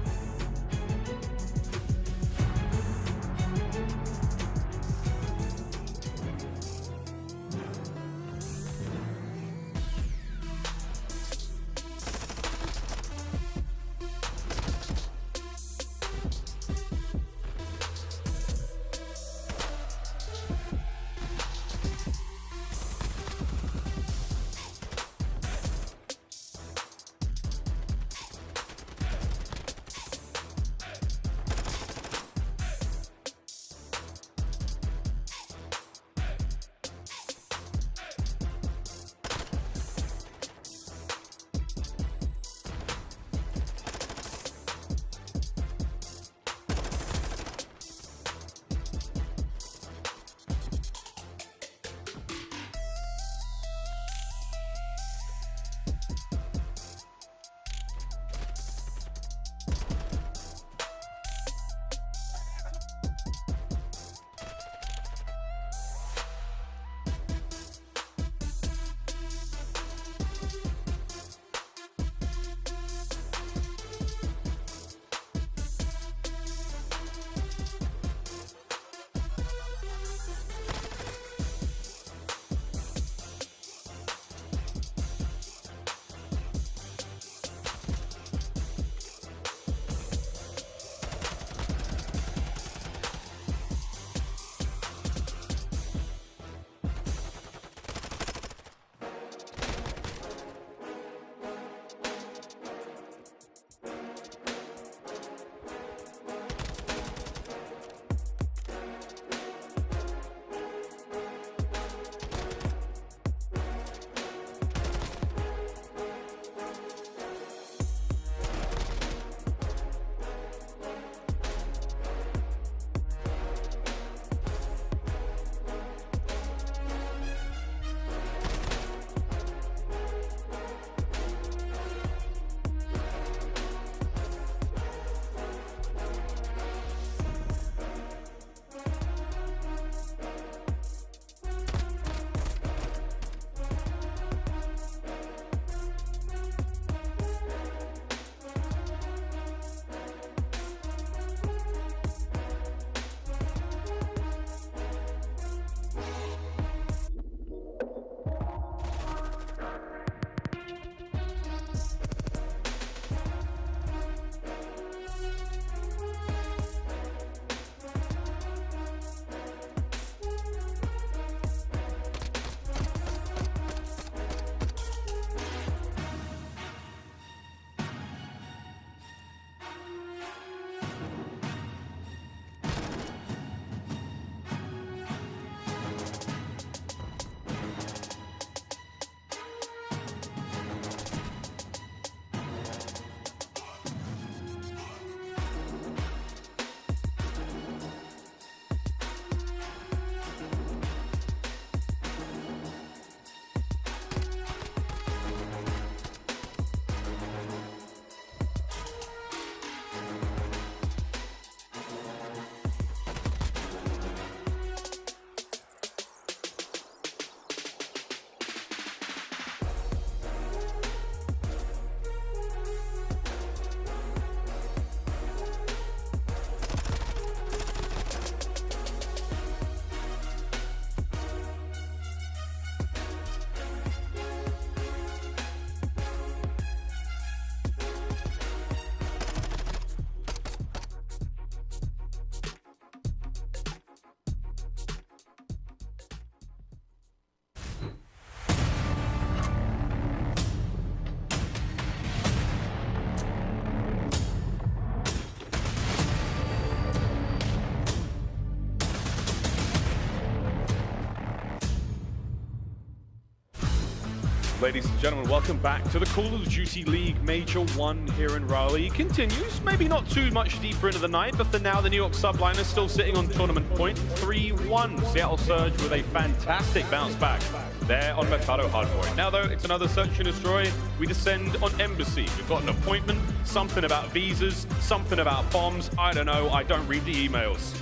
Ladies and gentlemen, welcome back to the Call of Duty League Major 1 here in Raleigh. Continues, maybe not too much deeper into the night, but for now the New York Subliners still sitting on tournament point 3-1. Seattle Surge with a fantastic bounce back there on Mercado Hardpoint. Now though, it's another search and destroy. We descend on aBeZy. We've got an appointment, something about visas, something about bombs. I don't know, I don't read the emails.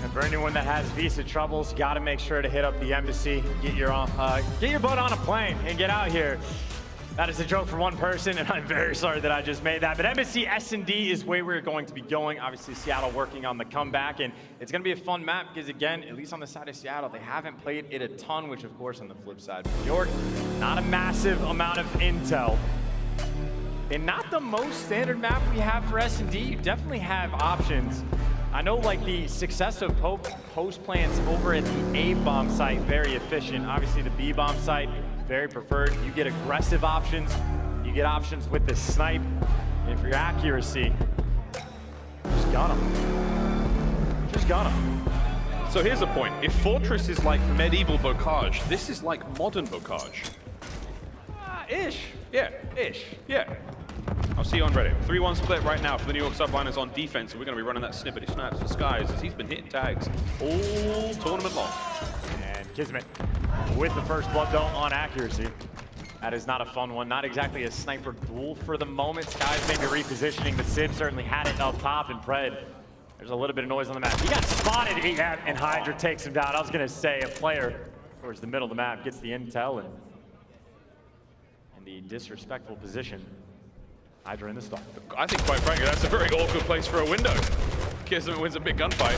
And for anyone that has visa troubles, you got to make sure to hit up the aBeZy, get your butt on a plane and get out here. That is a joke for one person, and I'm very sorry that I just made that. But aBeZy S&D is where we're going to be going. Obviously, Seattle working on the comeback, and it's going to be a fun map because, again, at least on the side of Seattle, they haven't played it a ton, which, of course, on the flip side, New York, not a massive amount of intel. And not the most standard map we have for S&D. You definitely have options. I know like the success of post plants over at the A-bomb site, very efficient. Obviously the B-bomb site, very preferred. You get aggressive options. You get options with the snipe. And for your accuracy, just got him. Just got him. So here's a point. If Fortress is like medieval bocage, this is like modern bocage. Ish. Yeah. Ish. Yeah. I'll see you on Reddit. 3-1 split right now for the New York Subliners on defense, and we're going to be running that snippety snaps for Skyz as he's been hitting tags all tournament long. And KiSMET with the first blood though on accuracy. That is not a fun one. Not exactly a sniper duel for the moment. Skyz maybe repositioning, but Simp certainly had it up top, and Pred, there's a little bit of noise on the map. He got spotted, and HyDra takes him down. I was going to say a player towards the middle of the map gets the intel and in the disrespectful position. HyDra in the stall. I think, quite frankly, that's a very awkward place for a window. KiSMET wins a big gunfight.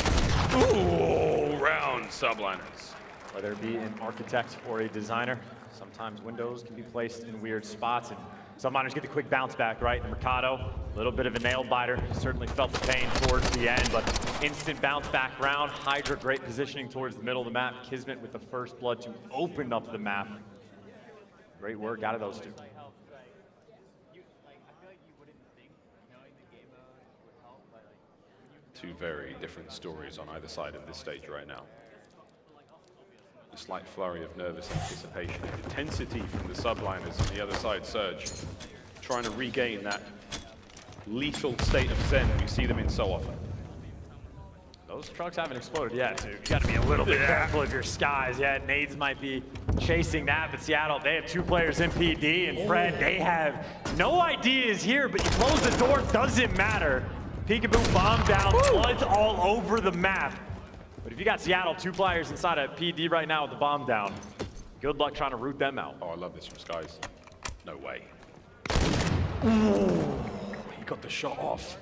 Ooh, round Subliners. Whether it be an architect or a designer, sometimes windows can be placed in weird spots, and Subliners get the quick bounce back, right? The Mercado, a little bit of a nail biter. Certainly felt the pain towards the end, but instant bounce back round. HyDra, great positioning towards the middle of the map. KiSMET with the first blood to open up the map. Great work out of those two. Two very different stories on either side of this stage right now. A slight flurry of nervous anticipation and intensity from the Subliners on the other side, Surge, trying to regain that lethal state of zen we see them in so often. Those trucks haven't exploded yet, so you gotta be a little bit careful of your Skyz. Yeah, nades might be chasing that, but Seattle, they have two players in PD, and Fred, they have no ideas here, but you close the door, doesn't matter. Peekaboo bomb down, blood's all over the map. But if you got Seattle, two players inside of PD right now with the bomb down, good luck trying to root them out. Oh, I love this from Skyz. No way. Ooh, he got the shot off.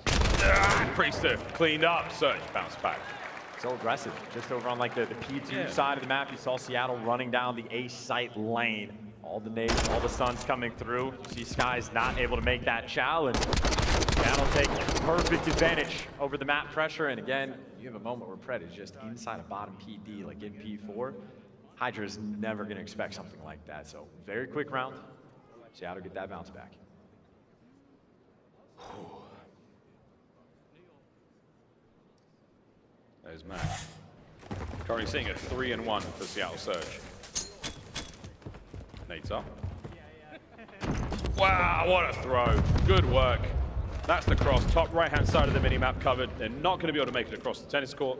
Priestahh cleaned up. Surge bounced back. So aggressive. Just over on like the P2 side of the map, you saw Seattle running down the A site lane. All the nades, all the stuns coming through. You see Skyz not able to make that challenge. Seattle taking perfect advantage over the map pressure. And again, you have a moment where Pred is just inside a bottom PD, like in P4. HyDra is never going to expect something like that. So very quick round. Seattle get that bounce back. There's Mack. Currently seeing a 3-1 for Seattle Surge. Nades up. Wow, what a throw. Good work. That's the cross. Top right-hand side of the minimap covered. They're not going to be able to make it across the tennis court.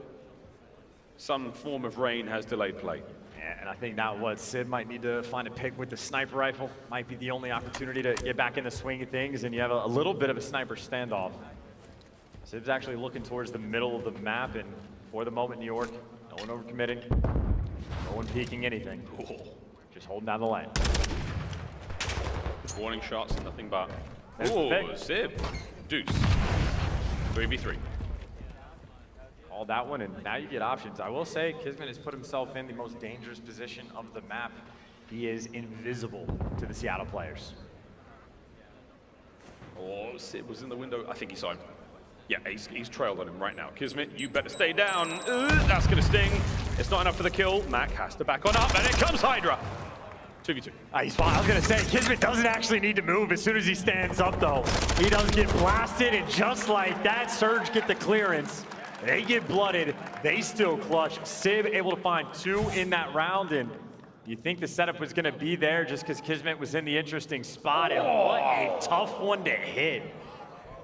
Some form of rain has delayed play. Yeah, and I think now what Sid might need to find a pick with the sniper rifle. Might be the only opportunity to get back in the swing of things, and you have a little bit of a sniper standoff. Sid's actually looking towards the middle of the map, and for the moment, New York, no one overcommitting, no one peeking anything. Cool. Just holding down the lane. Warning shots, nothing but. Ooh, Sib. Deuce. 3v3. Called that one, and now you get options. I will say, KiSMET has put himself in the most dangerous position of the map. He is invisible to the Seattle players. Oh, Sib was in the window. I think he saw him. Yeah, he's trailed on him right now. KiSMET, you better stay down. That's gonna sting. It's not enough for the kill. Mack has to back on up, and it comes HyDra. 2v2. He's fine. I was gonna say, KiSMET doesn't actually need to move as soon as he stands up though. He doesn't get blasted, and just like that, Surge get the clearance. They get blooded, they still clutch. Sib able to find two in that round, and You think the setup was going to be there just because KiSMET was in the interesting spot, and what a tough one to hit.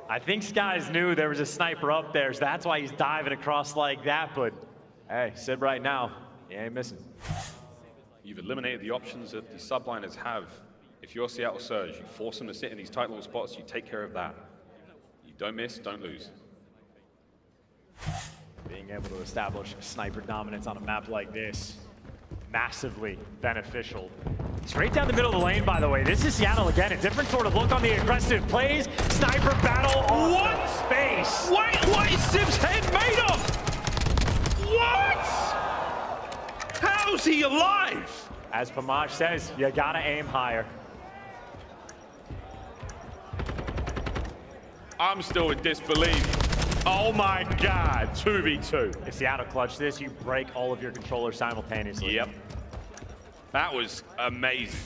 I think Skyz knew there was a sniper up there, so that's why he's diving across like that, but hey, Sib right now, he ain't missing. You've eliminated the options that the subliners have. If you're Seattle Surge, you force them to sit in these tight little spots, you take care of that. You don't miss, don't lose. Being able to establish sniper dominance on a map like this, massively beneficial. Straight down the middle of the lane, by the way. This is Seattle again, a different sort of look on the aggressive plays. Sniper battle on space. What is Sim's head made of? What? How's he alive? As PaulEhx says, you gotta aim higher. I'm still in disbelief. Oh my God, 2v2. If Seattle clutch this, you break all of your controllers simultaneously. Yep. That was amazing.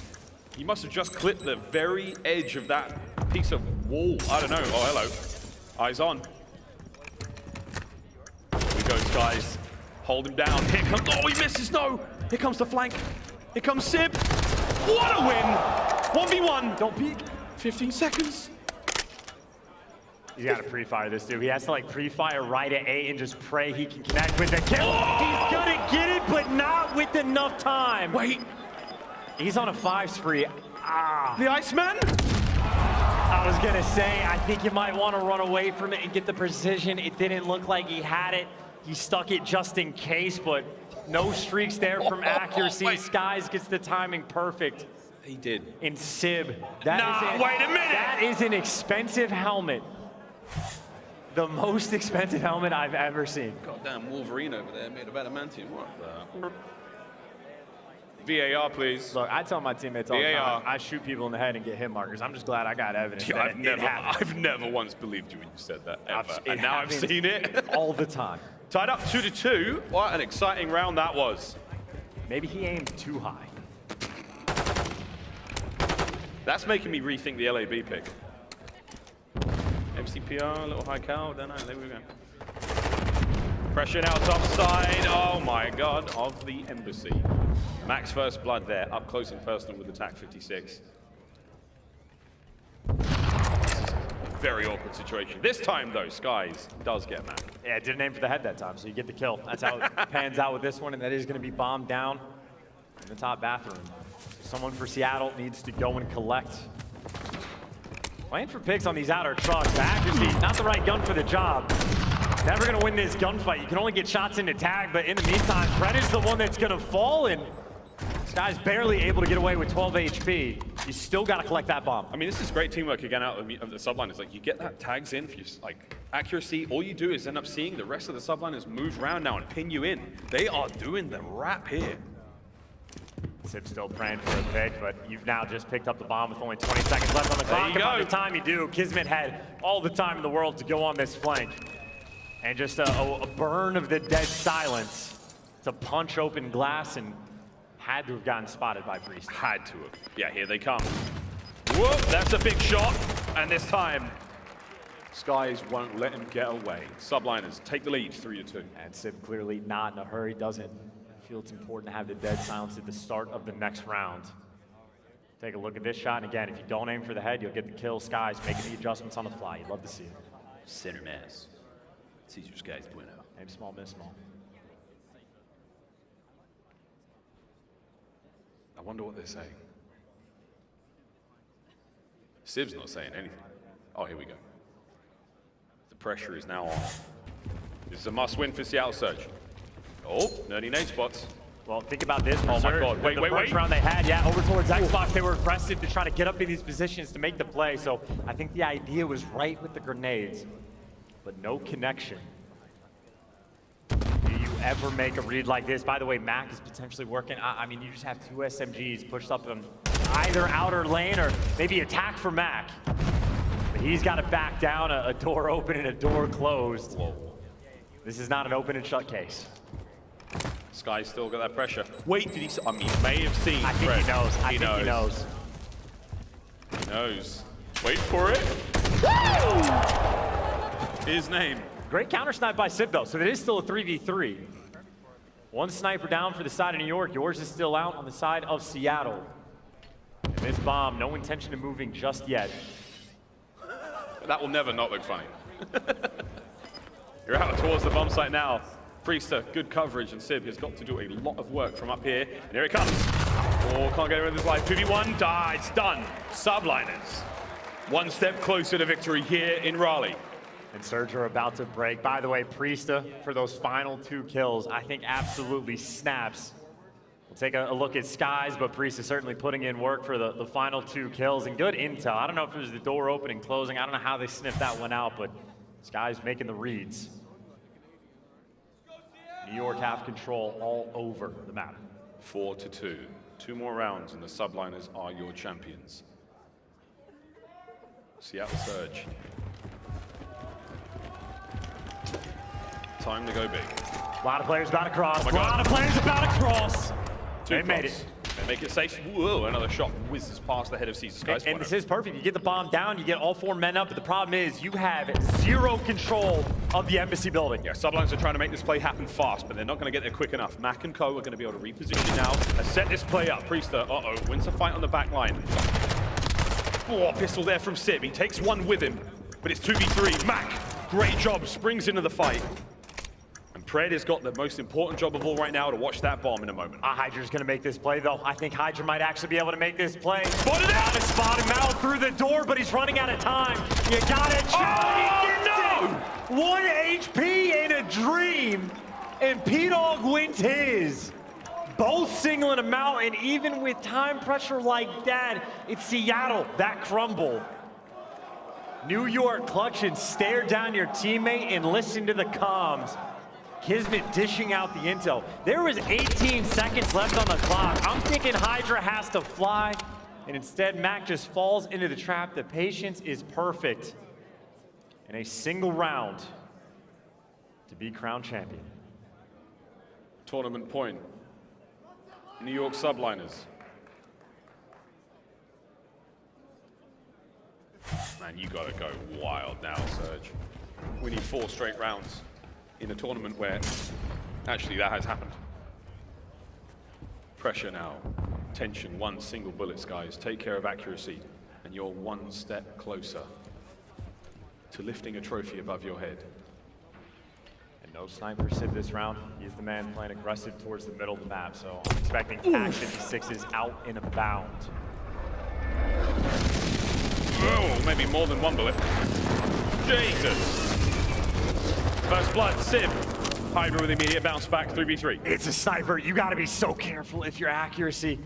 He must have just clipped the very edge of that piece of wall. I don't know. Oh, hello. Eyes on. Here we go, Skyz. Hold him down. Here comes. Oh, he misses. No. Here comes the flank. Here comes Simp. What a win. 1v1. Don't peek. 15 seconds. You gotta pre-fire this dude. He has to like pre-fire right at 8 and just pray he can connect with the kill. Oh! He's gonna get it, but not with enough time. Wait. He's on a 5 spree. Ah. The Iceman? I was gonna say, I think you might want to run away from it and get the precision. It didn't look like he had it. He stuck it just in case, but no streaks there from accuracy. Skyz gets the timing perfect. He did. In Sib. Wait a minute. That is an expensive helmet. The most expensive helmet I've ever seen. Goddamn Wolverine over there made a better adamantium. What the? VAR, please. Look, I tell my teammates all the time, I shoot people in the head and get hit markers. I'm just glad I got evidence. Yeah, that I've never once believed you when you said that, ever. And now I've seen it. All the time. Tied up 2-2. What an exciting round that was. Maybe he aimed too high. That's making me rethink the LAB pick. MCPR, a little high cal, don't know, there we go. Pressure now top side, oh my God, of the embassy. Mack's first blood there, up close and personal with attack 56. This is a very awkward situation. This time though, Skyz does get Mack. Yeah, didn't aim for the head that time, so you get the kill. That's how it pans out with this one, and that is gonna be bombed down in the top bathroom. Someone for Seattle needs to go and collect. Playing for picks on these outer trucks, the accuracy, not the right gun for the job. Never gonna win this gunfight. You can only get shots into tag, but in the meantime, Brett is the one that's gonna fall, and this guy's barely able to get away with 12 HP. You still gotta collect that bomb. I mean, this is great teamwork again out of the subliners. Like, you get that tags in for your, like, accuracy. All you do is end up seeing the rest of the subliners move around now and pin you in. They are doing the rap here. Sib's still praying for a pick, but you've now just picked up the bomb with only 20 seconds left on the clock. And by the time you do, KiSMET had all the time in the world to go on this flank. And just a burn of the dead silence to punch open glass, and had to have gotten spotted by Priestahh. Had to have. Yeah, here they come. Whoop, that's a big shot. And this time, Skyz won't let him get away. Subliners take the lead, 3-2. And Sib clearly not in a hurry, doesn't feel it's important to have the dead silence at the start of the next round. Take a look at this shot, and again, if you don't aim for the head, you'll get the kill. Skyz making the adjustments on the fly. You'd love to see it. Center mass. Caesar Skyz bueno. Aim small, miss small. I wonder what they're saying. Sib's not saying anything. Oh, here we go. The pressure is now on. This is a must-win for Seattle Surge. Oh, nerdy nade spots. Well, think about this. Oh my God, wait. The first round they had, yeah, over towards Xbox, they were aggressive to try to get up in these positions to make the play. So I think the idea was right with the grenades, but no connection. Do you ever make a read like this? By the way, Mack is potentially working. I mean, you just have 2 SMGs pushed up on either outer lane or maybe attack for Mack. But he's got to back down, a door open and a door closed. Whoa. This is not an open and shut case. Skyz still got that pressure. Wait, did he? I mean, he may have seen. I think he knows. I think he knows. He knows. Wait for it. Woo! His name. Great counter snipe by Sib though, so it is still a 3v3. One sniper down for the side of New York. Yours is still out on the side of Seattle. And this bomb, no intention of moving just yet. That will never not look funny. You're out towards the bomb site now. Priestahh, good coverage, and Simp has got to do a lot of work from up here. And here it comes. Oh, can't get rid of his life. 2v1, it's done. Subliners. One step closer to victory here in Raleigh. And Surge are about to break. By the way, Priestahh, for those final 2 kills, I think absolutely snaps. We'll take a look at Skyz, but Priestahh certainly putting in work for the final 2 kills. And good intel. I don't know if it was the door opening, closing. I don't know how they sniffed that one out, but Skyz making the reads. New York have control all over the map. 4-2. 2 more rounds, and the Subliners are your champions. Seattle Surge. Time to go big. A lot of players about to cross. Oh a lot of players about to cross. They made it. They make it safe. Whoa, another shot whizzes past the head of Caesar Skyz. And this is perfect. You get the bomb down, you get all 4 men up, but the problem is you have 0 control of the embassy building. Yeah, Subliners are trying to make this play happen fast, but they're not going to get there quick enough. Mack and Co are going to be able to reposition now and set this play up. Priestahh, wins a fight on the back line. Oh, pistol there from Simp. He takes 1 with him, but it's 2v3. Mack, great job, springs into the fight. And Pred has got the most important job of all right now to watch that bomb in a moment. HyDra's gonna make this play though. I think HyDra might actually be able to make this play. Spotted out! Spot him out through the door, but he's running out of time. You gotta check. Oh, no! 1 HP in a dream, and PaulEhx wins his. Both singling him out, and even with time pressure like that, it's Seattle that crumble. New York clutch and stare down your teammate and listen to the comms. KiSMET dishing out the intel. There was 18 seconds left on the clock. I'm thinking HyDra has to fly, and instead Mack just falls into the trap. The patience is perfect. In a single round to be crowned champion. Tournament point. New York Subliners. Man, you gotta go wild now, Surge. We need 4 straight rounds in a tournament where actually that has happened. Pressure now, tension, 1 single bullet, Skyz. Take care of accuracy, and you're 1 step closer to lifting a trophy above your head. And no sniper Simp this round. He's the man playing aggressive towards the middle of the map, so I'm expecting Pack 56s out and about. Oh, maybe more than 1 bullet. Jesus. First blood, Simp. HyDra with immediate bounce back, 3v3. It's a sniper. You gotta be so careful if your accuracy.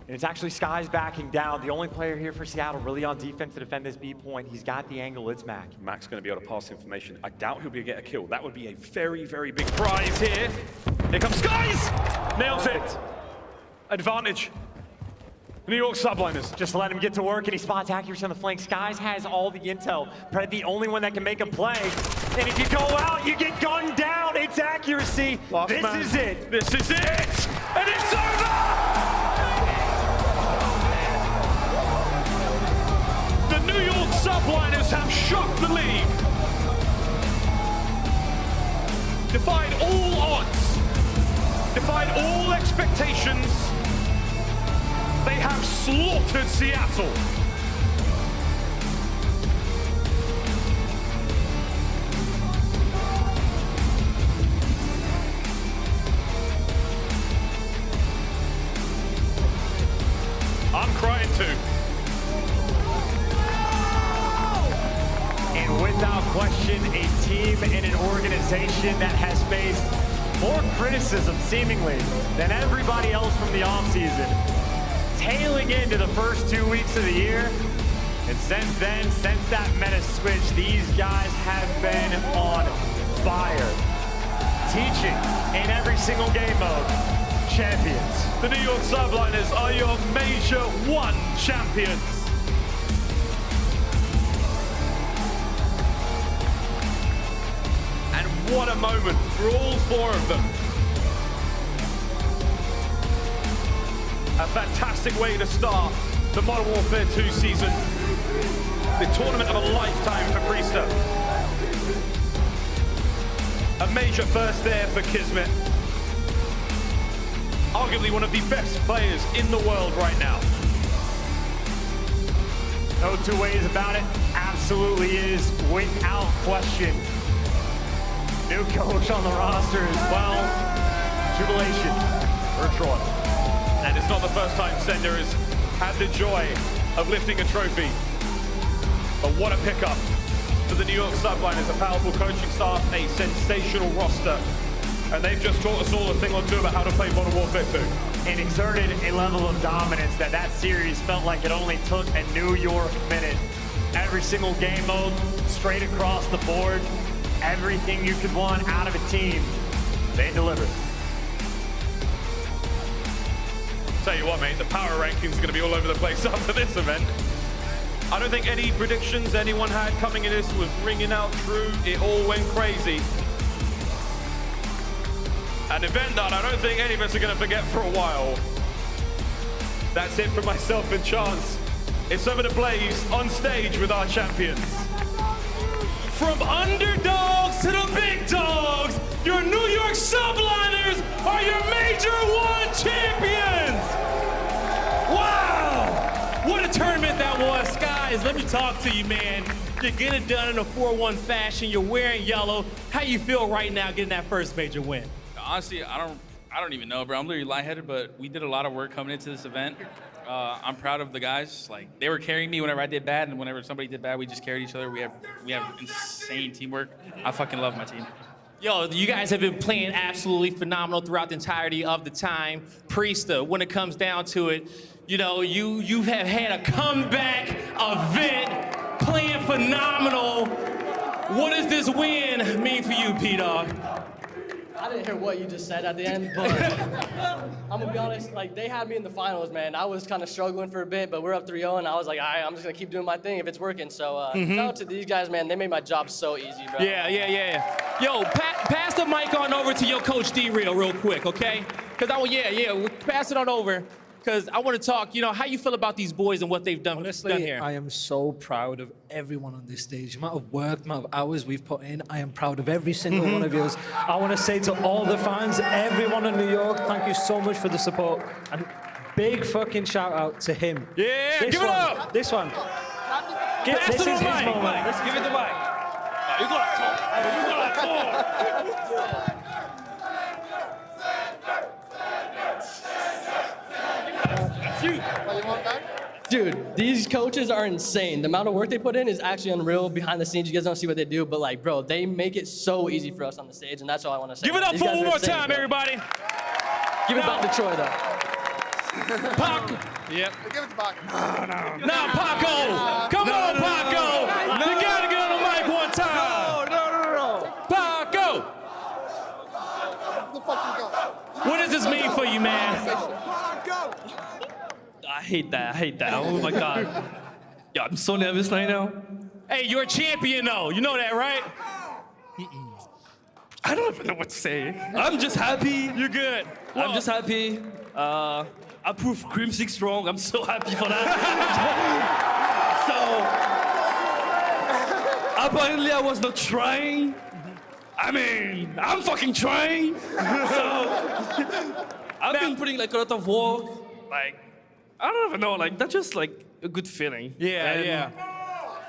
And it's actually Skyz backing down. The only player here for Seattle really on defense to defend this B point. He's got the angle, it's Mack. Mack's gonna be able to pass information. I doubt he'll be able to get a kill. That would be a very, very big prize here. Here comes Skyz! Nails it. Advantage. New York Subliners. Just let him get to work, and he spots accuracy on the flank. Skyz has all the intel. Pred the only one that can make a play. And if you go out, you get gunned down. It's accuracy. This is it. This is it. And it's over! The New York Subliners have shocked the league. Defied all odds. Defied all expectations. They have slaughtered Seattle. I'm crying too. And without question, a team and an organization that has faced more criticism, seemingly, than everybody else from the offseason. Tailing into the first 2 weeks of the year. And since then, since that meta switch, these guys have been on fire. Teaching in every single game mode. Champions. The New York Subliners are your Major 1 champions. And what a moment for all 4 of them. A fantastic way to start the Modern Warfare 2 season. The tournament of a lifetime for Priestahh. A major first there for KiSMET. arguably one of the best players in the world right now. No two ways about it. Absolutely is, without question. New coach on the roster as well. Jubilation for Troy. And it's not the first time Sender has had the joy of lifting a trophy. But what a pickup for the New York Subliners, a powerful coaching staff, a sensational roster. And they've just taught us all a thing or two about how to play Modern Warfare 2. And exerted a level of dominance that series felt like it only took a New York minute. Every single game mode, straight across the board, everything you could want out of a team, they delivered. Tell you what, mate, the power rankings are going to be all over the place after this event. I don't think any predictions anyone had coming in this was ringing out true. It all went crazy. An event that I don't think any of us are going to forget for a while. That's it for myself and Chance. It's over to Blaze on stage with our champions. From underdogs to the big dogs, your New York Subliners are your Major 1 champions! Wow! What a tournament that was, Skyz. Let me talk to you, man. You're getting it done in a 4-1 fashion. You're wearing yellow. How you feel right now getting that first major win? Honestly, I don't even know, bro. I'm literally lightheaded, but we did a lot of work coming into this event. I'm proud of the guys. Like, they were carrying me whenever I did bad, and whenever somebody did bad, we just carried each other. We have insane teamwork. I fucking love my team. Yo, you guys have been playing absolutely phenomenal throughout the entirety of the time. Priestahh, when it comes down to it, you know, you have had a comeback event, playing phenomenal. What does this win mean for you, P-Dog? I didn't hear what you just said at the end, but I'm gonna be honest, like, they had me in the finals, man. I was kind of struggling for a bit, but we're up 3-0, and I was like, all right, I'm just gonna keep doing my thing if it's working. So shout out to these guys, man. They made my job so easy, bro. Yeah. Yo, pass the mic on over to your coach D-Real real quick, okay? Because we'll pass it on over. Because I want to talk, you know, how you feel about these boys and what they've done here. I am so proud of everyone on this stage. The amount of work, the amount of hours we've put in, I am proud of every single one of you. I want to say to all the fans, everyone in New York, thank you so much for the support. And big fucking shout out to him. Yeah, give it up. This one. This is his moment. Let's give it the mic. You gotta talk. You gotta talk. Dude, these coaches are insane. The amount of work they put in is actually unreal. Behind the scenes, you guys don't see what they do, but like, bro, they make it so easy for us on the stage, and that's all I want to say. Give it up These for guys one are more insane, time, bro. everybody. Give it back to Troy, though. Pac. Yep. Give it to Pac. Now, Paco. Come on, Paco. You gotta get on the mic one time. No. Paco. The fuck you go? What does this mean for you, man? I hate that. Oh my God. Yeah, I'm so nervous right now. Hey, you're a champion, though. You know that, right? I don't even know what to say. I'm just happy. You're good. I'm just happy. I proved Crimsic wrong. I'm so happy for that. So, apparently I was not trying. I mean, I'm fucking trying. So, I've been putting like a lot of work. Like, I don't even know, like, that's just like a good feeling. Yeah.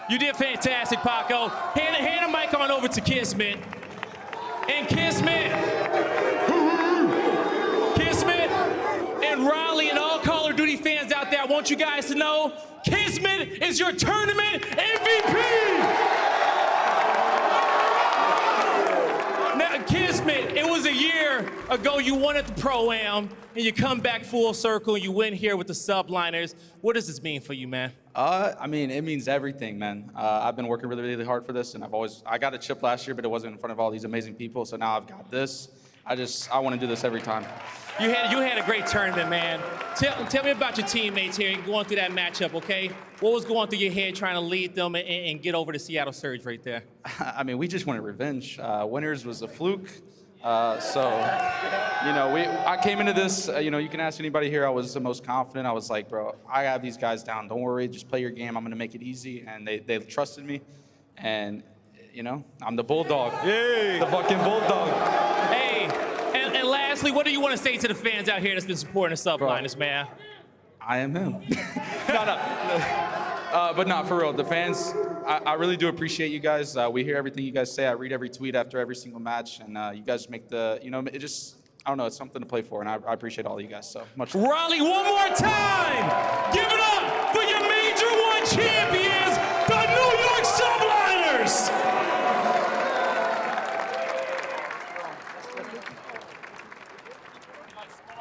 You did fantastic, Paco. Hand the mic on over to KiSMET. And KiSMET and Raleigh and all Call of Duty fans out there, I want you guys to know, KiSMET is your tournament MVP! Now, KiSMET, it was a year ago you won at the Pro-Am, and you come back full circle, and you win here with the Subliners. What does this mean for you, man? I mean, it means everything, man. I've been working really hard for this, and I got a chip last year, but it wasn't in front of all these amazing people, so now I've got this. I want to do this every time. You had a great tournament, man. Tell me about your teammates here going through that matchup, okay? What was going through your head trying to lead them and get over the Seattle Surge right there? I mean, we just wanted revenge. Winners was a fluke. So, you know, I came into this, you know, you can ask anybody here, I was the most confident. I was like, bro, I have these guys down. Don't worry, just play your game. I'm going to make it easy. And they trusted me. And, you know, I'm the bulldog. Yay! The fucking bulldog. Hey, and lastly, honestly, what do you want to say to the fans out here that's been supporting the Subliners, man? I am him. But not for real. The fans, I really do appreciate you guys. We hear everything you guys say. I read every tweet after every single match, and you guys make the, it just, I don't know, it's something to play for, and I appreciate all of you guys so much. Raleigh, one more time! Give it up for your Major 1 champions, the New York Subliners!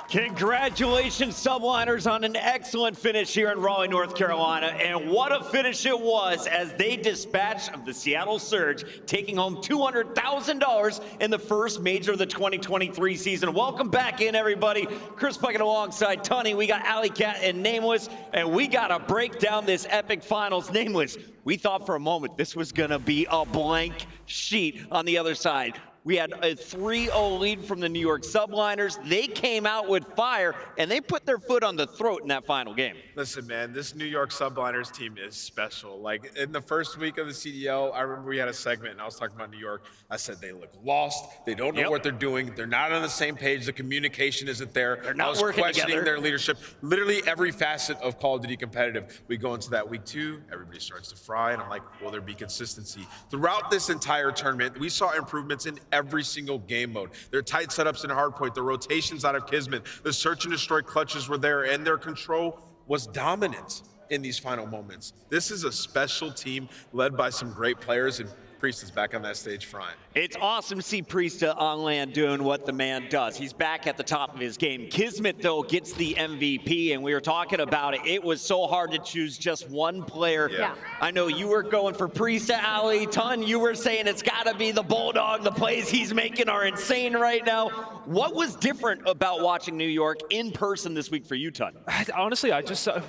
Congratulations, Subliners, on an excellent finish here in Raleigh, North Carolina. And what a finish it was as they dispatched of the Seattle Surge, taking home $200,000 in the first major of the 2023 season. Welcome back in, everybody. Chris Puckett alongside Tunney. We got Alley Cat and Nameless, and we got to break down this epic finals. Nameless, we thought for a moment this was going to be a blank sheet on the other side. We had a 3-0 lead from the New York Subliners. They came out with fire, and they put their foot on the throat in that final game. Listen, man, this New York Subliners team is special. Like, in the first week of the CDL, I remember we had a segment, and I was talking about New York. I said they look lost. They don't know what they're doing. They're not on the same page. The communication isn't there. They're not I was working questioning together. their leadership. Literally every facet of Call of Duty competitive. We go into that week 2, everybody starts to fry, and I'm like, will there be consistency? Throughout this entire tournament, we saw improvements in every single game mode. Their tight setups in hardpoint, the rotations out of KiSMET, the search and destroy clutches were there, and their control was dominant in these final moments. This is a special team led by some great players, and Priestahh's back on that stage frying. It's awesome to see Priestahh on land doing what the man does. He's back at the top of his game. KiSMET, though, gets the MVP, and we were talking about it. It was so hard to choose just one player. Yeah. I know you were going for Priestahh, Alley. Ton, you were saying it's got to be the Bulldog. The plays he's making are insane right now. What was different about watching New York in person this week for you, Ton? Honestly,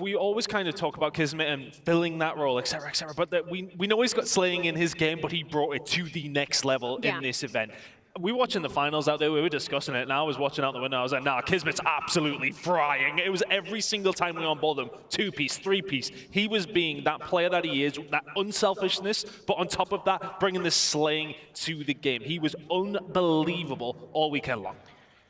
we always kind of talk about KiSMET and filling that role, et cetera, but we know he's got slaying in his game, but he brought it to the next level in this event. We were watching the finals out there, we were discussing it, and I was watching out the window, I was like, nah, KiSMET's absolutely frying. It was every single time we were on board them, 2-piece, 3-piece. He was being that player that he is, that unselfishness, but on top of that, bringing the slaying to the game. He was unbelievable all weekend long.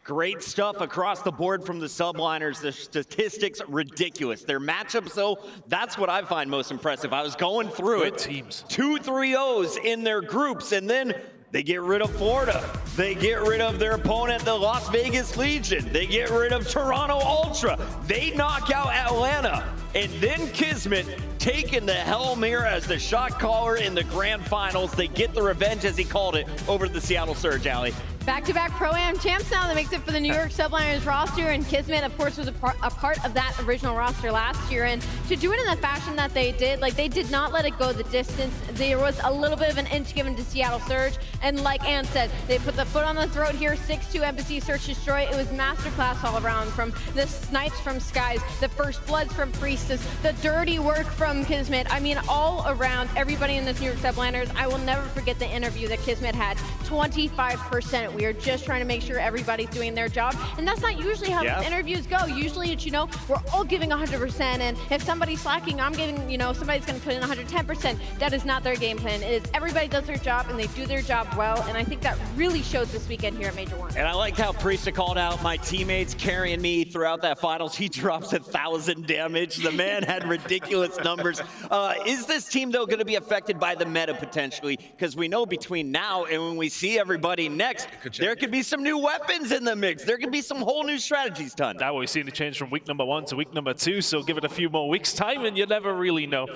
Great stuff across the board from the Subliners. The statistics, ridiculous. Their matchups, though, that's what I find most impressive. I was going through it. Teams. 2 3-0s in their groups, and then they get rid of Florida. They get rid of their opponent, the Las Vegas Legion. They get rid of Toronto Ultra. They knock out Atlanta. And then KiSMET taking the helm here as the shot caller in the grand finals. They get the revenge, as he called it, over the Seattle Surge, Alley. Back-to-back Pro-Am champs now. That makes it for the New York Subliners roster, and KiSMET, of course, was a part of that original roster last year. And to do it in the fashion that they did, like, they did not let it go the distance. There was a little bit of an inch given to Seattle Surge, and like Ann said, they put the foot on the throat here. 6-2 Embassy Search Destroy. It was masterclass all around, from the snipes from Skyz, the first bloods from Priestahh, the dirty work from KiSMET. I mean, all around, everybody in this New York Subliners. I will never forget the interview that KiSMET had. 25%. We are just trying to make sure everybody's doing their job. And that's not usually how these interviews go. Usually it's, we're all giving 100%. And if somebody's slacking, I'm giving, somebody's going to put in 110%. That is not their game plan. It is everybody does their job and they do their job well. And I think that really shows this weekend here at Major 1. And I like how Priestahh called out my teammates carrying me throughout that finals. He drops 1,000 damage. The man had ridiculous numbers. Is this team, though, going to be affected by the meta potentially? Because we know between now and when we see everybody next, there could be some new weapons in the mix. There could be some whole new strategies done. That we've seen the change from week number 1 to week number 2, so give it a few more weeks' time and you never really know.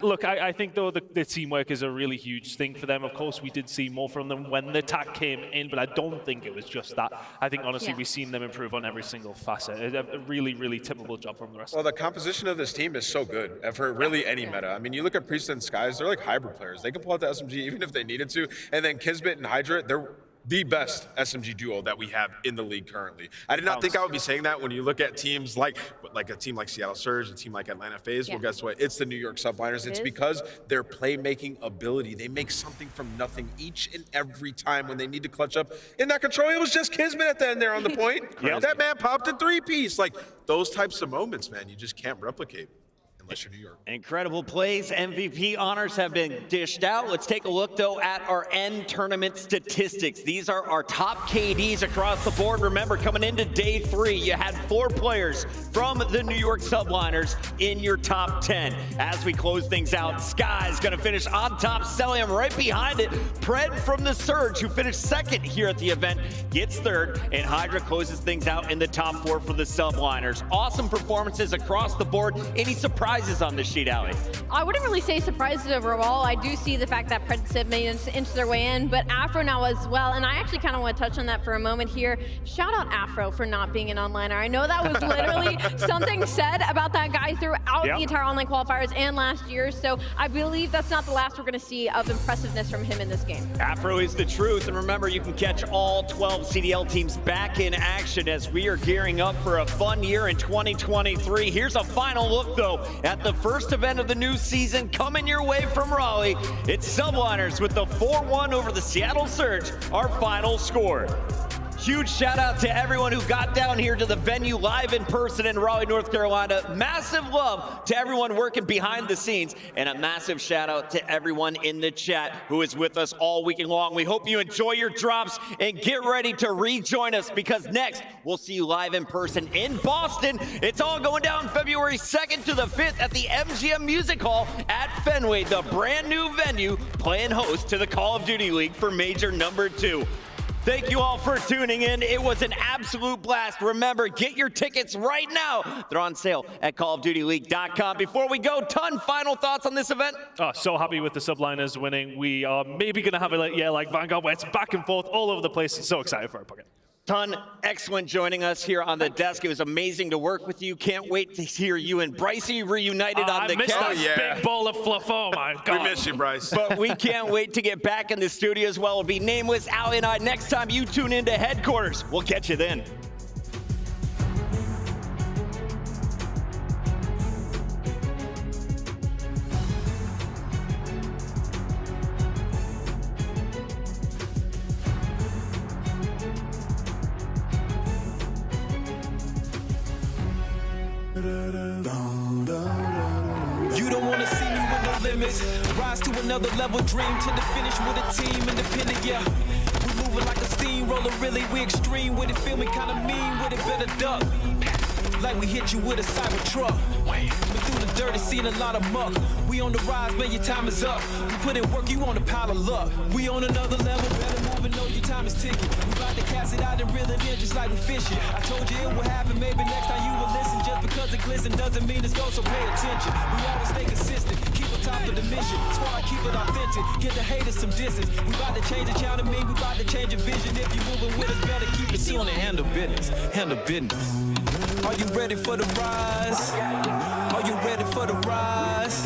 Look, I think, though, the teamwork is a really huge thing for them. Of course, we did see more from them when the attack came in, but I don't think it was just that. I think, honestly, we've seen them improve on every single facet. It's a really, really tippable job from the rest. Well, the composition of this team is so good for really any meta. I mean, you look at Priestahh and Skyz, they're like hybrid players. They can pull out the SMG even if they needed to. And then KiSMET and HyDra, they're the best SMG duo that we have in the league currently. I did not think I would be saying that when you look at teams like a team like Seattle Surge, a team like Atlanta FaZe. Well, guess what? It's the New York Subliners. It's because their playmaking ability. They make something from nothing each and every time when they need to clutch up. In that control, it was just KiSMET at the end there on the point. That man popped a 3-piece. Like, those types of moments, man, you just can't replicate. unless you're New York. Incredible plays. MVP honors have been dished out. Let's take a look, though, at our end tournament statistics. These are our top KDs across the board. Remember, coming into day 3, you had 4 players from the New York Subliners in your top 10. As we close things out, Skyz going to finish on top. Cellium right behind it. Pred from the Surge, who finished 2nd here at the event, gets 3rd. And HyDra closes things out in the top 4 for the Subliners. Awesome performances across the board. Any surprises on this sheet, aLLeY? I wouldn't really say surprises overall. I do see the fact that Pred and Simp may inch their way in, but Afro now as well. And I actually kind of want to touch on that for a moment here. Shout out Afro for not being an onliner. I know that was literally something said about that guy throughout the entire online qualifiers and last year. So I believe that's not the last we're going to see of impressiveness from him in this game. Afro is the truth. And remember, you can catch all 12 CDL teams back in action as we are gearing up for a fun year in 2023. Here's a final look, though, at the first event of the new season coming your way from Raleigh. It's Subliners with the 4-1 over the Seattle Surge, our final score. Huge shout out to everyone who got down here to the venue live in person in Raleigh, North Carolina. Massive love to everyone working behind the scenes, and a massive shout out to everyone in the chat who is with us all weekend long. We hope you enjoy your drops and get ready to rejoin us, because next we'll see you live in person in Boston. It's all going down February 2nd to the 5th at the MGM Music Hall at Fenway, the brand new venue playing host to the Call of Duty League for Major number 2. Thank you all for tuning in. It was an absolute blast. Remember, get your tickets right now. They're on sale at CallOfDutyLeague.com. Before we go, Ton, final thoughts on this event? Oh, so happy with the Subliners winning. We are maybe going to have a year like Vanguard where it's back and forth all over the place. So excited for it, Pocket. Ton, excellent joining us here on the desk. It was amazing to work with you. Can't wait to hear you and Brycey reunited on the I missed that big ball of fluff. Oh my God. We miss you, Bryce. But we can't wait to get back in the studio as well. It'll be Nameless, aLLeY, and I next time you tune into Headquarters. We'll catch you then. You don't wanna see me with no limits. Rise to another level, dream to the finish with a team independent, yeah. We moving like a steamroller, really, we extreme with it, feel me kinda mean with it, better duck. Like we hit you with a cyber truck. But through the dirty, seen a lot of muck. We on the rise, man, your time is up. You put in work, you on a pile of luck. We on another level, better move and know your time is ticking. We about to cast it out and reel it in just like we fishing. I told you it would happen, maybe next time you will listen. Just because it glisten doesn't mean it's go, so pay attention. We always stay consistent, keep on top of the mission. Squad, keep it authentic, get the haters some distance. We about to change the channel, me, we about to change your vision. If you moving with us, better keep it on and handle business, handle business. Are you ready for the rise? Are you ready for the rise?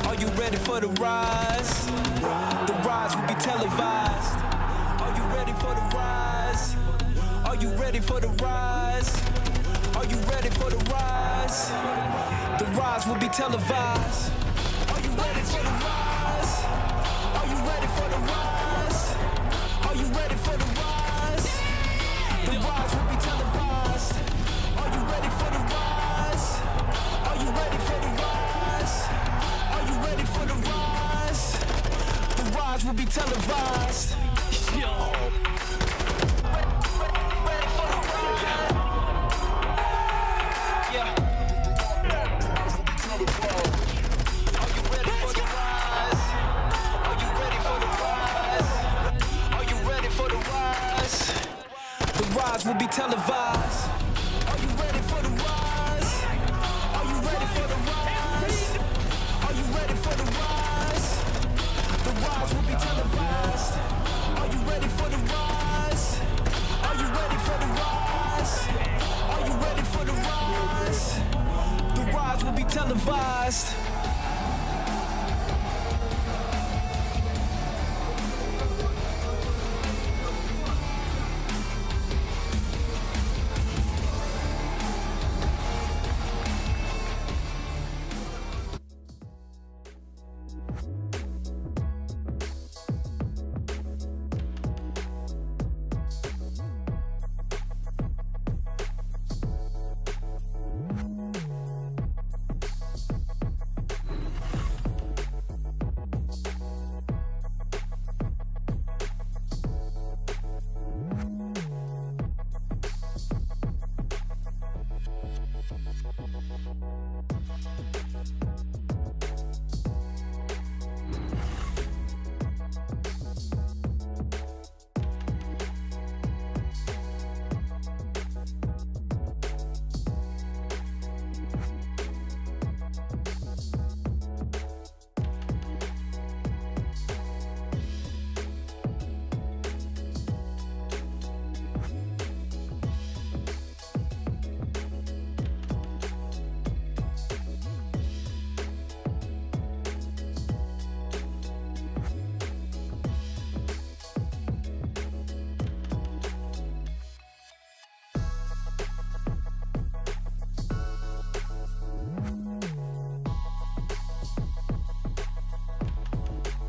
Are you ready for the rise? The rise will be televised. Are you ready for the rise? Are you ready for the rise? Are you ready for the rise? The rise will be televised. Are you ready for the rise? Are you ready for the rise? Are you ready for the rise? The rise will be televised. Are you ready for the rise? Are you ready for the rise? Are you ready for the rise? The rise will be televised. Yo. Will be televised. Are you ready for the rise? Are you ready for the rise? Are you ready for the rise? The rise will be televised. Are you ready for the rise?